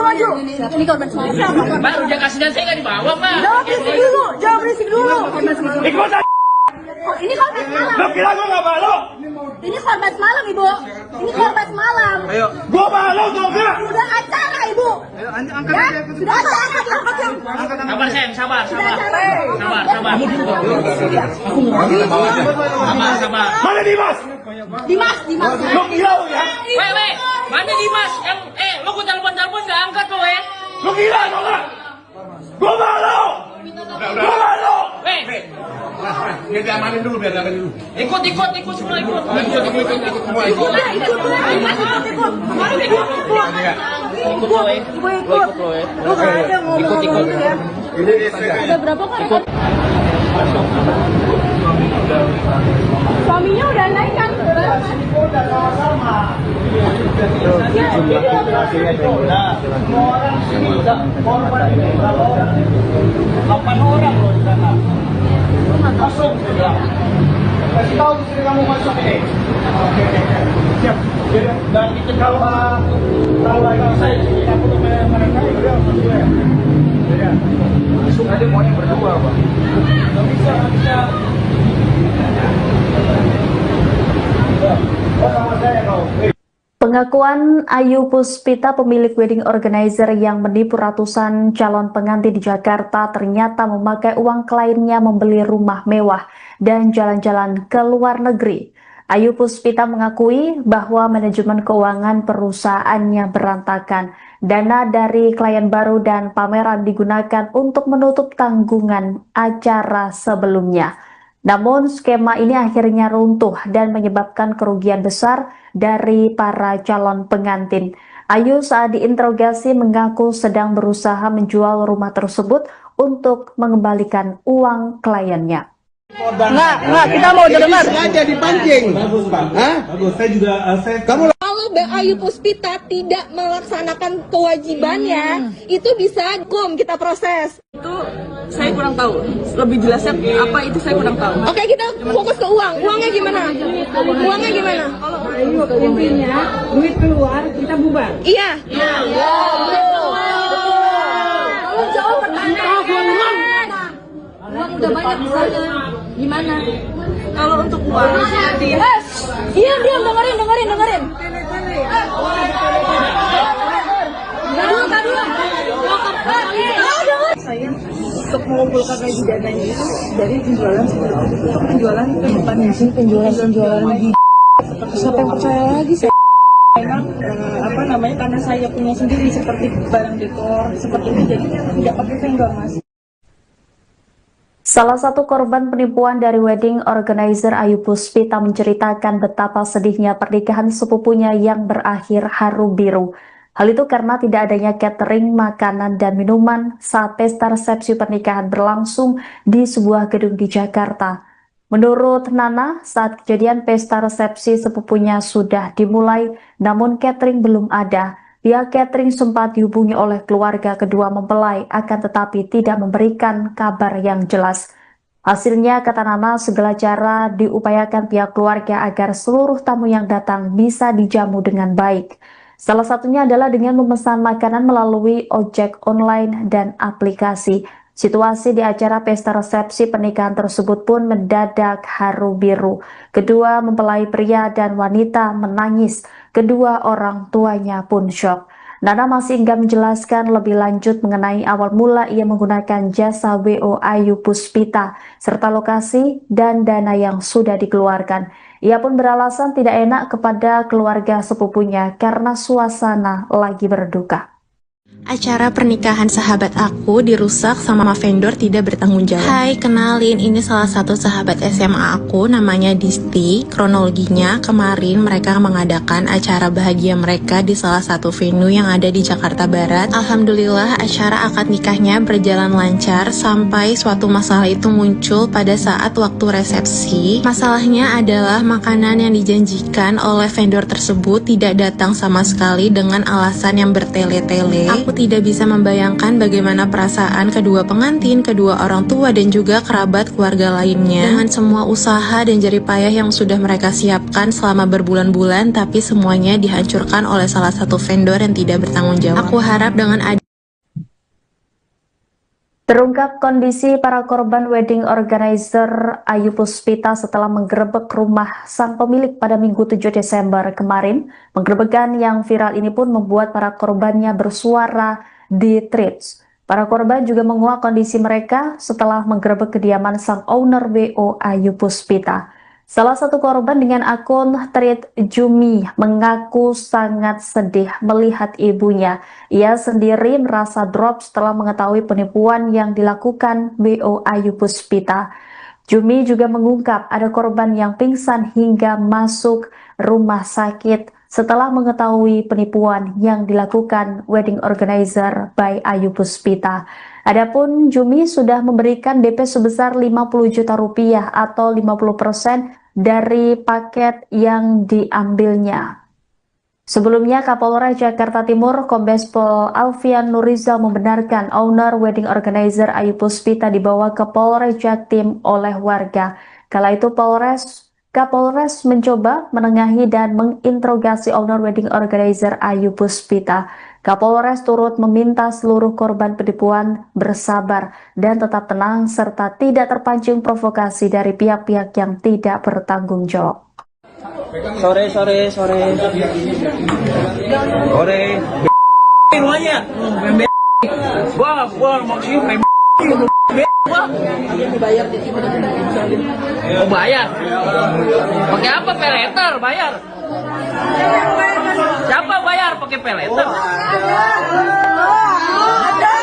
Maju. Ini korban siapa? Baru dia kasih dan saya nggak dibawa pak. Jangan berisik dulu. ikutan. Oh, ini korban semalam. Lo kira gua nggak malu? Ini korban semalam, Ibu. Ini korban semalam. Gua malu tau gak? Sudah acara, Ibu. Ya, sudah acara. Sabar sayang, sabar. Sabar. Mana Dimas? Dimas. Lo kira lu ya? Weh, mana Dimas? Lo gua telepon nggak angkat lo Lo kira tau gak? Gua malu. Weh. Biar diamanin dulu. Ikut semua ikut. Udah berapa kali? Suaminya udah naik kan? Semua orang sini udah korban berapa orang? 8 orang loh di sana. Masuk, kasih tahu istri kamu masuk ini. Siap. Dan itu kalau saya sini aku tuh mereka udah masuk ya. Masuk aja maunya berdua pak. Nggak bisa. Sama saya kau. Pengakuan Ayu Puspita, pemilik wedding organizer yang menipu ratusan calon pengantin di Jakarta, ternyata memakai uang kliennya membeli rumah mewah dan jalan-jalan ke luar negeri. Ayu Puspita mengakui bahwa manajemen keuangan perusahaannya berantakan. Dana dari klien baru dan pameran digunakan untuk menutup tanggungan acara sebelumnya. Namun skema ini akhirnya runtuh dan menyebabkan kerugian besar dari para calon pengantin. Ayu saat diinterogasi mengaku sedang berusaha menjual rumah tersebut untuk mengembalikan uang kliennya. Enggak, kita mau dengar. Sengaja dipancing. Bagus, Pak. Hah? Bagus. Saya juga kamu Kalau Mbak Ayu Puspita tidak melaksanakan kewajibannya, itu bisa hukum kita proses. Itu saya kurang tahu. Lebih jelasnya apa itu saya kurang tahu. Oke, kita fokus ke uang. Uangnya gimana? Uangnya gimana? Ayo, intinya duit keluar kita bubar. Iya. Kalau jawab pertanyaan. Uang udah banyak di sana. Gimana? Kalau untuk uang, Diam, dengerin. saya untuk mengumpulkan lagi dananya itu dari penjualan untuk penjualan ke depannya sih penjualan lagi. Siapa yang percaya lagi saya? Memang karena saya punya sendiri seperti barang dekor seperti itu jadi tidak pakai vendor mas. Salah satu korban penipuan dari wedding organizer Ayu Puspita menceritakan betapa sedihnya pernikahan sepupunya yang berakhir haru biru. Hal itu karena tidak adanya catering, makanan, dan minuman saat pesta resepsi pernikahan berlangsung di sebuah gedung di Jakarta. Menurut Nana, saat kejadian pesta resepsi sepupunya sudah dimulai, namun catering belum ada. Pihak catering sempat dihubungi oleh keluarga kedua mempelai, akan tetapi tidak memberikan kabar yang jelas. Hasilnya, kata Nana, segala cara diupayakan pihak keluarga agar seluruh tamu yang datang bisa dijamu dengan baik. Salah satunya adalah dengan memesan makanan melalui ojek online dan aplikasi. Situasi di acara pesta resepsi pernikahan tersebut pun mendadak haru biru. Kedua mempelai pria dan wanita menangis. Kedua orang tuanya pun syok. Nana masih enggan menjelaskan lebih lanjut mengenai awal mula ia menggunakan jasa WO Ayu Puspita, serta lokasi dan dana yang sudah dikeluarkan. Ia pun beralasan tidak enak kepada keluarga sepupunya karena suasana lagi berduka. Acara pernikahan sahabat aku dirusak sama vendor tidak bertanggung jawab. Hai, kenalin, ini salah satu sahabat SMA aku, namanya Disti. Kronologinya, kemarin mereka mengadakan acara bahagia mereka di salah satu venue yang ada di Jakarta Barat. Alhamdulillah, acara akad nikahnya berjalan lancar sampai suatu masalah itu muncul pada saat waktu resepsi. Masalahnya adalah makanan yang dijanjikan oleh vendor tersebut tidak datang sama sekali dengan alasan yang bertele-tele. Aku tidak bisa membayangkan bagaimana perasaan kedua pengantin, kedua orang tua, dan juga kerabat keluarga lainnya. Dengan semua usaha dan jerih payah yang sudah mereka siapkan selama berbulan-bulan, tapi semuanya dihancurkan oleh salah satu vendor yang tidak bertanggung jawab. Aku harap dengan Terungkap kondisi para korban wedding organizer Ayu Puspita setelah menggerebek rumah sang pemilik pada Minggu 7 Desember kemarin. Penggerebekan yang viral ini pun membuat para korbannya bersuara di Threads. Para korban juga menguak kondisi mereka setelah menggerebek kediaman sang owner WO Ayu Puspita. Salah satu korban dengan akun Thread Jumi mengaku sangat sedih melihat ibunya. Ia sendiri merasa drop setelah mengetahui penipuan yang dilakukan WO Ayu Puspita. Jumi juga mengungkap ada korban yang pingsan hingga masuk rumah sakit setelah mengetahui penipuan yang dilakukan wedding organizer by Ayu Puspita. Adapun Jumi sudah memberikan DP sebesar 50 juta rupiah atau 50% dari paket yang diambilnya. Sebelumnya, Kapolres Jakarta Timur Kombes Pol Alfian Nurizal membenarkan owner wedding organizer Ayu Puspita dibawa ke Polres Jaktim oleh warga. Kala itu Kapolres mencoba menengahi dan menginterogasi owner wedding organizer Ayu Puspita. Kapolres turut meminta seluruh korban penipuan bersabar dan tetap tenang serta tidak terpancing provokasi dari pihak-pihak yang tidak bertanggung jawab. Sore. Semuanya. Gua maksudnya mau bayar. Pakai apa? Peleter bayar. Siapa bayar pakai peleter? Ada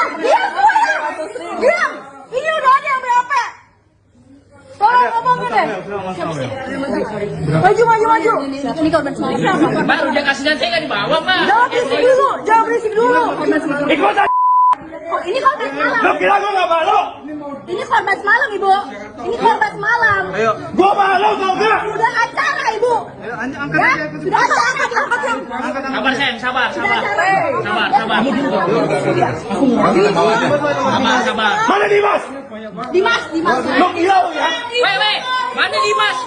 300.000. Diam! Ini udah ada yang berapa? Tolong ngomongin deh. Maju. Ini korban semalam. Baru dia kasih dan saya nggak dibawa, Pak. Jangan berisik dulu. Ikut aja. Oh, ini korban semalam. Lo kira gue nggak malu? Ini korban semalam, Ibu. Ini korban semalam. Gue malu tau gak? Sudah acara, Ibu. Ya, sudah acara. Sabar, sayang, sabar. Sabar. Mana Dimas? Dimas. Lo gila lo ya? Weh, mana Dimas?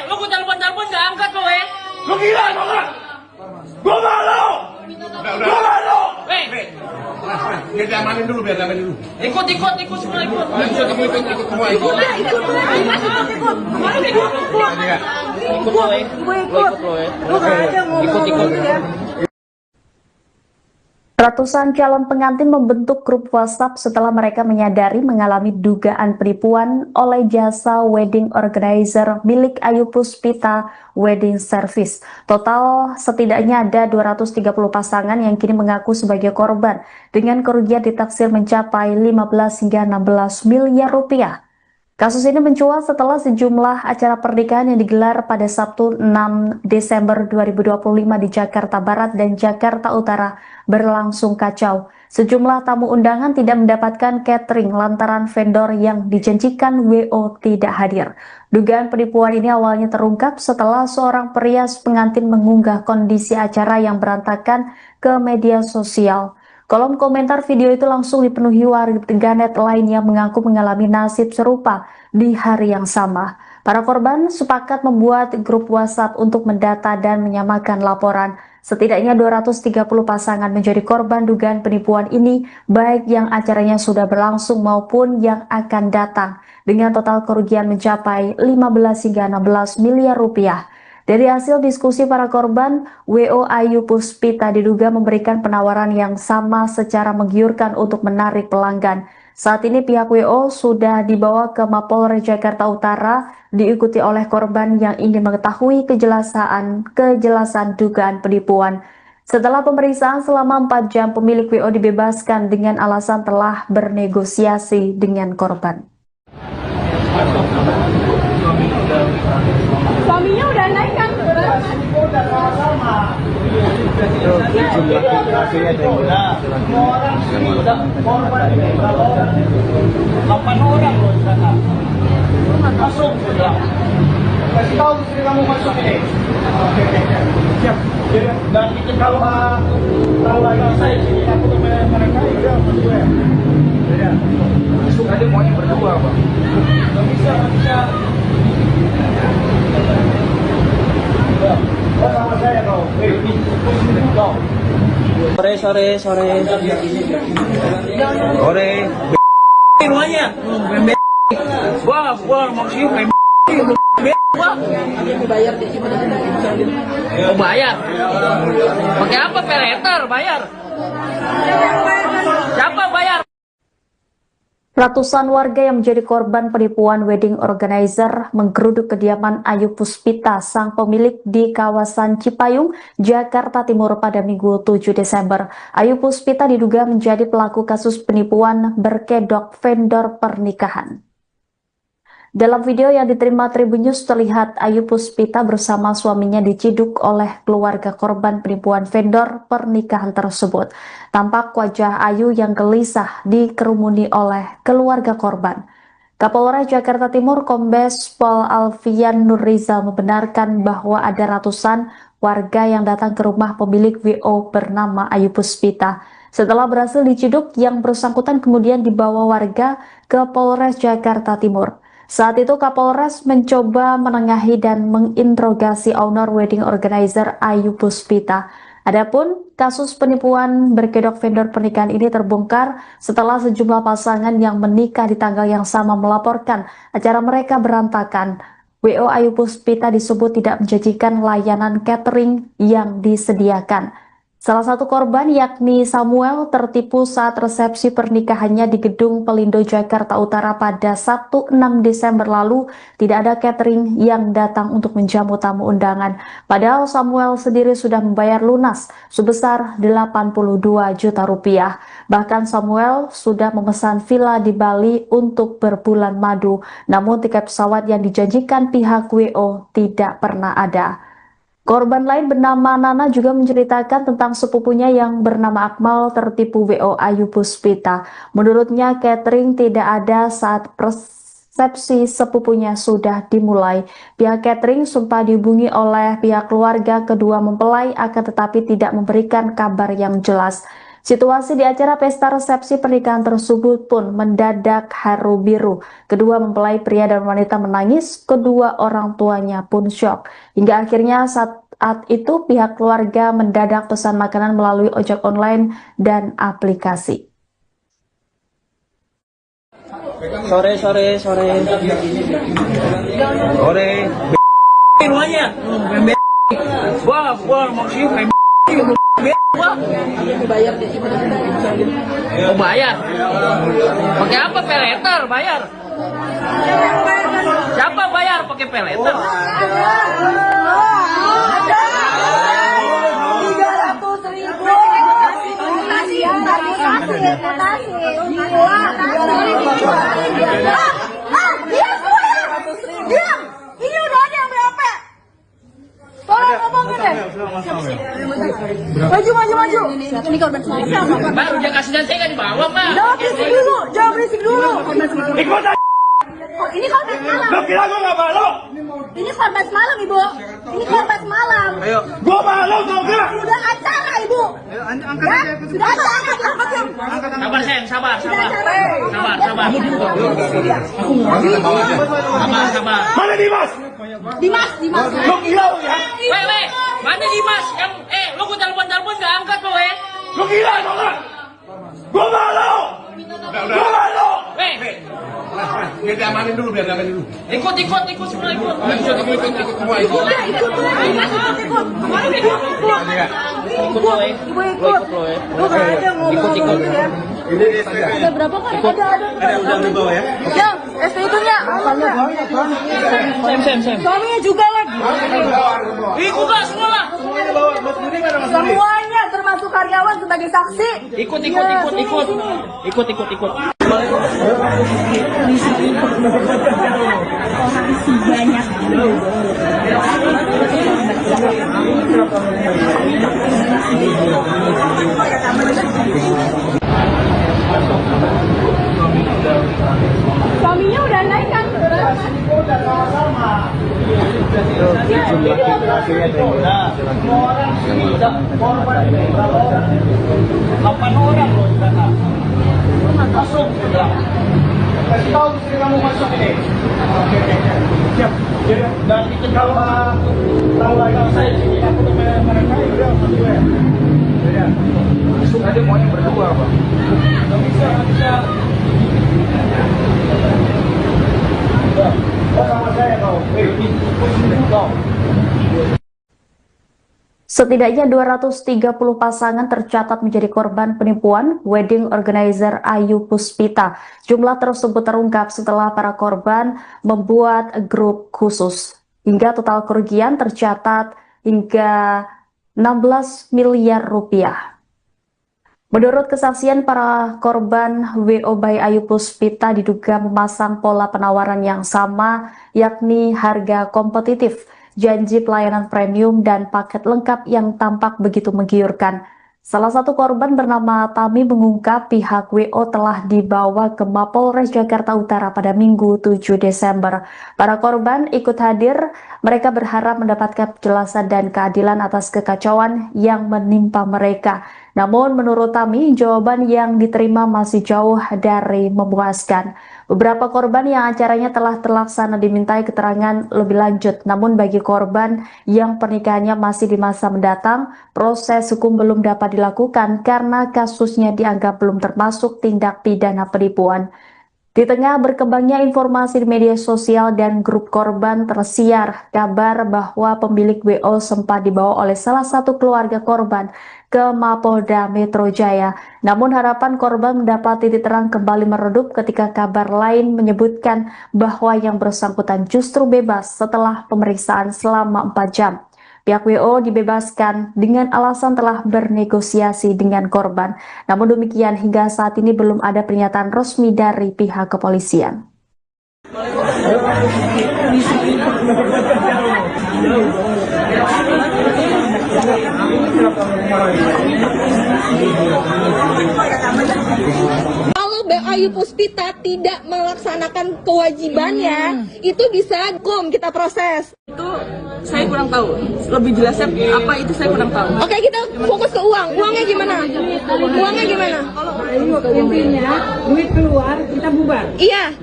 Lo gue telepon nggak angkat lo, Lo gila tau gak? Gue malu. Gue malu. Weh, Biar diamanin dulu. ikut semua ikut. Ikut lo ya. Ikut. Ratusan calon pengantin membentuk grup WhatsApp setelah mereka menyadari mengalami dugaan penipuan oleh jasa wedding organizer milik Ayu Puspita Wedding Service. Total setidaknya ada 230 pasangan yang kini mengaku sebagai korban dengan kerugian ditaksir mencapai 15 hingga 16 miliar rupiah. Kasus ini mencuat setelah sejumlah acara pernikahan yang digelar pada Sabtu 6 Desember 2025 di Jakarta Barat dan Jakarta Utara berlangsung kacau. Sejumlah tamu undangan tidak mendapatkan catering lantaran vendor yang dijanjikan WO tidak hadir. Dugaan penipuan ini awalnya terungkap setelah seorang perias pengantin mengunggah kondisi acara yang berantakan ke media sosial. Kolom komentar video itu langsung dipenuhi warganet lain yang mengaku mengalami nasib serupa di hari yang sama. Para korban sepakat membuat grup WhatsApp untuk mendata dan menyamakan laporan. Setidaknya 230 pasangan menjadi korban dugaan penipuan ini, baik yang acaranya sudah berlangsung maupun yang akan datang, dengan total kerugian mencapai 15 hingga 16 miliar rupiah. Dari hasil diskusi para korban, WO Ayu Puspita diduga memberikan penawaran yang sama secara menggiurkan untuk menarik pelanggan. Saat ini pihak WO sudah dibawa ke Mapolres Jakarta Utara, diikuti oleh korban yang ingin mengetahui kejelasan dugaan penipuan. Setelah pemeriksaan selama 4 jam, pemilik WO dibebaskan dengan alasan telah bernegosiasi dengan korban. Suaminya udah naik kan? Udah sama-sama. Jumlah laki-lakinya ada semua orang sini udah korban berapa orang? 8 orang loh di sana. Masuk sudah. Kasih tahu istri kamu masuk ini. Oke. Siap. Dan itu kalau tahu lagi saya sini aku teman mereka ya berdua. Ya. Masuk aja maunya berdua, Pak. Enggak bisa. Oh, sama saya kau. Sore. Semuanya. Gua maksudnya mau bayar. Pakai apa? Peleter bayar. Siapa bayar? Ratusan warga yang menjadi korban penipuan wedding organizer menggeruduk kediaman Ayu Puspita, sang pemilik di kawasan Cipayung, Jakarta Timur pada Minggu 7 Desember. Ayu Puspita diduga menjadi pelaku kasus penipuan berkedok vendor pernikahan. Dalam video yang diterima Tribun News terlihat Ayu Puspita bersama suaminya diciduk oleh keluarga korban penipuan vendor pernikahan tersebut. Tampak wajah Ayu yang gelisah dikerumuni oleh keluarga korban. Kapolres Jakarta Timur Kombes Pol Alfian Nurriza membenarkan bahwa ada ratusan warga yang datang ke rumah pemilik WO bernama Ayu Puspita. Setelah berhasil diciduk, yang bersangkutan kemudian dibawa warga ke Polres Jakarta Timur. Saat itu Kapolres mencoba menengahi dan menginterogasi owner wedding organizer Ayu Puspita. Adapun kasus penipuan berkedok vendor pernikahan ini terbongkar setelah sejumlah pasangan yang menikah di tanggal yang sama melaporkan acara mereka berantakan. WO Ayu Puspita disebut tidak menjanjikan layanan catering yang disediakan. Salah satu korban yakni Samuel tertipu saat resepsi pernikahannya di Gedung Pelindo Jakarta Utara pada Sabtu 6 Desember lalu. Tidak ada catering yang datang untuk menjamu tamu undangan. Padahal Samuel sendiri sudah membayar lunas sebesar 82 juta rupiah. Bahkan Samuel sudah memesan villa di Bali untuk berbulan madu. Namun tiket pesawat yang dijanjikan pihak WO tidak pernah ada. Korban lain bernama Nana juga menceritakan tentang sepupunya yang bernama Akmal tertipu WO Ayu Puspita. Menurutnya catering tidak ada saat resepsi sepupunya sudah dimulai. Pihak catering sempat dihubungi oleh pihak keluarga kedua mempelai akan tetapi tidak memberikan kabar yang jelas. Situasi di acara pesta resepsi pernikahan tersebut pun mendadak haru biru. Kedua mempelai pria dan wanita menangis, kedua orang tuanya pun syok. Hingga akhirnya saat itu pihak keluarga mendadak pesan makanan melalui ojek online dan aplikasi. Sore. Semuanya. Wah, maksudnya mau bayar? Pakai apa? Peleter bayar? Siapa bayar pakai peleter? 300.000. Diam. Ini udah ada yang BAP. Tolong ngomongin deh. Maju. Ini korban semalam. Baru dia kasih dan saya nggak dibawa, Pak. Jangan berisik dulu. Ikut aja. Ini korban semalam. Lo kira gue nggak malu? Ini korban semalam, Ibu. Ini korban semalam. Gue malu tau gak? Sudah acara, Ibu. Ya? Sudah acara. Sabar, sayang, sabar. Sabar. Mana Dimas? Dimas. Lo gila lo ya? Weh, mana Dimas? Yang, lo gue telepon nggak angkat lo, Lo gila tau gak? Gue malu. Gue malu. Weh, Biar diamanin dulu. ikut semua ikut. Ibu ikut. Lu nggak ada ngomong ya. Ada berapa kan? Ada udah dibawa ya? Yang SPI-nya. Sam. Suaminya juga lagi. Ikut lah semua lah. Semuanya termasuk karyawan sebagai saksi. Ikut. Suaminya udah naik kan? Semua orang sini korban ini berapa orang? 8 orang loh di sana. Masuk sudah. Kasih tahu istri kamu masuk ini. Oke. Siap. Dan itu kalau saya sini aku tuh mereka udah masuk ya. Ya. Masuk aja maunya berdua apa? Nggak bisa. Sama saya kau. Setidaknya 230 pasangan tercatat menjadi korban penipuan wedding organizer Ayu Puspita. Jumlah tersebut terungkap setelah para korban membuat grup khusus. Hingga total kerugian tercatat hingga 16 miliar rupiah. Menurut kesaksian para korban, WO by Ayu Puspita diduga memasang pola penawaran yang sama, yakni harga kompetitif, janji pelayanan premium, dan paket lengkap yang tampak begitu menggiurkan. Salah satu korban bernama Tami mengungkap pihak WO telah dibawa ke Mapolres Jakarta Utara pada Minggu 7 Desember. Para korban ikut hadir, mereka berharap mendapatkan penjelasan dan keadilan atas kekacauan yang menimpa mereka. Namun menurut Tami, jawaban yang diterima masih jauh dari memuaskan. Beberapa korban yang acaranya telah terlaksana dimintai keterangan lebih lanjut. Namun bagi korban yang pernikahannya masih di masa mendatang, proses hukum belum dapat dilakukan karena kasusnya dianggap belum termasuk tindak pidana penipuan. Di tengah berkembangnya informasi di media sosial dan grup korban, tersiar kabar bahwa pemilik WO sempat dibawa oleh salah satu keluarga korban ke Mapolda Metro Jaya. Namun harapan korban mendapat titik terang kembali meredup ketika kabar lain menyebutkan bahwa yang bersangkutan justru bebas setelah pemeriksaan selama 4 jam. Pihak WO dibebaskan dengan alasan telah bernegosiasi dengan korban. Namun demikian, hingga saat ini belum ada pernyataan resmi dari pihak kepolisian. Kalau Ayu Puspita tidak melaksanakan kewajibannya, itu bisa hukum kita proses. Itu saya kurang tahu. Lebih jelasnya apa itu saya kurang tahu. Oke, kita fokus ke uang. Uangnya gimana? Uangnya gimana? Intinya duit keluar kita bubar. Iya.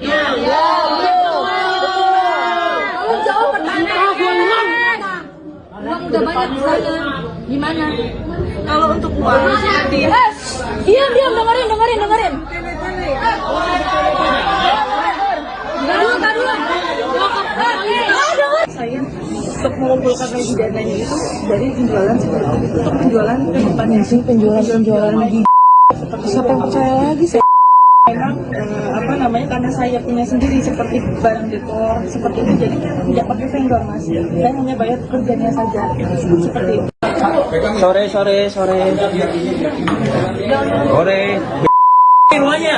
Tolong jawab pertanyaan. Uang udah banyak di sana. Gimana? Kalau untuk uang Diam, dengerin. saya untuk mengumpulkan lagi dananya itu dari penjualan seperti itu. Untuk penjualan ke depannya sih penjualan lagi. Seperti siapa yang percaya lagi saya? Memang karena saya punya sendiri seperti barang dekor seperti itu, jadi tidak pakai vendor mas. Saya hanya bayar pekerjaannya saja seperti itu. Sore. Semuanya.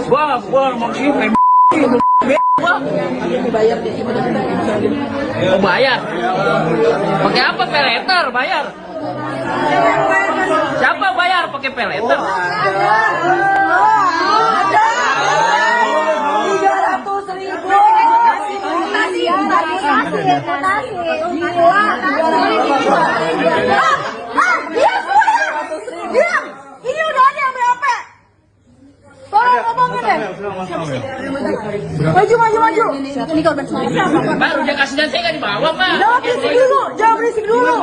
Gua maksudnya Oh bayar? Pakai apa? Peleter bayar? Siapa bayar pakai peleter? Ini udah ada yang BOP. Tolong ngomongin deh. Maju. Ini korban semua. Mbak, udah kasih dan saya nggak dibawa, Mbak. Jangan berisik dulu.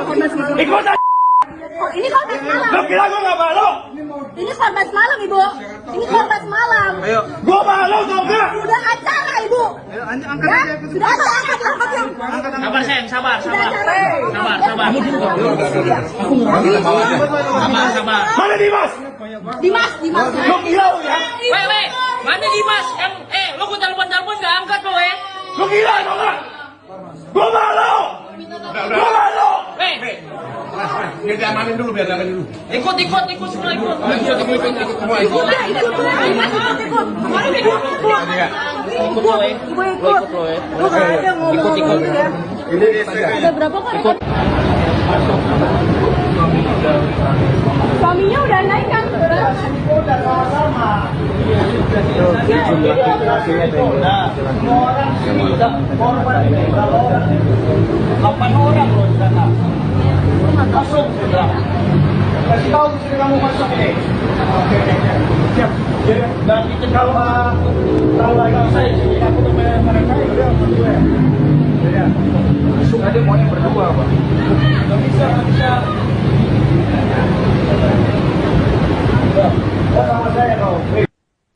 Ikut aja. Ini korban semalam. Lo kira gua nggak malu? Ini korban semalam, Ibu. Ini korban semalam. Gua malu tau nggak? Sudah acara, Ibu. Ya, sudah angkat yang. Sabar sayang, sabar. Mana Dimas? Dimas. Lo gila ya? Weh, mana Dimas? Lo gua telepon nggak angkat lo, Lo gila tau nggak? Gua malu. Weh. Biar diamanin dulu. Ikut semua ikut. Ada berapa kan? Suaminya udah naik kan? Semua orang sini korban berapa orang? 8 orang loh di sana. Masuk sudah. Kasih tahu istri kamu masuk ini. Oke. Siap. Dan itu kalau saya sini aku tuh mereka udah berdua. Ya. Masuk aja maunya berdua, Pak. Enggak bisa. Sama saya kau.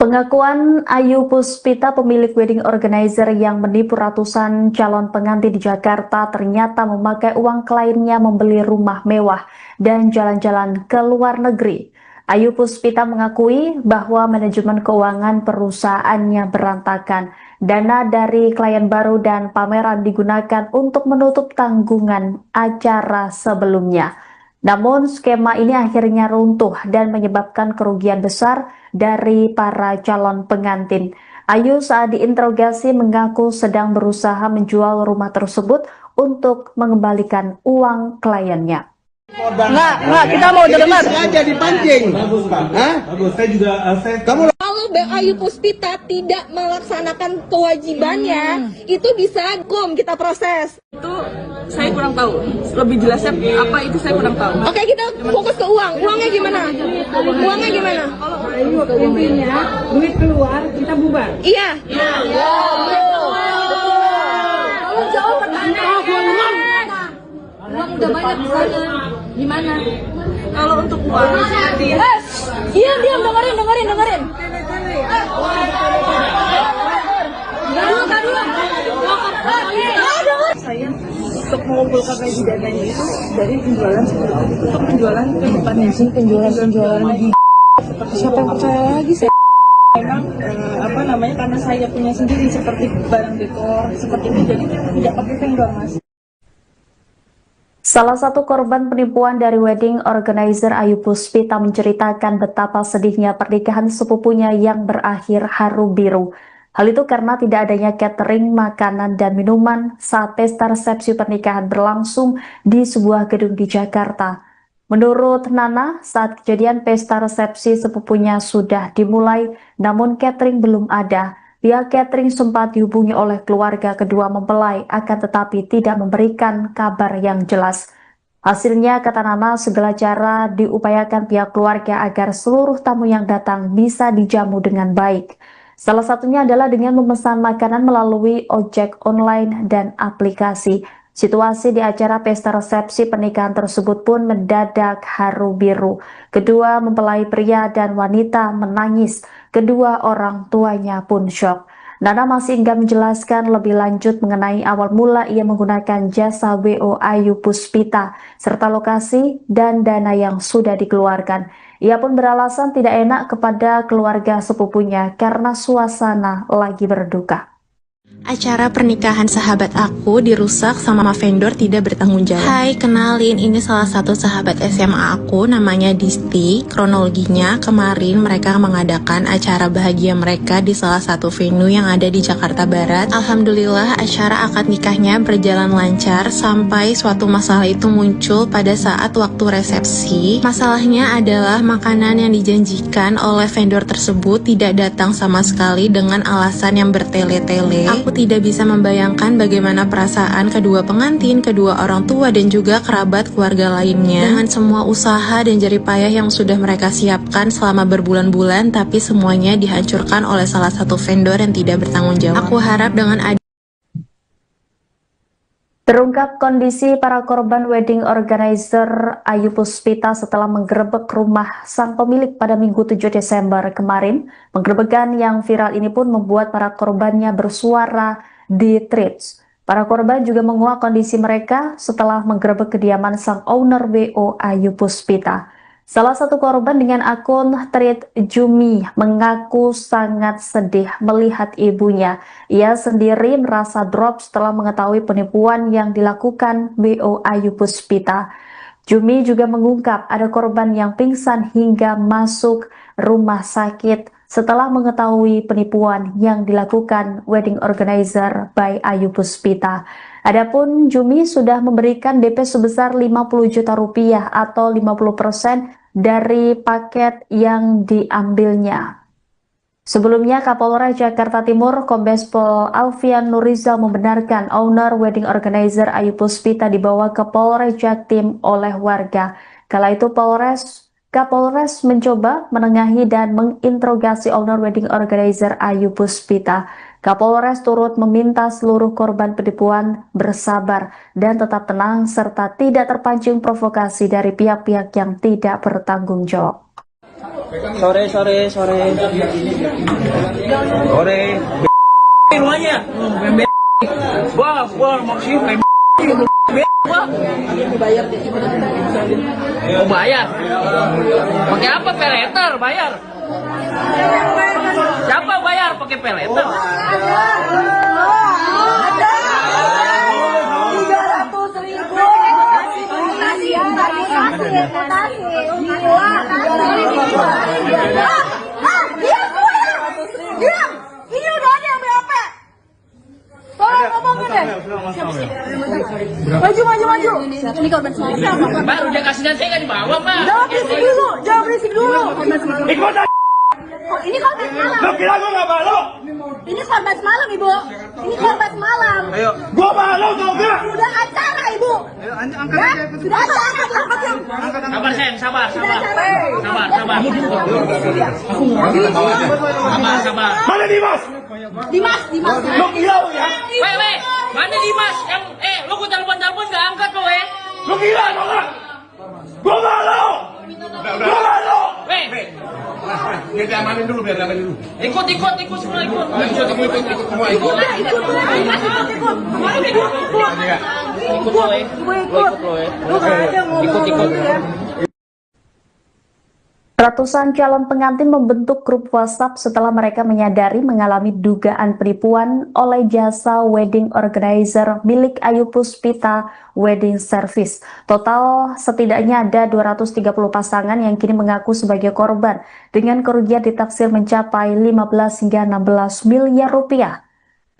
Pengakuan Ayu Puspita, pemilik wedding organizer yang menipu ratusan calon pengantin di Jakarta, ternyata memakai uang kliennya membeli rumah mewah dan jalan-jalan ke luar negeri. Ayu Puspita mengakui bahwa manajemen keuangan perusahaannya berantakan. Dana dari klien baru dan pameran digunakan untuk menutup tanggungan acara sebelumnya. Namun skema ini akhirnya runtuh dan menyebabkan kerugian besar dari para calon pengantin. Ayu saat diinterogasi mengaku sedang berusaha menjual rumah tersebut untuk mengembalikan uang kliennya. Enggak, kita mau dengar. Sengaja dipancing. Bagus, Pak. Bagus, saya juga kamu Kalau Ayu Puspita tidak melaksanakan kewajibannya, itu bisa hukum kita proses. Itu saya kurang tahu. Lebih jelasnya apa itu saya kurang tahu. Oke, kita fokus ke uang. Uangnya gimana? Intinya duit keluar kita bubar. Iya. Tolong jawab pertanyaan. Uang udah banyak di sana. Gimana? Kalau untuk uang Diam, dengerin. Saya untuk mengumpulkan lagi dananya itu dari penjualan untuk penjualan kehidupannya sih, penjualan lagi. Siapa yang percaya lagi saya? Memang karena saya punya sendiri seperti barang dekor seperti itu, jadi tidak pakai vendor, Mas. Salah satu korban penipuan dari wedding organizer Ayu Puspita menceritakan betapa sedihnya pernikahan sepupunya yang berakhir haru biru. Hal itu karena tidak adanya catering, makanan, dan minuman saat pesta resepsi pernikahan berlangsung di sebuah gedung di Jakarta. Menurut Nana, saat kejadian pesta resepsi sepupunya sudah dimulai, namun catering belum ada. Pihak catering sempat dihubungi oleh keluarga kedua mempelai, akan tetapi tidak memberikan kabar yang jelas. Hasilnya, kata Nana, segala cara diupayakan pihak keluarga agar seluruh tamu yang datang bisa dijamu dengan baik. Salah satunya adalah dengan memesan makanan melalui ojek online dan aplikasi. Situasi di acara pesta resepsi pernikahan tersebut pun mendadak haru biru. Kedua mempelai pria dan wanita menangis. Kedua orang tuanya pun syok. Nana masih enggan menjelaskan lebih lanjut mengenai awal mula ia menggunakan jasa WO Ayu Puspita, serta lokasi dan dana yang sudah dikeluarkan. Ia pun beralasan tidak enak kepada keluarga sepupunya karena suasana lagi berduka. Acara pernikahan sahabat aku dirusak sama vendor tidak bertanggung jawab. Hai, kenalin, ini salah satu sahabat SMA aku, namanya Disti. Kronologinya, kemarin mereka mengadakan acara bahagia mereka di salah satu venue yang ada di Jakarta Barat. Alhamdulillah, acara akad nikahnya berjalan lancar sampai suatu masalah itu muncul pada saat waktu resepsi. Masalahnya adalah makanan yang dijanjikan oleh vendor tersebut tidak datang sama sekali dengan alasan yang bertele-tele. Aku tidak bisa membayangkan bagaimana perasaan kedua pengantin, kedua orang tua, dan juga kerabat keluarga lainnya. Dengan semua usaha dan jerih payah yang sudah mereka siapkan selama berbulan-bulan, tapi semuanya dihancurkan oleh salah satu vendor yang tidak bertanggung jawab. Aku harap dengan Terungkap kondisi para korban wedding organizer Ayu Puspita setelah menggerebek rumah sang pemilik pada Minggu 7 Desember kemarin. Penggerebekan yang viral ini pun membuat para korbannya bersuara di Threads. Para korban juga menguak kondisi mereka setelah menggerebek kediaman sang owner WO Ayu Puspita. Salah satu korban dengan akun Thread Jumi mengaku sangat sedih melihat ibunya. Ia sendiri merasa drop setelah mengetahui penipuan yang dilakukan WO Ayu Puspita. Jumi juga mengungkap ada korban yang pingsan hingga masuk rumah sakit setelah mengetahui penipuan yang dilakukan wedding organizer by Ayu Puspita. Adapun Jumi sudah memberikan DP sebesar 50 juta rupiah atau 50% dari paket yang diambilnya. Sebelumnya, Kapolres Jakarta Timur Kombes Pol Alfian Nurizal membenarkan owner wedding organizer Ayu Puspita dibawa ke Polres Jaktim oleh warga. Kala itu Kapolres mencoba menengahi dan menginterogasi owner wedding organizer Ayu Puspita. Kapolres turut meminta seluruh korban penipuan bersabar dan tetap tenang serta tidak terpancing provokasi dari pihak-pihak yang tidak bertanggung jawab. Sore. Rumahnya. Wah, maksudnya mau bayar? Pakai apa? Peleter bayar? Siapa bayar pakai peleter? 300.000. Diam. Ini udah ada yang BAP. Tolong ngomongin deh. Maju. Ini korban semalam. Baru dia kasih saya nggak dibawa, Pak. Jangan berisik dulu. Ini korban semalam. Lo kira gue gak malu? Ini korban semalam, Ibu. Ini korban semalam. Gue malu tau gak? Sudah acara, Ibu. Sudah acara. Sabar, Sen, sabar. Mana Dimas? Dimas. Lo gila lo ya? Weh, mana Dimas? Lo gue telepon nggak angkat lo, Lo gila tau gak? Gue malu! Gue malu! Weh, Biar diamanin dulu, biar diamanin dulu. Ikut semua ikut. Ikut semua ikut. Ikut lo ya. Lu nggak ada ngomong gitu ya. Ratusan calon pengantin membentuk grup WhatsApp setelah mereka menyadari mengalami dugaan penipuan oleh jasa wedding organizer milik Ayu Puspita Wedding Service. Total setidaknya ada 230 pasangan yang kini mengaku sebagai korban dengan kerugian ditaksir mencapai 15 hingga 16 miliar rupiah.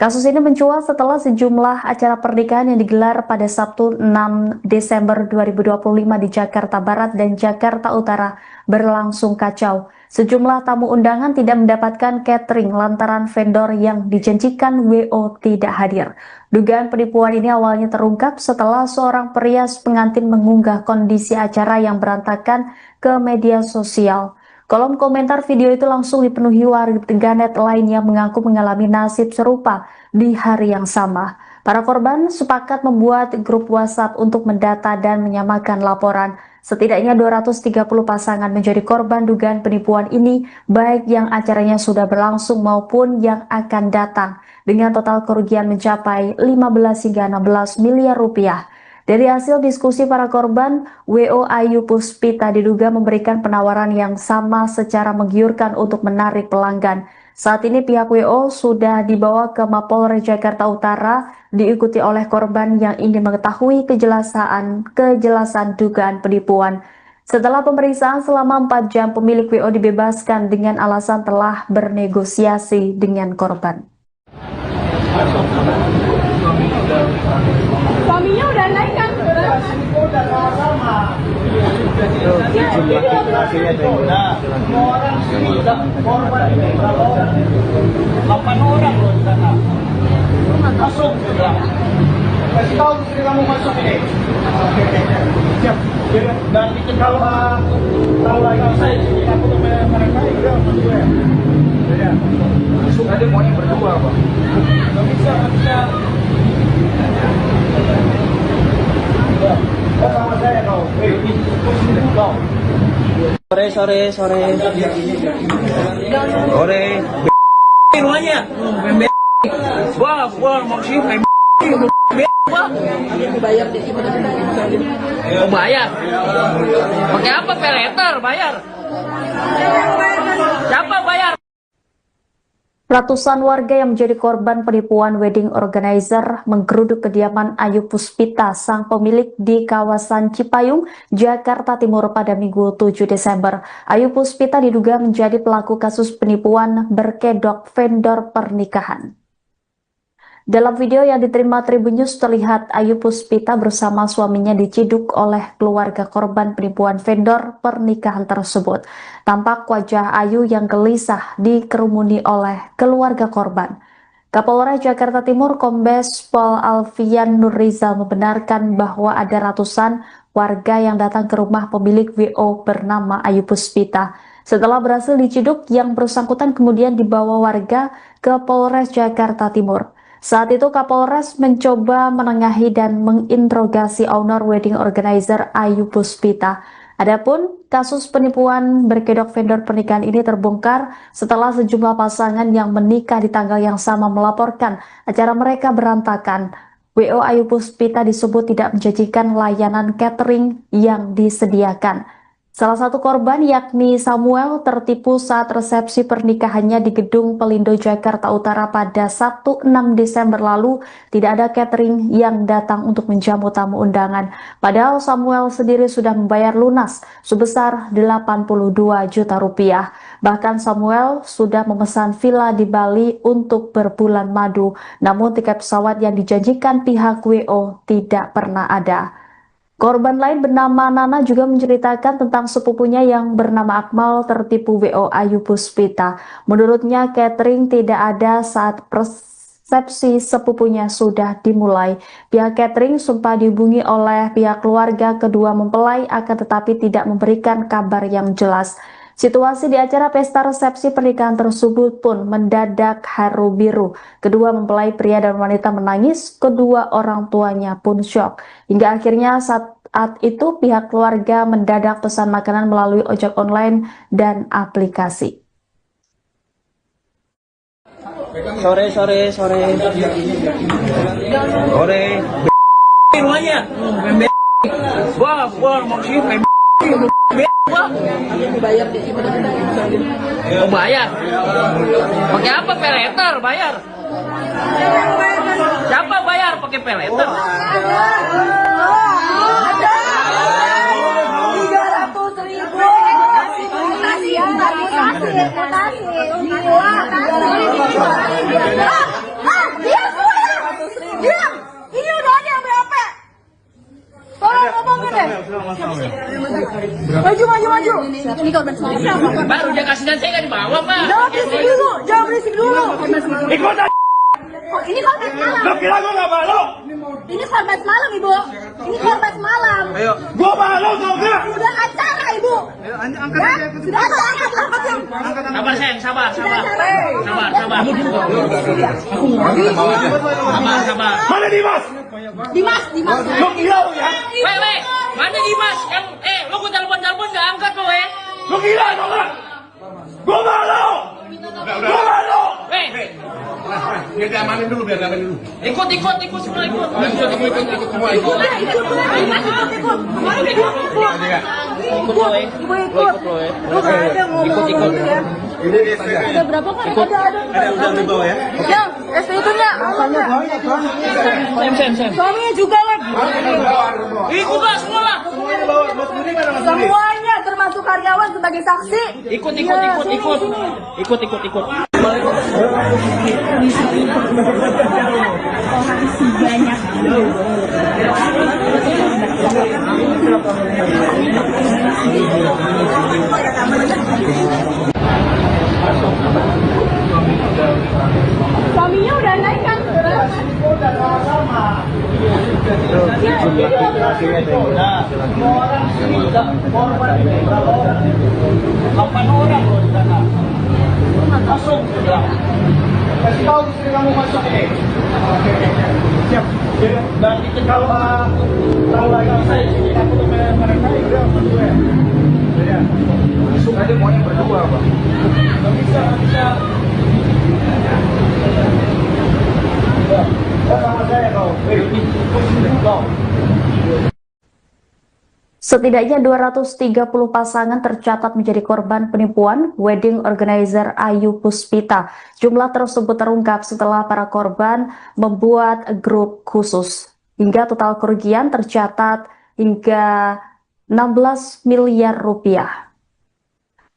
Kasus ini mencuat setelah sejumlah acara pernikahan yang digelar pada Sabtu 6 Desember 2025 di Jakarta Barat dan Jakarta Utara berlangsung kacau. Sejumlah tamu undangan tidak mendapatkan catering lantaran vendor yang dijanjikan WO tidak hadir. Dugaan penipuan ini awalnya terungkap setelah seorang perias pengantin mengunggah kondisi acara yang berantakan ke media sosial. Kolom komentar video itu langsung dipenuhi warganet lain yang mengaku mengalami nasib serupa di hari yang sama. Para korban sepakat membuat grup WhatsApp untuk mendata dan menyamakan laporan. Setidaknya 230 pasangan menjadi korban dugaan penipuan ini, baik yang acaranya sudah berlangsung maupun yang akan datang, dengan total kerugian mencapai 15 hingga 16 miliar rupiah. Dari hasil diskusi para korban, WO Ayu Puspita diduga memberikan penawaran yang sama secara menggiurkan untuk menarik pelanggan. Saat ini pihak WO sudah dibawa ke Mapolres Jakarta Utara, diikuti oleh korban yang ingin mengetahui kejelasan dugaan penipuan. Setelah pemeriksaan selama 4 jam, pemilik WO dibebaskan dengan alasan telah bernegosiasi dengan korban. Suaminya udah naik kan? Udah sama-sama. Nah, semua orang sini korban ini berapa orang? 8 orang loh di sana. Masuk sudah. Kasih tahu istri kamu masuk ini. Siap. Dan diketahui tahu lagi saya sini aku tuh mereka itu masuk ya. Ya. Masuk aja maunya berdua apa? Nggak bisa. Sama saya kau. Sore. Rumahnya. Wah, maksudnya mau bayar. Pakai apa? Peleter bayar. Siapa bayar? Ratusan warga yang menjadi korban penipuan wedding organizer menggeruduk kediaman Ayu Puspita, sang pemilik di kawasan Cipayung, Jakarta Timur pada Minggu 7 Desember. Ayu Puspita diduga menjadi pelaku kasus penipuan berkedok vendor pernikahan. Dalam video yang diterima Tribun News terlihat Ayu Puspita bersama suaminya diciduk oleh keluarga korban penipuan vendor pernikahan tersebut. Tampak wajah Ayu yang gelisah dikerumuni oleh keluarga korban. Kapolres Jakarta Timur Kombes Pol Alfian Nurrizal membenarkan bahwa ada ratusan warga yang datang ke rumah pemilik WO bernama Ayu Puspita. Setelah berhasil diciduk, yang bersangkutan kemudian dibawa warga ke Polres Jakarta Timur. Saat itu Kapolres mencoba menengahi dan menginterogasi owner wedding organizer Ayu Puspita. Adapun kasus penipuan berkedok vendor pernikahan ini terbongkar setelah sejumlah pasangan yang menikah di tanggal yang sama melaporkan acara mereka berantakan. WO Ayu Puspita disebut tidak menjanjikan layanan catering yang disediakan. Salah satu korban yakni Samuel tertipu saat resepsi pernikahannya di Gedung Pelindo Jakarta Utara pada Sabtu 6 Desember lalu. Tidak ada catering yang datang untuk menjamu tamu undangan. Padahal Samuel sendiri sudah membayar lunas sebesar 82 juta rupiah. Bahkan Samuel sudah memesan villa di Bali untuk berbulan madu. Namun tiket pesawat yang dijanjikan pihak WO tidak pernah ada. Korban lain bernama Nana juga menceritakan tentang sepupunya yang bernama Akmal tertipu WO Ayu Puspita. Menurutnya catering tidak ada saat resepsi sepupunya sudah dimulai. Pihak catering sempat dihubungi oleh pihak keluarga kedua mempelai akan tetapi tidak memberikan kabar yang jelas. Situasi di acara pesta resepsi pernikahan tersebut pun mendadak haru biru. Kedua mempelai pria dan wanita menangis, kedua orang tuanya pun syok. Hingga akhirnya saat itu pihak keluarga mendadak pesan makanan melalui ojek online dan aplikasi. Sore. Rumahnya. Gua mau sih gua. Mau bayar. Pakai apa? Peleter bayar. Siapa bayar pakai peleter? 300.000. Diam. Ini udah ada yang berapa? Tolong ngomongin deh. Maju. Ini korban semalam. Baru dia kasih dan saya nggak dibawa, Pak. Jangan berisik dulu. Ikut aja. Oh, ini korban semalam. Lo kira gue gak malu? Ini korban semalam, Ibu. Ini korban semalam. Gue malu tau gak? Sudah acara, Ibu. Sudah acara. Sabar, sayang, sabar. Sabar. Mana Dimas? Dimas. Lo gila lo ya? Weh, mana Dimas? Lo gue telepon nggak angkat lo, Lo gila tau gak? Gue malu. Gue malu. Weh, Biar diamanin dulu. ikut semua ikut. Ikut lo ya. Lu gak ada ngomong ya. Ada berapa kali? Ada udah di bawah ya? Yang SPT-nya. Sam. Suaminya juga lagi. Ikutlah semua lah. Semuanya termasuk karyawan sebagai saksi. Ikut. Suaminya udah naik kan? Semua orang sini korban ini berapa orang? 8 orang loh di sana. Masuk ke dalam. Kasih tahu istri kamu masuk ini. Oke. Siap. Dan itu kalau lagi saya sini aku tuh mereka itu berdua. Ya. Masuk aja maunya berdua, Pak. Nggak bisa. Sama saya kau. Setidaknya 230 pasangan tercatat menjadi korban penipuan wedding organizer Ayu Puspita. Jumlah tersebut terungkap setelah para korban membuat grup khusus. Hingga total kerugian tercatat hingga 16 miliar rupiah.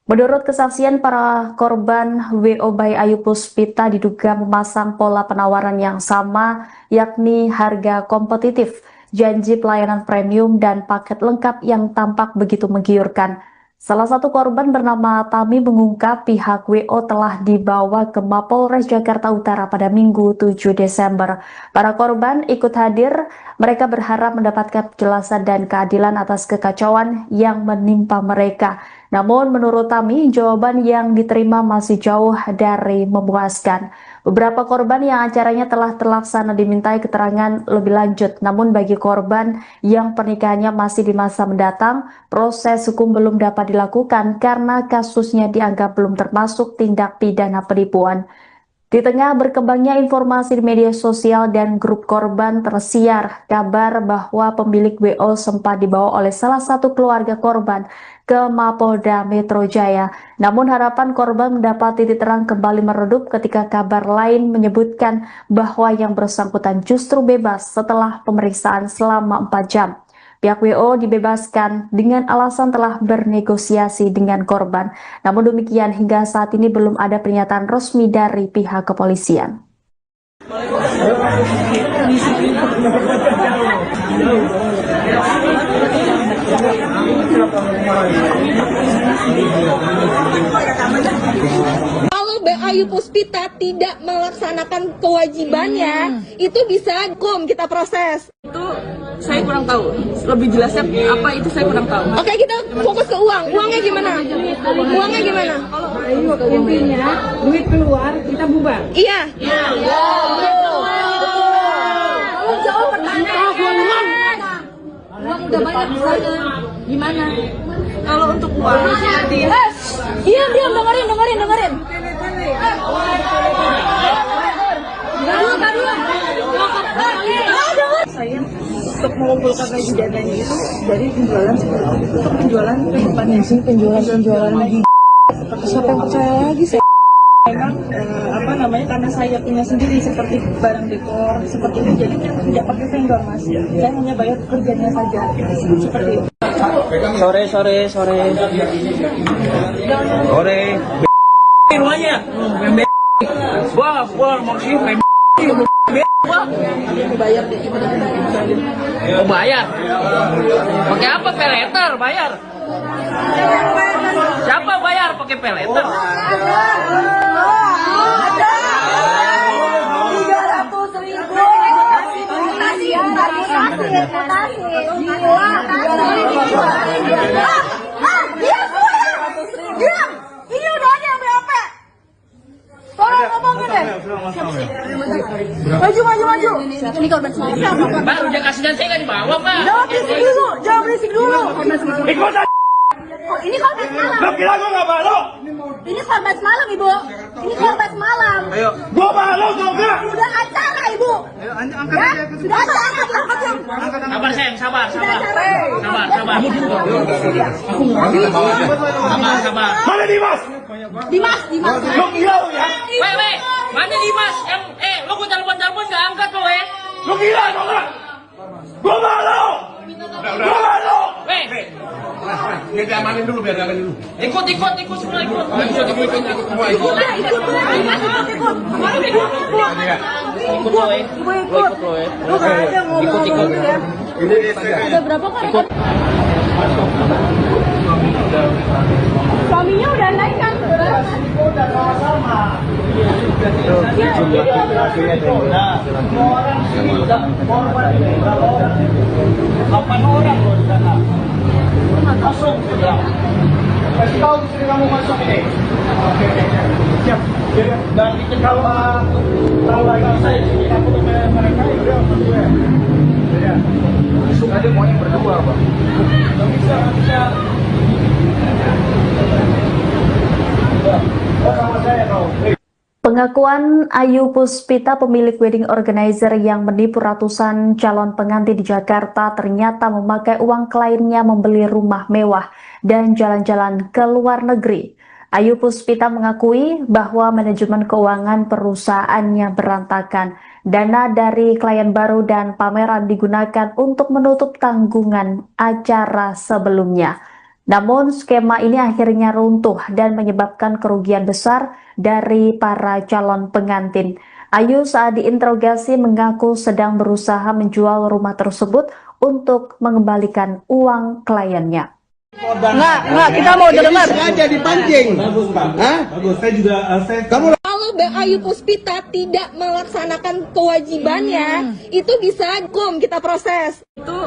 Menurut kesaksian para korban, WO by Ayu Puspita diduga memasang pola penawaran yang sama, yakni harga kompetitif, janji pelayanan premium, dan paket lengkap yang tampak begitu menggiurkan. Salah satu korban bernama Tami mengungkap pihak WO telah dibawa ke Mapolres Jakarta Utara pada Minggu 7 Desember. Para korban ikut hadir, mereka berharap mendapatkan penjelasan dan keadilan atas kekacauan yang menimpa mereka. Namun menurut Tami, jawaban yang diterima masih jauh dari memuaskan. Beberapa korban yang acaranya telah terlaksana dimintai keterangan lebih lanjut. Namun bagi korban yang pernikahannya masih di masa mendatang, proses hukum belum dapat dilakukan karena kasusnya dianggap belum termasuk tindak pidana penipuan. Di tengah berkembangnya informasi di media sosial dan grup korban, tersiar kabar bahwa pemilik WO sempat dibawa oleh salah satu keluarga korban ke Mapolda Metro Jaya. Namun harapan korban mendapat titik terang kembali meredup ketika kabar lain menyebutkan bahwa yang bersangkutan justru bebas setelah pemeriksaan selama 4 jam. Pihak WO dibebaskan dengan alasan telah bernegosiasi dengan korban. Namun demikian hingga saat ini belum ada pernyataan resmi dari pihak kepolisian. Kalau Ayu Puspita tidak melaksanakan kewajibannya, itu bisa hukum kita proses. Itu saya kurang tahu. Lebih jelasnya apa itu saya kurang tahu. Oke, kita fokus ke uang. Uangnya gimana? Uangnya gimana? Intinya duit keluar kita bubar. Iya. Kalau jauh pertanyaan. Uang udah banyak di sana. Gimana? Kalau untuk uang Diam, dengerin. Saya untuk mengumpulkan lagi dananya itu dari penjualan seperti itu, untuk penjualan ke depannya sih, penjualan lagi. Siapa yang percaya lagi sih? Memang apa namanya, karena saya punya sendiri seperti barang dekor seperti itu, jadi tidak pakai vendor mas. Saya hanya bayar kerjanya saja seperti itu. Sore. Rumahnya. Gua mau sih Dibayar deh. mau bayar. Pakai apa? Peleter bayar. Siapa bayar pakai peleter? Ini udah ada yang BAP. Tolong ngomongin deh. Maju. Ini korban siapa? Baru dia kasih dan saya nggak dibawa, Pak. Jangan berisik dulu. Ikutan. Oh, ini korban semalam. Lo kira gue nggak malu? Ini korban semalam, Ibu. Ini korban semalam. Gue malu tau nggak? Sudah acara, Ibu. Ya? Sudah acara, angkat yang. Sabar sayang, sabar. Sabar. Mana Dimas? Dimas. Lo gila lo ya? Weh, mana Dimas? Lo gua telepon nggak angkat lo, Lo gila tau nggak? Gue malu. Gue malu. Weh, Biar diamanin dulu, ikut semua ikut. Ikut lo ya. Lu nggak ada ngomong ya. Udah berapa kali? Suaminya udah naik kan? Delapan orang loh di sana. Masuk. Kasih tahu istri kamu masuk ini. Oke. Siap. Dan dicekal tahu saya sini aku dengan mereka udah gue. Ya. Masuk aja mau yang berdua, Pak. Enggak bisa. Sama saya kau. Pengakuan Ayu Puspita, pemilik wedding organizer yang menipu ratusan calon pengantin di Jakarta, ternyata memakai uang kliennya membeli rumah mewah dan jalan-jalan ke luar negeri. Ayu Puspita mengakui bahwa manajemen keuangan perusahaannya berantakan. Dana dari klien baru dan pameran digunakan untuk menutup tanggungan acara sebelumnya. Namun skema ini akhirnya runtuh dan menyebabkan kerugian besar dari para calon pengantin. Ayu saat diinterogasi mengaku sedang berusaha menjual rumah tersebut untuk mengembalikan uang kliennya. Enggak, kita mau dengar. Sengaja dipancing. Bagus, Pak. Hah? Bagus. Kamu Kalau Ayu Puspita tidak melaksanakan kewajibannya, itu bisa hukum kita proses. Itu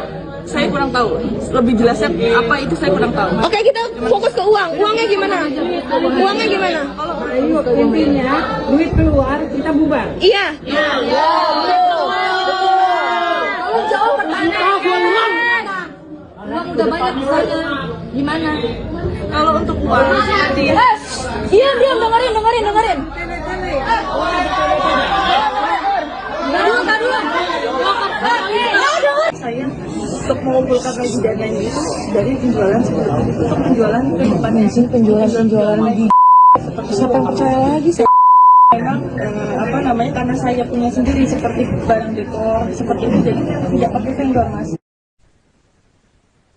saya kurang tahu. Lebih jelasnya apa itu saya kurang tahu. Oke, kita fokus ke uang. Uangnya gimana? Ayo, intinya duit keluar kita bubar. Iya. Kalau jawab pertanyaan. Uang udah banyak misalnya. Gimana? Kalau untuk uang Diam, dengerin. saya untuk mengumpulkan lagi dananya itu dari penjualan seperti itu, untuk penjualan ke depannya sih, penjualan lagi. Siapa yang percaya lagi sih? Memang apa namanya, karena saya punya sendiri seperti barang dekor seperti itu, jadi tidak pakai vendor mas.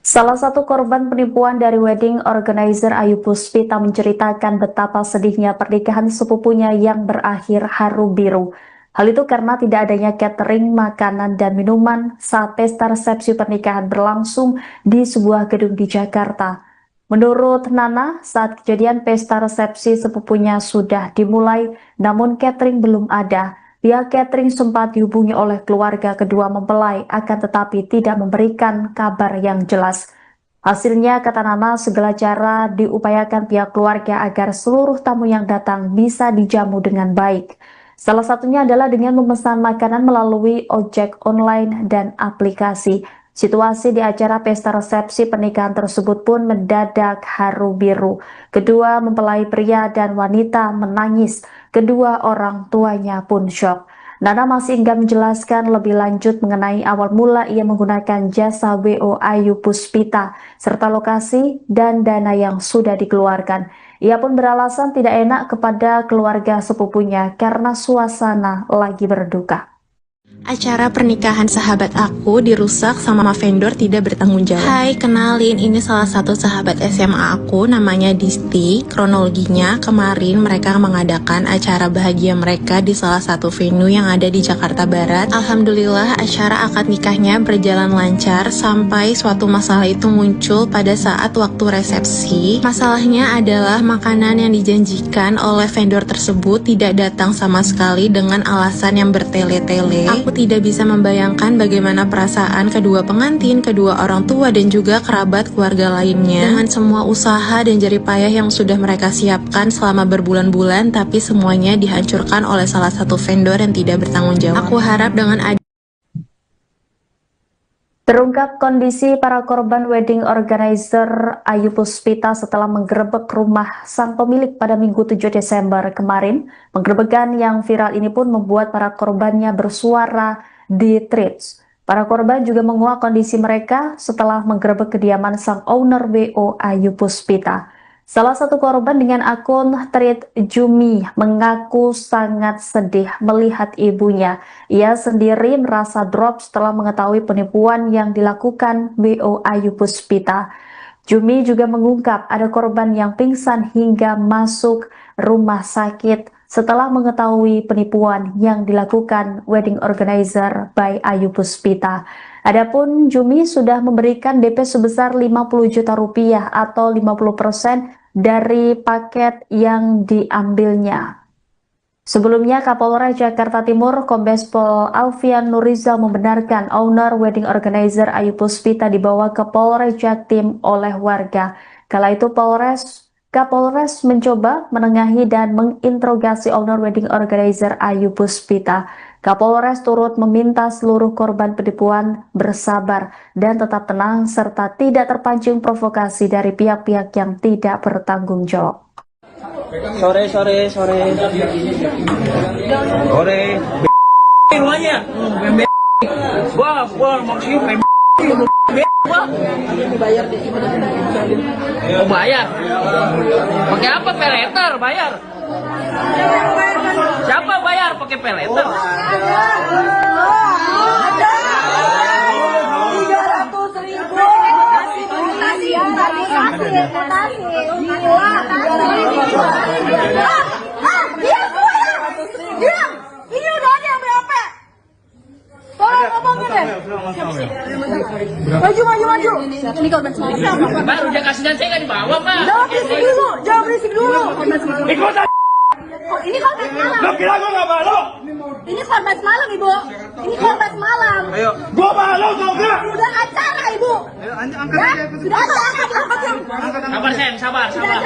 Salah satu korban penipuan dari wedding organizer Ayu Puspita menceritakan betapa sedihnya pernikahan sepupunya yang berakhir haru biru. Hal itu karena tidak adanya catering, makanan, dan minuman saat pesta resepsi pernikahan berlangsung di sebuah gedung di Jakarta. Menurut Nana, saat kejadian pesta resepsi sepupunya sudah dimulai, namun catering belum ada. Pihak catering sempat dihubungi oleh keluarga kedua mempelai, akan tetapi tidak memberikan kabar yang jelas. Hasilnya, kata Nana, segala cara diupayakan pihak keluarga agar seluruh tamu yang datang bisa dijamu dengan baik. Salah satunya adalah dengan memesan makanan melalui ojek online dan aplikasi. Situasi di acara pesta resepsi pernikahan tersebut pun mendadak haru biru. Kedua mempelai pria dan wanita menangis. Kedua orang tuanya pun syok. Nana masih enggan menjelaskan lebih lanjut mengenai awal mula ia menggunakan jasa WO Ayu Puspita, serta lokasi dan dana yang sudah dikeluarkan. Ia pun beralasan tidak enak kepada keluarga sepupunya karena suasana lagi berduka. Acara pernikahan sahabat aku dirusak sama vendor tidak bertanggung jawab. Hai, kenalin, ini salah satu sahabat SMA aku, namanya Disti. Kronologinya, kemarin mereka mengadakan acara bahagia mereka di salah satu venue yang ada di Jakarta Barat. Alhamdulillah, acara akad nikahnya berjalan lancar sampai suatu masalah itu muncul pada saat waktu resepsi. Masalahnya adalah makanan yang dijanjikan oleh vendor tersebut tidak datang sama sekali dengan alasan yang bertele-tele. Aku tidak bisa membayangkan bagaimana perasaan kedua pengantin, kedua orang tua, dan juga kerabat keluarga lainnya. Dengan semua usaha dan jerih payah yang sudah mereka siapkan selama berbulan-bulan, tapi semuanya dihancurkan oleh salah satu vendor yang tidak bertanggung jawab. Aku harap dengan Terungkap kondisi para korban wedding organizer Ayu Puspita setelah menggerebek rumah sang pemilik pada Minggu 7 Desember kemarin. Penggerebekan yang viral ini pun membuat para korbannya bersuara di Threads. Para korban juga menguak kondisi mereka setelah menggerebek kediaman sang owner WO Ayu Puspita. Salah satu korban dengan akun Thread Jumi mengaku sangat sedih melihat ibunya. Ia sendiri merasa drop setelah mengetahui penipuan yang dilakukan WO Ayu Puspita. Jumi juga mengungkap ada korban yang pingsan hingga masuk rumah sakit setelah mengetahui penipuan yang dilakukan wedding organizer by Ayu Puspita. Adapun Jumi sudah memberikan DP sebesar 50 juta rupiah atau 50% dari paket yang diambilnya. Sebelumnya, Kapolres Jakarta Timur Kombes Pol Alfian Nurizal membenarkan owner wedding organizer Ayu Puspita dibawa ke Polres Jaktim oleh warga. Kala itu Kapolres mencoba menengahi dan menginterogasi owner wedding organizer Ayu Puspita. Kapolres turut meminta seluruh korban penipuan bersabar dan tetap tenang serta tidak terpancing provokasi dari pihak-pihak yang tidak bertanggung jawab. Sore. Rumahnya. Gua maksudnya mau bayar. Pakai apa? Peleter bayar. Siapa bayar pakai peleter? 300.000. Diam. Ini udah ada yang berapa? Tolong ngomongin deh. Maju. Ini korban semalam. Baru dia kasih dan saya nggak dibawa, Pak. Jangan berisik dulu. Ikutan. Ini korban semalam. Lo kira gua nggak malu? Ini korban semalam, Ibu. Ini korban semalam. Ayo. Gua malu tau nggak? Sudah acara, Ibu. Angkat aja. Sudah acara. Sabar, Sen. Sabar. Sabar.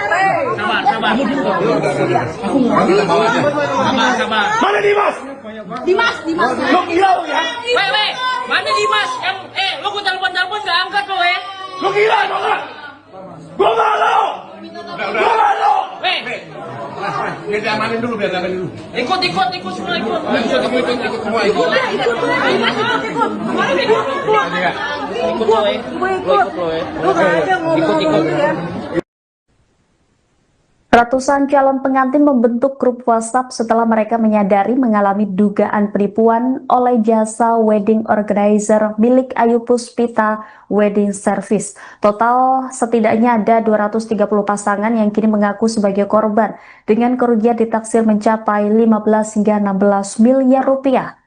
Mana Dimas? Dimas. Lo gila lo ya? Weh. Mana Dimas? Yang lo gua telepon nggak angkat lo, Lo gila lo nggak? Gua malu. Gua malu. Weh. Biar diamanin dulu. Ikut semua ikut. Ikut semua ikut. Ratusan calon pengantin membentuk grup WhatsApp setelah mereka menyadari mengalami dugaan penipuan oleh jasa wedding organizer milik Ayu Puspita Wedding Service. Total setidaknya ada 230 pasangan yang kini mengaku sebagai korban dengan kerugian ditaksir mencapai 15 hingga 16 miliar rupiah.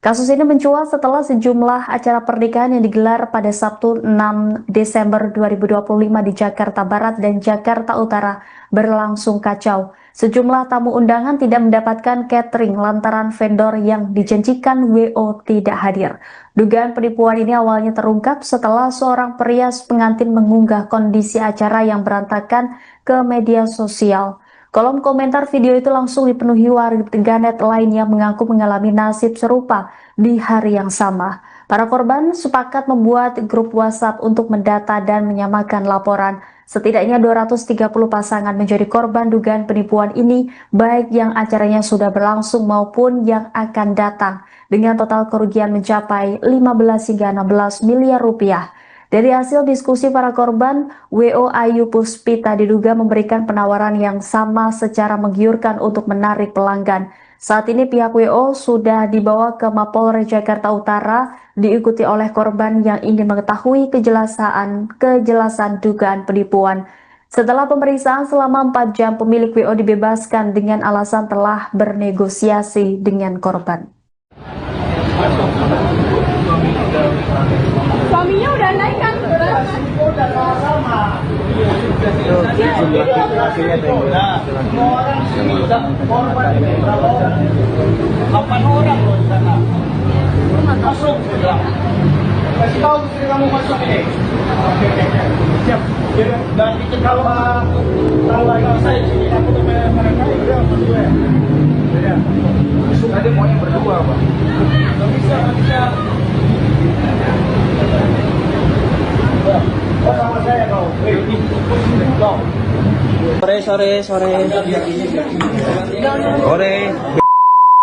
Kasus ini mencuat setelah sejumlah acara pernikahan yang digelar pada Sabtu 6 Desember 2025 di Jakarta Barat dan Jakarta Utara berlangsung kacau. Sejumlah tamu undangan tidak mendapatkan catering lantaran vendor yang dijanjikan WO tidak hadir. Dugaan penipuan ini awalnya terungkap setelah seorang perias pengantin mengunggah kondisi acara yang berantakan ke media sosial. Kolom komentar video itu langsung dipenuhi warganet lain yang mengaku mengalami nasib serupa di hari yang sama. Para korban sepakat membuat grup WhatsApp untuk mendata dan menyamakan laporan. Setidaknya 230 pasangan menjadi korban dugaan penipuan ini, baik yang acaranya sudah berlangsung maupun yang akan datang, dengan total kerugian mencapai 15 hingga 16 miliar rupiah. Dari hasil diskusi para korban, WO Ayu Puspita diduga memberikan penawaran yang sama secara menggiurkan untuk menarik pelanggan. Saat ini pihak WO sudah dibawa ke Mapolres Jakarta Utara, diikuti oleh korban yang ingin mengetahui kejelasan dugaan penipuan. Setelah pemeriksaan selama 4 jam, pemilik WO dibebaskan dengan alasan telah bernegosiasi dengan korban. Suaminya udah naik kan? Udah sama-sama. Semua orang sini korban berapa orang? 8 orang loh di sana. Masuk. Kasih tahu istri kamu masuk ini. Oke. Siap. Dan itu kalau saya sini aku tuh mereka udah berdua. Ya. Tadi maunya berdua, Pak. Nggak bisa. Oh, sama saya kau. Sore.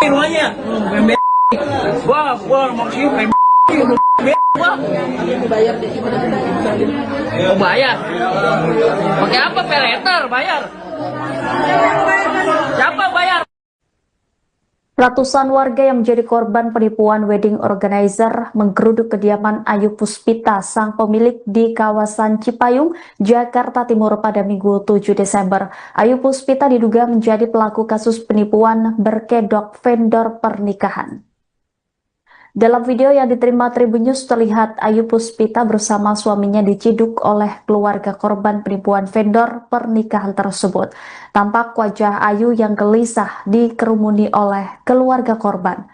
Semuanya. Gua mau cium Mau bayar? Pakai apa? Peleter bayar? Siapa bayar? Ratusan warga yang menjadi korban penipuan wedding organizer menggeruduk kediaman Ayu Puspita, sang pemilik di kawasan Cipayung, Jakarta Timur pada Minggu 7 Desember. Ayu Puspita diduga menjadi pelaku kasus penipuan berkedok vendor pernikahan. Dalam video yang diterima Tribun News terlihat Ayu Puspita bersama suaminya diciduk oleh keluarga korban penipuan vendor pernikahan tersebut. Tampak wajah Ayu yang gelisah dikerumuni oleh keluarga korban.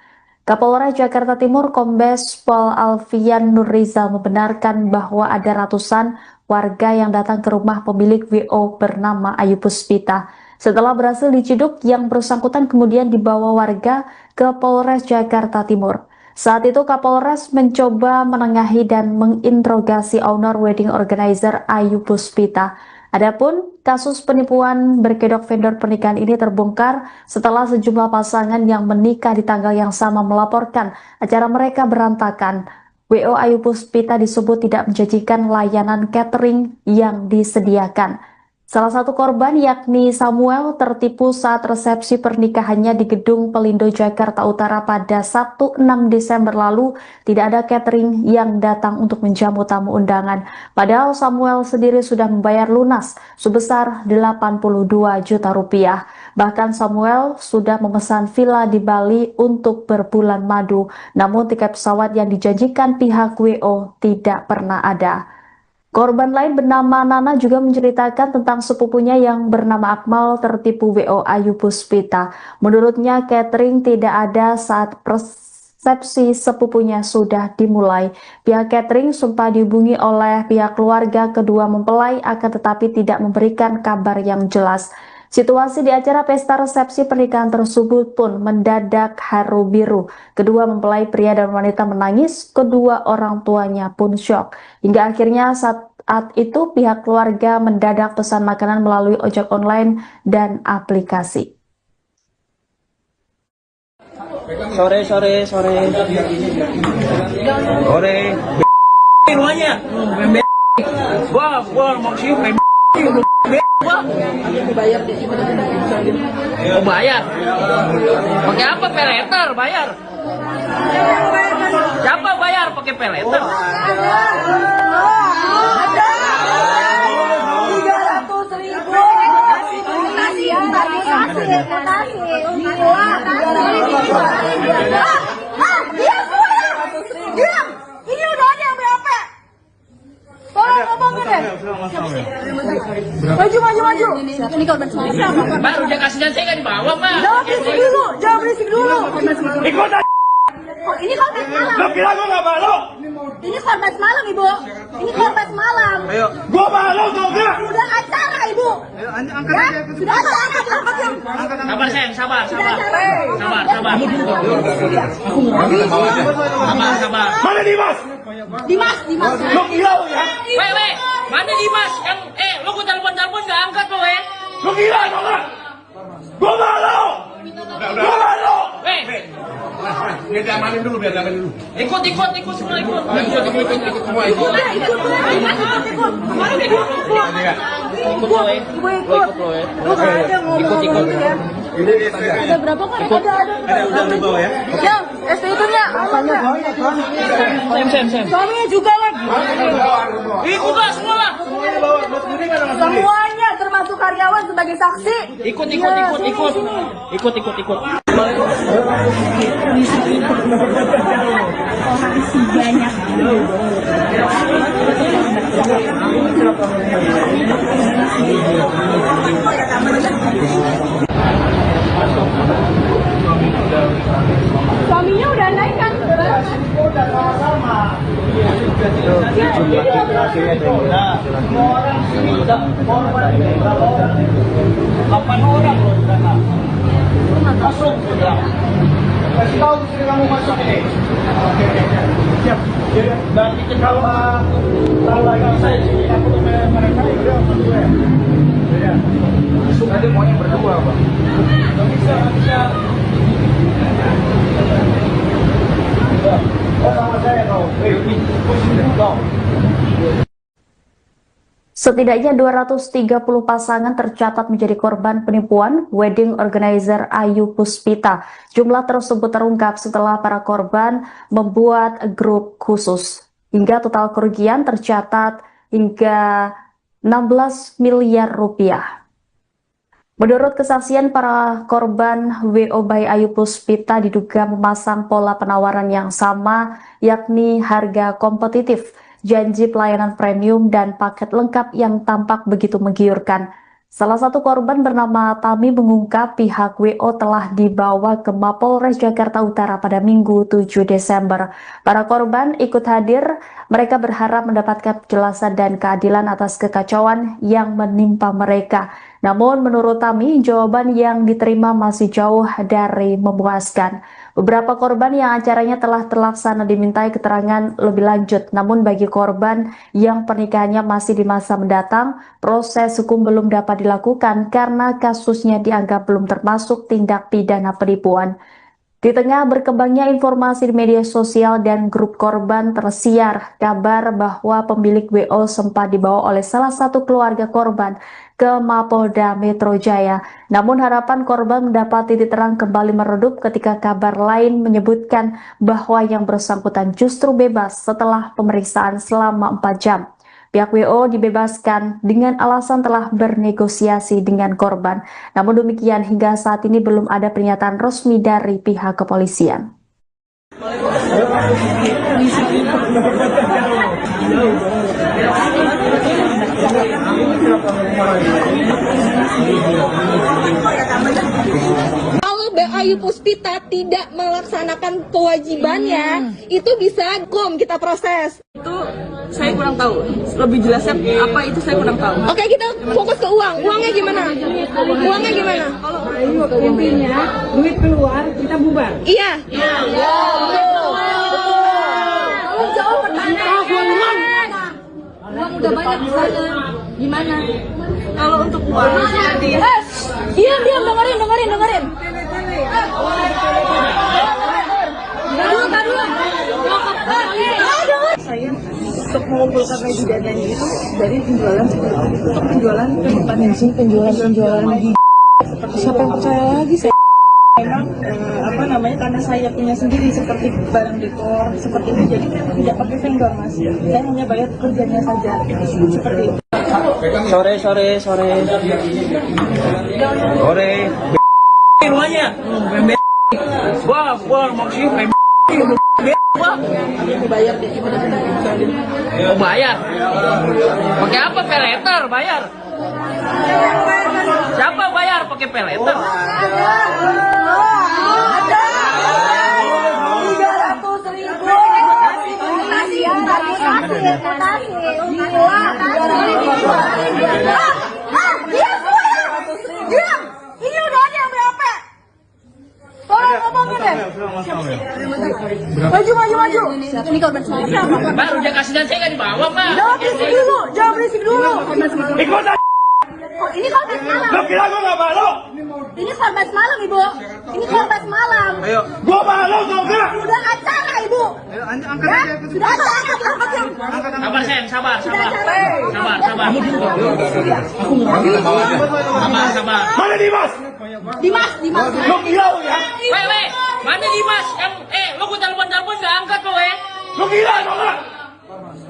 Kapolres Jakarta Timur Kombes Pol Alfian Nurrizal membenarkan bahwa ada ratusan warga yang datang ke rumah pemilik WO bernama Ayu Puspita. Setelah berhasil diciduk, yang bersangkutan kemudian dibawa warga ke Polres Jakarta Timur. Saat itu Kapolres mencoba menengahi dan menginterogasi owner wedding organizer Ayu Puspita. Adapun kasus penipuan berkedok vendor pernikahan ini terbongkar setelah sejumlah pasangan yang menikah di tanggal yang sama melaporkan acara mereka berantakan. WO Ayu Puspita disebut tidak menjanjikan layanan catering yang disediakan. Salah satu korban yakni Samuel tertipu saat resepsi pernikahannya di Gedung Pelindo Jakarta Utara pada Sabtu 6 Desember lalu. Tidak ada catering yang datang untuk menjamu tamu undangan. Padahal Samuel sendiri sudah membayar lunas sebesar 82 juta rupiah. Bahkan Samuel sudah memesan villa di Bali untuk berbulan madu. Namun tiket pesawat yang dijanjikan pihak WO tidak pernah ada. Korban lain bernama Nana juga menceritakan tentang sepupunya yang bernama Akmal tertipu WO Ayu Puspita. Menurutnya catering tidak ada saat resepsi sepupunya sudah dimulai. Pihak catering sempat dihubungi oleh pihak keluarga kedua mempelai akan tetapi tidak memberikan kabar yang jelas. Situasi di acara pesta resepsi pernikahan tersebut pun mendadak haru biru. Kedua mempelai pria dan wanita menangis, kedua orang tuanya pun syok. Hingga akhirnya saat itu pihak keluarga mendadak pesan makanan melalui ojek online dan aplikasi. Sore. Semuanya. Gua mau cium Mau bayar? Pakai apa? Peleter bayar? Siapa bayar pakai peleter? 300.000. Diam. Ini udah ada yang berapa? Tolong ngomongin deh. Maju. Ini korban semalam. Baru dia kasihnya saya nggak dibawa, Pak. Jangan berisik dulu. Ikut aja. Ini korban semalam. Lo kira gue nggak malu? Ini korban semalam, Ibu. Ini korban semalam. Gue malu tau gak? Udah acara, Ibu. Angkat aja. Sudah acara. Sabar sayang, sabar. Sabar. Mana Dimas? Dimas. Lo kira lo ya? Weh, mana Dimas? Yang lo gila atau enggak? Gua malu! Gua malu! Biar diamanin dulu, biar diamanin dulu. Ikut semua ikut. Ikut semua, ikut. Ikut lo ya. Lu nggak ada ngomong ya. Ada berapa kan? Ada udah di bawah ya. Yang STI-nya Sam. suaminya juga lagi. Ikut lah semua lah. Semuanya termasuk karyawan sebagai saksi. Ikut. Suaminya udah naik kan? Semua orang sini udah korban ini berapa orang? 8 orang loh di sana. Masuk sudah. Kasih tahu istri kamu masuk ini. Oke. Siap. Berarti kalau lagi saya sini aku tuh mereka itu masuk ya. Ya. Masuk nanti maunya berdua, Pak. Nggak bisa. Oh, sama saya kau. Setidaknya 230 pasangan tercatat menjadi korban penipuan wedding organizer Ayu Puspita. Jumlah tersebut terungkap setelah para korban membuat grup khusus. Hingga total kerugian tercatat hingga 16 miliar rupiah. Menurut kesaksian para korban, WO by Ayu Puspita diduga memasang pola penawaran yang sama, yakni harga kompetitif, janji pelayanan premium, dan paket lengkap yang tampak begitu menggiurkan. Salah satu korban bernama Tami mengungkap pihak WO telah dibawa ke Mapolres Jakarta Utara pada Minggu 7 Desember. Para korban ikut hadir, mereka berharap mendapatkan penjelasan dan keadilan atas kekacauan yang menimpa mereka. Namun menurut Tami, jawaban yang diterima masih jauh dari memuaskan. Beberapa korban yang acaranya telah terlaksana dimintai keterangan lebih lanjut. Namun bagi korban yang pernikahannya masih di masa mendatang, proses hukum belum dapat dilakukan karena kasusnya dianggap belum termasuk tindak pidana penipuan. Di tengah berkembangnya informasi di media sosial dan grup korban, tersiar kabar bahwa pemilik WO sempat dibawa oleh salah satu keluarga korban ke Mapolda Metro Jaya. Namun harapan korban mendapat titik terang kembali meredup ketika kabar lain menyebutkan bahwa yang bersangkutan justru bebas setelah pemeriksaan selama 4 jam. Pihak WO dibebaskan dengan alasan telah bernegosiasi dengan korban. Namun demikian, hingga saat ini belum ada pernyataan resmi dari pihak kepolisian. Kalau Ayu Puspita tidak melaksanakan kewajibannya, itu bisa kita proses. Itu saya kurang tahu. Lebih jelasnya apa itu saya kurang tahu. Oke, kita fokus ke uang. Uangnya gimana? Uangnya gimana? Kalau Ayu intinya duit keluar kita bubar. Iya. Kalau jauh pertanyaan. Uang udah banyak di sana. Gimana? Kalau untuk uang Diam, dengerin. saya untuk mengumpulkan lagi dananya itu dari penjualan untuk penjualan ke depannya sih penjualan di siapa yang percaya lagi saya memang karena saya punya sendiri seperti barang dekor seperti itu, jadi tidak pakai vendor mas, saya hanya bayar pekerjaannya saja seperti itu. Sore. Rumahnya. Wah, maksudnya Dibayar di sini Oh, bayar. Pakai apa? Peleter bayar. Siapa bayar pakai peleter? Ada. 300.000. Diam. Ini udah ada yang berapa? Tolong ngomongin deh. Maju. Ini korban siapa? Baru dia kasih dan saya nggak dibawa, Pak. Jangan berisik dulu. Ikut aja. Oh, ini korban semalam. Lo kira gue gak malu? Ini korban semalam, Ibu. Ini korban semalam. Ayo. Gue malu tau gak? Sudah acara, Ibu. Ayo angkat Ya? aja. Sudah acara, angkat yang. Sabar, Sen, sabar. Sudah acara. Sabar. Sabar. Mana Dimas? Dimas. Lo gila lo ya? Weh, mana Dimas? Yang, lo gue telepon gak angkat lo, Lo gila tau gak?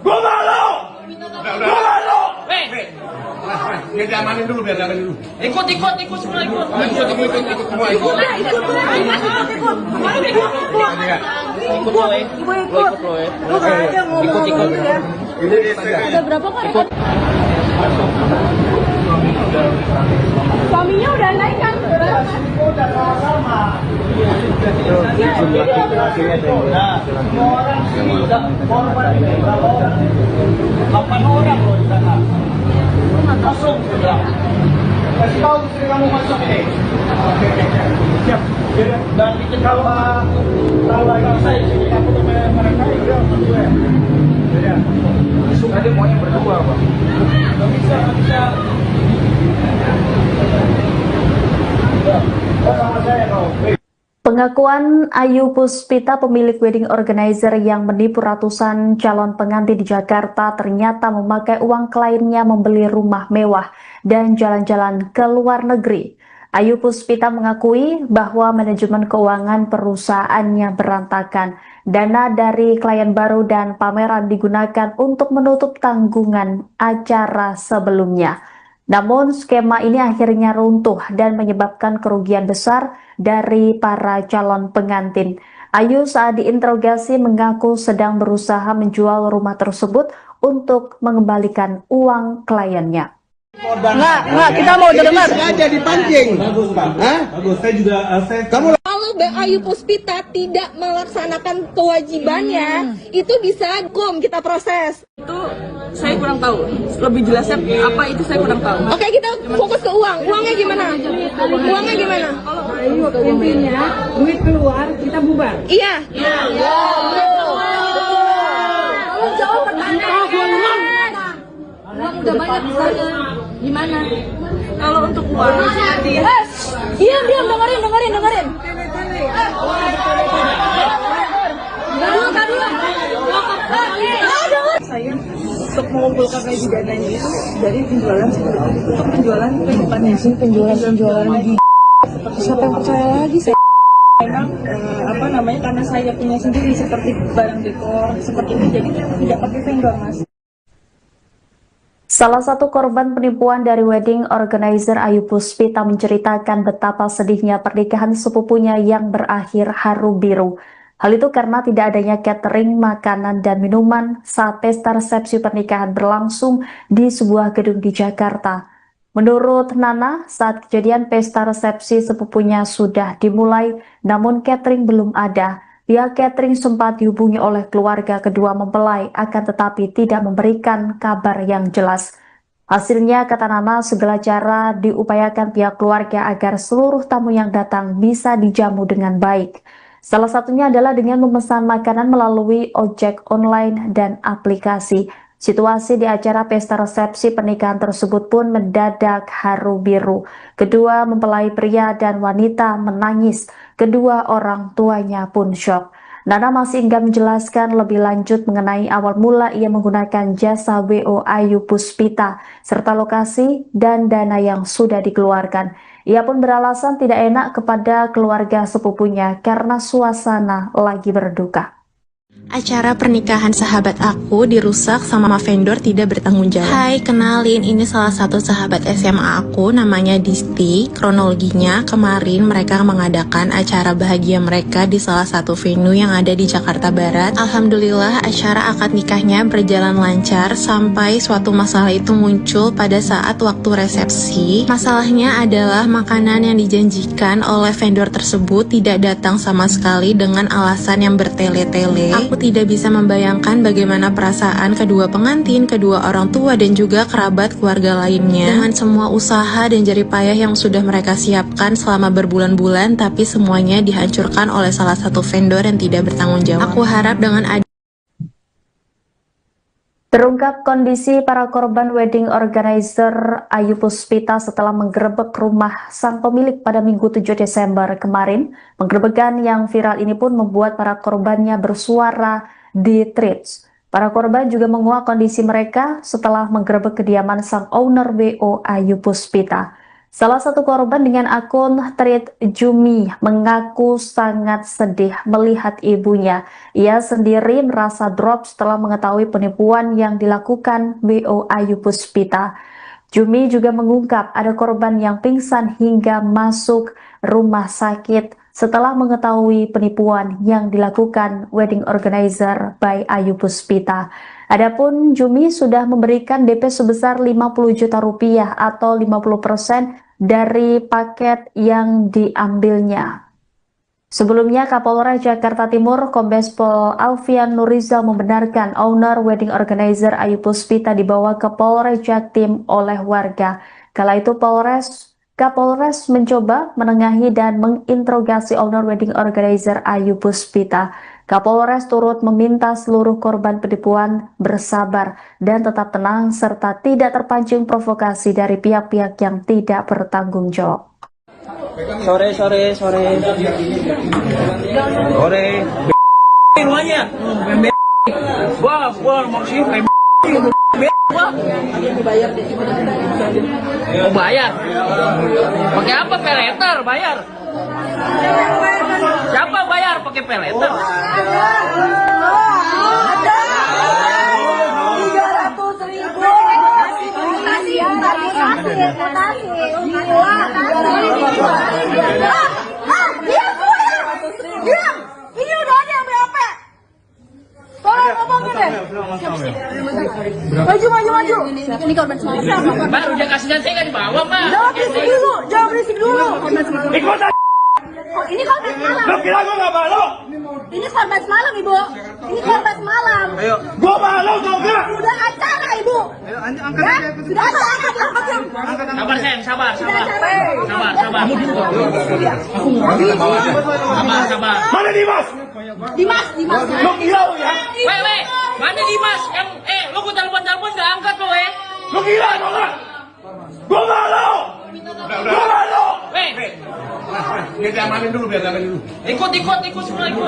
Gue malu. Gue malu. Weh, Biar diamanin dulu. ikut semua ikut. Ikut lo ya. Ibu Lo ikut. ikut lo ya. Lu nggak ada ngomong ya. Ada berapa kali? Suaminya udah naik kan? Semua orang sini korban ini berapa orang? 8 orang loh di sana. Masuk sudah. Kasih tahu istri kamu masuk ini. Oke. Siap. Dan itu kalau saya sini aku tuh mereka itu berdua. Ya. Masuk aja maunya berdua, Pak. Nggak bisa. Sama saya kau. Pengakuan Ayu Puspita, pemilik wedding organizer yang menipu ratusan calon pengantin di Jakarta, ternyata memakai uang kliennya membeli rumah mewah dan jalan-jalan ke luar negeri. Ayu Puspita mengakui bahwa manajemen keuangan perusahaannya berantakan. Dana dari klien baru dan pameran digunakan untuk menutup tanggungan acara sebelumnya. Namun skema ini akhirnya runtuh dan menyebabkan kerugian besar dari para calon pengantin. Ayu saat diinterogasi mengaku sedang berusaha menjual rumah tersebut untuk mengembalikan uang kliennya. Nggak, kita mau dengar. Sengaja dipancing. Bagus, Pak. Hah? Bagus. Kamu Kalau Ayu Puspita tidak melaksanakan kewajibannya, itu bisa hukum kita proses. Itu saya kurang tahu. Lebih jelasnya apa itu saya kurang tahu. Oke, kita fokus ke uang. Uangnya gimana? Uangnya gimana? Ayo, intinya duit keluar kita bubar. Iya. Tolong jawab pertanyaan. Uang udah banyak misalnya. Gimana? Kalau untuk uang, Diam, dengerin. saya untuk mengumpulkan lagi dananya itu dari penjualan untuk penjualan kehidupannya sih, penjualan lagi. Siapa yang percaya lagi saya? Memang karena saya punya sendiri seperti barang dekor seperti itu, jadi tidak pakai vendor, Mas. Salah satu korban penipuan dari wedding organizer Ayu Puspita menceritakan betapa sedihnya pernikahan sepupunya yang berakhir haru biru. Hal itu karena tidak adanya catering, makanan, dan minuman saat pesta resepsi pernikahan berlangsung di sebuah gedung di Jakarta. Menurut Nana, saat kejadian pesta resepsi sepupunya sudah dimulai, namun catering belum ada. Pihak catering sempat dihubungi oleh keluarga kedua mempelai, akan tetapi tidak memberikan kabar yang jelas. Hasilnya, kata Nana, segala cara diupayakan pihak keluarga agar seluruh tamu yang datang bisa dijamu dengan baik. Salah satunya adalah dengan memesan makanan melalui ojek online dan aplikasi. Situasi di acara pesta resepsi pernikahan tersebut pun mendadak haru biru. Kedua mempelai pria dan wanita menangis. Kedua orang tuanya pun syok. Nana masih enggan menjelaskan lebih lanjut mengenai awal mula ia menggunakan jasa WO Ayu Puspita, serta lokasi dan dana yang sudah dikeluarkan. Ia pun beralasan tidak enak kepada keluarga sepupunya karena suasana lagi berduka. Acara pernikahan sahabat aku dirusak sama vendor tidak bertanggung jawab. Hai, kenalin, ini salah satu sahabat SMA aku, namanya Disti. Kronologinya, kemarin mereka mengadakan acara bahagia mereka di salah satu venue yang ada di Jakarta Barat. Alhamdulillah, acara akad nikahnya berjalan lancar sampai suatu masalah itu muncul pada saat waktu resepsi. Masalahnya adalah makanan yang dijanjikan oleh vendor tersebut tidak datang sama sekali dengan alasan yang bertele-tele. Aku tidak bisa membayangkan bagaimana perasaan kedua pengantin, kedua orang tua, dan juga kerabat keluarga lainnya. Dengan semua usaha dan jerih payah yang sudah mereka siapkan selama berbulan-bulan, tapi semuanya dihancurkan oleh salah satu vendor yang tidak bertanggung jawab. Aku harap dengan Terungkap kondisi para korban wedding organizer Ayu Puspita setelah menggerebek rumah sang pemilik pada Minggu 7 Desember kemarin. Penggerebekan yang viral ini pun membuat para korbannya bersuara di Threads. Para korban juga menguak kondisi mereka setelah menggerebek kediaman sang owner WO Ayu Puspita. Salah satu korban dengan akun Thread Jumi mengaku sangat sedih melihat ibunya. Ia sendiri merasa drop setelah mengetahui penipuan yang dilakukan WO Ayu Puspita. Jumi juga mengungkap ada korban yang pingsan hingga masuk rumah sakit setelah mengetahui penipuan yang dilakukan wedding organizer by Ayu Puspita. Adapun Jumi sudah memberikan DP sebesar 50 juta rupiah atau 50% dari paket yang diambilnya. Sebelumnya, Kapolres Jakarta Timur Kombes Pol Alfian Nurizal membenarkan owner wedding organizer Ayu Puspita dibawa ke Polres Jaktim oleh warga. Kala itu Kapolres mencoba menengahi dan menginterogasi owner wedding organizer Ayu Puspita. Kapolres turut meminta seluruh korban penipuan bersabar dan tetap tenang serta tidak terpancing provokasi dari pihak-pihak yang tidak bertanggung jawab. Sore. Rumahnya. Gua maksudnya mau bayar. Pakai apa? Peleter bayar. Siapa bayar pakai peleter? 300.000. Diam. Ini udah ada yang BAP. Tolong ngomongin deh. Maju. Ini korban semalam. Baru dia kasih nanti kan di bawah, Pak. Jangan berisik dulu. Ikut aja. Oh, ini korban semalam. Lo kira gue gak malu? Ini korban semalam, Ibu. Ini korban semalam. Gue malu tau gak? Udah acara, Ibu. Sudah acara. Sabar, Sen, sabar. Mana Dimas? Dimas. Lo kira lo ya? Weh, mana Dimas? Yang, lu gua telepon gak angkat lo, Lo kira tau gak? Gue malu. Gue malu. Weh, Biar diamanin dulu. ikut semua ikut.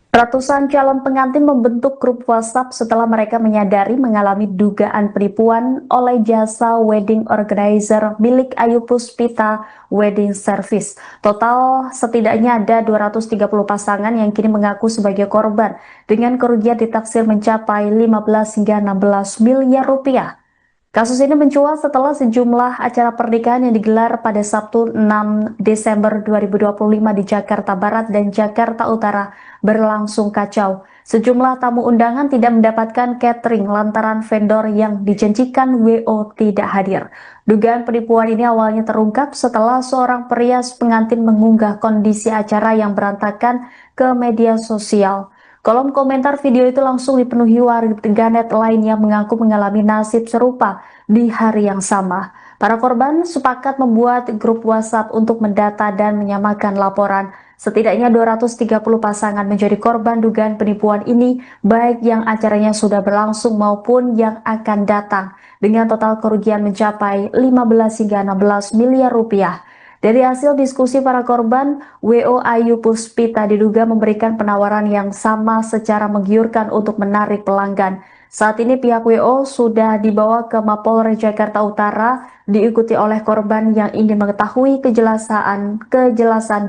Ratusan calon pengantin membentuk grup WhatsApp setelah mereka menyadari mengalami dugaan penipuan oleh jasa wedding organizer milik Ayu Puspita Wedding Service. Total setidaknya ada 230 pasangan yang kini mengaku sebagai korban dengan kerugian ditaksir mencapai 15 hingga 16 miliar rupiah. Kasus ini mencuat setelah sejumlah acara pernikahan yang digelar pada Sabtu 6 Desember 2025 di Jakarta Barat dan Jakarta Utara berlangsung kacau. Sejumlah tamu undangan tidak mendapatkan catering lantaran vendor yang dijanjikan WO tidak hadir. Dugaan penipuan ini awalnya terungkap setelah seorang perias pengantin mengunggah kondisi acara yang berantakan ke media sosial. Kolom komentar video itu langsung dipenuhi warganet lain yang mengaku mengalami nasib serupa di hari yang sama. Para korban sepakat membuat grup WhatsApp untuk mendata dan menyamakan laporan. Setidaknya 230 pasangan menjadi korban dugaan penipuan ini, baik yang acaranya sudah berlangsung maupun yang akan datang, dengan total kerugian mencapai 15 hingga 16 miliar rupiah. Dari hasil diskusi para korban, WO Ayu Puspita diduga memberikan penawaran yang sama secara menggiurkan untuk menarik pelanggan. Saat ini pihak WO sudah dibawa ke Mapolres Jakarta Utara, diikuti oleh korban yang ingin mengetahui kejelasan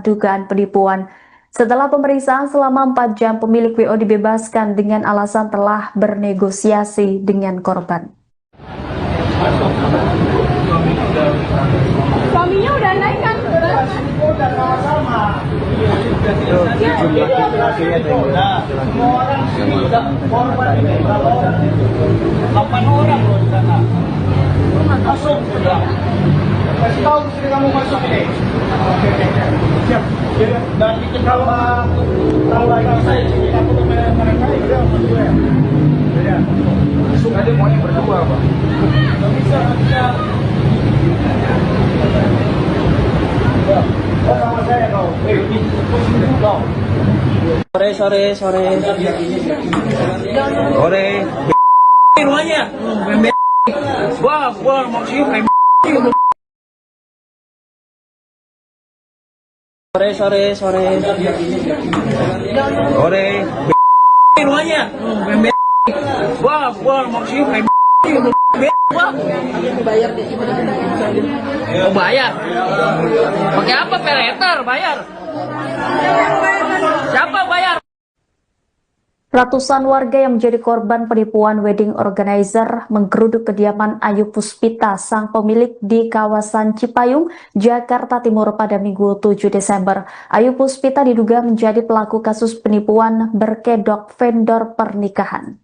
dugaan penipuan. Setelah pemeriksaan selama 4 jam, pemilik WO dibebaskan dengan alasan telah bernegosiasi dengan korban. Suaminya udah naik kan? Udah sama-sama. Jumlah laki-lakinya semua orang sini korban ini berapa orang? 8 orang loh di sana. Masuk sudah. Kasih tahu istri kamu masuk ini. Oke. Siap. Dan kita kalau saya kita foto mereka ini dia sama gue. Ya. Masuk aja maunya berdua, Pak. Enggak bisa. Sore. Rumahnya. Gua mau sih. Sore. Rumahnya. Gua mau sih. Oh, bayar. Pakai apa? Peleter bayar. Siapa bayar? Ratusan warga yang menjadi korban penipuan wedding organizer menggeruduk kediaman Ayu Puspita, sang pemilik di kawasan Cipayung, Jakarta Timur pada Minggu 7 Desember. Ayu Puspita diduga menjadi pelaku kasus penipuan berkedok vendor pernikahan.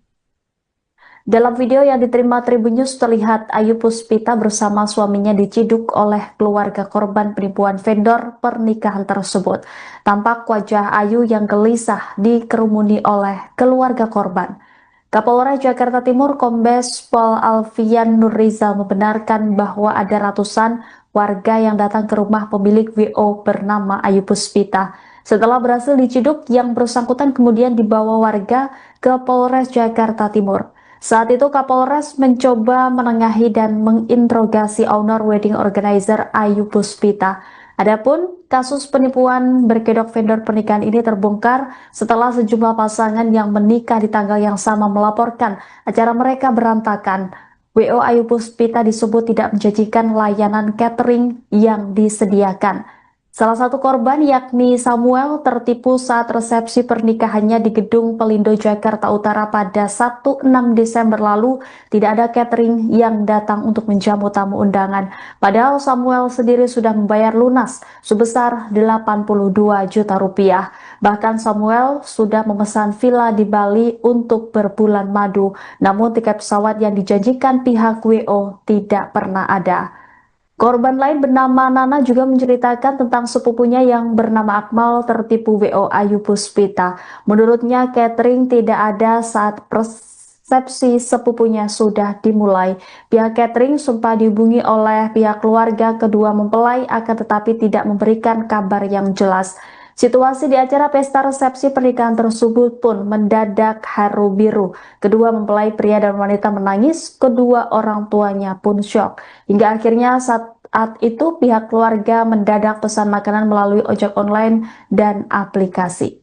Dalam video yang diterima Tribun News terlihat Ayu Puspita bersama suaminya diciduk oleh keluarga korban penipuan vendor pernikahan tersebut. Tampak wajah Ayu yang gelisah dikerumuni oleh keluarga korban. Kapolres Jakarta Timur Kombes Pol Alfian Nurrizal membenarkan bahwa ada ratusan warga yang datang ke rumah pemilik WO bernama Ayu Puspita. Setelah berhasil diciduk, yang bersangkutan kemudian dibawa warga ke Polres Jakarta Timur. Saat itu Kapolres mencoba menengahi dan menginterogasi owner wedding organizer Ayu Puspita. Adapun kasus penipuan berkedok vendor pernikahan ini terbongkar setelah sejumlah pasangan yang menikah di tanggal yang sama melaporkan acara mereka berantakan. WO Ayu Puspita disebut tidak menjanjikan layanan catering yang disediakan. Salah satu korban yakni Samuel tertipu saat resepsi pernikahannya di Gedung Pelindo Jakarta Utara pada Sabtu 6 Desember lalu. Tidak ada catering yang datang untuk menjamu tamu undangan. Padahal Samuel sendiri sudah membayar lunas sebesar 82 juta rupiah. Bahkan Samuel sudah memesan villa di Bali untuk berbulan madu. Namun tiket pesawat yang dijanjikan pihak WO tidak pernah ada. Korban lain bernama Nana juga menceritakan tentang sepupunya yang bernama Akmal tertipu WO Ayu Puspita. Menurutnya catering tidak ada saat resepsi sepupunya sudah dimulai. Pihak catering sempat dihubungi oleh pihak keluarga kedua mempelai akan tetapi tidak memberikan kabar yang jelas. Situasi di acara pesta resepsi pernikahan tersebut pun mendadak haru biru. Kedua mempelai pria dan wanita menangis, kedua orang tuanya pun syok. Hingga akhirnya saat itu pihak keluarga mendadak pesan makanan melalui ojek online dan aplikasi.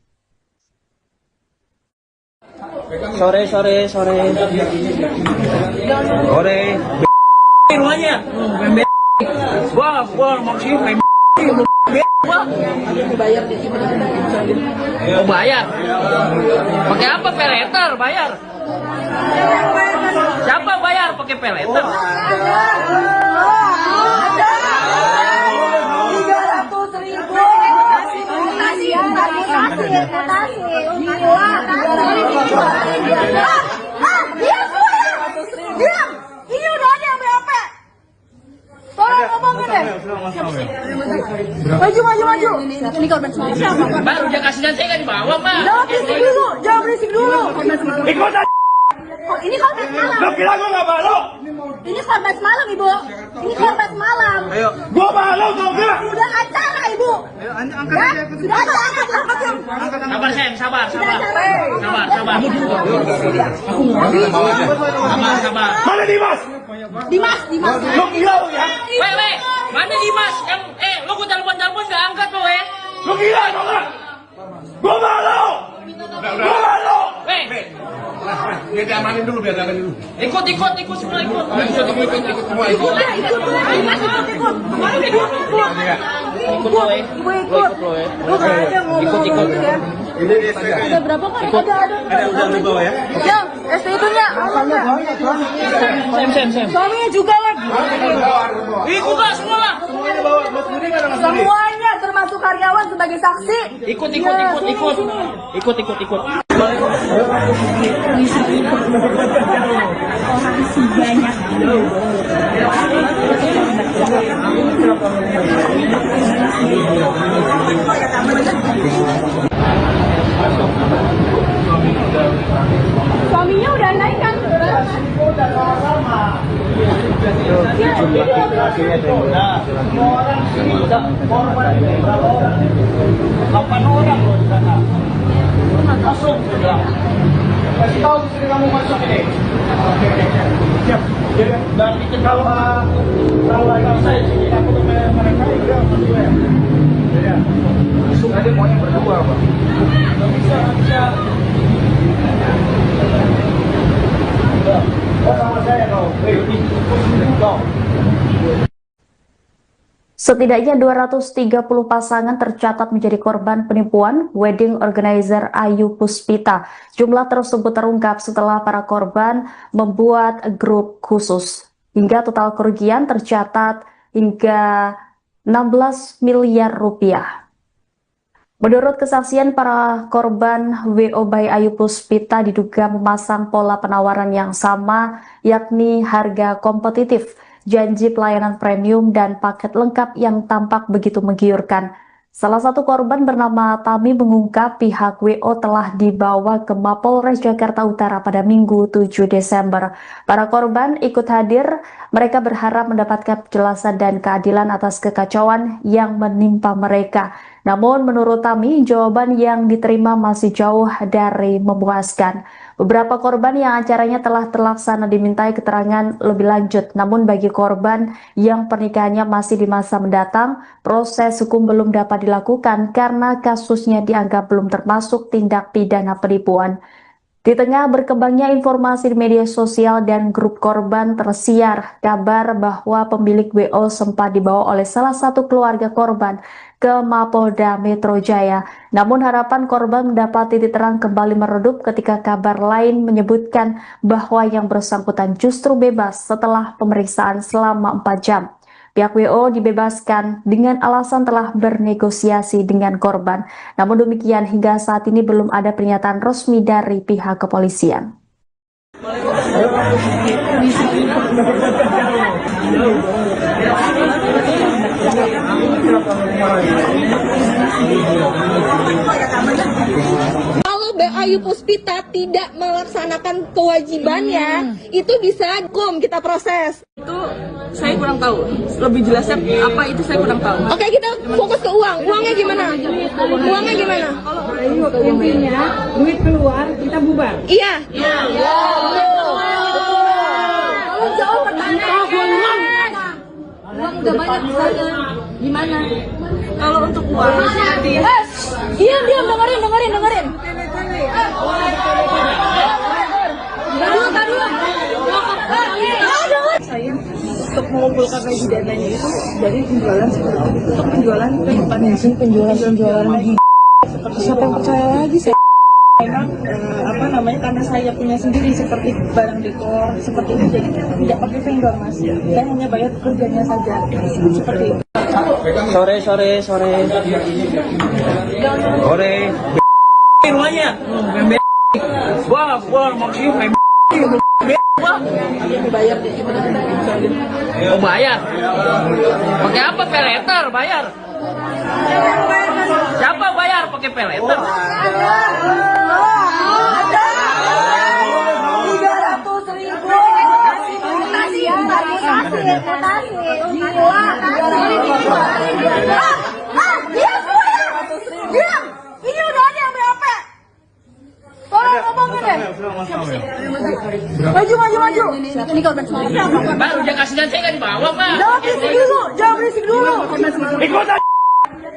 Sore. Rumahnya. Gua mau sih. Oh, bayar. Pakai apa? Peleter bayar. Siapa bayar pakai peleter? 300.000. Diam. Ini udah ada yang BAP. Tolong ngomongin deh. Maju. Ini korban semua siapa? Baru dia kasih dan saya nggak dibawa, Pak. Jangan berisik dulu. Ikut aja. Oh, ini korban semalam. Lo kira gua nggak malu? Ini korban semalam, Ibu. Ini korban semalam. Gua malu tau nggak? Udah acara, Ibu. Sudah angkat. Sabar, Sen, sabar. Mana Dimas? Dimas. Lo gila lo ya? Weh, mana Dimas? Lo gua telepon nggak angkat lo, Lo gila tau nggak? Gua malu. Weh. Biar diamanin dulu. Ikut semua ikut. Ikut. Ada berapa kan? Ada Udah di bawah ya? Yang ST itunya. Sam. Suaminya juga lagi. Ikut lah semua lah. Semuanya termasuk karyawan sebagai saksi. Ikut. Suaminya udah naik kan? Jumlah laki-lakinya ada yang 8 orang loh di sana. Masuk segera. Kasih tahu istri kamu masuk ini. Oke. Siap. Jadi dan itu kalau saya sini aku ke mereka juga masuk ya. Ya. Masuk aja maunya berdua, Pak. Bisa. Oh, sama saya kau. Kau. Setidaknya 230 pasangan tercatat menjadi korban penipuan wedding organizer Ayu Puspita. Jumlah tersebut terungkap setelah para korban membuat grup khusus. Hingga total kerugian tercatat hingga 16 miliar rupiah. Menurut kesaksian para korban, WO by Ayu Puspita diduga memasang pola penawaran yang sama, yakni harga kompetitif, janji pelayanan premium, dan paket lengkap yang tampak begitu menggiurkan. Salah satu korban bernama Tami mengungkap pihak WO telah dibawa ke Mapolres Jakarta Utara pada Minggu 7 Desember. Para korban ikut hadir, mereka berharap mendapatkan penjelasan dan keadilan atas kekacauan yang menimpa mereka. Namun menurut Tami, jawaban yang diterima masih jauh dari memuaskan. Beberapa korban yang acaranya telah terlaksana dimintai keterangan lebih lanjut. Namun bagi korban yang pernikahannya masih di masa mendatang, proses hukum belum dapat dilakukan karena kasusnya dianggap belum termasuk tindak pidana penipuan. Di tengah berkembangnya informasi di media sosial dan grup korban, tersiar kabar bahwa pemilik WO sempat dibawa oleh salah satu keluarga korban ke Mapolda Metro Jaya. Namun harapan korban mendapat titik terang kembali meredup ketika kabar lain menyebutkan bahwa yang bersangkutan justru bebas setelah pemeriksaan selama 4 jam. Pihak WO dibebaskan dengan alasan telah bernegosiasi dengan korban. Namun demikian, hingga saat ini belum ada pernyataan resmi dari pihak kepolisian. Kalau Ayu Puspita tidak melaksanakan kewajibannya, itu bisa hukum kita proses. Itu saya kurang tahu. Lebih jelasnya apa itu saya kurang tahu. Oke, kita fokus ke uang. Uangnya gimana? Uangnya gimana? Intinya duit keluar kita bubar. Iya. Kalau jawab pertanyaan. Uang udah banyak di sana. Gimana? Kalau untuk uang Diam, dengerin. saya untuk mengumpulkan gaji dananya itu dari penjualan seperti itu. Untuk penjualan ke depannya sih penjualan lagi. Siapa yang percaya lagi saya? Memang karena saya punya sendiri seperti barang dekor seperti itu, jadi tidak pakai vendor mas. Saya hanya bayar pekerjanya saja seperti itu. Sore. Rumahnya. Gua maksudnya Oh bayar? Pakai apa? Peleter bayar? Siapa bayar pakai peleter? Ini udah ada yang BAP. Tolong ngomongin deh. Maju. Ini korban semalam. Mbak udah kasih dan saya nggak dibawa Pak. Jangan berisik dulu. Ikut aja.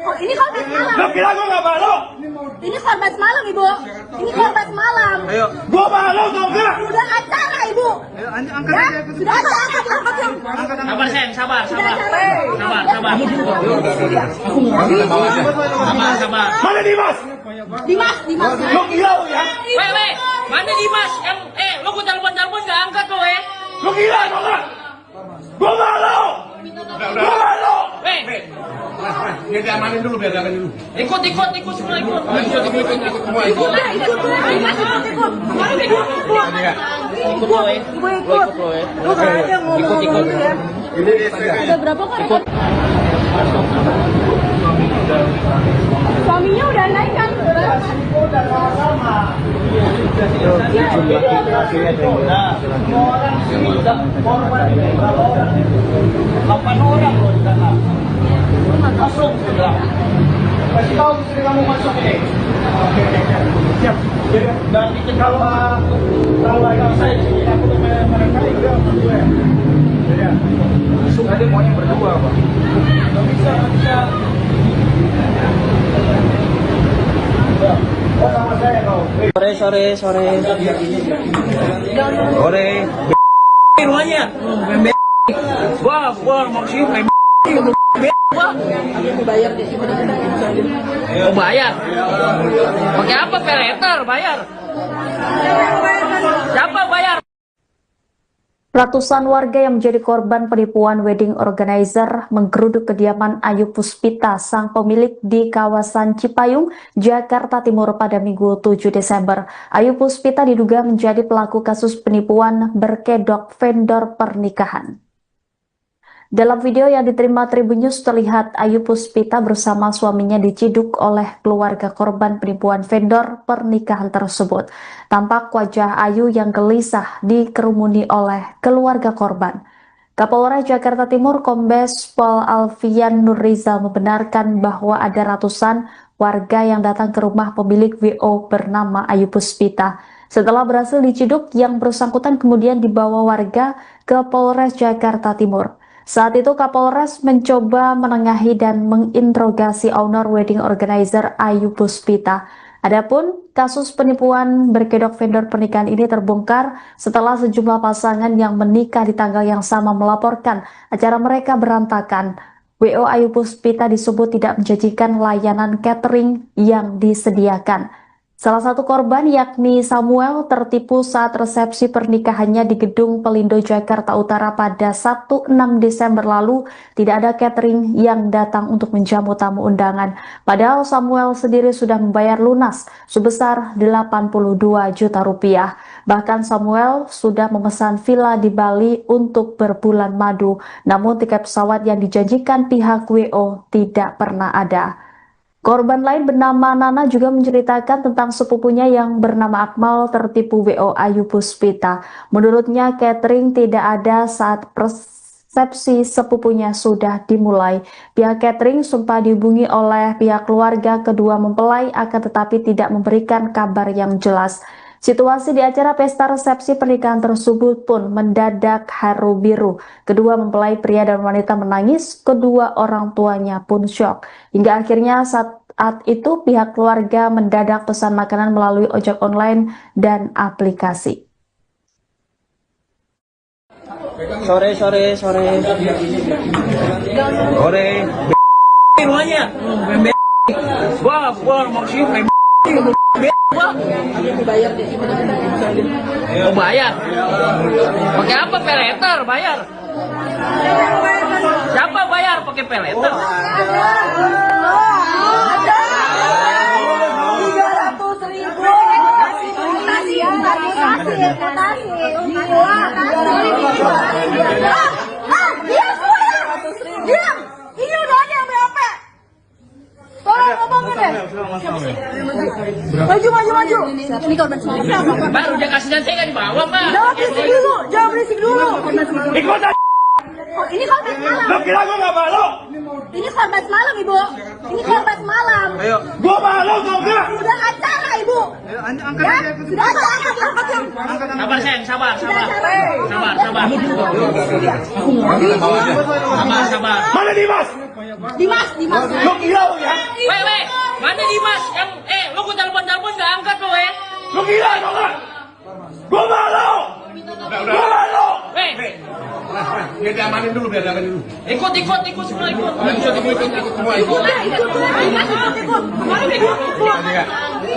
Oh, ini korban semalam. Lo kira gue nggak malu? Ini korban semalam, Ibu. Ini korban semalam. Ayo. Gue malu tau nggak? Sudah acara, Ibu. Ayo, angkat aja. Sudah acara, angkat. Sabar sayang, sabar. Sabar. Mana Dimas? Dimas. Lo gila lo ya? Weh, mana Dimas? Lo gue telepon nggak angkat lo Lo gila lo nggak? Gue malu. Weh. Biar diamanin dulu, Ikut semua ikut. Ikut lo Ikut. Udah berapa kali? Suaminya udah naik kan? Semua orang sini korban ini berapa orang? 8 orang loh di sana. Masuk segera. Kasih tahu istri kamu masuk ini. Oke. Siap. Jadi, nanti kalau ada saya di sini, aku tuh barangkali udah gue. Ya. Tadi maunya berdua, Pak. Nggak bisa. Oh, sama saya kau. Sore. Rumahnya. Wah, maksudnya Oh bayar? Pakai apa? Peleter bayar? Siapa bayar? Ratusan warga yang menjadi korban penipuan wedding organizer menggeruduk kediaman Ayu Puspita, sang pemilik di kawasan Cipayung, Jakarta Timur pada Minggu 7 Desember. Ayu Puspita diduga menjadi pelaku kasus penipuan berkedok vendor pernikahan. Dalam video yang diterima Tribun News terlihat Ayu Puspita bersama suaminya diciduk oleh keluarga korban penipuan vendor pernikahan tersebut. Tampak wajah Ayu yang gelisah dikerumuni oleh keluarga korban. Kapolres Jakarta Timur Kombes Pol Alfian Nurrizal membenarkan bahwa ada ratusan warga yang datang ke rumah pemilik WO bernama Ayu Puspita. Setelah berhasil diciduk, yang bersangkutan kemudian dibawa warga ke Polres Jakarta Timur. Saat itu Kapolres mencoba menengahi dan menginterogasi owner wedding organizer Ayu Puspita. Adapun kasus penipuan berkedok vendor pernikahan ini terbongkar setelah sejumlah pasangan yang menikah di tanggal yang sama melaporkan acara mereka berantakan. WO Ayu Puspita disebut tidak menjanjikan layanan catering yang disediakan. Salah satu korban yakni Samuel tertipu saat resepsi pernikahannya di Gedung Pelindo Jakarta Utara pada Sabtu 6 Desember lalu. Tidak ada catering yang datang untuk menjamu tamu undangan. Padahal Samuel sendiri sudah membayar lunas sebesar 82 juta rupiah. Bahkan Samuel sudah memesan villa di Bali untuk berbulan madu. Namun tiket pesawat yang dijanjikan pihak WO tidak pernah ada. Korban lain bernama Nana juga menceritakan tentang sepupunya yang bernama Akmal tertipu WO Ayu Puspita. Menurutnya catering tidak ada saat resepsi sepupunya sudah dimulai. Pihak catering sempat dihubungi oleh pihak keluarga kedua mempelai akan tetapi tidak memberikan kabar yang jelas. Situasi di acara pesta resepsi pernikahan tersebut pun mendadak haru biru. Kedua mempelai pria dan wanita menangis, kedua orang tuanya pun syok. Hingga akhirnya saat itu pihak keluarga mendadak pesan makanan melalui ojek online dan aplikasi. Sore. Rumahnya. Wah, maksudnya Oh bayar? Pakai apa? Peleter bayar? Siapa bayar pakai peleter? Diam! Ini udah ada yang BAP. Tolong ngomongin deh. Maju. Ini korban siapa? Baru dia kasih dan saya nggak dibawa, Pak. Jangan berisik dulu. Ikut aja. Oh, ini korban semalam. Lo kira gue nggak malu? Ini korban semalam, Ibu. Ini korban semalam. Ayo. Gue malu tau nggak? Udah acara, Ibu. Angkat Ya, aja. sudah angkat. Sabar, sayang, sabar. Sabar. Mana Dimas? Dimas. Lo gila lo ya? Weh, mana Dimas? Yang, lo gue telepon nggak angkat lo, Lo gila tau nggak? Gue malu. Gue malu. Weh, Biar diamanin dulu. ikut semua ikut.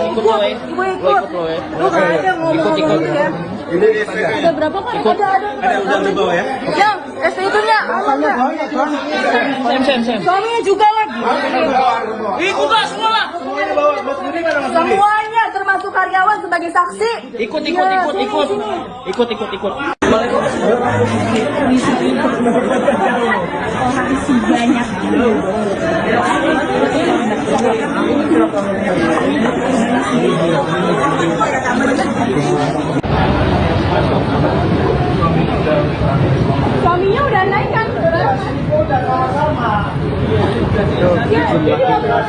Ikut lo ya. Lu nggak ada ngomong ya. Ada berapa kan? Ada Udah dibawa ya? Yang ST-nya amannya. Sam. Suaminya juga lagi. Ikut lah semua lah. Semuanya termasuk karyawan sebagai saksi. Ikut. Suaminya udah naik kan?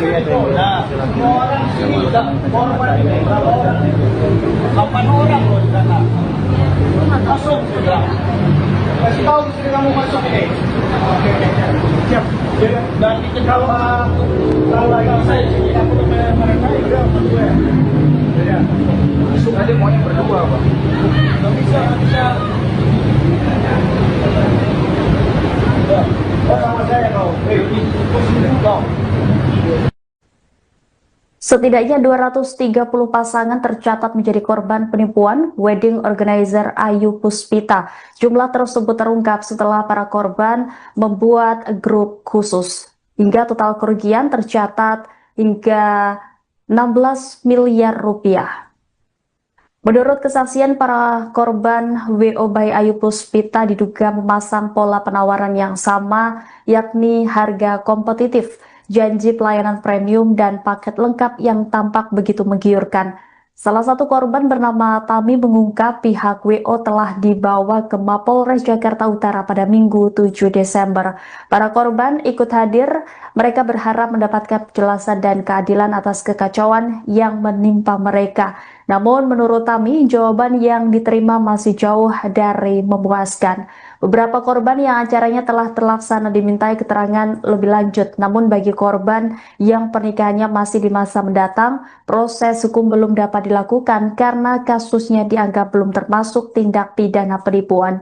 Nah, semua orang sini udah korban ini. Berapa orang? 8 orang loh di sana. Masuk sudah. Kasih tahu istri kamu masuk ini. Oke. Siap. Dan itu kalau saya sini aku mereka udah berdua. Ya. Masuk aja maunya berdua, Pak. Nggak bisa. Sama saya kau. Kau. Setidaknya 230 pasangan tercatat menjadi korban penipuan wedding organizer Ayu Puspita. Jumlah tersebut terungkap setelah para korban membuat grup khusus. Hingga total kerugian tercatat hingga 16 miliar rupiah. Menurut kesaksian para korban, WO by Ayu Puspita diduga memasang pola penawaran yang sama, yakni harga kompetitif, janji pelayanan premium, dan paket lengkap yang tampak begitu menggiurkan. Salah satu korban bernama Tami mengungkap pihak WO telah dibawa ke Mapolres Jakarta Utara pada Minggu 7 Desember. Para korban ikut hadir, mereka berharap mendapatkan penjelasan dan keadilan atas kekacauan yang menimpa mereka. Namun menurut Tami, jawaban yang diterima masih jauh dari memuaskan. Beberapa korban yang acaranya telah terlaksana dimintai keterangan lebih lanjut. Namun bagi korban yang pernikahannya masih di masa mendatang, proses hukum belum dapat dilakukan karena kasusnya dianggap belum termasuk tindak pidana penipuan.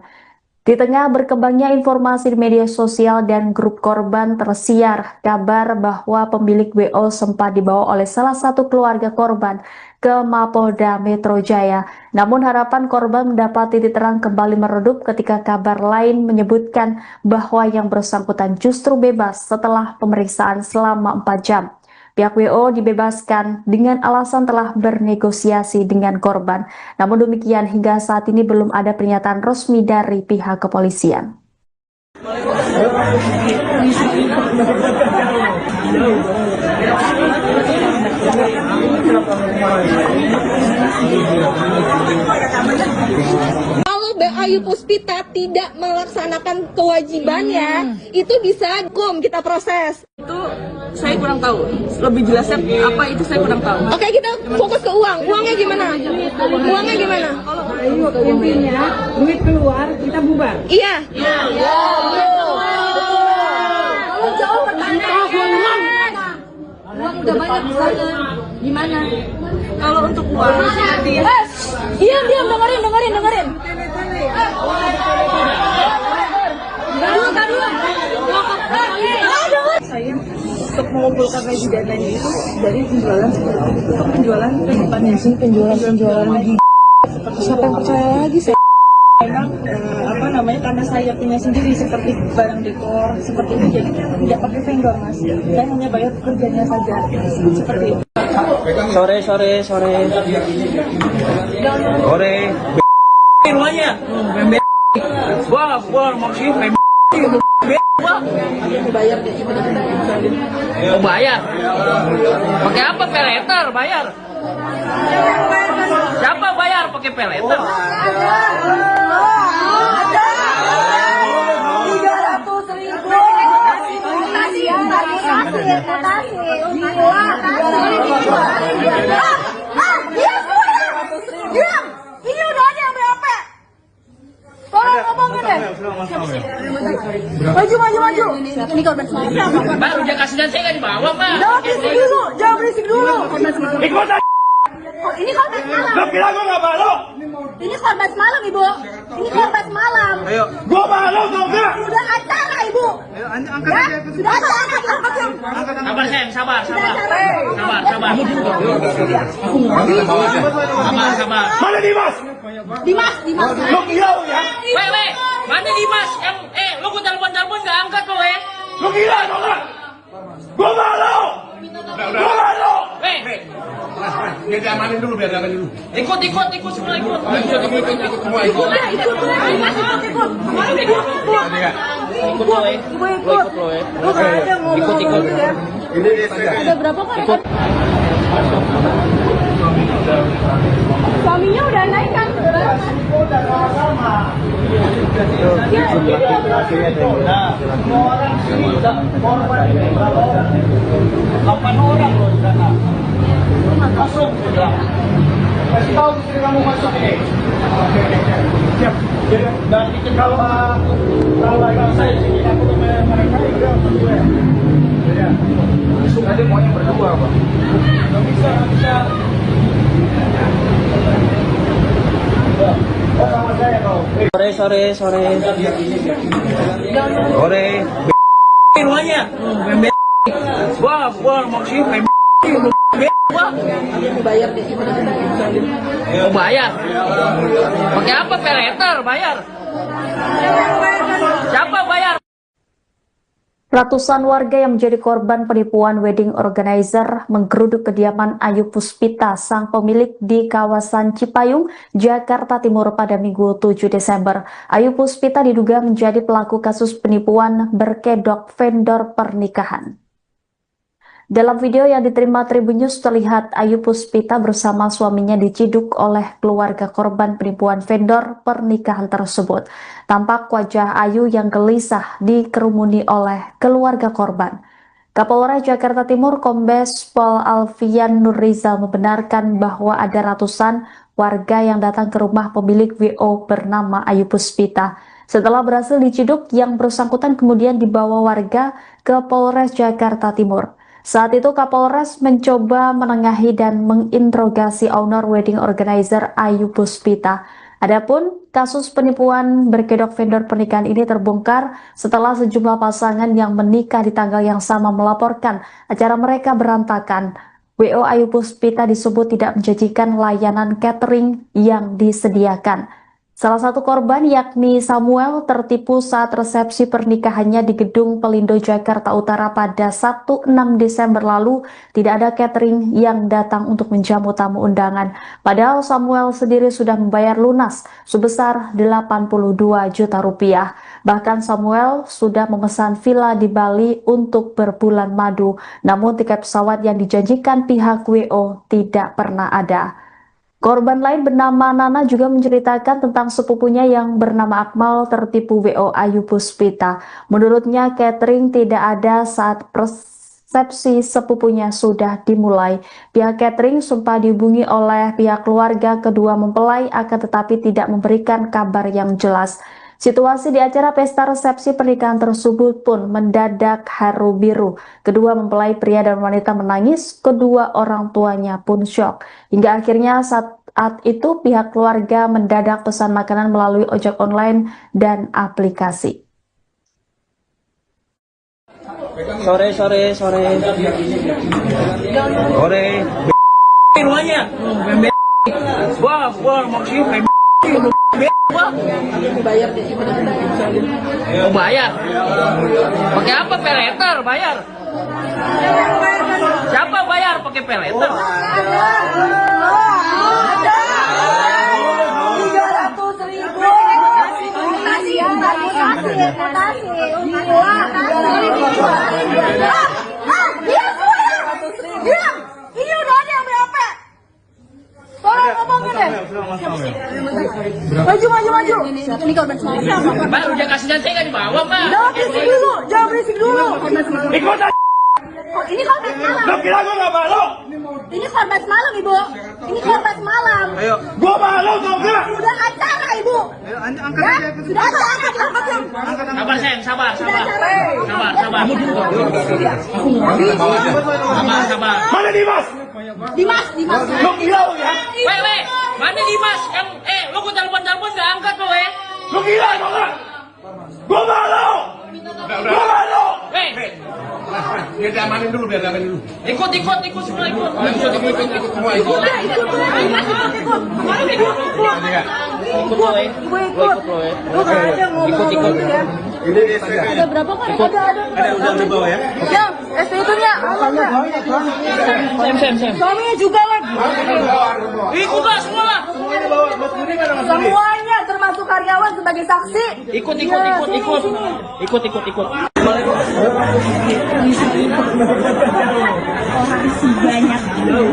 Di tengah berkembangnya informasi di media sosial dan grup korban, tersiar kabar bahwa pemilik WO sempat dibawa oleh salah satu keluarga korban ke Mapolda Metro Jaya. Namun harapan korban mendapat titik terang kembali meredup ketika kabar lain menyebutkan bahwa yang bersangkutan justru bebas setelah pemeriksaan selama 4 jam. Pihak WO dibebaskan dengan alasan telah bernegosiasi dengan korban. Namun demikian hingga saat ini belum ada pernyataan resmi dari pihak kepolisian. Kalau Ayu Puspita tidak melaksanakan kewajibannya, itu bisa hukum kita proses. Itu saya kurang tahu. Lebih jelasnya apa itu saya kurang tahu. Oke, kita fokus ke uang. Uangnya gimana? Uangnya gimana? Ayo, intinya duit keluar kita bubar. Iya. Kalau jauh uang udah banyak di sana. Gimana? Kalau untuk uang Diam, dengerin. saya untuk mengumpulkan lagi dananya itu dari penjualan untuk penjualan kehidupannya sih penjualan lagi. Siapa yang percaya lagi saya? Memang karena saya punya sendiri seperti barang dekor seperti itu, jadi tidak pakai vendor mas. Saya hanya bayar pekerjanya saja seperti itu. Sore. Rumahnya. Gua maksudnya Bayar deh. Oh bayar? Pakai apa? Peleter bayar? Siapa bayar pakai peleter? 300.000. Diam. Ini udah ada yang BOP. Tolong ngomongin deh. Maju. Ini korban semalam. Mbak, udah kasih dan saya nggak dibawa, Mbak. Jangan berisik dulu. Ikutan. Oh, ini korban semalam. Lo kira gue nggak malu? Ini korban semalam, Ibu. Ini korban semalam. Gue malu tau nggak? Sudah acara, Ibu. Ya, sudah acara. Sabar, sayang, sabar. Sabar. Mana Dimas? Dimas. Lo kira lo ya? Weh, mana Dimas? Lo gue telepon nggak angkat lo, Lo gila tau nggak? Gue malu. Gue malu. Weh, Biar diamanin dulu. ikut semua ikut. Ikut. Ada berapa kan? Suaminya udah naik kan? Siko dan sama-sama. Nah, semua orang sini korban ini berapa orang? 8 orang loh di sana. Masuk sudah. Kasih tahu istri kamu masuk ini. Siap. Dan itu kalau saya sini aku mereka itu berdua. Ya. Masuk aja maunya berdua, Pak. Nggak bisa. Oh, sama saya kau. Sore. Rumahnya. Gua maksudnya Bayar di sini. mau bayar. Pakai apa? Peleter bayar. Siapa bayar? Ratusan warga yang menjadi korban penipuan wedding organizer menggeruduk kediaman Ayu Puspita, sang pemilik di kawasan Cipayung, Jakarta Timur pada Minggu 7 Desember. Ayu Puspita diduga menjadi pelaku kasus penipuan berkedok vendor pernikahan. Dalam video yang diterima Tribun News terlihat Ayu Puspita bersama suaminya diciduk oleh keluarga korban penipuan vendor pernikahan tersebut. Tampak wajah Ayu yang gelisah dikerumuni oleh keluarga korban. Kapolres Jakarta Timur Kombes Pol Alfian Nurrizal membenarkan bahwa ada ratusan warga yang datang ke rumah pemilik WO bernama Ayu Puspita. Setelah berhasil diciduk, yang bersangkutan kemudian dibawa warga ke Polres Jakarta Timur. Saat itu Kapolres mencoba menengahi dan menginterogasi owner wedding organizer Ayu Puspita. Adapun kasus penipuan berkedok vendor pernikahan ini terbongkar setelah sejumlah pasangan yang menikah di tanggal yang sama melaporkan acara mereka berantakan. WO Ayu Puspita disebut tidak menjanjikan layanan catering yang disediakan. Salah satu korban yakni Samuel tertipu saat resepsi pernikahannya di Gedung Pelindo Jakarta Utara pada Sabtu 6 Desember lalu. Tidak ada catering yang datang untuk menjamu tamu undangan. Padahal Samuel sendiri sudah membayar lunas sebesar 82 juta rupiah. Bahkan Samuel sudah memesan villa di Bali untuk berbulan madu. Namun tiket pesawat yang dijanjikan pihak WO tidak pernah ada. Korban lain bernama Nana juga menceritakan tentang sepupunya yang bernama Akmal tertipu WO Ayu Puspita. Menurutnya catering tidak ada saat resepsi sepupunya sudah dimulai. Pihak catering sempat dihubungi oleh pihak keluarga kedua mempelai akan tetapi tidak memberikan kabar yang jelas. Situasi di acara pesta resepsi pernikahan tersebut pun mendadak haru biru. Kedua mempelai pria dan wanita menangis, kedua orang tuanya pun syok. Hingga akhirnya saat itu pihak keluarga mendadak pesan makanan melalui ojek online dan aplikasi. Sore. Rumahnya. Gua maksudnya Bayar di sini. mau bayar. Pakai apa? Peleter bayar. Siapa bayar pakai peleter? 300.000. Ini udah ada yang berapa? Tolong ngomongin deh. Maju. Ini korban semalam. Baru dia kasih dan saya nggak dibawa, Pak. Jangan berisik dulu. Ikut aja. Oh, ini korban semalam. Lo kira gue nggak malu? Ini korban semalam, Ibu. Ini korban semalam. Gue malu tau nggak? Sudah acara, Ibu. Sudah acara, angkat yang. Sabar, sayang, sabar. Sabar. Mana Dimas? Dimas. Lo gila lo ya? Weh, mana Dimas? Lo gua telepon nggak angkat lo, Lo gila tau nggak? Gue malu. Gue malu. Weh, Biar diamanin dulu. ikut semua ikut. Ikut lo, Ikut. Lu nggak ada ngomong ya. Ada berapa kan? Ada. Udah bawa ya? Yang ST-nya. Sam. Suaminya juga lagi. Ikut lah semua lah. Semuanya termasuk karyawan sebagai saksi. Ikut. Orang sebanyak ini.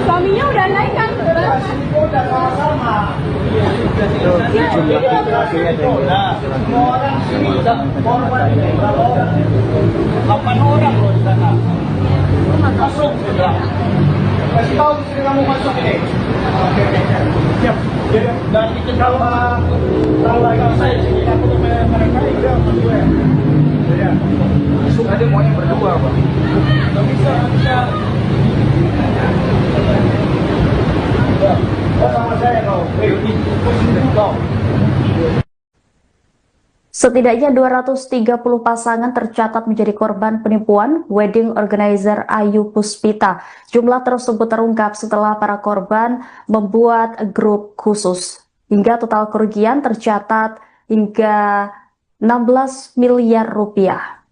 Suaminya udah naik kan? Semua orang sini korban berapa orang? 8 orang loh di sana. Masuk sudah. Kasih tahu istri kamu masuk ini. Siap. Nanti kita tahu lagi saya sini aku tuh mereka itu masuk ya. Ya. Masuk aja maunya berdua, Pak. Nggak bisa. Oh, sama saya kau. Kau. Setidaknya 230 pasangan tercatat menjadi korban penipuan wedding organizer Ayu Puspita. Jumlah tersebut terungkap setelah para korban membuat grup khusus. Hingga total kerugian tercatat hingga 16 miliar rupiah.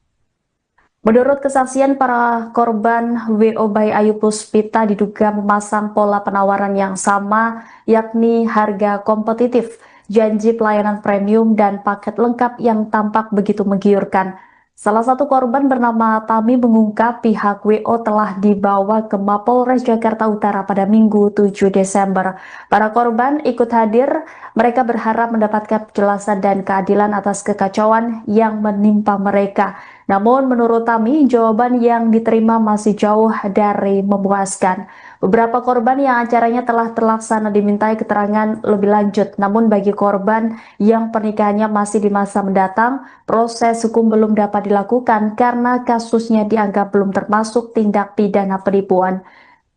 Menurut kesaksian para korban, WO by Ayu Puspita diduga memasang pola penawaran yang sama, yakni harga kompetitif, janji pelayanan premium, dan paket lengkap yang tampak begitu menggiurkan. Salah satu korban bernama Tami mengungkap pihak WO telah dibawa ke Mapolres Jakarta Utara pada Minggu 7 Desember. Para korban ikut hadir, mereka berharap mendapatkan penjelasan dan keadilan atas kekacauan yang menimpa mereka. Namun menurut Tami, jawaban yang diterima masih jauh dari memuaskan. Beberapa korban yang acaranya telah terlaksana dimintai keterangan lebih lanjut. Namun bagi korban yang pernikahannya masih di masa mendatang, proses hukum belum dapat dilakukan karena kasusnya dianggap belum termasuk tindak pidana penipuan.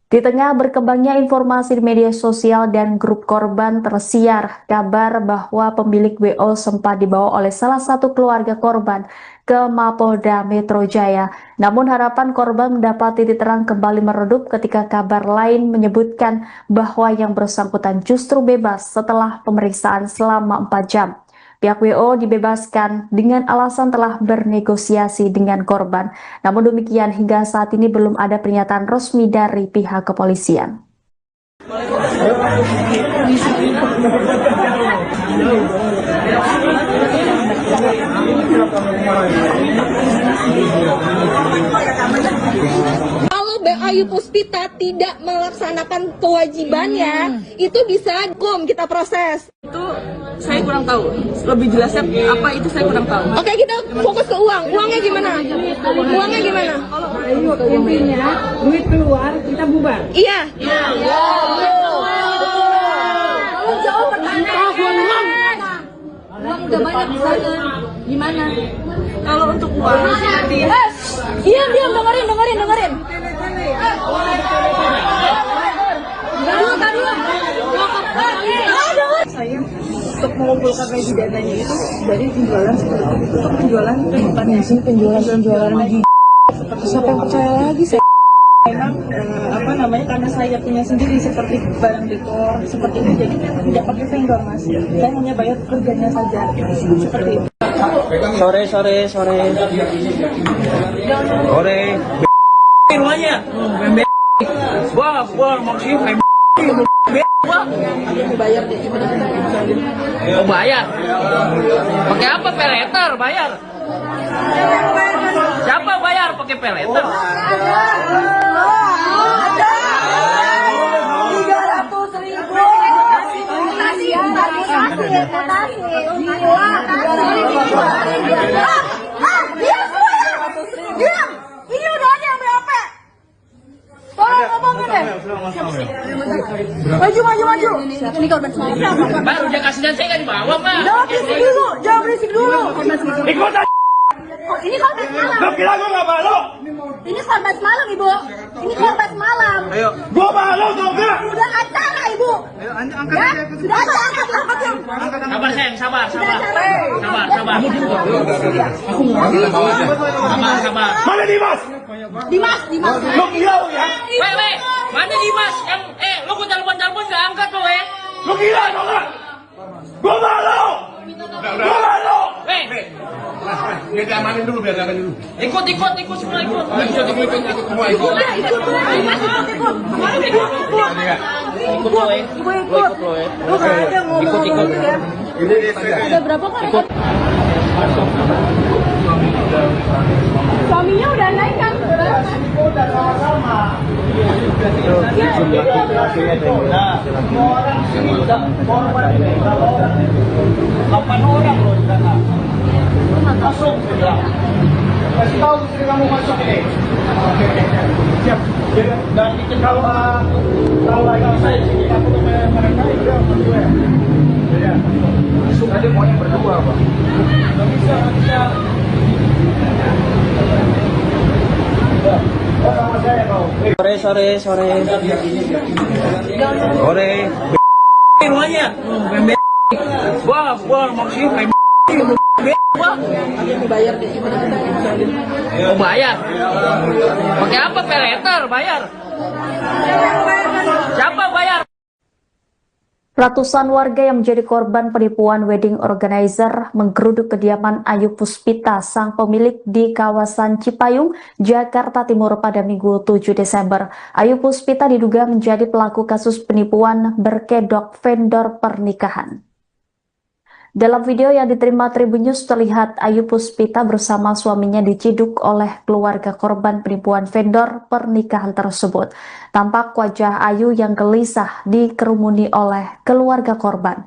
Di tengah berkembangnya informasi di media sosial dan grup korban, tersiar kabar bahwa pemilik WO sempat dibawa oleh salah satu keluarga korban ke Mapolda Metro Jaya. Namun harapan korban mendapat titik terang kembali meredup ketika kabar lain menyebutkan bahwa yang bersangkutan justru bebas setelah pemeriksaan selama 4 jam. Pihak WO dibebaskan dengan alasan telah bernegosiasi dengan korban. Namun demikian, hingga saat ini belum ada pernyataan resmi dari pihak kepolisian. Kalau Ayu Puspita tidak melaksanakan kewajibannya, itu bisa kita proses. Itu saya kurang tahu. Lebih jelasnya apa itu saya kurang tahu. Oke, kita fokus ke uang. Uangnya gimana? Uangnya gimana? Ayo, intinya duit keluar kita bubar. Iya. Kalau jauh pertanyaan. Uang udah banyak di sana. Gimana? Kalau untuk uang, Diam, dengerin. saya untuk mengumpulkan gaji dananya itu dari penjualan seperti itu. Untuk penjualan tempatnya sih penjualan lagi. Siapa yang percaya lagi saya? Memang karena saya punya sendiri seperti barang dekor seperti itu, jadi tidak pakai vendor mas. Saya hanya bayar kerjanya saja seperti itu. Sore. Rumahnya. Gua maksudnya Bayar deh. Oh, bayar. Pakai apa? Peleter bayar. Siapa bayar pakai peleter? Ini udah ada yang berapa? Tolong ngomongin deh. Maju. Ini korban semalam. Baru dia kasih dan saya nggak dibawa, Pak. Jangan berisik dulu. Ikut aja. Ini korban semalam. Lo kira gue nggak malu? Ini korban semalam, Ibu. Ini korban semalam. Ayo. Gue malu tau nggak? Udah acara, Ibu. Ayo angkat Ya, aja. sudah ada angkat yang. Sabar, sayang, sabar. Sabar. Mana Dimas? Dimas. Lo gila lo ya? Weh, mana Dimas? Yang lo gua telepon nggak angkat lo, Lo gila tau nggak? Gue malu. Biar diamanin dulu, biar diamanin dulu. Ikut semua ikut. Ikut lo ya. Lo ikut lo ya. Ikut. Ada berapa kali? Suaminya udah naik kan? Nah, semua orang sini udah korban ini berapa orang? 8 orang loh di sana. Masuk sudah. Kasih tahu istri kamu masuk ini. Siap. Dan bikin kalau lagi saya sini aku tuh mereka itu berdua. Ya. Masuk aja maunya berdua, Pak. Nggak bisa. Oh, sama saya kau. Sore. Rumahnya. Gua maksudnya Oh bayar. Pakai apa? Peleter bayar. Siapa bayar? Ratusan warga yang menjadi korban penipuan wedding organizer menggeruduk kediaman Ayu Puspita, sang pemilik di kawasan Cipayung, Jakarta Timur pada Minggu 7 Desember. Ayu Puspita diduga menjadi pelaku kasus penipuan berkedok vendor pernikahan. Dalam video yang diterima Tribun News terlihat Ayu Puspita bersama suaminya diciduk oleh keluarga korban penipuan vendor pernikahan tersebut. Tampak wajah Ayu yang gelisah dikerumuni oleh keluarga korban.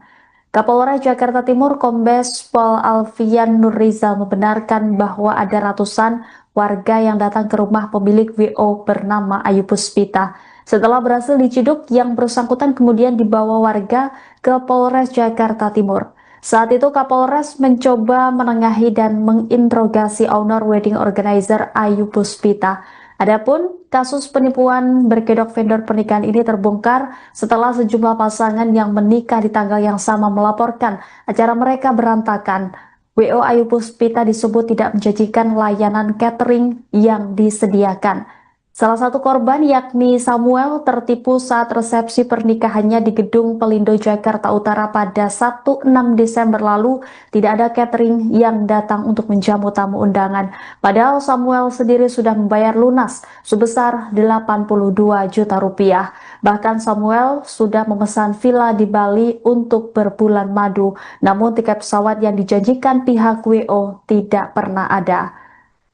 Kapolres Jakarta Timur Kombes Pol Alfian Nurrizal membenarkan bahwa ada ratusan warga yang datang ke rumah pemilik WO bernama Ayu Puspita. Setelah berhasil diciduk, yang bersangkutan kemudian dibawa warga ke Polres Jakarta Timur. Saat itu Kapolres mencoba menengahi dan menginterogasi owner wedding organizer Ayu Puspita. Adapun kasus penipuan berkedok vendor pernikahan ini terbongkar setelah sejumlah pasangan yang menikah di tanggal yang sama melaporkan acara mereka berantakan. WO Ayu Puspita disebut tidak menjanjikan layanan catering yang disediakan. Salah satu korban yakni Samuel tertipu saat resepsi pernikahannya di Gedung Pelindo Jakarta Utara pada Sabtu 6 Desember lalu. Tidak ada catering yang datang untuk menjamu tamu undangan. Padahal Samuel sendiri sudah membayar lunas sebesar 82 juta rupiah. Bahkan Samuel sudah memesan villa di Bali untuk berbulan madu. Namun tiket pesawat yang dijanjikan pihak WO tidak pernah ada.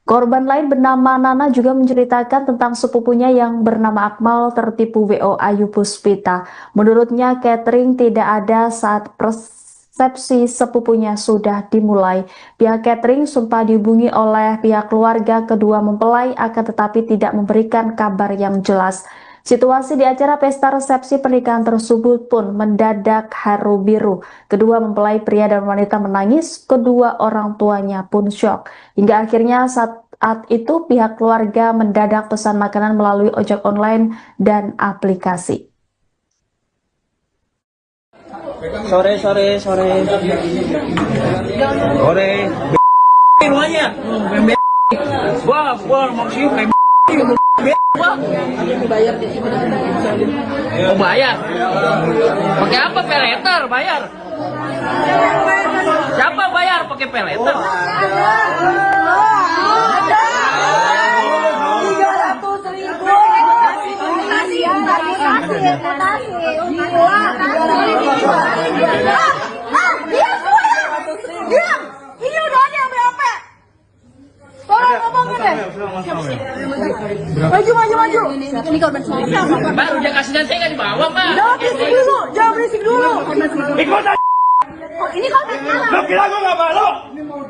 Korban lain bernama Nana juga menceritakan tentang sepupunya yang bernama Akmal tertipu WO Ayu Puspita. Menurutnya catering tidak ada saat resepsi sepupunya sudah dimulai. Pihak catering sempat dihubungi oleh pihak keluarga kedua mempelai akan tetapi tidak memberikan kabar yang jelas. Situasi di acara pesta resepsi pernikahan tersebut pun mendadak haru biru. Kedua mempelai pria dan wanita menangis, kedua orang tuanya pun syok. Hingga akhirnya saat itu pihak keluarga mendadak pesan makanan melalui ojek online dan aplikasi. Sore. Rumahnya. Gua maksudnya Oh bayar. Pakai apa? Peleter bayar. Siapa bayar pakai peleter? Ini udah ada yang berapa? Tolong ngomongin deh. Maju. Ini korban suami. Mbak, udah kasih dan saya nggak dibawa, Mbak. Jangan berisik dulu. Ikut aja. Oh, ini korban semalam. Lo kira gue gak malu?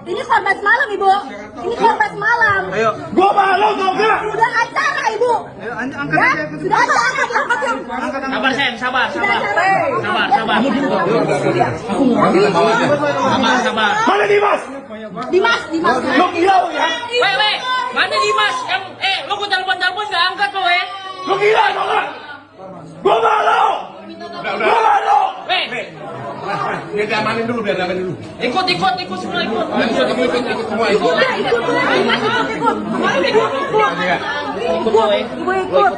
Ini korban semalam, Ibu. Ini korban semalam. Ayo. Gue malu tau gak? Sudah acara, Ibu. Ayo, angkat Ya? aja. Sudah angkat. Sabar, Sen, sabar. Sabar. Mana Dimas? Dimas. Lo gila lo ya? Weh, mana Dimas? Lo gue telepon nggak angkat lo, Lo gila tau gak? Gue malu. Gue malu. Weh, Biar diamanin dulu, ikut semua ikut. Ikut lo ya. Ikut.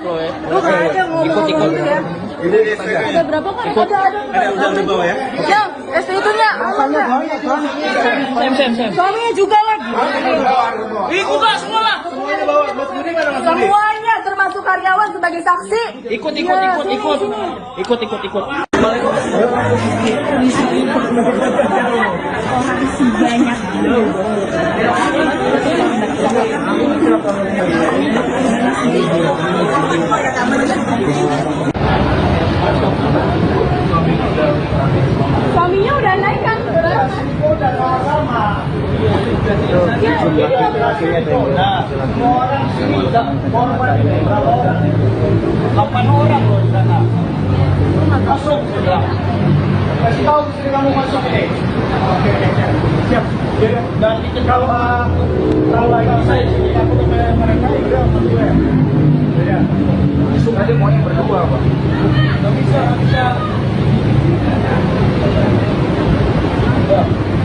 Ada berapa kali? Ada. Ada udah di bawah ya? Yang STU-nya. Suaminya juga lagi. Ikut lah semua lah. Semuanya termasuk karyawan sebagai saksi. Ikut. Suaminya udah naik kan? Nah, semua orang sini korban berapa orang? 8 orang loh di sana. Masuk sudah. Kasih tahu istri kamu masuk ini. Oke, siap. Dan itu kalau saya sini aku ke mereka udah masuk ya. Ya. Masuk aja maunya berdua, Pak. Nggak bisa.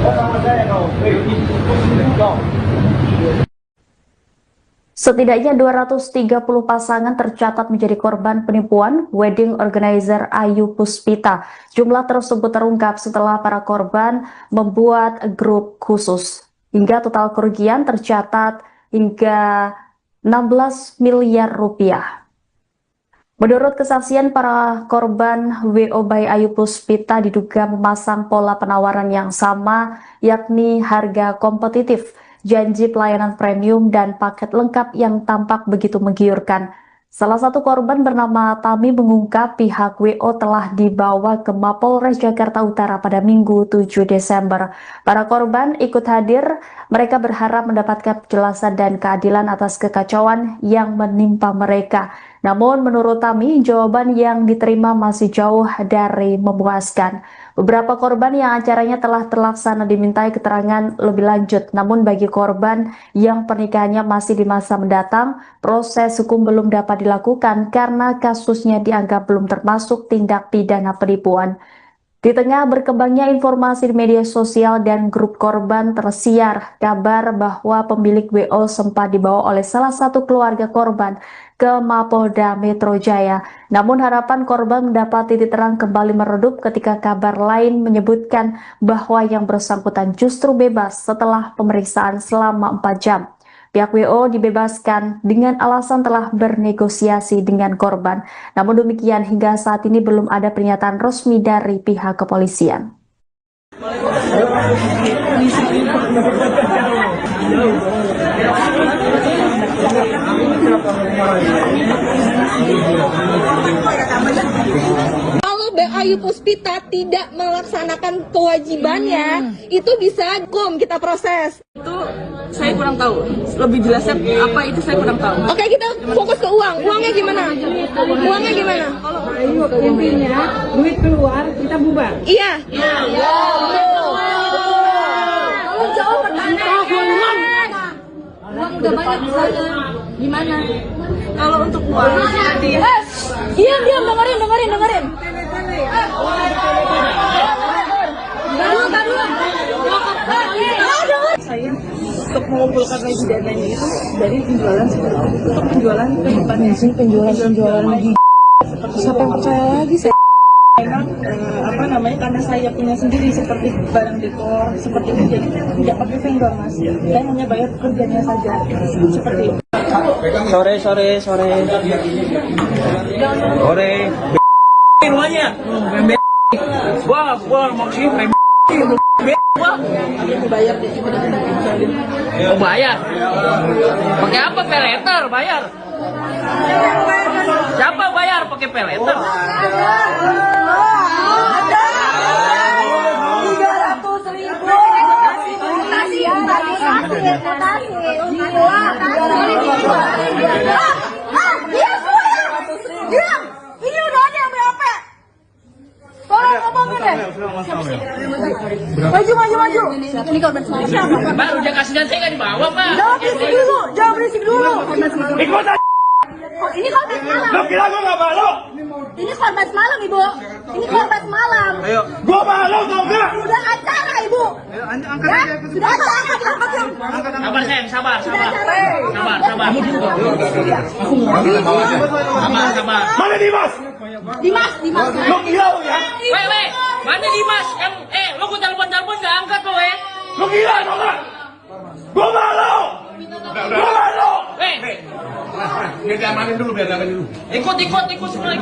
Sama saya kau. Kau. Setidaknya 230 pasangan tercatat menjadi korban penipuan wedding organizer Ayu Puspita. Jumlah tersebut terungkap setelah para korban membuat grup khusus. Hingga total kerugian tercatat hingga 16 miliar rupiah. Menurut kesaksian para korban, WO by Ayu Puspita diduga memasang pola penawaran yang sama, yakni harga kompetitif, janji pelayanan premium, dan paket lengkap yang tampak begitu menggiurkan. Salah satu korban bernama Tami mengungkap pihak WO telah dibawa ke Mapolres Jakarta Utara pada Minggu 7 Desember. Para korban ikut hadir, mereka berharap mendapatkan penjelasan dan keadilan atas kekacauan yang menimpa mereka. Namun menurut Tami, jawaban yang diterima masih jauh dari memuaskan. Beberapa korban yang acaranya telah terlaksana dimintai keterangan lebih lanjut. Namun bagi korban yang pernikahannya masih di masa mendatang, proses hukum belum dapat dilakukan karena kasusnya dianggap belum termasuk tindak pidana penipuan. Di tengah berkembangnya informasi di media sosial dan grup korban, tersiar kabar bahwa pemilik WO sempat dibawa oleh salah satu keluarga korban ke Mapolda Metro Jaya. Namun harapan korban mendapat titik terang kembali meredup ketika kabar lain menyebutkan bahwa yang bersangkutan justru bebas setelah pemeriksaan selama 4 jam. Pihak WO dibebaskan dengan alasan telah bernegosiasi dengan korban. Namun demikian hingga saat ini belum ada pernyataan resmi dari pihak kepolisian. Kalau Ayu Puspita tidak melaksanakan kewajibannya, itu bisa hukum kita proses. Itu saya kurang tahu. Lebih jelasnya apa itu saya kurang tahu. Oke, kita fokus ke uang. Uangnya gimana? Uangnya gimana? Ayo, intinya duit keluar kita bubar. Iya. Kalau jawab pertanyaan. Uang udah banyak di sana. Gimana? Kalau untuk uang Diam, dengerin. saya untuk mengumpulkan lagi dananya itu dari penjualan untuk penjualan ke depannya sih penjualan lagi. Siapa yang percaya lagi saya? Memang karena saya punya sendiri seperti barang dekor seperti itu, jadi tidak pakai vendor mas. Saya hanya bayar kerjanya saja seperti itu. Sore. Rumahnya. Gua maksudnya Bayar deh. Oh bayar? Pakai apa? Peleter bayar? Siapa bayar pakai peleter? 300.000. Diam. Ini udah ada yang BAP. Tolong ngomongin deh. Maju. Ini korban siapa? Baru dia kasih dan saya nggak dibawa pak. Jangan berisik dulu. Ikut aja. Ini korban semalam. Lo kira gue nggak malu? Ini korban semalam, Ibu. Ini korban semalam. Gue malu tau nggak? Sudah acara, Ibu. Sudah acara. Sabar sayang, sabar. Mana Dimas? Dimas. Lo kira lo ya? Weh, mana Dimas? Lo amanin dulu, biar amanin dulu. Ikut semua ikut. Ikut semua,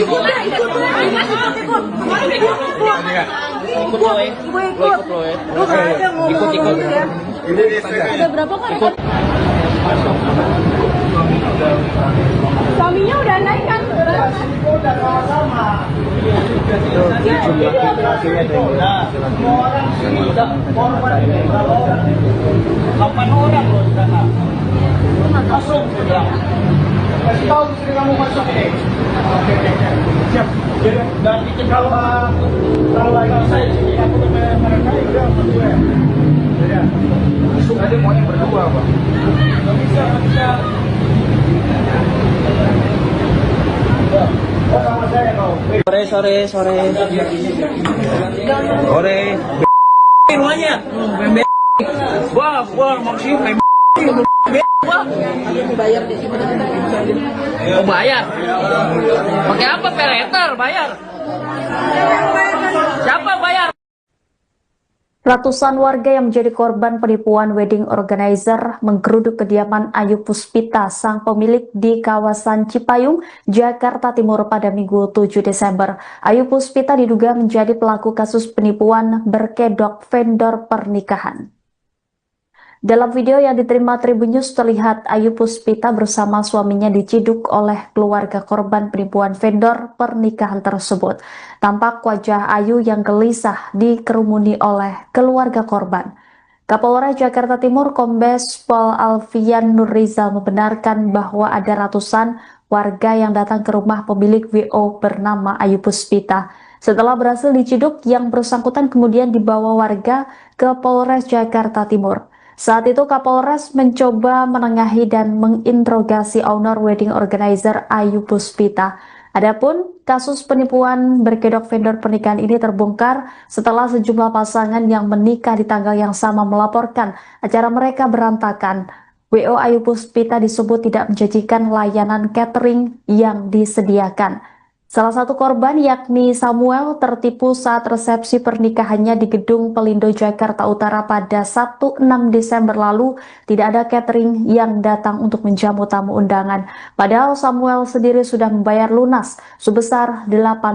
ikut. Ikut lo ya. Lu nggak ada ngomong gitu ya. Ada berapa kali? Suaminya udah naik kan? Udah sama-sama. Jumlah laki-lakinya ada yang Nah, semua orang sini udah korban berapa orang? 8 orang loh di sana. Masuk sudah. Kasih tahu istri kamu masuk ini. Oke. Siap. Dan bikin kalau lagi saya sini aku dengan mereka udah berdua. Ya. Masuk aja maunya berdua, Pak. Nggak bisa. Oh, sama saya kau. Sore. Rumahnya. Gua maksudnya Oh bayar. Pakai apa peleter bayar? Siapa bayar? Ratusan warga yang menjadi korban penipuan wedding organizer menggeruduk kediaman Ayu Puspita, sang pemilik di kawasan Cipayung, Jakarta Timur pada Minggu 7 Desember. Ayu Puspita diduga menjadi pelaku kasus penipuan berkedok vendor pernikahan. Dalam video yang diterima Tribun News terlihat Ayu Puspita bersama suaminya diciduk oleh keluarga korban penipuan vendor pernikahan tersebut. Tampak wajah Ayu yang gelisah dikerumuni oleh keluarga korban. Kapolres Jakarta Timur Kombes Pol Alfian Nurrizal membenarkan bahwa ada ratusan warga yang datang ke rumah pemilik WO bernama Ayu Puspita. Setelah berhasil diciduk, yang bersangkutan kemudian dibawa warga ke Polres Jakarta Timur. Saat itu Kapolres mencoba menengahi dan menginterogasi owner wedding organizer Ayu Puspita. Adapun kasus penipuan berkedok vendor pernikahan ini terbongkar setelah sejumlah pasangan yang menikah di tanggal yang sama melaporkan acara mereka berantakan. WO Ayu Puspita disebut tidak menjanjikan layanan catering yang disediakan. Salah satu korban yakni Samuel tertipu saat resepsi pernikahannya di Gedung Pelindo Jakarta Utara pada Sabtu 6 Desember lalu. Tidak ada catering yang datang untuk menjamu tamu undangan. Padahal Samuel sendiri sudah membayar lunas sebesar 82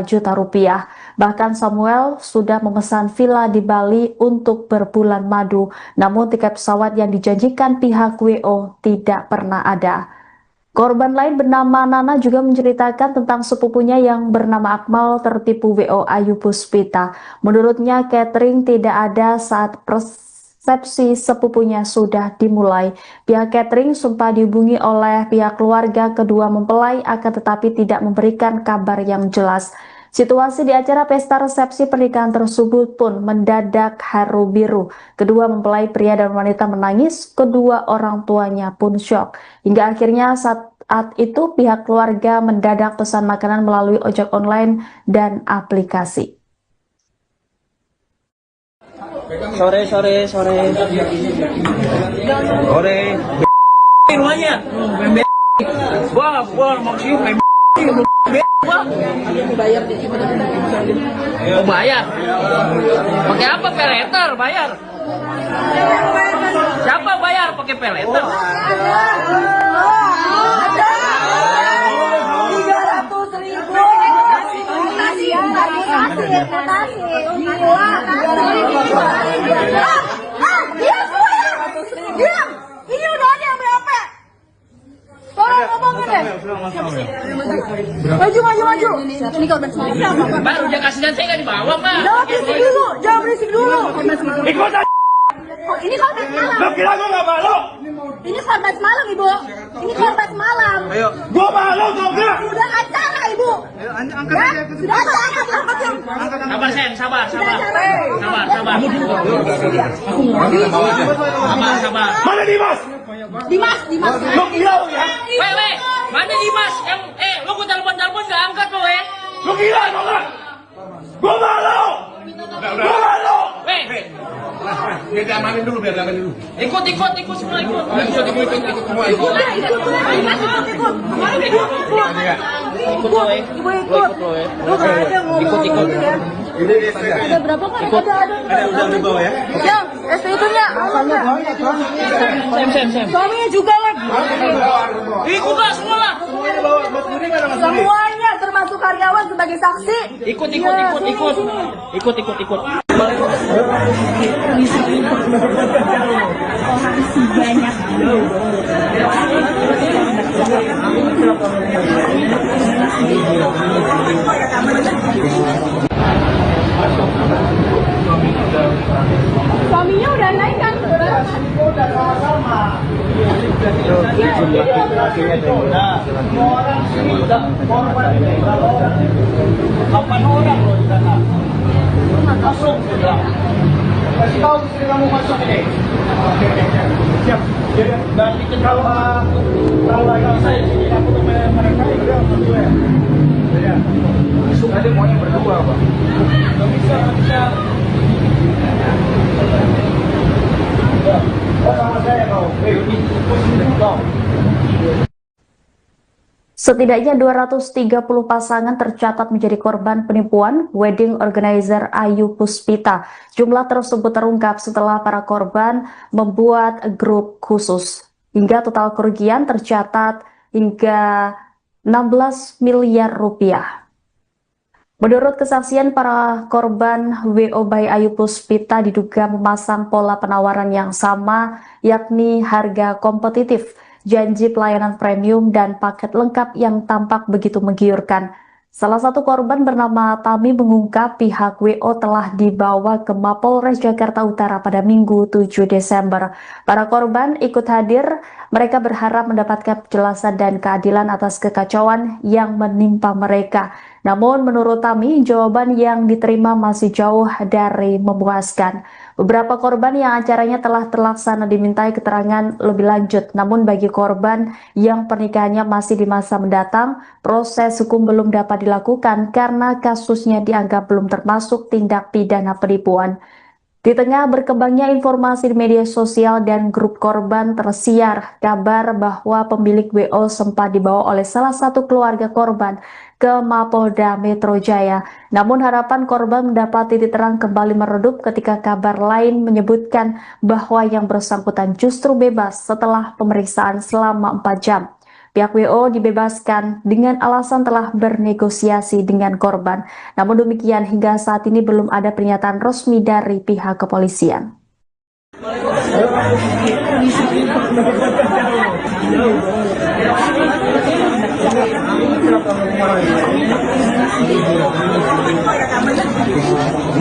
juta rupiah. Bahkan Samuel sudah memesan villa di Bali untuk berbulan madu. Namun tiket pesawat yang dijanjikan pihak WO tidak pernah ada. Korban lain bernama Nana juga menceritakan tentang sepupunya yang bernama Akmal tertipu WO Ayu Puspita. Menurutnya catering tidak ada saat resepsi sepupunya sudah dimulai. Pihak catering sempat dihubungi oleh pihak keluarga kedua mempelai akan tetapi tidak memberikan kabar yang jelas. Situasi di acara pesta resepsi pernikahan tersebut pun mendadak haru biru. Kedua mempelai pria dan wanita menangis, kedua orang tuanya pun syok. Hingga akhirnya saat itu pihak keluarga mendadak pesan makanan melalui ojek online dan aplikasi. Sore. Rumahnya. Gua maksudnya bayar. Pakai apa peleter bayar? Siapa bayar pakai peleter? 300.000. Diam. Ini udah ada yang berapa? Tolong ngomongin deh. Maju. Ini korban semalam. Baru dia kasih saya nggak dibawa, Pak. Jangan berisik dulu. Ikut aja. Oh, ini korban semalam. Lo kira gue nggak malu? Ini korban semalam, Ibu. Ini korban semalam. Gue malu tau nggak? Sudah acara, Ibu. Sudah acara. Sabar, Sen. Sabar. Mana Dimas? Dimas. Lo kira ya? Weh, mana Dimas? Lo gue telepon nggak angkat lo, Lo kira tau nggak? Gue malu. Gue malu. Weh, Biar diamanin dulu. ikut semua ikut. Ikut semua, ikut. Ikut lo ya. Lu nggak ada ngomong gitu ya. Ada berapa kan? Ada udah di bawah ya. Yang STI-nya suaminya juga lagi. Ikut lah semua lah. Semuanya termasuk karyawan sebagai saksi. Ikut. Suaminya udah naik kan? Udah sama-sama. Semua orang sini udah korban. 8 orang loh di sana. Masuk sudah. Kasih tahu istri kamu masuk ini. Siap. Nanti kalau saya sini aku tuh mereka juga masuk ya. Ya. Masuk aja maunya berdua Pak. Nggak bisa. Setidaknya 230 pasangan tercatat menjadi korban penipuan wedding organizer Ayu Puspita. Jumlah tersebut terungkap setelah para korban membuat grup khusus. Hingga total kerugian tercatat hingga 16 miliar rupiah. Menurut kesaksian para korban, WO by Ayu Puspita diduga memasang pola penawaran yang sama, yakni harga kompetitif, janji pelayanan premium, dan paket lengkap yang tampak begitu menggiurkan. Salah satu korban bernama Tami mengungkap pihak WO telah dibawa ke Mapolres Jakarta Utara pada Minggu 7 Desember. Para korban ikut hadir, mereka berharap mendapatkan penjelasan dan keadilan atas kekacauan yang menimpa mereka. Namun menurut Tami, jawaban yang diterima masih jauh dari memuaskan. Beberapa korban yang acaranya telah terlaksana dimintai keterangan lebih lanjut. Namun bagi korban yang pernikahannya masih di masa mendatang, proses hukum belum dapat dilakukan karena kasusnya dianggap belum termasuk tindak pidana penipuan. Di tengah berkembangnya informasi di media sosial dan grup korban, tersiar kabar bahwa pemilik WO sempat dibawa oleh salah satu keluarga korban ke Mapolda Metro Jaya. Namun harapan korban mendapat titik terang kembali meredup ketika kabar lain menyebutkan bahwa yang bersangkutan justru bebas setelah pemeriksaan selama 4 jam. Pihak WO dibebaskan dengan alasan telah bernegosiasi dengan korban. Namun demikian, hingga saat ini belum ada pernyataan resmi dari pihak kepolisian.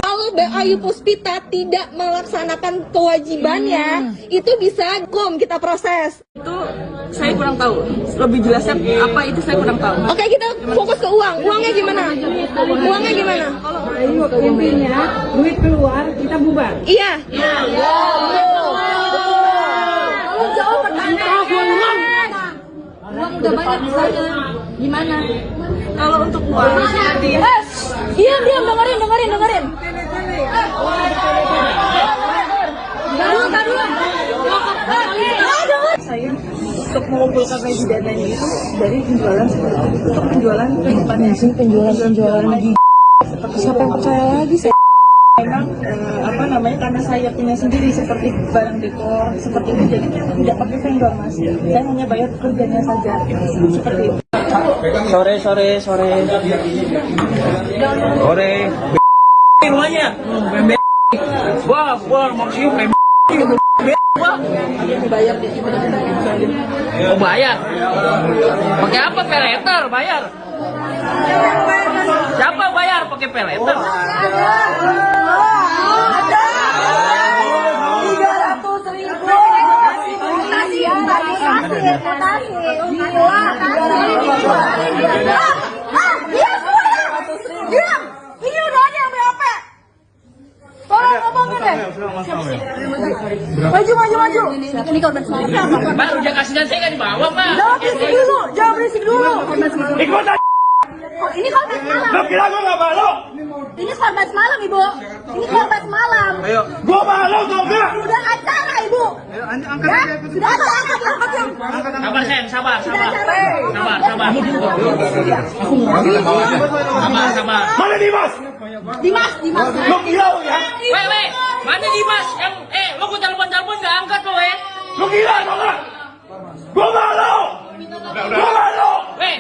Kalau Ayu Puspita tidak melaksanakan kewajibannya, itu bisa kita proses. Itu saya kurang tahu. Lebih jelasnya apa itu saya kurang tahu. Oke, kita fokus ke uang. Uangnya gimana? Uangnya gimana? Ayo, intinya duit keluar kita bubar. Iya. Kalau jawab pertanyaan. Uang udah banyak di sana. Gimana? Kalau untuk uang, Diam, dengerin. saya untuk mengumpulkan gaji dananya itu dari penjualan untuk penjualan kehidupannya sih penjualan lagi. Siapa yang percaya lagi saya? Memang karena saya punya sendiri seperti barang dekor seperti itu, jadi tidak pakai vendor mas. Saya hanya bayar kerjanya saja seperti itu. Sore. Rumahnya. Wah, maksudnya Oh bayar? Pakai apa? Peleter bayar? Siapa bayar pakai peleter? Maju. Ini korban semua. Mbak, udah kasihan saya nggak dibawa, Mbak. Jangan berisik dulu. Ikut aja. Ini korban semalam. Lo kira gue gak malu? Ini korban semalam, Ibu. Ini korban semalam. Ayo. Gue malu tau gak? Sudah acara, Ibu. Ayo, angkat Ya, aja. sudah acara, angkat. Sabar, Sen, sabar. Sabar. Sabar. Mana Dimas? Dimas. Lo gila lo ya? Weh, mana Dimas? Yang, lo gue telepon gak angkat lo, Lo gila tau gak? Gue malu! Gue malu! Weh,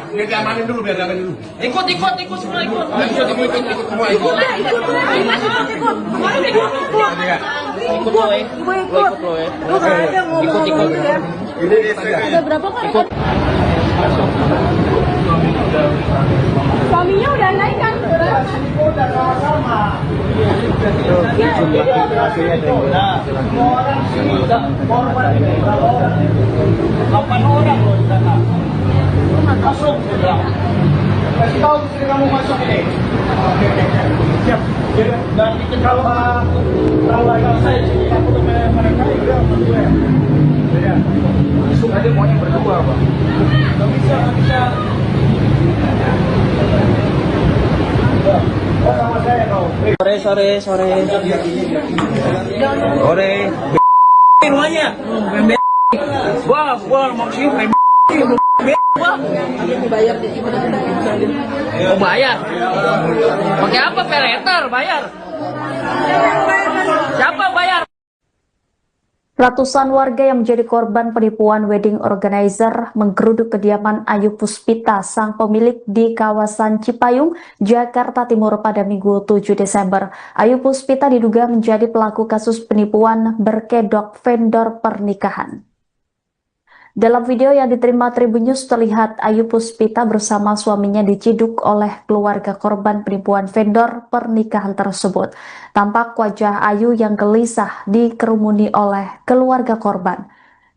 Biar diamanin dulu, biar diamanin dulu. ikut semua ikut. Ikut lo, Lu nggak ada ngomong gitu ya. Udah berapa kali? Suaminya udah naik kan? Nah, semua orang sini korban ini berapa orang? 8 orang loh di sana. Masuk sudah. Kasih tahu istri kamu masuk ini. Siap. Dan itu kalau agak saya sini aku tuh mereka juga berdua. Ya. Masuk aja maunya berdua, Pak. Nggak bisa. Sama saya kau. Sore. Semuanya. Gua mau cium mau bayar. Pakai apa? Peleter bayar. Siapa bayar? Ratusan warga yang menjadi korban penipuan wedding organizer menggeruduk kediaman Ayu Puspita, sang pemilik di kawasan Cipayung, Jakarta Timur pada Minggu 7 Desember. Ayu Puspita diduga menjadi pelaku kasus penipuan berkedok vendor pernikahan. Dalam video yang diterima Tribun News terlihat Ayu Puspita bersama suaminya diciduk oleh keluarga korban penipuan vendor pernikahan tersebut. Tampak wajah Ayu yang gelisah dikerumuni oleh keluarga korban.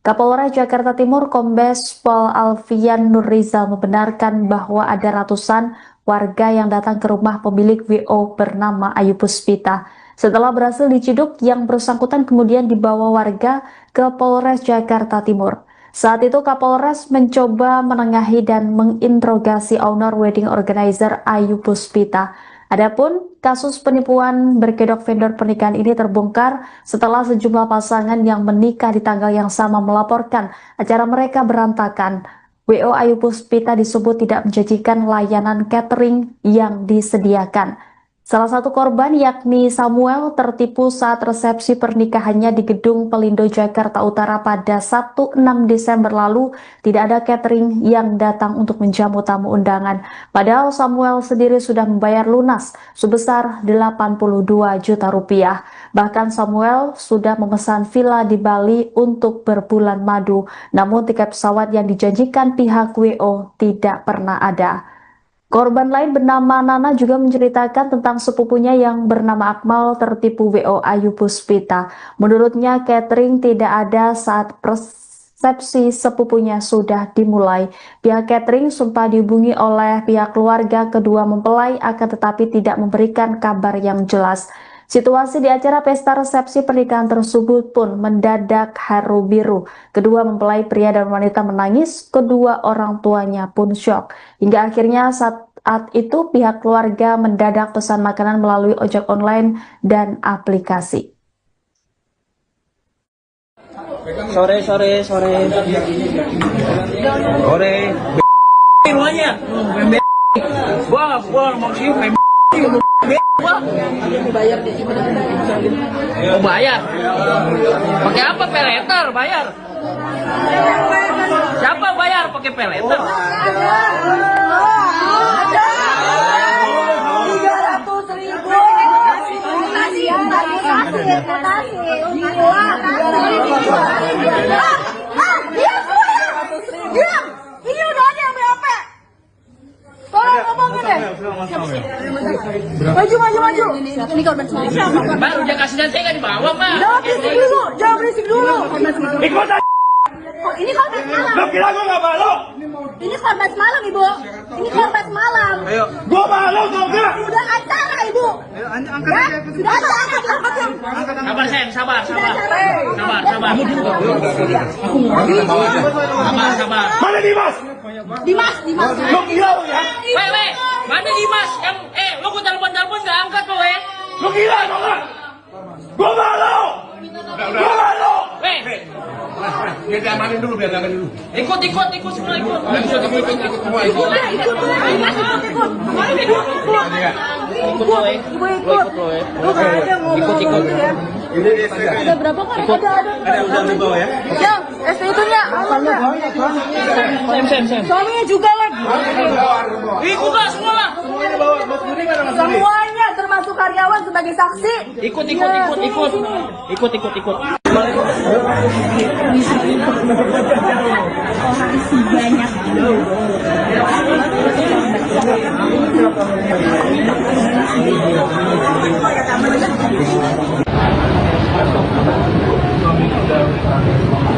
Kapolres Jakarta Timur Kombes Pol Alfian Nurrizal membenarkan bahwa ada ratusan warga yang datang ke rumah pemilik WO bernama Ayu Puspita. Setelah berhasil diciduk, yang bersangkutan kemudian dibawa warga ke Polres Jakarta Timur. Saat itu Kapolres mencoba menengahi dan menginterogasi owner wedding organizer Ayu Puspita. Adapun kasus penipuan berkedok vendor pernikahan ini terbongkar setelah sejumlah pasangan yang menikah di tanggal yang sama melaporkan acara mereka berantakan. WO Ayu Puspita disebut tidak menjanjikan layanan catering yang disediakan. Salah satu korban yakni Samuel tertipu saat resepsi pernikahannya di Gedung Pelindo Jakarta Utara pada Sabtu 6 Desember lalu. Tidak ada catering yang datang untuk menjamu tamu undangan. Padahal Samuel sendiri sudah membayar lunas sebesar 82 juta rupiah. Bahkan Samuel sudah memesan villa di Bali untuk berbulan madu. Namun tiket pesawat yang dijanjikan pihak WO tidak pernah ada. Korban lain bernama Nana juga menceritakan tentang sepupunya yang bernama Akmal tertipu WO Ayu Puspita. Menurutnya catering tidak ada saat resepsi sepupunya sudah dimulai. Pihak catering sempat dihubungi oleh pihak keluarga kedua mempelai akan tetapi tidak memberikan kabar yang jelas. Situasi di acara pesta resepsi pernikahan tersebut pun mendadak haru biru. Kedua mempelai pria dan wanita menangis, kedua orang tuanya pun syok. Hingga akhirnya saat itu pihak keluarga mendadak pesan makanan melalui ojek online dan aplikasi. Sore. Semuanya. Gua mau cium mau bayar. Pakai apa? Peleter bayar. Siapa bayar pakai peleter? Ada 300.000. Diam. Ini udah ada yang BAP. Tolong ngomongin deh. Maju. Ini korban siapa? Mbak, udah kasih dan saya nggak dibawa, Mbak. Jangan berisik dulu. Ikut aja! Ini korban semalam. Lo kira gue gak malu? Ini korban semalam, Ibu. Ini korban semalam. Ayo. Gue malu tau gak? Sudah acara, Ibu. Ayo, angkat Ya, aja. sudah acara. Angkat. Sabar, Sen, sabar. Sabar. Mana Dimas? Dimas. Lo gila lo ya? Weh, mana Dimas? Yang, lo gue telepon nggak angkat lo, Lo gila lo nggak? Gua malu. Gua malu. Weh, Biar diamanin dulu. ikut semua ikut. Ikut lo ya. Lu nggak ada ngomong gitu ya. Ada berapa kan? Ada udah di bawah ya. Yang ST itu nya. Sem. Suaminya juga lagi. Ikut lah semua lah. Semuanya termasuk karyawan sebagai saksi. Ikut.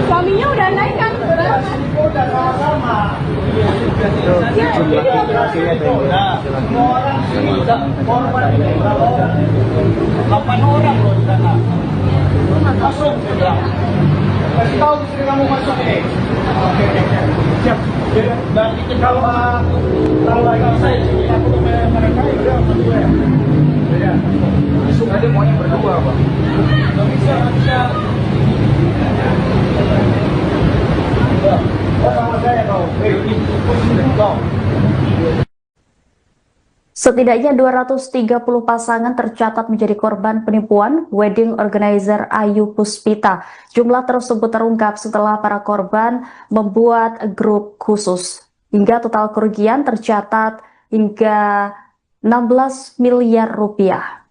Suaminya udah naik kan? Udah sama-sama. Ya, semua orang sini korban berapa orang? 8 orang loh di sana. Masuk sudah. Kasih tahu istri kamu masuk ini. Oke. Siap. Dan itu kalau saya sini aku tuh mereka udah berdua ya. Ya. Masuk aja maunya berdua, Pak. Enggak bisa. Setidaknya 230 pasangan tercatat menjadi korban penipuan wedding organizer Ayu Puspita. Jumlah tersebut terungkap setelah para korban membuat grup khusus. Hingga total kerugian tercatat hingga 16 miliar rupiah.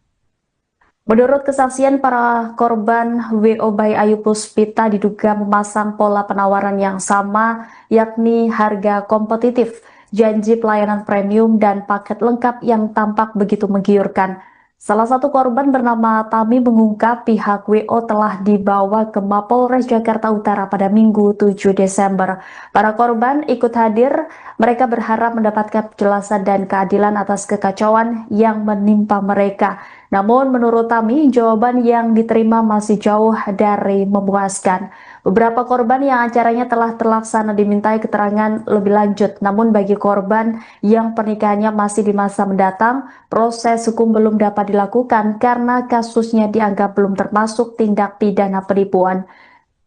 Menurut kesaksian para korban, WO by Ayu Puspita diduga memasang pola penawaran yang sama, yakni harga kompetitif, janji pelayanan premium, dan paket lengkap yang tampak begitu menggiurkan. Salah satu korban bernama Tami mengungkap pihak WO telah dibawa ke Mapolres Jakarta Utara pada Minggu 7 Desember. Para korban ikut hadir, mereka berharap mendapatkan penjelasan dan keadilan atas kekacauan yang menimpa mereka. Namun menurut Tami, jawaban yang diterima masih jauh dari memuaskan. Beberapa korban yang acaranya telah terlaksana dimintai keterangan lebih lanjut. Namun bagi korban yang pernikahannya masih di masa mendatang, proses hukum belum dapat dilakukan karena kasusnya dianggap belum termasuk tindak pidana penipuan.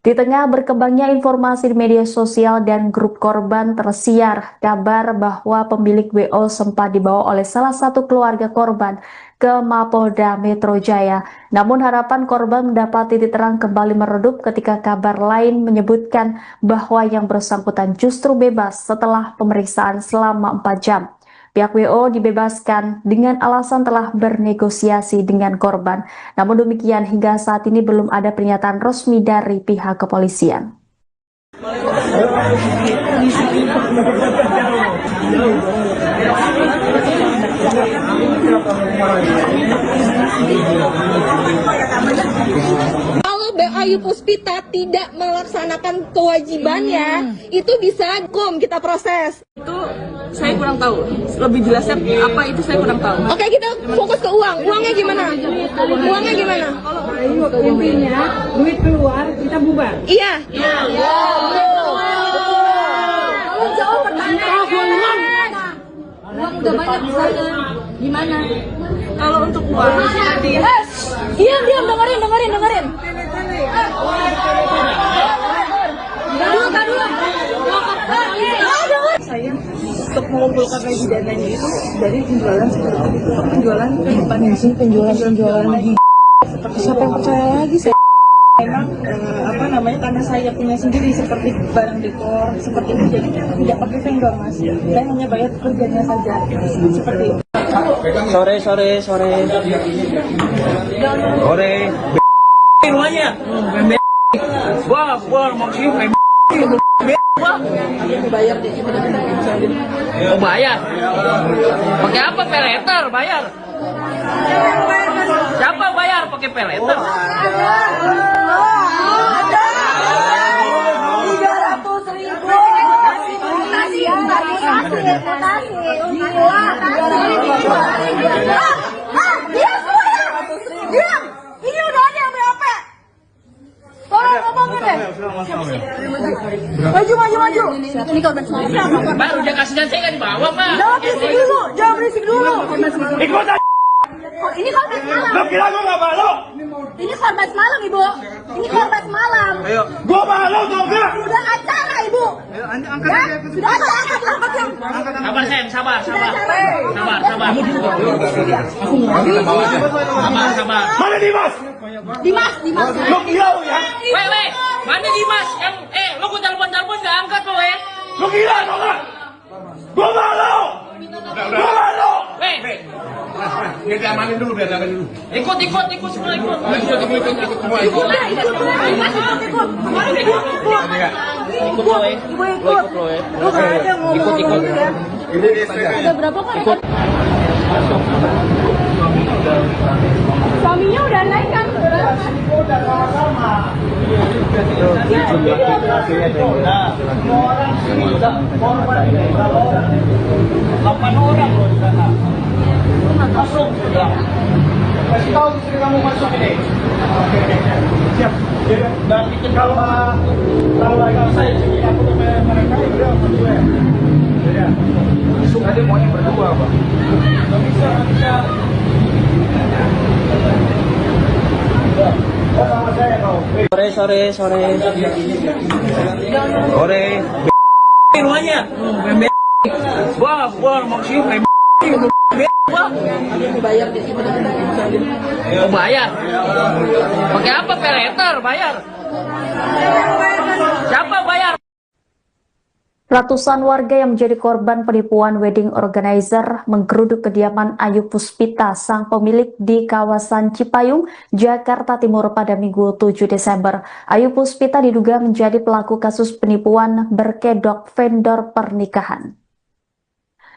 Di tengah berkembangnya informasi di media sosial dan grup korban, tersiar kabar bahwa pemilik WO sempat dibawa oleh salah satu keluarga korban ke Mapolda Metro Jaya. Namun harapan korban mendapat titik terang kembali meredup ketika kabar lain menyebutkan bahwa yang bersangkutan justru bebas setelah pemeriksaan selama 4 jam. Pihak WO dibebaskan dengan alasan telah bernegosiasi dengan korban. Namun demikian hingga saat ini belum ada pernyataan resmi dari pihak kepolisian. Kalau Ayu Puspita tidak melaksanakan kewajibannya, itu bisa hukum kita proses. Itu saya kurang tahu. Lebih jelasnya apa itu saya kurang tahu. Oke, kita fokus ke uang. Uangnya gimana? Uangnya gimana? Intinya duit keluar kita bubar. Iya. Kalau jawab pertanyaan. Uang udah banyak di sana. Gimana? Kalau untuk uang Diam, dengerin. saya untuk mengumpulkan lagi dananya itu dari penjualan seperti itu. Penjualan penjualan lagi. Seperti siapa yang percaya lagi saya? Memang karena saya punya sendiri seperti barang dekor seperti itu, jadi tidak pakai vendor mas. Saya hanya bayar kerjanya saja seperti itu. Sore. Rumahnya. Gua maksudnya Bayar deh. Oh bayar? Pakai apa? Peleter bayar? Siapa bayar pakai peleter? 300.000. Diam. Ini udah Siapa nih korban semalam? Siapa? Pak, udah kasihan saya nggak dibawa, Pak. Jangan berisik dulu, jangan berisik dulu. Ikut aja. Oh, ini korban semalam. Lo kira gue nggak malu? Ini korban semalam, Ibu. Ini korban semalam. Gue malu tau nggak? Sudah acara, Ibu. Ya, sudah acara. Angkat yang. Sabar, sayang, sabar. Sabar. Mana Dimas? Dimas. Lo kira lo ya? Weh, mana Dimas? Lo gue telepon nggak angkat lo, Lo kira tau nggak? Gue malu. Gue malu. Weh, Biar diamanin dulu, biar diamanin dulu. ikut semua ikut. Ikut. Ikut lo, ikut lo. Lu nggak ada ngomong ya. Ada berapa kali? Suaminya udah naik kan? Udah sama-sama. Semua orang sini korban berapa orang? 8 orang loh di sana. Masuk sudah. Kasih tahu istri kamu masuk ini. Oke. Siap. Nanti kalau saya sini aku mereka udah masuk ya. Ya. Masuk aja maunya berdua, Pak. Nggak bisa. Sama saya kau. Sore. Rumahnya. Gua mau sih Mau bayar? Pakai apa? Peleter bayar? Siapa bayar? Ratusan warga yang menjadi korban penipuan wedding organizer menggeruduk kediaman Ayu Puspita, sang pemilik di kawasan Cipayung, Jakarta Timur pada Minggu 7 Desember. Ayu Puspita diduga menjadi pelaku kasus penipuan berkedok vendor pernikahan.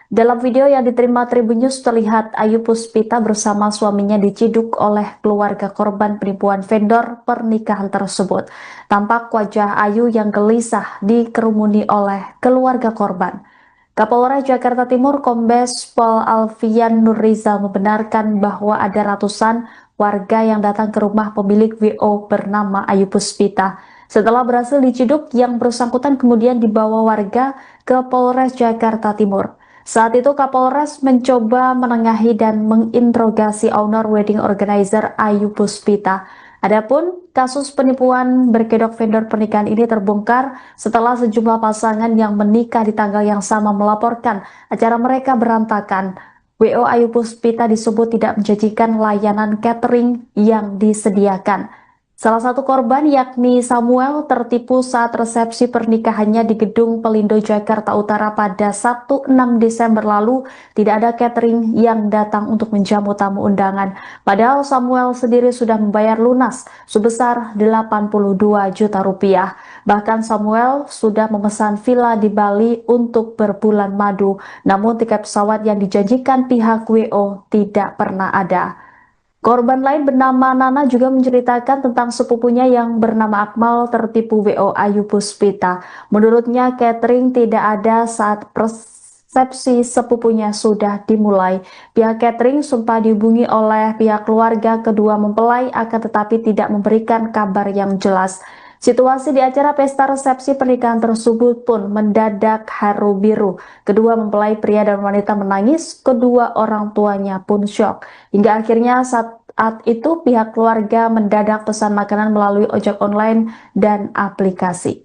Dalam video yang diterima Tribun News terlihat Ayu Puspita bersama suaminya diciduk oleh keluarga korban penipuan vendor pernikahan tersebut. Tampak wajah Ayu yang gelisah dikerumuni oleh keluarga korban. Kapolres Jakarta Timur Kombes Pol Alfian Nurrizal membenarkan bahwa ada ratusan warga yang datang ke rumah pemilik WO bernama Ayu Puspita. Setelah berhasil diciduk, yang bersangkutan kemudian dibawa warga ke Polres Jakarta Timur. Saat itu Kapolres mencoba menengahi dan menginterogasi owner wedding organizer Ayu Puspita. Adapun kasus penipuan berkedok vendor pernikahan ini terbongkar setelah sejumlah pasangan yang menikah di tanggal yang sama melaporkan acara mereka berantakan. WO Ayu Puspita disebut tidak menjanjikan layanan catering yang disediakan. Salah satu korban yakni Samuel tertipu saat resepsi pernikahannya di Gedung Pelindo Jakarta Utara pada Sabtu 6 Desember lalu. Tidak ada catering yang datang untuk menjamu tamu undangan. Padahal Samuel sendiri sudah membayar lunas sebesar 82 juta rupiah. Bahkan Samuel sudah memesan villa di Bali untuk berbulan madu. Namun tiket pesawat yang dijanjikan pihak WO tidak pernah ada. Korban lain bernama Nana juga menceritakan tentang sepupunya yang bernama Akmal tertipu WO Ayu Puspita. Menurutnya catering tidak ada saat resepsi sepupunya sudah dimulai. Pihak catering sempat dihubungi oleh pihak keluarga kedua mempelai akan tetapi tidak memberikan kabar yang jelas. Situasi di acara pesta resepsi pernikahan tersebut pun mendadak haru biru. Kedua mempelai pria dan wanita menangis, kedua orang tuanya pun syok. Hingga akhirnya saat itu pihak keluarga mendadak pesan makanan melalui ojek online dan aplikasi.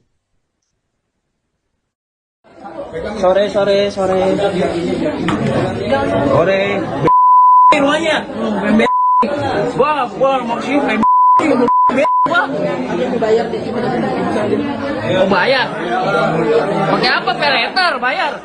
Sore. Rumahnya. Gua mau sih Mau bayar? Pakai apa? Peleter bayar?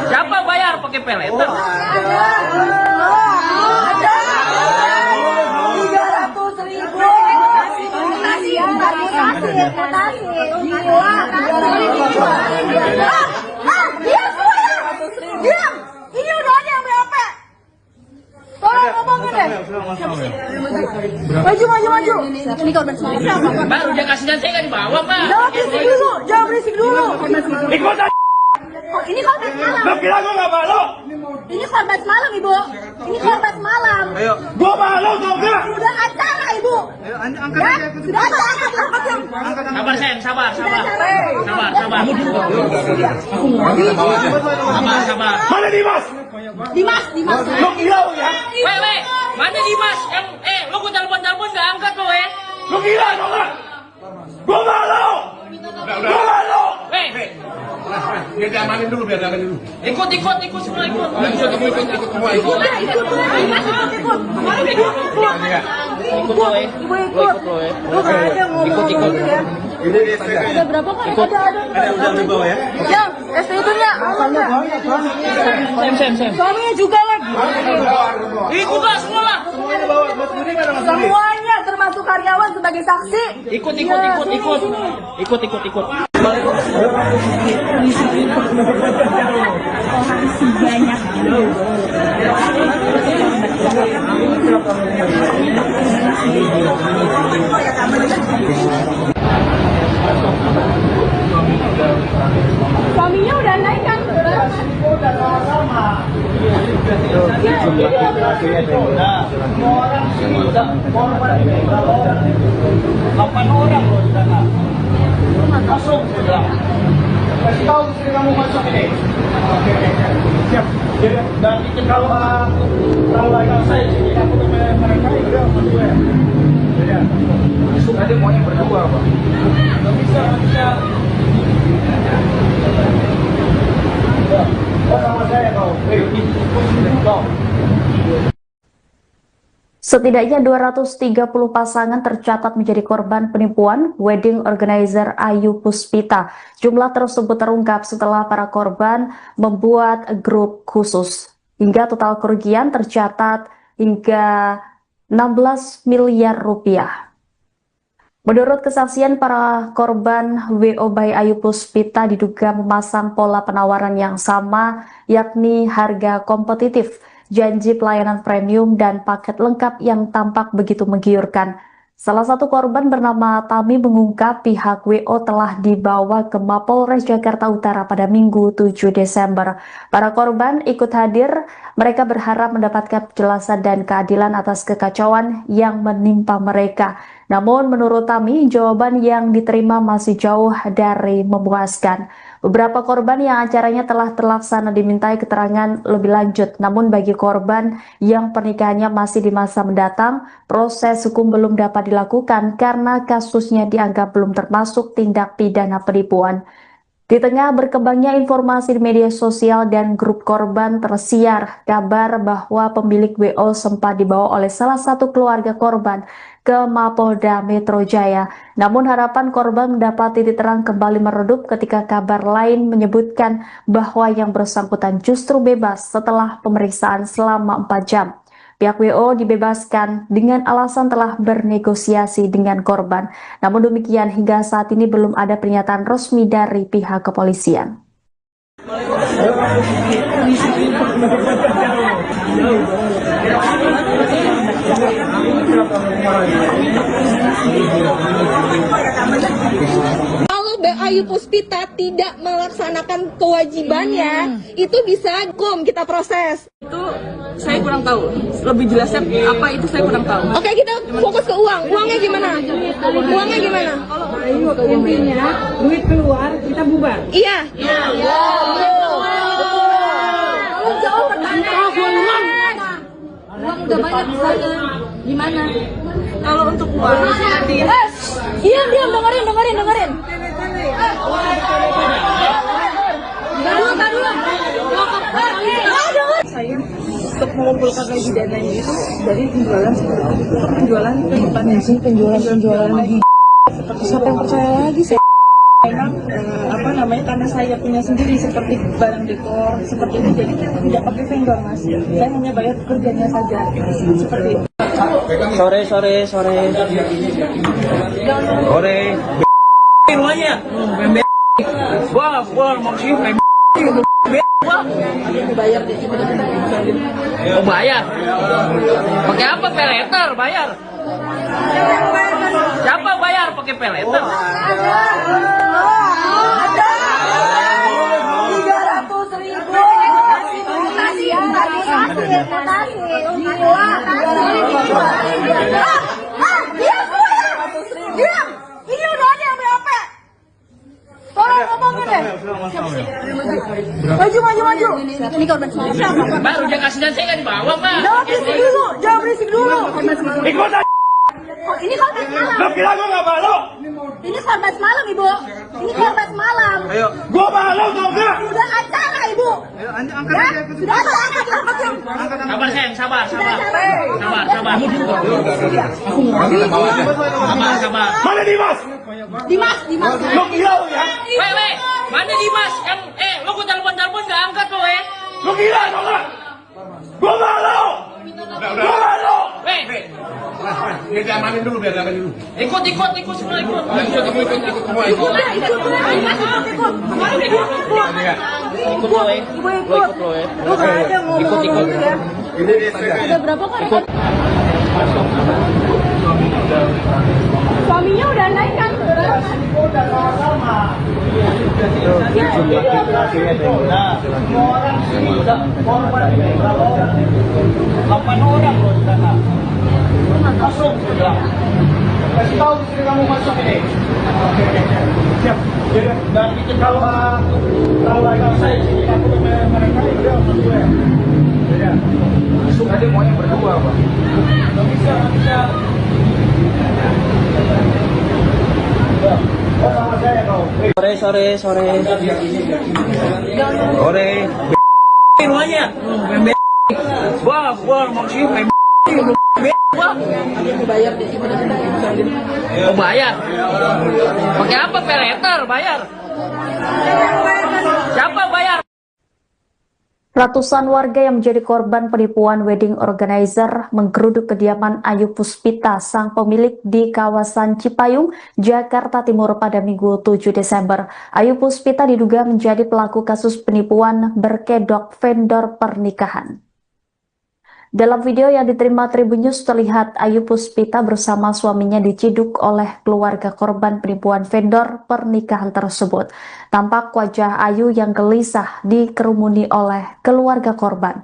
Siapa bayar pakai peleter? 300.000. Diam. Ini udah ada yang BAP. Tolong ngomongin deh. Maju. Ini korban semalam. Siapa? Baru dia kasihan saya nggak dibawa, Pak. Jangan berisik dulu. Ikut aja. Oh, ini korban semalam. Lo kira gue nggak malu? Ini korban semalam, Ibu. Ini korban semalam. Gue malu tau nggak? Sudah acara, Ibu. ibu. Angkat aja. Sudah angkat yang. Sabar, Sen, sabar. Sabar. Mana Dimas? Dimas. Lo gila lo ya? Weh, mana Dimas? Lo gue telepon nggak angkat lo, Lo gila lo nggak? Gua malu. Gua malu. Weh, Biar diamanin dulu. ikut semua ikut. Ikut lo ya. Lo ikut lo ya. Lu nggak ada ngomong ya. Udah berapa kali? Ada udah di bawah ya. Yang ST itunya Sem. suaminya juga lagi. Ikut lah semua lah. Semuanya di bawah. Mas Budi mana Mas Budi? Semuanya termasuk karyawan sebagai saksi. Ikut. Suaminya udah naik kan? Semua orang sini udah korban ini. 8 orang loh di sana. Masuk sudah. Kasih tahu istri kamu masuk ini. Oke. Siap. Dan itu kalau lain saya sini aku dengan mereka itu berdua. Ya. Masuk aja maunya berdua, Pak. Nggak bisa. Oh, sama saya kau. Kau. Setidaknya 230 pasangan tercatat menjadi korban penipuan wedding organizer Ayu Puspita. Jumlah tersebut terungkap setelah para korban membuat grup khusus. Hingga total kerugian tercatat hingga 16 miliar rupiah. Menurut kesaksian para korban, WO by Ayu Puspita diduga memasang pola penawaran yang sama, yakni harga kompetitif, janji pelayanan premium, dan paket lengkap yang tampak begitu menggiurkan. Salah satu korban bernama Tami mengungkap pihak WO telah dibawa ke Mapolres Jakarta Utara pada Minggu 7 Desember. Para korban ikut hadir, mereka berharap mendapatkan penjelasan dan keadilan atas kekacauan yang menimpa mereka. Namun menurut Tami, jawaban yang diterima masih jauh dari memuaskan. Beberapa korban yang acaranya telah terlaksana dimintai keterangan lebih lanjut. Namun bagi korban yang pernikahannya masih di masa mendatang, proses hukum belum dapat dilakukan karena kasusnya dianggap belum termasuk tindak pidana penipuan. Di tengah berkembangnya informasi di media sosial dan grup korban, tersiar kabar bahwa pemilik WO sempat dibawa oleh salah satu keluarga korban ke Mapolda Metro Jaya. Namun harapan korban mendapat titik terang kembali meredup ketika kabar lain menyebutkan bahwa yang bersangkutan justru bebas setelah pemeriksaan selama 4 jam. Pihak WO dibebaskan dengan alasan telah bernegosiasi dengan korban. Namun demikian hingga saat ini belum ada pernyataan resmi dari pihak kepolisian. Kalau Ayu Puspita tidak melaksanakan kewajibannya, itu bisa kita proses. Itu saya kurang tahu. Lebih jelasnya apa itu saya kurang tahu. Oke, kita fokus ke uang. Uangnya gimana? Uangnya gimana? Intinya duit keluar kita bubar. Iya. Kalau jawab pertanyaan. Uang udah banyak di sana. Gimana? Kalau untuk uang, Diam, dengerin. saya untuk mengumpulkan lagi dananya itu dari penjualan seperti itu. Penjualan ke depannya sih, penjualan lagi. Siapa yang percaya lagi saya? Memang karena saya punya sendiri seperti barang dekor seperti itu, jadi kita tidak pakai vendor mas. Saya hanya bayar pekerjaannya saja seperti itu. Sore. Semuanya. Wah, maksudnya Dibayar deh. Oh bayar? Pakai apa? Peleter bayar? Siapa bayar pakai peleter? Ada 300.000. Terima kasih. ngomongin deh. Maju. Ini korban siapa? Baru dia kasih dan saya nggak dibawa, Mbak. Jangan berisik dulu. Ikut aja. Oh, ini korban semalam. Lo kira gue nggak malu? Ini korban semalam, Ibu. Ini korban semalam. Gue malu tau nggak? Sudah acara, Ibu. Ya, sudah angkat. Sabar, sayang, sabar. Sabar. Mana Dimas? Dimas. Lo gila lo ya? Weh, mana Dimas? Yang, lo gue telepon nggak angkat lo, Lo gila tau nggak? Gue malu. Gue malu. Weh, Biar diamanin dulu. ikut semua ikut. Ikut lo ya. Lo ikut lo ya. Lu nggak ada ngomong ya. Udah berapa kali? Suaminya udah naik kan? Semua orang sini udah korban berapa orang? 8 orang loh di sana. Masuk sudah. Kasih tahu istri kamu masuk ini. Siap. Dan itu kalau saya sini aku dengan mereka itu masuk ya. Ya. Masuk aja maunya berdua, Pak. Nggak bisa. Oh, sama saya kau. Sore. Semuanya. Wah, maksudnya Oh bayar? Pakai apa? Peleter bayar? Siapa bayar? Ratusan warga yang menjadi korban penipuan wedding organizer menggeruduk kediaman Ayu Puspita, sang pemilik di kawasan Cipayung, Jakarta Timur pada Minggu 7 Desember. Ayu Puspita diduga menjadi pelaku kasus penipuan berkedok vendor pernikahan. Dalam video yang diterima Tribun News terlihat Ayu Puspita bersama suaminya diciduk oleh keluarga korban penipuan vendor pernikahan tersebut. Tampak wajah Ayu yang gelisah dikerumuni oleh keluarga korban.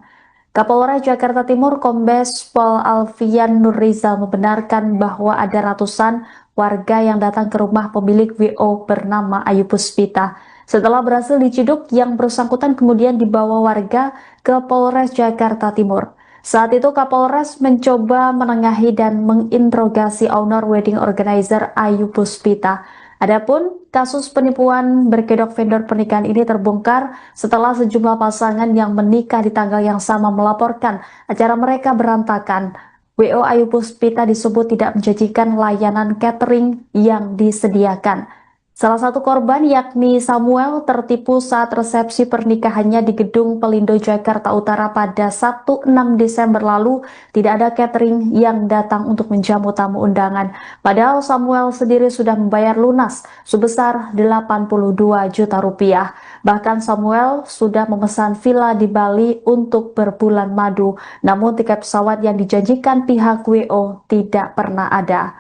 Kapolres Jakarta Timur Kombes Pol Alfian Nurrizal membenarkan bahwa ada ratusan warga yang datang ke rumah pemilik WO bernama Ayu Puspita. Setelah berhasil diciduk, yang bersangkutan kemudian dibawa warga ke Polres Jakarta Timur. Saat itu Kapolres mencoba menengahi dan menginterogasi owner wedding organizer Ayu Puspita. Adapun kasus penipuan berkedok vendor pernikahan ini terbongkar setelah sejumlah pasangan yang menikah di tanggal yang sama melaporkan acara mereka berantakan. WO Ayu Puspita disebut tidak menjanjikan layanan catering yang disediakan. Salah satu korban yakni Samuel tertipu saat resepsi pernikahannya di Gedung Pelindo Jakarta Utara pada Sabtu 6 Desember lalu. Tidak ada catering yang datang untuk menjamu tamu undangan. Padahal Samuel sendiri sudah membayar lunas sebesar 82 juta rupiah. Bahkan Samuel sudah memesan villa di Bali untuk berbulan madu. Namun tiket pesawat yang dijanjikan pihak WO tidak pernah ada.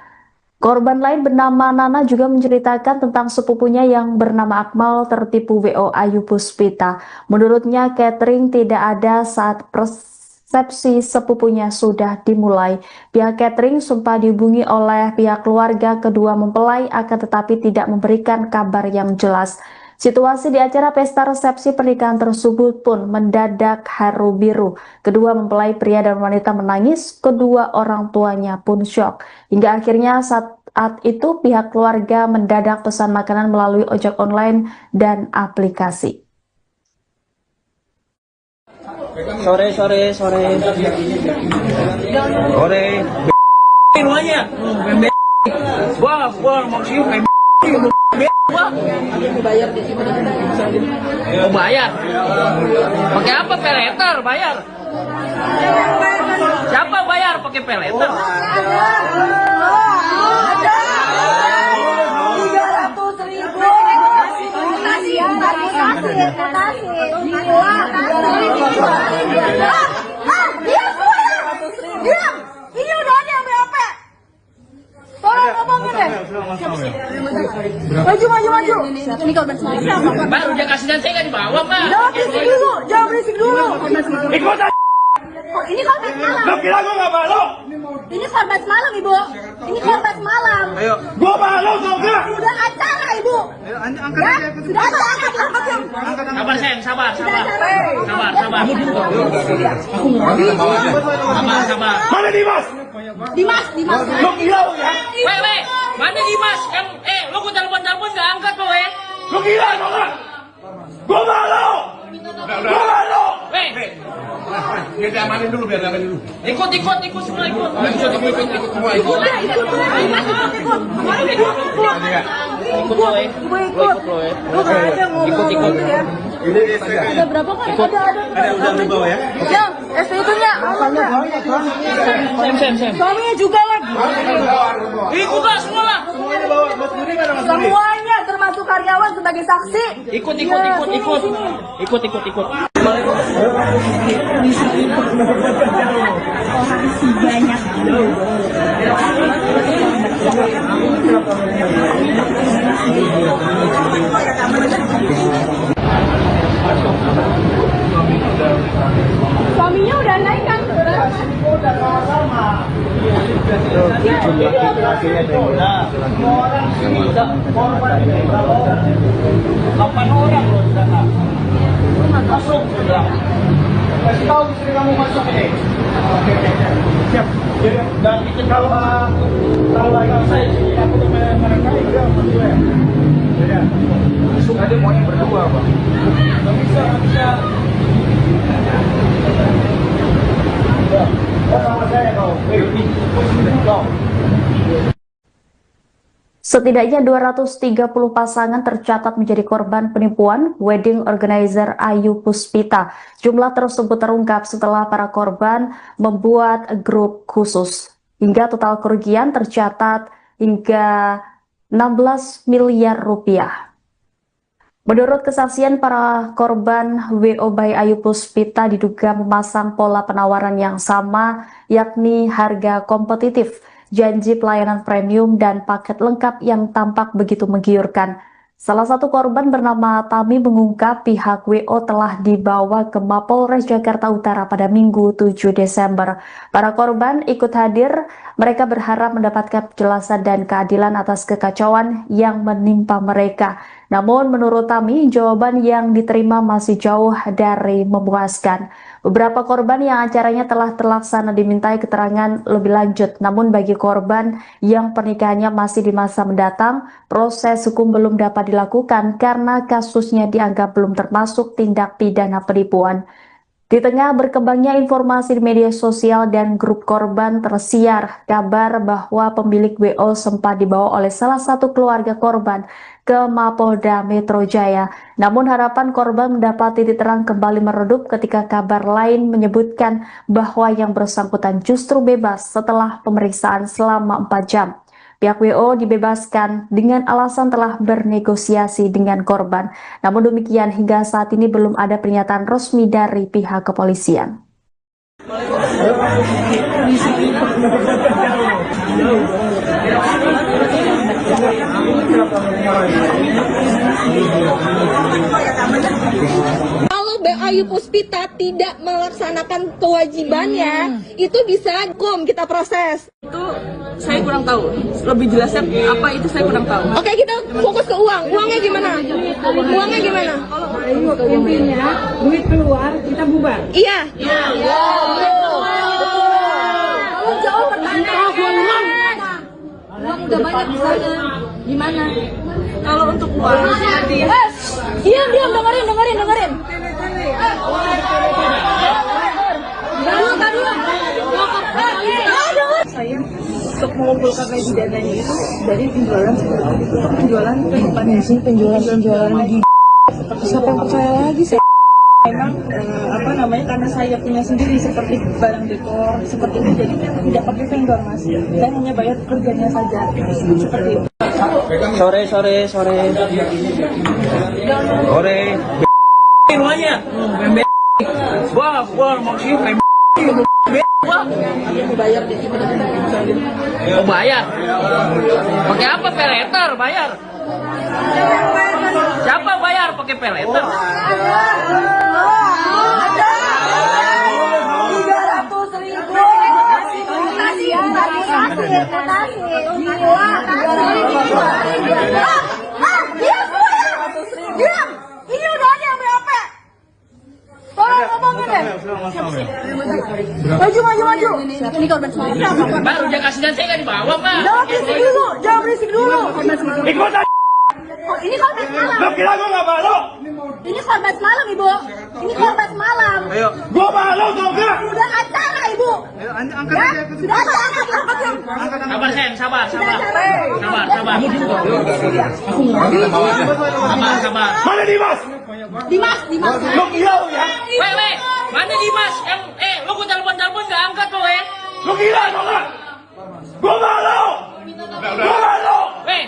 Korban lain bernama Nana juga menceritakan tentang sepupunya yang bernama Akmal tertipu WO Ayu Puspita. Menurutnya catering tidak ada saat resepsi sepupunya sudah dimulai. Pihak catering sempat dihubungi oleh pihak keluarga kedua mempelai akan tetapi tidak memberikan kabar yang jelas. Situasi di acara pesta resepsi pernikahan tersebut pun mendadak haru biru. Kedua mempelai pria dan wanita menangis, kedua orang tuanya pun syok. Hingga akhirnya saat itu pihak keluarga mendadak pesan makanan melalui ojek online dan aplikasi. Sore. Semuanya. Wah, maksudnya Oh bayar? Pakai apa? Peleter bayar? Siapa bayar pakai peleter? Ada 300.000. Diam. Ini udah ada yang BAP. Tolong ngomongin deh. Maju. Ini korban siapa? Baru dia kasih dan saya nggak dibawa, Pak. Jangan berisik dulu. Ikut aja. Oh, ini korban semalam. Lo kira gue nggak malu? Ini korban semalam, Ibu. Ini korban semalam. Gue malu tau nggak? Sudah acara, Ibu. Sabar sayang, sabar. Mana Dimas? Dimas. Lo gila lo ya? Weh, mana Dimas? Yang lo gua telepon nggak angkat lo Lo gila lo nggak? Gua malu. Gua malu. Weh, Biar diamanin dulu, ikut semua ikut. Ikut lo Lu nggak ada ngomong gitu ya. Ada berapa kan? Ada Udah dibawa ya? Yang SPT-nya Sem. suaminya juga lagi. Ikut lah semua lah. Semuanya termasuk karyawan sebagai saksi. Ikut. Suaminya udah naik kan? Udah sama-sama. Jumlah laki-lakinya ada semua orang sini korban berapa orang? 8 orang loh di sana. Masuk sudah. Kasih tahu istri kamu masuk ini. Oke. Siap. Dan itu kalau agak saya sini aku tuh mereka itu masuk ya. Ya. Masuk aja maunya berdua, Pak. Nggak bisa. Setidaknya 230 pasangan tercatat menjadi korban penipuan wedding organizer Ayu Puspita. Jumlah tersebut terungkap setelah para korban membuat grup khusus. Hingga total kerugian tercatat hingga 16 miliar rupiah. Menurut kesaksian para korban, WO by Ayu Puspita diduga memasang pola penawaran yang sama, yakni harga kompetitif, janji pelayanan premium, dan paket lengkap yang tampak begitu menggiurkan. Salah satu korban bernama Tami mengungkap pihak WO telah dibawa ke Mapolres Jakarta Utara pada Minggu 7 Desember. Para korban ikut hadir, mereka berharap mendapatkan penjelasan dan keadilan atas kekacauan yang menimpa mereka. Namun menurut Tami, jawaban yang diterima masih jauh dari memuaskan. Beberapa korban yang acaranya telah terlaksana dimintai keterangan lebih lanjut. Namun bagi korban yang pernikahannya masih di masa mendatang, proses hukum belum dapat dilakukan karena kasusnya dianggap belum termasuk tindak pidana penipuan. Di tengah berkembangnya informasi di media sosial dan grup korban, tersiar kabar bahwa pemilik WO sempat dibawa oleh salah satu keluarga korban ke Mapolda Metro Jaya. Namun harapan korban mendapat titik terang kembali meredup ketika kabar lain menyebutkan bahwa yang bersangkutan justru bebas setelah pemeriksaan selama 4 jam. Pihak WO dibebaskan dengan alasan telah bernegosiasi dengan korban. Namun demikian hingga saat ini belum ada pernyataan resmi dari pihak kepolisian. Kalau Ayu Puspita tidak melaksanakan kewajibannya, itu bisa hukum kita proses. Itu saya kurang tahu. Lebih jelasnya apa itu saya kurang tahu. Oke, kita fokus ke uang. Uangnya gimana? Uangnya gimana? Intinya duit keluar kita bubar. Iya. Kalau jauh pertanyaan. Uang udah banyak di sana. Gimana? Kalau untuk uang Diam, dengerin. saya untuk mengumpulkan lagi dananya itu dari penjualan penjualan lagi. Siapa yang percaya lagi saya? Memang karena saya punya sendiri seperti barang dekor seperti itu, jadi tidak pakai vendor, Mas. Saya hanya bayar kerjanya saja seperti itu. Sore. Semuanya. Gua maksudnya Bayar di Oh bayar? Pakai apa? Peleter bayar? Siapa bayar pakai peleter? Maju. Ini korban semalam. Baru dia kasih dan saya nggak dibawa, Pak. Jangan berisik dulu. Ikut aja. Oh, ini korban semalam. Lo kira gue nggak malu? Ini korban semalam, Ibu. Ini korban semalam. Gue malu tau gak? Sudah acara, Ibu. Ya, sudah acara. Sabar, sayang, sabar. Sabar. Mana Dimas? Dimas. Lo kira lu ya? Weh, mana Dimas? Yang, lo gue telepon nggak angkat lo, Lo gila tau gak? Gue malu. Gue malu. Weh,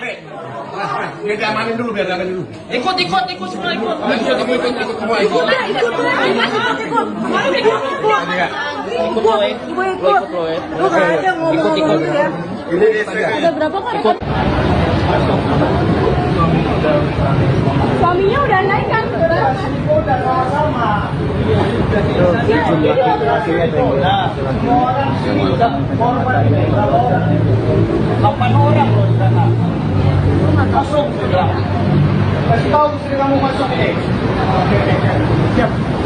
Biar diamanin dulu. ikut semua ikut. Ikut lo ya. Lu nggak ada ngomong ya. Udah berapa kali? Suaminya udah naik kan? Semua orang sini korban berapa orang? 8 orang loh di sana. Masuk. Kasih tahu istri kamu masuk ini. Siap.